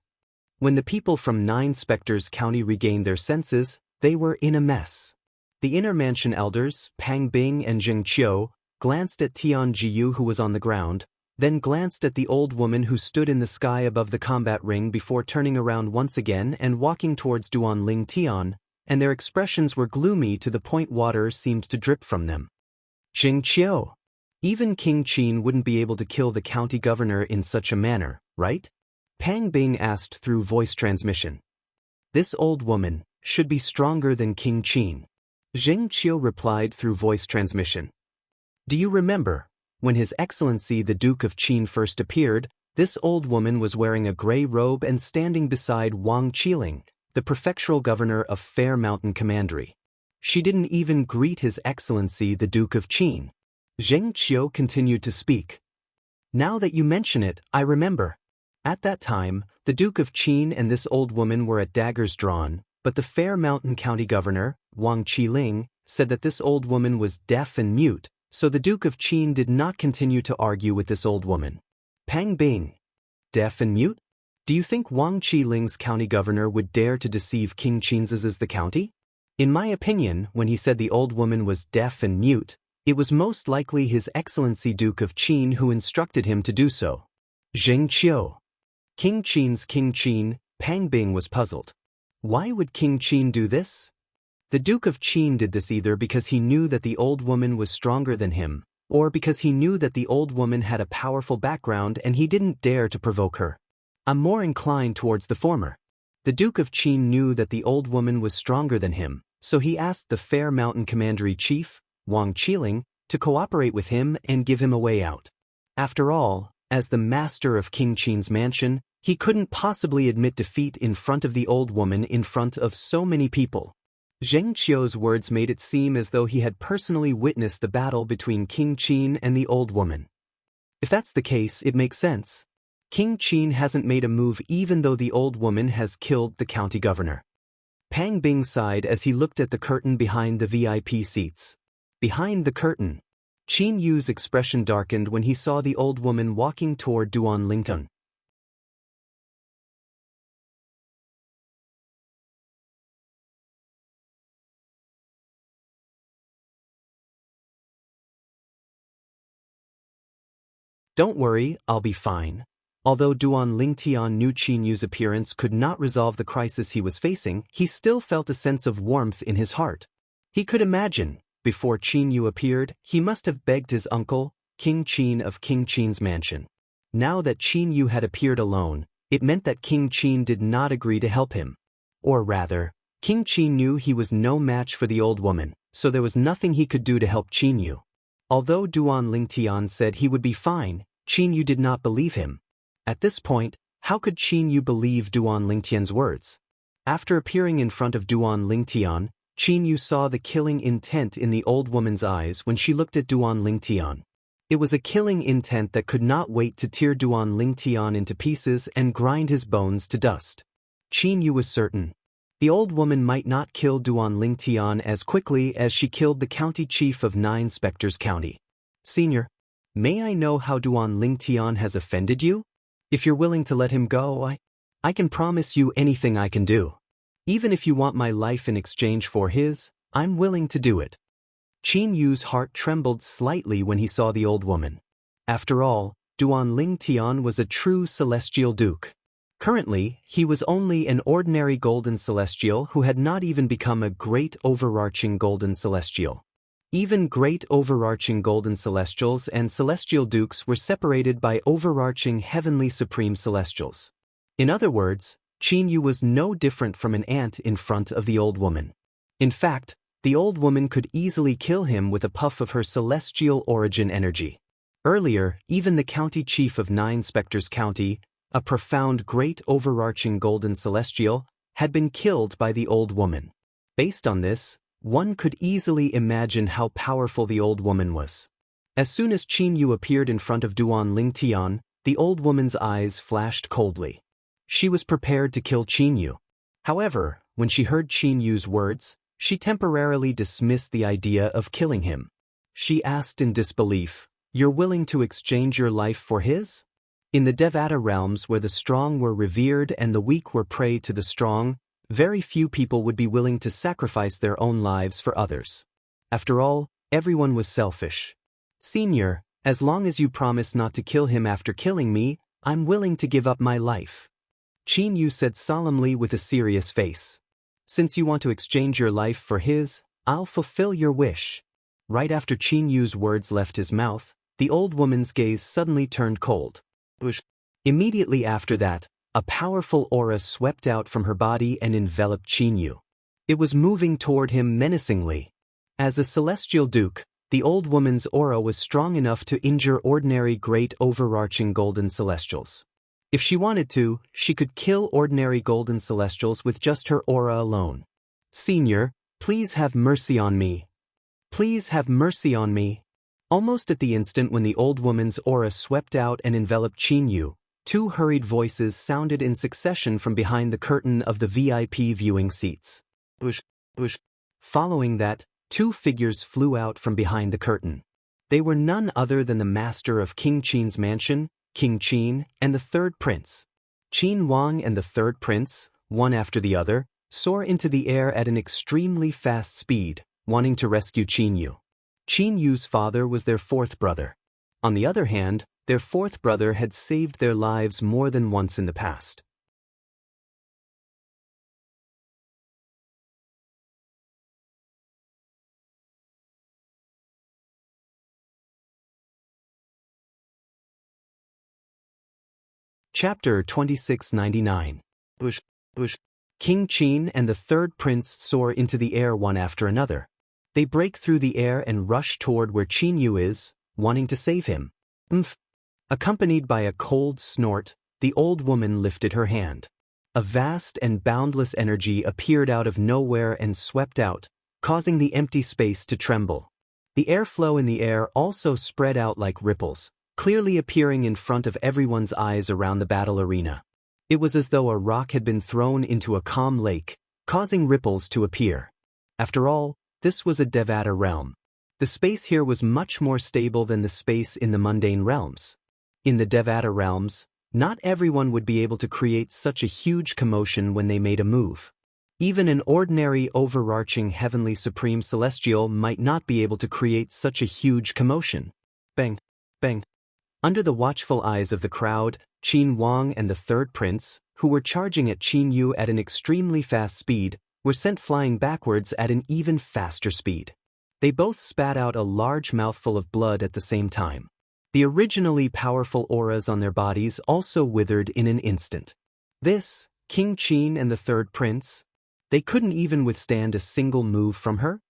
When the people from 9 Spectres County regained their senses, they were in a mess. The inner mansion elders, Pang Bing and Xianxia, glanced at Tian Jiyu who was on the ground, then glanced at the old woman who stood in the sky above the combat ring before turning around once again and walking towards Duan Ling Tian, and their expressions were gloomy to the point water seemed to drip from them. Xianxia! Even King Qin wouldn't be able to kill the county governor in such a manner, right? Pang Bing asked through voice transmission. This old woman should be stronger than King Qin. Xianxia replied through voice transmission. Do you remember, when His Excellency the Duke of Qin first appeared, this old woman was wearing a gray robe and standing beside Wang Qiling, the prefectural governor of Fair Mountain Commandery. She didn't even greet His Excellency the Duke of Qin. Xianxia continued to speak. Now that you mention it, I remember. At that time, the Duke of Qin and this old woman were at daggers drawn, but the Fair Mountain County Governor, Wang Qiling, said that this old woman was deaf and mute, so the Duke of Qin did not continue to argue with this old woman. Pang Bing. Deaf and mute? Do you think Wang Qiling's county governor would dare to deceive King Qin's the county? In my opinion, when he said the old woman was deaf and mute, it was most likely His Excellency Duke of Qin who instructed him to do so. Xianxia. King Qin, Pang Bing was puzzled. Why would King Qin do this? The Duke of Qin did this either because he knew that the old woman was stronger than him, or because he knew that the old woman had a powerful background and he didn't dare to provoke her. I'm more inclined towards the former. The Duke of Qin knew that the old woman was stronger than him, so he asked the Fair Mountain Commandery Chief, Wang Qiling, to cooperate with him and give him a way out. After all, as the master of King Qin's mansion, he couldn't possibly admit defeat in front of the old woman in front of so many people. Xianxia's words made it seem as though he had personally witnessed the battle between King Qin and the old woman. If that's the case, it makes sense. King Qin hasn't made a move even though the old woman has killed the county governor. Pang Bing sighed as he looked at the curtain behind the VIP seats. Behind the curtain, Qin Yu's expression darkened when he saw the old woman walking toward Duan Lington. Don't worry, I'll be fine. Although Duan Lingtian knew Qin Yu's appearance could not resolve the crisis he was facing, he still felt a sense of warmth in his heart. He could imagine, before Qin Yu appeared, he must have begged his uncle, King Qin of King Qin's mansion. Now that Qin Yu had appeared alone, it meant that King Qin did not agree to help him. Or rather, King Qin knew he was no match for the old woman, so there was nothing he could do to help Qin Yu. Although Duan Lingtian said he would be fine, Qin Yu did not believe him. At this point, how could Qin Yu believe Duan Lingtian's words? After appearing in front of Duan Lingtian, Qin Yu saw the killing intent in the old woman's eyes when she looked at Duan Lingtian. It was a killing intent that could not wait to tear Duan Lingtian into pieces and grind his bones to dust. Qin Yu was certain. The old woman might not kill Duan Lingtian as quickly as she killed the county chief of 9 Spectres County. Senior, may I know how Duan Lingtian has offended you? If you're willing to let him go, I can promise you anything I can do. Even if you want my life in exchange for his, I'm willing to do it. Qin Yu's heart trembled slightly when he saw the old woman. After all, Duan Lingtian was a true celestial duke. Currently, he was only an ordinary golden celestial who had not even become a great overarching golden celestial. Even great overarching golden celestials and celestial dukes were separated by overarching heavenly supreme celestials. In other words, Qin Yu was no different from an ant in front of the old woman. In fact, the old woman could easily kill him with a puff of her celestial origin energy. Earlier, even the county chief of 9 Spectres County, a profound great overarching golden celestial, had been killed by the old woman. Based on this, one could easily imagine how powerful the old woman was. As soon as Qin Yu appeared in front of Duan Lingtian, the old woman's eyes flashed coldly. She was prepared to kill Qin Yu. However, when she heard Qin Yu's words, she temporarily dismissed the idea of killing him. She asked in disbelief, "You're willing to exchange your life for his?" In the Devata realms where the strong were revered and the weak were prey to the strong, very few people would be willing to sacrifice their own lives for others. After all, everyone was selfish. "Senior, as long as you promise not to kill him after killing me, I'm willing to give up my life," Qin Yu said solemnly with a serious face. "Since you want to exchange your life for his, I'll fulfill your wish." Right after Qin Yu's words left his mouth, the old woman's gaze suddenly turned cold. Immediately after that, a powerful aura swept out from her body and enveloped Qin Yu. It was moving toward him menacingly. As a celestial duke, the old woman's aura was strong enough to injure ordinary great overarching golden celestials. If she wanted to, she could kill ordinary golden celestials with just her aura alone. "Senior, please have mercy on me. Please have mercy on me." Almost at the instant when the old woman's aura swept out and enveloped Qin Yu, two hurried voices sounded in succession from behind the curtain of the VIP viewing seats. Following that, two figures flew out from behind the curtain. They were none other than the master of King Qin's mansion, King Qin, and the third prince. Qin Wang and the third prince, one after the other, soar into the air at an extremely fast speed, wanting to rescue Qin Yu. Qin Yu's father was their fourth brother. On the other hand, their fourth brother had saved their lives more than once in the past. Chapter 2699. King Qin and the third prince soar into the air one after another. They break through the air and rush toward where Qin Yu is, wanting to save him. Accompanied by a cold snort, the old woman lifted her hand. A vast and boundless energy appeared out of nowhere and swept out, causing the empty space to tremble. The airflow in the air also spread out like ripples, clearly appearing in front of everyone's eyes around the battle arena. It was as though a rock had been thrown into a calm lake, causing ripples to appear. After all, this was a Devata realm. The space here was much more stable than the space in the mundane realms. In the Devata realms, not everyone would be able to create such a huge commotion when they made a move. Even an ordinary overarching heavenly supreme celestial might not be able to create such a huge commotion. Bang, bang. Under the watchful eyes of the crowd, Qin Wang and the third prince, who were charging at Qin Yu at an extremely fast speed, were sent flying backwards at an even faster speed. They both spat out a large mouthful of blood at the same time. The originally powerful auras on their bodies also withered in an instant. This, King Qin and the third prince, they couldn't even withstand a single move from her?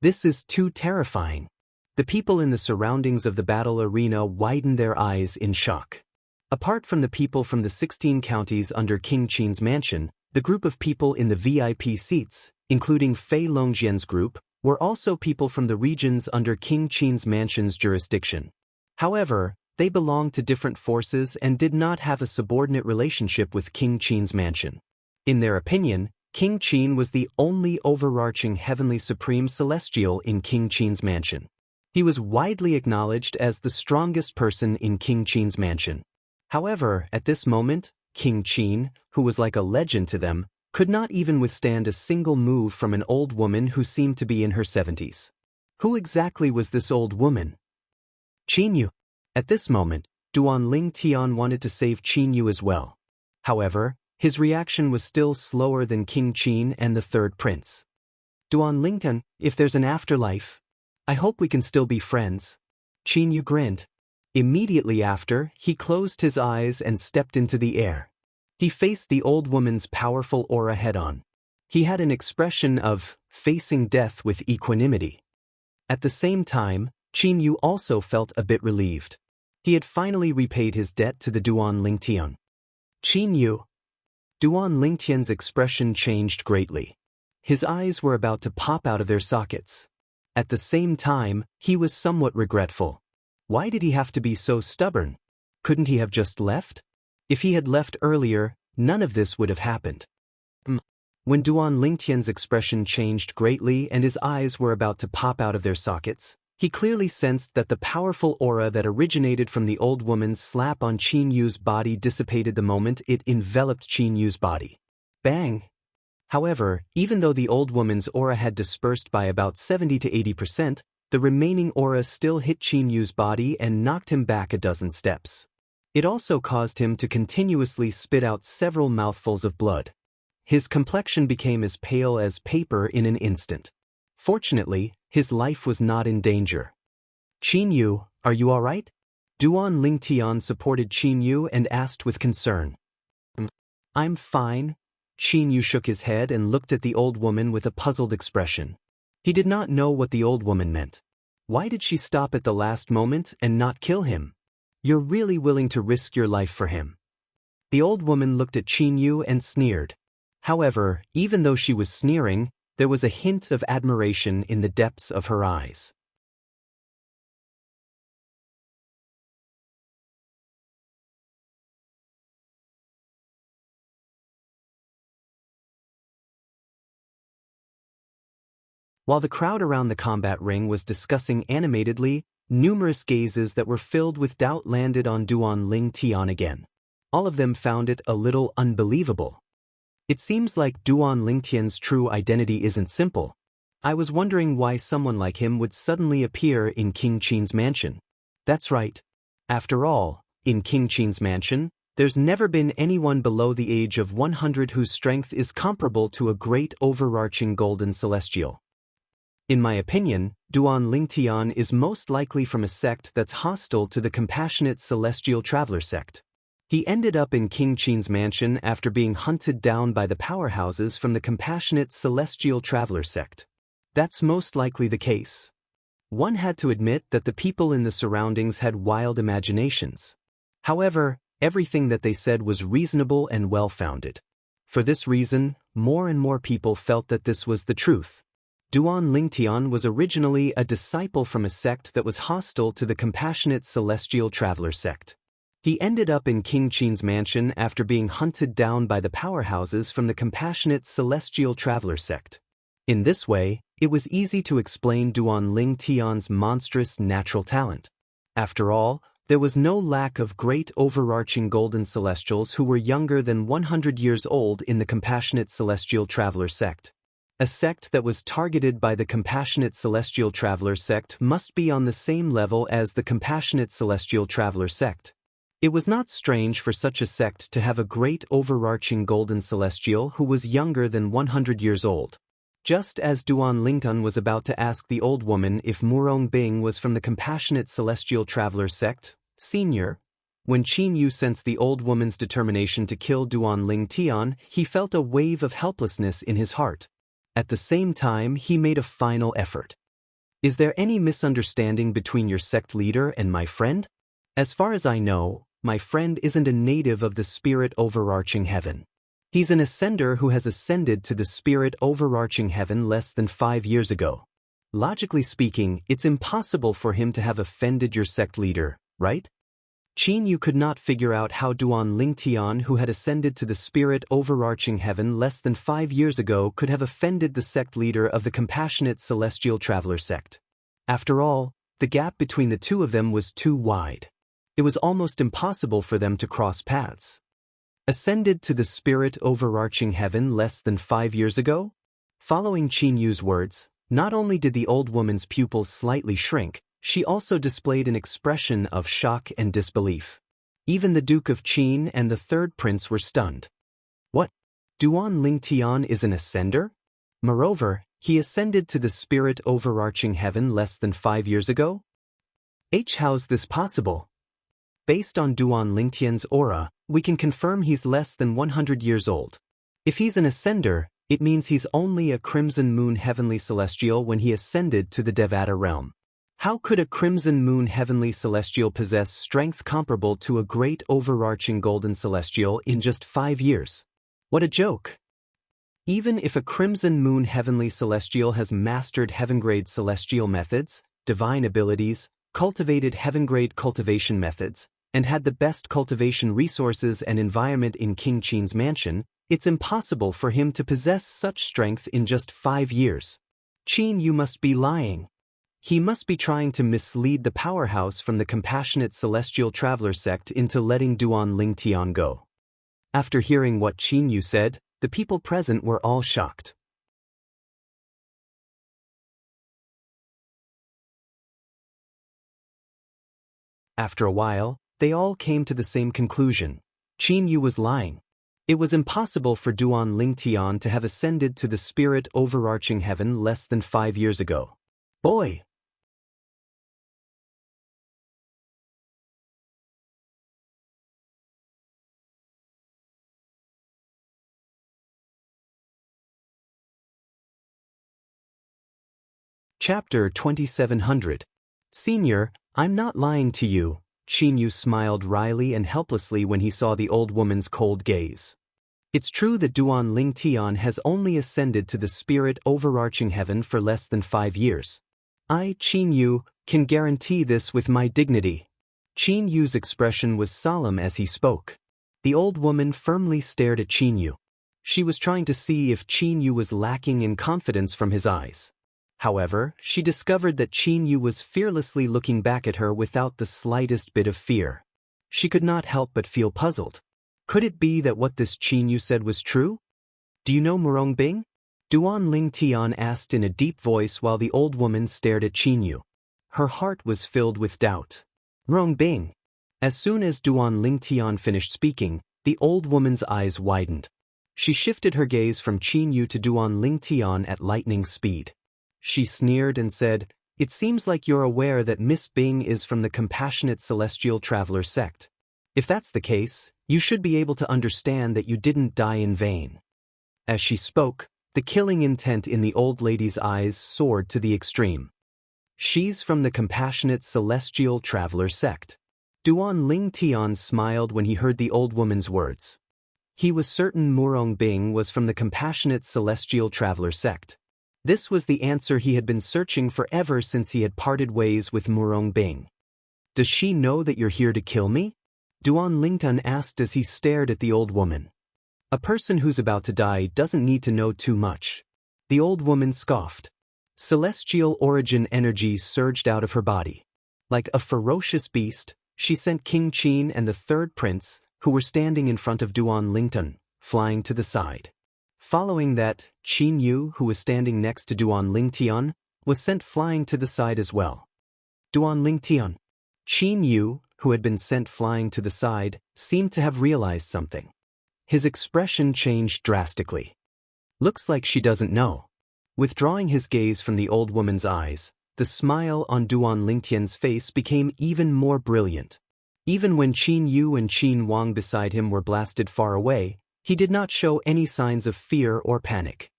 This is too terrifying. The people in the surroundings of the battle arena widened their eyes in shock. Apart from the people from the 16 counties under King Qin's mansion, the group of people in the VIP seats, including Fei Longjian's group, were also people from the regions under King Qin's mansion's jurisdiction. However, they belonged to different forces and did not have a subordinate relationship with King Qin's mansion. In their opinion, King Qin was the only overarching heavenly supreme celestial in King Qin's mansion. He was widely acknowledged as the strongest person in King Qin's mansion. However, at this moment, King Qin, who was like a legend to them, could not even withstand a single move from an old woman who seemed to be in her 70s. Who exactly was this old woman? Qin Yu. At this moment, Duan Lingtian wanted to save Qin Yu as well. However, his reaction was still slower than King Qin and the third prince. Duan Lingtian, if there's an afterlife, I hope we can still be friends. Qin Yu grinned. Immediately after, he closed his eyes and stepped into the air. He faced the old woman's powerful aura head-on. He had an expression of facing death with equanimity. At the same time, Qin Yu also felt a bit relieved. He had finally repaid his debt to the Duan Lingtian. Qin Yu. Duan Lingtian's expression changed greatly. His eyes were about to pop out of their sockets. At the same time, he was somewhat regretful. Why did he have to be so stubborn? Couldn't he have just left? If he had left earlier, none of this would have happened. When Duan Lingtian's expression changed greatly and his eyes were about to pop out of their sockets, he clearly sensed that the powerful aura that originated from the old woman's slap on Qin Yu's body dissipated the moment it enveloped Qin Yu's body. Bang! However, even though the old woman's aura had dispersed by about 70 to 80%, the remaining aura still hit Qin Yu's body and knocked him back a dozen steps. It also caused him to continuously spit out several mouthfuls of blood. His complexion became as pale as paper in an instant. Fortunately, his life was not in danger. Qin Yu, are you all right? Duan Lingtian supported Qin Yu and asked with concern. I'm fine. Qin Yu shook his head and looked at the old woman with a puzzled expression. He did not know what the old woman meant. Why did she stop at the last moment and not kill him? You're really willing to risk your life for him. The old woman looked at Qin Yu and sneered. However, even though she was sneering, there was a hint of admiration in the depths of her eyes. While the crowd around the combat ring was discussing animatedly, numerous gazes that were filled with doubt landed on Duan Lingtian again. All of them found it a little unbelievable. It seems like Duan Lingtian's true identity isn't simple. I was wondering why someone like him would suddenly appear in King Qin's mansion. That's right. After all, in King Qin's mansion, there's never been anyone below the age of 100 whose strength is comparable to a great overarching golden celestial. In my opinion, Duan Lingtian is most likely from a sect that's hostile to the compassionate celestial traveler sect. He ended up in King Qin's mansion after being hunted down by the powerhouses from the compassionate celestial traveler sect. That's most likely the case. One had to admit that the people in the surroundings had wild imaginations. However, everything that they said was reasonable and well-founded. For this reason, more and more people felt that this was the truth. Duan Lingtian was originally a disciple from a sect that was hostile to the compassionate celestial traveler sect. He ended up in King Qin's mansion after being hunted down by the powerhouses from the compassionate celestial traveler sect. In this way, it was easy to explain Duan Lingtian's monstrous natural talent. After all, there was no lack of great overarching golden celestials who were younger than 100 years old in the compassionate celestial traveler sect. A sect that was targeted by the compassionate celestial traveler sect must be on the same level as the compassionate celestial traveler sect. It was not strange for such a sect to have a great overarching golden celestial who was younger than 100 years old. Just as Duan Lingtian was about to ask the old woman if Murong Bing was from the compassionate celestial traveler sect, Senior, when Qin Yu sensed the old woman's determination to kill Duan Lingtian, he felt a wave of helplessness in his heart. At the same time, he made a final effort. Is there any misunderstanding between your sect leader and my friend? As far as I know, my friend isn't a native of the spirit overarching heaven. He's an ascender who has ascended to the spirit overarching heaven less than 5 years ago. Logically speaking, it's impossible for him to have offended your sect leader, right? Qin Yu could not figure out how Duan Lingtian, who had ascended to the spirit overarching heaven less than 5 years ago, could have offended the sect leader of the compassionate celestial traveler sect. After all, the gap between the two of them was too wide. It was almost impossible for them to cross paths. Ascended to the spirit overarching heaven less than 5 years ago? Following Qin Yu's words, not only did the old woman's pupils slightly shrink, she also displayed an expression of shock and disbelief. Even the Duke of Qin and the third prince were stunned. What? Duan Lingtian is an ascender? Moreover, he ascended to the spirit overarching heaven less than 5 years ago? How's this possible? Based on Duan Lingtian's aura, we can confirm he's less than 100 years old. If he's an ascender, it means he's only a crimson moon heavenly celestial when he ascended to the Devata realm. How could a crimson moon heavenly celestial possess strength comparable to a great overarching golden celestial in just 5 years? What a joke! Even if a crimson moon heavenly celestial has mastered heaven-grade celestial methods, divine abilities, cultivated heaven-grade cultivation methods, and had the best cultivation resources and environment in King Qin's mansion, it's impossible for him to possess such strength in just 5 years. Qin, you must be lying. He must be trying to mislead the powerhouse from the compassionate celestial traveler sect into letting Duan Lingtian go. After hearing what Qin Yu said, the people present were all shocked. After a while, they all came to the same conclusion. Qin Yu was lying. It was impossible for Duan Lingtian to have ascended to the spirit overarching heaven less than 5 years ago. Boy! Chapter 2700. Senior, I'm not lying to you. Qin Yu smiled wryly and helplessly when he saw the old woman's cold gaze. It's true that Duan Lingtian has only ascended to the spirit overarching heaven for less than 5 years. I, Qin Yu, can guarantee this with my dignity. Qin Yu's expression was solemn as he spoke. The old woman firmly stared at Qin Yu. She was trying to see if Qin Yu was lacking in confidence from his eyes. However, she discovered that Qin Yu was fearlessly looking back at her without the slightest bit of fear. She could not help but feel puzzled. Could it be that what this Qin Yu said was true? Do you know Murong Bing? Duan Lingtian asked in a deep voice while the old woman stared at Qin Yu. Her heart was filled with doubt. Murong Bing. As soon as Duan Lingtian finished speaking, the old woman's eyes widened. She shifted her gaze from Qin Yu to Duan Lingtian at lightning speed. She sneered and said, "It seems like you're aware that Miss Bing is from the Compassionate Celestial Traveler sect. If that's the case, you should be able to understand that you didn't die in vain." As she spoke, the killing intent in the old lady's eyes soared to the extreme. She's from the Compassionate Celestial Traveler sect. Duan Lingtian smiled when he heard the old woman's words. He was certain Murong Bing was from the Compassionate Celestial Traveler sect. This was the answer he had been searching for ever since he had parted ways with Murong Bing. Does she know that you're here to kill me? Duan Lingtian asked as he stared at the old woman. A person who's about to die doesn't need to know too much. The old woman scoffed. Celestial origin energy surged out of her body. Like a ferocious beast, she sent King Qin and the third prince, who were standing in front of Duan Lingtian, flying to the side. Following that, Qin Yu, who was standing next to Duan Lingtian, was sent flying to the side as well. Duan Lingtian. Qin Yu, who had been sent flying to the side, seemed to have realized something. His expression changed drastically. Looks like she doesn't know. Withdrawing his gaze from the old woman's eyes, the smile on Duan Lingtian's face became even more brilliant. Even when Qin Yu and Qin Wang beside him were blasted far away, he did not show any signs of fear or panic.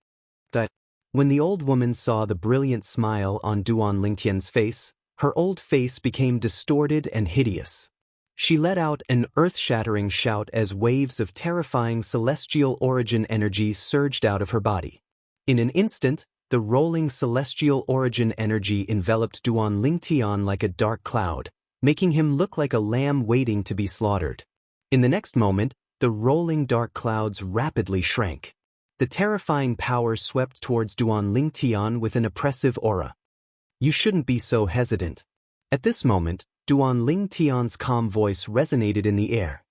When the old woman saw the brilliant smile on Duan Lingtian's face, her old face became distorted and hideous. She let out an earth-shattering shout as waves of terrifying celestial origin energy surged out of her body. In an instant, the rolling celestial origin energy enveloped Duan Lingtian like a dark cloud, making him look like a lamb waiting to be slaughtered. In the next moment, the rolling dark clouds rapidly shrank. The terrifying power swept towards Duan Lingtian with an oppressive aura. You shouldn't be so hesitant. At this moment, Duan Lingtian's calm voice resonated in the air.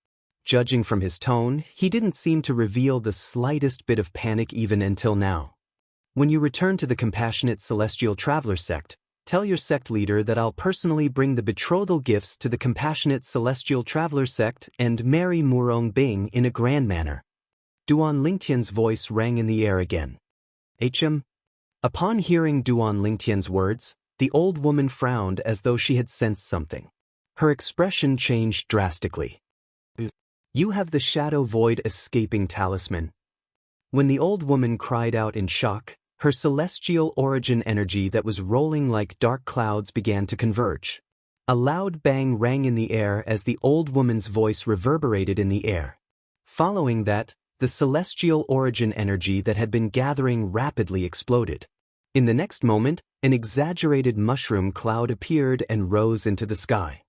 Judging from his tone, he didn't seem to reveal the slightest bit of panic even until now. When you return to the Compassionate Celestial Traveler sect, tell your sect leader that I'll personally bring the betrothal gifts to the Compassionate Celestial Traveler sect and marry Murong Bing in a grand manner. Duan Lingtian's voice rang in the air again. HM. Upon hearing Duan Lingtian's words, the old woman frowned as though she had sensed something. Her expression changed drastically. You have the Shadow Void escaping talisman. When the old woman cried out in shock, her celestial origin energy that was rolling like dark clouds began to converge. A loud bang rang in the air as the old woman's voice reverberated in the air. Following that, the celestial origin energy that had been gathering rapidly exploded. In the next moment, an exaggerated mushroom cloud appeared and rose into the sky.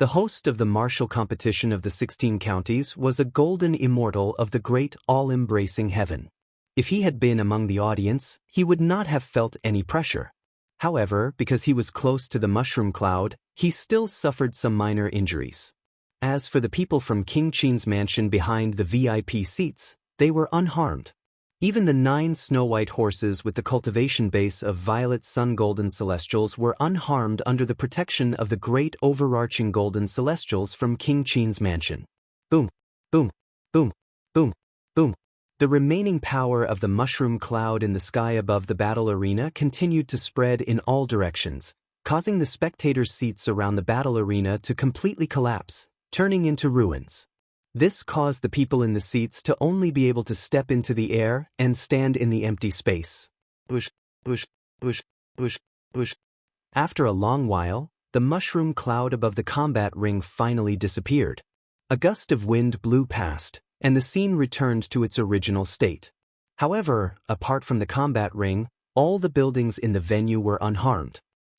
The host of the martial competition of the 16 counties was a golden immortal of the great all-embracing heaven. If he had been among the audience, he would not have felt any pressure. However, because he was close to the mushroom cloud, he still suffered some minor injuries. As for the people from King Qin's mansion behind the VIP seats, they were unharmed. Even the 9 snow-white horses with the cultivation base of violet sun-golden celestials were unharmed under the protection of the great overarching golden celestials from King Qin's mansion. Boom, boom, boom, boom, boom. The remaining power of the mushroom cloud in the sky above the battle arena continued to spread in all directions, causing the spectators' seats around the battle arena to completely collapse, turning into ruins. This caused the people in the seats to only be able to step into the air and stand in the empty space. Whoosh, whoosh, whoosh, whoosh, whoosh. After a long while, the mushroom cloud above the combat ring finally disappeared. A gust of wind blew past, and the scene returned to its original state. However, apart from the combat ring, all the buildings in the venue were unharmed.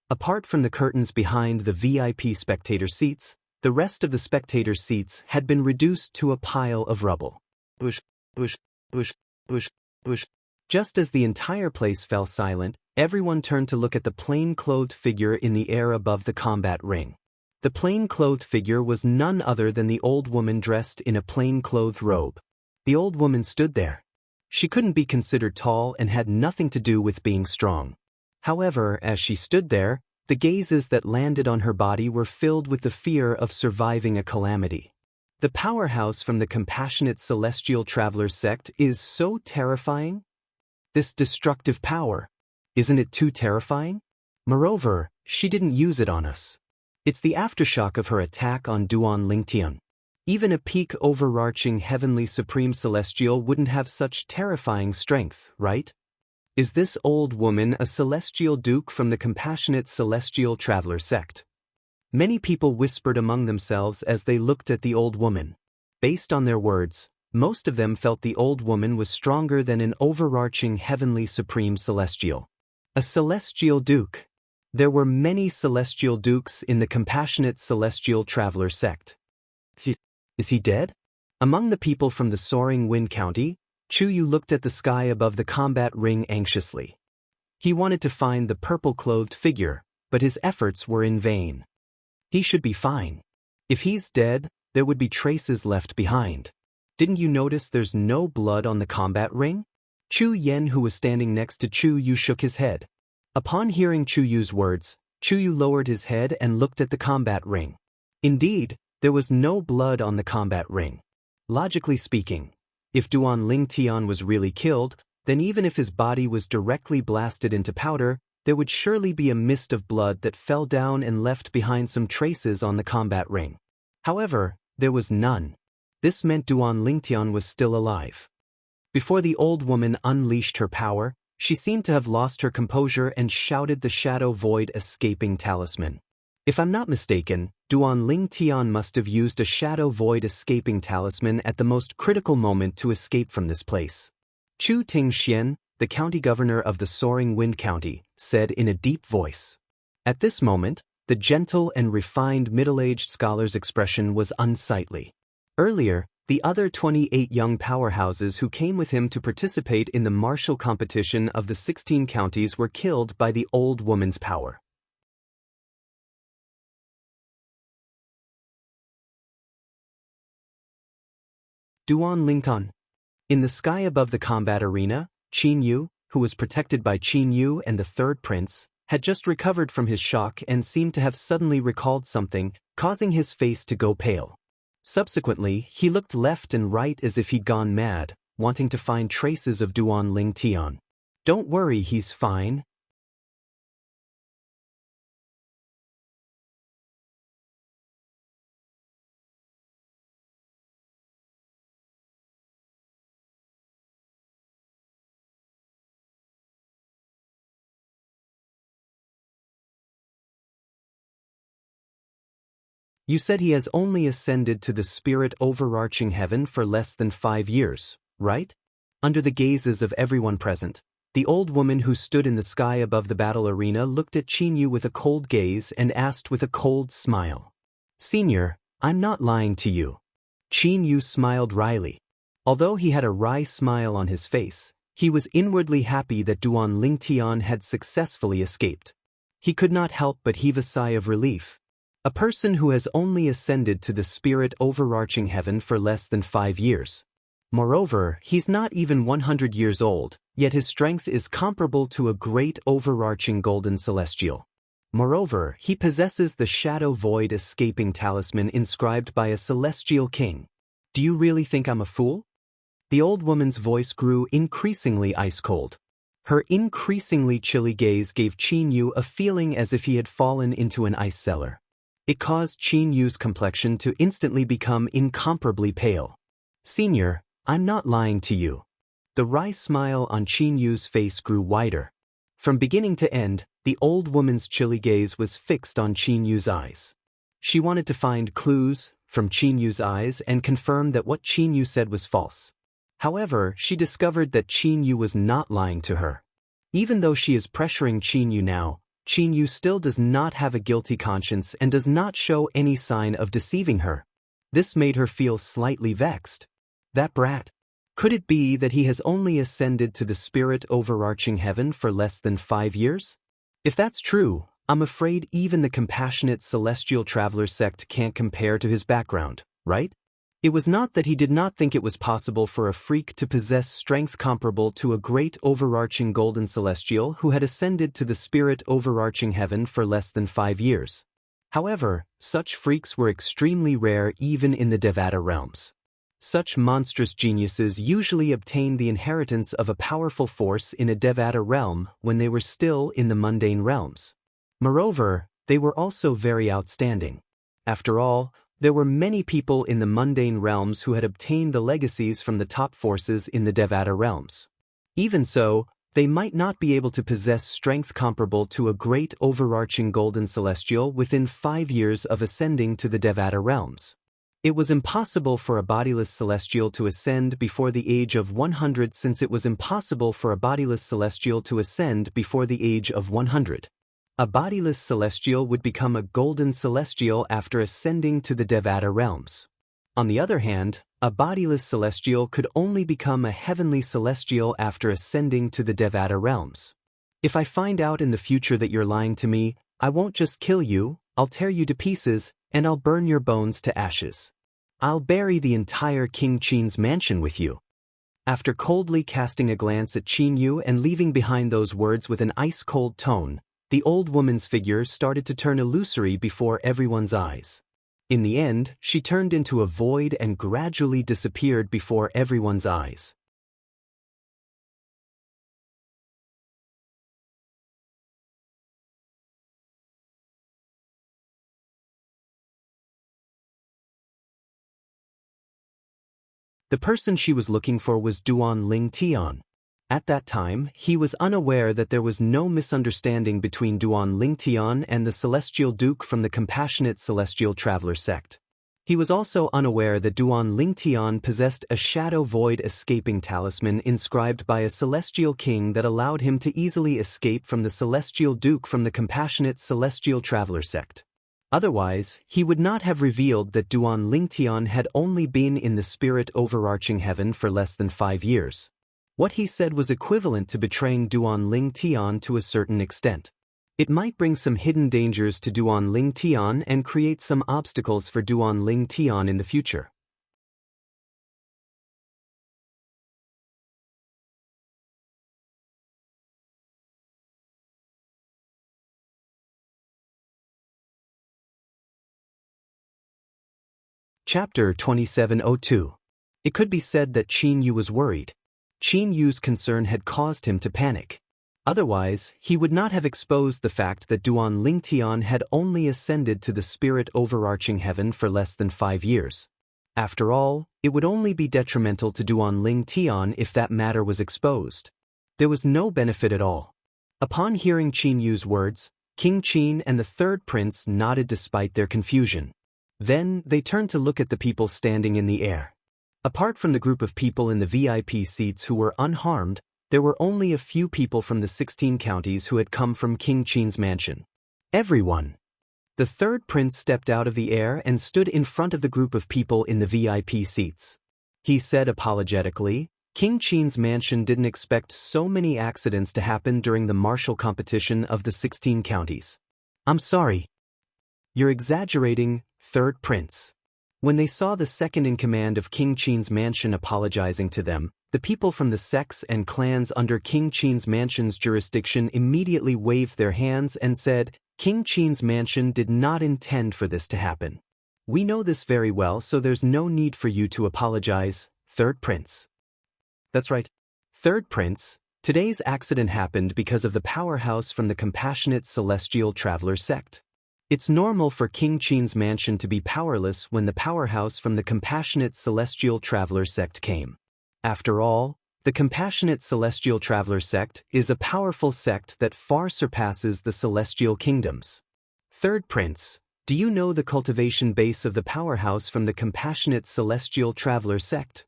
Apart from the curtains behind the VIP spectator seats, the rest of the spectator seats had been reduced to a pile of rubble. Whoosh, whoosh, whoosh, whoosh, whoosh. Just as the entire place fell silent, everyone turned to look at the plain-clothed figure in the air above the combat ring. The plain-clothed figure was none other than the old woman dressed in a plain-clothed robe. The old woman stood there. She couldn't be considered tall and had nothing to do with being strong. However, as she stood there, the gazes that landed on her body were filled with the fear of surviving a calamity. The powerhouse from the compassionate celestial traveler sect is so terrifying. This destructive power, isn't it too terrifying? Moreover, she didn't use it on us. It's the aftershock of her attack on Duan Lingtian. Even a peak overarching heavenly supreme celestial wouldn't have such terrifying strength, right? Is this old woman a celestial duke from the compassionate celestial traveler sect? Many people whispered among themselves as they looked at the old woman. Based on their words, most of them felt the old woman was stronger than an overarching heavenly supreme celestial. A celestial duke. There were many celestial dukes in the compassionate celestial traveler sect. Is he dead? Among the people from the soaring wind county, Chuyu looked at the sky above the combat ring anxiously. He wanted to find the purple-clothed figure, but his efforts were in vain. He should be fine. If he's dead, there would be traces left behind. Didn't you notice there's no blood on the combat ring? Chu Yen, who was standing next to Chu Yu, shook his head. Upon hearing Chu Yu's words, Chu Yu lowered his head and looked at the combat ring. Indeed, there was no blood on the combat ring. Logically speaking, if Duan Lingtian was really killed, then even if his body was directly blasted into powder, there would surely be a mist of blood that fell down and left behind some traces on the combat ring. However, there was none. This meant Duan Lingtian was still alive. Before the old woman unleashed her power, she seemed to have lost her composure and shouted the shadow void escaping talisman. If I'm not mistaken, Duan Lingtian must have used a shadow void escaping talisman at the most critical moment to escape from this place. Chu Tingxian, the county governor of the Soaring Wind County, said in a deep voice. At this moment, the gentle and refined middle-aged scholar's expression was unsightly. Earlier, the other 28 young powerhouses who came with him to participate in the martial competition of the 16 counties were killed by the old woman's power. Duan Lingtian. In the sky above the combat arena, Qin Yu, who was protected by Qin Yu and the third prince, had just recovered from his shock and seemed to have suddenly recalled something, causing his face to go pale. Subsequently, he looked left and right as if he'd gone mad, wanting to find traces of Duan Lingtian. Don't worry, he's fine. You said he has only ascended to the spirit overarching heaven for less than 5 years, right? Under the gazes of everyone present, the old woman who stood in the sky above the battle arena looked at Qin Yu with a cold gaze and asked with a cold smile. Senior, I'm not lying to you. Qin Yu smiled wryly. Although he had a wry smile on his face, he was inwardly happy that Duan Lingtian had successfully escaped. He could not help but heave a sigh of relief. A person who has only ascended to the spirit overarching heaven for less than 5 years. Moreover, he's not even 100 years old, yet his strength is comparable to a great overarching golden celestial. Moreover, he possesses the shadow void escaping talisman inscribed by a celestial king. Do you really think I'm a fool? The old woman's voice grew increasingly ice-cold. Her increasingly chilly gaze gave Qin Yu a feeling as if he had fallen into an ice cellar. It caused Qin Yu's complexion to instantly become incomparably pale. Senior, I'm not lying to you. The wry smile on Qin Yu's face grew wider. From beginning to end, the old woman's chilly gaze was fixed on Qin Yu's eyes. She wanted to find clues from Qin Yu's eyes and confirm that what Qin Yu said was false. However, she discovered that Qin Yu was not lying to her. Even though she is pressuring Qin Yu now, Qin Yu still does not have a guilty conscience and does not show any sign of deceiving her. This made her feel slightly vexed. That brat. Could it be that he has only ascended to the spirit overarching heaven for less than 5 years? If that's true, I'm afraid even the compassionate celestial traveler sect can't compare to his background, right? It was not that he did not think it was possible for a freak to possess strength comparable to a great overarching golden celestial who had ascended to the spirit overarching heaven for less than 5 years. However, such freaks were extremely rare even in the Devata realms. Such monstrous geniuses usually obtained the inheritance of a powerful force in a Devata realm when they were still in the mundane realms. Moreover, they were also very outstanding. After all, there were many people in the mundane realms who had obtained the legacies from the top forces in the Devata realms. Even so, they might not be able to possess strength comparable to a great overarching golden celestial within 5 years of ascending to the Devata realms. It was impossible for a bodiless celestial to ascend before the age of 100 since it was impossible for a bodiless celestial to ascend before the age of 100. A bodiless celestial would become a golden celestial after ascending to the Devata realms. On the other hand, a bodiless celestial could only become a heavenly celestial after ascending to the Devata realms. If I find out in the future that you're lying to me, I won't just kill you, I'll tear you to pieces, and I'll burn your bones to ashes. I'll bury the entire King Qin's mansion with you. After coldly casting a glance at Qin Yu and leaving behind those words with an ice-cold tone, the old woman's figure started to turn illusory before everyone's eyes. In the end, she turned into a void and gradually disappeared before everyone's eyes. The person she was looking for was Duan Lingtian. At that time, he was unaware that there was no misunderstanding between Duan Lingtian and the Celestial Duke from the Compassionate Celestial Traveler sect. He was also unaware that Duan Lingtian possessed a shadow void escaping talisman inscribed by a celestial king that allowed him to easily escape from the Celestial Duke from the Compassionate Celestial Traveler sect. Otherwise, he would not have revealed that Duan Lingtian had only been in the spirit overarching heaven for less than 5 years. What he said was equivalent to betraying Duan Lingtian to a certain extent. It might bring some hidden dangers to Duan Lingtian and create some obstacles for Duan Lingtian in the future. Chapter 2702. It could be said that Qin Yu was worried. Qin Yu's concern had caused him to panic. Otherwise, he would not have exposed the fact that Duan Lingtian had only ascended to the spirit overarching heaven for less than 5 years. After all, it would only be detrimental to Duan Lingtian if that matter was exposed. There was no benefit at all. Upon hearing Qin Yu's words, King Qin and the third prince nodded despite their confusion. Then, they turned to look at the people standing in the air. Apart from the group of people in the VIP seats who were unharmed, there were only a few people from the 16 counties who had come from King Qin's mansion. Everyone. The third prince stepped out of the air and stood in front of the group of people in the VIP seats. He said apologetically, King Qin's mansion didn't expect so many accidents to happen during the martial competition of the 16 counties. I'm sorry. You're exaggerating, third prince. When they saw the second-in-command of King Qin's mansion apologizing to them, the people from the sects and clans under King Qin's mansion's jurisdiction immediately waved their hands and said, King Qin's mansion did not intend for this to happen. We know this very well, so there's no need for you to apologize, third prince. That's right. Third prince, today's accident happened because of the powerhouse from the compassionate celestial traveler sect. It's normal for King Qin's mansion to be powerless when the powerhouse from the compassionate celestial traveler sect came. After all, the compassionate celestial traveler sect is a powerful sect that far surpasses the celestial kingdoms. Third prince, do you know the cultivation base of the powerhouse from the compassionate celestial traveler sect?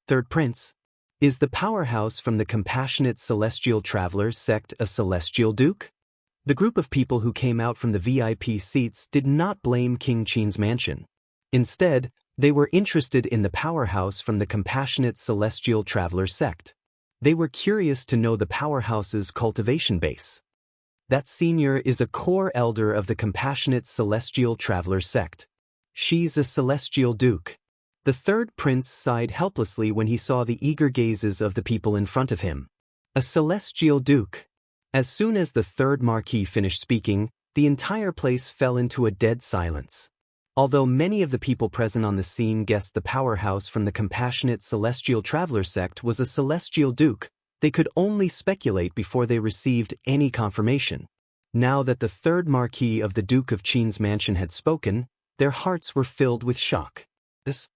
Third prince, is the powerhouse from the compassionate celestial traveler sect a celestial duke? The group of people who came out from the VIP seats did not blame King Qin's mansion. Instead, they were interested in the powerhouse from the compassionate celestial traveler sect. They were curious to know the powerhouse's cultivation base. That senior is a core elder of the compassionate celestial traveler sect. She's a celestial duke. The third prince sighed helplessly when he saw the eager gazes of the people in front of him. A celestial duke. As soon as the third marquis finished speaking, the entire place fell into a dead silence. Although many of the people present on the scene guessed the powerhouse from the compassionate celestial traveler sect was a celestial duke, they could only speculate before they received any confirmation. Now that the third marquis of the Duke of Qin's mansion had spoken, their hearts were filled with shock. This.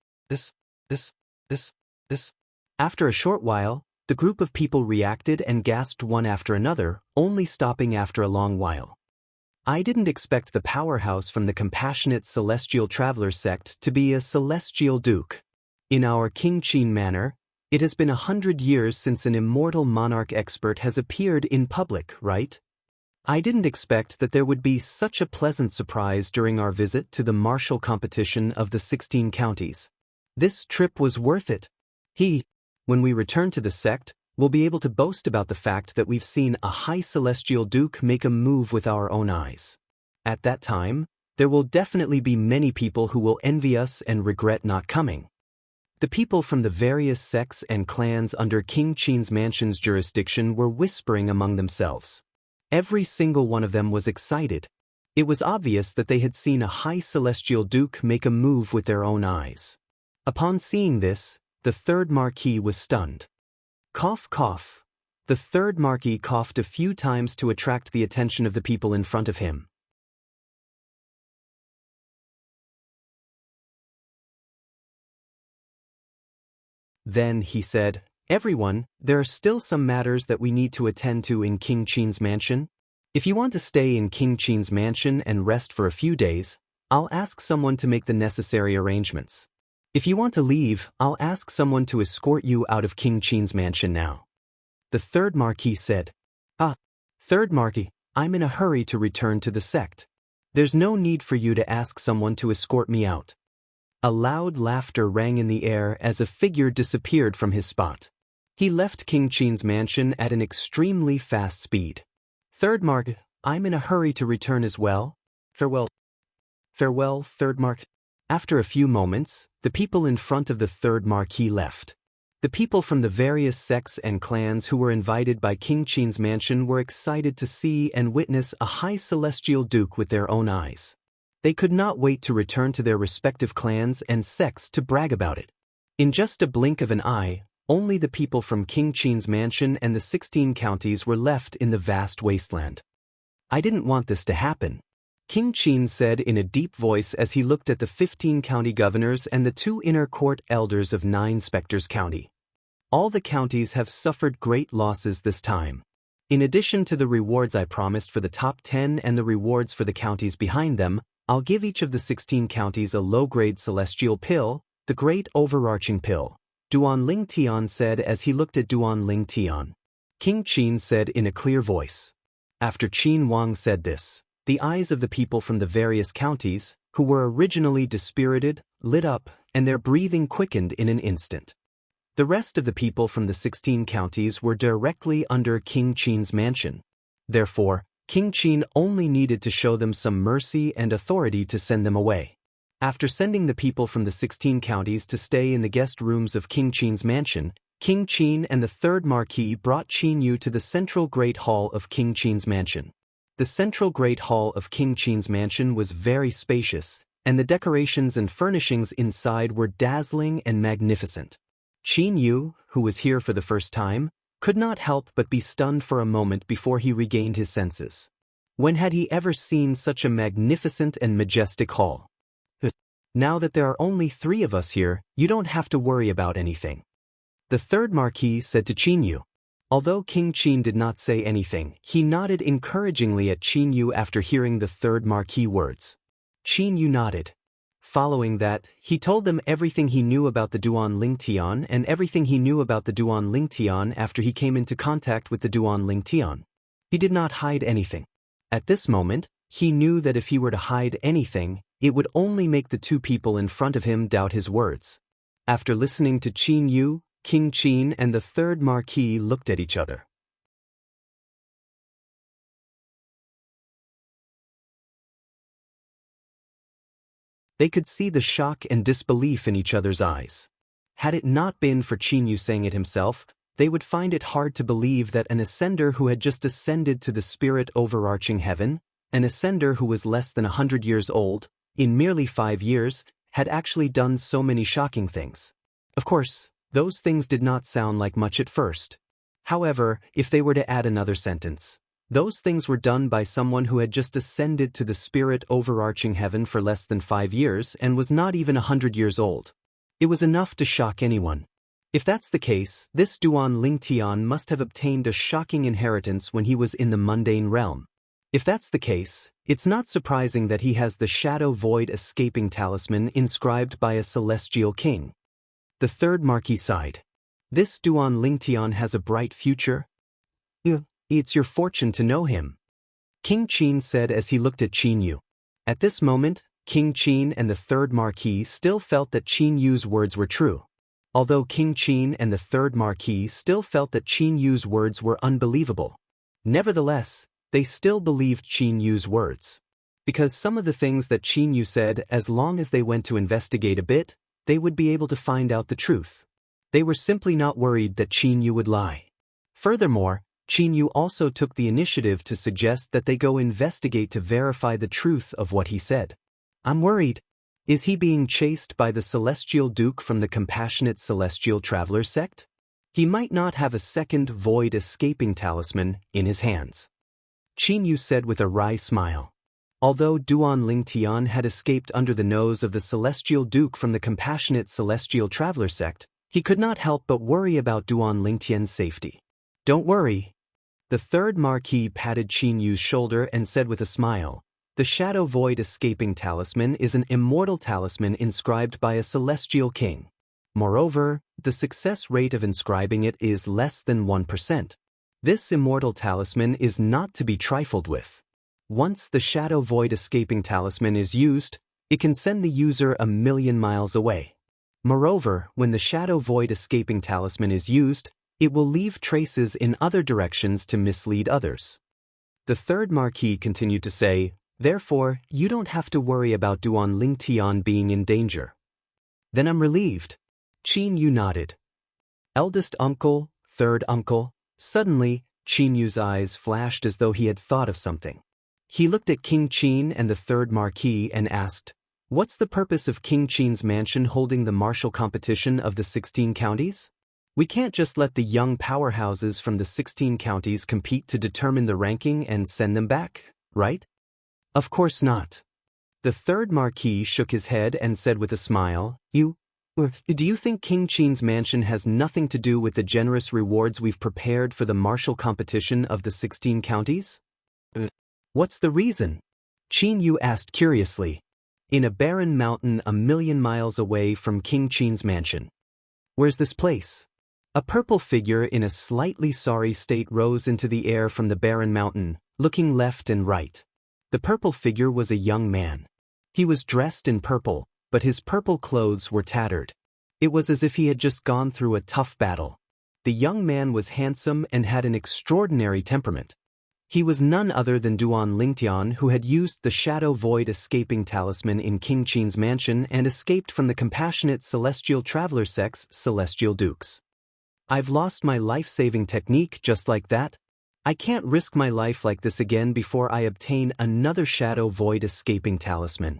After a short while, the group of people reacted and gasped one after another, only stopping after a long while. I didn't expect the powerhouse from the compassionate celestial traveler sect to be a celestial duke. In our King Qin manner, it has been 100 years since an immortal monarch expert has appeared in public, right? I didn't expect that there would be such a pleasant surprise during our visit to the martial competition of the 16 counties. This trip was worth it. When we return to the sect, we'll be able to boast about the fact that we've seen a high celestial duke make a move with our own eyes. At that time, there will definitely be many people who will envy us and regret not coming. The people from the various sects and clans under King Qin's mansion's jurisdiction were whispering among themselves. Every single one of them was excited. It was obvious that they had seen a high celestial duke make a move with their own eyes. Upon seeing this, the third marquis was stunned. Cough, cough. The third marquis coughed a few times to attract the attention of the people in front of him. Then he said, Everyone, there are still some matters that we need to attend to in King Qin's mansion. If you want to stay in King Qin's mansion and rest for a few days, I'll ask someone to make the necessary arrangements. If you want to leave, I'll ask someone to escort you out of King Qin's mansion now. The third marquis said, Third marquis, I'm in a hurry to return to the sect. There's no need for you to ask someone to escort me out. A loud laughter rang in the air as a figure disappeared from his spot. He left King Qin's mansion at an extremely fast speed. Third marquis, I'm in a hurry to return as well. Farewell. Farewell, third marquis. After a few moments, the people in front of the third marquis left. The people from the various sects and clans who were invited by King Qin's mansion were excited to see and witness a high celestial duke with their own eyes. They could not wait to return to their respective clans and sects to brag about it. In just a blink of an eye, only the people from King Qin's mansion and the 16 counties were left in the vast wasteland. I didn't want this to happen. King Qin said in a deep voice as he looked at the 15 county governors and the 2 inner court elders of 9 Spectres County. All the counties have suffered great losses this time. In addition to the rewards I promised for the top 10 and the rewards for the counties behind them, I'll give each of the 16 counties a low-grade celestial pill, the great overarching pill, Duan Ling Tian said as he looked at Duan Ling Tian. King Qin said in a clear voice. After Qin Wang said this, the eyes of the people from the various counties, who were originally dispirited, lit up, and their breathing quickened in an instant. The rest of the people from the 16 counties were directly under King Qin's mansion. Therefore, King Qin only needed to show them some mercy and authority to send them away. After sending the people from the 16 counties to stay in the guest rooms of King Qin's mansion, King Qin and the third Marquis brought Qin Yu to the central Great Hall of King Qin's mansion. The central Great Hall of King Qin's mansion was very spacious, and the decorations and furnishings inside were dazzling and magnificent. Qin Yu, who was here for the first time, could not help but be stunned for a moment before he regained his senses. When had he ever seen such a magnificent and majestic hall? Now that there are only 3 of us here, you don't have to worry about anything. The third Marquis said to Qin Yu. Although King Qin did not say anything, he nodded encouragingly at Qin Yu after hearing the third Marquis words. Qin Yu nodded. Following that, he told them everything he knew about the Duan Ling Tian and everything he knew about the Duan Ling Tian after he came into contact with the Duan Ling Tian. He did not hide anything. At this moment, he knew that if he were to hide anything, it would only make the 2 people in front of him doubt his words. After listening to Qin Yu, King Qin and the third Marquis looked at each other. They could see the shock and disbelief in each other's eyes. Had it not been for Qin Yu saying it himself, they would find it hard to believe that an ascender who had just ascended to the spirit overarching heaven, an ascender who was less than 100 years old, in merely 5 years, had actually done so many shocking things. Of course, those things did not sound like much at first. However, if they were to add another sentence, those things were done by someone who had just ascended to the spirit overarching heaven for less than 5 years and was not even 100 years old. It was enough to shock anyone. If that's the case, this Duan Ling Tian must have obtained a shocking inheritance when he was in the mundane realm. If that's the case, it's not surprising that he has the Shadow Void Escaping Talisman inscribed by a celestial king. The third Marquis sighed. This Duan Ling Tian has a bright future. It's your fortune to know him. King Qin said as he looked at Qin Yu. At this moment, King Qin and the third Marquis still felt that Qin Yu's words were true. Although King Qin and the third Marquis still felt that Qin Yu's words were unbelievable. Nevertheless, they still believed Qin Yu's words. Because some of the things that Qin Yu said, as long as they went to investigate a bit, they would be able to find out the truth. They were simply not worried that Qin Yu would lie. Furthermore, Qin Yu also took the initiative to suggest that they go investigate to verify the truth of what he said. I'm worried. Is he being chased by the Celestial Duke from the Compassionate Celestial Traveler sect? He might not have a second Void Escaping Talisman in his hands. Qin Yu said with a wry smile. Although Duan Ling Tian had escaped under the nose of the Celestial Duke from the Compassionate Celestial Traveler sect, he could not help but worry about Duan Ling Tian's safety. Don't worry. The third Marquis patted Qin Yu's shoulder and said with a smile, the Shadow Void Escaping Talisman is an immortal talisman inscribed by a celestial king. Moreover, the success rate of inscribing it is less than 1%. This immortal talisman is not to be trifled with. Once the Shadow Void Escaping Talisman is used, it can send the user 1,000,000 miles away. Moreover, when the Shadow Void Escaping Talisman is used, it will leave traces in other directions to mislead others. The third Marquis continued to say, therefore, you don't have to worry about Duan Ling Tian being in danger. Then I'm relieved. Qin Yu nodded. Eldest uncle, third uncle. Suddenly, Qin Yu's eyes flashed as though he had thought of something. He looked at King Qin and the third Marquis and asked, what's the purpose of King Qin's mansion holding the martial competition of the 16 counties? We can't just let the young powerhouses from the 16 counties compete to determine the ranking and send them back, right? Of course not. The third Marquis shook his head and said with a smile, do you think King Qin's mansion has nothing to do with the generous rewards we've prepared for the martial competition of the 16 counties? What's the reason? Qin Yu asked curiously. In a barren mountain 1,000,000 miles away from King Qin's mansion. Where's this place? A purple figure in a slightly sorry state rose into the air from the barren mountain, looking left and right. The purple figure was a young man. He was dressed in purple, but his purple clothes were tattered. It was as if he had just gone through a tough battle. The young man was handsome and had an extraordinary temperament. He was none other than Duan Lingtian, who had used the Shadow Void escaping talisman in King Qin's mansion and escaped from the compassionate celestial traveler sects, Celestial Dukes. I've lost my life-saving technique just like that. I can't risk my life like this again before I obtain another Shadow Void escaping talisman.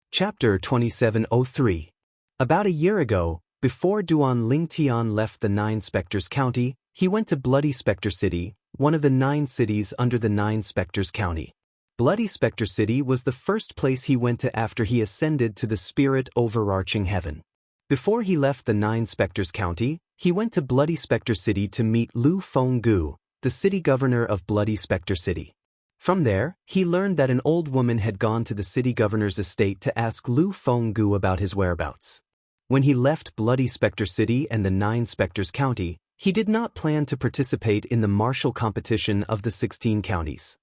Chapter 2703. About a year ago, before Duan Lingtian left the Nine Spectres County, he went to Bloody Spectre City, one of the 9 cities under the 9 Spectres County. Bloody Spectre City was the first place he went to after he ascended to the spirit overarching heaven. Before he left the 9 Spectres County, he went to Bloody Spectre City to meet Lu Fenggu, the city governor of Bloody Spectre City. From there, he learned that an old woman had gone to the city governor's estate to ask Lu Fenggu about his whereabouts. When he left Bloody Spectre City and the 9 Spectres County, he did not plan to participate in the martial competition of the 16 counties.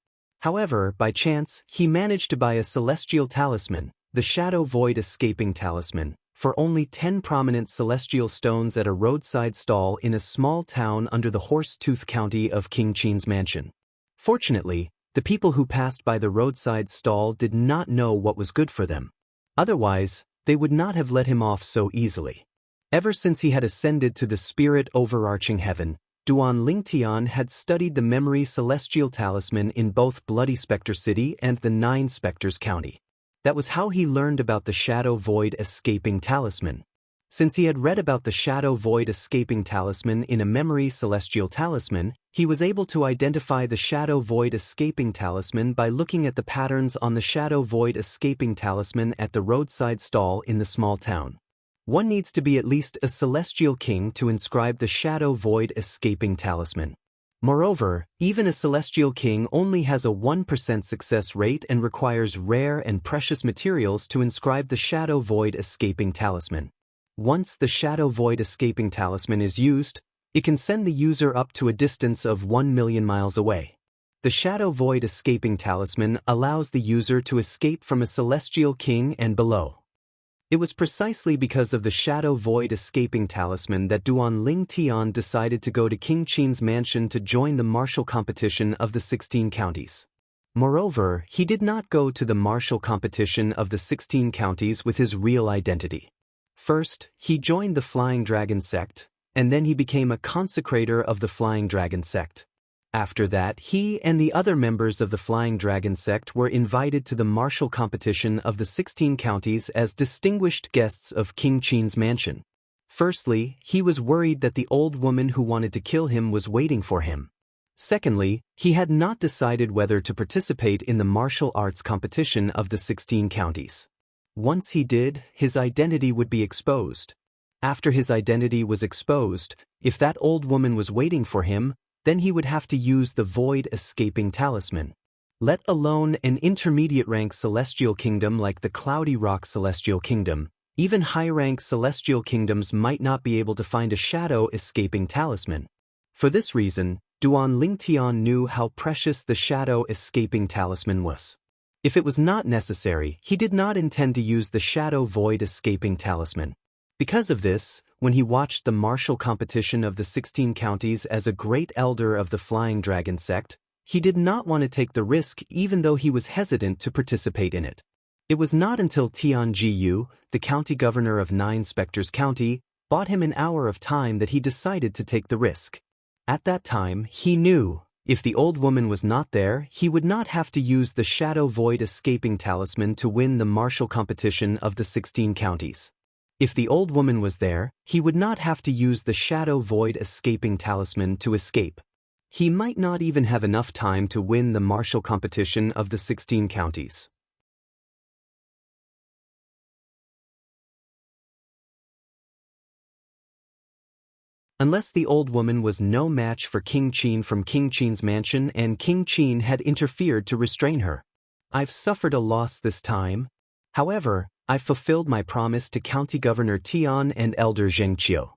However, by chance, he managed to buy a celestial talisman, the Shadow Void escaping talisman, for only 10 prominent celestial stones at a roadside stall in a small town under the Horse-Tooth County of King Qin's mansion. Fortunately, the people who passed by the roadside stall did not know what was good for them. Otherwise, they would not have let him off so easily. Ever since he had ascended to the spirit overarching heaven, Duan Lingtian had studied the memory celestial talisman in both Bloody Spectre City and the 9 Spectres County. That was how he learned about the Shadow Void escaping talisman. Since he had read about the Shadow Void escaping talisman in a memory celestial talisman, he was able to identify the Shadow Void escaping talisman by looking at the patterns on the Shadow Void escaping talisman at the roadside stall in the small town. One needs to be at least a celestial king to inscribe the Shadow Void escaping talisman. Moreover, even a celestial king only has a 1% success rate and requires rare and precious materials to inscribe the Shadow Void escaping talisman. Once the Shadow Void escaping talisman is used, it can send the user up to a distance of 1,000,000 miles away. The Shadow Void escaping talisman allows the user to escape from a celestial king and below. It was precisely because of the Shadow Void escaping talisman that Duan Lingtian decided to go to King Qin's mansion to join the martial competition of the 16 counties. Moreover, he did not go to the martial competition of the 16 counties with his real identity. First, he joined the Flying Dragon sect, and then he became a consecrator of the Flying Dragon sect. After that, he and the other members of the Flying Dragon sect were invited to the martial competition of the 16 counties as distinguished guests of King Qin's mansion. Firstly, he was worried that the old woman who wanted to kill him was waiting for him. Secondly, he had not decided whether to participate in the martial arts competition of the 16 counties. Once he did, his identity would be exposed. After his identity was exposed, if that old woman was waiting for him, then he would have to use the Void escaping talisman. Let alone an intermediate rank celestial kingdom like the Cloudy Rock Celestial Kingdom, even high-rank celestial kingdoms might not be able to find a shadow escaping talisman. For this reason, Duan Lingtian knew how precious the shadow escaping talisman was. If it was not necessary, he did not intend to use the Shadow Void escaping talisman. Because of this, when he watched the martial competition of the 16 counties as a great elder of the Flying Dragon sect, he did not want to take the risk even though he was hesitant to participate in it. It was not until Tian Jiyu, the county governor of 9 Spectres County, bought him an hour of time that he decided to take the risk. At that time, he knew, if the old woman was not there, he would not have to use the Shadow Void escaping talisman to win the martial competition of the 16 counties. If the old woman was there, he would not have to use the Shadow Void escaping talisman to escape. He might not even have enough time to win the martial competition of the 16 counties. Unless the old woman was no match for King Qin from King Qin's mansion and King Qin had interfered to restrain her. I've suffered a loss this time. However, I've fulfilled my promise to County Governor Tian and Elder Xianxia.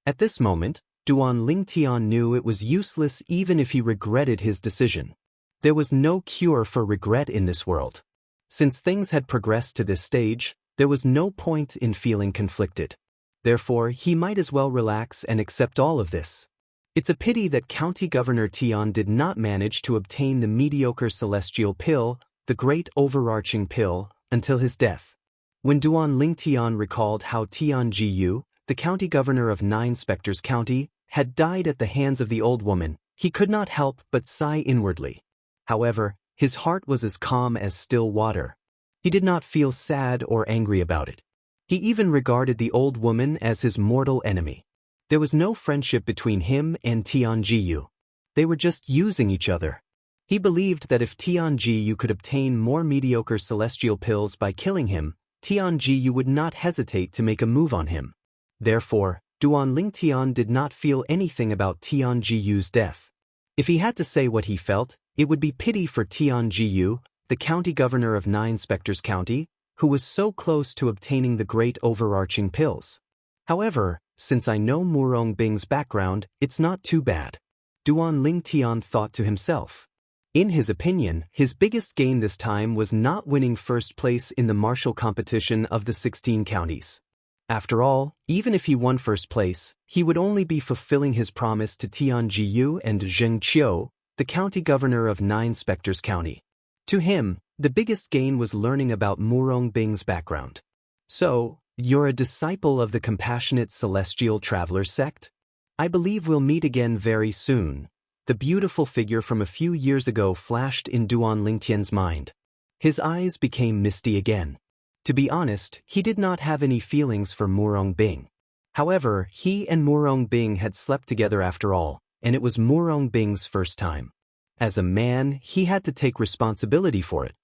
At this moment, Duan Ling Tian knew it was useless even if he regretted his decision. There was no cure for regret in this world. Since things had progressed to this stage, there was no point in feeling conflicted. Therefore, he might as well relax and accept all of this. It's a pity that County Governor Tian did not manage to obtain the mediocre celestial pill, the great overarching pill, until his death. When Duan Ling Tian recalled how Tian Jiyu, the county governor of 9 Spectres County, had died at the hands of the old woman, he could not help but sigh inwardly. However, his heart was as calm as still water. He did not feel sad or angry about it. He even regarded the old woman as his mortal enemy. There was no friendship between him and Tian Jiyu. They were just using each other. He believed that if Tian Jiyu could obtain more mediocre celestial pills by killing him, Tian Jiyu would not hesitate to make a move on him. Therefore, Duan Ling Tian did not feel anything about Tian Jiyu's death. If he had to say what he felt, it would be pity for Tian Jiyu, the county governor of 9 Spectres County, who was so close to obtaining the great overarching pills. However, since I know Murong Bing's background, it's not too bad. Duan Ling Tian thought to himself. In his opinion, his biggest gain this time was not winning first place in the martial competition of the 16 counties. After all, even if he won first place, he would only be fulfilling his promise to Tian Jiyu and Zheng Qiu, the county governor of 9 Spectres County. To him, the biggest gain was learning about Murong Bing's background. So, you're a disciple of the Compassionate Celestial Traveler sect? I believe we'll meet again very soon. The beautiful figure from a few years ago flashed in Duan Lingtian's mind. His eyes became misty again. To be honest, he did not have any feelings for Murong Bing. However, he and Murong Bing had slept together after all, and it was Murong Bing's first time. As a man, he had to take responsibility for it.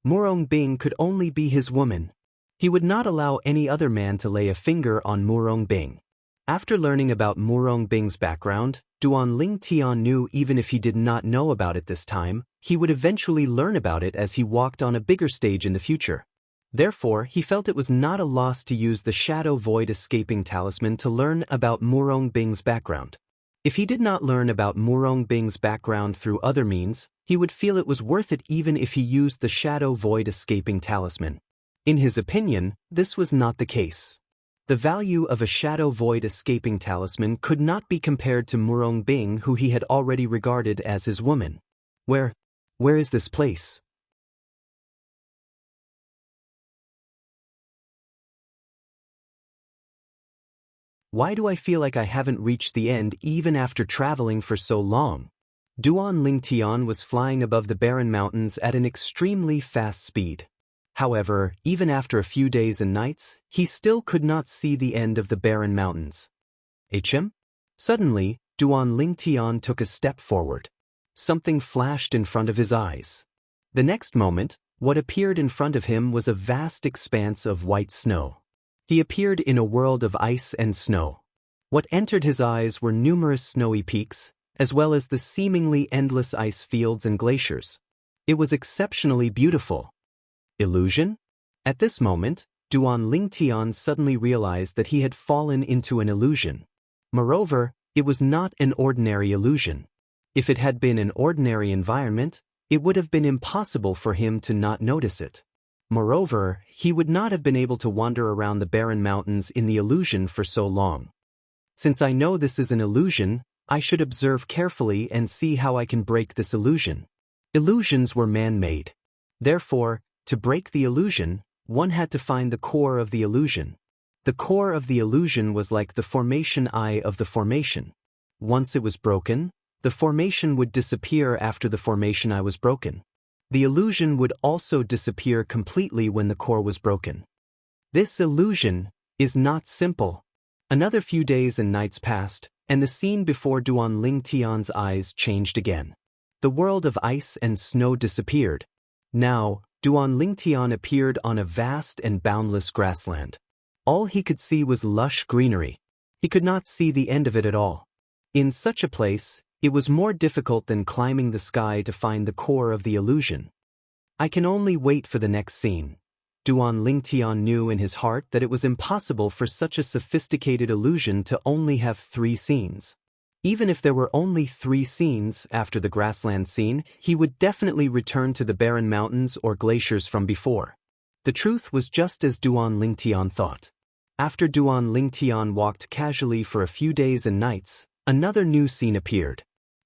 Murong Bing could only be his woman. He would not allow any other man to lay a finger on Murong Bing. After learning about Murong Bing's background, Duan Ling Tian knew even if he did not know about it this time, he would eventually learn about it as he walked on a bigger stage in the future. Therefore, he felt it was not a loss to use the Shadow Void Escaping Talisman to learn about Murong Bing's background. If he did not learn about Murong Bing's background through other means, he would feel it was worth it even if he used the Shadow Void Escaping Talisman. In his opinion, this was not the case. The value of a Shadow Void Escaping Talisman could not be compared to Murong Bing, who he had already regarded as his woman. Where is this place? Why do I feel like I haven't reached the end even after traveling for so long? Duan Ling Tian was flying above the barren mountains at an extremely fast speed. However, even after a few days and nights, he still could not see the end of the barren mountains. Suddenly, Duan Ling Tian took a step forward. Something flashed in front of his eyes. The next moment, what appeared in front of him was a vast expanse of white snow. He appeared in a world of ice and snow. What entered his eyes were numerous snowy peaks, as well as the seemingly endless ice fields and glaciers. It was exceptionally beautiful. Illusion? At this moment, Duan Ling Tian suddenly realized that he had fallen into an illusion. Moreover, it was not an ordinary illusion. If it had been an ordinary environment, it would have been impossible for him to not notice it. Moreover, he would not have been able to wander around the barren mountains in the illusion for so long. Since I know this is an illusion, I should observe carefully and see how I can break this illusion. Illusions were man-made. Therefore, to break the illusion, one had to find the core of the illusion. The core of the illusion was like the formation eye of the formation. Once it was broken, the formation would disappear after the formation eye was broken. The illusion would also disappear completely when the core was broken. This illusion is not simple. Another few days and nights passed, and the scene before Duan Ling Tian's eyes changed again. The world of ice and snow disappeared. Now, Duan Ling Tian appeared on a vast and boundless grassland. All he could see was lush greenery. He could not see the end of it at all. In such a place, it was more difficult than climbing the sky to find the core of the illusion. I can only wait for the next scene. Duan Lingtian knew in his heart that it was impossible for such a sophisticated illusion to only have 3 scenes. Even if there were only 3 scenes after the grassland scene, he would definitely return to the barren mountains or glaciers from before. The truth was just as Duan Lingtian thought. After Duan Lingtian walked casually for a few days and nights, another new scene appeared.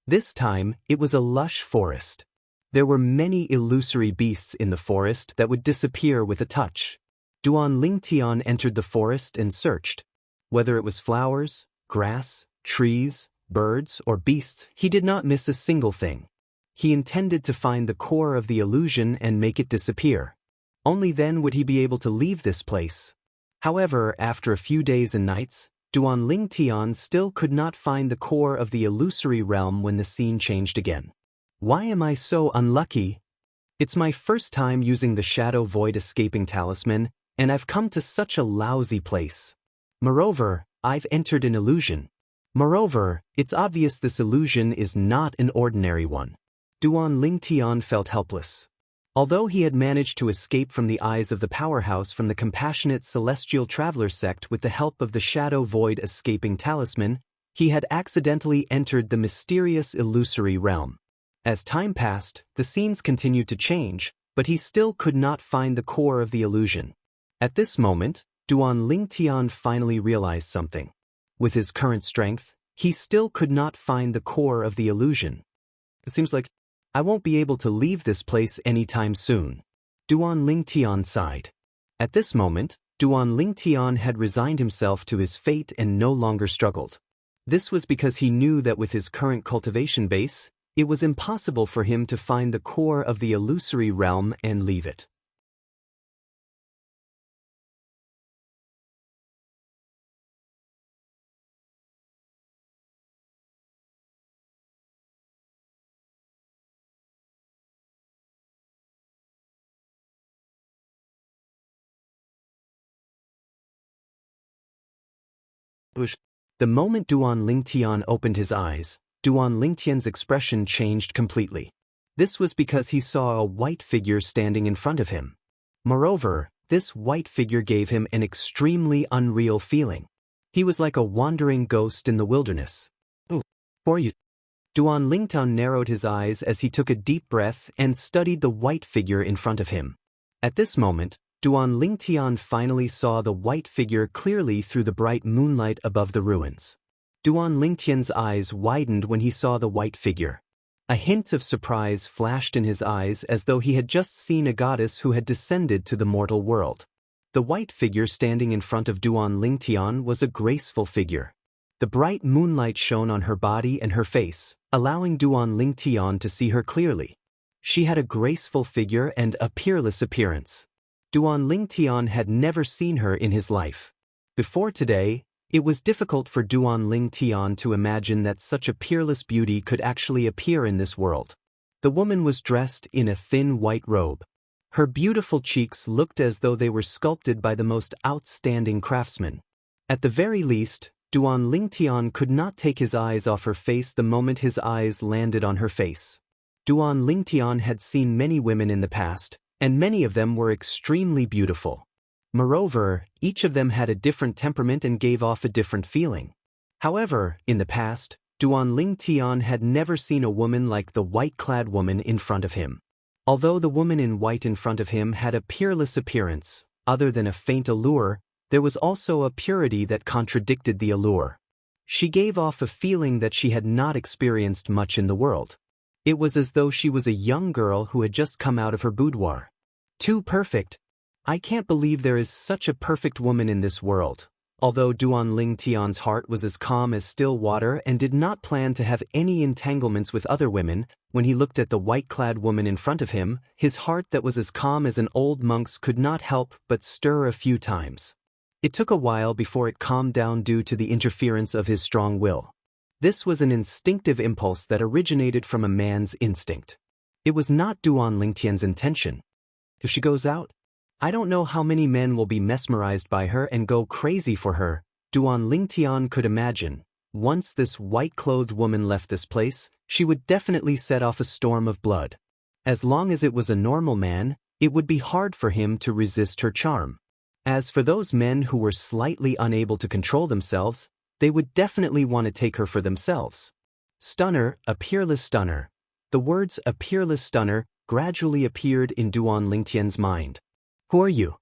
This time, it was a lush forest. There were many illusory beasts in the forest that would disappear with a touch. Duan Lingtian entered the forest and searched. Whether it was flowers, grass, trees, birds, or beasts, he did not miss a single thing. He intended to find the core of the illusion and make it disappear. Only then would he be able to leave this place. However, after a few days and nights, Duan Lingtian still could not find the core of the illusory realm when the scene changed again. Why am I so unlucky? It's my first time using the Shadow Void Escaping Talisman, and I've come to such a lousy place. Moreover, I've entered an illusion. Moreover, it's obvious this illusion is not an ordinary one. Duan Lingtian felt helpless. Although he had managed to escape from the eyes of the powerhouse from the compassionate celestial traveler sect with the help of the Shadow Void Escaping Talisman, he had accidentally entered the mysterious illusory realm. As time passed, the scenes continued to change, but he still could not find the core of the illusion. At this moment, Duan Lingtian finally realized something. With his current strength, he still could not find the core of the illusion. It seems like I won't be able to leave this place anytime soon. Duan Lingtian sighed. At this moment, Duan Lingtian had resigned himself to his fate and no longer struggled. This was because he knew that with his current cultivation base, it was impossible for him to find the core of the illusory realm and leave it. The moment Duan Lingtian opened his eyes, Duan Lingtian's expression changed completely. This was because he saw a white figure standing in front of him. Moreover, this white figure gave him an extremely unreal feeling. He was like a wandering ghost in the wilderness. "Oh, who are you?" Duan Lingtian narrowed his eyes as he took a deep breath and studied the white figure in front of him. At this moment, Duan Lingtian finally saw the white figure clearly through the bright moonlight above the ruins. Duan Lingtian's eyes widened when he saw the white figure. A hint of surprise flashed in his eyes as though he had just seen a goddess who had descended to the mortal world. The white figure standing in front of Duan Lingtian was a graceful figure. The bright moonlight shone on her body and her face, allowing Duan Lingtian to see her clearly. She had a graceful figure and a peerless appearance. Duan Lingtian had never seen her in his life. Before today, it was difficult for Duan Lingtian to imagine that such a peerless beauty could actually appear in this world. The woman was dressed in a thin white robe. Her beautiful cheeks looked as though they were sculpted by the most outstanding craftsmen. At the very least, Duan Lingtian could not take his eyes off her face the moment his eyes landed on her face. Duan Lingtian had seen many women in the past, and many of them were extremely beautiful. Moreover, each of them had a different temperament and gave off a different feeling. However, in the past, Duan Lingtian had never seen a woman like the white-clad woman in front of him. Although the woman in white in front of him had a peerless appearance, other than a faint allure, there was also a purity that contradicted the allure. She gave off a feeling that she had not experienced much in the world. It was as though she was a young girl who had just come out of her boudoir. Too perfect. I can't believe there is such a perfect woman in this world. Although Duan Lingtian's heart was as calm as still water and did not plan to have any entanglements with other women, when he looked at the white-clad woman in front of him, his heart that was as calm as an old monk's could not help but stir a few times. It took a while before it calmed down due to the interference of his strong will. This was an instinctive impulse that originated from a man's instinct. It was not Duan Lingtian's intention. If she goes out, I don't know how many men will be mesmerized by her and go crazy for her, Duan Lingtian could imagine. Once this white-clothed woman left this place, she would definitely set off a storm of blood. As long as it was a normal man, it would be hard for him to resist her charm. As for those men who were slightly unable to control themselves, they would definitely want to take her for themselves. Stunner, a peerless stunner. The words "a peerless stunner" gradually appeared in Duan Lingtian's mind. Who are you?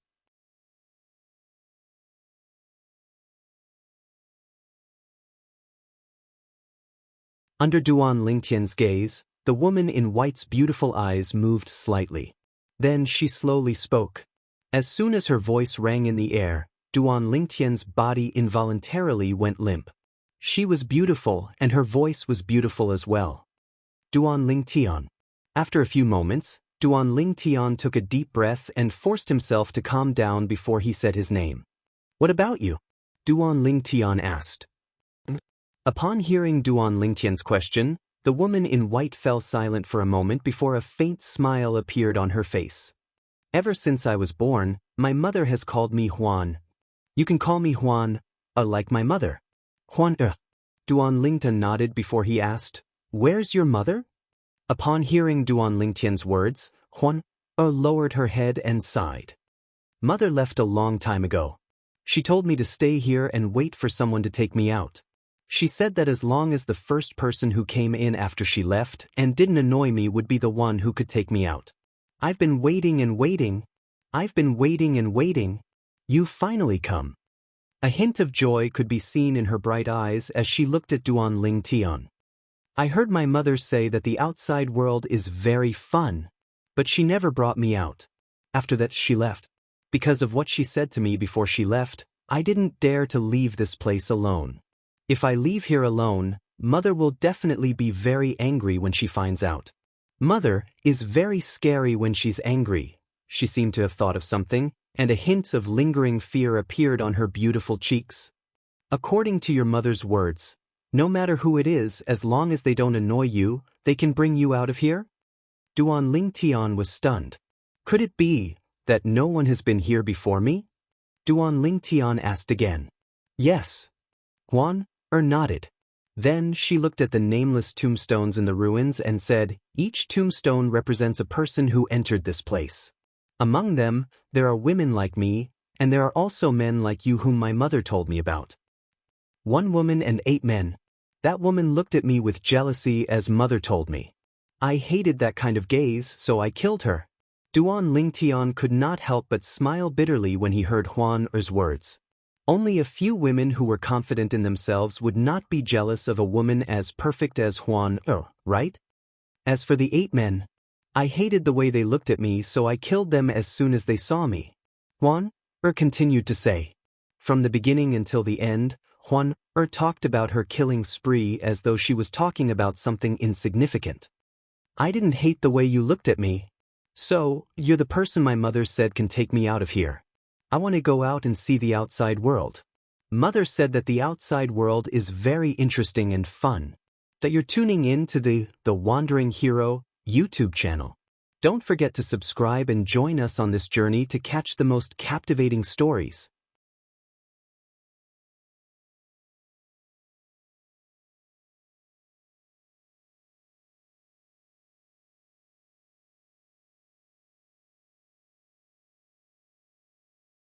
Under Duan Lingtian's gaze, the woman in white's beautiful eyes moved slightly. Then she slowly spoke. As soon as her voice rang in the air, Duan Lingtian's body involuntarily went limp. She was beautiful and her voice was beautiful as well. Duan Lingtian. After a few moments, Duan Lingtian took a deep breath and forced himself to calm down before he said his name. What about you? Duan Lingtian asked. Upon hearing Duan Lingtian's question, the woman in white fell silent for a moment before a faint smile appeared on her face. Ever since I was born, my mother has called me Huan. You can call me Huan, like my mother. Huan. Duan Lingtian nodded before he asked, Where's your mother? Upon hearing Duan Lingtian's words, Huan lowered her head and sighed. Mother left a long time ago. She told me to stay here and wait for someone to take me out. She said that as long as the first person who came in after she left and didn't annoy me would be the one who could take me out. I've been waiting and waiting. I've been waiting and waiting. You've finally come. A hint of joy could be seen in her bright eyes as she looked at Duan Lingtian. I heard my mother say that the outside world is very fun, but she never brought me out. After that she left. Because of what she said to me before she left, I didn't dare to leave this place alone. If I leave here alone, Mother will definitely be very angry when she finds out. Mother is very scary when she's angry. She seemed to have thought of something, and a hint of lingering fear appeared on her beautiful cheeks. According to your mother's words, no matter who it is, as long as they don't annoy you, they can bring you out of here? Duan Lingtian was stunned. Could it be that no one has been here before me? Duan Lingtian asked again. Yes. Huan nodded. Then she looked at the nameless tombstones in the ruins and said, Each tombstone represents a person who entered this place. Among them, there are women like me, and there are also men like you whom my mother told me about. 1 woman and 8 men. That woman looked at me with jealousy as Mother told me. I hated that kind of gaze, so I killed her. Duan Lingtian could not help but smile bitterly when he heard Huan's words. Only a few women who were confident in themselves would not be jealous of a woman as perfect as Huan, right? As for the 8 men, I hated the way they looked at me, so I killed them as soon as they saw me. Huan continued to say. From the beginning until the end, Huan talked about her killing spree as though she was talking about something insignificant. I didn't hate the way you looked at me. So, you're the person my mother said can take me out of here. I want to go out and see the outside world. Mother said that the outside world is very interesting and fun. That you're tuning in to the Wandering Hero YouTube channel. Don't forget to subscribe and join us on this journey to catch the most captivating stories.